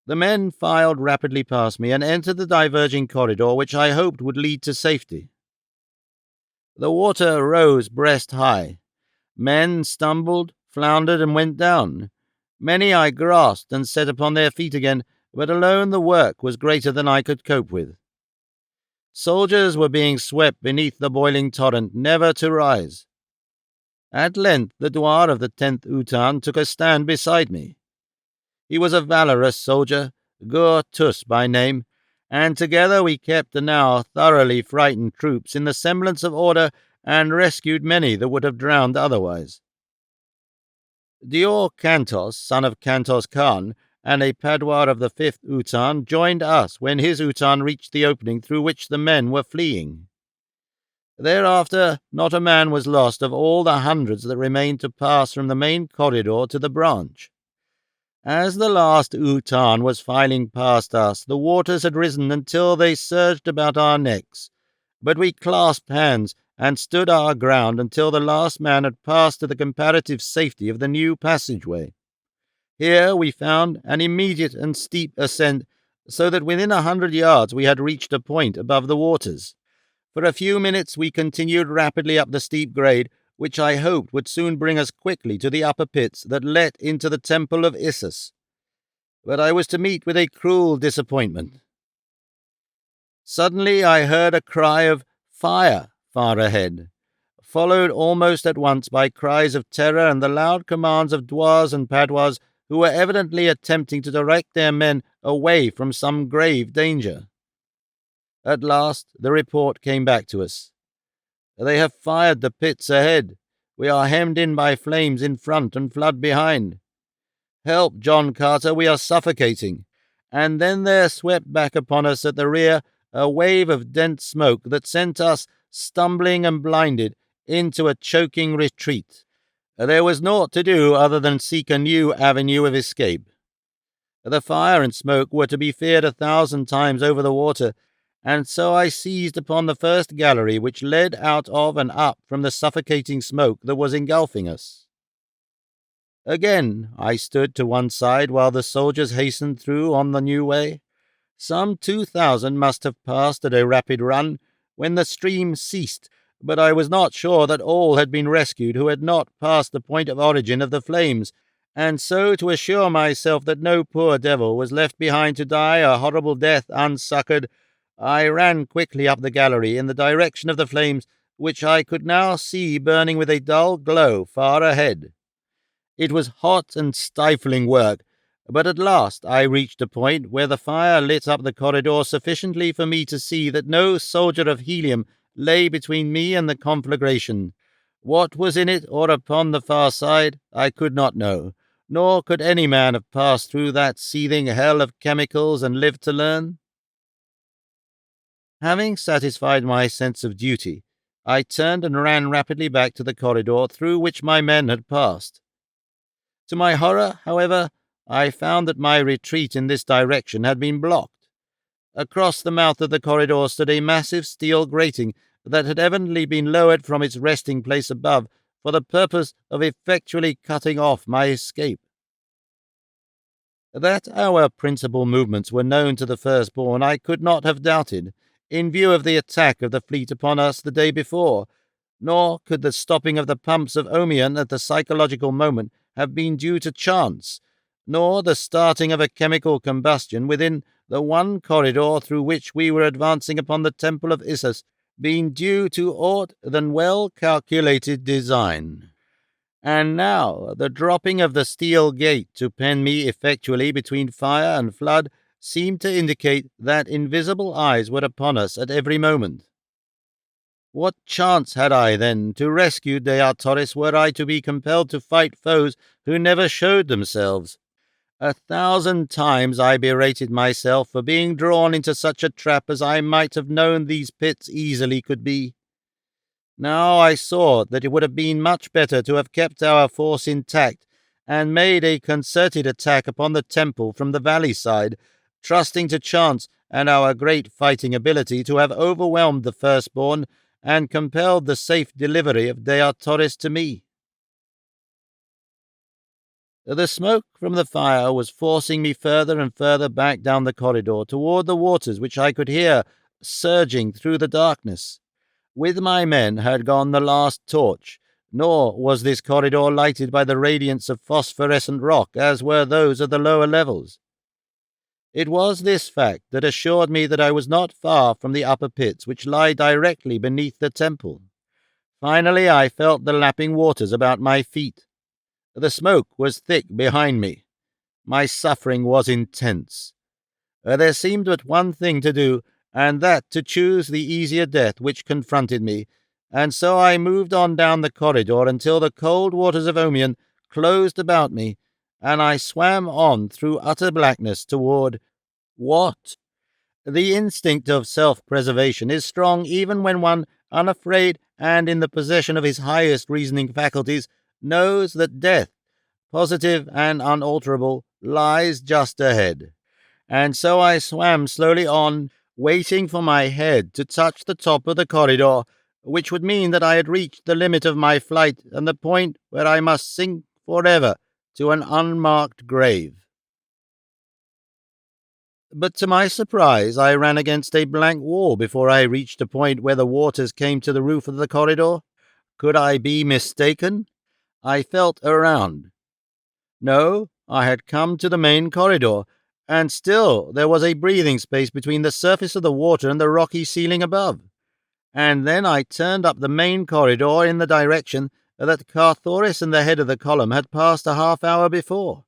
[SPEAKER 1] The men filed rapidly past me and entered the diverging corridor which I hoped would lead to safety. The water rose breast high. Men stumbled, floundered, and went down. Many I grasped and set upon their feet again, but alone the work was greater than I could cope with. Soldiers were being swept beneath the boiling torrent, never to rise. At length the douar of the 10th Utan took a stand beside me. He was a valorous soldier, Gur Tus by name, and together we kept the now thoroughly frightened troops in the semblance of order and rescued many that would have drowned otherwise. Dior Cantos, son of Cantos Khan, and a Padwar of the 5th Utan joined us when his Utan reached the opening through which the men were fleeing. Thereafter not a man was lost of all the hundreds that remained to pass from the main corridor to the branch. As the last Utan was filing past us, the waters had risen until they surged about our necks, but we clasped hands and stood our ground until the last man had passed to the comparative safety of the new passageway. Here we found an immediate and steep ascent, so that within 100 yards we had reached a point above the waters. For a few minutes we continued rapidly up the steep grade, which I hoped would soon bring us quickly to the upper pits that led into the temple of Issus. But I was to meet with a cruel disappointment. Suddenly I heard a cry of "Fire!" far ahead, followed almost at once by cries of terror and the loud commands of douars and padwars who were evidently attempting to direct their men away from some grave danger. At last the report came back to us. "They have fired the pits ahead. We are hemmed in by flames in front and flood behind. Help, John Carter, we are suffocating." And then there swept back upon us at the rear a wave of dense smoke that sent us, stumbling and blinded, into a choking retreat. There was naught to do other than seek a new avenue of escape. The fire and smoke were to be feared 1,000 times over the water, and so I seized upon the first gallery which led out of and up from the suffocating smoke that was engulfing us. Again I stood to one side while the soldiers hastened through on the new way. Some 2,000 must have passed at a rapid run when the stream ceased, but I was not sure that all had been rescued who had not passed the point of origin of the flames, and so to assure myself that no poor devil was left behind to die a horrible death unsuccoured, I ran quickly up the gallery in the direction of the flames, which I could now see burning with a dull glow far ahead. It was hot and stifling work, but at last I reached a point where the fire lit up the corridor sufficiently for me to see that no soldier of helium lay between me and the conflagration. What was in it or upon the far side I could not know, nor could any man have passed through that seething hell of chemicals and lived to learn. Having satisfied my sense of duty, I turned and ran rapidly back to the corridor through which my men had passed. To my horror, however, I found that my retreat in this direction had been blocked. Across the mouth of the corridor stood a massive steel grating that had evidently been lowered from its resting place above for the purpose of effectually cutting off my escape. That our principal movements were known to the firstborn I could not have doubted, in view of the attack of the fleet upon us the day before, nor could the stopping of the pumps of Omion at the psychological moment have been due to chance, nor the starting of a chemical combustion within the one corridor through which we were advancing upon the temple of Issus been due to aught than well-calculated design. And now the dropping of the steel gate to pen me effectually between fire and flood seemed to indicate that invisible eyes were upon us at every moment. What chance had I, then, to rescue de Artoris were I to be compelled to fight foes who never showed themselves? 1,000 times I berated myself for being drawn into such a trap as I might have known these pits easily could be. Now I saw that it would have been much better to have kept our force intact and made a concerted attack upon the temple from the valley side, trusting to chance and our great fighting ability to have overwhelmed the firstborn and compelled the safe delivery of de Artoris to me. The smoke from the fire was forcing me further and further back down the corridor toward the waters which I could hear surging through the darkness. With my men had gone the last torch. Nor was this corridor lighted by the radiance of phosphorescent rock, as were those of the lower levels. It was this fact that assured me that I was not far from the upper pits which lie directly beneath the temple. Finally, I felt the lapping waters about my feet. The smoke was thick behind me. My suffering was intense. There seemed but one thing to do, and that to choose the easier death which confronted me, and so I moved on down the corridor until the cold waters of Omion closed about me, and I swam on through utter blackness toward what? The instinct of self-preservation is strong even when one, unafraid and in the possession of his highest reasoning faculties, knows that death, positive and unalterable, lies just ahead. And so I swam slowly on, waiting for my head to touch the top of the corridor, which would mean that I had reached the limit of my flight and the point where I must sink forever to an unmarked grave. But to my surprise, I ran against a blank wall before I reached a point where the waters came to the roof of the corridor. Could I be mistaken? I felt around. No, I had come to the main corridor, and still there was a breathing space between the surface of the water and the rocky ceiling above. And then I turned up the main corridor in the direction that Carthoris and the head of the column had passed a half-hour before.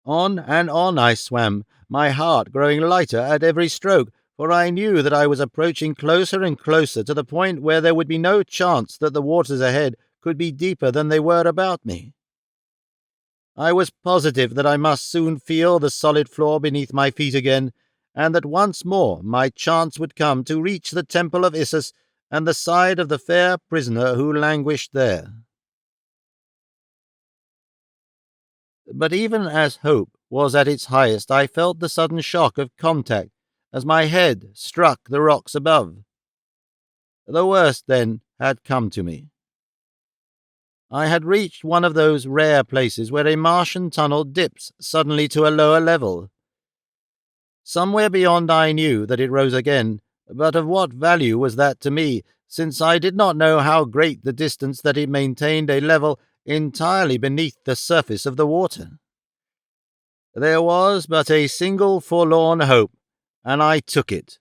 [SPEAKER 1] On and on I swam, my heart growing lighter at every stroke, for I knew that I was approaching closer and closer to the point where there would be no chance that the waters ahead could be deeper than they were about me. I was positive that I must soon feel the solid floor beneath my feet again, and that once more my chance would come to reach the temple of Issus and the side of the fair prisoner who languished there. But even as hope was at its highest, I felt the sudden shock of contact as my head struck the rocks above. The worst, then, had come to me. I had reached one of those rare places where a Martian tunnel dips suddenly to a lower level. Somewhere beyond I knew that it rose again, but of what value was that to me, since I did not know how great the distance that it maintained a level entirely beneath the surface of the water? There was but a single forlorn hope, and I took it.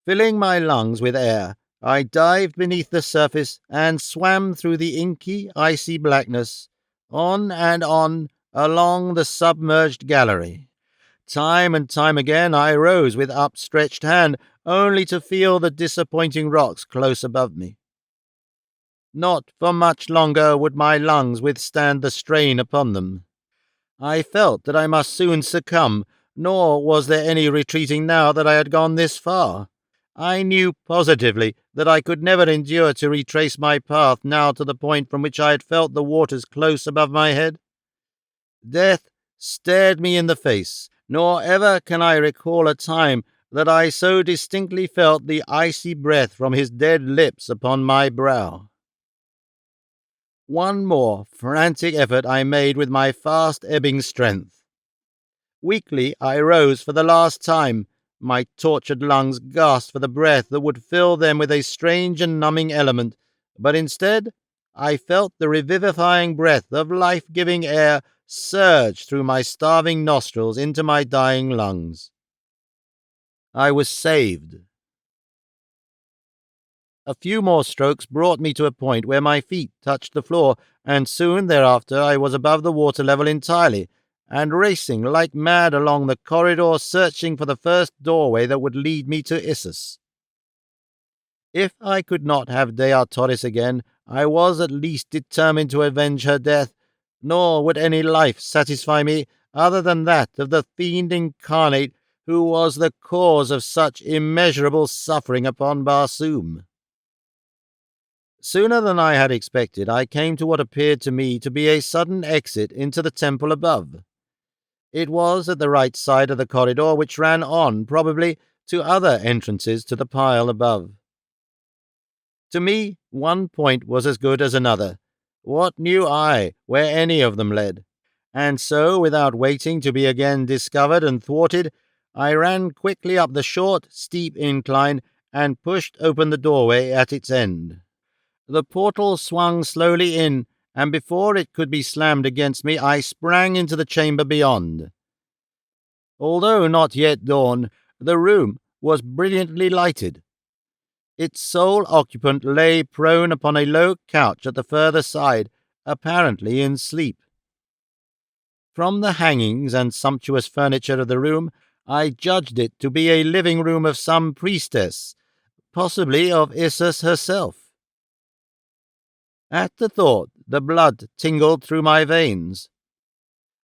[SPEAKER 1] Filling my lungs with air, I dived beneath the surface and swam through the inky, icy blackness, on and on, along the submerged gallery. Time and time again I rose with upstretched hand, only to feel the disappointing rocks close above me. Not for much longer would my lungs withstand the strain upon them. I felt that I must soon succumb, nor was there any retreating now that I had gone this far. I knew positively that I could never endure to retrace my path now to the point from which I had felt the waters close above my head. Death stared me in the face, nor ever can I recall a time that I so distinctly felt the icy breath from his dead lips upon my brow. One more frantic effort I made with my fast-ebbing strength. Weakly I rose for the last time. My tortured lungs gasped for the breath that would fill them with a strange and numbing element, but instead I felt the revivifying breath of life-giving air surge through my starving nostrils into my dying lungs. I was saved. A few more strokes brought me to a point where my feet touched the floor, and soon thereafter I was above the water level entirely, and racing like mad along the corridor, searching for the first doorway that would lead me to Issus. If I could not have Deatoris again, I was at least determined to avenge her death, nor would any life satisfy me other than that of the fiend incarnate who was the cause of such immeasurable suffering upon Barsoom. Sooner than I had expected, I came to what appeared to me to be a sudden exit into the temple above. It was at the right side of the corridor, which ran on, probably, to other entrances to the pile above. To me, one point was as good as another. What knew I where any of them led? And so, without waiting to be again discovered and thwarted, I ran quickly up the short, steep incline and pushed open the doorway at its end. The portal swung slowly in, and before it could be slammed against me, I sprang into the chamber beyond. Although not yet dawn, the room was brilliantly lighted. Its sole occupant lay prone upon a low couch at the further side, apparently in sleep. From the hangings and sumptuous furniture of the room, I judged it to be a living room of some priestess, possibly of Isis herself. At the thought, the blood tingled through my veins.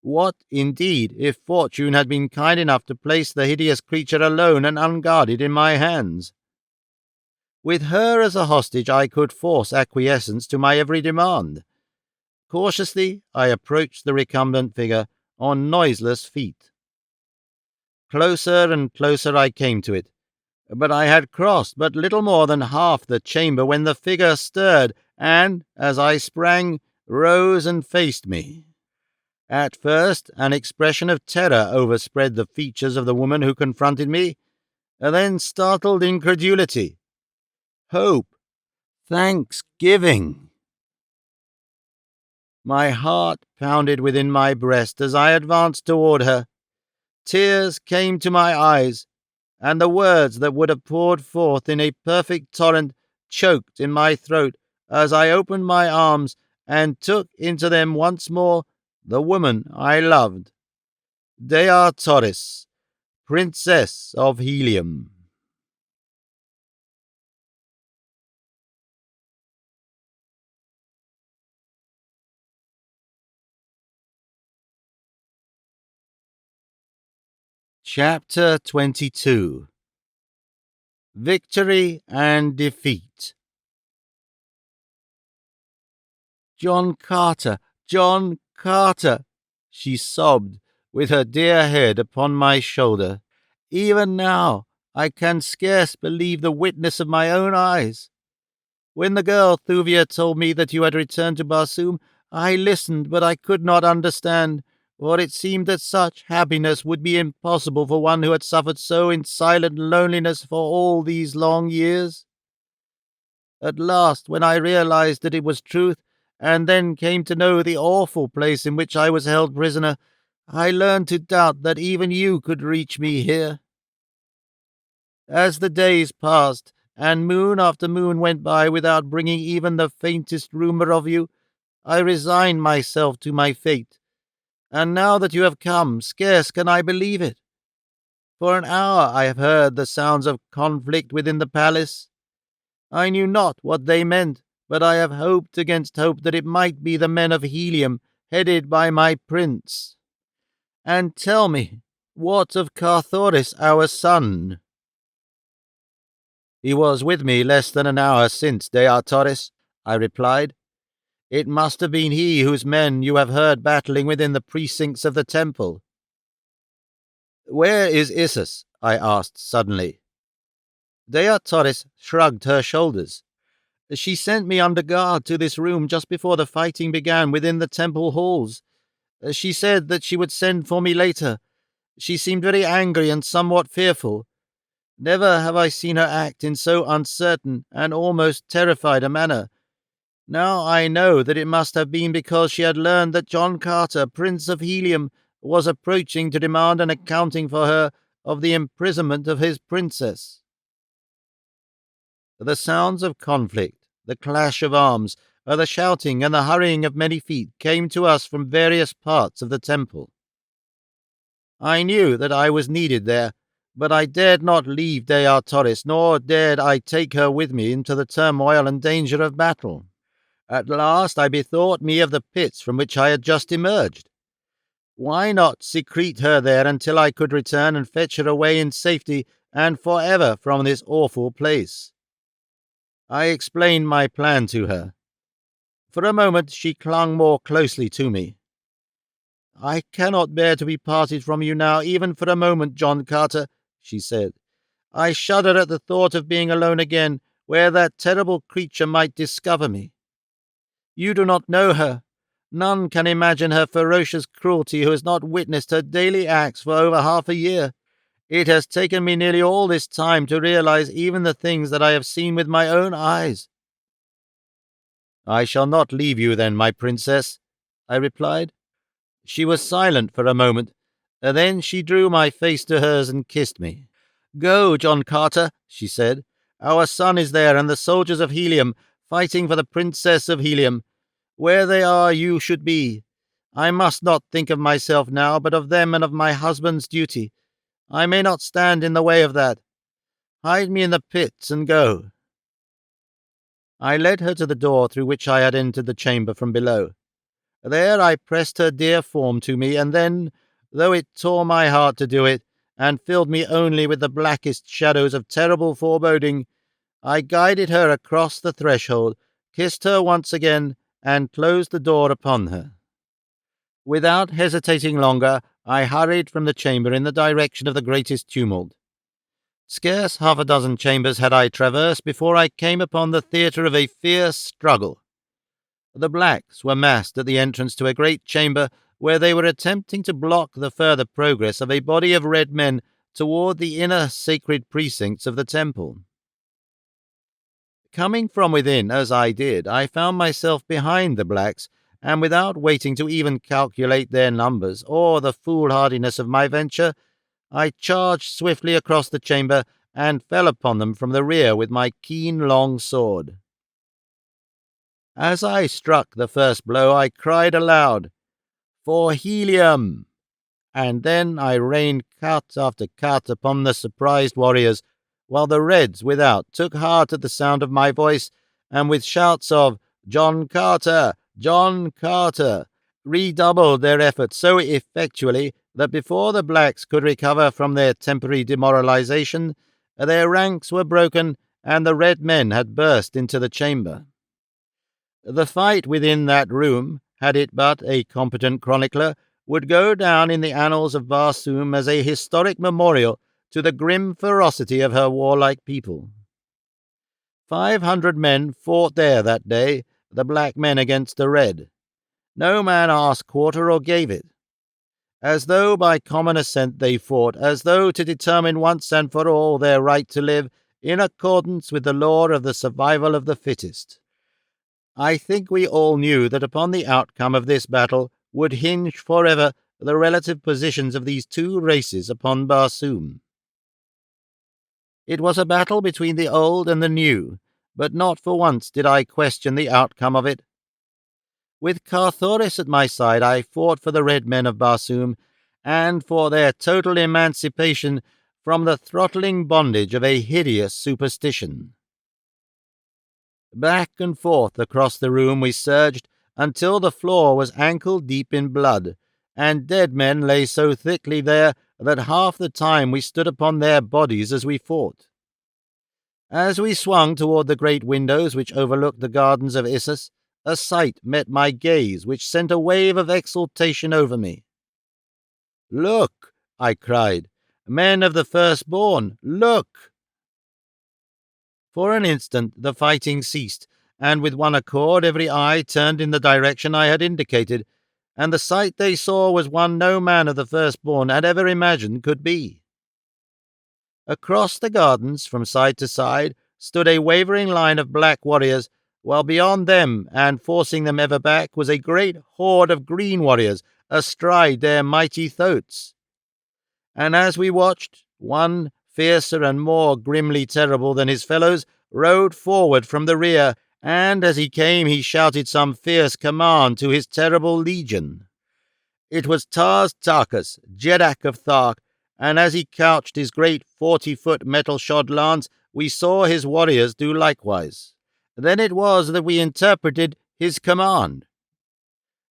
[SPEAKER 1] What, indeed, if fortune had been kind enough to place the hideous creature alone and unguarded in my hands? With her as a hostage, I could force acquiescence to my every demand. Cautiously, I approached the recumbent figure on noiseless feet. Closer and closer I came to it, but I had crossed but little more than half the chamber when the figure stirred and, as I sprang, rose and faced me. At first, an expression of terror overspread the features of the woman who confronted me, and then startled incredulity, hope, thanksgiving. My heart pounded within my breast as I advanced toward her. Tears came to my eyes, and the words that would have poured forth in a perfect torrent choked in my throat as I opened my arms and took into them once more the woman I loved, Dea Torres, Princess of Helium. Chapter 22. Victory and Defeat. John Carter, John Carter, she sobbed, with her dear head upon my shoulder. Even now, I can scarce believe the witness of my own eyes. When the girl Thuvia told me that you had returned to Barsoom, I listened, but I could not understand, for it seemed that such happiness would be impossible for one who had suffered so in silent loneliness for all these long years. At last, when I realized that it was truth, and then came to know the awful place in which I was held prisoner, I learned to doubt that even you could reach me here. As the days passed, and moon after moon went by without bringing even the faintest rumor of you, I resigned myself to my fate. And now that you have come, scarce can I believe it. For an hour I have heard the sounds of conflict within the palace. I knew not what they meant, but I have hoped against hope that it might be the men of Helium, headed by my prince. And tell me, what of Carthoris, our son? He was with me less than an hour since, Dea Torres, I replied. It must have been he whose men you have heard battling within the precincts of the temple. Where is Isis? I asked suddenly. Dea Torres shrugged her shoulders. She sent me under guard to this room just before the fighting began within the temple halls. She said that she would send for me later. She seemed very angry and somewhat fearful. Never have I seen her act in so uncertain and almost terrified a manner. Now I know that it must have been because she had learned that John Carter, Prince of Helium, was approaching to demand an accounting for her of the imprisonment of his princess. The sounds of conflict, the clash of arms, the shouting and the hurrying of many feet came to us from various parts of the temple. I knew that I was needed there, but I dared not leave Dea Torres, nor dared I take her with me into the turmoil and danger of battle. At last I bethought me of the pits from which I had just emerged. Why not secrete her there until I could return and fetch her away in safety and forever from this awful place? I explained my plan to her. For a moment she clung more closely to me. I cannot bear to be parted from you now, even for a moment, John Carter, she said. I shudder at the thought of being alone again, where that terrible creature might discover me. You do not know her. None can imagine her ferocious cruelty who has not witnessed her daily acts for over half a year. It has taken me nearly all this time to realize even the things that I have seen with my own eyes. "I shall not leave you then, my princess," I replied. She was silent for a moment. Then she drew my face to hers and kissed me. "Go, John Carter," she said. "Our son is there, and the soldiers of Helium, fighting for the Princess of Helium. Where they are, you should be. I must not think of myself now, but of them and of my husband's duty. I may not stand in the way of that. Hide me in the pits and go." I led her to the door through which I had entered the chamber from below. There I pressed her dear form to me, and then, though it tore my heart to do it, and filled me only with the blackest shadows of terrible foreboding, I guided her across the threshold, kissed her once again, and closed the door upon her. Without hesitating longer, I hurried from the chamber in the direction of the greatest tumult. Scarce half a dozen chambers had I traversed before I came upon the theatre of a fierce struggle. The blacks were massed at the entrance to a great chamber where they were attempting to block the further progress of a body of red men toward the inner sacred precincts of the temple. Coming from within, as I did, I found myself behind the blacks, and without waiting to even calculate their numbers or the foolhardiness of my venture, I charged swiftly across the chamber and fell upon them from the rear with my keen long sword. As I struck the first blow, I cried aloud, "For Helium!" And then I rained cut after cut upon the surprised warriors, while the Reds without took heart at the sound of my voice, and with shouts of "John Carter! John Carter!" redoubled their efforts so effectually that before the blacks could recover from their temporary demoralization, their ranks were broken and the red men had burst into the chamber. The fight within that room, had it but a competent chronicler, would go down in the annals of Barsoom as a historic memorial to the grim ferocity of her warlike people. 500 men fought there that day, the black men against the red. No man asked quarter or gave it. As though by common assent they fought, as though to determine once and for all their right to live in accordance with the law of the survival of the fittest. I think we all knew that upon the outcome of this battle would hinge forever the relative positions of these two races upon Barsoom. It was a battle between the old and the new, but not for once did I question the outcome of it. With Carthoris at my side, I fought for the red men of Barsoom, and for their total emancipation from the throttling bondage of a hideous superstition. Back and forth across the room we surged, until the floor was ankle-deep in blood, and dead men lay so thickly there that half the time we stood upon their bodies as we fought. As we swung toward the great windows which overlooked the gardens of Issus, a sight met my gaze which sent a wave of exultation over me. "Look!" I cried. "Men of the firstborn, look!" For an instant the fighting ceased, and with one accord every eye turned in the direction I had indicated, and the sight they saw was one no man of the firstborn had ever imagined could be. Across the gardens, from side to side, stood a wavering line of black warriors, while beyond them, and forcing them ever back, was a great horde of green warriors astride their mighty thoats. And as we watched, one, fiercer and more grimly terrible than his fellows, rode forward from the rear, and as he came he shouted some fierce command to his terrible legion. It was Tars Tarkas, Jeddak of Thark, and as he couched his great 40-foot metal-shod lance, we saw his warriors do likewise. Then it was that we interpreted his command.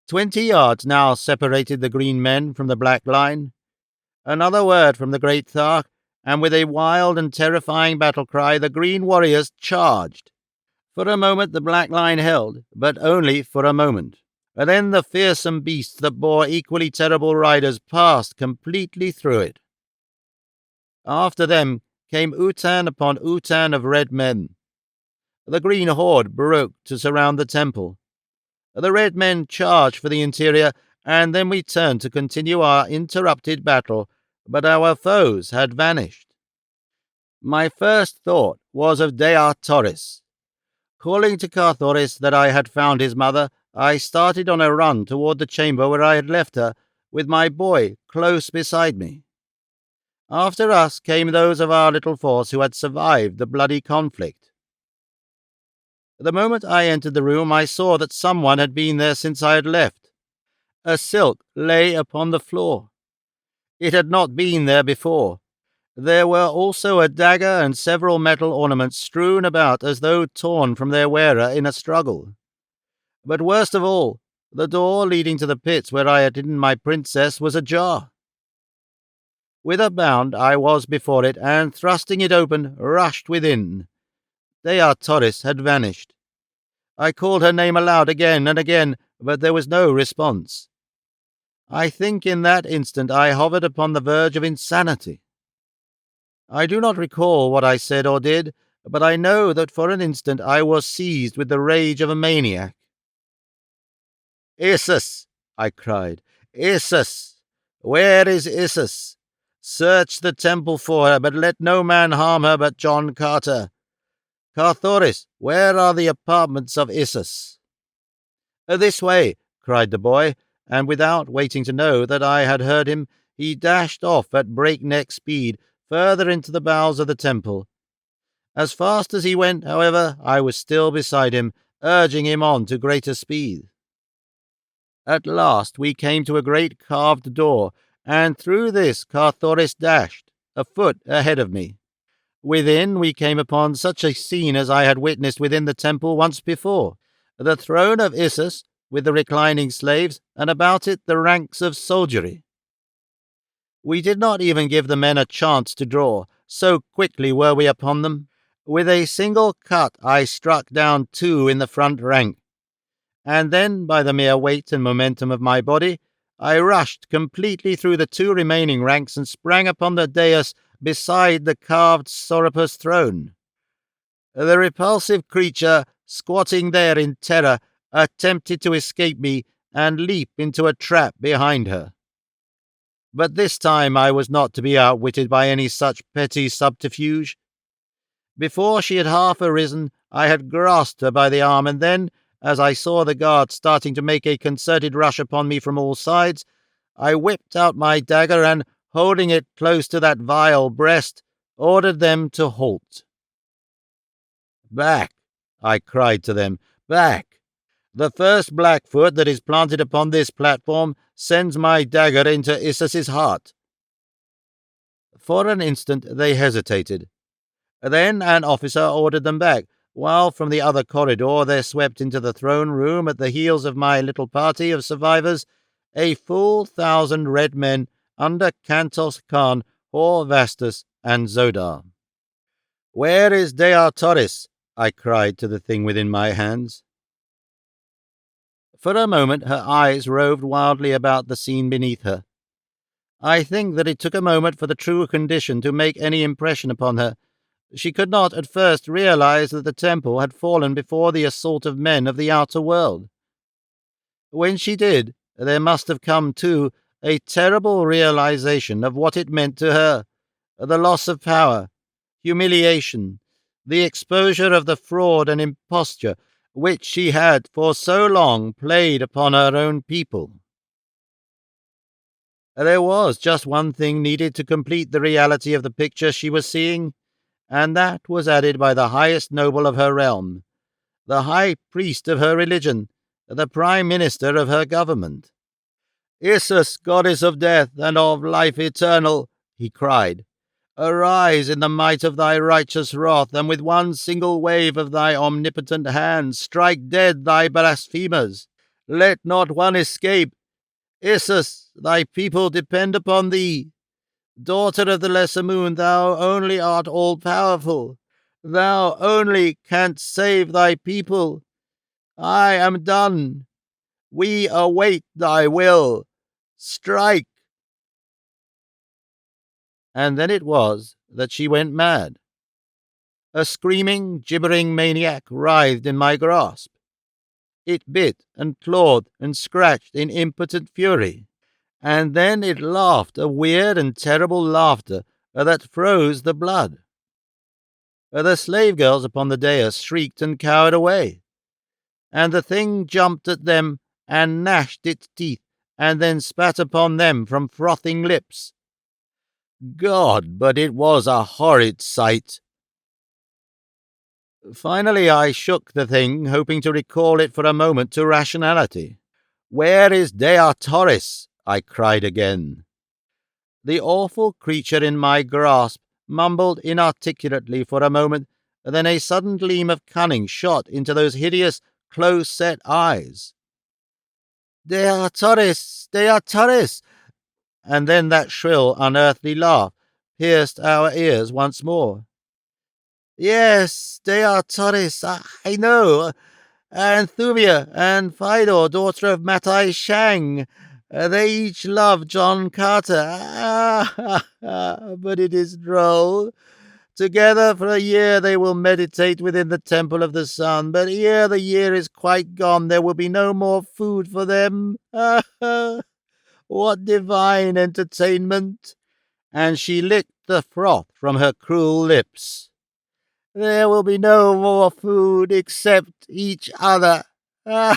[SPEAKER 1] 20 yards now separated the green men from the black line. Another word from the great Thark, and with a wild and terrifying battle cry the green warriors charged. For a moment the black line held, but only for a moment. And then the fearsome beasts that bore equally terrible riders passed completely through it. After them came Utan upon Utan of red men. The green horde broke to surround the temple. The red men charged for the interior, and then we turned to continue our interrupted battle, but our foes had vanished. My first thought was of Dea Torres. Calling to Carthoris that I had found his mother, I started on a run toward the chamber where I had left her, with my boy close beside me. After us came those of our little force who had survived the bloody conflict. The moment I entered the room, I saw that someone had been there since I had left. A silk lay upon the floor. It had not been there before. There were also a dagger and several metal ornaments strewn about as though torn from their wearer in a struggle. But worst of all, the door leading to the pits where I had hidden my princess was ajar. With a bound I was before it, and thrusting it open, rushed within. Torres had vanished. I called her name aloud again and again, but there was no response. I think in that instant I hovered upon the verge of insanity. I do not recall what I said or did, but I know that for an instant I was seized with the rage of a maniac. "Isis!" I cried. "Isis! Where is Isis? Search the temple for her, but let no man harm her but John Carter. Carthoris, where are the apartments of Isis?" "This way," cried the boy, and without waiting to know that I had heard him, he dashed off at breakneck speed further into the bowels of the temple. As fast as he went, however, I was still beside him, urging him on to greater speed. At last we came to a great carved door, and through this Carthoris dashed, a foot ahead of me. Within we came upon such a scene as I had witnessed within the temple once before. The throne of Isis, with the reclining slaves, and about it the ranks of soldiery. We did not even give the men a chance to draw, so quickly were we upon them. With a single cut I struck down 2 in the front rank, and then, by the mere weight and momentum of my body, I rushed completely through the 2 remaining ranks and sprang upon the dais beside the carved Sorapus throne. The repulsive creature, squatting there in terror, attempted to escape me and leap into a trap behind her. But this time I was not to be outwitted by any such petty subterfuge. Before she had half arisen, I had grasped her by the arm, and then, as I saw the guards starting to make a concerted rush upon me from all sides, I whipped out my dagger and, holding it close to that vile breast, ordered them to halt. "Back!" I cried to them. "Back! The first Blackfoot that is planted upon this platform sends my dagger into Isis's heart." For an instant they hesitated. Then an officer ordered them back, while from the other corridor there swept into the throne room at the heels of my little party of survivors a full 1,000 red men under Cantos Khan, Horvastus, and Zodar. "Where is Torres?" I cried to the thing within my hands. For a moment her eyes roved wildly about the scene beneath her. I think that it took a moment for the true condition to make any impression upon her. She could not at first realize that the temple had fallen before the assault of men of the outer world. When she did, there must have come, too, a terrible realization of what it meant to her, the loss of power, humiliation, the exposure of the fraud and imposture which she had for so long played upon her own people. There was just one thing needed to complete the reality of the picture she was seeing, and that was added by the highest noble of her realm, the high priest of her religion, the prime minister of her government. "Isis, goddess of death and of life eternal," he cried, "arise in the might of thy righteous wrath, and with one single wave of thy omnipotent hand strike dead thy blasphemers. Let not one escape. Isis, thy people depend upon thee. Daughter of the lesser moon, thou only art all-powerful. Thou only canst save thy people. I am done. We await thy will. Strike!" And then it was that she went mad. A screaming, gibbering maniac writhed in my grasp. It bit and clawed and scratched in impotent fury. And then it laughed a weird and terrible laughter that froze the blood. The slave girls upon the dais shrieked and cowered away, and the thing jumped at them and gnashed its teeth, and then spat upon them from frothing lips. God, but it was a horrid sight! Finally I shook the thing, hoping to recall it for a moment to rationality. "Where is Dea Torres?" I cried again. The awful creature in my grasp mumbled inarticulately for a moment, then a sudden gleam of cunning shot into those hideous, close-set eyes. "Dea Torres! Dea Torres!" And then that shrill, unearthly laugh pierced our ears once more. "Yes, Dea Torres, I know. Anthumia and Phidor, daughter of Matai Shang. They each love John Carter. But it is droll. Together for a year they will meditate within the Temple of the Sun, but ere the year is quite gone there will be no more food for them. What divine entertainment!" And she licked the froth from her cruel lips. "There will be no more food except each other." The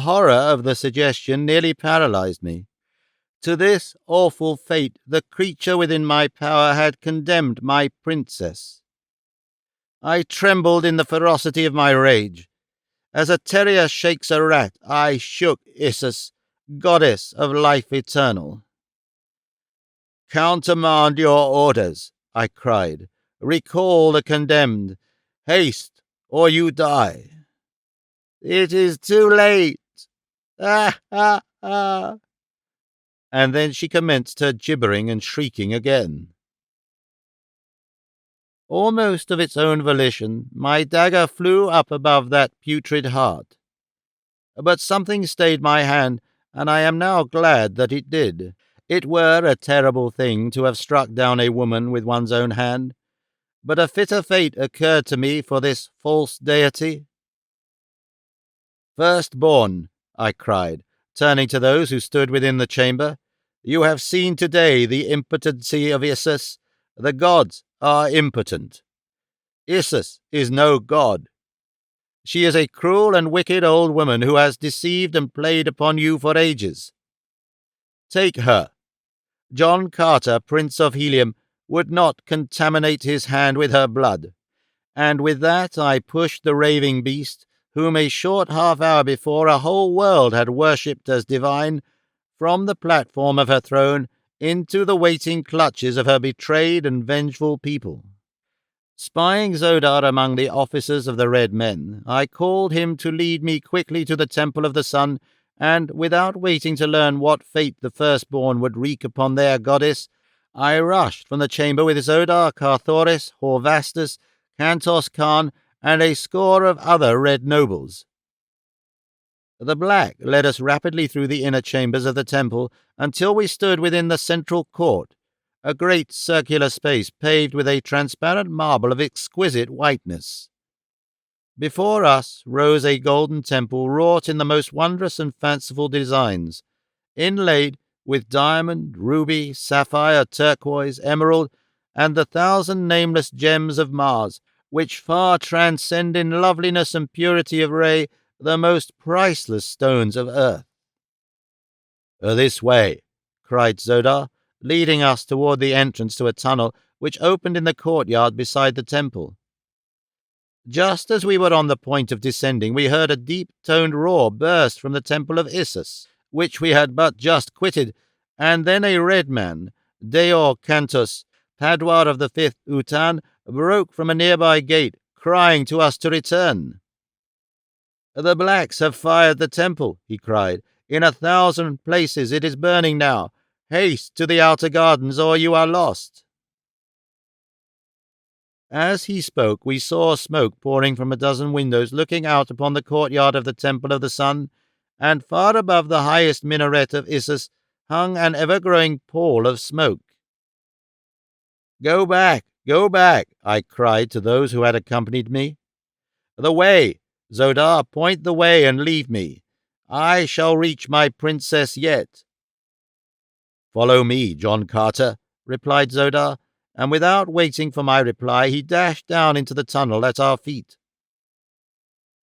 [SPEAKER 1] horror of the suggestion nearly paralyzed me. To this awful fate the creature within my power had condemned my princess. I trembled in the ferocity of my rage. As a terrier shakes a rat, I shook Isis, goddess of life eternal. "Countermand your orders," I cried. "Recall the condemned. Haste, or you die." "It is too late. Ah, ah, ah." And then she commenced her gibbering and shrieking again. Almost of its own volition, my dagger flew up above that putrid heart. But something stayed my hand, and I am now glad that it did. It were a terrible thing to have struck down a woman with one's own hand, but a fitter fate occurred to me for this false deity. "Firstborn," I cried, turning to those who stood within the chamber, "you have seen today the impotency of Isis. The gods are impotent. Isis is no god. She is a cruel and wicked old woman who has deceived and played upon you for ages. Take her. John Carter, Prince of Helium, would not contaminate his hand with her blood." And with that I pushed the raving beast, whom a short half-hour before a whole world had worshipped as divine, from the platform of her throne into the waiting clutches of her betrayed and vengeful people. Spying Zodar among the officers of the Red Men, I called him to lead me quickly to the Temple of the Sun, and, without waiting to learn what fate the firstborn would wreak upon their goddess, I rushed from the chamber with Zodar, Carthoris, Horvastus, Cantos Khan, and a score of other red nobles. The Black led us rapidly through the inner chambers of the temple until we stood within the central court, a great circular space paved with a transparent marble of exquisite whiteness. Before us rose a golden temple wrought in the most wondrous and fanciful designs, inlaid with diamond, ruby, sapphire, turquoise, emerald, and the 1,000 nameless gems of Mars, which far transcend in loveliness and purity of ray the most priceless stones of earth. "This way," cried Zodar, leading us toward the entrance to a tunnel which opened in the courtyard beside the temple. Just as we were on the point of descending, we heard a deep-toned roar burst from the temple of Isis, which we had but just quitted, and then a red man, Deor Cantus, Padwar of the 5th Utan, broke from a nearby gate, crying to us to return. "The Blacks have fired the temple," he cried. "In 1,000 places it is burning now. Haste to the outer gardens, or you are lost." As he spoke, we saw smoke pouring from a dozen windows looking out upon the courtyard of the Temple of the Sun, and far above the highest minaret of Isis hung an ever-growing pall of smoke. Go back, I cried to those who had accompanied me. "The way! Zodar, point the way and leave me. I shall reach my princess yet." "Follow me, John Carter," replied Zodar, and without waiting for my reply, he dashed down into the tunnel at our feet.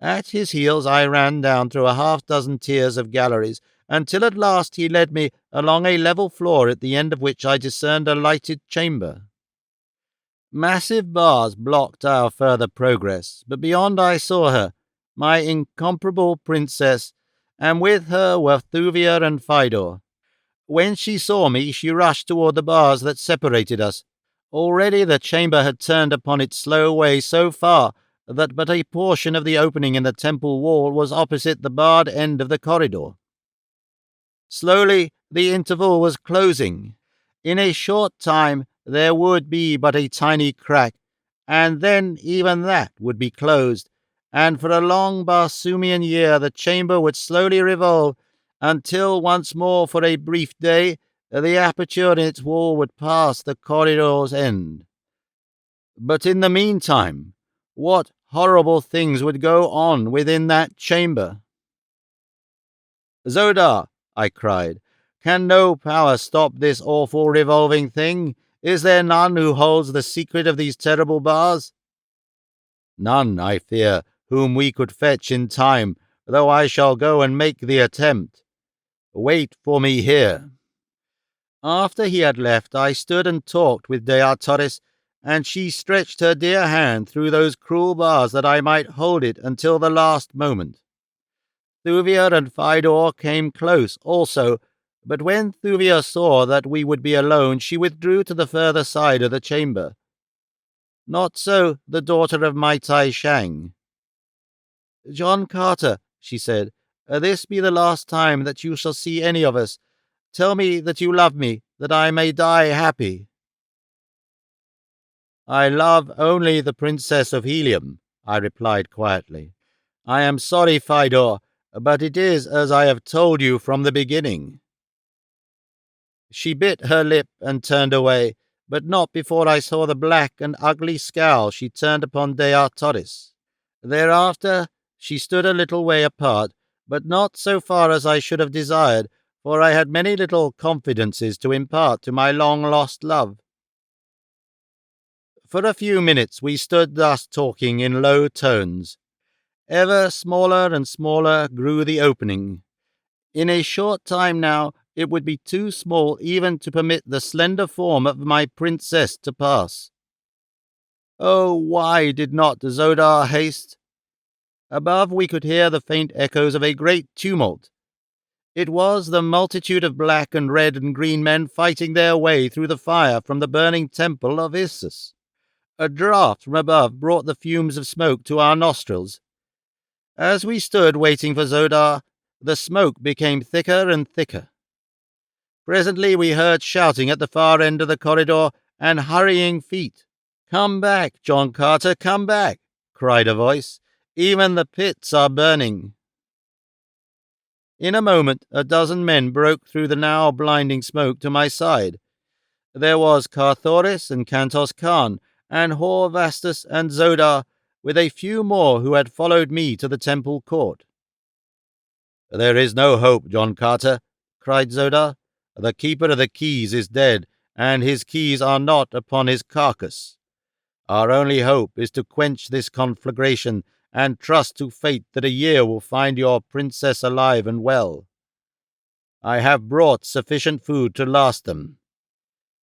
[SPEAKER 1] At his heels I ran down through a half-dozen tiers of galleries, until at last he led me along a level floor at the end of which I discerned a lighted chamber. Massive bars blocked our further progress, but beyond I saw her, my incomparable princess, and with her were Thuvia and Phidor. When she saw me, she rushed toward the bars that separated us. Already the chamber had turned upon its slow way so far that but a portion of the opening in the temple wall was opposite the barred end of the corridor. Slowly the interval was closing. In a short time there would be but a tiny crack, and then even that would be closed, and for a long Barsoomian year the chamber would slowly revolve, until once more for a brief day the aperture in its wall would pass the corridor's end. But in the meantime, what horrible things would go on within that chamber? "Zodar," I cried, "can no power stop this awful revolving thing? Is there none who holds the secret of these terrible bars?" "None, I fear, whom we could fetch in time, though I shall go and make the attempt. Wait for me here." After he had left, I stood and talked with Torres, and she stretched her dear hand through those cruel bars that I might hold it until the last moment. Thuvia and Phidor came close also, but when Thuvia saw that we would be alone, she withdrew to the further side of the chamber. Not so the daughter of Mai Tai Shang. "John Carter," she said, "this be the last time that you shall see any of us. Tell me that you love me, that I may die happy." "I love only the Princess of Helium," I replied quietly. "I am sorry, Phidor, but it is as I have told you from the beginning." She bit her lip and turned away, but not before I saw the black and ugly scowl she turned upon Torres. Thereafter she stood a little way apart, but not so far as I should have desired, for I had many little confidences to impart to my long-lost love. For a few minutes we stood thus talking in low tones. Ever smaller and smaller grew the opening. In a short time now it would be too small even to permit the slender form of my princess to pass. Oh, why did not Zodar haste? Above we could hear the faint echoes of a great tumult. It was the multitude of black and red and green men fighting their way through the fire from the burning temple of Isis. A draught from above brought the fumes of smoke to our nostrils. As we stood waiting for Zodar, the smoke became thicker and thicker. Presently we heard shouting at the far end of the corridor and hurrying feet. "Come back, John Carter, come back," cried a voice. "Even the pits are burning." In a moment a dozen men broke through the now blinding smoke to my side. There was Carthoris and Kantos Khan, and Hor Vastus and Zodar, with a few more who had followed me to the temple court. "There is no hope, John Carter," cried Zodar. "The keeper of the keys is dead, and his keys are not upon his carcass. Our only hope is to quench this conflagration and trust to fate that a year will find your princess alive and well. I have brought sufficient food to last them.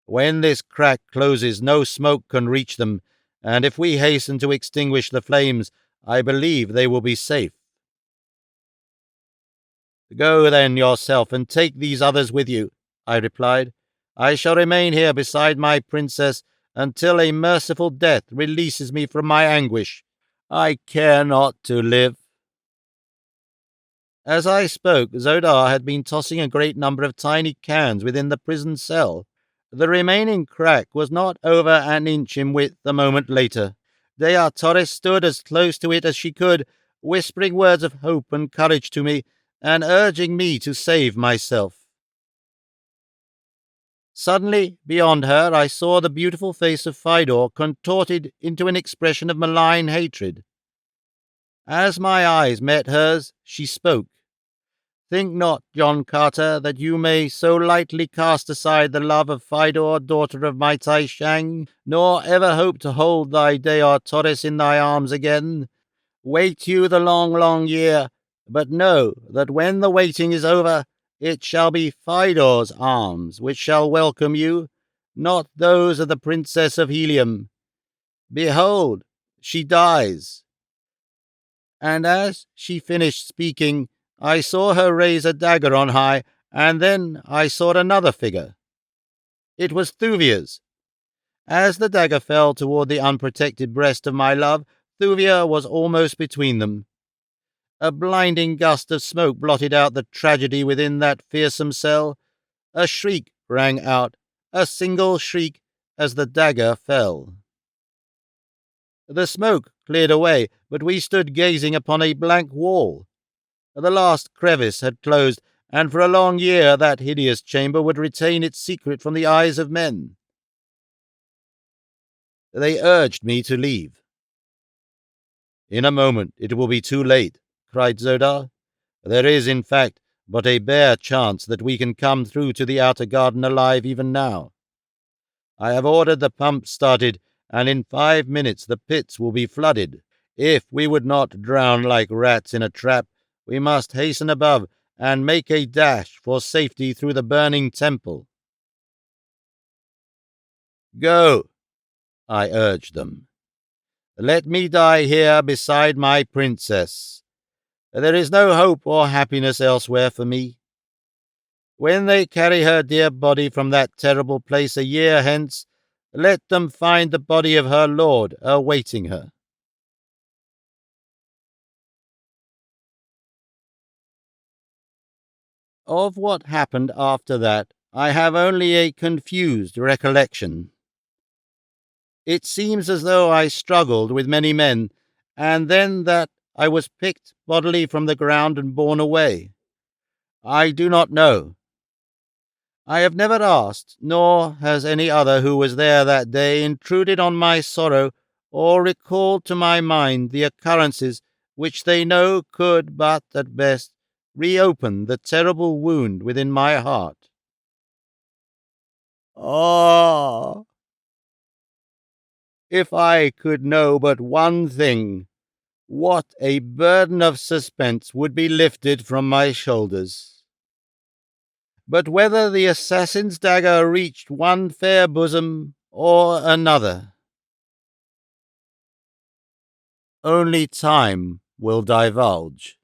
[SPEAKER 1] When this crack closes, no smoke can reach them, and if we hasten to extinguish the flames, I believe they will be safe." "Go then yourself and take these others with you," I replied. "I shall remain here beside my princess until a merciful death releases me from my anguish. I care not to live." As I spoke, Zodar had been tossing a great number of tiny cans within the prison cell. The remaining crack was not over an inch in width a moment later. Torres stood as close to it as she could, whispering words of hope and courage to me, and urging me to save myself. Suddenly, beyond her, I saw the beautiful face of Phidor contorted into an expression of malign hatred. As my eyes met hers, she spoke. Think not, John Carter, that you may so lightly cast aside the love of Phidor, daughter of my Tai Shang, nor ever hope to hold thy Deor Torres in thy arms again. Wait you the long, long year, but know that when the waiting is over, it shall be Phidor's arms which shall welcome you, not those of the Princess of Helium. Behold, she dies. And as she finished speaking, I saw her raise a dagger on high, and then I saw another figure. It was Thuvia's. As the dagger fell toward the unprotected breast of my love, Thuvia was almost between them. A blinding gust of smoke blotted out the tragedy within that fearsome cell. A shriek rang out, a single shriek, as the dagger fell. The smoke cleared away, but we stood gazing upon a blank wall. The last crevice had closed, and for a long year that hideous chamber would retain its secret from the eyes of men. They urged me to leave. "In a moment it will be too late," cried Zodar. "There is, in fact, but a bare chance that we can come through to the outer garden alive even now. I have ordered the pumps started, and in 5 minutes the pits will be flooded. If we would not drown like rats in a trap, we must hasten above and make a dash for safety through the burning temple." "Go," I urged them. "Let me die here beside my princess. There is no hope or happiness elsewhere for me. When they carry her dear body from that terrible place a year hence, let them find the body of her lord awaiting her." Of what happened after that, I have only a confused recollection. It seems as though I struggled with many men, and then that I was picked bodily from the ground and borne away. I do not know. I have never asked, nor has any other who was there that day intruded on my sorrow or recalled to my mind the occurrences which they know could but, at best, reopen the terrible wound within my heart. Ah! If I could know but one thing, what a burden of suspense would be lifted from my shoulders. But whether the assassin's dagger reached one fair bosom or another, only time will divulge.